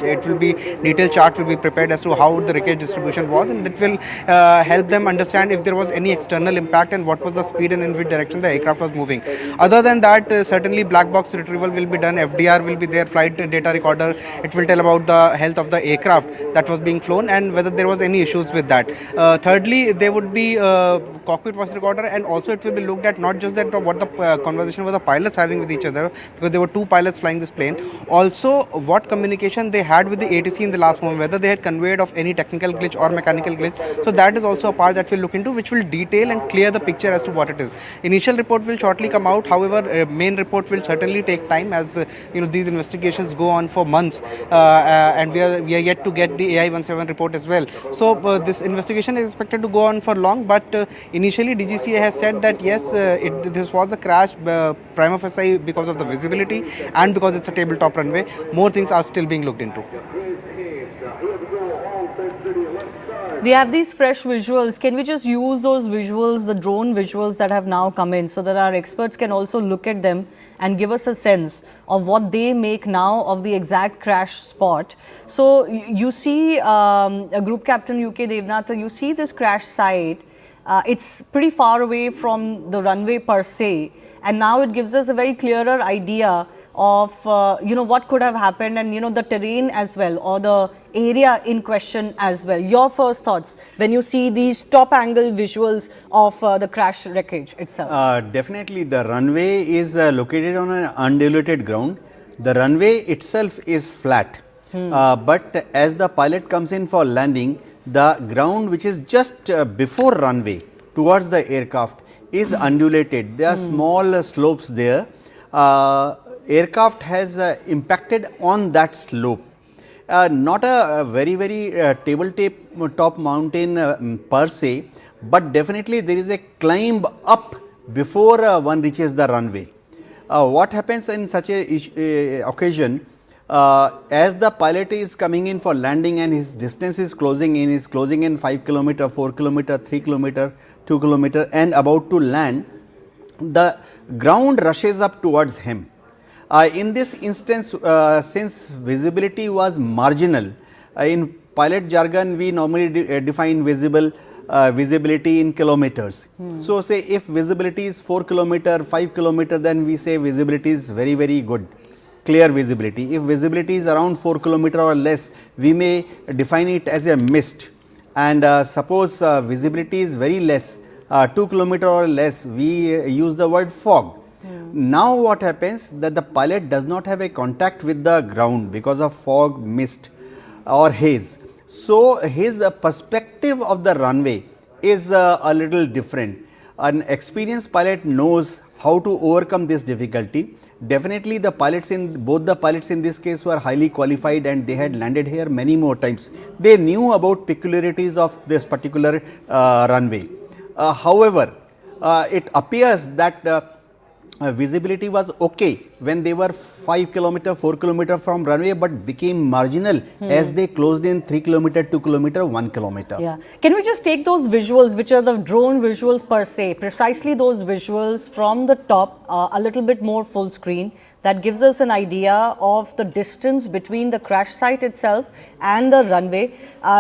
chart will be prepared as to how the wreckage distribution was, and it will help them understand if there was any external impact and what was the speed and in which direction the aircraft was moving. Other than that, certainly black box retrieval will be done, FDR will be there, flight data recorder. It will tell about the health of the aircraft that was being flown and whether there was any issues with that. Thirdly, there would be cockpit voice recorder, and also it will be looked at not just that what the conversation were the pilots having with each other, because there were 2 pilots flying this plane. Also, what communication they had with the ATC in the last moment, whether they had conveyed of any technical glitch or mechanical glitch. So that is also a part that we'll look into, which will detail and clear the picture as to what it is. Initial report will shortly come out. However, main report will certainly take time, as these investigations go on for months, and we are yet to get the AI-17 report as well. So this investigation is expected to go on for long. But initially, DGCA has said that yes, this was a crash prima facie because of the visibility and because it's a tabletop runway. More things are still being looked into. We have these fresh visuals. Can we just use those visuals, the drone visuals that have now come in, so that our experts can also look at them and give us a sense of what they make now of the exact crash spot? So you see a Group Captain UK Devnath, you see this crash site. It's pretty far away from the runway per se, and now it gives us a very clearer idea of what could have happened, and the terrain as well, or the area in question as well. Your first thoughts when you see these top angle visuals of the crash wreckage itself? Definitely the runway is located on an undulated ground. The runway itself is flat, but as the pilot comes in for landing, the ground which is just before runway towards the aircraft is undulated. There are small slopes there. Aircraft has impacted on that slope. Not a very tabletop mountain per se, but definitely there is a climb up before one reaches the runway. What happens in such a occasion, as the pilot is coming in for landing and his distance is closing in 5 kilometer, 4 kilometer, 3 kilometer, 2 kilometer and about to land, the ground rushes up towards him. In this instance, since visibility was marginal, in pilot jargon we normally define visibility in kilometers. So, say if visibility is 4 kilometer, 5 kilometer, then we say visibility is very, very good, clear visibility. If visibility is around 4 kilometer or less, we may define it as a mist. And suppose visibility is very less, 2 kilometer or less, we use the word fog. Now what happens, that the pilot does not have a contact with the ground because of fog, mist or haze. So, his perspective of the runway is a little different. An experienced pilot knows how to overcome this difficulty. Definitely the pilots both the pilots in this case were highly qualified and they had landed here many more times. They knew about peculiarities of this particular runway. However, it appears that visibility was okay when they were 5 kilometer, 4 kilometer from runway, but became marginal as they closed in 3 kilometer, 2 kilometer, 1 kilometer. Yeah. Can we just take those visuals, which are the drone visuals per se, precisely those visuals from the top, a little bit more full screen, that gives us an idea of the distance between the crash site itself and the runway,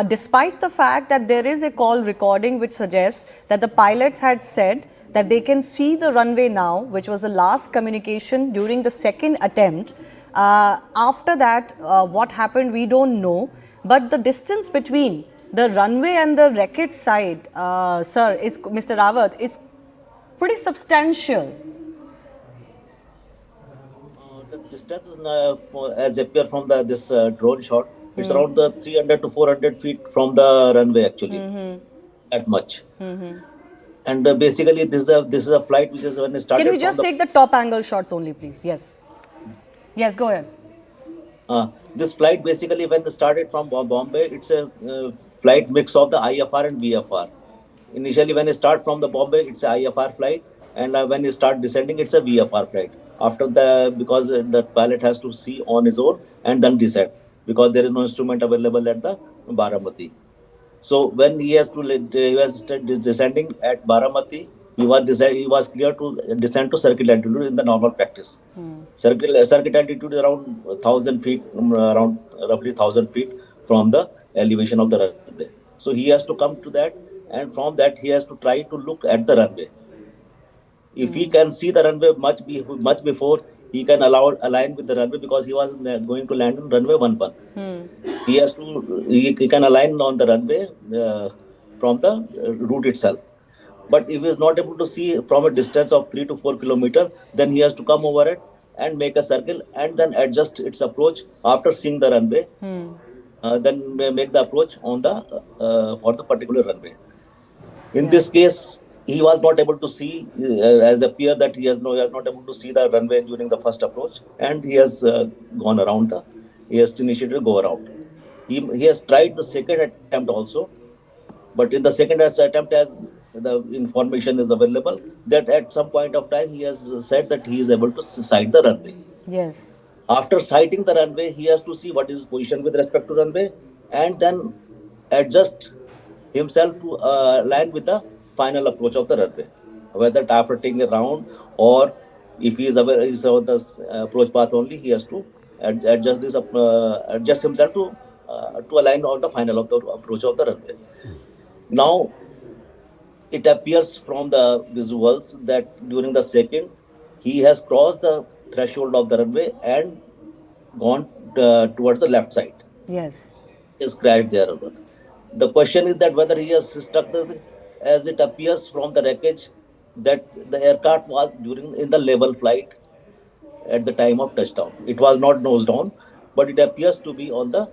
despite the fact that there is a call recording which suggests that the pilots had said that they can see the runway now, which was the last communication during the second attempt. After that, what happened, we don't know. But the distance between the runway and the wreckage site, sir, Mr. Rawat, is pretty substantial. The distance is as appear from this drone shot, it's around the 300 to 400 feet from the runway actually, that much. And basically, this is a flight which is when it started. Can we just take the top angle shots only, please? Yes. Yes, go ahead. This flight basically when it started from Bombay, it's a flight mix of the IFR and VFR. Initially, when it starts from the Bombay, it's a IFR flight, and when you start descending, it's a VFR flight. After because the pilot has to see on his own and then descend because there is no instrument available at the Baramati. So when he was descending at Baramati, he was clear to descend to circuit altitude in the normal practice. Circuit altitude is around 1,000 feet, around roughly 1,000 feet from the elevation of the runway. So he has to come to that, and from that he has to try to look at the runway. If he can see the runway much before, he can align with the runway because he was going to land on runway 11. He can align on the runway from the route itself. But if he is not able to see from a distance of 3 to 4 kilometers, then he has to come over it and make a circle and then adjust its approach after seeing the runway. Then make the approach on the for the particular runway. In this case, he was not able to see, as appear that he has not able to see the runway during the first approach, and he has gone around he has initiated to go around. He has tried the second attempt also, but in the second attempt, as the information is available, that at some point of time he has said that he is able to sight the runway. Yes. After sighting the runway, he has to see what is his position with respect to runway, and then adjust himself to align with the final approach of the runway, whether after taking a round or if he is aware of the approach path only, he has to adjust himself to align on the final of the approach of the runway. Now, it appears from the visuals that during the second, he has crossed the threshold of the runway and gone towards the left side. Yes. He has crashed there. The question is that whether he has struck as it appears from the wreckage that the aircraft was in the level flight at the time of touchdown. It was not nose down, but it appears to be on the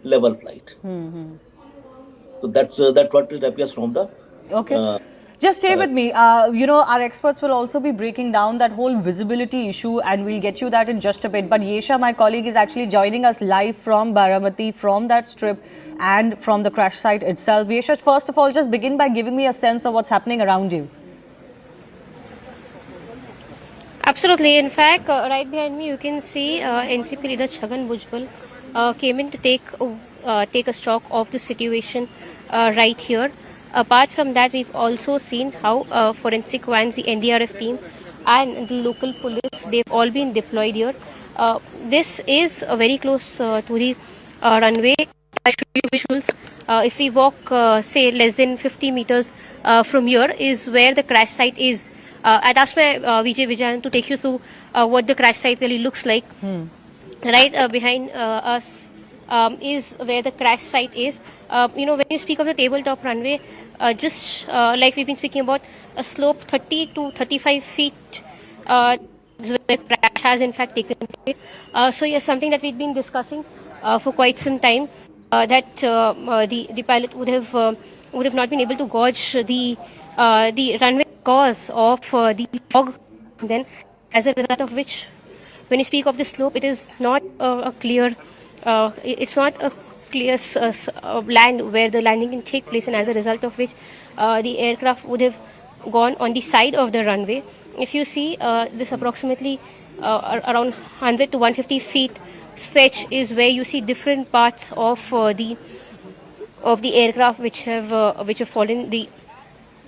level flight. So that's what it appears from the. Okay. Just stay with me. Our experts will also be breaking down that whole visibility issue, and we'll get you that in just a bit. But Yesha, my colleague, is actually joining us live from Baramati, from that strip and from the crash site itself. Yesha, first of all, just begin by giving me a sense of what's happening around you. Absolutely. In fact, right behind me, you can see NCP leader Chhagan Bhujbal came in to take a stock of the situation right here. Apart from that, we've also seen how forensic vans, the NDRF team, and the local police, they've all been deployed here. This is very close to the runway. I show you visuals. If we walk, say, less than 50 meters from here, is where the crash site is. I'd ask my Vijay Vijayan to take you through what the crash site really looks like. Right behind us is where the crash site is. When you speak of the tabletop runway, just like we've been speaking about, a slope 30 to 35 feet is where the crash has in fact taken place. So yes, something that we've been discussing for quite some time, that the pilot would have not been able to gauge the runway cause of the fog. Then, as a result of which, when you speak of the slope, it is not a clear. It's not a clear land where the landing can take place, and as a result of which, the aircraft would have gone on the side of the runway. If you see this approximately around 100 to 150 feet stretch is where you see different parts of the aircraft which have fallen.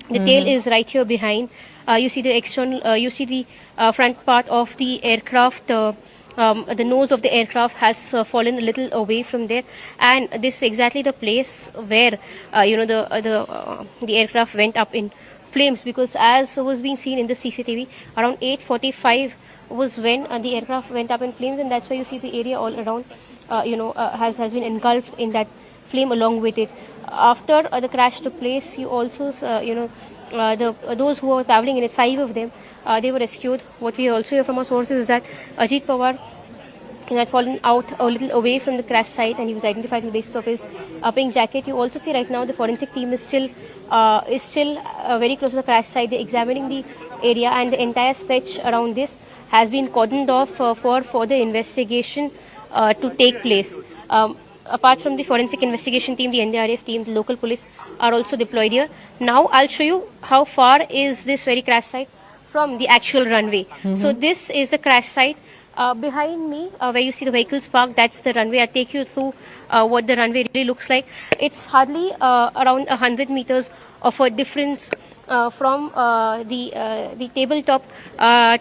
The tail is right here behind. You see the external. You see the front part of the aircraft. The nose of the aircraft has fallen a little away from there, and this is exactly the place where the aircraft went up in flames, because as was being seen in the CCTV, around 8:45 was when the aircraft went up in flames, and that's why you see the area all around has been engulfed in that flame along with it. After the crash took place, you also those who were traveling in it, 5 of them, they were rescued. What we also hear from our sources is that Ajit Pawar had fallen out a little away from the crash site, and he was identified on the basis of his pink jacket. You also see right now the forensic team is still very close to the crash site. They're examining the area, and the entire stretch around this has been cordoned off for further investigation to take place. Apart from the forensic investigation team, the NDRF team, the local police are also deployed here. Now I'll show you how far is this very crash site from the actual runway. So this is the crash site. Behind me, where you see the vehicles parked, that's the runway. I'll take you through what the runway really looks like. It's hardly around 100 meters of a difference from the tabletop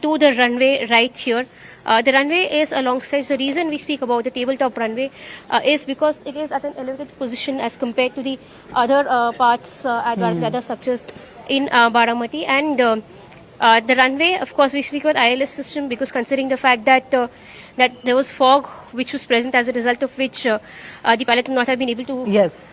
to the runway right here. The runway is alongside. The reason we speak about the tabletop runway is because it is at an elevated position as compared to the other parts, other structures in Baramati. And the runway, of course, we speak about ILS system because considering the fact that there was fog which was present, as a result of which the pilot would not have been able to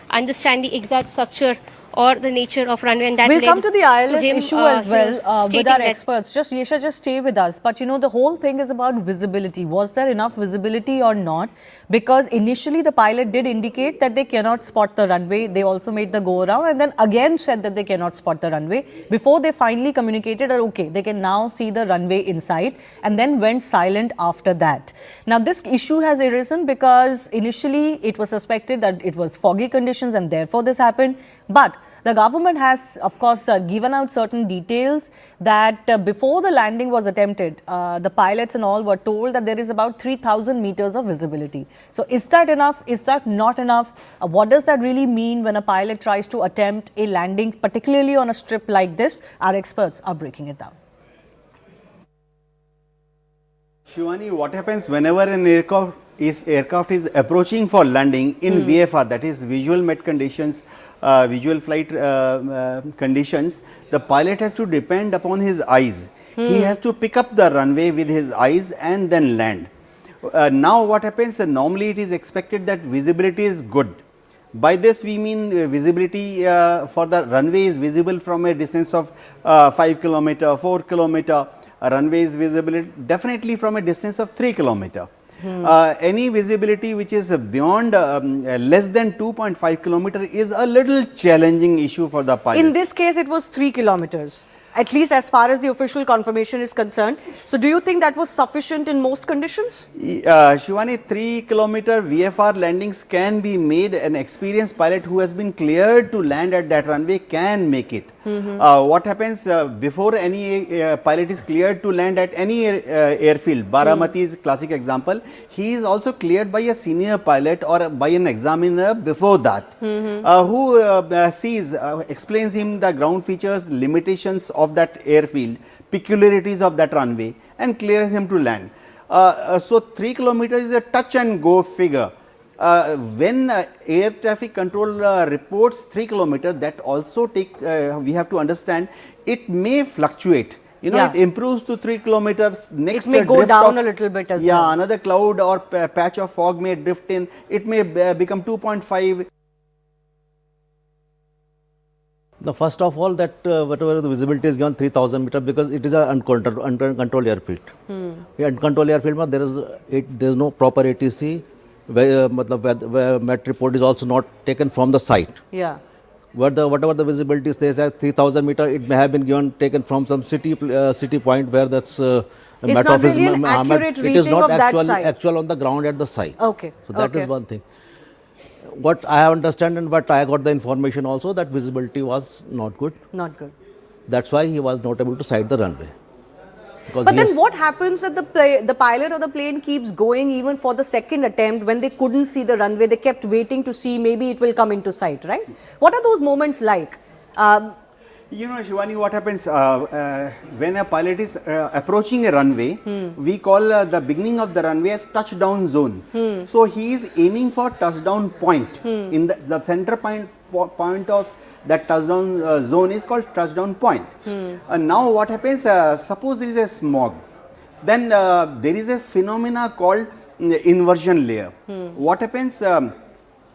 understand the exact structure or the nature of runway, and that we'll led come to the ILS him, issue as well with our that experts. Just Yesha, just stay with us. But the whole thing is about visibility. Was there enough visibility or not? Because initially the pilot did indicate that they cannot spot the runway. They also made the go around and then again said that they cannot spot the runway before they finally communicated that okay, they can now see the runway inside, and then went silent after that. Now this issue has arisen because initially it was suspected that it was foggy conditions and therefore this happened. But the government has, of course, given out certain details that before the landing was attempted, the pilots and all were told that there is about 3,000 meters of visibility. So is that enough? Is that not enough? What does that really mean when a pilot tries to attempt a landing, particularly on a strip like this? Our experts are breaking it down. Shivani, what happens whenever an aircraft is approaching for landing in VFR, that is visual met conditions, visual flight conditions, the pilot has to depend upon his eyes. He has to pick up the runway with his eyes and then land. Now what happens, normally it is expected that visibility is good. By this we mean visibility for the runway is visible from a distance of 5 km, 4 km. A runway is visible definitely from a distance of 3 km. Any visibility which is beyond less than 2.5 km is a little challenging issue for the pilot. In this case, it was 3 kilometers, at least as far as the official confirmation is concerned. So do you think that was sufficient in most conditions? Shivani, 3 km VFR landings can be made. An experienced pilot who has been cleared to land at that runway can make it. What happens before any pilot is cleared to land at any airfield? Baramati is classic example. He is also cleared by a senior pilot or by an examiner before that, who sees, explains him the ground features, limitations of that airfield, peculiarities of that runway, and clears him to land. So 3 kilometers is a touch and go figure. When air traffic control reports 3 kilometers, that also we have to understand, it may fluctuate. You know, it improves to 3 kilometers. Next, it may go down a little bit as well. Yeah, another cloud or patch of fog may drift in. It may become 2.5. The first of all, that whatever the visibility is given 3,000 meter, because it is a uncontrolled airfield. Uncontrolled airfield, there is no proper ATC. Where Met report is also not taken from the site. Yeah. Whatever the visibility is, they say 3,000 meter, it may have been taken from some city point where that's Met office. Really an accurate it is not actual on the ground at the site. Okay. So that is one thing. What I understand and what I got the information also, that visibility was not good. Not good. That's why he was not able to sight the runway. But then what happens that the pilot of the plane keeps going even for the second attempt when they couldn't see the runway? They kept waiting to see maybe it will come into sight, right? What are those moments like? You know, Shivani, what happens when a pilot is approaching a runway, we call the beginning of the runway as touchdown zone. So he is aiming for touchdown point. In the center point of that touchdown zone is called touchdown point. Now what happens, suppose there is a smog, then there is a phenomena called inversion layer. What happens,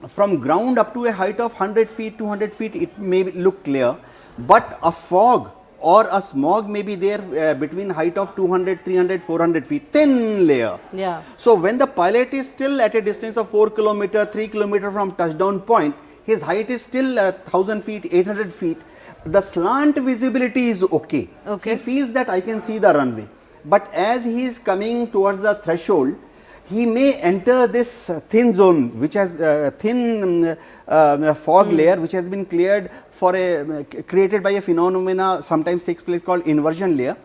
from ground up to a height of 100 feet, 200 feet, it may look clear, but a fog or a smog may be there between height of 200, 300, 400 feet, thin layer. Yeah. So when the pilot is still at a distance of 4 kilometer, 3 kilometer from touchdown point, his height is still 1000 feet, 800 feet. The slant visibility is okay. He feels that I can see the runway. But as he is coming towards the threshold, he may enter this thin zone, which has thin fog layer, which has been cleared for created by a phenomena sometimes takes place called inversion layer.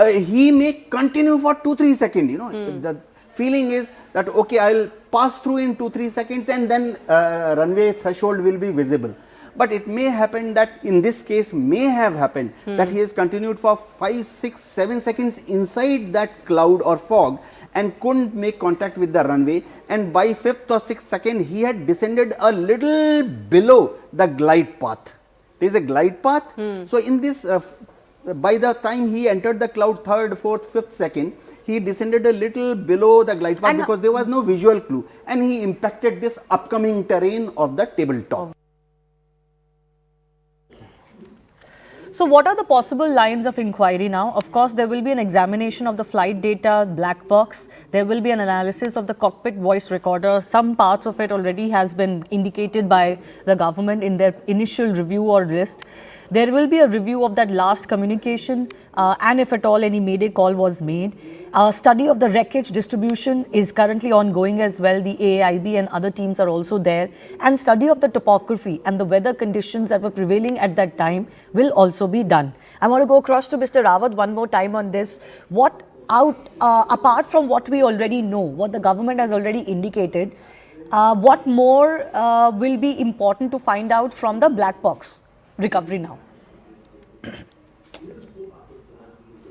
He may continue for 2-3 seconds. You know, the feeling is that okay, I'll pass through in 2-3 seconds and then runway threshold will be visible. But it may happen that in this case may have happened that he has continued for 5, 6, 7 seconds inside that cloud or fog and couldn't make contact with the runway, and by 5th or 6th second he had descended a little below the glide path. There is a glide path. So in this, by the time he entered the cloud 3rd, 4th, 5th second, he descended a little below the glide path because there was no visual clue, and he impacted this upcoming terrain of the tabletop. So what are the possible lines of inquiry now? Of course, there will be an examination of the flight data black box. There will be an analysis of the cockpit voice recorder. Some parts of it already has been indicated by the government in their initial review or list. There will be a review of that last communication and if at all any mayday call was made. A study of the wreckage distribution is currently ongoing as well. The AIB and other teams are also there. And study of the topography and the weather conditions that were prevailing at that time will also be done. I want to go across to Mr. Rawat one more time on this. What apart from what we already know, what the government has already indicated, what more will be important to find out from the black box recovery now?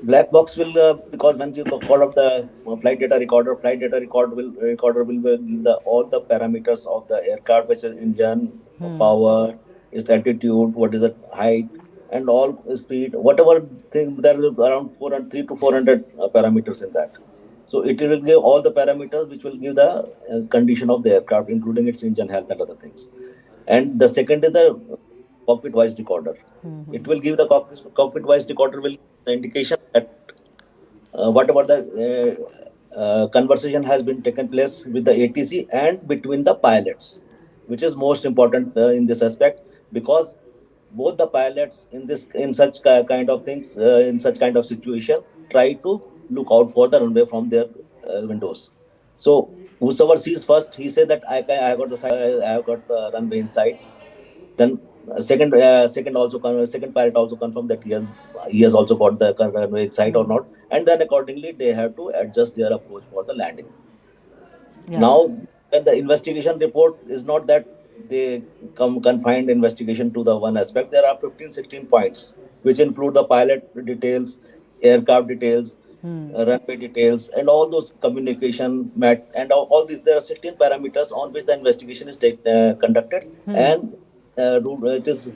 Black box will because once you call up the flight data recorder will give all the parameters of the aircraft, which is engine, power, its altitude, what is the height, and all speed, whatever thing. There is around 300 to 400 parameters in that. So it will give all the parameters which will give the condition of the aircraft, including its engine health and other things. And the second is the cockpit voice recorder. It will give the cockpit voice recorder will the indication that whatever the conversation has been taken place with the ATC and between the pilots, which is most important in this aspect, because both the pilots in such kind of things, in such kind of situation, try to look out for the runway from their windows. So whosoever sees first, he said that I have got the runway inside. Then Second pilot also confirmed that he has also got the runway site or not, and then accordingly they have to adjust their approach for the landing. Now, when the investigation report is not that they confined investigation to the one aspect, there are 15-16 points which include the pilot details, aircraft details, runway details, and all those communication and all these. There are 16 parameters on which the investigation is conducted, and it is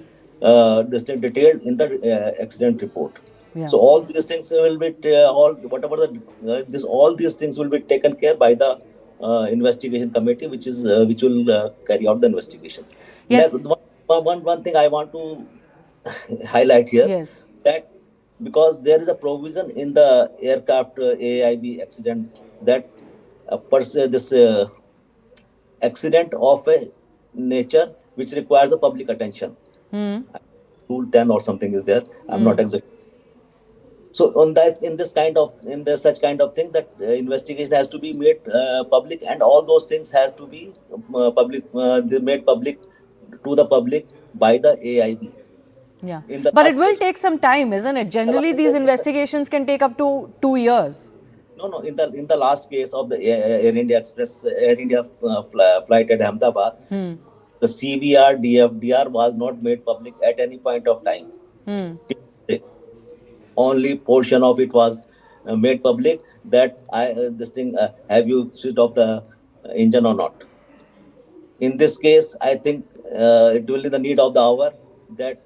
this thing detailed in the accident report. So all these things will be all these things will be taken care by the investigation committee, which will carry out the investigation. Yes. One thing I want to highlight here, that because there is a provision in the aircraft AIB accident that this accident of a nature which requires the public attention. Rule 10 or something is there. I'm not exact. So on that, in such kind of thing, that investigation has to be made public, and all those things has to be made public to the public by the AIB. Yeah, but it will take some time, isn't it? Generally, these investigations can take up to 2 years. No. In the last case of the Air India flight at Ahmedabad, the CVR DFDR was not made public at any point of time. Only portion of it was made public, that have you switched off the engine or not. In this case, I think it will be the need of the hour that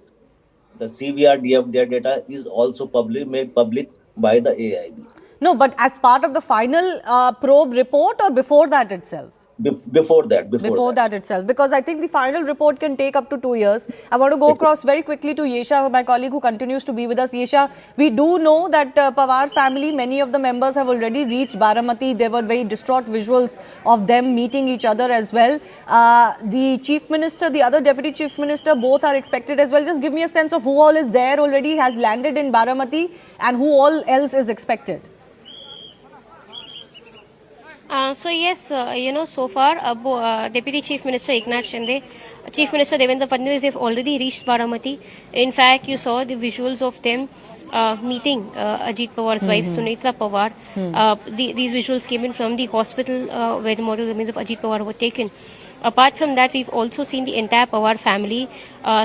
the CVR DFDR data is also made public by the AIB. No, but as part of the final probe report, or before that itself? Before that itself, because I think the final report can take up to 2 years. I want to go across very quickly to Yesha, my colleague who continues to be with us. Yesha, we do know that Pawar family, many of the members have already reached Baramati. There were very distraught visuals of them meeting each other as well. The Chief Minister, the other Deputy Chief Minister, both are expected as well. Just give me a sense of who all is there already, has landed in Baramati, and who all else is expected. So yes, so far Deputy Chief Minister Eknath Shinde, Chief Minister Devendra Fadnavis have already reached Baramati. In fact, you saw the visuals of them meeting Ajit Pawar's wife Sunita Pawar. These visuals came in from the hospital where the mortal remains of Ajit Pawar were taken. Apart from that, we've also seen the entire Pawar family,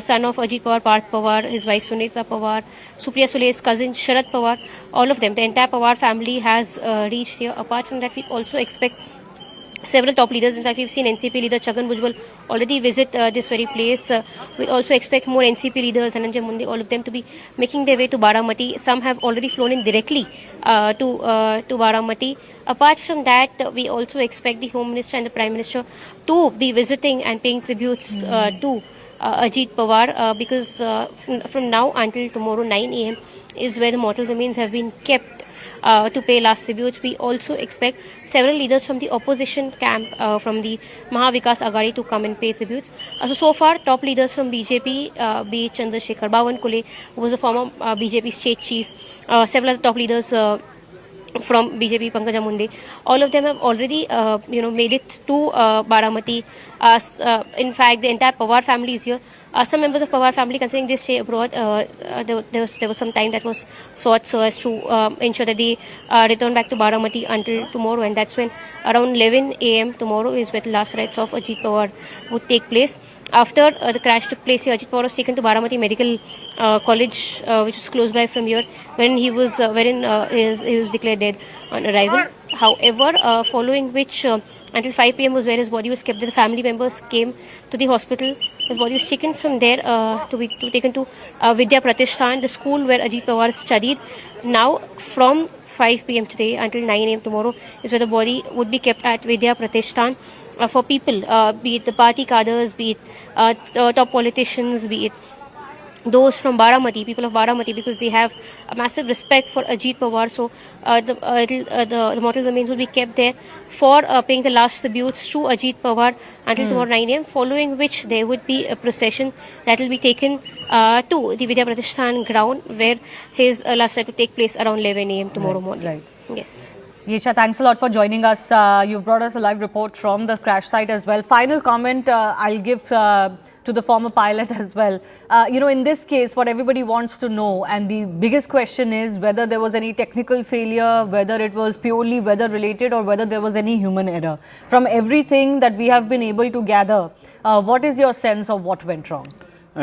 son of Ajit Pawar, Parth Pawar, his wife Sunita Pawar, Supriya Sule's cousin Sharad Pawar, all of them. The entire Pawar family has reached here. Apart from that, we also expect several top leaders. In fact, we've seen NCP leader Chhagan Bhujbal already visit this very place. We also expect more NCP leaders, Dhananjay Munde, all of them to be making their way to Baramati. Some have already flown in directly to Baramati. Apart from that, we also expect the Home Minister and the Prime Minister to be visiting and paying tributes to Ajit Pawar, because from now until tomorrow 9 a.m. is where the mortal remains have been kept to pay last tributes. We also expect several leaders from the opposition camp, from the Mahavikas Aghadi, to come and pay tributes. So far, top leaders from BJP, be it Chandrasekhar Bawankule, who was a former BJP state chief, several other top leaders from BJP, Pankaja Munde, all of them have already made it to Baramati. In fact, the entire Pawar family is here. Some members of Pawar family, considering they stay abroad, there was some time that was sought so as to ensure that they return back to Baramati until tomorrow, and that's when around 11 a.m. tomorrow is where the last rites of Ajit Pawar would take place. After the crash took place here, Ajit Pawar was taken to Baramati Medical College, which is close by from here, he was declared dead on arrival. However, following which, until 5 p.m. was where his body was kept. The family members came to the hospital. His body was taken from there to be taken to Vidya Pratishthan, the school where Ajit Pawar studied. Now, from 5 p.m. today until 9 a.m. tomorrow is where the body would be kept at Vidya Pratishthan. For people, be it the party cadres, be it top politicians, be it those from Baramati, people of Baramati, because they have a massive respect for Ajit Pawar. So the mortal remains will be kept there for paying the last tributes to Ajit Pawar until tomorrow 9 a.m. Following which there would be a procession that will be taken to the Vidya Pratishthan ground, where his last rite will take place around 11 a.m. tomorrow morning. Right. Yes. Yesha, thanks a lot for joining us. You've brought us a live report from the crash site as well. Final comment I'll give to the former pilot as well. In this case, what everybody wants to know, and the biggest question is whether there was any technical failure, whether it was purely weather related, or whether there was any human error. From everything that we have been able to gather, what is your sense of what went wrong?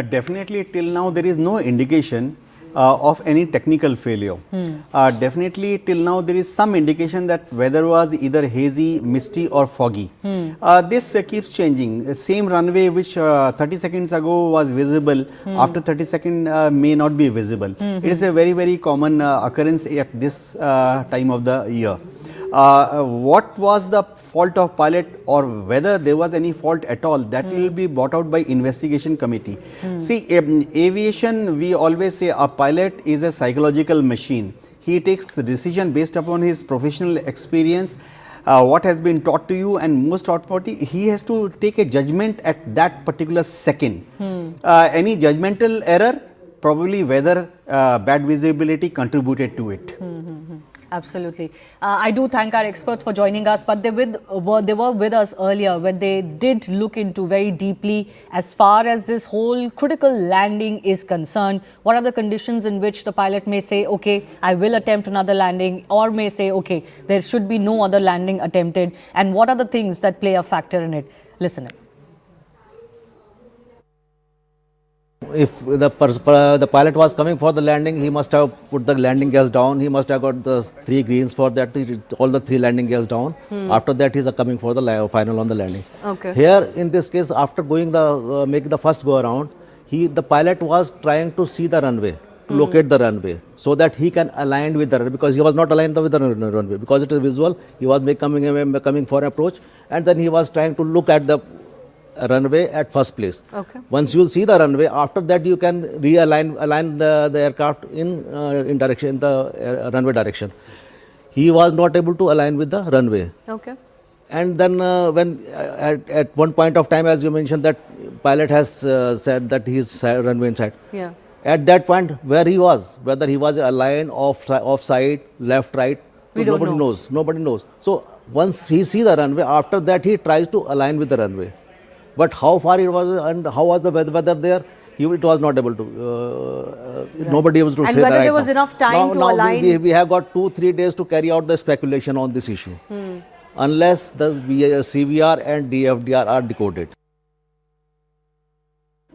Definitely, till now there is no indication of any technical failure. Definitely till now there is some indication that weather was either hazy, misty or foggy. This keeps changing. Same runway which 30 seconds ago was visible, after 30 seconds may not be visible. It is a very, very common occurrence at this time of the year. What was the fault of pilot, or whether there was any fault at all, that will be brought out by investigation committee. See, aviation, we always say a pilot is a psychological machine. He takes the decision based upon his professional experience, what has been taught to you, and most importantly, he has to take a judgment at that particular second. Any judgmental error, probably weather, bad visibility contributed to it. Absolutely. I do thank our experts for joining us, but they were with us earlier when they did look into very deeply as far as this whole critical landing is concerned. What are the conditions in which the pilot may say, okay, I will attempt another landing, or may say, okay, there should be no other landing attempted, and what are the things that play a factor in it? Listen in. If the pilot was coming for the landing, he must have put the landing gears down. He must have got the 3 greens for that, all the 3 landing gears down. After that, he is coming for the final on the landing. Okay. Here, in this case, after going making the first go around, the pilot was trying to see the runway, to locate the runway, so that he can align with the runway, because he was not aligned with the runway, because it is visual. He was coming for approach, and then he was trying to look at the runway at first place. Okay. Once you see the runway, after that you can align the aircraft in direction, the runway direction. He was not able to align with the runway. Okay. And then when at one point of time, as you mentioned, that pilot has said that he is runway inside. Yeah. At that point, where he was, whether he was aligned offside, left, right, nobody knows. Nobody knows. So once he see the runway, after that he tries to align with the runway. But how far it was and how was the weather there, it was not able to, nobody was to say that. And whether there was enough time to align? We have got 2-3 days to carry out the speculation on this issue, unless the CVR and DFDR are decoded.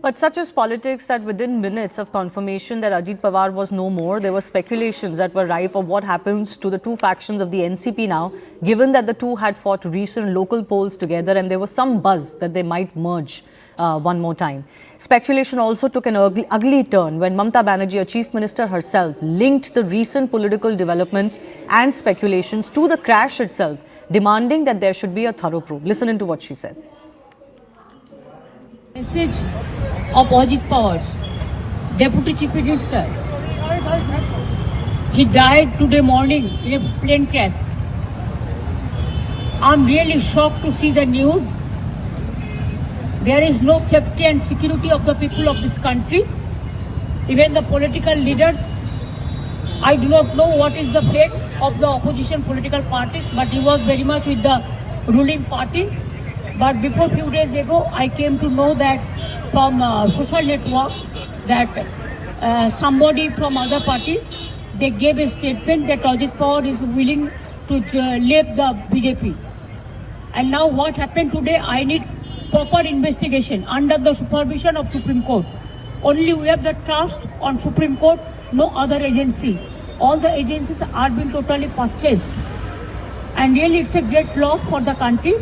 But such is politics that within minutes of confirmation that Ajit Pawar was no more, there were speculations that were rife of what happens to the two factions of the NCP now, given that the two had fought recent local polls together and there was some buzz that they might merge one more time. Speculation also took an ugly turn when Mamata Banerjee, a chief minister herself, linked the recent political developments and speculations to the crash itself, demanding that there should be a thorough probe. Listen into what she said. Message of Ajit Pawar, Deputy Chief Minister. He died today morning in a plane crash. I'm really shocked to see the news. There is no safety and security of the people of this country. Even the political leaders, I do not know what is the fate of the opposition political parties, but he was very much with the ruling party. But before few days ago, I came to know that from social network that somebody from other party, they gave a statement that Ajit Pawar is willing to leave the BJP. And now what happened today, I need proper investigation under the supervision of Supreme Court. Only we have the trust on Supreme Court, no other agency. All the agencies are being totally purchased. And really it's a great loss for the country.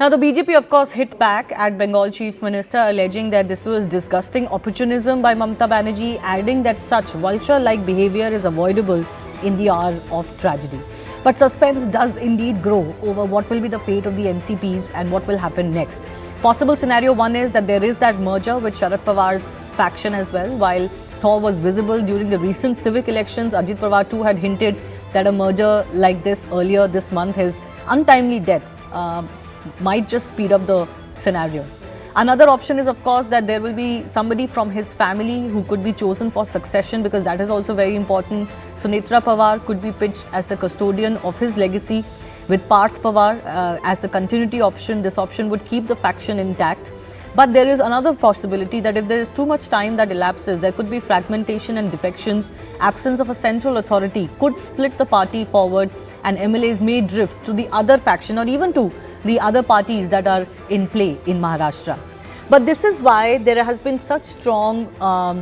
Now, the BJP, of course, hit back at Bengal Chief Minister, alleging that this was disgusting opportunism by Mamata Banerjee, adding that such vulture-like behavior is avoidable in the hour of tragedy. But suspense does indeed grow over what will be the fate of the NCPs and what will happen next. Possible scenario one is that there is that merger with Sharad Pawar's faction as well. While Thor was visible during the recent civic elections, Ajit Pawar too had hinted that a merger like this earlier this month, his untimely death, might just speed up the scenario. Another option is, of course, that there will be somebody from his family who could be chosen for succession, because that is also very important. Sunetra Pawar could be pitched as the custodian of his legacy, with Parth Pawar as the continuity option. This option would keep the faction intact. But there is another possibility that if there is too much time that elapses, there could be fragmentation and defections. Absence of a central authority could split the party forward, and MLAs may drift to the other faction or even to the other parties that are in play in Maharashtra. But this is why there has been such strong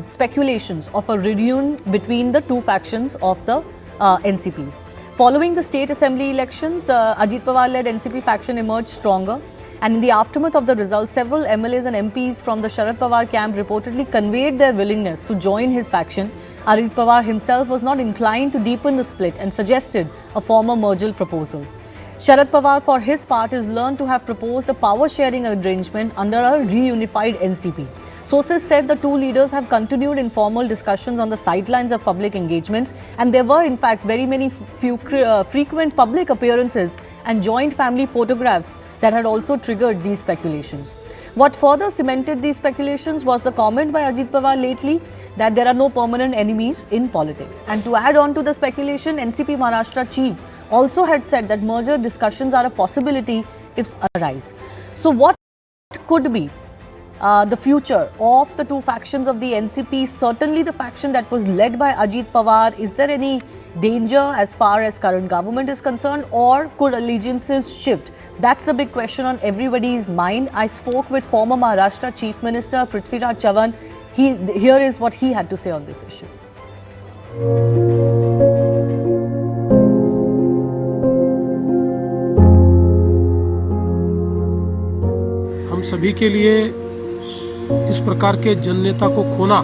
speculations of a reunion between the two factions of the NCPs. Following the state assembly elections, the Ajit Pawar-led NCP faction emerged stronger. And in the aftermath of the results, several MLAs and MPs from the Sharad Pawar camp reportedly conveyed their willingness to join his faction. Ajit Pawar himself was not inclined to deepen the split and suggested a former merger proposal. Sharad Pawar, for his part, is learned to have proposed a power-sharing arrangement under a reunified NCP. Sources said the two leaders have continued informal discussions on the sidelines of public engagements, and there were, in fact, very many frequent public appearances and joint family photographs that had also triggered these speculations. What further cemented these speculations was the comment by Ajit Pawar lately that there are no permanent enemies in politics. And to add on to the speculation, NCP Maharashtra chief also had said that merger discussions are a possibility if arise. So what could be the future of the two factions of the NCP? Certainly the faction that was led by Ajit Pawar, is there any danger as far as current government is concerned, or could allegiances shift? That's the big question on everybody's mind. I spoke with former Maharashtra Chief Minister Prithviraj Chavan. Here is what he had to say on this issue. हम सभी के लिए इस प्रकार के जननेता को खोना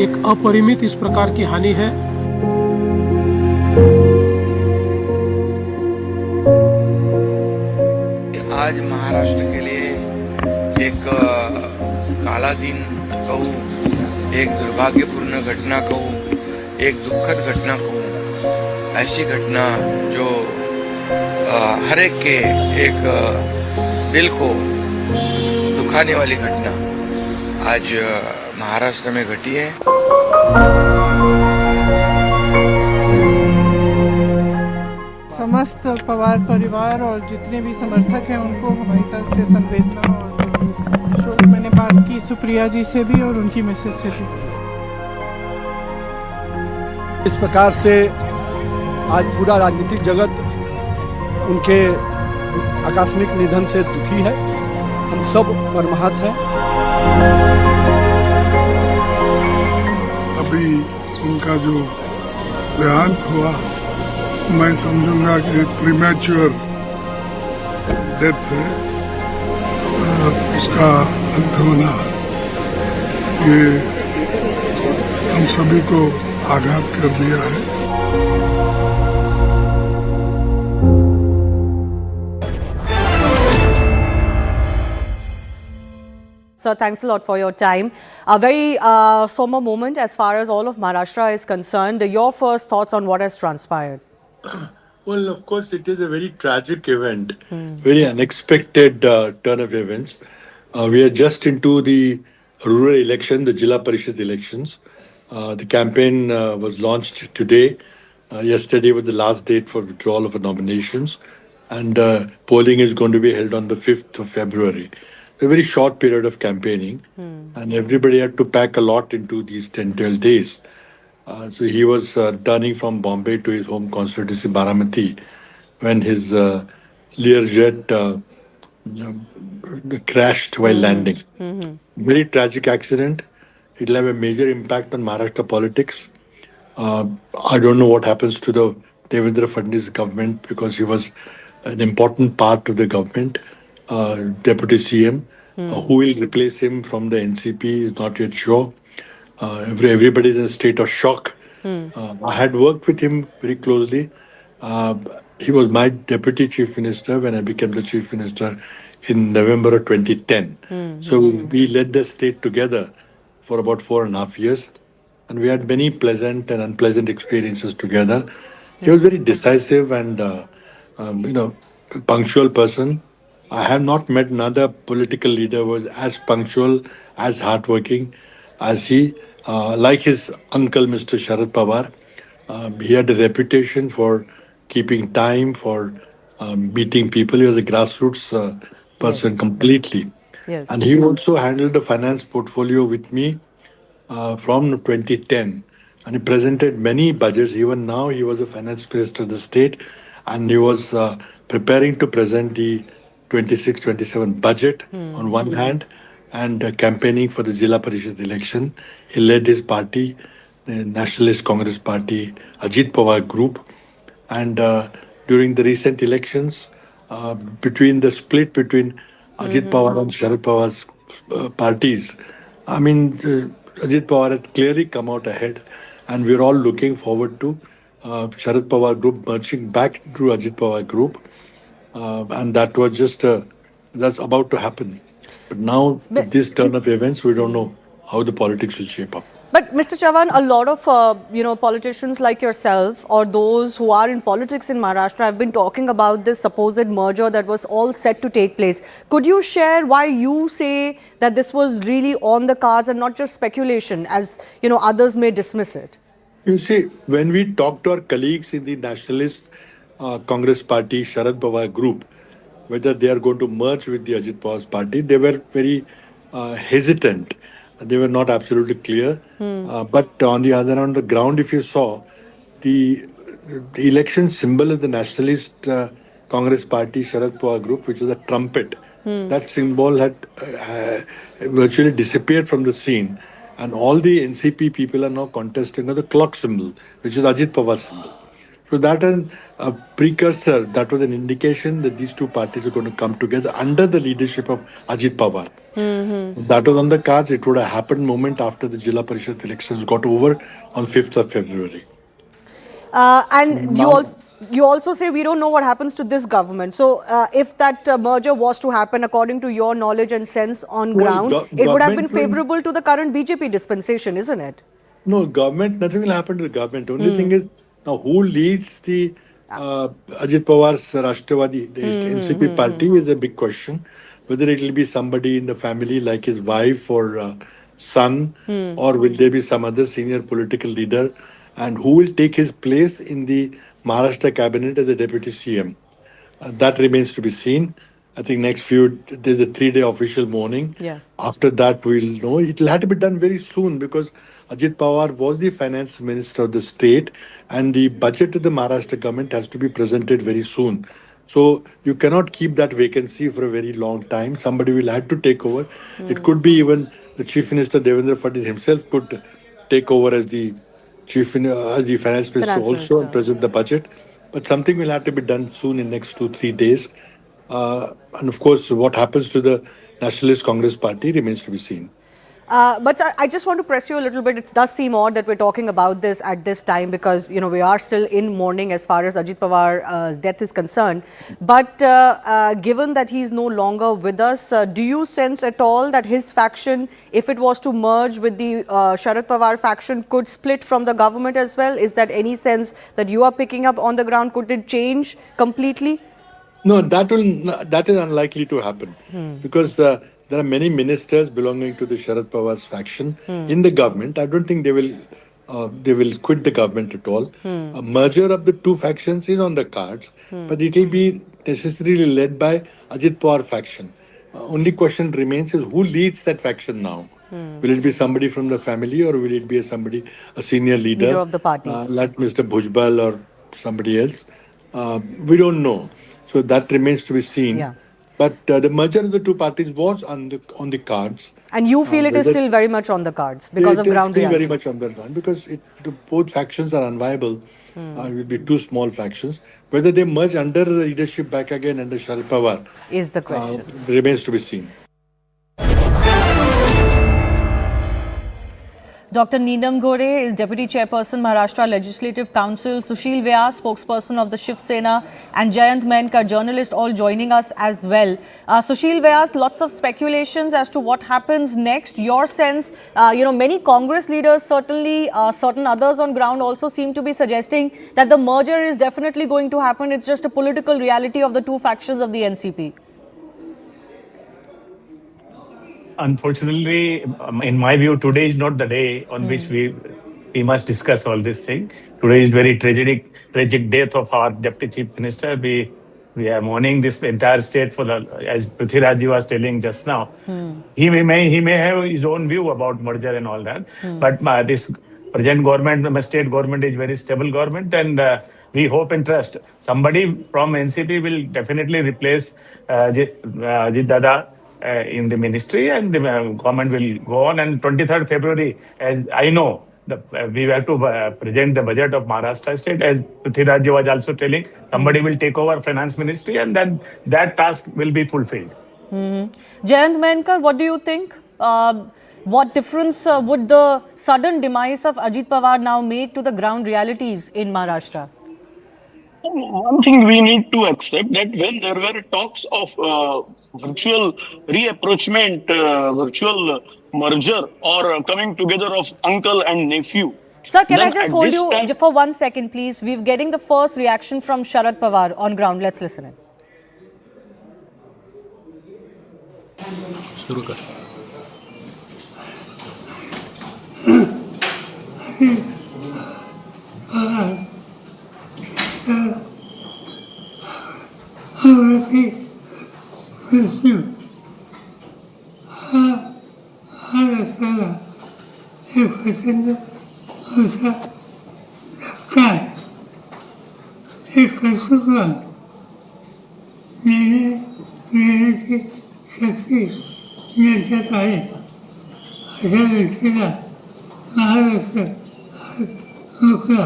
एक अपरिमित इस प्रकार की हानि है। आज महाराष्ट्र के लिए एक काला दिन कहूँ, एक दुर्भाग्यपूर्ण घटना कहूँ, एक दुखद घटना कहूँ, ऐसी घटना जो हर एक के एक दिल को दुखाने वाली घटना आज महाराष्ट्र में घटी है। समस्त पवार परिवार और जितने भी समर्थक हैं उनको हमारी तरफ से संवेदना और शोक। मैंने बात की सुप्रिया जी से भी और उनकी मिसेज से भी। इस प्रकार से आज पूरा राजनीतिक जगत उनके आकस्मिक निधन से दुखी है। हम सब मर्माहत हैं। अभी उनका जो देहांत हुआ, मैं समझूंगा कि प्रीमैच्योर डेथ है। उसका अंत होना ये हम सभी को आघात कर दिया है। Sir, thanks a lot for your time. A very somber moment as far as all of Maharashtra is concerned. Your first thoughts on what has transpired? Well, of course, it is a very tragic event, very unexpected turn of events. We are just into the rural election, the Zilla Parishad elections. The campaign was launched today. Yesterday was the last date for withdrawal of nominations, and polling is going to be held on the 5th of February. A very short period of campaigning, and everybody had to pack a lot into these 10-12 days. So he was returning from Bombay to his home constituency, Baramati, when his Learjet crashed while landing. Very tragic accident. It will have a major impact on Maharashtra politics. I don't know what happens to the Devendra Fadnavis government, because he was an important part of the government, Deputy CM. Who will replace him from the NCP is not yet sure. Everybody is in a state of shock. I had worked with him very closely. He was my Deputy Chief Minister when I became the Chief Minister in November of 2010. So we led the state together for about 4.5 years. And we had many pleasant and unpleasant experiences together. He was very decisive and, punctual person. I have not met another political leader who was as punctual, as hardworking as he. Like his uncle, Mr. Sharad Pawar, he had a reputation for keeping time, for meeting people. He was a grassroots person completely. Yes. And he also handled the finance portfolio with me from 2010, and he presented many budgets. Even now, he was a finance minister of the state, and he was preparing to present the 26-27 budget on one hand, and campaigning for the Zilla Parishad election. He led his party, the Nationalist Congress Party, Ajit Pawar group, and during the recent elections, between the split between Ajit Pawar and Sharad Pawar's parties, I mean, Ajit Pawar had clearly come out ahead, and we're all looking forward to Sharad Pawar group merging back into Ajit Pawar group, and that was just that's about to happen. But now, with this turn of events, we don't know how the politics will shape up. But Mr. Chavan, a lot of politicians like yourself or those who are in politics in Maharashtra have been talking about this supposed merger that was all set to take place. Could you share why you say that this was really on the cards and not just speculation, as others may dismiss it? You see, when we talk to our colleagues in the Nationalist Congress Party, Sharad Pawar group, whether they are going to merge with the Ajit Pawar's party, they were very hesitant. They were not absolutely clear. But on the other hand, on the ground, if you saw, the, the election symbol of the Nationalist Congress Party, Sharad Pawar group, which was a trumpet, that symbol had virtually disappeared from the scene. And all the NCP people are now contesting on the clock symbol, which is Ajit Pawar's symbol. So that is a precursor, that was an indication that these two parties are going to come together under the leadership of Ajit Pawar. That was on the cards. It would have happened moment after the Zilla Parishad elections got over on 5th of February. And you also say we don't know what happens to this government. So if that merger was to happen according to your knowledge and sense on ground, it would have been favorable to the current BJP dispensation, isn't it? No, nothing will happen to the government. Only thing is, now who leads the Ajit Pawar's Rashtrawadi, the NCP party, is a big question. Whether it will be somebody in the family like his wife or son, or will there be some other senior political leader, and who will take his place in the Maharashtra cabinet as a deputy CM. That remains to be seen. I think there's a 3-day official mourning. Yeah. After that, we'll know. It will have to be done very soon because Ajit Pawar was the finance minister of the state, and the budget of the Maharashtra government has to be presented very soon. So you cannot keep that vacancy for a very long time. Somebody will have to take over. It could be even the Chief Minister Devendra Fadnavis himself could take over as the the finance minister also and present the budget. But something will have to be done soon in next 2-3 days. And of course, what happens to the Nationalist Congress Party remains to be seen. But I just want to press you a little bit. It does seem odd that we're talking about this at this time because, we are still in mourning as far as Ajit Pawar's death is concerned. But given that he's no longer with us, do you sense at all that his faction, if it was to merge with the Sharad Pawar faction, could split from the government as well? Is that any sense that you are picking up on the ground? Could it change completely? No, that is unlikely to happen because there are many ministers belonging to the Sharad Pawar's faction in the government. I don't think they will quit the government at all. A merger of the two factions is on the cards, but it will be necessarily led by Ajit Pawar faction. Only question remains is who leads that faction now? Will it be somebody from the family or will it be a senior leader of the party, like Mr. Bhujbal or somebody else? We don't know. So that remains to be seen. Yeah. But the merger of the two parties was on the cards. And you feel it is still very much on the cards because of ground realities? Very much on the ground because both factions are unviable. It will be two small factions. Whether they merge under leadership back again under Sharad Pawar is the question. Remains to be seen. Dr. Neelam Gore is Deputy Chairperson, Maharashtra Legislative Council, Sushil Vyas, spokesperson of the Shiv Sena, and Jayant Menka, journalist, all joining us as well. Sushil Vyas, lots of speculations as to what happens next. Your sense, many Congress leaders, certainly certain others on ground also seem to be suggesting that the merger is definitely going to happen. It's just a political reality of the two factions of the NCP. unfortunately, in my view, today is not the day on which we must discuss all this thing. Today is very tragic death of our Deputy Chief Minister. We are mourning this entire state for the, as Prithviraj was telling just now. He may have his own view about merger and all that, but this present government, state government, is very stable government, and we hope and trust somebody from NCP will definitely replace Ajit Dada in the ministry, and the government will go on. And 23rd February, as I know, we have to present the budget of Maharashtra state. As Prithviraj was also telling, somebody will take over finance ministry, and then that task will be fulfilled. Jayant Menkar, what do you think? What difference would the sudden demise of Ajit Pawar now make to the ground realities in Maharashtra? One thing we need to accept, that when there were talks of virtual reapproachment, virtual merger or coming together of uncle and nephew. Sir, can I just hold you for 1 second, please? We're getting the first reaction from Sharad Pawar on ground. Let's listen in. शुरू कर निर्यात आहे अशा व्यक्तीला महाराष्ट्र मोकळा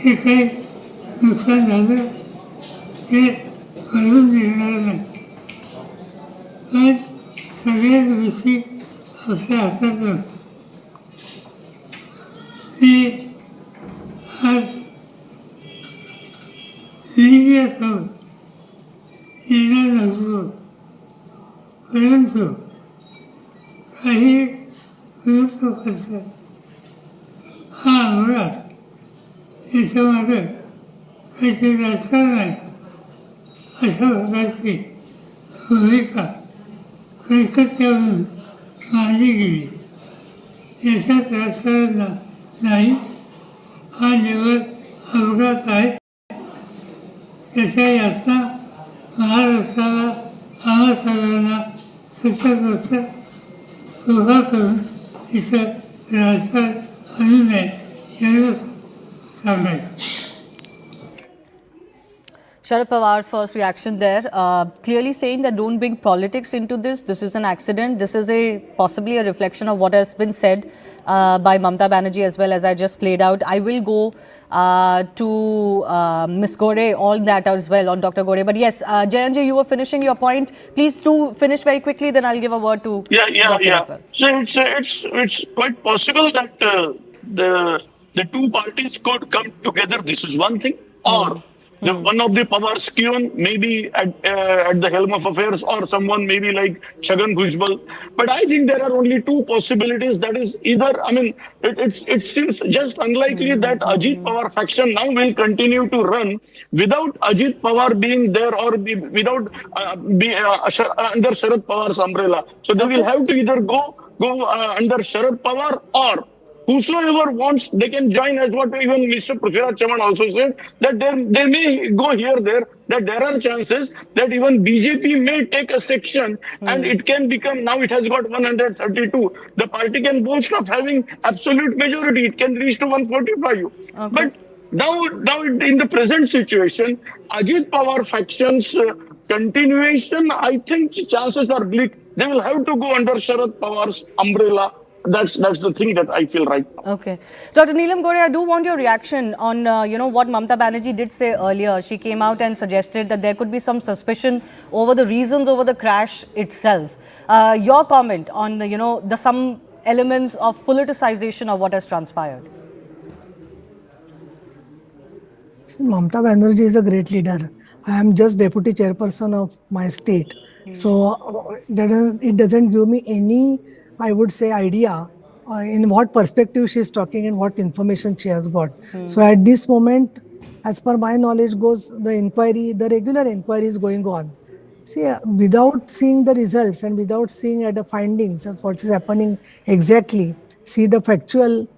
हे काही नुकसान झालं ते भरून निघणार नाही, पण सगळ्याच गोष्टी आपल्या हातात नसतात. मी आज मीडियासमोर येणार नसतो, परंतु काही विरोध करतात हा अनुराग याच्यामध्ये काहीतरी राजकारण आहे अशा प्रकारची भूमिका कलकत्त्यावरून मांडली गेली. याच्यात राजकारण नाही, हा निवड अपघात आहे. त्याच्या यातना महाराष्ट्राला आम्हा सर्वांना सतत असतात उभा करून इथं राजकारण आणू नये एवढंच सांगायचं. Sharad Pawar's first reaction there, clearly saying that don't bring politics into this. This is an accident. This is possibly a reflection of what has been said by Mamata Banerjee as well, as I just played out. I will go to Ms. Gore on that as well, on Dr. Gore. But yes, Jayanji, you were finishing your point. Please do finish very quickly, then I'll give a word to Dr. as well. So it's quite possible that the two parties could come together. This is one thing, or one of the Pawar's scion may be at the helm of affairs, or someone maybe like Chhagan Bhujbal. But I think there are only two possibilities. That is either, I mean, it seems just unlikely that Ajit Pawar faction now will continue to run without Ajit Pawar being there, or without under Sharad Pawar's umbrella. So they will have to either go under Sharad Pawar, or whosoever wants, they can join, as what even Mr. Prithviraj Chavan also said, that they may go here, there, that there are chances that even BJP may take a section and it can become, now it has got 132. The party can boast of having absolute majority. It can reach to 145. Okay. But now in the present situation, Ajit Pawar faction's continuation, I think chances are bleak. They will have to go under Sharad Pawar's umbrella. That's the thing that I feel right now. Okay. Dr. Neelam Gore, I do want your reaction on, what Mamata Banerjee did say earlier. She came out and suggested that there could be some suspicion over the reasons over the crash itself. Your comment on, some elements of politicization of what has transpired. Mamata Banerjee is a great leader. I am just deputy chairperson of my state. So it doesn't give me any, I would say, idea in what perspective she is talking and what information she has got. So at this moment, as per my knowledge goes, the regular inquiry is going on. See, without seeing the results and without seeing the findings of what is happening exactly, see the factual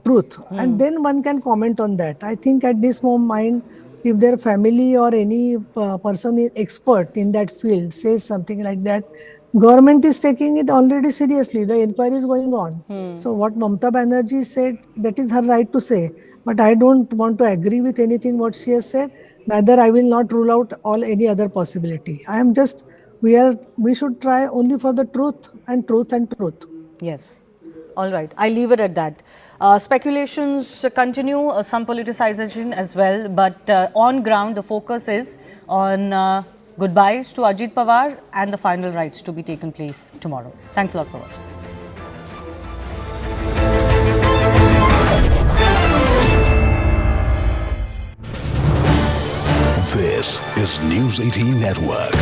truth, and then one can comment on that. I think at this moment, if their family or any person expert in that field says something like that, government is taking it already seriously. The inquiry is going on. So what Mamata Banerjee said, that is her right to say. But I don't want to agree with anything what she has said. Neither I will not rule out all any other possibility. I am just, we should try only for the truth and truth and truth. Yes. All right. I leave it at that. Speculations continue, some politicization as well, but on ground, the focus is on goodbyes to Ajit Pawar and the final rites to be taken place tomorrow. Thanks a lot for watching. This is News 18 Network.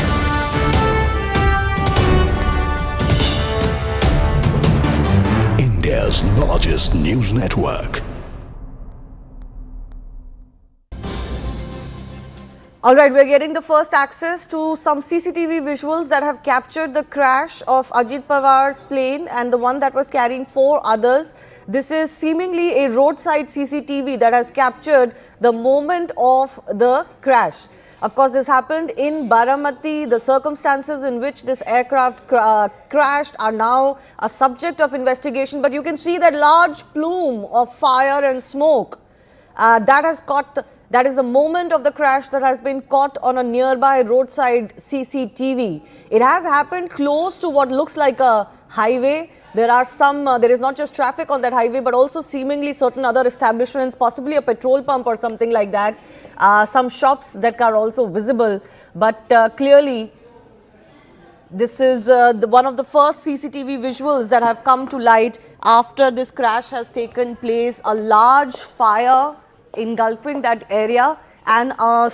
India's largest news network. All right, we're getting the first access to some CCTV visuals that have captured the crash of Ajit Pawar's plane and the one that was carrying 4 others. This is seemingly a roadside CCTV that has captured the moment of the crash. Of course, this happened in Baramati. The circumstances in which this aircraft crashed are now a subject of investigation. But you can see that large plume of fire and smoke that is the moment of the crash that has been caught on a nearby roadside CCTV. It has happened close to what looks like a highway. There are there is not just traffic on that highway, but also seemingly certain other establishments, possibly a petrol pump or something like that. Some shops that are also visible, but clearly this is one of the first CCTV visuals that have come to light after this crash has taken place. A large fire engulfing that area and a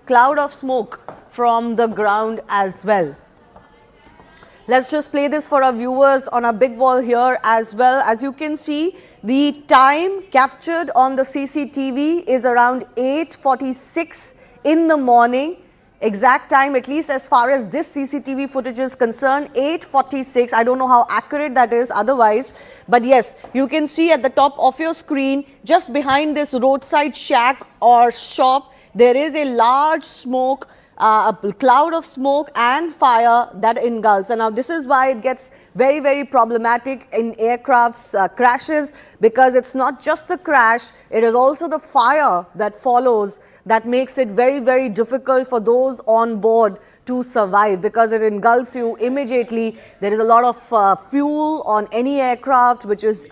cloud of smoke from the ground as well. Let's just play this for our viewers on our big wall here as well. As you can see, the time captured on the CCTV is around 8:46 in the morning. Exact time, at least as far as this CCTV footage is concerned, 8:46. I don't know how accurate that is otherwise. But yes, you can see at the top of your screen, just behind this roadside shack or shop, there is a large smoke, a cloud of smoke and fire that engulfs. And now this is why it gets very, very problematic in aircraft's crashes, because it's not just the crash, it is also the fire that follows that makes it very, very difficult for those on board to survive, because it engulfs you immediately. There is a lot of fuel on any aircraft which is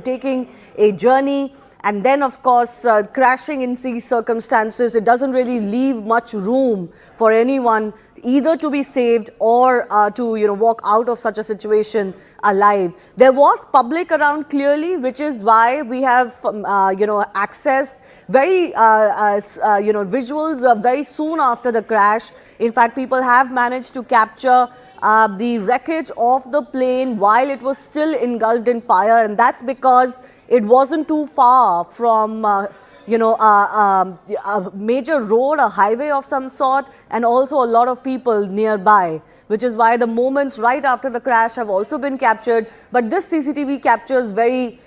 taking a journey. And then, of course, crashing in these circumstances, it doesn't really leave much room for anyone either to be saved or to walk out of such a situation alive. There was public around clearly, which is why we have accessed very visuals very soon after the crash. In fact, people have managed to capture the wreckage of the plane while it was still engulfed in fire, and that's because it wasn't too far from a major road, a highway of some sort, and also a lot of people nearby, which is why the moments right after the crash have also been captured. But this CCTV captures very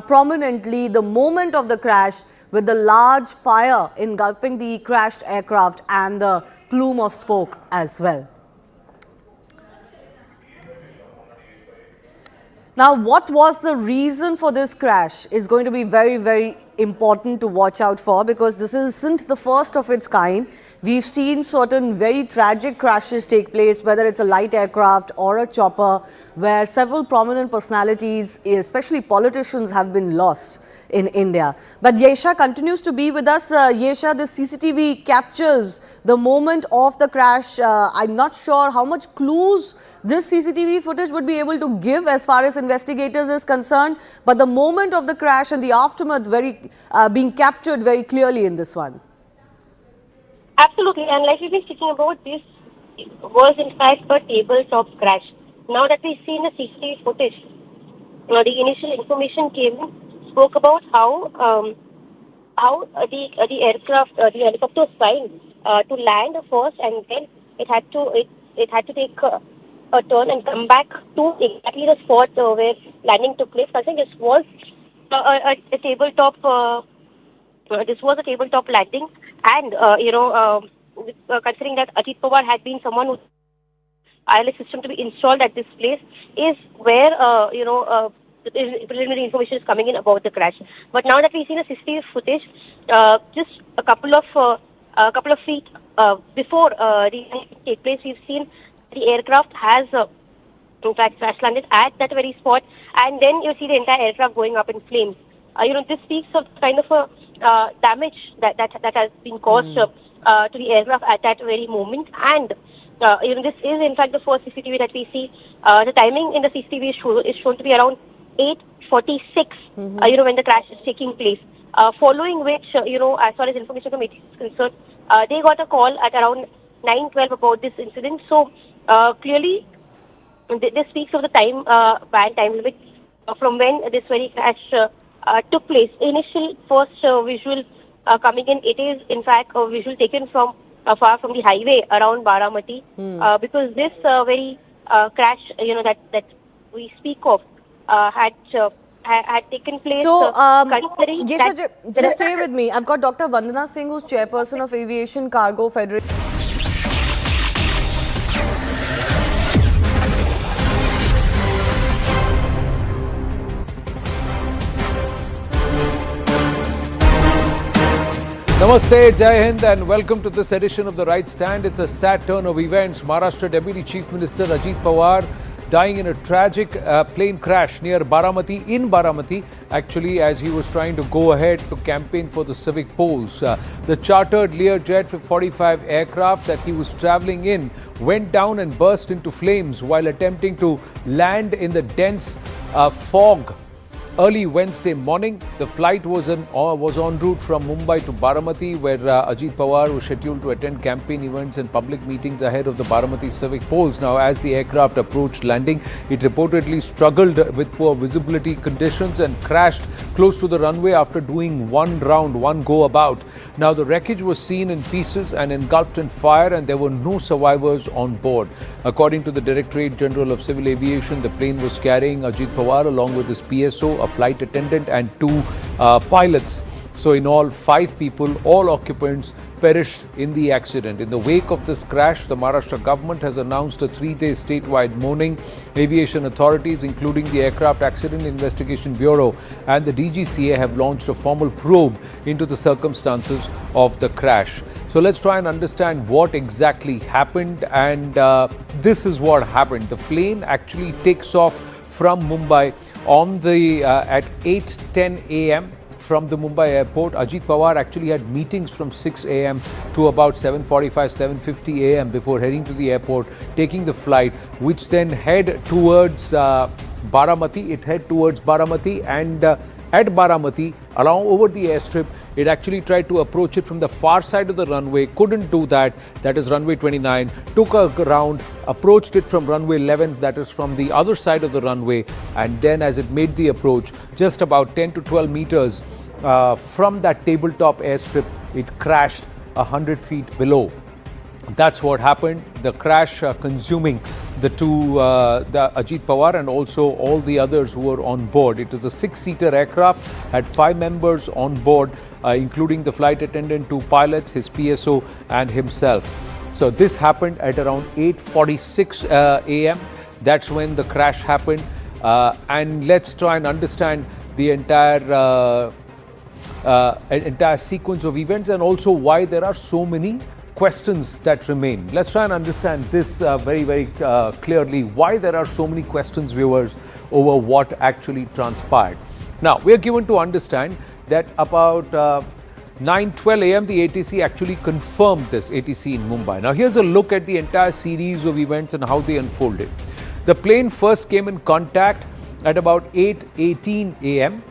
prominently the moment of the crash, with the large fire engulfing the crashed aircraft and the plume of smoke as well. Now, what was the reason for this crash is going to be very, very important to watch out for, because this isn't the first of its kind. We've seen certain very tragic crashes take place, whether it's a light aircraft or a chopper, where several prominent personalities, especially politicians, have been lost in India. But Yesha continues to be with us. Yesha, this CCTV captures the moment of the crash. I'm not sure how much clues this CCTV footage would be able to give as far as investigators is concerned, but the moment of the crash and the aftermath being captured very clearly in this one. Absolutely, and like we've been speaking about, this was in fact a tabletop crash. Now that we've seen the CCTV footage, the initial information came in, spoke about how the aircraft, the helicopter was trying to land first, and then it had to take a turn and come back to exactly the spot where landing took place. I think this was a tabletop. This was a tabletop landing, and considering that Ajit Pawar had been someone who ILS system to be installed at this place, is where preliminary information is coming in about the crash. But now that we've seen a CCTV footage, just a couple of feet before the incident take place, we've seen the aircraft has in fact crash landed at that very spot, and then you see the entire aircraft going up in flames. This speaks of kind of a damage that has been caused to the aircraft at that very moment. And this is in fact the first CCTV that we see. The timing in the CCTV is shown to be around 8:46. When the crash is taking place. Following which, as far as information from ATC is concerned, they got a call at around 9:12 about this incident. So clearly, this speaks of the time limit from when this very crash took place. Initial first visual coming in, it is in fact a visual taken from far from the highway around Baramati, because this very crash, that we speak of, had taken place. So, considering yes, that just stay with me. I've got Dr. Vandana Singh, who's chairperson of Aviation Cargo Federation. Namaste, Jai Hind, and welcome to this edition of the Right Stand. It's a sad turn of events. Maharashtra Deputy Chief Minister Ajit Pawar dying in a tragic plane crash near Baramati, actually, as he was trying to go ahead to campaign for the civic polls. The chartered Learjet 45 aircraft that he was traveling in went down and burst into flames while attempting to land in the dense fog. Early Wednesday morning, the flight was en route from Mumbai to Baramati, where Ajit Pawar was scheduled to attend campaign events and public meetings ahead of the Baramati civic polls. Now, as the aircraft approached landing, it reportedly struggled with poor visibility conditions and crashed close to the runway after doing one go about. Now, the wreckage was seen in pieces and engulfed in fire, and there were no survivors on board. According to the Directorate General of Civil Aviation, the plane was carrying Ajit Pawar along with his PSO, a flight attendant and 2 pilots. So in all, 5 people, all occupants, perished in the accident. In the wake of this crash, the Maharashtra government has announced a 3-day statewide mourning. Aviation authorities, including the Aircraft Accident Investigation Bureau and the DGCA, have launched a formal probe into the circumstances of the crash. So let's try and understand what exactly happened. And this is what happened. The plane actually takes off from Mumbai on the at 8:10 a.m. from the Mumbai airport. Ajit Pawar actually had meetings from 6 a.m. to about 7:45, 7:50 a.m. before heading to the airport, taking the flight, which then head towards Baramati. It head towards Baramati, and at Baramati, along over the airstrip, it actually tried to approach it from the far side of the runway, couldn't do that, that is runway 29, took a round, approached it from runway 11, that is from the other side of the runway, and then as it made the approach, just about 10 to 12 meters from that tabletop airstrip, it crashed 100 feet below. That's what happened. The crash consuming the Ajit Pawar and also all the others who were on board. It was a 6-seater aircraft, had 5 members on board, including the flight attendant, 2 pilots, his PSO and himself. So this happened at around 8:46 a.m. That's when the crash happened. And let's try and understand the entire sequence of events and also why there are so many questions that remain. Let's try and understand this very clearly, why there are so many questions, viewers, over what actually transpired. Now, we are given to understand that about 9:12 a.m. the ATC actually confirmed this, ATC in Mumbai. Now, here's a look at the entire series of events and how they unfolded. The plane first came in contact at about 8:18 a.m.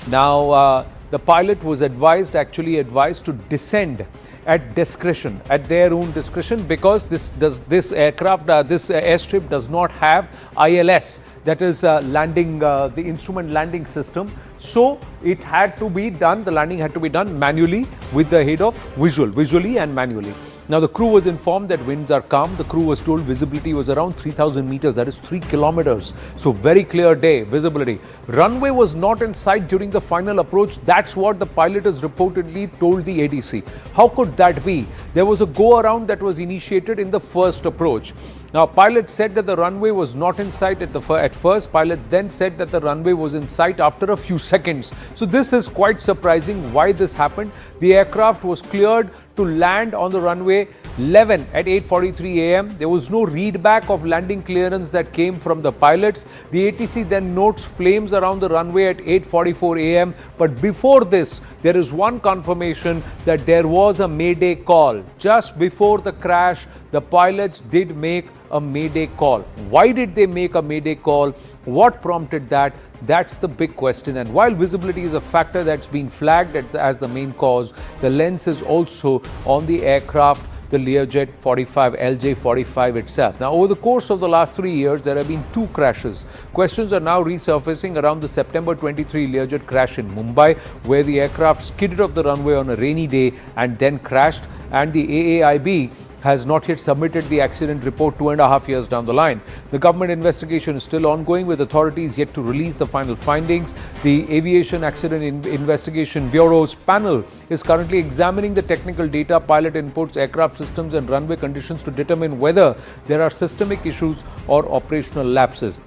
Now, the pilot was advised to descend at discretion, at their own discretion, because this airstrip does not have ILS, that is landing, the instrument landing system. So it had to be done, the landing had to be done manually with the aid of visually and manually. Now, the crew was informed that winds are calm. The crew was told visibility was around 3,000 meters, that is 3 kilometers. So, very clear day, visibility. Runway was not in sight during the final approach. That's what the pilot has reportedly told the ADC. How could that be? There was a go-around that was initiated in the first approach. Now, pilots said that the runway was not in sight at first. Pilots then said that the runway was in sight after a few seconds. So, this is quite surprising why this happened. The aircraft was cleared to land on the runway 11 at 8:43 a.m. There was no readback of landing clearance that came from the pilots. The ATC then notes flames around the runway at 8:44 a.m. But before this, there is one confirmation that there was a mayday call. Just before the crash, the pilots did make a mayday call. Why did they make a mayday call? What prompted that? That's the big question. And while visibility is a factor that's been flagged as the main cause, the lens is also on the aircraft, the Learjet 45, LJ45 itself. Now, over the course of the last 3 years, there have been 2 crashes. Questions are now resurfacing around the September 23 Learjet crash in Mumbai, where the aircraft skidded off the runway on a rainy day and then crashed. And the AAIB has not yet submitted the accident report 2.5 years down the line. The government investigation is still ongoing, with authorities yet to release the final findings. The Aviation Accident Investigation Bureau's panel is currently examining the technical data, pilot inputs, aircraft systems and runway conditions to determine whether there are systemic issues or operational lapses.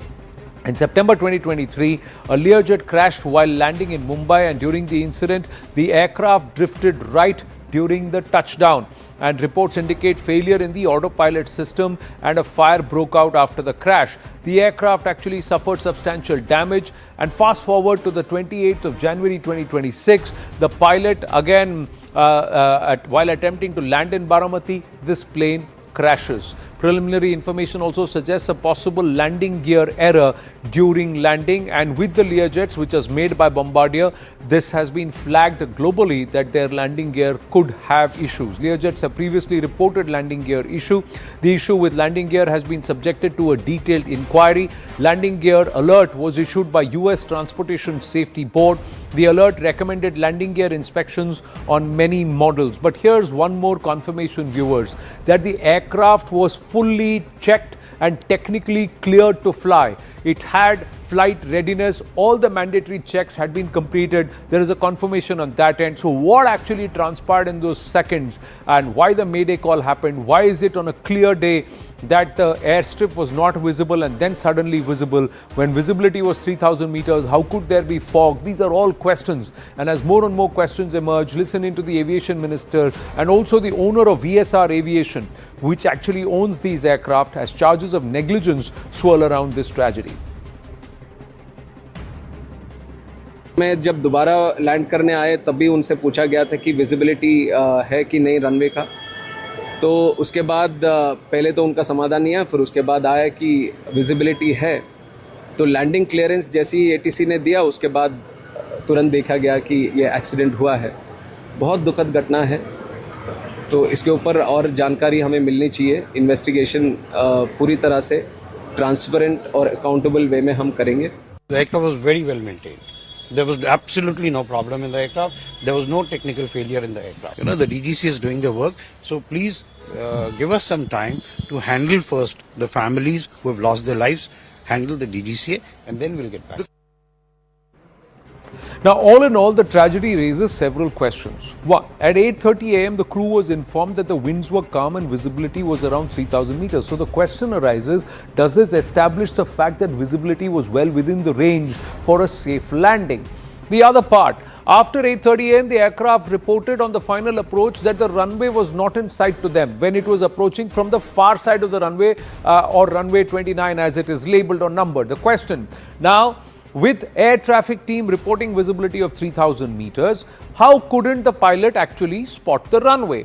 In September 2023, a Learjet crashed while landing in Mumbai, and during the incident, the aircraft drifted right during the touchdown, and reports indicate failure in the autopilot system, and a fire broke out after the crash. The aircraft actually suffered substantial damage. And fast forward to the 28th of January 2026, the pilot again, while attempting to land in Baramati, this plane crashes. Preliminary information also suggests a possible landing gear error during landing, and with the Learjets, which was made by Bombardier, this has been flagged globally that their landing gear could have issues. Learjets have previously reported landing gear issue. The issue with landing gear has been subjected to a detailed inquiry. Landing gear alert was issued by US Transportation Safety Board. The alert recommended landing gear inspections on many models. But here's one more confirmation, viewers, that the aircraft was fully checked and technically cleared to fly. It had flight readiness. All the mandatory checks had been completed. There is a confirmation on that end. So what actually transpired in those seconds, and why the mayday call happened? Why is it on a clear day that the airstrip was not visible and then suddenly visible when visibility was 3,000 meters? How could there be fog? These are all questions. And as more and more questions emerge, listen into the aviation minister and also the owner of VSR Aviation, which actually owns these aircraft, as charges of negligence swirl around this tragedy. मैं जब दोबारा land करने आए तब भी उनसे पूछा गया था कि विजिबिलिटी है कि नहीं रनवे का, तो उसके बाद पहले तो उनका समाधान नहीं आया, फिर उसके बाद आया कि विजिबिलिटी है। तो लैंडिंग क्लियरेंस जैसी एटीसी ने दिया, उसके बाद तुरंत देखा गया कि ये एक्सीडेंट हुआ है। बहुत दुखद घटना है, तो इसके ऊपर और जानकारी हमें मिलनी चाहिए। इन्वेस्टिगेशन पूरी तरह से ट्रांसपेरेंट और अकाउंटेबल वे में हम करेंगे। The aircraft was very well maintained. There was absolutely no problem in the aircraft. There was no technical failure in the aircraft. You know, the DGCA is doing the work. So please give us some time to handle first the families who have lost their lives, handle the DGCA, and then we'll get back. Now, all in all, the tragedy raises several questions. One, at 8:30 a.m., the crew was informed that the winds were calm and visibility was around 3,000 meters. So the question arises, does this establish the fact that visibility was well within the range for a safe landing? The other part, after 8:30 a.m., the aircraft reported on the final approach that the runway was not in sight to them when it was approaching from the far side of the runway, or runway 29 as it is labeled or numbered. The question now, with air traffic team reporting visibility of 3,000 meters, how couldn't the pilot actually spot the runway?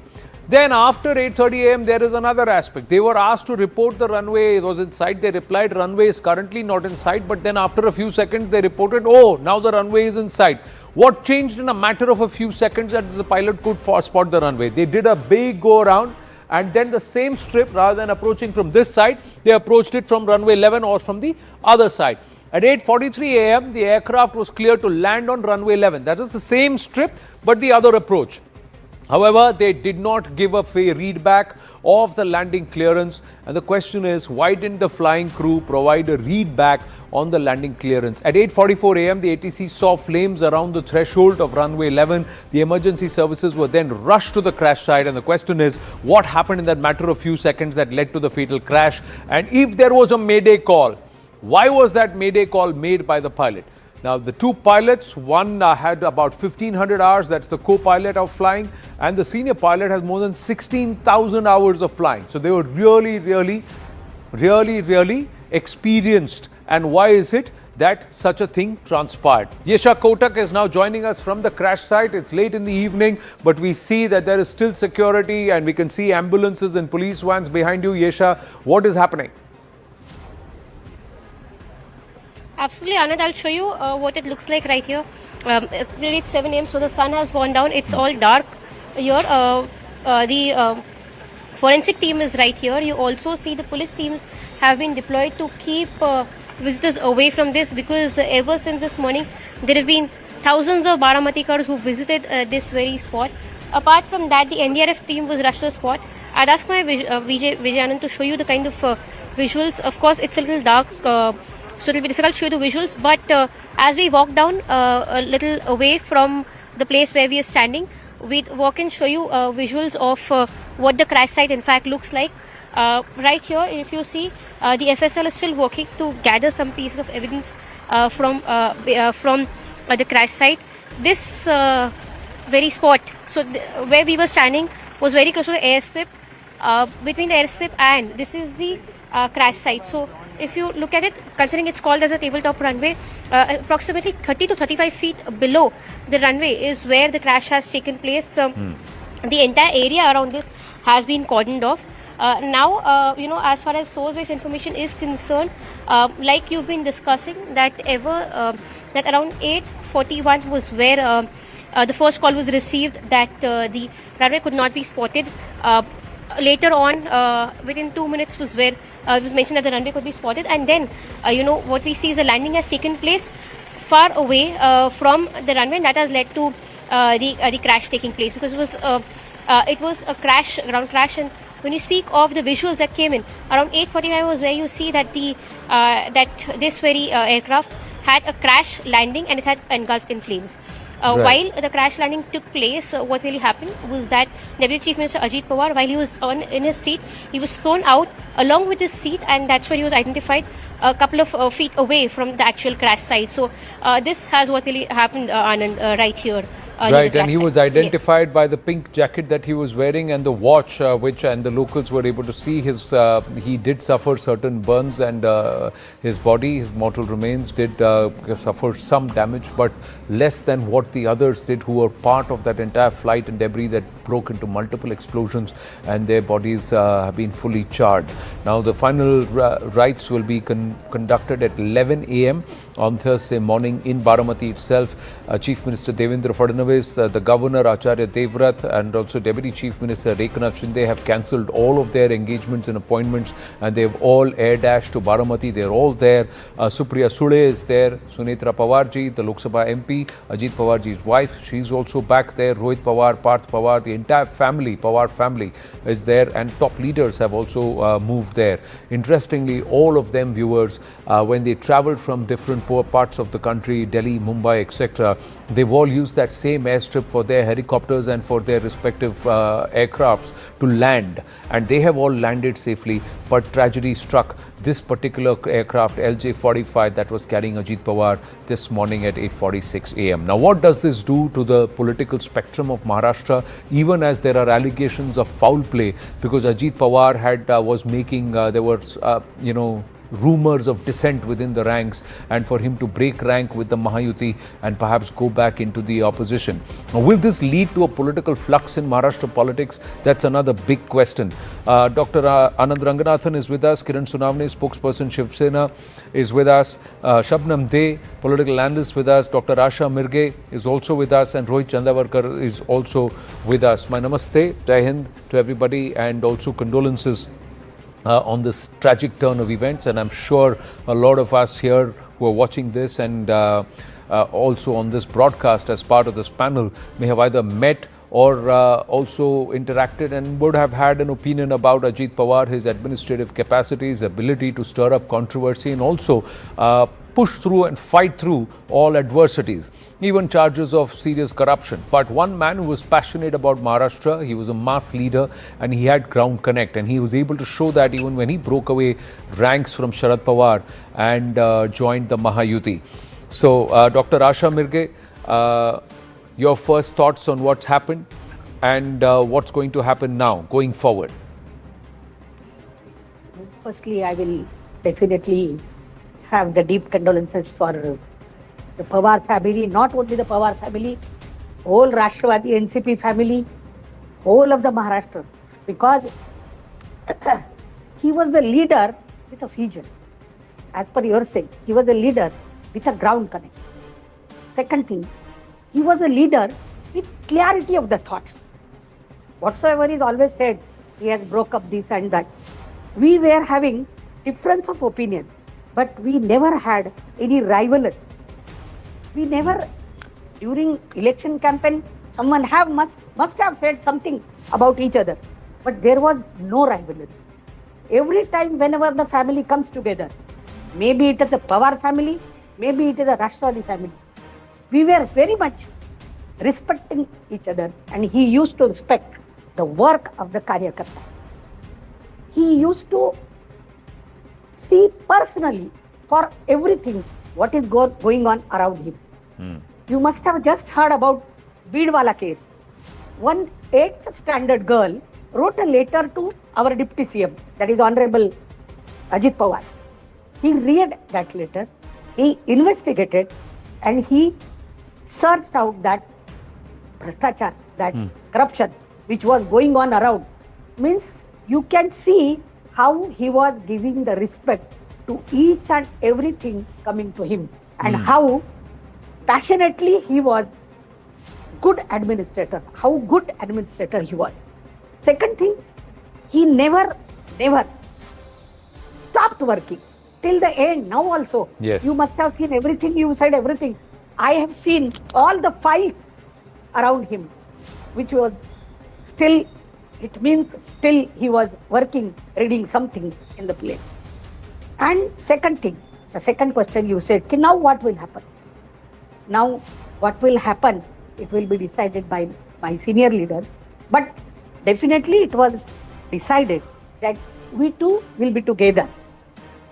Then after 8:30 a.m., there is another aspect. They were asked to report the runway was in sight. They replied, runway is currently not in sight. But then after a few seconds, they reported, oh, now the runway is in sight. What changed in a matter of a few seconds that the pilot could spot the runway? They did a big go around, and then the same strip, rather than approaching from this side, they approached it from runway 11 or from the other side. At 8:43 a.m., the aircraft was cleared to land on runway 11. That is the same strip, but the other approach. However, they did not give a fair readback of the landing clearance, and the question is, why didn't the flying crew provide a readback on the landing clearance? At 8:44 a.m., the ATC saw flames around the threshold of runway 11. The emergency services were then rushed to the crash site, and the question is, what happened in that matter of few seconds that led to the fatal crash? And if there was a mayday call, why was that mayday call made by the pilot? Now, the two pilots, one had about 1,500 hours, that's the co-pilot of flying, and the senior pilot has more than 16,000 hours of flying. So they were really experienced. And why is it that such a thing transpired? Yesha Kotak is now joining us from the crash site. It's late in the evening, but we see that there is still security and we can see ambulances and police vans behind you. Yesha, what is happening? Absolutely, Anand. I'll show you what it looks like right here. Really, it's 7 a.m., so the sun has gone down. It's all dark here. The forensic team is right here. You also see the police teams have been deployed to keep visitors away from this, because ever since this morning, there have been thousands of Baramatikars who visited this very spot. Apart from that, the NDRF team was rushed to the spot. I'd ask my Vijayanand to show you the kind of visuals. Of course, it's a little dark. So it will be difficult to show you the visuals, but as we walk down a little away from the place where we are standing, we walk and show you visuals of what the crash site in fact looks like. Right here, if you see, the FSL is still working to gather some pieces of evidence from the crash site. This very spot, so where we were standing, was very close to the airstrip. Between the airstrip and this is the crash site. So if you look at it, considering it's called as a tabletop runway, approximately 30 to 35 feet below the runway is where the crash has taken place. The entire area around this has been cordoned off. Now, as far as source-based information is concerned, like you've been discussing, that around 8:41 was where the first call was received that the runway could not be spotted. Later on, within 2 minutes was where it was mentioned that the runway could be spotted, and then what we see is the landing has taken place far away from the runway, and that has led to the crash taking place, because it was a ground crash. And when you speak of the visuals that came in around 8:45 was where you see that that this very aircraft had a crash landing and it had engulfed in flames. Right. While the crash landing took place, what really happened was that Deputy Chief Minister Ajit Pawar, while he was in his seat, he was thrown out along with his seat, and that's where he was identified a couple of feet away from the actual crash site. So this has what really happened, Anand, right here. Right, and he was identified by the pink jacket that he was wearing and the watch, and the locals were able to see his. He did suffer certain burns, and his body, his mortal remains, did suffer some damage, but less than what the others did, who were part of that entire flight and debris that broke into multiple explosions, and their bodies have been fully charred. Now, the final rites will be conducted at 11 a.m. on Thursday morning in Baramati itself. Chief Minister Devendra Fadnavis, the Governor Acharya Devrat, and also Deputy Chief Minister Eknath Shinde have cancelled all of their engagements and appointments, and they have all air dashed to Baramati. They're all there. Supriya Sule is there. Sunetra Pawarji, the Lok Sabha MP, Ajit Pawarji's wife, she's also back there. Rohit Pawar, Parth Pawar, the entire family, Pawar family is there, and top leaders have also moved there. Interestingly, all of them, viewers, when they travelled from different parts of the country, Delhi, Mumbai, etc., they've all used that same airstrip for their helicopters and for their respective aircrafts to land, and they have all landed safely. But tragedy struck this particular aircraft, LJ-45, that was carrying Ajit Pawar, this morning at 8:46 a.m. Now, what does this do to the political spectrum of Maharashtra, even as there are allegations of foul play, because Ajit Pawar was making, there were, rumors of dissent within the ranks, and for him to break rank with the Mahayuti and perhaps go back into the opposition. Now, will this lead to a political flux in Maharashtra politics? That's another big question. Dr. Anand Ranganathan is with us. Kiran Sunavne, spokesperson Shiv Sena, is with us. Shabnam De, political analyst, with us. Dr. Asha Mirge is also with us, and Rohit Chandavarkar is also with us. My namaste, Jai Hind to everybody, and also condolences on this tragic turn of events. And I'm sure a lot of us here who are watching this and also on this broadcast as part of this panel may have either met or also interacted and would have had an opinion about Ajit Pawar, his administrative capacities, ability to stir up controversy and also push through and fight through all adversities, even charges of serious corruption. But one man who was passionate about Maharashtra, he was a mass leader and he had ground connect, and he was able to show that even when he broke away ranks from Sharad Pawar and joined the Mahayuti. So, Dr. Asha Mirge, your first thoughts on what's happened and what's going to happen now, going forward? Firstly, I will definitely have the deep condolences for the Pawar family, not only the Pawar family, whole Rashtrawadi NCP family, whole of the Maharashtra, because he was the leader with a vision. As per your saying, he was a leader with a ground connect. Second thing, he was a leader with clarity of the thoughts. Whatsoever is always said, he has broke up this and that. We were having difference of opinion, but we never had any rivalry. We never, during election campaign, someone must have said something about each other, but there was no rivalry. Every time whenever the family comes together, maybe it is the Pawar family, maybe it is the Rashtrawadi family, we were very much respecting each other, and he used to respect the work of the Karyakarta. He used to see personally for everything what is going on around him. You must have just heard about Bidwala case. One 8th standard girl wrote a letter to our Deputy CM, that is Honorable Ajit Pawar. He read that letter, he investigated, and he searched out that bhraštachar, that corruption which was going on around. Means you can see how he was giving the respect to each and everything coming to him, and how passionately he was good administrator, how good administrator he was. Second thing, he never stopped working till the end. Now also, yes, you must have seen everything, you said everything. I have seen all the files around him, which was still, it means still he was working, reading something in the plane. And second thing, the second question you said, now what will happen? Now what will happen, it will be decided by my senior leaders, but definitely it was decided that we two will be together.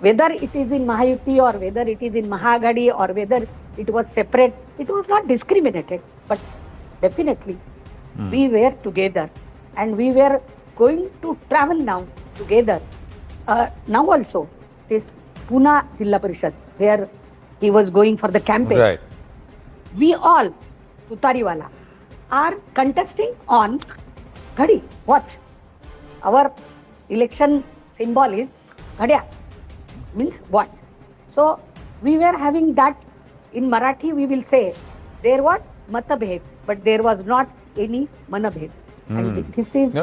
Whether it is in Mahayuti or whether it is in Mahagadi or whether it was separate, it was not discriminated, but definitely we were together and we were going to travel now together. Now also, this Pune Zilla Parishad, where he was going for the campaign, right, we all, Tutariwala, are contesting on Ghadi. Watch. Our election symbol is Ghadya, means watch. So we were having that. In Marathi we will say there was matabhed, but there was not any manabhed. And this is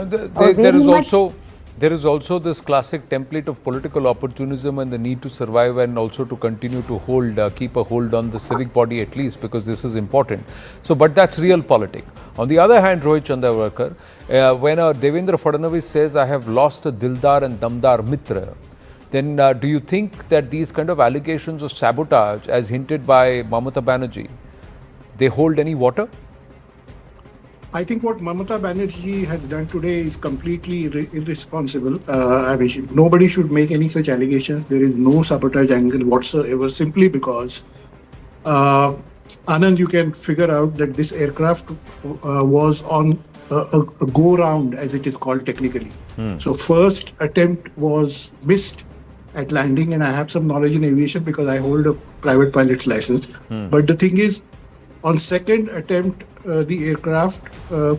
there is also this classic template of political opportunism and the need to survive and also to continue to hold, keep a hold on the civic body at least, because this is important. So, but that's real politics. On the other hand, Rohit Chandavarkar, when Devendra Fadnavis says, I have lost a Dildar and Damdar Mitra, then do you think that these kind of allegations of sabotage, as hinted by Mamata Banerjee, they hold any water? I think what Mamata Banerjee has done today is completely irresponsible. Nobody should make any such allegations. There is no sabotage angle whatsoever, simply because, Anand, you can figure out that this aircraft was on a go-round, as it is called technically. So first attempt was missed at landing, and I have some knowledge in aviation because I hold a private pilot's license. But the thing is, on second attempt, the aircraft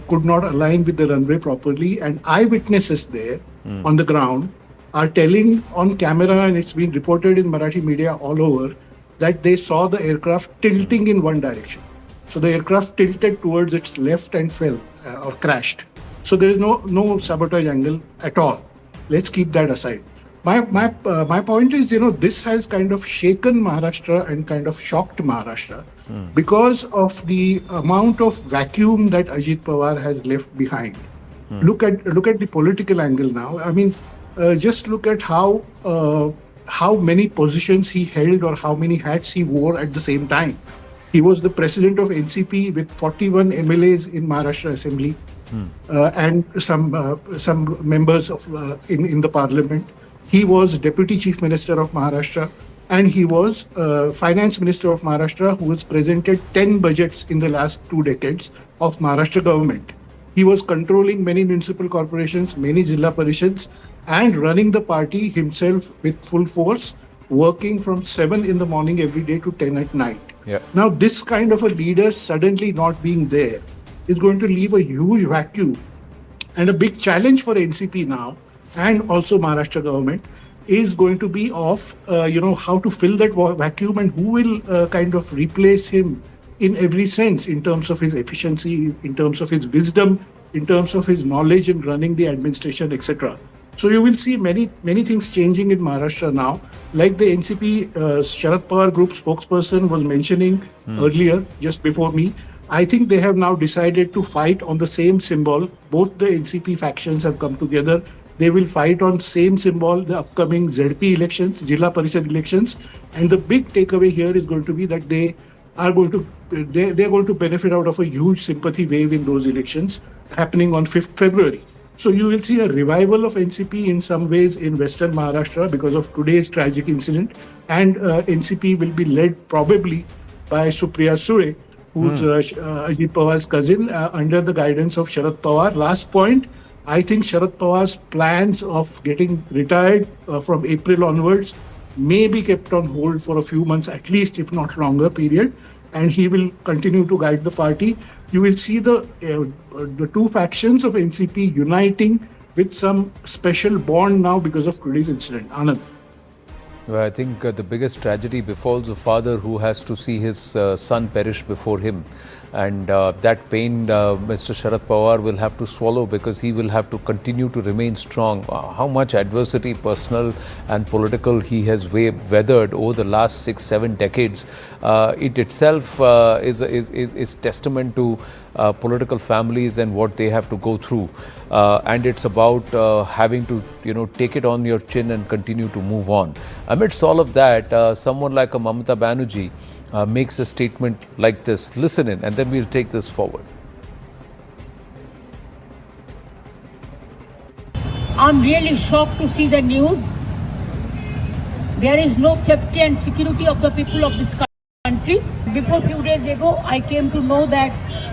could not align with the runway properly, and eyewitnesses there on the ground are telling on camera, and it's been reported in Marathi media all over, that they saw the aircraft tilting in one direction. So the aircraft tilted towards its left and fell or crashed. So there is no sabotage angle at all. Let's keep that aside. My point is, this has kind of shaken Maharashtra and kind of shocked Maharashtra because of the amount of vacuum that Ajit Pawar has left behind. Look at the political angle now. I mean, just look at how many positions he held or how many hats he wore at the same time. He was the president of NCP with 41 MLAs in Maharashtra Assembly and some members of in the parliament. He was Deputy Chief Minister of Maharashtra, and he was Finance Minister of Maharashtra, who has presented 10 budgets in the last 2 decades of Maharashtra government. He was controlling many municipal corporations, many Zilla Parishads, and running the party himself with full force, working from 7 in the morning every day to 10 at night. Yeah. Now, this kind of a leader suddenly not being there is going to leave a huge vacuum, and a big challenge for NCP now, and also Maharashtra government, is going to be of how to fill that vacuum and who will kind of replace him in every sense, in terms of his efficiency, in terms of his wisdom, in terms of his knowledge in running the administration, etc. So you will see many things changing in Maharashtra now. Like the NCP Sharad Pawar group spokesperson was mentioning earlier, just before me, I think they have now decided to fight on the same symbol. Both the NCP factions have come together. They will fight on same symbol, the upcoming ZP elections, Zilla Parishad elections. And the big takeaway here is going to be that they are going to benefit out of a huge sympathy wave in those elections happening on 5th February. So you will see a revival of NCP in some ways in Western Maharashtra because of today's tragic incident. And NCP will be led probably by Supriya Sule, who's Ajit Pawar's cousin, under the guidance of Sharad Pawar. Last point, I think Sharad Pawar's plans of getting retired from April onwards may be kept on hold for a few months at least, if not longer period, and he will continue to guide the party. You will see the two factions of NCP uniting with some special bond now because of today's incident. Anand. Well, I think the biggest tragedy befalls a father who has to see his son perish before him. And that pain Mr. Sharad Pawar will have to swallow because he will have to continue to remain strong. How much adversity, personal and political, he has weathered over the last 6-7 decades. It itself is testament to political families and what they have to go through. And it's about having to, take it on your chin and continue to move on. Amidst all of that, someone like a Mamata Banerjee makes a statement like this. Listen in, and then we'll take this forward. I'm really shocked to see the news. There is no safety and security of the people of this country. Before a few days ago, I came to know that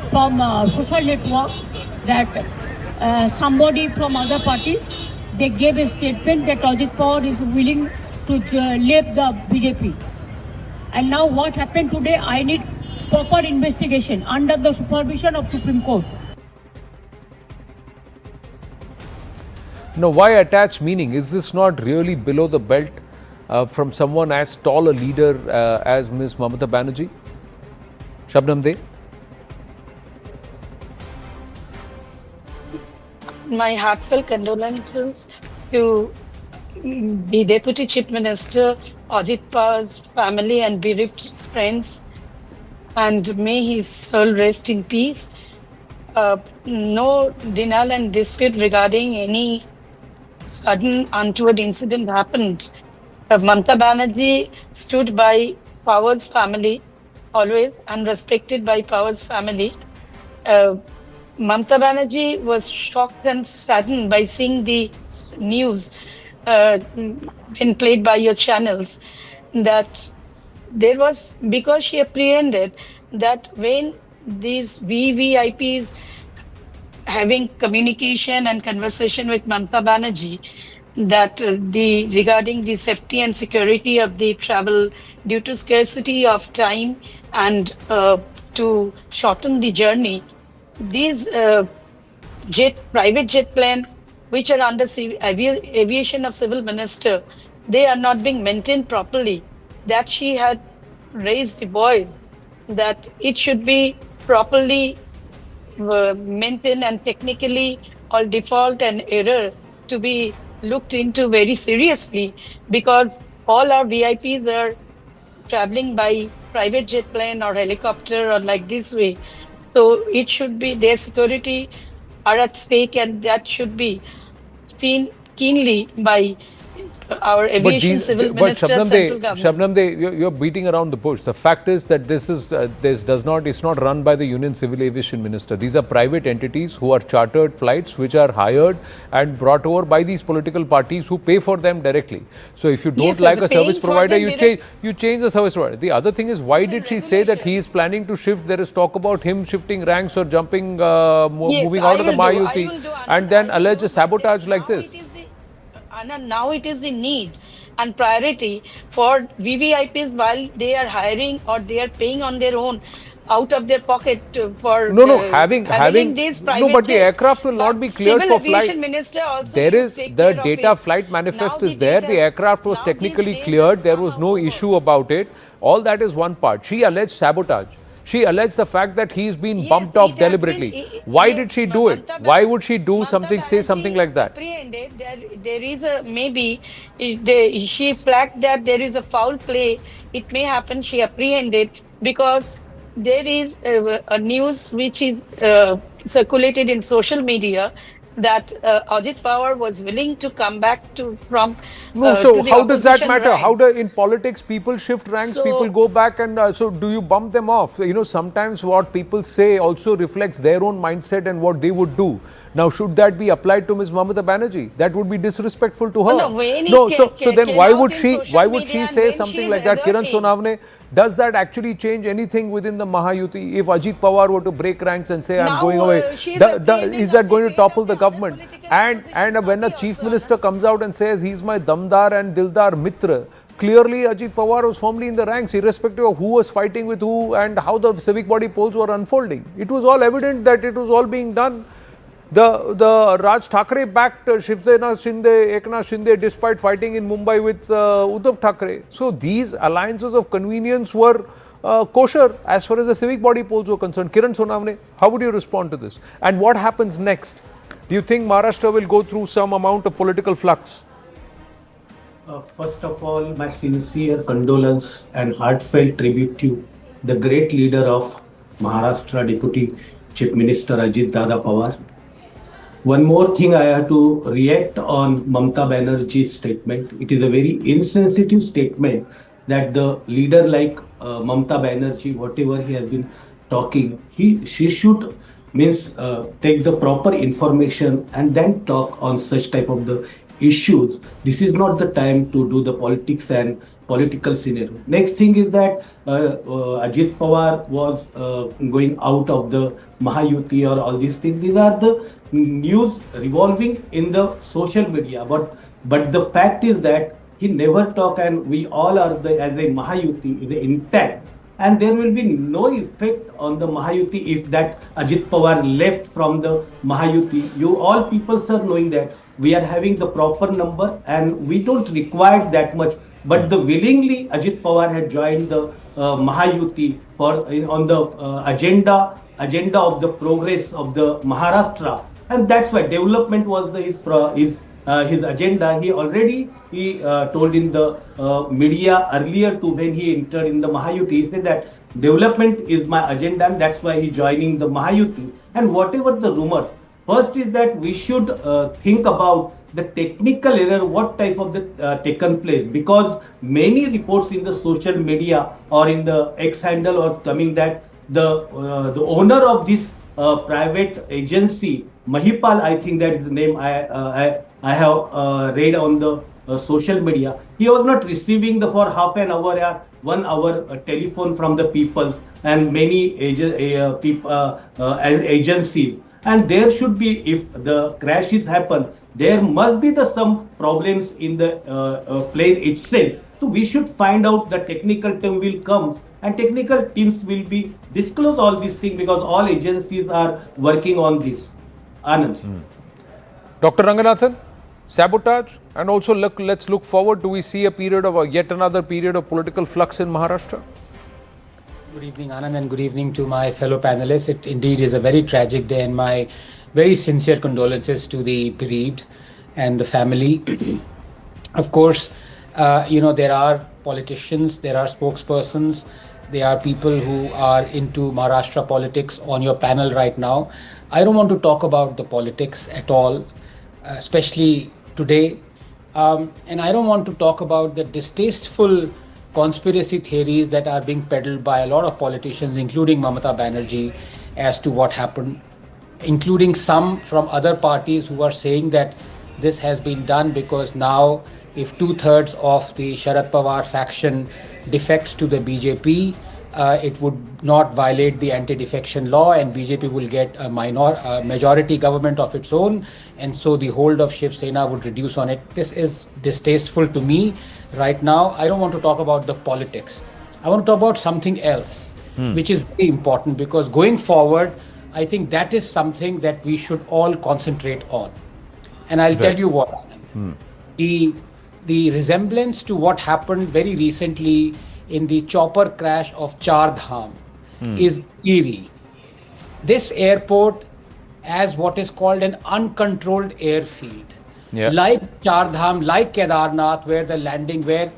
from social network that somebody from other party, they gave a statement that Ajit Pawar is willing to leave the BJP. And now what happened today, I need proper investigation under the supervision of Supreme Court. Now, why attach meaning? Is this not really below the belt from someone as tall a leader as Ms. Mamata Banerjee? Shabnam De? My heartfelt condolences to the Deputy Chief Minister, Ajit Pawar's family and bereaved friends, and may his soul rest in peace. No denial and dispute regarding any sudden untoward incident happened. Mamata Banerjee stood by Pawar's family always and respected by Pawar's family. Mamata Banerjee was shocked and saddened by seeing the news been played by your channels, that there was, because she apprehended that when these VVIPs having communication and conversation with Mamata Banerjee, that regarding the safety and security of the travel due to scarcity of time and to shorten the journey, these private jet plane which are under aviation of civil minister, they are not being maintained properly. That she had raised the voice that it should be properly maintained and technically or default and error to be looked into very seriously, because all our VIPs are traveling by private jet plane or helicopter or like this way. So it should be their security are at stake, and that should be seen keenly by our aviation civil minister, central government. Shabnam, you're beating around the bush. The fact is that it's not run by the Union Civil Aviation Minister. These are private entities who are chartered flights, which are hired and brought over by these political parties who pay for them directly. So if you don't like a service provider, you change the service provider. The other thing is, why did she say that he is planning to shift? There is talk about him shifting ranks or jumping, moving out of the Mahayuti, and then allege a sabotage like this. Anand, now it is the need and priority for VVIPs while they are hiring or they are paying on their own out of their pocket for having these private no, but the aircraft will not be cleared for flight. Civil aviation minister also there is take the care data of it. flight manifest Now is there. The aircraft was technically cleared. There was no issue about it. All that is one part. She alleged sabotage. She alleged the fact that he's been bumped off deliberately. Why did she do it? Why would she do something, say something like that? There is a maybe she flagged that there is a foul play. It may happen. She apprehended because there is a news which is circulated in social media that Ajit Pawar was willing to come back from. So how does that matter? Rank. How do in politics people shift ranks? So, people go back and so do you bump them off? You know, sometimes what people say also reflects their own mindset and what they would do. Now, should that be applied to Ms. Mamata Banerjee? That would be disrespectful to her. So then why would she say something like that? Kiran Sonavne, does that actually change anything within the Mahayuti? If Ajit Pawar were to break ranks and say, I'm going away, is that going to topple the government? And when a chief minister comes out and says he's my damdar and dildar mitra, clearly Ajit Pawar was firmly in the ranks, irrespective of who was fighting with who and how the civic body polls were unfolding. It was all evident that it was all being done. The Raj Thackeray backed Shivsena Shinde, Eknath Shinde, despite fighting in Mumbai with Uddhav Thackeray. So these alliances of convenience were kosher as far as the civic body polls were concerned. Kiran Sonavne, how would you respond to this? And what happens next? Do you think Maharashtra will go through some amount of political flux? First of all, my sincere condolence and heartfelt tribute to the great leader of Maharashtra Deputy Chief Minister Ajit Dada Pawar. One more thing I have to react on Mamata Banerjee's statement. It is a very insensitive statement that the leader like Mamata Banerjee, whatever he has been talking, she should take the proper information and then talk on such type of the issues. This is not the time to do the politics and political scenario. Next thing is that Ajit Pawar was going out of the Mahayuti or all these things. These are the news revolving in the social media. But the fact is that he never talk, and we all are as a Mahayuti is intact. And there will be no effect on the Mahayuti if that Ajit Pawar left from the Mahayuti. You all people are knowing that we are having the proper number and we don't require that much. But the willingly Ajit Pawar had joined the Mahayuti on the agenda of the progress of the Maharashtra, and that's why development was his agenda. He told in the media earlier too, when he entered in the Mahayuti, he said that development is my agenda, and that's why he joining the Mahayuti. And whatever the rumors, first is that we should think about the technical error, what type of the taken place, because many reports in the social media or in the X handle was coming that the owner of this private agency, Mahipal, I think that is the name I have read on the social media. He was not receiving for half an hour or 1 hour telephone from the peoples and many agencies. And there should be, if the crashes happen, there must be some problems in the plane itself. So we should find out, the technical team will come and technical teams will be disclose all these things, because all agencies are working on this. Anand. Dr. Ranganathan, sabotage, and also let's look forward. Do we see a period of yet another period of political flux in Maharashtra? Good evening, Anand, and good evening to my fellow panelists. It indeed is a very tragic day, and my very sincere condolences to the bereaved. and the family. Of course, there are politicians, there are spokespersons, there are people who are into Maharashtra politics on your panel right now. I don't want to talk about the politics at all, especially today. And I don't want to talk about the distasteful conspiracy theories that are being peddled by a lot of politicians, including Mamata Banerjee, as to what happened, including some from other parties who are saying that this has been done because now if 2/3 of the Sharad Pawar faction defects to the BJP, it would not violate the anti-defection law and BJP will get a majority government of its own, and so the hold of Shiv Sena would reduce on it. This is distasteful to me right now. I don't want to talk about the politics. I want to talk about something else, which is very important, because going forward, I think that is something that we should all concentrate on. And I'll tell you what. The resemblance to what happened very recently in the chopper crash of Char Dham is eerie. This airport as what is called an uncontrolled airfield. Like Char Dham, like Kedarnath, where the landing, where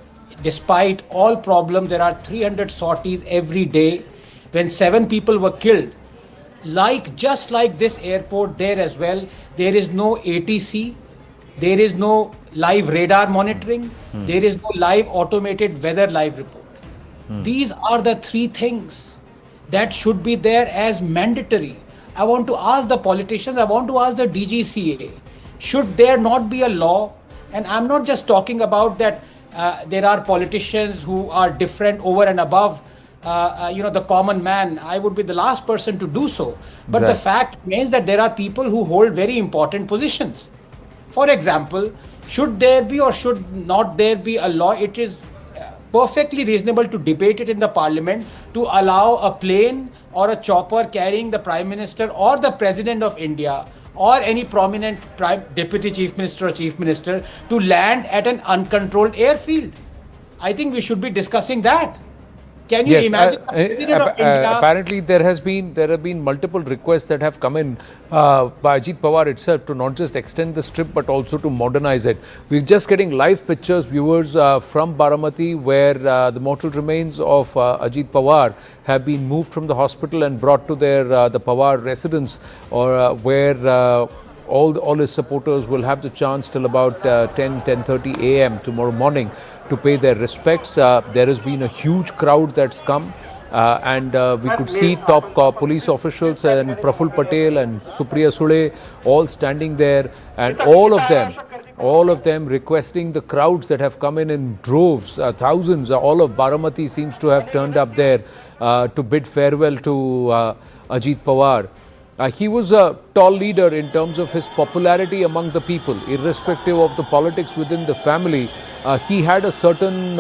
despite all problems, there are 300 sorties every day, when 7 people were killed. Just like this airport there as well, there is no ATC, there is no live radar monitoring, there is no live automated weather live report. These are the 3 things that should be there as mandatory. I want to ask the politicians, I want to ask the DGCA, should there not be a law? And I'm not just talking about that there are politicians who are different over and above the common man. I would be the last person to do so. But the fact remains that there are people who hold very important positions. For example, should there be or should not there be a law? It is perfectly reasonable to debate it in the parliament to allow a plane or a chopper carrying the Prime Minister or the President of India or any prominent Deputy Chief Minister or Chief Minister to land at an uncontrolled airfield. I think we should be discussing that. Can you imagine the President of India? Apparently there have been multiple requests that have come in by Ajit Pawar itself to not just extend the strip but also to modernize it. We're just getting live pictures, viewers, from Baramati, where the mortal remains of Ajit Pawar have been moved from the hospital and brought to the Pawar residence, or where all his supporters will have the chance till about 10:30 a.m. tomorrow morning to pay their respects. There has been a huge crowd that's come, and we could see top police officials and Praful Patel and Supriya Sule all standing there, and all of them requesting the crowds that have come in droves, thousands. All of Baramati seems to have turned up there to bid farewell to Ajit Pawar. He was a tall leader in terms of his popularity among the people, irrespective of the politics within the family. He had a certain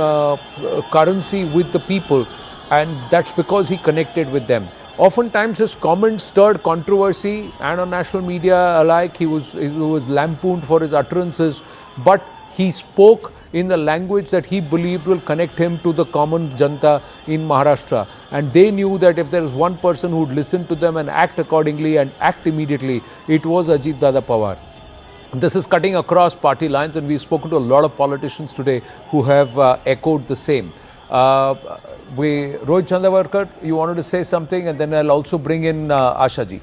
currency with the people, and that's because he connected with them. Oftentimes his comments stirred controversy, and on national media alike he was lampooned for his utterances, but he spoke in the language that he believed will connect him to the common janta in Maharashtra. And they knew that if there is one person who would listen to them and act accordingly and act immediately, it was Ajit Dada Pawar. This is cutting across party lines, and we've spoken to a lot of politicians today who have echoed the same. Rohit Chandavarkar, you wanted to say something, and then I'll also bring in Ashaji.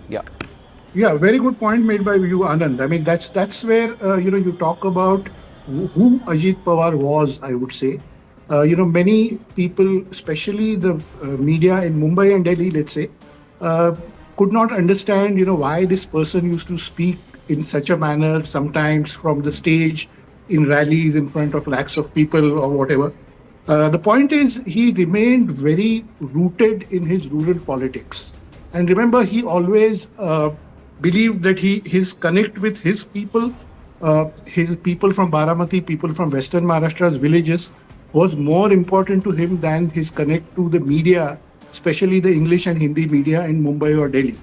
Yeah, very good point made by you, Anand. I mean, that's where you talk about who Ajit Pawar was, I would say. Many people, especially the media in Mumbai and Delhi, let's say, could not understand, why this person used to speak in such a manner, sometimes from the stage, in rallies in front of lakhs of people or whatever. The point is, he remained very rooted in his rural politics. And remember, he always believed that his connect with his people from Baramati, people from Western Maharashtra's villages, was more important to him than his connect to the media, especially the English and Hindi media in Mumbai or Delhi.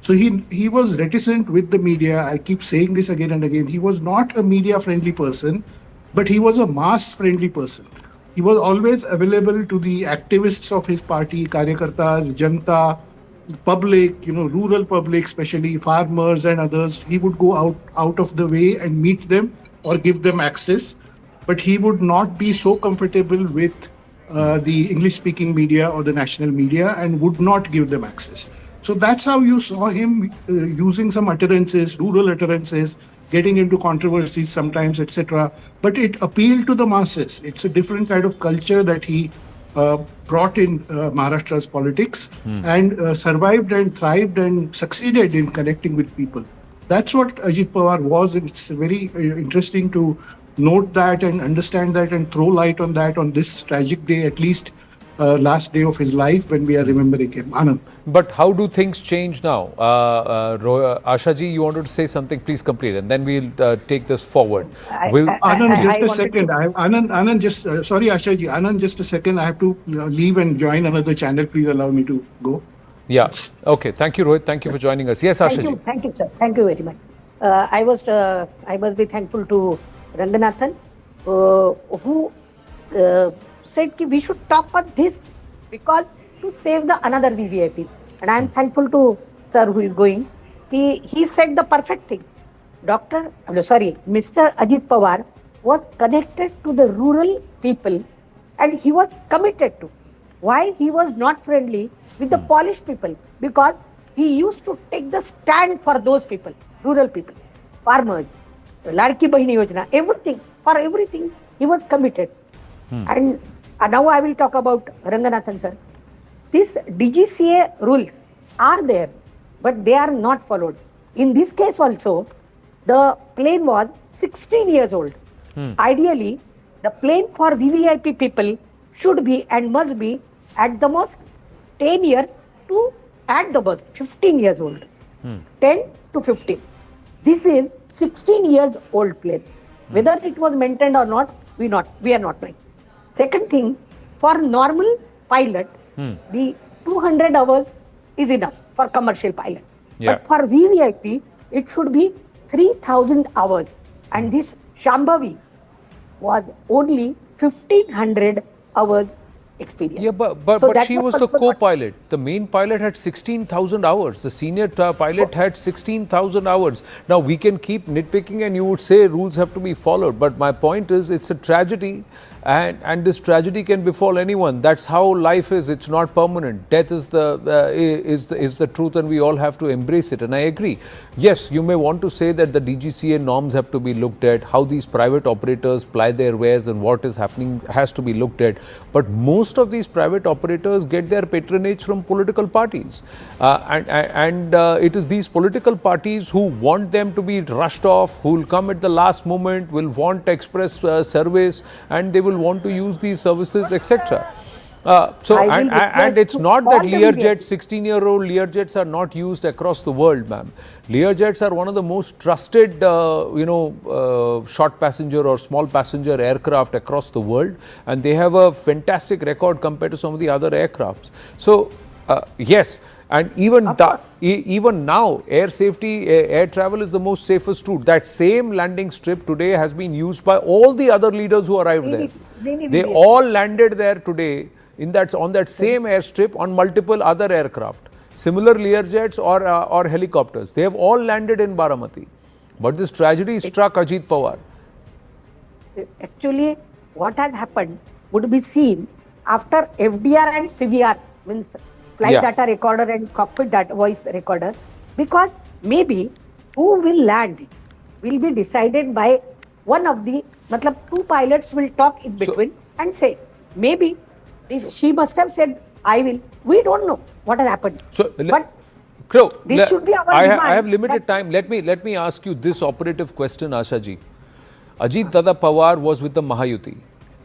So he was reticent with the media. I keep saying this again and again. He was not a media-friendly person, but he was a mass-friendly person. He was always available to the activists of his party, Karyakartas, Janta, public, rural public, especially farmers and others. He would go out of the way and meet them or give them access, but he would not be so comfortable with the English-speaking media or the national media and would not give them access. So that's how you saw him using some utterances, rural utterances, getting into controversies sometimes, etc. But it appealed to the masses. It's a different kind of culture that he brought in Maharashtra's politics and survived and thrived and succeeded in connecting with people. That's what Ajit Pawar was, and it's very interesting to note that and understand that and throw light on that on this tragic day, at least last day of his life when we are remembering him. Anand. But how do things change now? Asha ji, you wanted to say something, please complete, and then we'll take this forward. Anand, just a second. Anand, just sorry, Asha ji. Anand, just a second. I have to leave and join another channel. Please allow me to go. Yeah. Okay. Thank you, Rohit. Thank you for joining us. Yes, Asha ji. Thank you, sir. Thank you very much. I must be thankful to Ranganathan, who said that we should talk about this because to save the another VVIPs. And I am thankful to sir who is going. He said the perfect thing. Mr. Ajit Pawar was connected to the rural people and he was committed to. Why he was not friendly with the polished people? Because he used to take the stand for those people, rural people, farmers, Ladki Bahini Yojana, everything, for everything he was committed. And now I will talk about Ranganathan sir. These DGCA rules are there, but they are not followed. In this case also, the plane was 16 years old. Ideally, the plane for VVIP people should be and must be at the most 10 years to at the most 15 years old. 10 to 15. This is 16 years old plane. Whether it was maintained or not, we are not knowing. Second thing, for normal pilot, the 200 hours is enough for commercial pilot. Yeah. But for VVIP, it should be 3,000 hours. And this Shambhavi was only 1,500 hours experience. Yeah, but she was the co-pilot. The main pilot had 16,000 hours. The senior pilot had 16,000 hours. Now, we can keep nitpicking and you would say rules have to be followed. But my point is, it's a tragedy and this tragedy can befall anyone. That's how life is. It's not permanent. Death is the truth and we all have to embrace it. And I agree. Yes, you may want to say that the DGCA norms have to be looked at, how these private operators ply their wares and what is happening has to be looked at. But most of these private operators get their patronage from political parties. It is these political parties who want them to be rushed off, who will come at the last moment, will want express service, and they will want to use these services, etc. It's not that Learjet, 16-year-old Learjets are not used across the world, ma'am. Learjets are one of the most trusted, short passenger or small passenger aircraft across the world, and they have a fantastic record compared to some of the other aircrafts. So, yes. And even now, air safety, air travel is the most safest route. That same landing strip today has been used by all the other leaders who arrived there. They all landed there today on that same airstrip on multiple other aircraft. Similar Learjets or helicopters. They have all landed in Baramati. But this tragedy struck Ajit Pawar. Actually, what has happened would be seen after FDR and CVR, means flight data recorder and cockpit data voice recorder, because maybe who will land will be decided by one of the, two pilots will talk in between and say, maybe she must have said, I will. We don't know what has happened. This should be our demand. I have limited time. Let me ask you this operative question, Asha ji. Ajit Dada Pawar was with the Mahayuti.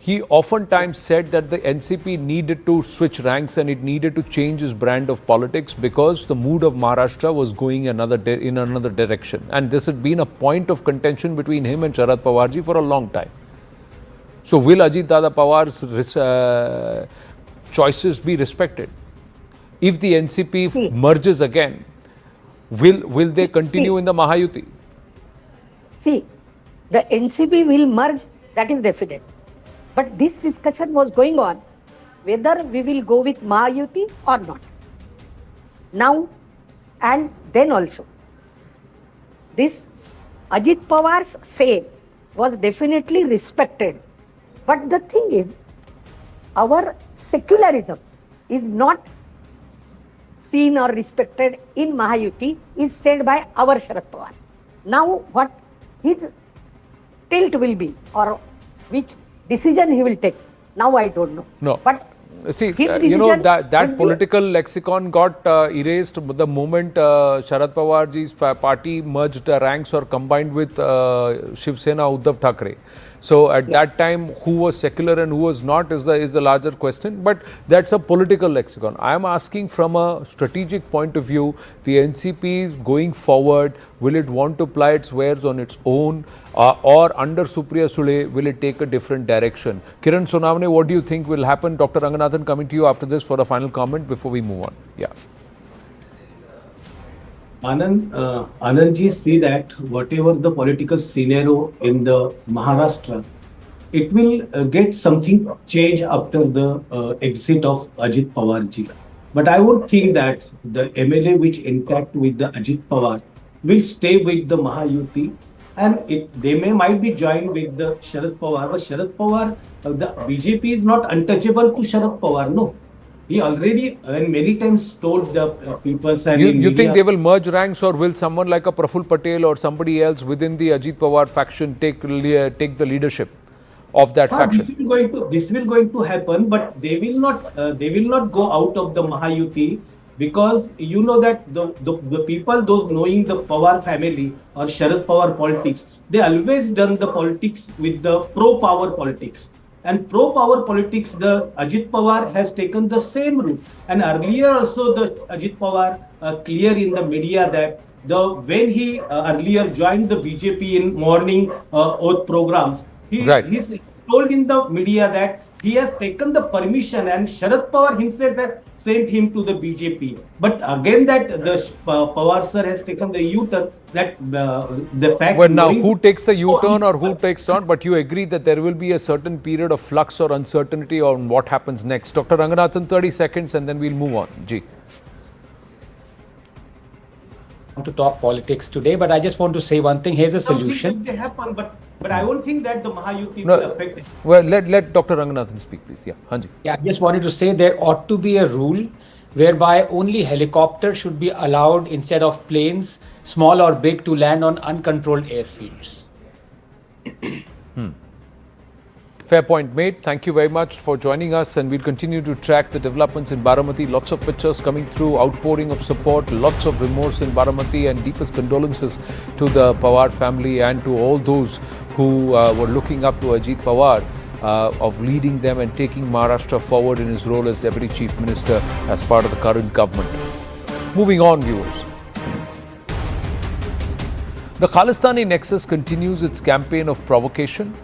He oftentimes said that the NCP needed to switch ranks and it needed to change its brand of politics because the mood of Maharashtra was going in another direction. And this had been a point of contention between him and Sharad Pawarji for a long time. So will Ajit Dada Pawar's choices be respected? If the NCP merges again, will they continue in the Mahayuti? See, the NCP will merge, that is definite. But this discussion was going on whether we will go with Mahayuti or not. Now and then also, this Ajit Pawar's say was definitely respected. But the thing is, our secularism is not seen or respected in Mahayuti is said by our Sharad Pawar. Now what his tilt will be or which decision he will take, now I don't know. No. But see, his that political lexicon got erased the moment Sharad Pawar ji's party merged ranks or combined with Shiv Sena Uddhav Thackeray. So at that time, who was secular and who was not is the larger question. But that's a political lexicon. I am asking from a strategic point of view, the NCP is going forward. Will it want to ply its wares on its own, or under Supriya Sule, will it take a different direction? Kiran Sonavane, what do you think will happen? Dr. Ranganathan, coming to you after this for a final comment before we move on. Yeah. Anandji, see that whatever the political scenario in the Maharashtra, it will get something change after the exit of Ajit Pawar ji. But I would think that the MLA which intact with the Ajit Pawar will stay with the Mahayuti, and they might be joined with the Sharad Pawar. But Sharad Pawar, the BJP is not untouchable to Sharad Pawar, no. He already many times told the people. You think they will merge ranks, or will someone like a Praful Patel or somebody else within the Ajit Pawar faction take the leadership of that faction? This will going to happen, but they will not go out of the Mahayuti, because you know that the people, those knowing the Pawar family or Sharad Pawar politics, they always done the politics with the pro-power politics. And pro-power politics, the Ajit Pawar has taken the same route. And earlier also the Ajit Pawar clear in the media that when he earlier joined the BJP in morning oath programs, he told in the media that he has taken the permission, and Sharad Pawar himself has sent him to the BJP. But again, that the Pawar sir has taken the U-turn, that the fact... Well, now who takes a U-turn or who takes not, but you agree that there will be a certain period of flux or uncertainty on what happens next. Dr. Ranganathan, 30 seconds and then we'll move on. Ji. To talk politics today, but I just want to say one thing. Here's a solution. They happen, but I don't think that the Mahayuti will affect it. Well, let Dr. Ranganathan speak, please. Yeah, Hanji. Yeah, I just wanted to say there ought to be a rule whereby only helicopters should be allowed instead of planes, small or big, to land on uncontrolled airfields. Fair point made. Thank you very much for joining us, and we'll continue to track the developments in Baramati. Lots of pictures coming through, outpouring of support, lots of remorse in Baramati, and deepest condolences to the Pawar family and to all those who were looking up to Ajit Pawar of leading them and taking Maharashtra forward in his role as Deputy Chief Minister as part of the current government. Moving on, viewers. The Khalistani nexus continues its campaign of provocation.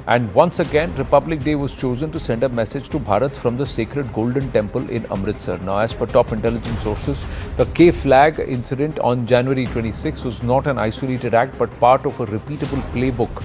And once again, Republic Day was chosen to send a message to Bharat from the sacred Golden Temple in Amritsar. Now, as per top intelligence sources, the K-flag incident on January 26 was not an isolated act, but part of a repeatable playbook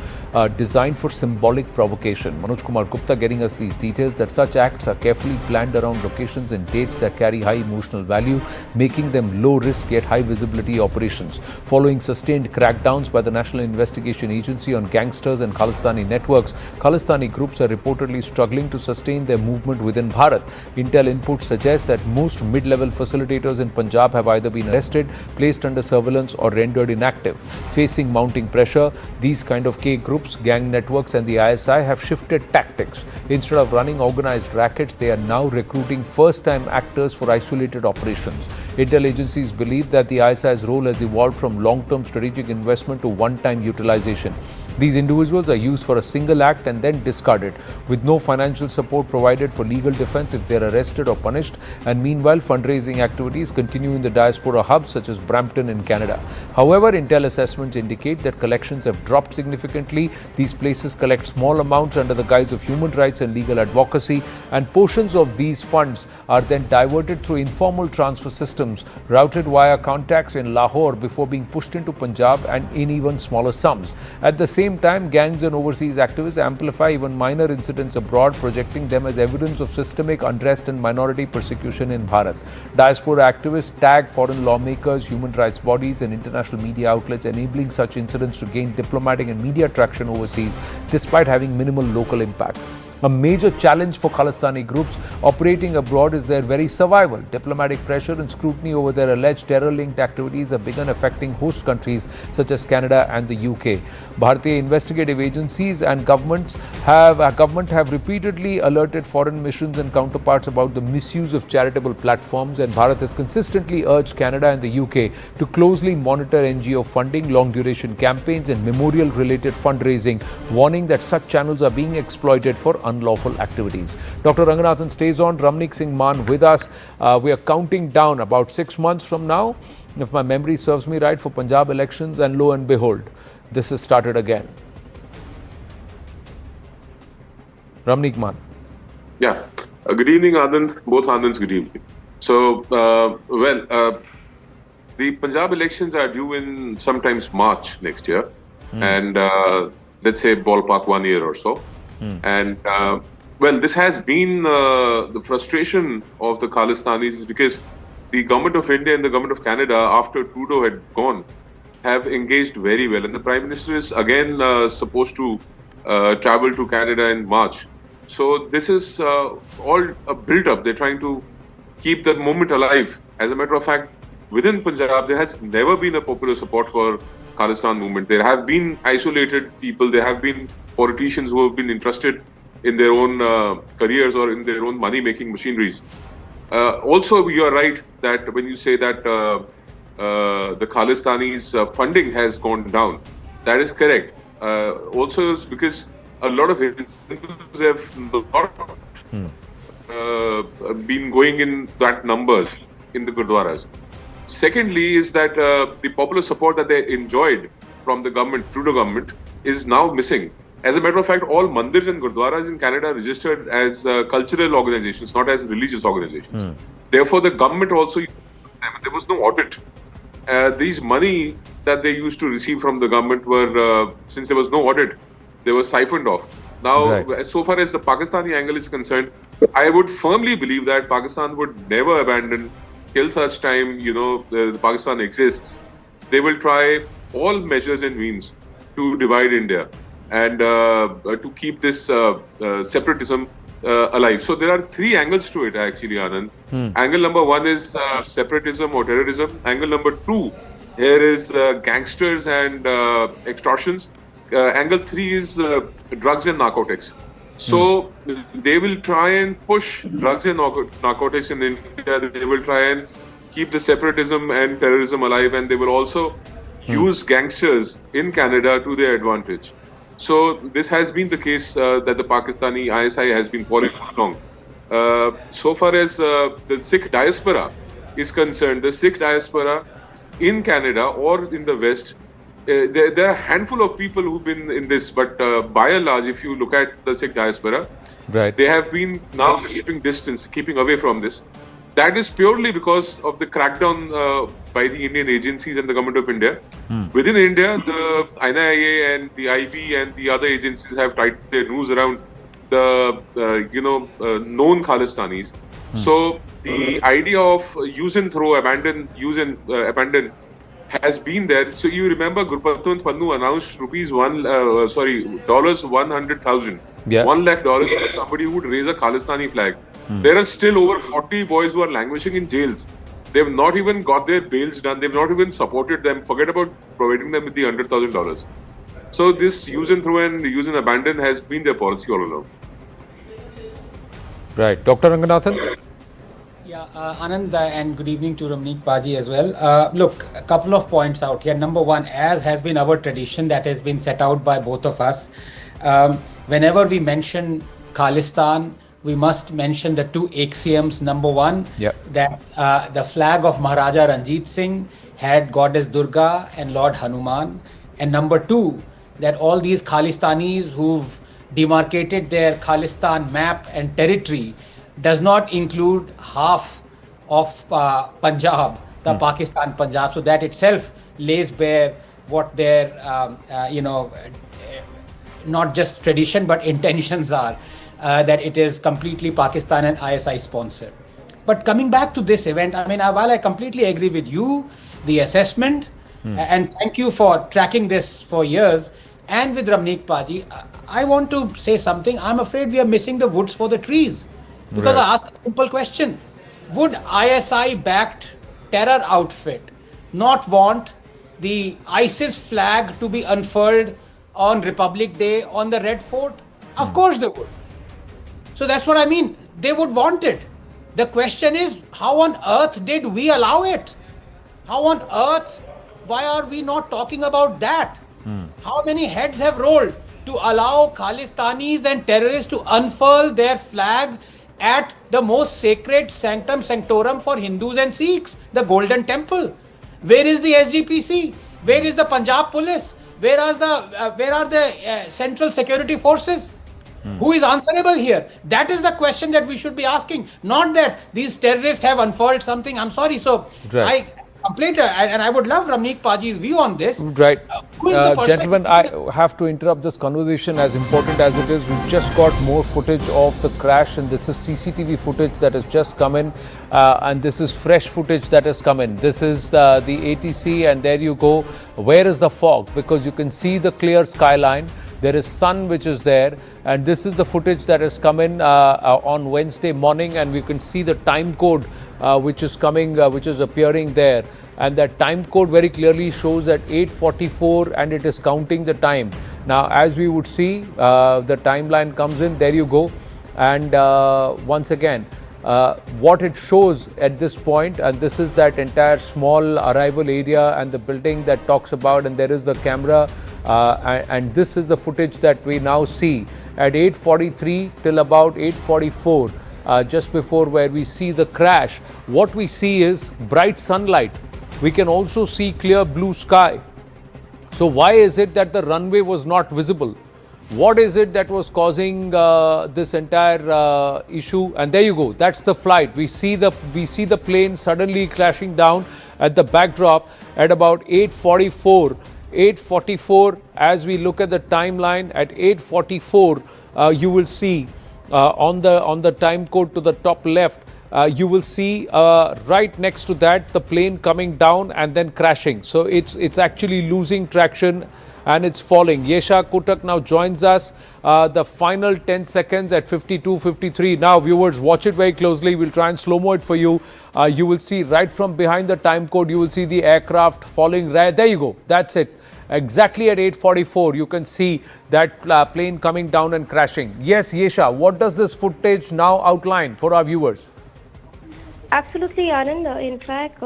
designed for symbolic provocation. Manoj Kumar Gupta getting us these details that such acts are carefully planned around locations and dates that carry high emotional value, making them low-risk yet high-visibility operations. Following sustained crackdowns by the National Investigation Agency on gangsters and Khalistani networks, Khalistani groups are reportedly struggling to sustain their movement within Bharat. Intel inputs suggest that most mid-level facilitators in Punjab have either been arrested, placed under surveillance or rendered inactive. Facing mounting pressure, these kind of K groups, gang networks and the ISI have shifted tactics. Instead of running organized rackets, they are now recruiting first-time actors for isolated operations. Intel agencies believe that the ISI's role has evolved from long-term strategic investment to one-time utilization. These individuals are used for a single act and then discarded, with no financial support provided for legal defense if they are arrested or punished. And meanwhile, fundraising activities continue in the diaspora hubs such as Brampton in Canada. However, Intel assessments indicate that collections have dropped significantly. These places collect small amounts under the guise of human rights and legal advocacy, and portions of these funds are then diverted through informal transfer systems routed via contacts in Lahore before being pushed into Punjab and in even smaller sums. At the same time, gangs and overseas activists amplify even minor incidents abroad, projecting them as evidence of systemic unrest and minority persecution in Bharat. Diaspora activists tag foreign lawmakers, human rights bodies and international media outlets, enabling such incidents to gain diplomatic and media traction aggression overseas, despite having minimal local impact. A major challenge for Khalistani groups operating abroad is their very survival. Diplomatic pressure and scrutiny over their alleged terror-linked activities have begun affecting host countries such as Canada and the UK. Bharatiya investigative agencies and government have repeatedly alerted foreign missions and counterparts about the misuse of charitable platforms, and Bharat has consistently urged Canada and the UK to closely monitor NGO funding, long-duration campaigns and memorial-related fundraising, warning that such channels are being exploited for unlawful activities. Dr. Ranganathan stays on. Ramnik Singh Maan with us. We are counting down about 6 months from now, if my memory serves me right, for Punjab elections, and lo and behold, this has started again. Ramnik Maan. Yeah. Good evening, Anand. Both Anands, good evening. So, the Punjab elections are due in sometimes March next year, and let's say ballpark 1 year or so. And this has been the frustration of the Khalistanis, is because the government of India and the government of Canada, after Trudeau had gone, have engaged very well. And the Prime Minister is again supposed to travel to Canada in March. So this is all a build-up. They're trying to keep that moment alive. As a matter of fact, within Punjab, there has never been a popular support for Khalistan movement. There have been isolated people. There have been politicians who have been interested in their own careers or in their own money-making machineries. Also, you are right that when you say that the Khalistanis' funding has gone down, that is correct. Also, it's because a lot of Hindus have not been going in that numbers in the Gurdwaras. Secondly, is that the popular support that they enjoyed from the government, Trudeau government, is now missing. As a matter of fact, all mandirs and gurdwaras in Canada are registered as cultural organizations, not as religious organizations. Therefore, the government also used them. There was no audit. These money that they used to receive from the government were, since there was no audit, they were siphoned off. Now, so far as the Pakistani angle is concerned, I would firmly believe that Pakistan would never abandon till such time, the Pakistan exists. They will try all measures and means to divide India and to keep this separatism alive. So there are three angles to it, actually, Anand. Angle number one is separatism or terrorism. Angle number two, here is gangsters and extortions. Angle three is drugs and narcotics. So they will try and push drugs and narcotics in India. They will try and keep the separatism and terrorism alive, and they will also use gangsters in Canada to their advantage. So this has been the case that the Pakistani ISI has been following along. So far as the Sikh diaspora is concerned, the Sikh diaspora in Canada or in the West, there are a handful of people who've been in this, but by and large, if you look at the Sikh diaspora, they have been now keeping distance, keeping away from this. That is purely because of the crackdown by the Indian agencies and the government of India. Within India, the NIA and the IB and the other agencies have tied their noose around the known Khalistanis. So the idea of use and throw, abandon, use and abandon has been there. So you remember Gurpatwant Pannu announced $100,000, $1 lakh for somebody who would raise a Khalistani flag. There are still over 40 boys who are languishing in jails. They've not even got their bails done. They've not even supported them. Forget about providing them with the $100,000. So this use and throw and use and abandon has been their policy all along. Right. Dr. Ranganathan? Yeah, Anand, and good evening to Ramnik Baji as well. Look, a couple of points out here. Number one, as has been our tradition that has been set out by both of us, whenever we mention Khalistan, we must mention the two axioms. Number one, that the flag of Maharaja Ranjit Singh had Goddess Durga and Lord Hanuman. And number two, that all these Khalistanis who've demarcated their Khalistan map and territory does not include half of Punjab, the Pakistan Punjab. So that itself lays bare what their, not just tradition, but intentions are. That it is completely Pakistan and ISI sponsored. But coming back to this event, I mean, while I completely agree with you, the assessment, and thank you for tracking this for years, and with Ramneek Paji, I want to say something. I'm afraid we are missing the woods for the trees. Because I ask a simple question. Would ISI-backed terror outfit not want the ISIS flag to be unfurled on Republic Day on the Red Fort? Of course they would. So that's what I mean. They would want it. The question is, how on earth did we allow it? How on earth, why are we not talking about that? How many heads have rolled to allow Khalistanis and terrorists to unfurl their flag at the most sacred sanctum sanctorum for Hindus and Sikhs, the Golden Temple? Where is the SGPC? Where is the Punjab Police? Where are the Central Security Forces? Who is answerable here? That is the question that we should be asking. Not that these terrorists have unfurled something. I'm sorry. So I complain, and I would love Ramneek Paji's view on this. Right. Who is the person? Gentlemen, I have to interrupt this conversation, as important as it is. We've just got more footage of the crash, and this is CCTV footage that has just come in, and this is fresh footage that has come in. This is the ATC, and there you go. Where is the fog? Because you can see the clear skyline. There is sun which is there, and this is the footage that has come in on Wednesday morning, and we can see the time code which is coming, which is appearing there, and that time code very clearly shows at 8:44, and it is counting the time. Now, as we would see, the timeline comes in. There you go, and once again, what it shows at this point, and this is that entire small arrival area and the building that talks about, and there is the camera. And this is the footage that we now see at 8:43 till about 8:44, just before where we see the crash. What we see is bright sunlight. We can also see clear blue sky. So why is it that the runway was not visible? What is it that was causing this entire issue? And there you go. That's the flight. We see the plane suddenly crashing down at the backdrop at about 8:44. 8:44, as we look at the timeline, at 8:44, you will see on the time code to the top left, you will see right next to that the plane coming down and then crashing. So it's actually losing traction and it's falling. Yesha Kotak now joins us. The final 10 seconds at 52:53. Now, viewers, watch it very closely. We'll try and slow-mo it for you. You will see right from behind the time code, you will see the aircraft falling right. There you go. That's it. Exactly at 8:44, you can see that plane coming down and crashing. Yes, Yesha, what does this footage now outline for our viewers? Absolutely, Anand. In fact,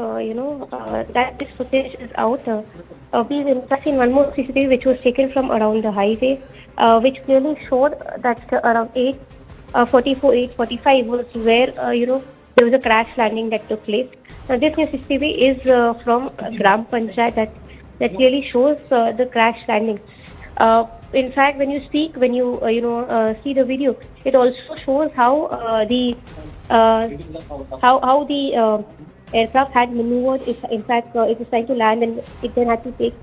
that this footage is out. We've in fact seen one more CCTV which was taken from around the highway, which clearly showed that around 8:44, 8:45 was where, there was a crash landing that took place. Now, this new CCTV is from Gram Panchayat that really shows the crash landing. In fact, when you see the video, it also shows how the aircraft had maneuvered. In fact, it was trying to land, and it then had to take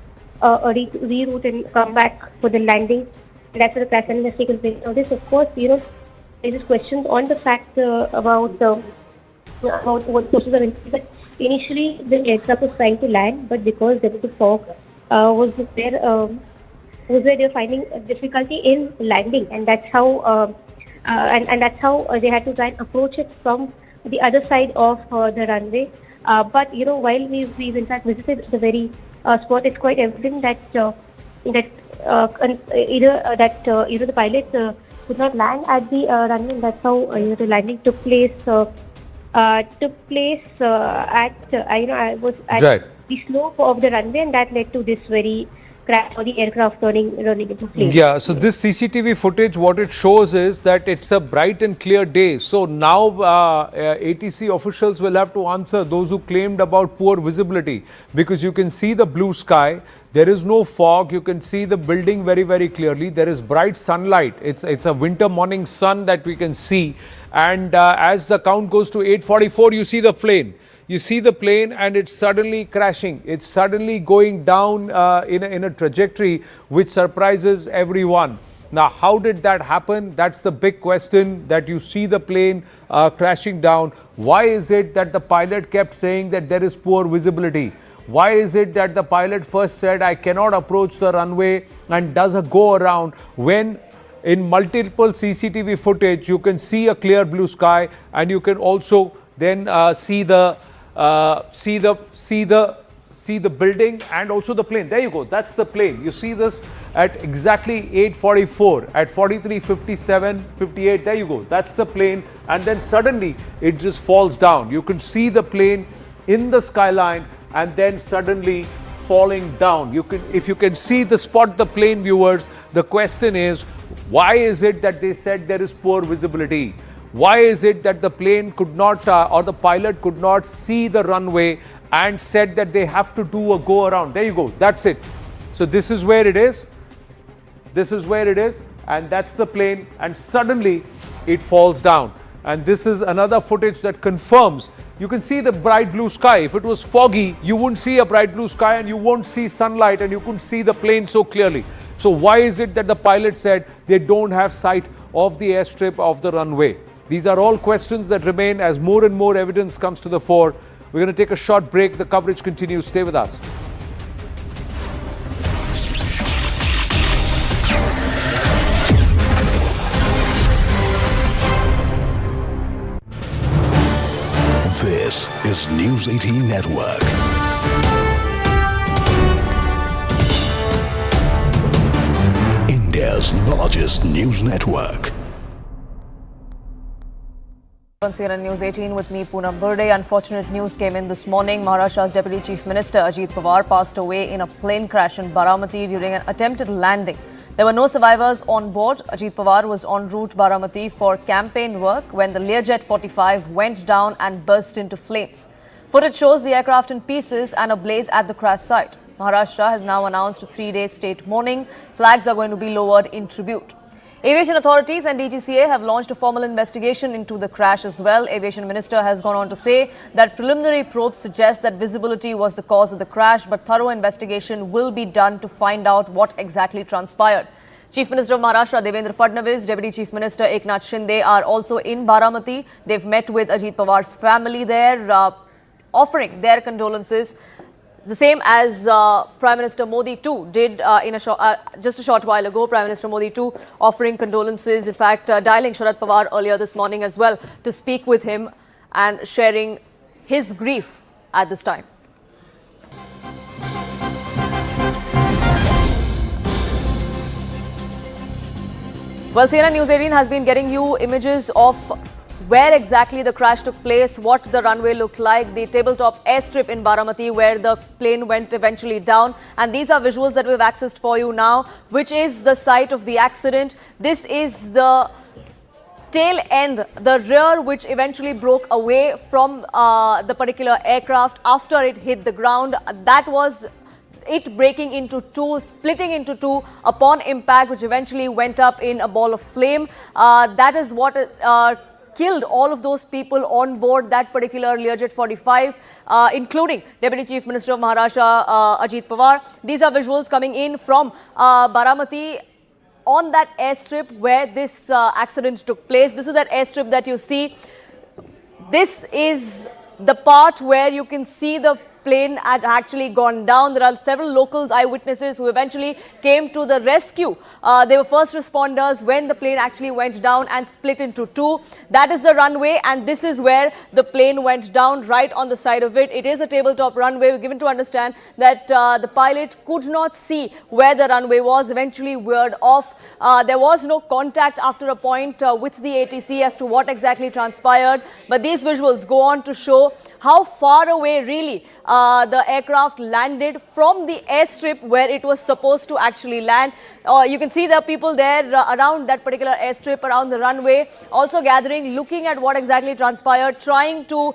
a reroute and come back for the landing. And that's where the crash landing has taken place. Now, this, of course, raises questions on the fact about what sources of interest. But initially, the aircraft was trying to land, but because there was a fog, was where they were finding difficulty in landing, and that's how and that's how they had to try and approach it from the other side of the runway. But while we've in fact visited the very spot, it's quite evident that either the pilot could not land at the runway, and that's how the landing took place. At the slope of the runway, and that led to this very crash or the aircraft running into flames. Yeah, so this CCTV footage, what it shows is that it's a bright and clear day. So now ATC officials will have to answer those who claimed about poor visibility, because you can see the blue sky. There is no fog. You can see the building very, very clearly. There is bright sunlight. It's a winter morning sun that we can see. And as the count goes to 8:44, you see the plane. You see the plane and it's suddenly crashing. It's suddenly going down in a trajectory which surprises everyone. Now, how did that happen? That's the big question, that you see the plane crashing down. Why is it that the pilot kept saying that there is poor visibility? Why is it that the pilot first said, I cannot approach the runway, and does a go around when in multiple CCTV footage you can see a clear blue sky, and you can also then see the building and also the plane. There you go. That's the plane. You see this at exactly 8:44, at 43:57, 58. There you go. That's the plane. And then suddenly it just falls down. You can see the plane in the skyline and then suddenly falling down. If you can see the spot the plane, viewers, the question is, why is it that they said there is poor visibility? Why is it that the plane could not or the pilot could not see the runway and said that they have to do a go around? There you go. That's it. So this is where it is. This is where it is. And that's the plane. And suddenly it falls down. And this is another footage that confirms. You can see the bright blue sky. If it was foggy, you wouldn't see a bright blue sky and you won't see sunlight and you couldn't see the plane so clearly. So why is it that the pilot said they don't have sight of the airstrip of the runway? These are all questions that remain as more and more evidence comes to the fore. We're going to take a short break. The coverage continues. Stay with us. This is News 18 Network. India's largest news network. Once here on News 18 with me, Poonam Burde. Unfortunate news came in this morning. Maharashtra's Deputy Chief Minister Ajit Pawar passed away in a plane crash in Baramati during an attempted landing. There were no survivors on board. Ajit Pawar was en route Baramati for campaign work when the Learjet 45 went down and burst into flames. Footage shows the aircraft in pieces and a blaze at the crash site. Maharashtra has now announced a 3-day state mourning. Flags are going to be lowered in tribute. Aviation authorities and DGCA have launched a formal investigation into the crash as well. Aviation Minister has gone on to say that preliminary probes suggest that visibility was the cause of the crash, but thorough investigation will be done to find out what exactly transpired. Chief Minister of Maharashtra, Devendra Fadnavis, Deputy Chief Minister Eknath Shinde are also in Baramati. They've met with Ajit Pawar's family there, offering their condolences. The same as Prime Minister Modi too did just a short while ago. Prime Minister Modi too offering condolences. In fact, dialing Sharad Pawar earlier this morning as well to speak with him and sharing his grief at this time. Well, CNN News 18 has been getting you images of where exactly the crash took place, what the runway looked like, the tabletop airstrip in Baramati where the plane went eventually down. And these are visuals that we've accessed for you now, which is the site of the accident. This is the tail end, the rear, which eventually broke away from the particular aircraft after it hit the ground. That was it breaking into two, splitting into two upon impact, which eventually went up in a ball of flame. That is what killed all of those people on board that particular Learjet 45, including Deputy Chief Minister of Maharashtra, Ajit Pawar. These are visuals coming in from Baramati on that airstrip where this accident took place. This is that airstrip that you see. This is the part where you can see the plane had actually gone down. There are several locals, eyewitnesses who eventually came to the rescue. They were first responders when the plane actually went down and split into two. That is the runway, and this is where the plane went down, right on the side of it. It is a tabletop runway. We're given to understand that the pilot could not see where the runway was, eventually veered off. There was no contact after a point with the ATC as to what exactly transpired. But these visuals go on to show how far away really the aircraft landed from the airstrip where it was supposed to actually land. You can see the people there around that particular airstrip, around the runway, also gathering, looking at what exactly transpired, trying to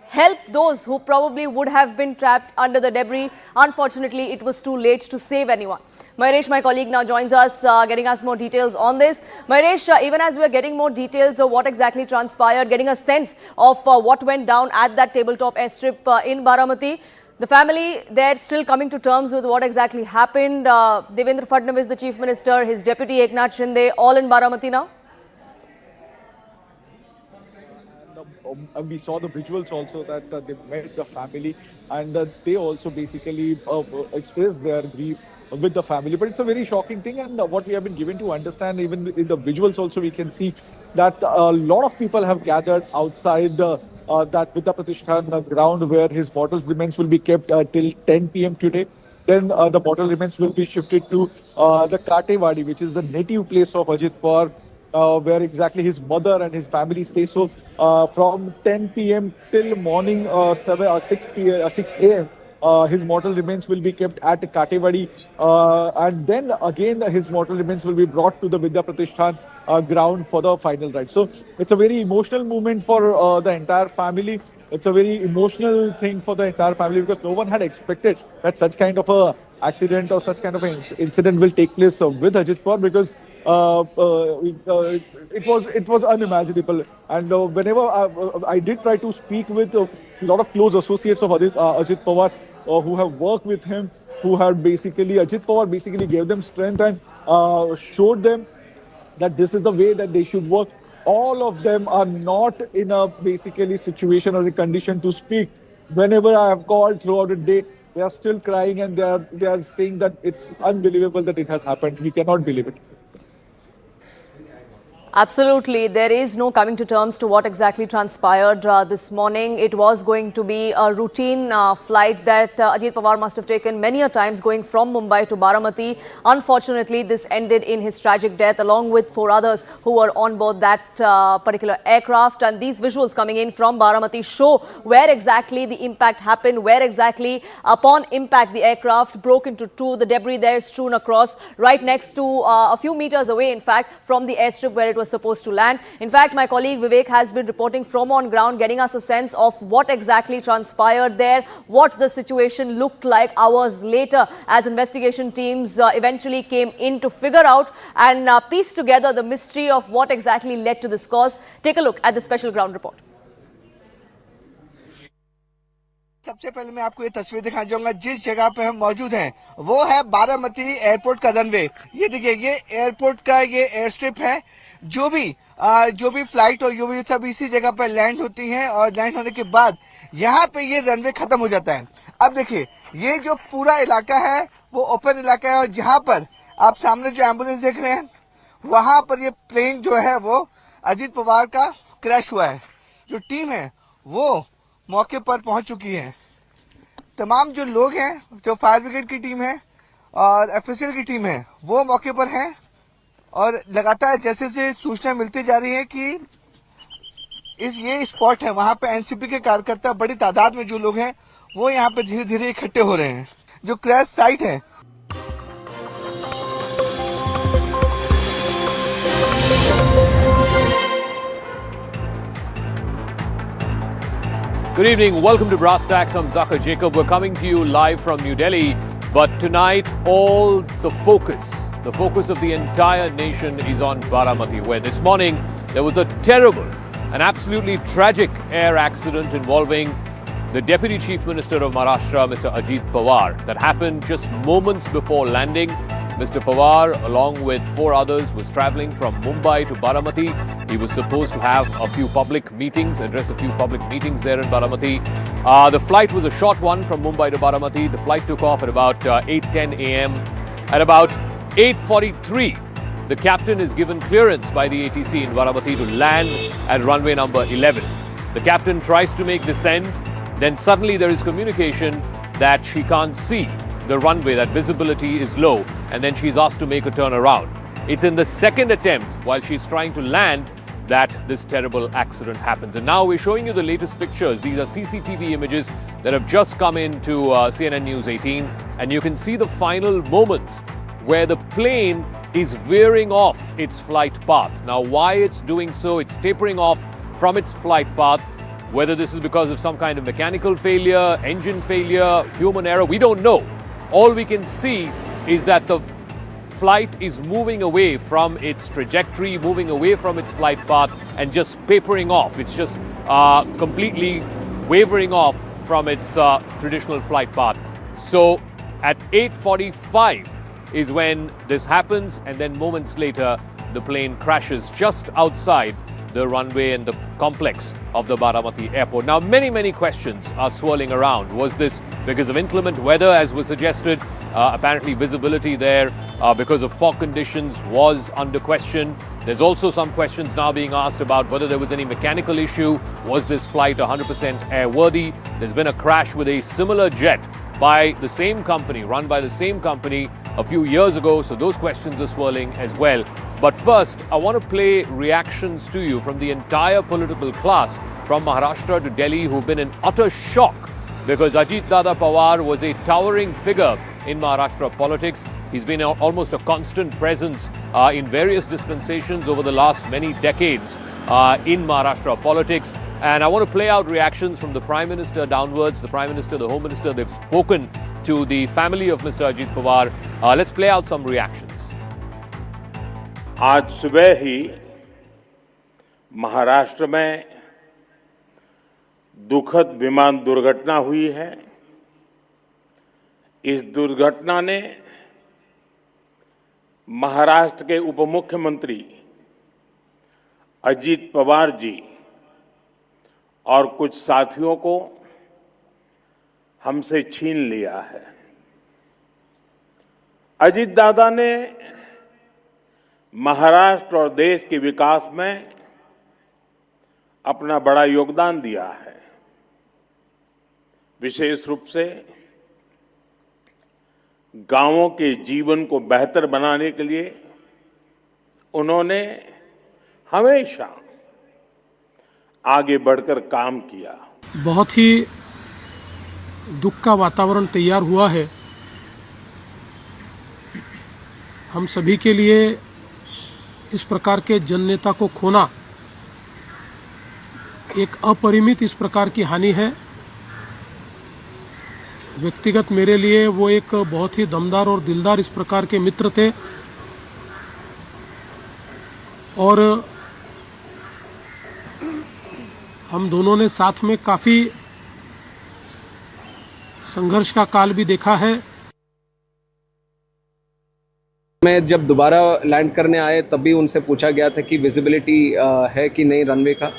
help those who probably would have been trapped under the debris. Unfortunately, it was too late to save anyone. Mahresh, my colleague, now joins us, getting us more details on this. Mahresh, even as we are getting more details of what exactly transpired, getting a sense of what went down at that tabletop airstrip in Baramati, the family, they're still coming to terms with what exactly happened. Devendra Fadnavis, the Chief Minister, his Deputy Eknath Shinde, all in Baramati now? and we saw the visuals also that they met the family, and they also basically expressed their grief with the family. But it's a very shocking thing, and what we have been given to understand, even in the visuals also, we can see that a lot of people have gathered outside that Vidya Pratishthan ground where his mortal remains will be kept till 10 p.m. today. Then the mortal remains will be shifted to the Katewadi, which is the native place of Ajit Pawar, where exactly his mother and his family stay. So from 10 p.m. till morning 6 a.m. His mortal remains will be kept at Katewadi, and then again his mortal remains will be brought to the Vidya Pratishthan ground for the final rite. So it's a very emotional moment for the entire family. It's a very emotional thing for the entire family because no one had expected that such kind of a accident or such kind of an incident will take place with Ajit Pawar, because it was unimaginable. And whenever I did try to speak with a lot of close associates of Ajit Pawar who have worked with him, who had basically, Ajit Pawar basically gave them strength and showed them that this is the way that they should work. All of them are not in a basically situation or a condition to speak. Whenever I have called throughout the day, they are still crying and they are saying that it's unbelievable that it has happened. We cannot believe it. Absolutely. There is no coming to terms to what exactly transpired this morning. It was going to be a routine flight that Ajit Pawar must have taken many a times going from Mumbai to Baramati. Unfortunately, this ended in his tragic death along with 4 others who were on board that particular aircraft. And these visuals coming in from Baramati show where exactly the impact happened, where exactly upon impact the aircraft broke into 2. The debris there strewn across right next to a few meters away, in fact, from the airstrip where it was supposed to land. In fact, my colleague Vivek has been reporting from on ground, getting us a sense of what exactly transpired there, what the situation looked like hours later as investigation teams eventually came in to figure out and piece together the mystery of what exactly led to this cause. Take a look at the special ground report. सबसे पहले मैं आपको ये तस्वीर दिखाना चाहूंगा जिस जगह पे हम मौजूद हैं वो है बारामती एयरपोर्ट का रनवे। ये देखिए ये एयरपोर्ट का ये एयर स्ट्रिप है। जो भी फ्लाइट और जो भी सब इसी जगह पे लैंड होती हैं और लैंड होने के बाद यहाँ पे ये रनवे खत्म हो जाता है। अब देखिए ये जो पूरा इलाका है वो ओपन इलाका है और जहाँ पर आप सामने जो एम्बुलेंस देख रहे हैं वहां पर ये प्लेन जो है वो अजीत पवार का क्रैश हुआ है। जो टीम है वो मौके पर पहुंच चुकी है। तमाम जो लोग हैं, जो फायर ब्रिगेड की टीम है और एफएसएल की टीम है वो मौके पर हैं और लगातार जैसे जैसे सूचना मिलती जा रही है कि ये स्पॉट है वहां पे एनसीपी के कार्यकर्ता बड़ी तादाद में जो लोग हैं वो यहाँ पे धीरे धीरे इकट्ठे हो रहे हैं। जो क्रैश साइट है Good evening. Welcome to Brass Tacks. I'm Zaka Jacob. We're coming to you live from New Delhi. But tonight, all the focus of the entire nation is on Baramati, where this morning there was a terrible, an absolutely tragic air accident involving the Deputy Chief Minister of Maharashtra, Mr. Ajit Pawar, that happened just moments before landing. Mr. Pawar, along with 4 others, was travelling from Mumbai to Baramati. He was supposed to have a few public meetings, address a few public meetings there in Baramati. The flight was a short one from Mumbai to Baramati. The flight took off at about 8:10 a.m. At about 8:43, the captain is given clearance by the ATC in Baramati to land at runway number 11. The captain tries to make descent. Then suddenly there is communication that she can't see the runway, that visibility is low, and then she's asked to make a turn around. It's in the second attempt while she's trying to land that this terrible accident happens. And now we're showing you the latest pictures. These are CCTV images that have just come into CNN News 18, and you can see the final moments where the plane is veering off its flight path. Now, why it's doing so, it's tapering off from its flight path. Whether this is because of some kind of mechanical failure, engine failure, human error, we don't know. All we can see is that the flight is moving away from its trajectory, moving away from its flight path and just papering off. It's just completely wavering off from its traditional flight path. So at 8:45 is when this happens, and then moments later the plane crashes just outside the runway and the complex of the Baramati airport. Now, many questions are swirling around. Was this because of inclement weather, as was suggested? Apparently, visibility there because of fog conditions was under question. There's also some questions now being asked about whether there was any mechanical issue. Was this flight 100% airworthy? There's been a crash with a similar jet by the same company, run by the same company a few years ago, so those questions are swirling as well. But first, I want to play reactions to you from the entire political class from Maharashtra to Delhi who've been in utter shock because Ajit Dada Pawar was a towering figure in Maharashtra politics. He's been almost a constant presence in various dispensations over the last many decades in Maharashtra politics. And I want to play out reactions from the Prime Minister downwards, the Prime Minister, the Home Minister. They've spoken to the family of Mr. Ajit Pawar. Let's play out some reactions. आज सुबह ही महाराष्ट्र में दुखद विमान दुर्घटना हुई है। इस दुर्घटना ने महाराष्ट्र के उप मुख्यमंत्री अजीत पवार जी और कुछ साथियों को हमसे छीन लिया है। अजीत दादा ने महाराष्ट्र और देश के विकास में अपना बड़ा योगदान दिया है। विशेष रूप से गांवों के जीवन को बेहतर बनाने के लिए उन्होंने हमेशा आगे बढ़कर काम किया। बहुत ही दुख का वातावरण तैयार हुआ है। हम सभी के लिए इस प्रकार के जननेता को खोना एक अपरिमित इस प्रकार की हानि है। व्यक्तिगत मेरे लिए वो एक बहुत ही दमदार और दिलदार इस प्रकार के मित्र थे और हम दोनों ने साथ में काफी संघर्ष का काल भी देखा है। मैं जब दोबारा लैंड करने आए तब भी उनसे पूछा गया था कि विजिबिलिटी है कि नहीं रनवे का,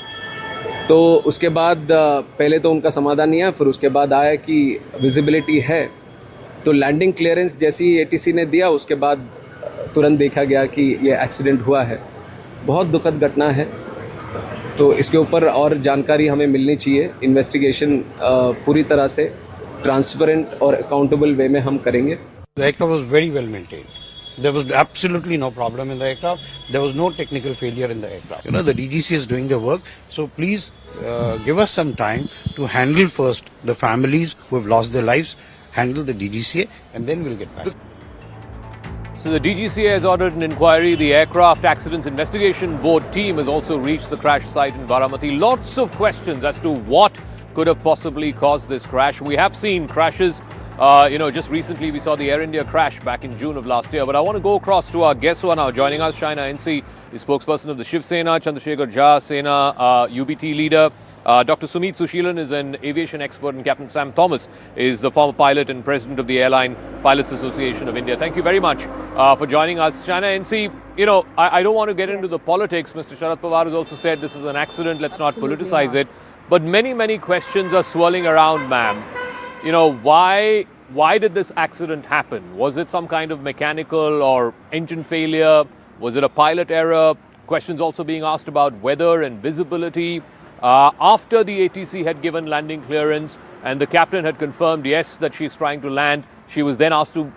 तो उसके बाद पहले तो उनका समाधान नहीं आया, फिर उसके बाद आया कि विजिबिलिटी है। तो लैंडिंग क्लियरेंस जैसी एटीसी ने दिया उसके बाद तुरंत देखा गया कि ये एक्सीडेंट हुआ है। बहुत दुखद घटना है, तो इसके ऊपर और जानकारी हमें मिलनी चाहिए। इन्वेस्टिगेशन पूरी तरह से ट्रांसपेरेंट और अकाउंटेबल वे में हम करेंगे। The aircraft was very well maintained. There was absolutely no problem in the aircraft. There was no technical failure in the aircraft. You know, the DGCA is doing the work. So please give us some time to handle first the families who have lost their lives, handle the DGCA, and then we'll get back. So the DGCA has ordered an inquiry. The Aircraft Accidents Investigation Board team has also reached the crash site in Baramati. Lots of questions as to what could have possibly caused this crash. We have seen crashes. Just recently we saw the Air India crash back in June of last year. But I want to go across to our guests who are now joining us. Shaina NC is spokesperson of the Shiv Sena, Chandrasekhar Jha, Sena UBT leader. Dr. Sumit Sushilan is an aviation expert, and Captain Sam Thomas is the former pilot and president of the Airline Pilots Association of India. Thank you very much for joining us. Shaina NC, I don't want to get into the politics. Mr. Sharad Pawar has also said this is an accident. Let's not politicize it. But many questions are swirling around, ma'am. Why did this accident happen? Was it some kind of mechanical or engine failure? Was it a pilot error? Questions also being asked about weather and visibility. After the ATC had given landing clearance and the captain had confirmed, yes, that she's trying to land, she was then asked to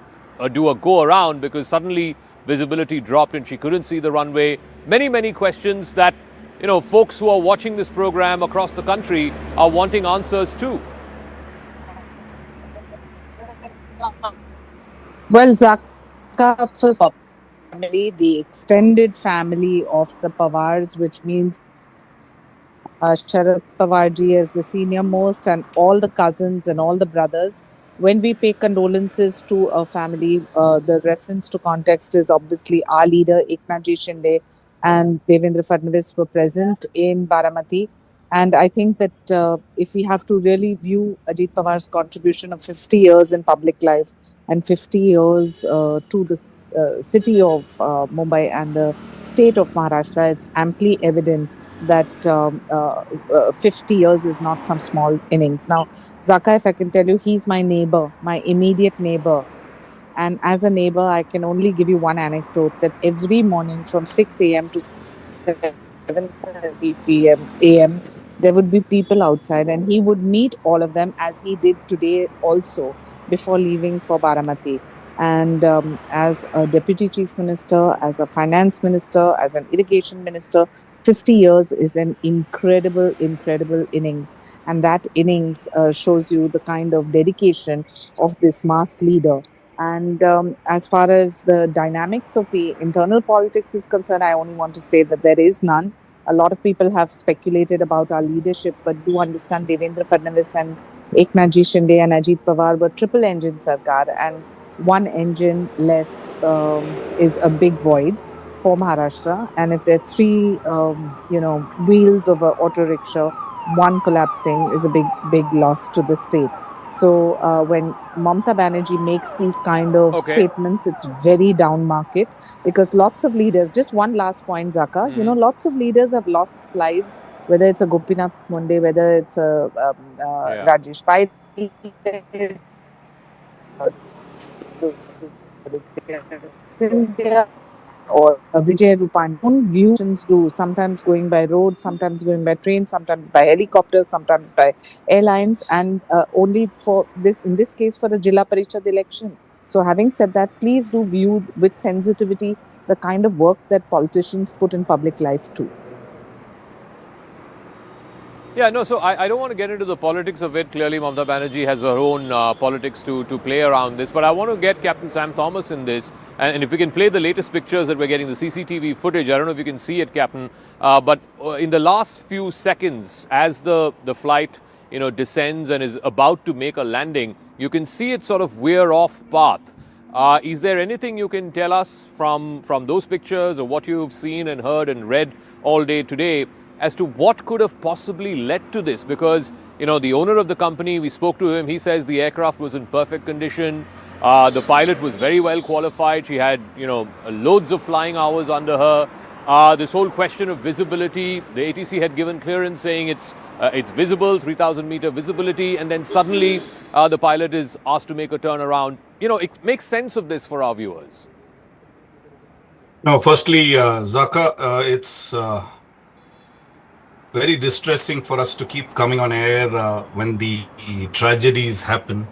do a go around because suddenly visibility dropped and she couldn't see the runway. Many questions that, folks who are watching this program across the country are wanting answers to. Well, Zaka, first family, the extended family of the Pawars, which means Sharad Pawarji as the senior most and all the cousins and all the brothers. When we pay condolences to a family, the reference to context is obviously our leader, Eknathji Shinde and Devendra Fadnavis were present in Baramati. And I think that if we have to really view Ajit Pawar's contribution of 50 years in public life and 50 years to the city of Mumbai and the state of Maharashtra, it's amply evident that 50 years is not some small innings. Now, Zaka, if I can tell you, he's my neighbor, my immediate neighbor. And as a neighbor, I can only give you one anecdote that every morning from 6 a.m. to 7:30 p.m. a.m., there would be people outside, and he would meet all of them as he did today also before leaving for Baramati. And as a deputy chief minister, as a finance minister, as an irrigation minister, 50 years is an incredible, incredible innings. And that innings shows you the kind of dedication of this mass leader. And as far as the dynamics of the internal politics is concerned, I only want to say that there is none. A lot of people have speculated about our leadership, but do understand Devendra Fadnavis and Eknath Shinde and Ajit Pawar were triple engine sarkar, and one engine less is a big void for Maharashtra. And if there are three, wheels of an auto rickshaw, one collapsing is a big loss to the state. So when Mamata Banerjee makes these kind of statements, it's very down market, because lots of leaders, just one last point, Zaka, lots of leaders have lost lives, whether it's a Gopinath Munde, whether it's a Rajesh Pai, or Vijay Rupani. Own views do, sometimes going by road, sometimes going by train, sometimes by helicopter, sometimes by airlines, and only for this, in this case, for the Zilla Parishad election. So having said that, please do view with sensitivity the kind of work that politicians put in public life too. Yeah, no, so I don't want to get into the politics of it. Clearly, Mamata Banerjee has her own politics to play around this. But I want to get Captain Sam Thomas in this. And if we can play the latest pictures that we're getting, the CCTV footage, I don't know if you can see it, Captain. But in the last few seconds, as the flight, descends and is about to make a landing, you can see it sort of veer off path. Is there anything you can tell us from those pictures, or what you've seen and heard and read all day today, as to what could have possibly led to this? Because, the owner of the company, we spoke to him, he says the aircraft was in perfect condition. The pilot was very well qualified. She had, loads of flying hours under her. This whole question of visibility, the ATC had given clearance saying it's visible, 3,000 meter visibility, and then suddenly the pilot is asked to make a turnaround. It makes sense of this for our viewers. Now, firstly, Zaka, it's very distressing for us to keep coming on air when the tragedies happen,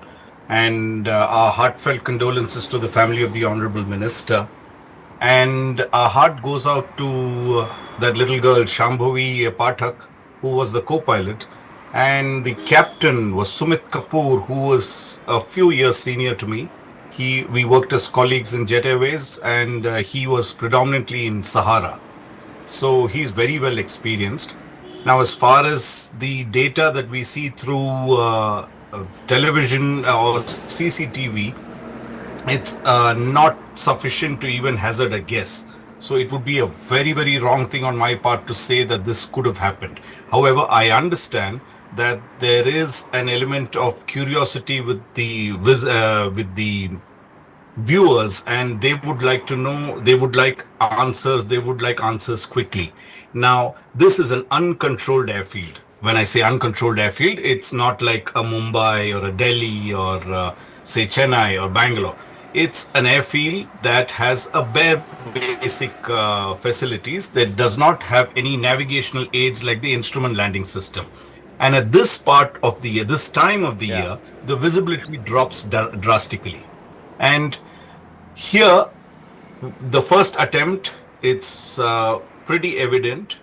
and our heartfelt condolences to the family of the Honorable Minister. And our heart goes out to that little girl, Shambhavi Pathak, who was the co-pilot, and the captain was Sumit Kapoor, who was a few years senior to me. We worked as colleagues in Jet Airways, and he was predominantly in Sahara. So he's very well experienced. Now, as far as the data that we see through television or CCTV, it's not sufficient to even hazard a guess. So it would be a very, very wrong thing on my part to say that this could have happened. However, I understand that there is an element of curiosity with the viewers, and they would like to know, they would like answers quickly. Now, this is an uncontrolled airfield. When I say uncontrolled airfield, it's not like a Mumbai or a Delhi or say Chennai or Bangalore. It's an airfield that has a bare basic facilities that does not have any navigational aids like the instrument landing system. And at this part of the year, this time of the year, the visibility drops drastically. And here, the first attempt, it's pretty evident,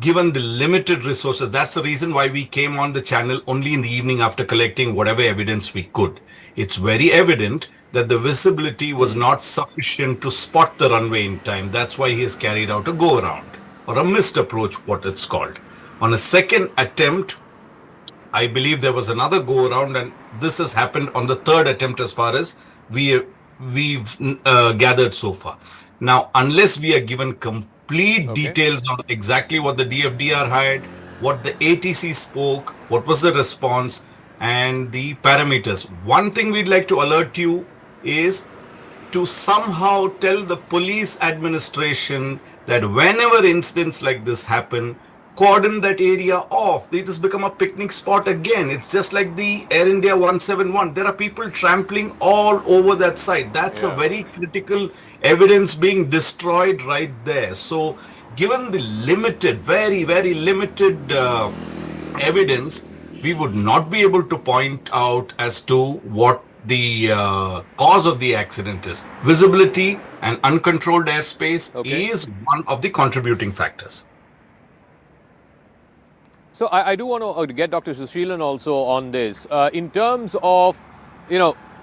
given the limited resources. That's the reason why we came on the channel only in the evening after collecting whatever evidence we could. It's very evident that the visibility was not sufficient to spot the runway in time. That's why he has carried out a go-around, or a missed approach, what it's called. On a second attempt, I believe there was another go-around, and this has happened on the third attempt as far as we've gathered so far. Now, unless we are given complete details on exactly what the DFDR had, what the ATC spoke, what was the response, and the parameters. One thing we'd like to alert you is to somehow tell the police administration that whenever incidents like this happen, cordon that area off. It has become a picnic spot again. It's just like the Air India 171. There are people trampling all over that site. That's a very critical evidence being destroyed right there. So, given the limited, very, very limited evidence, we would not be able to point out as to what the cause of the accident is. Visibility and uncontrolled airspace is one of the contributing factors. So I do want to get Dr. Sushilan also on this. In terms of,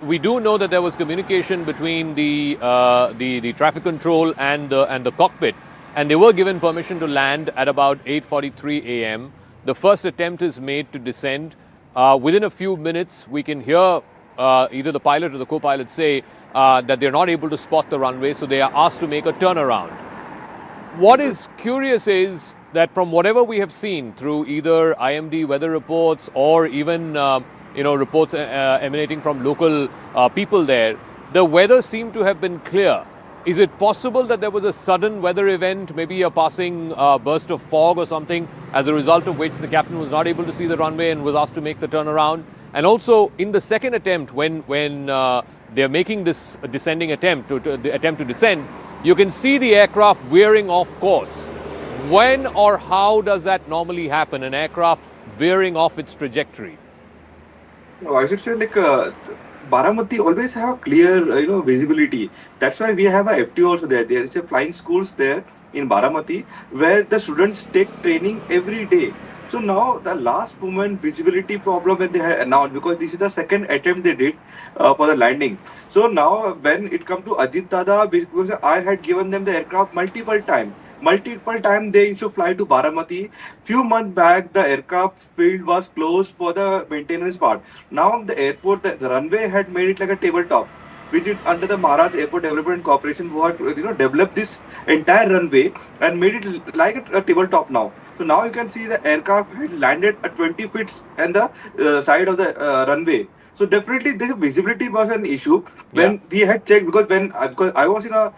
we do know that there was communication between the traffic control and the cockpit, and they were given permission to land at about 8:43 a.m. The first attempt is made to descend. Within a few minutes, we can hear either the pilot or the co-pilot say that they're not able to spot the runway, so they are asked to make a turnaround. What is curious is that from whatever we have seen through either IMD weather reports or even reports emanating from local people there, the weather seemed to have been clear. Is it possible that there was a sudden weather event, maybe a passing burst of fog or something, as a result of which the captain was not able to see the runway and was asked to make the turnaround? And also, in the second attempt, when they're making this descending attempt, the attempt to descend, you can see the aircraft veering off course. When or how does that normally happen, an aircraft veering off its trajectory? No, I should say Baramati always have a clear, visibility. That's why we have a FT also there. There is a flying schools there in Baramati where the students take training every day. So now the last moment visibility problem that they had announced, because this is the second attempt they did for the landing. So now when it comes to Ajit Dada, because I had given them the aircraft multiple times they used to fly to Baramati. Few months back, the aircraft field was closed for the maintenance part. Now the airport, the runway had made it like a tabletop, which is under the Maharashtra Airport Development Corporation, who had developed this entire runway and made it like a tabletop now. So now you can see the aircraft had landed at 20 feet on the side of the runway. So definitely this visibility was an issue when we had checked, because I was in a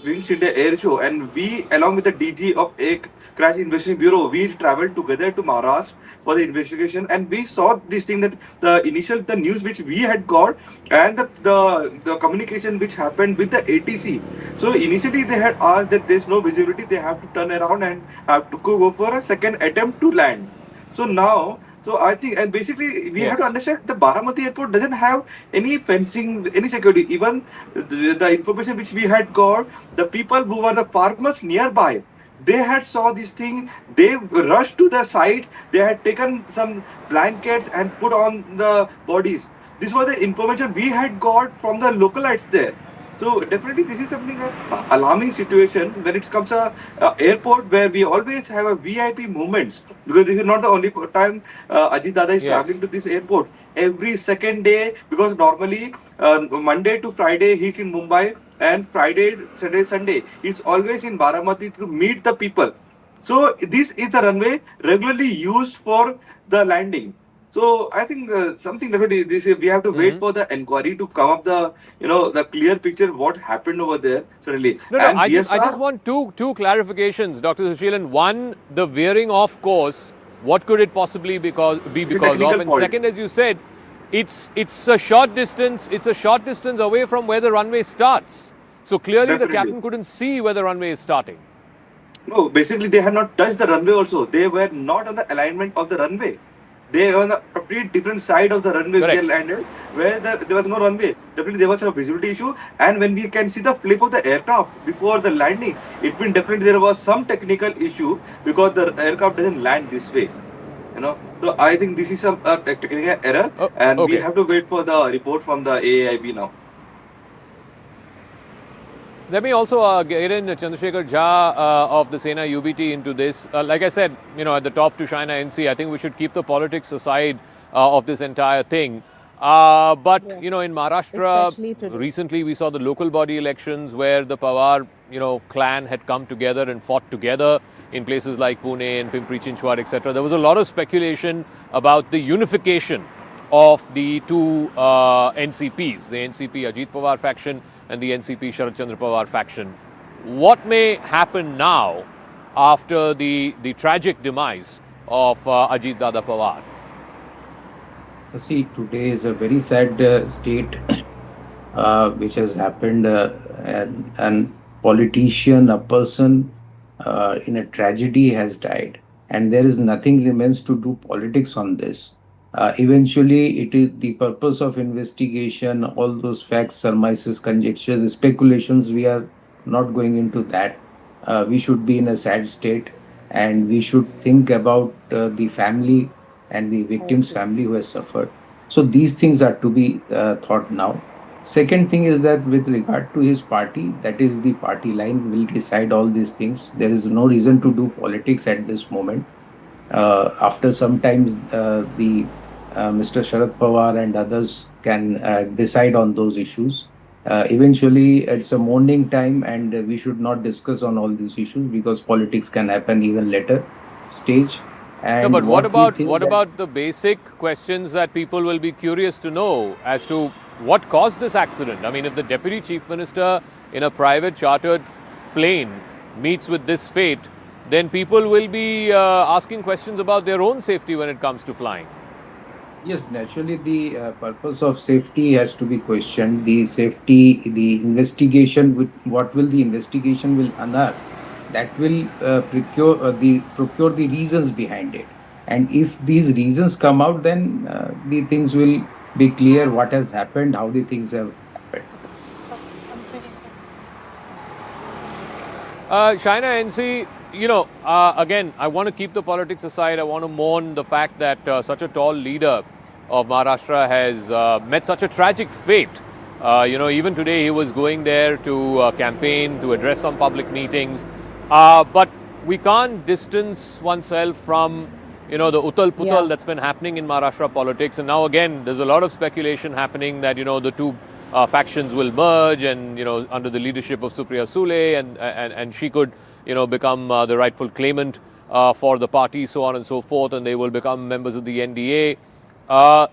Wings India Air Show, and we, along with the DG of Air Crash Investigation Bureau, we traveled together to Maharashtra for the investigation, and we saw this thing that the news which we had got and the communication which happened with the ATC. So initially they had asked that there's no visibility, they have to turn around and have to go for a second attempt to land. So now, I think, and basically we have to understand the Baramati airport doesn't have any fencing, any security. Even the information which we had got, the people who were the farmers nearby, they had saw this thing, they rushed to the site, they had taken some blankets and put on the bodies. This was the information we had got from the localites there. So definitely this is something alarming situation when it comes to airport, where we always have a VIP movements, because this is not the only time Ajit Dada is traveling to this airport. Every second day, because normally Monday to Friday he's in Mumbai, and Friday, Saturday, Sunday he's always in Baramati to meet the people. So this is the runway regularly used for the landing. So I think something definitely this we have to wait for the inquiry to come up the clear picture what happened over there suddenly. No, I just want two clarifications, Dr. Sushilan. One, the veering off course, what could it possibly be because of? And fault. Second, as you said, it's a short distance. It's a short distance away from where the runway starts. So clearly the captain couldn't see where the runway is starting. No, basically they had not touched the runway also. They were not on the alignment of the runway. They were on a complete different side of the runway they landed, where there was no runway. Definitely there was a visibility issue, and when we can see the flip of the aircraft before the landing, it means definitely there was some technical issue, because the aircraft doesn't land this way. So I think this is a technical error, and we have to wait for the report from the AAIB now. Let me also get in Chandrasekhar Jha of the Sena UBT into this. Like I said, at the top to China NC, I think we should keep the politics aside of this entire thing. But, in Maharashtra, recently we saw the local body elections where the Pawar, clan had come together and fought together in places like Pune and Pimpri Chinchwad, etc. There was a lot of speculation about the unification of the two NCPs, the NCP Ajit Pawar faction and the NCP Sharad Chandra Pawar faction. What may happen now after the tragic demise of Ajit Dada Pawar? See, today is a very sad state which has happened. And politician, a person in a tragedy has died, and there is nothing remains to do politics on this. Eventually, it is the purpose of investigation, all those facts, surmises, conjectures, speculations. We are not going into that. We should be in a sad state, and we should think about the family and the victim's family who has suffered. So these things are to be thought now. Second thing is that with regard to his party, that is the party line will decide all these things. There is no reason to do politics at this moment. After some time, Mr. Sharad Pawar and others can decide on those issues. Eventually, it's a mourning time, and we should not discuss on all these issues because politics can happen even later stage. And no, but what that- about the basic questions that people will be curious to know as to what caused this accident? I mean, if the Deputy Chief Minister in a private chartered plane meets with this fate, then people will be asking questions about their own safety when it comes to flying. Yes, naturally, the purpose of safety has to be questioned. The safety, the investigation, what will the investigation will unearth? That will procure the reasons behind it. And if these reasons come out, then the things will be clear what has happened, how the things have happened. Shaina NC, again, I want to keep the politics aside. I want to mourn the fact that such a tall leader of Maharashtra has met such a tragic fate. Even today he was going there to campaign, to address some public meetings. But we can't distance oneself from, the utal-putal that's been happening in Maharashtra politics. And now again, there's a lot of speculation happening that, the two factions will merge and, under the leadership of Supriya Sule and she could, become the rightful claimant for the party, so on and so forth, and they will become members of the NDA.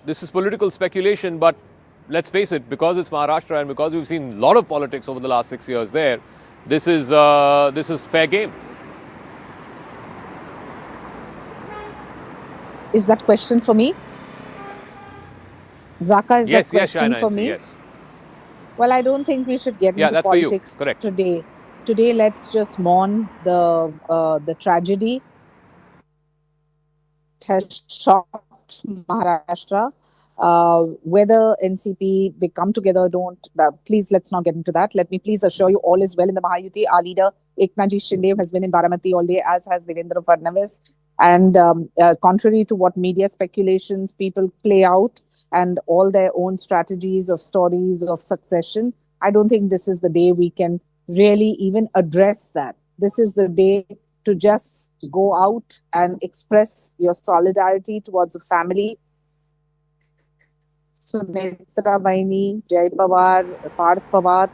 This is political speculation, but let's face it, because it's Maharashtra and because we've seen a lot of politics over the last 6 years there, this is fair game. Is that question for me? Zaka, is that question Shaina, for me? Yes. Well, I don't think we should get into that's for you. politics Correct. today. Today, let's just mourn the tragedy. It has shocked Maharashtra. Whether NCP, they come together or don't, please let's not get into that. Let me please assure you all is well in the Mahayuti. Our leader, Eknathji Shinde, has been in Baramati all day, as has Devendra Fadnavis. And contrary to what media speculations people play out and all their own strategies of stories of succession, I don't think this is the day we can really even address that. This is the day to just go out and express your solidarity towards the family. Sunetra Vaini, Jai Pawar, Parth Pawar,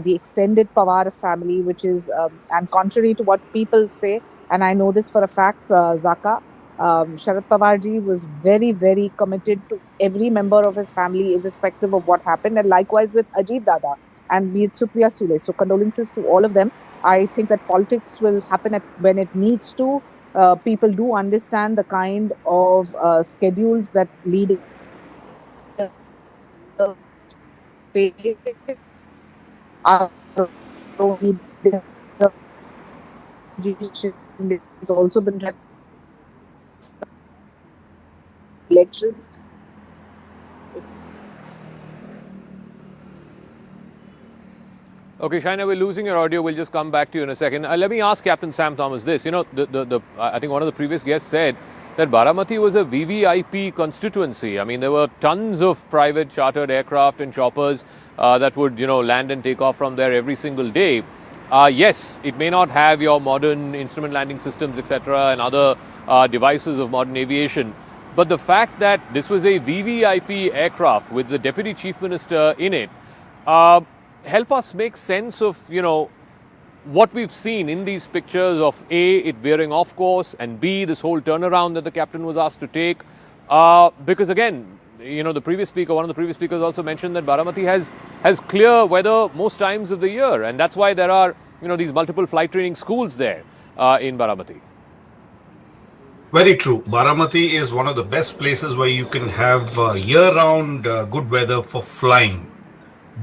the extended Pawar family, which is, and contrary to what people say, and I know this for a fact, Zaka, Sharad Pawar ji was very, very committed to every member of his family, irrespective of what happened, and likewise with Ajit Dada and with Supriya Sule. So condolences to all of them. I think that politics will happen when it needs to. People do understand the kind of schedules that lead has also been elections. Okay, Shaina, we're losing your audio. We'll just come back to you in a second. Let me ask Captain Sam Thomas this. I think one of the previous guests said that Baramati was a VVIP constituency. I mean, there were tons of private chartered aircraft and choppers that would, land and take off from there every single day. Yes, it may not have your modern instrument landing systems, etc., and other devices of modern aviation. But the fact that this was a VVIP aircraft with the Deputy Chief Minister in it, help us make sense of, what we've seen in these pictures of A, it veering off course, and B, this whole turnaround that the captain was asked to take. Because again, the previous speaker, one of the previous speakers also mentioned that Baramati has clear weather most times of the year. And that's why there are, these multiple flight training schools there. in Baramati. Very true. Baramati is one of the best places where you can have year-round good weather for flying.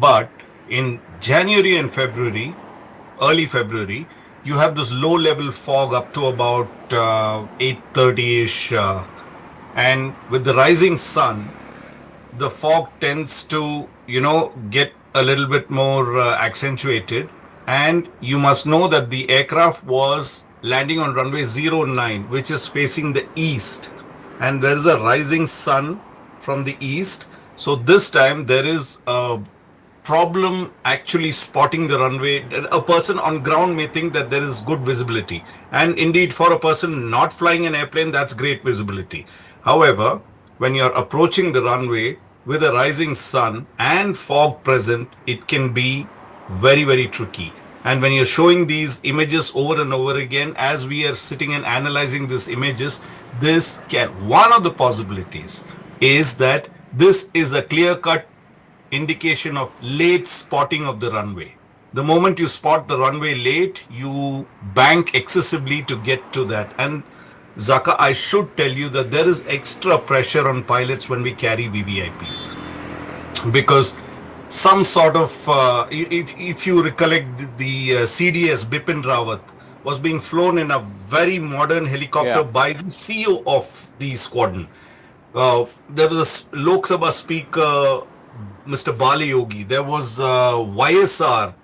But in January and February, early February, you have this low-level fog up to about 8:30-ish. And with the rising sun, the fog tends to, get a little bit more accentuated. And you must know that the aircraft was landing on runway 09, which is facing the east. And there is a rising sun from the east. So this time there is a problem actually spotting the runway. A person on ground may think that there is good visibility. And indeed, for a person not flying an airplane, that's great visibility. However, when you're approaching the runway with a rising sun and fog present, it can be very, very tricky. And when you're showing these images over and over again, as we are sitting and analyzing these images, one of the possibilities is that this is a clear-cut indication of late spotting of the runway. The moment you spot the runway late, you bank excessively to get to that. And Zaka, I should tell you that there is extra pressure on pilots when we carry VVIPs. Because some sort of, if you recollect, the CDS Bipin Rawat was being flown in a very modern helicopter by the CEO of the squadron. There was a Lok Sabha speaker, Mr. Bali Yogi. There was YSR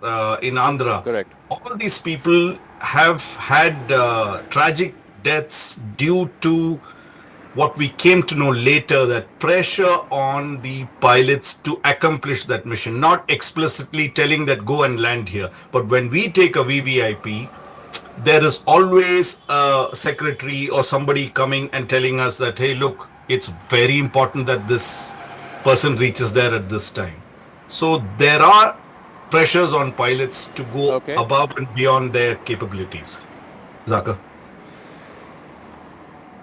in Andhra. Correct. All these people have had tragic deaths due to what we came to know later, that pressure on the pilots to accomplish that mission, not explicitly telling that go and land here. But when we take a VVIP, there is always a secretary or somebody coming and telling us that, hey, look, it's very important that this person reaches there at this time. So there are pressures on pilots to go above and beyond their capabilities. Zaka.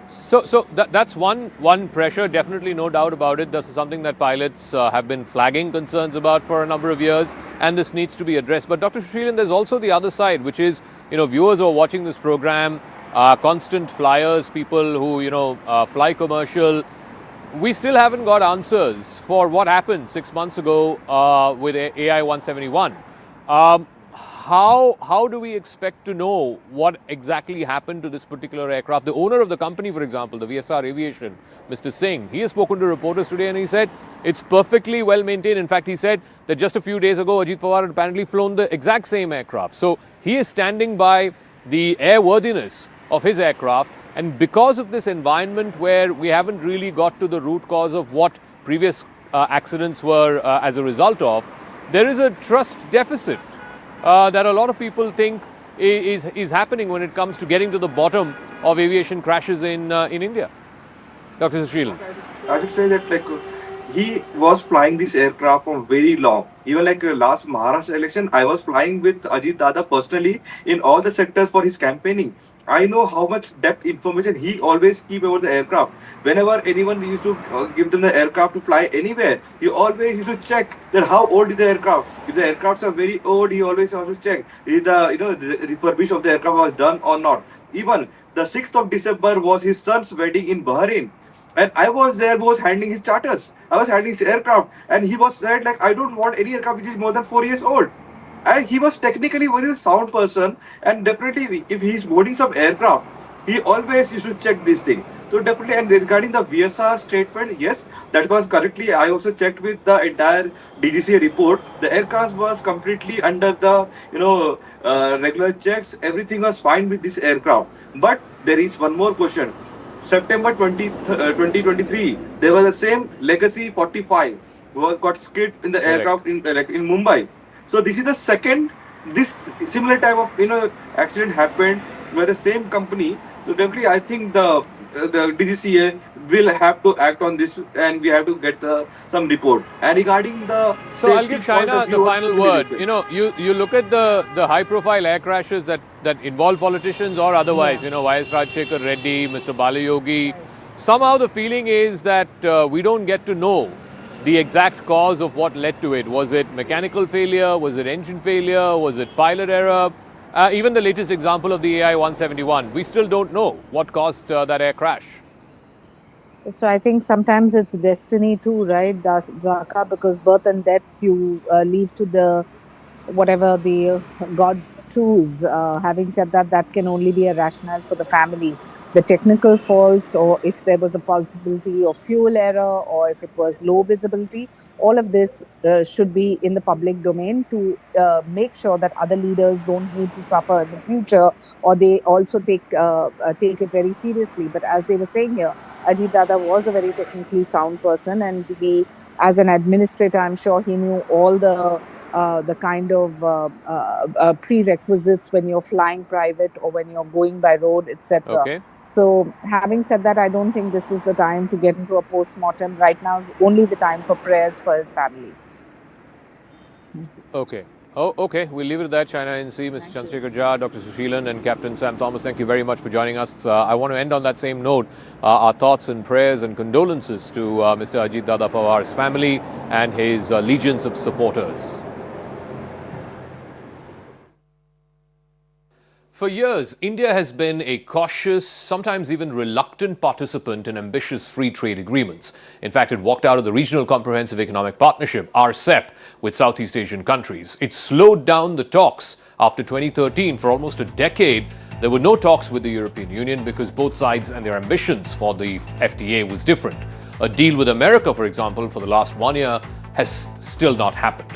So that's one pressure, definitely, no doubt about it. This is something that pilots have been flagging concerns about for a number of years, and this needs to be addressed. But Dr. Sushrilan, there's also the other side, which is, viewers who are watching this program, constant flyers, people who, fly commercial. We still haven't got answers for what happened 6 months ago with AI 171. How do we expect to know what exactly happened to this particular aircraft? The owner of the company, for example, the VSR Aviation, Mr. Singh, he has spoken to reporters today and he said it's perfectly well maintained. In fact, he said that just a few days ago, Ajit Pawar had apparently flown the exact same aircraft. So he is standing by the airworthiness of his aircraft. And because of this environment where we haven't really got to the root cause of what previous accidents were as a result of, there is a trust deficit that a lot of people think is happening when it comes to getting to the bottom of aviation crashes in India. Dr. Sushrilan. I should say that he was flying this aircraft for very long. Even last Maharashtra election, I was flying with Ajit Dada personally in all the sectors for his campaigning. I know how much depth information he always keep about the aircraft. Whenever anyone used to give them the aircraft to fly anywhere, he always used to check that how old is the aircraft. If the aircrafts are very old, he always has to check if the refurbish of the aircraft was done or not. Even the 6th of December was his son's wedding in Bahrain. And I was there, was handling his charters. I was handling his aircraft. And he was said, I don't want any aircraft which is more than 4 years old. And he was technically very sound person. And definitely, if he's boarding some aircraft, he always used to check this thing. So definitely, and regarding the VSR statement, yes, that was correctly. I also checked with the entire DGCA report. The aircraft was completely under the, regular checks. Everything was fine with this aircraft. But there is one more question. September 2023, there was the same Legacy 45 who got skid in the aircraft in Mumbai. So this is the second this similar type of accident happened where the same company. So definitely, I think the DGCA will have to act on this, and we have to get some report. And regarding the so I'll give Shaina the final word. You look at the high-profile air crashes that involve politicians or otherwise. Y.S. Rajshekhar Reddy, Mr. Balayogi. Somehow the feeling is that we don't get to know the exact cause of what led to it. Was it mechanical failure? Was it engine failure? Was it pilot error? Even the latest example of the AI-171, we still don't know what caused that air crash. So I think sometimes it's destiny too, right, Zaka? Because birth and death you leave to the whatever the gods choose. Having said that, that can only be a rationale for the family. The technical faults, or if there was a possibility of fuel error, or if it was low visibility, all of this should be in the public domain to make sure that other leaders don't need to suffer in the future, or they also take it very seriously. But as they were saying here, Ajit Dada was a very technically sound person, and he, as an administrator, I'm sure he knew all the kind of prerequisites when you're flying private or when you're going by road, etc. Okay. So having said that, I don't think this is the time to get into a post-mortem. Right now is only the time for prayers for his family. Okay. Oh, okay. We'll leave it at that. China NC, Mr. Chandrasekhar Jha, Dr. Sushilan and Captain Sam Thomas, thank you very much for joining us. I want to end on that same note. Our thoughts and prayers and condolences to Mr. Ajit Dada Pawar's family and his legions of supporters. For years, India has been a cautious, sometimes even reluctant participant in ambitious free trade agreements. In fact, it walked out of the Regional Comprehensive Economic Partnership, RCEP, with Southeast Asian countries. It slowed down the talks after 2013. For almost a decade, there were no talks with the European Union because both sides and their ambitions for the FTA was different. A deal with America, for example, for the last 1 year has still not happened.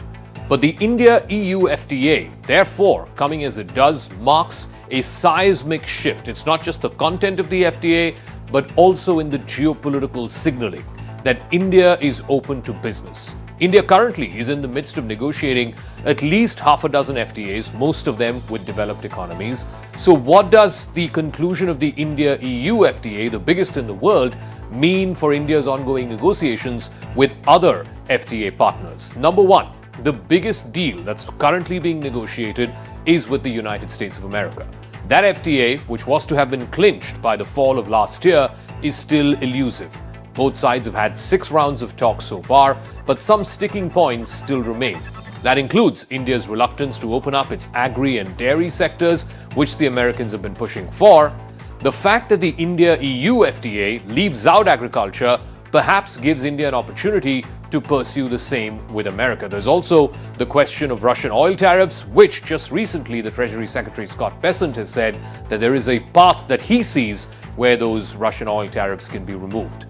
But the India-EU FTA, therefore, coming as it does, marks a seismic shift. It's not just the content of the FTA, but also in the geopolitical signaling that India is open to business. India currently is in the midst of negotiating at least half a dozen FTAs, most of them with developed economies. So what does the conclusion of the India-EU FTA, the biggest in the world, mean for India's ongoing negotiations with other FTA partners? Number one, the biggest deal that's currently being negotiated is with the United States of America. That FTA, which was to have been clinched by the fall of last year, is still elusive. Both sides have had 6 rounds of talks so far, but some sticking points still remain. That includes India's reluctance to open up its agri and dairy sectors, which the Americans have been pushing for. The fact that the India-EU FTA leaves out agriculture perhaps gives India an opportunity to pursue the same with America. There's also the question of Russian oil tariffs, which just recently the Treasury Secretary Scott Bessent has said that there is a path that he sees where those Russian oil tariffs can be removed.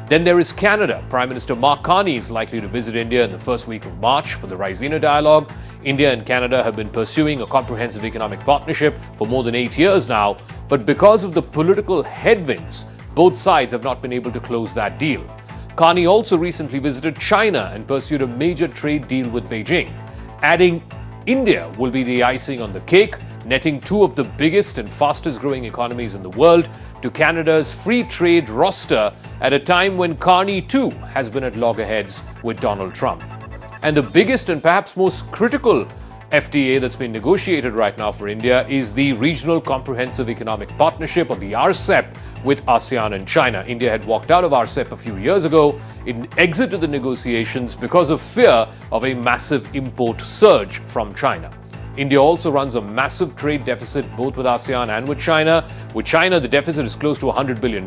Then there is Canada. Prime Minister Mark Carney is likely to visit India in the first week of March for the Raisina dialogue. India and Canada have been pursuing a comprehensive economic partnership for more than 8 years now, but because of the political headwinds, both sides have not been able to close that deal. Carney also recently visited China and pursued a major trade deal with Beijing. Adding India will be the icing on the cake, netting 2 of the biggest and fastest growing economies in the world to Canada's free trade roster at a time when Carney too has been at loggerheads with Donald Trump. And the biggest and perhaps most critical FTA that's been negotiated right now for India is the Regional Comprehensive Economic Partnership, or the RCEP, with ASEAN and China. India had walked out of RCEP a few years ago. It exited the negotiations because of fear of a massive import surge from China. India also runs a massive trade deficit both with ASEAN and with China. With China, the deficit is close to $100 billion.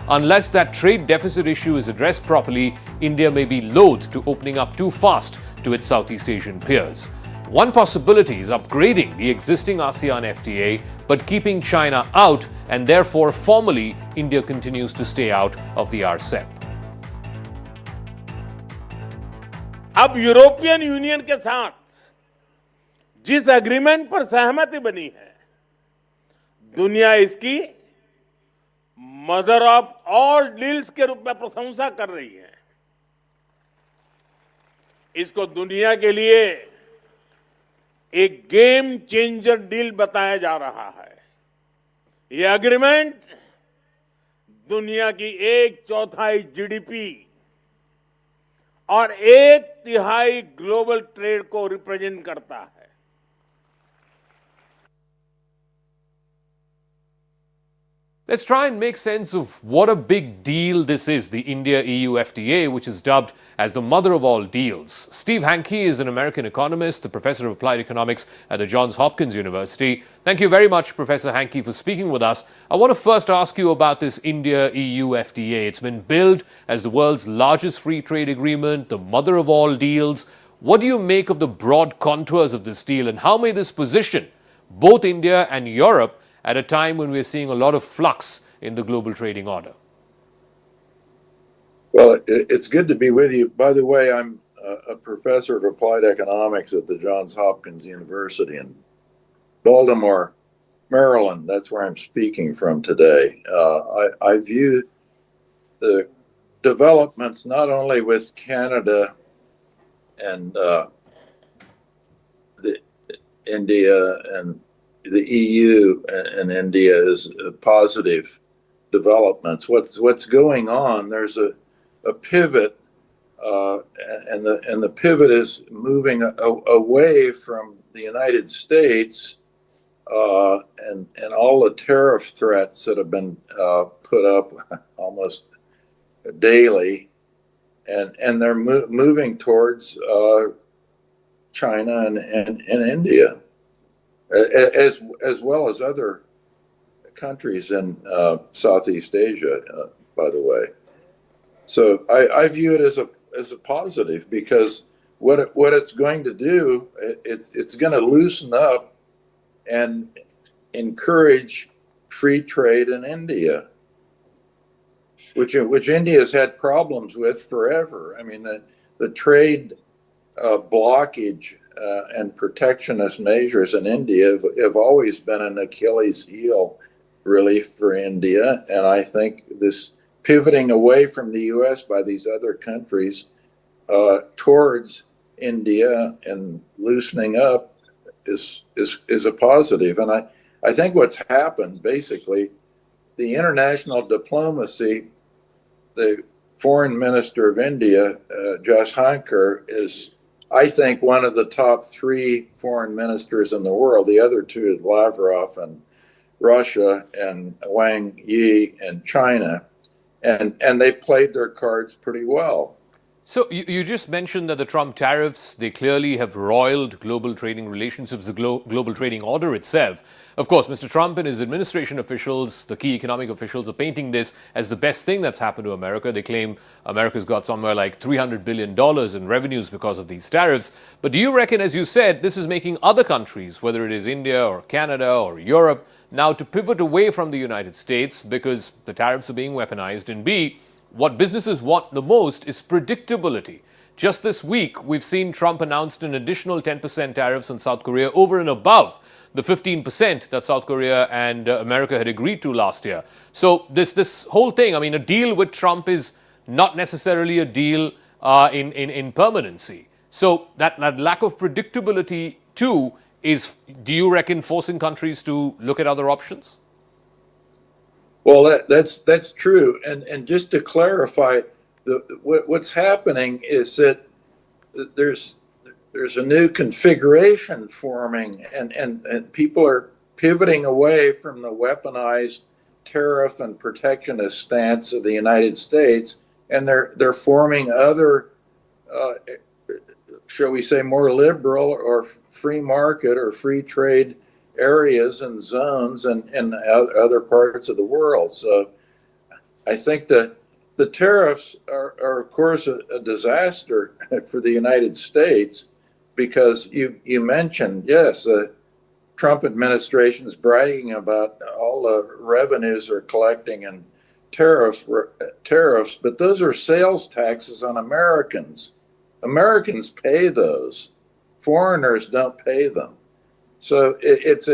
Unless that trade deficit issue is addressed properly, India may be loath to opening up too fast to its Southeast Asian peers. One possibility is upgrading the existing ASEAN FTA, but keeping China out, and therefore formally India continues to stay out of the RCEP. अब European union के साथ जिस agreement पर सहमति बनी है, दुनिया इसकी मदर ऑफ ऑल डील्स के रूप में प्रशंसा कर रही है। इसको दुनिया के लिए एक गेम चेंजर डील बताया जा रहा है। यह एग्रीमेंट दुनिया की 1/4 जीडीपी और 1/3 ग्लोबल ट्रेड को रिप्रेजेंट करता है। Let's try and make sense of what a big deal this is, the India-EU FTA, which is dubbed as the mother of all deals. Steve Hanke is an American economist, the professor of applied economics at the Johns Hopkins University. Thank you very much, Professor Hanke, for speaking with us. I want to first ask you about this India-EU FTA. It's been billed as the world's largest free trade agreement, the mother of all deals. What do you make of the broad contours of this deal, and how may this position both India and Europe at a time when we're seeing a lot of flux in the global trading order? Well, it's good to be with you. By the way, I'm a professor of applied economics at the Johns Hopkins University in Baltimore, Maryland. That's where I'm speaking from today. I view the developments not only with Canada and India and the EU and India as positive developments. What's going on? There's a pivot, and the pivot is moving away from the United States and all the tariff threats that have been put up almost daily, and they're moving towards China and India, as well as other countries in Southeast Asia, by the way. So I view it as a positive, because what it's going to do, it's going to loosen up and encourage free trade in India, which India has had problems with forever. I mean, the trade blockage and protectionist measures in India have always been an Achilles heel, really, for India. And I think this pivoting away from the U.S. by these other countries towards India and loosening up is a positive. And I think what's happened, basically, the international diplomacy, the foreign minister of India, Jaishankar, is, I think, one of the top 3 foreign ministers in the world. The other 2 is Lavrov in Russia and Wang Yi in China. And they played their cards pretty well. So you just mentioned that the Trump tariffs, they clearly have roiled global trading relationships, the global trading order itself. Of course, Mr. Trump and his administration officials, the key economic officials, are painting this as the best thing that's happened to America. They claim America's got somewhere like $300 billion in revenues because of these tariffs. But do you reckon, as you said, this is making other countries, whether it is India or Canada or Europe, now to pivot away from the United States because the tariffs are being weaponized? And B, what businesses want the most is predictability. Just this week, we've seen Trump announced an additional 10% tariffs on South Korea over and above the 15% that South Korea and America had agreed to last year. So this whole thing, I mean, a deal with Trump is not necessarily a deal in permanency. So that lack of predictability too is, do you reckon, forcing countries to look at other options? Well, that's true. And just to clarify, what's happening is that there's a new configuration forming, and people are pivoting away from the weaponized tariff and protectionist stance of the United States, and they're forming other, shall we say, more liberal or free market or free trade areas and zones in other parts of the world. So I think that the tariffs are of course, a disaster for the United States, because you mentioned, yes, the Trump administration is bragging about all the revenues they're collecting in tariffs, but those are sales taxes on Americans. Americans pay those. Foreigners don't pay them. So it's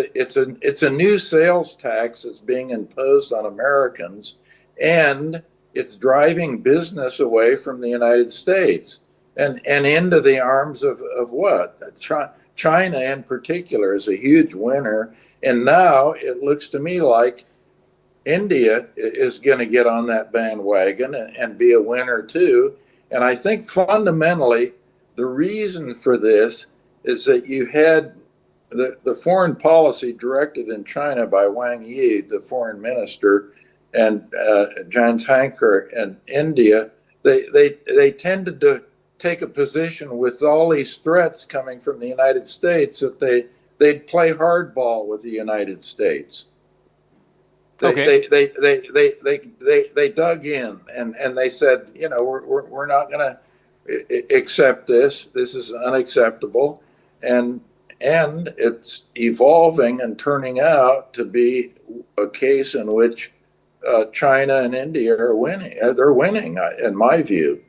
a new sales tax that's being imposed on Americans, and it's driving business away from the United States and into the arms of what? China in particular is a huge winner. And now it looks to me like India is going to get on that bandwagon and be a winner too. And I think fundamentally the reason for this is that you had the foreign policy directed in China by Wang Yi, the foreign minister, and John Hanker and India, they tended to take a position with all these threats coming from the United States that they'd play hardball with the United States. They dug in and they said, you know, we're not going to accept this. This is unacceptable, and it's evolving and turning out to be a case in which China and India are winning. They're winning, in my view.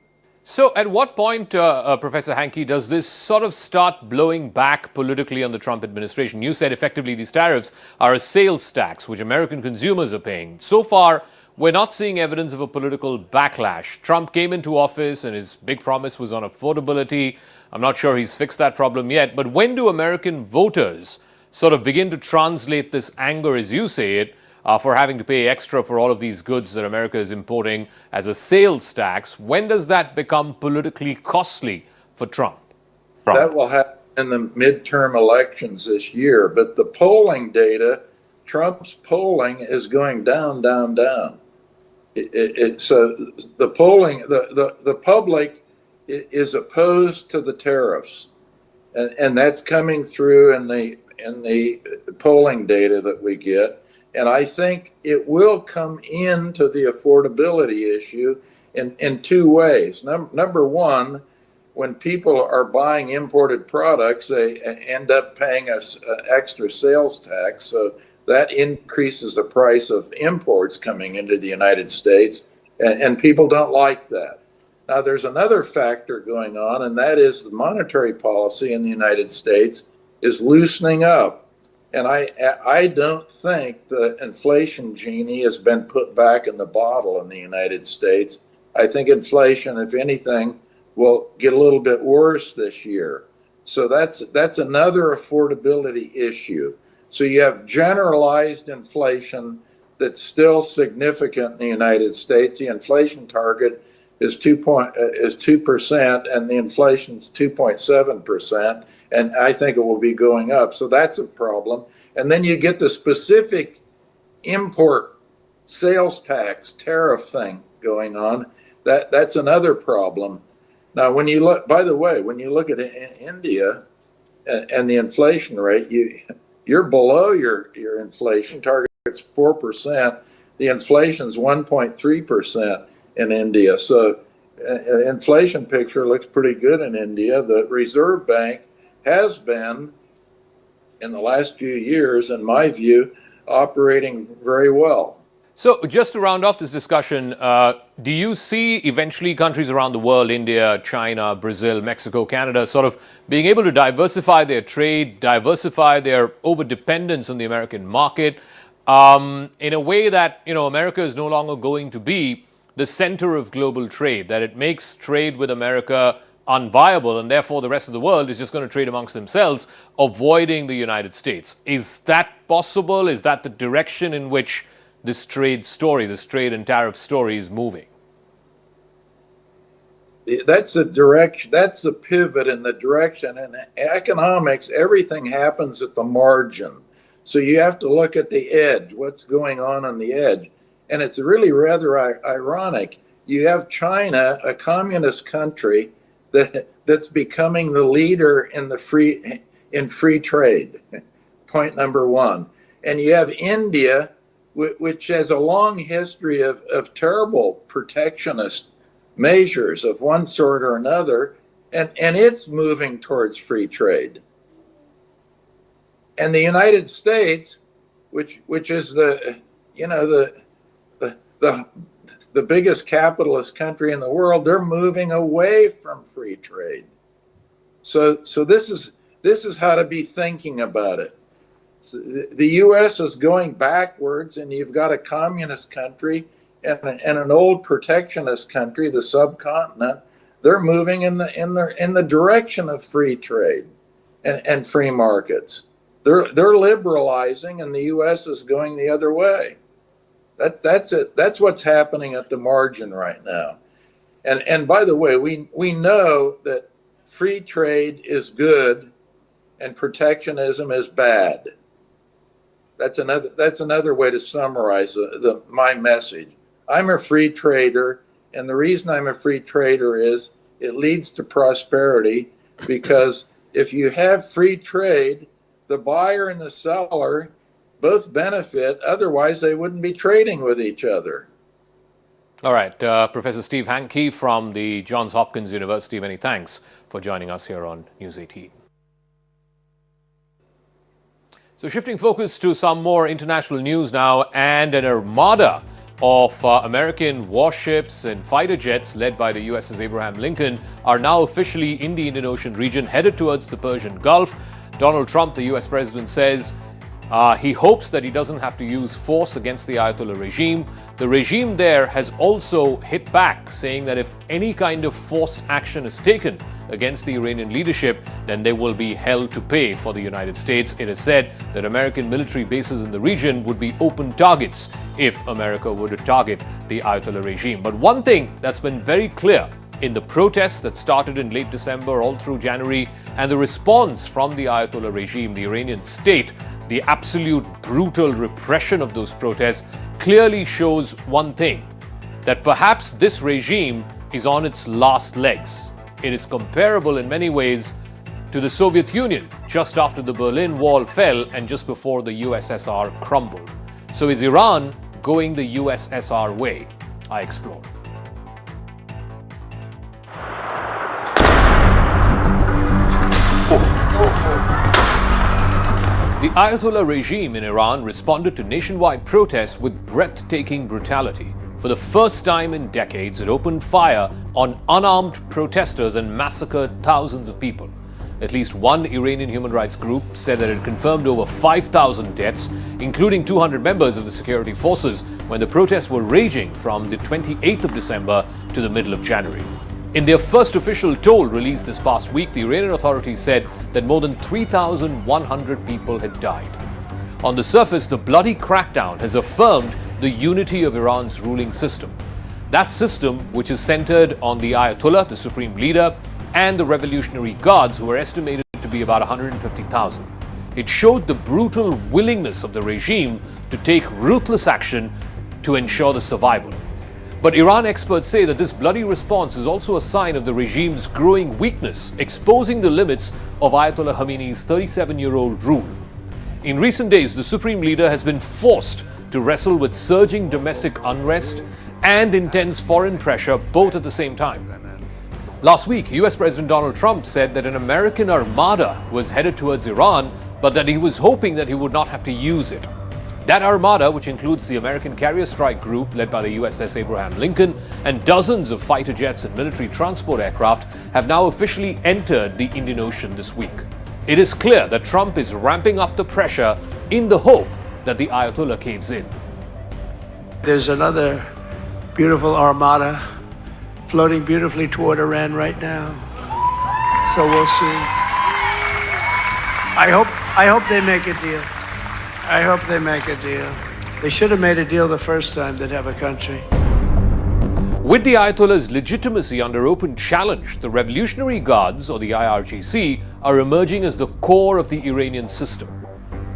So at what point, Professor Hankey, does this sort of start blowing back politically on the Trump administration? You said effectively these tariffs are a sales tax, which American consumers are paying. So far, we're not seeing evidence of a political backlash. Trump came into office and his big promise was on affordability. I'm not sure he's fixed that problem yet. But when do American voters sort of begin to translate this anger, as you say it, for having to pay extra for all of these goods that America is importing as a sales tax? When does that become politically costly for Trump? That will happen in the midterm elections this year. But the polling data, Trump's polling is going down, down, down. So the polling, the public is opposed to the tariffs, and that's coming through in the polling data that we get. And I think it will come into the affordability issue in two ways. Number one, when people are buying imported products, they end up paying us extra sales tax. So that increases the price of imports coming into the United States, and people don't like that. Now, there's another factor going on, and that is the monetary policy in the United States is loosening up. And I don't think the inflation genie has been put back in the bottle in the United States. I think inflation, if anything, will get a little bit worse this year. So that's another affordability issue. So you have generalized inflation that's still significant in the United States. The inflation target is 2%, and the inflation is 2.7%. And I think it will be going up. So that's a problem. And then you get the specific import sales tax tariff thing going on. That's another problem. Now, when you look, by the way, when you look at India and the inflation rate, you're below your inflation target. It's 4%. The inflation's 1.3% in India. So inflation picture looks pretty good in India. The Reserve Bank has been, in the last few years, in my view, operating very well. So just to round off this discussion, do you see eventually countries around the world, India, China, Brazil, Mexico, Canada, sort of being able to diversify their trade, diversify their overdependence on the American market in a way that, you know, America is no longer going to be the center of global trade, that it makes trade with America unviable, and therefore the rest of the world is just going to trade amongst themselves, avoiding the United States? Is that possible? Is that the direction in which this trade story, this trade and tariff story is moving? That's a direction, that's a pivot in the direction. In economics, everything happens at the margin. So you have to look at the edge, what's going on the edge. And it's really rather ironic. You have China, a communist country, that's becoming the leader in free trade. Point number one. And you have India, which has a long history of terrible protectionist measures of one sort or another, and it's moving towards free trade. And the United States, which is the biggest capitalist country in the world, they're moving away from free trade. So this is how to be thinking about it. So the U.S. is going backwards, and you've got a communist country and an old protectionist country, the subcontinent. They're moving in the direction of free trade and free markets. They're liberalizing, and the U.S. is going the other way. That's it. That's what's happening at the margin right now. And by the way, we know that free trade is good and protectionism is bad. That's another way to summarize my message. I'm a free trader, and the reason I'm a free trader is it leads to prosperity, because if you have free trade, the buyer and the seller both benefit. Otherwise, they wouldn't be trading with each other. All right, Professor Steve Hankey from the Johns Hopkins University, many thanks for joining us here on News 18. So shifting focus to some more international news now, and an armada of American warships and fighter jets led by the USS Abraham Lincoln are now officially in the Indian Ocean region, headed towards the Persian Gulf. Donald Trump, the US president, says he hopes that he doesn't have to use force against the Ayatollah regime. The regime there has also hit back, saying that if any kind of forced action is taken against the Iranian leadership, then they will be held to pay for the United States. It is said that American military bases in the region would be open targets if America were to target the Ayatollah regime. But one thing that's been very clear in the protests that started in late December all through January, and the response from the Ayatollah regime, the Iranian state, the absolute brutal repression of those protests, clearly shows one thing, that perhaps this regime is on its last legs. It is comparable in many ways to the Soviet Union just after the Berlin Wall fell and just before the USSR crumbled. So is Iran going the USSR way? I explore. The Ayatollah regime in Iran responded to nationwide protests with breathtaking brutality. For the first time in decades, it opened fire on unarmed protesters and massacred thousands of people. At least one Iranian human rights group said that it confirmed over 5,000 deaths, including 200 members of the security forces, when the protests were raging from the 28th of December to the middle of January. In their first official toll released this past week, the Iranian authorities said that more than 3,100 people had died. On the surface, the bloody crackdown has affirmed the unity of Iran's ruling system. That system, which is centered on the Ayatollah, the supreme leader, and the Revolutionary Guards, who are estimated to be about 150,000. It showed the brutal willingness of the regime to take ruthless action to ensure the survival. But Iran experts say that this bloody response is also a sign of the regime's growing weakness, exposing the limits of Ayatollah Khamenei's 37-year-old rule. In recent days, the supreme leader has been forced to wrestle with surging domestic unrest and intense foreign pressure, both at the same time. Last week, US President Donald Trump said that an American armada was headed towards Iran, but that he was hoping that he would not have to use it. That armada, which includes the American Carrier Strike Group led by the USS Abraham Lincoln and dozens of fighter jets and military transport aircraft, have now officially entered the Indian Ocean this week. It is clear that Trump is ramping up the pressure in the hope that the Ayatollah caves in. There's another beautiful armada floating beautifully toward Iran right now. So we'll see. I hope they make a deal. I hope they make a deal. They should have made a deal the first time they'd have a country. With the Ayatollah's legitimacy under open challenge, the Revolutionary Guards, or the IRGC, are emerging as the core of the Iranian system.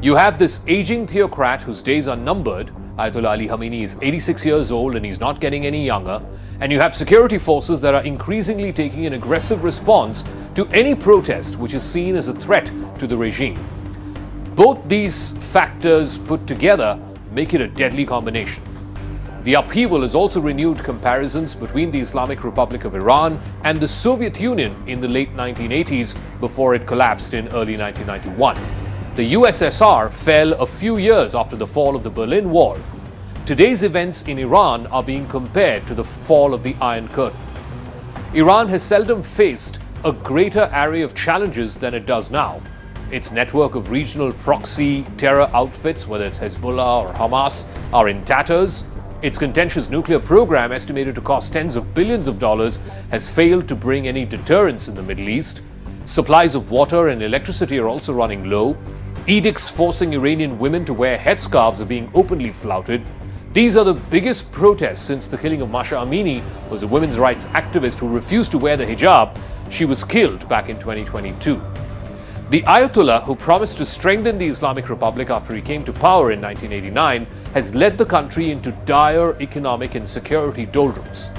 You have this aging theocrat whose days are numbered. Ayatollah Ali Khamenei is 86 years old and he's not getting any younger. And you have security forces that are increasingly taking an aggressive response to any protest which is seen as a threat to the regime. Both these factors put together make it a deadly combination. The upheaval has also renewed comparisons between the Islamic Republic of Iran and the Soviet Union in the late 1980s before it collapsed in early 1991. The USSR fell a few years after the fall of the Berlin Wall. Today's events in Iran are being compared to the fall of the Iron Curtain. Iran has seldom faced a greater array of challenges than it does now. Its network of regional proxy terror outfits, whether it's Hezbollah or Hamas, are in tatters. Its contentious nuclear program, estimated to cost tens of billions of dollars, has failed to bring any deterrence in the Middle East. Supplies of water and electricity are also running low. Edicts forcing Iranian women to wear headscarves are being openly flouted. These are the biggest protests since the killing of Masha Amini, who was a women's rights activist who refused to wear the hijab. She was killed back in 2022. The Ayatollah, who promised to strengthen the Islamic Republic after he came to power in 1989, has led the country into dire economic and security doldrums.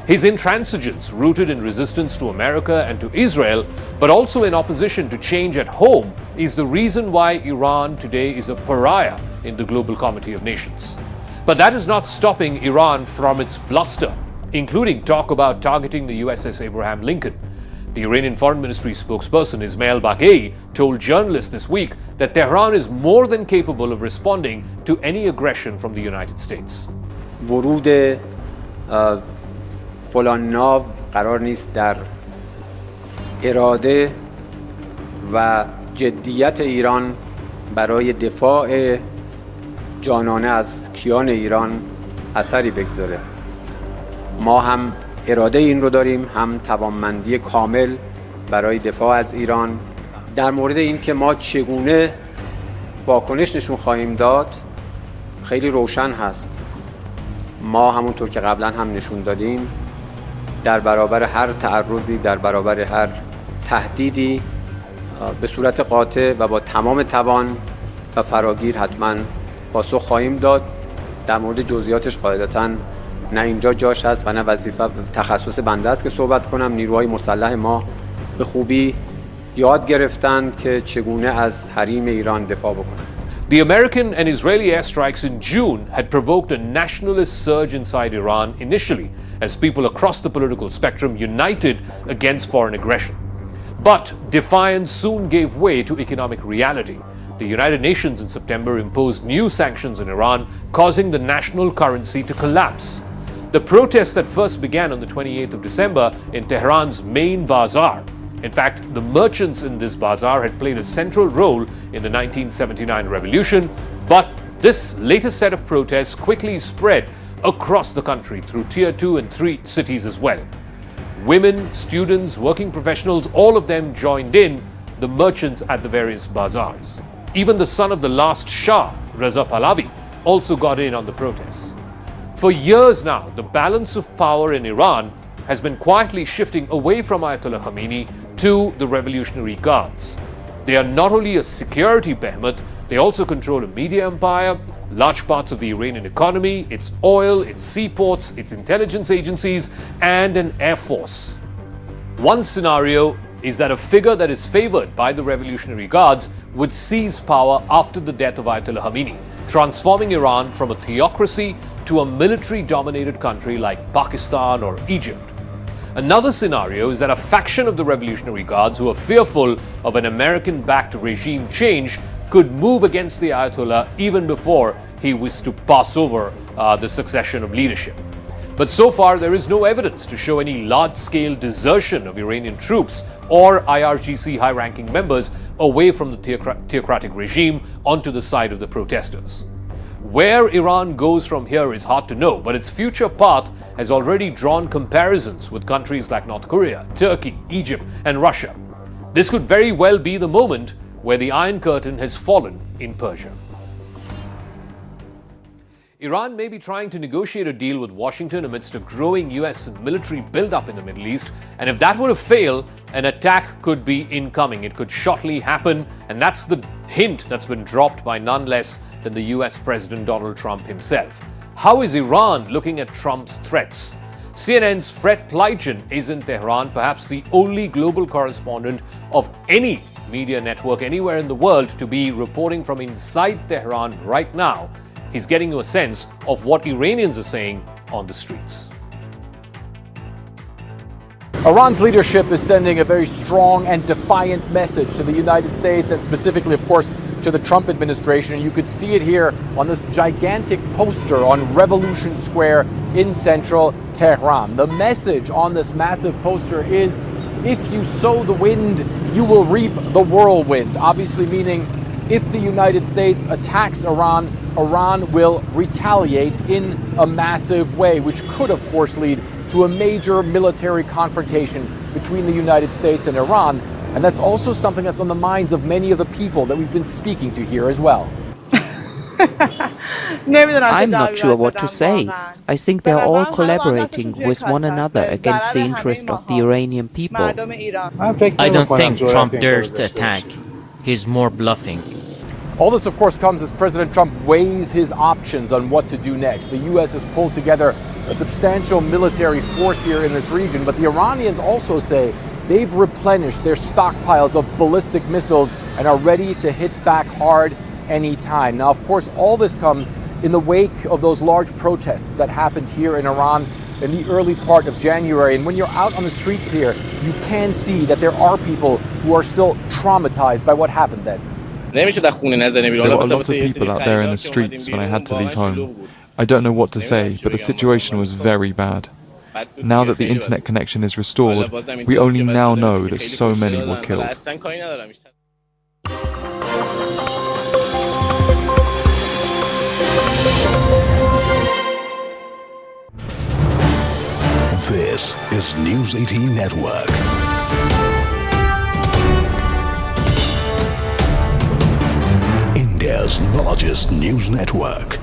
His intransigence, rooted in resistance to America and to Israel, but also in opposition to change at home, is the reason why Iran today is a pariah in the Global Committee of Nations. But that is not stopping Iran from its bluster, including talk about targeting the USS Abraham Lincoln. The Iranian Foreign Ministry spokesperson Ismail Baghei told journalists this week that Tehran is more than capable of responding to any aggression from the United States. ورود فلان ناو قرار نیست در اراده و جدیت ایران برای دفاع جانانه از کیان ایران اثری بگذاره. ما هم اراده این رو داریم، هم توانمندی کامل برای دفاع از ایران. در مورد این که ما چگونه واکنش نشون خواهیم داد خیلی روشن هست. ما همونطور که قبلا هم نشون دادیم در برابر هر تعرضی، در برابر هر تهدیدی به صورت قاطع و با تمام توان و فراگیر حتما پاسخ خواهیم داد. در مورد جزئیاتش قاعدتاً نه اینجا جاش هست و نه وظیفه تخصص بنده است که صحبت کنم. نیروهای مسلح ما به خوبی یاد گرفتند که چگونه از حریم ایران دفاع بکنند. The American and Israeli airstrikes in June had provoked a nationalist surge inside Iran initially, as people across the political spectrum united against foreign aggression. But defiance soon gave way to economic reality. The United Nations in September imposed new sanctions on Iran, causing the national currency to collapse. The protests that first began on the 28th of December in Tehran's main bazaar. In fact, the merchants in this bazaar had played a central role in the 1979 revolution, but this latest set of protests quickly spread across the country through Tier 2 and 3 cities as well. Women, students, working professionals, all of them joined in, the merchants at the various bazaars. Even the son of the last Shah, Reza Pahlavi, also got in on the protests. For years now, the balance of power in Iran has been quietly shifting away from Ayatollah Khamenei to the Revolutionary Guards. They are not only a security behemoth, they also control a media empire, large parts of the Iranian economy, its oil, its seaports, its intelligence agencies, and an air force. One scenario is that a figure that is favored by the Revolutionary Guards would seize power after the death of Ayatollah Khamenei, transforming Iran from a theocracy to a military-dominated country like Pakistan or Egypt. Another scenario is that a faction of the Revolutionary Guards who are fearful of an American-backed regime change could move against the Ayatollah even before he was to pass over the succession of leadership. But so far, there is no evidence to show any large-scale desertion of Iranian troops or IRGC high-ranking members away from the theocratic regime onto the side of the protesters. Where Iran goes from here is hard to know, but its future path has already drawn comparisons with countries like North Korea, Turkey, Egypt, and Russia. This could very well be the moment where the Iron Curtain has fallen in Persia. Iran may be trying to negotiate a deal with Washington amidst a growing US military buildup in the Middle East, and if that were to fail, an attack could be incoming. It could shortly happen, and that's the hint that's been dropped by none less than the US President Donald Trump himself. How is Iran looking at Trump's threats? CNN's Fred Pleitgen is in Tehran, perhaps the only global correspondent of any media network anywhere in the world to be reporting from inside Tehran right now. He's getting you a sense of what Iranians are saying on the streets. Iran's leadership is sending a very strong and defiant message to the United States and specifically, of course, to the Trump administration. You could see it here on this gigantic poster on Revolution Square in central Tehran. The message on this massive poster is, if you sow the wind, you will reap the whirlwind. Obviously meaning if the United States attacks Iran, Iran will retaliate in a massive way, which could, of course, lead to a major military confrontation between the United States and Iran. And that's also something that's on the minds of many of the people that we've been speaking to here as well. I'm not sure what to say. I think they're all collaborating with one another against the interest of the Iranian people. I don't think Trump dares to attack. He's more bluffing. All this, of course, comes as President Trump weighs his options on what to do next. The U.S. has pulled together a substantial military force here in this region, but the Iranians also say they've replenished their stockpiles of ballistic missiles and are ready to hit back hard anytime. Now, of course, all this comes in the wake of those large protests that happened here in Iran in the early part of January. And when you're out on the streets here, you can see that there are people who are still traumatized by what happened then. There were a lot of people out there in the streets when I had to leave home. I don't know what to say, but the situation was very bad. Now that the internet connection is restored, we only now know that so many were killed. This is News 18 Network. India's largest news network.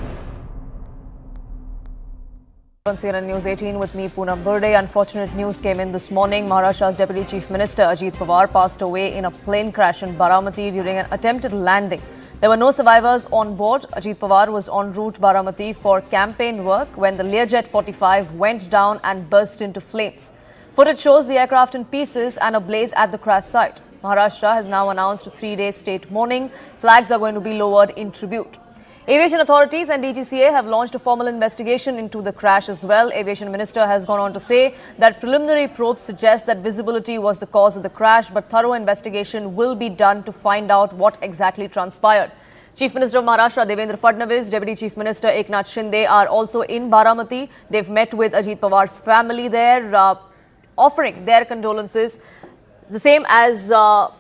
Once again on News 18 with me, Poonam Burde. Unfortunate news came in this morning. Maharashtra's Deputy Chief Minister Ajit Pawar passed away in a plane crash in Baramati during an attempted landing. There were no survivors on board. Ajit Pawar was en route Baramati for campaign work when the Learjet 45 went down and burst into flames. Footage shows the aircraft in pieces and a blaze at the crash site. Maharashtra has now announced a 3-day state mourning. Flags are going to be lowered in tribute. Aviation authorities and DGCA have launched a formal investigation into the crash as well. Aviation Minister has gone on to say that preliminary probes suggest that visibility was the cause of the crash, but thorough investigation will be done to find out what exactly transpired. Chief Minister of Maharashtra, Devendra Fadnavis, Deputy Chief Minister Eknath Shinde are also in Baramati. They've met with Ajit Pawar's family there, offering their condolences. The same as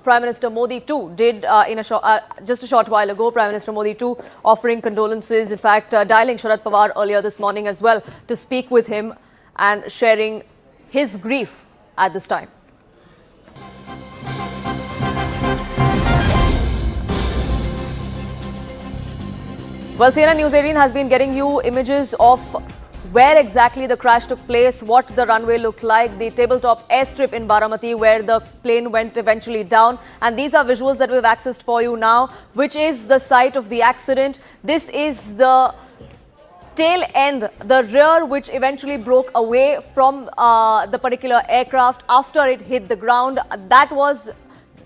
Prime Minister Modi too did just a short while ago. Prime Minister Modi too offering condolences. In fact, dialing Sharad Pawar earlier this morning as well to speak with him and sharing his grief at this time. Well, CNN News 18 has been getting you images of where exactly the crash took place, what the runway looked like, the tabletop airstrip in Baramati where the plane went eventually down. And these are visuals that we've accessed for you now, which is the site of the accident. This is the tail end, the rear, which eventually broke away from the particular aircraft after it hit the ground. That was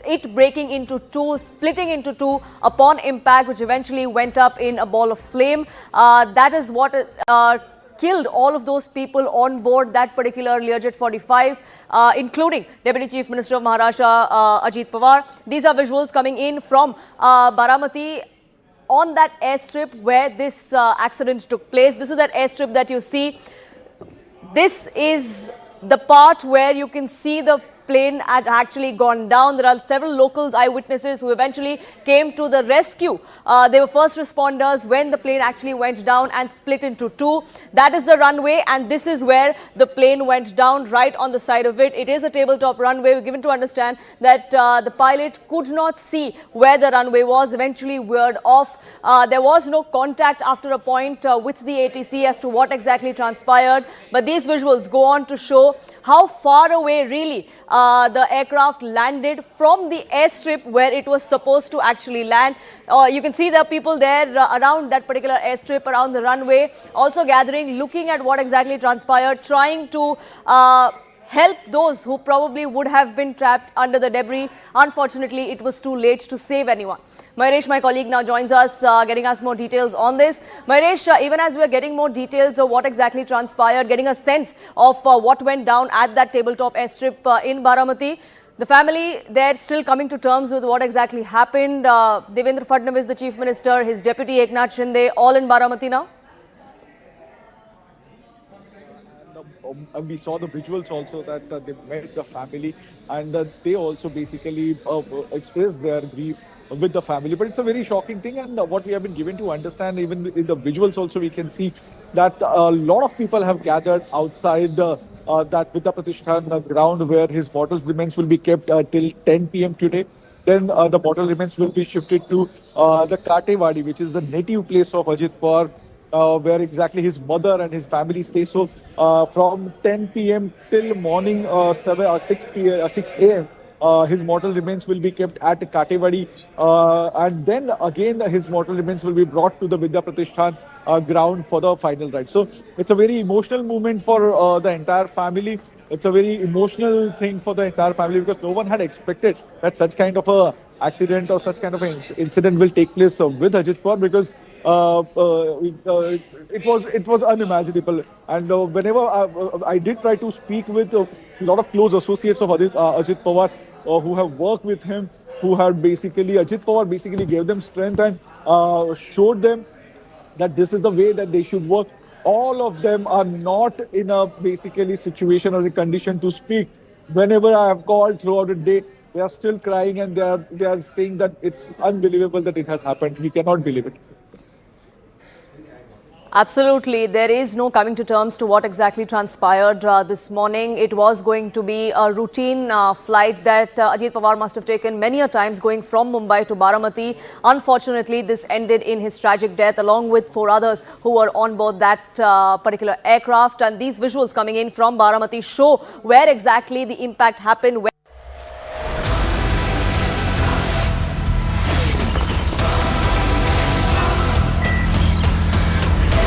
it breaking into two, splitting into two upon impact, which eventually went up in a ball of flame. That is what killed all of those people on board that particular Learjet 45, including Deputy Chief Minister of Maharashtra, Ajit Pawar. These are visuals coming in from Baramati on that airstrip where this accident took place. This is that airstrip that you see. This is the part where you can see the plane had actually gone down. There are several locals, eyewitnesses who eventually came to the rescue. They were first responders when the plane actually went down and split into two. That is the runway, and this is where the plane went down, right on the side of it. It is a tabletop runway. We're given to understand that the pilot could not see where the runway was, eventually veered off. There was no contact after a point with the ATC as to what exactly transpired. But these visuals go on to show how far away really the aircraft landed from the airstrip where it was supposed to actually land. You can see the people there around that particular airstrip, around the runway, also gathering, looking at what exactly transpired, trying to help those who probably would have been trapped under the debris. Unfortunately, it was too late to save anyone. Mahresh, my colleague, now joins us, getting us more details on this. Mahresh, even as we're getting more details of what exactly transpired, getting a sense of what went down at that tabletop airstrip in Baramati, the family, they're still coming to terms with what exactly happened. Devendra Fadnavis, the Chief Minister, his deputy Eknath Shinde, all in Baramati now? We saw the visuals also that they met the family, and they also basically expressed their grief with the family. But it's a very shocking thing, and what we have been given to understand, even in the visuals also, we can see that a lot of people have gathered outside that Vidya Pratishthan ground where his mortal remains will be kept till 10 p.m. today. Then the mortal remains will be shifted to the Katewadi, which is the native place of Ajit Pawar, where exactly his mother and his family stay. So from 10 p.m. till morning 6 a.m., his mortal remains will be kept at Katewadi, and then again his mortal remains will be brought to the Vidya Pratishthan ground for the final rite. So it's a very emotional moment for the entire family. It's a very emotional thing for the entire family because no one had expected that such kind of a accident or such kind of an incident will take place with Ajit Pawar, because it was unimaginable. And whenever I did try to speak with a lot of close associates of Ajit Pawar who have worked with him, who had basically, Ajit Pawar basically gave them strength and showed them that this is the way that they should work. All of them are not in a basically situation or a condition to speak. Whenever I have called throughout the day, they are still crying and they are saying that it's unbelievable that it has happened. We cannot believe it. Absolutely. There is no coming to terms to what exactly transpired this morning. It was going to be a routine flight that Ajit Pawar must have taken many a times going from Mumbai to Baramati. Unfortunately, this ended in his tragic death along with 4 others who were on board that particular aircraft. And these visuals coming in from Baramati show where exactly the impact happened.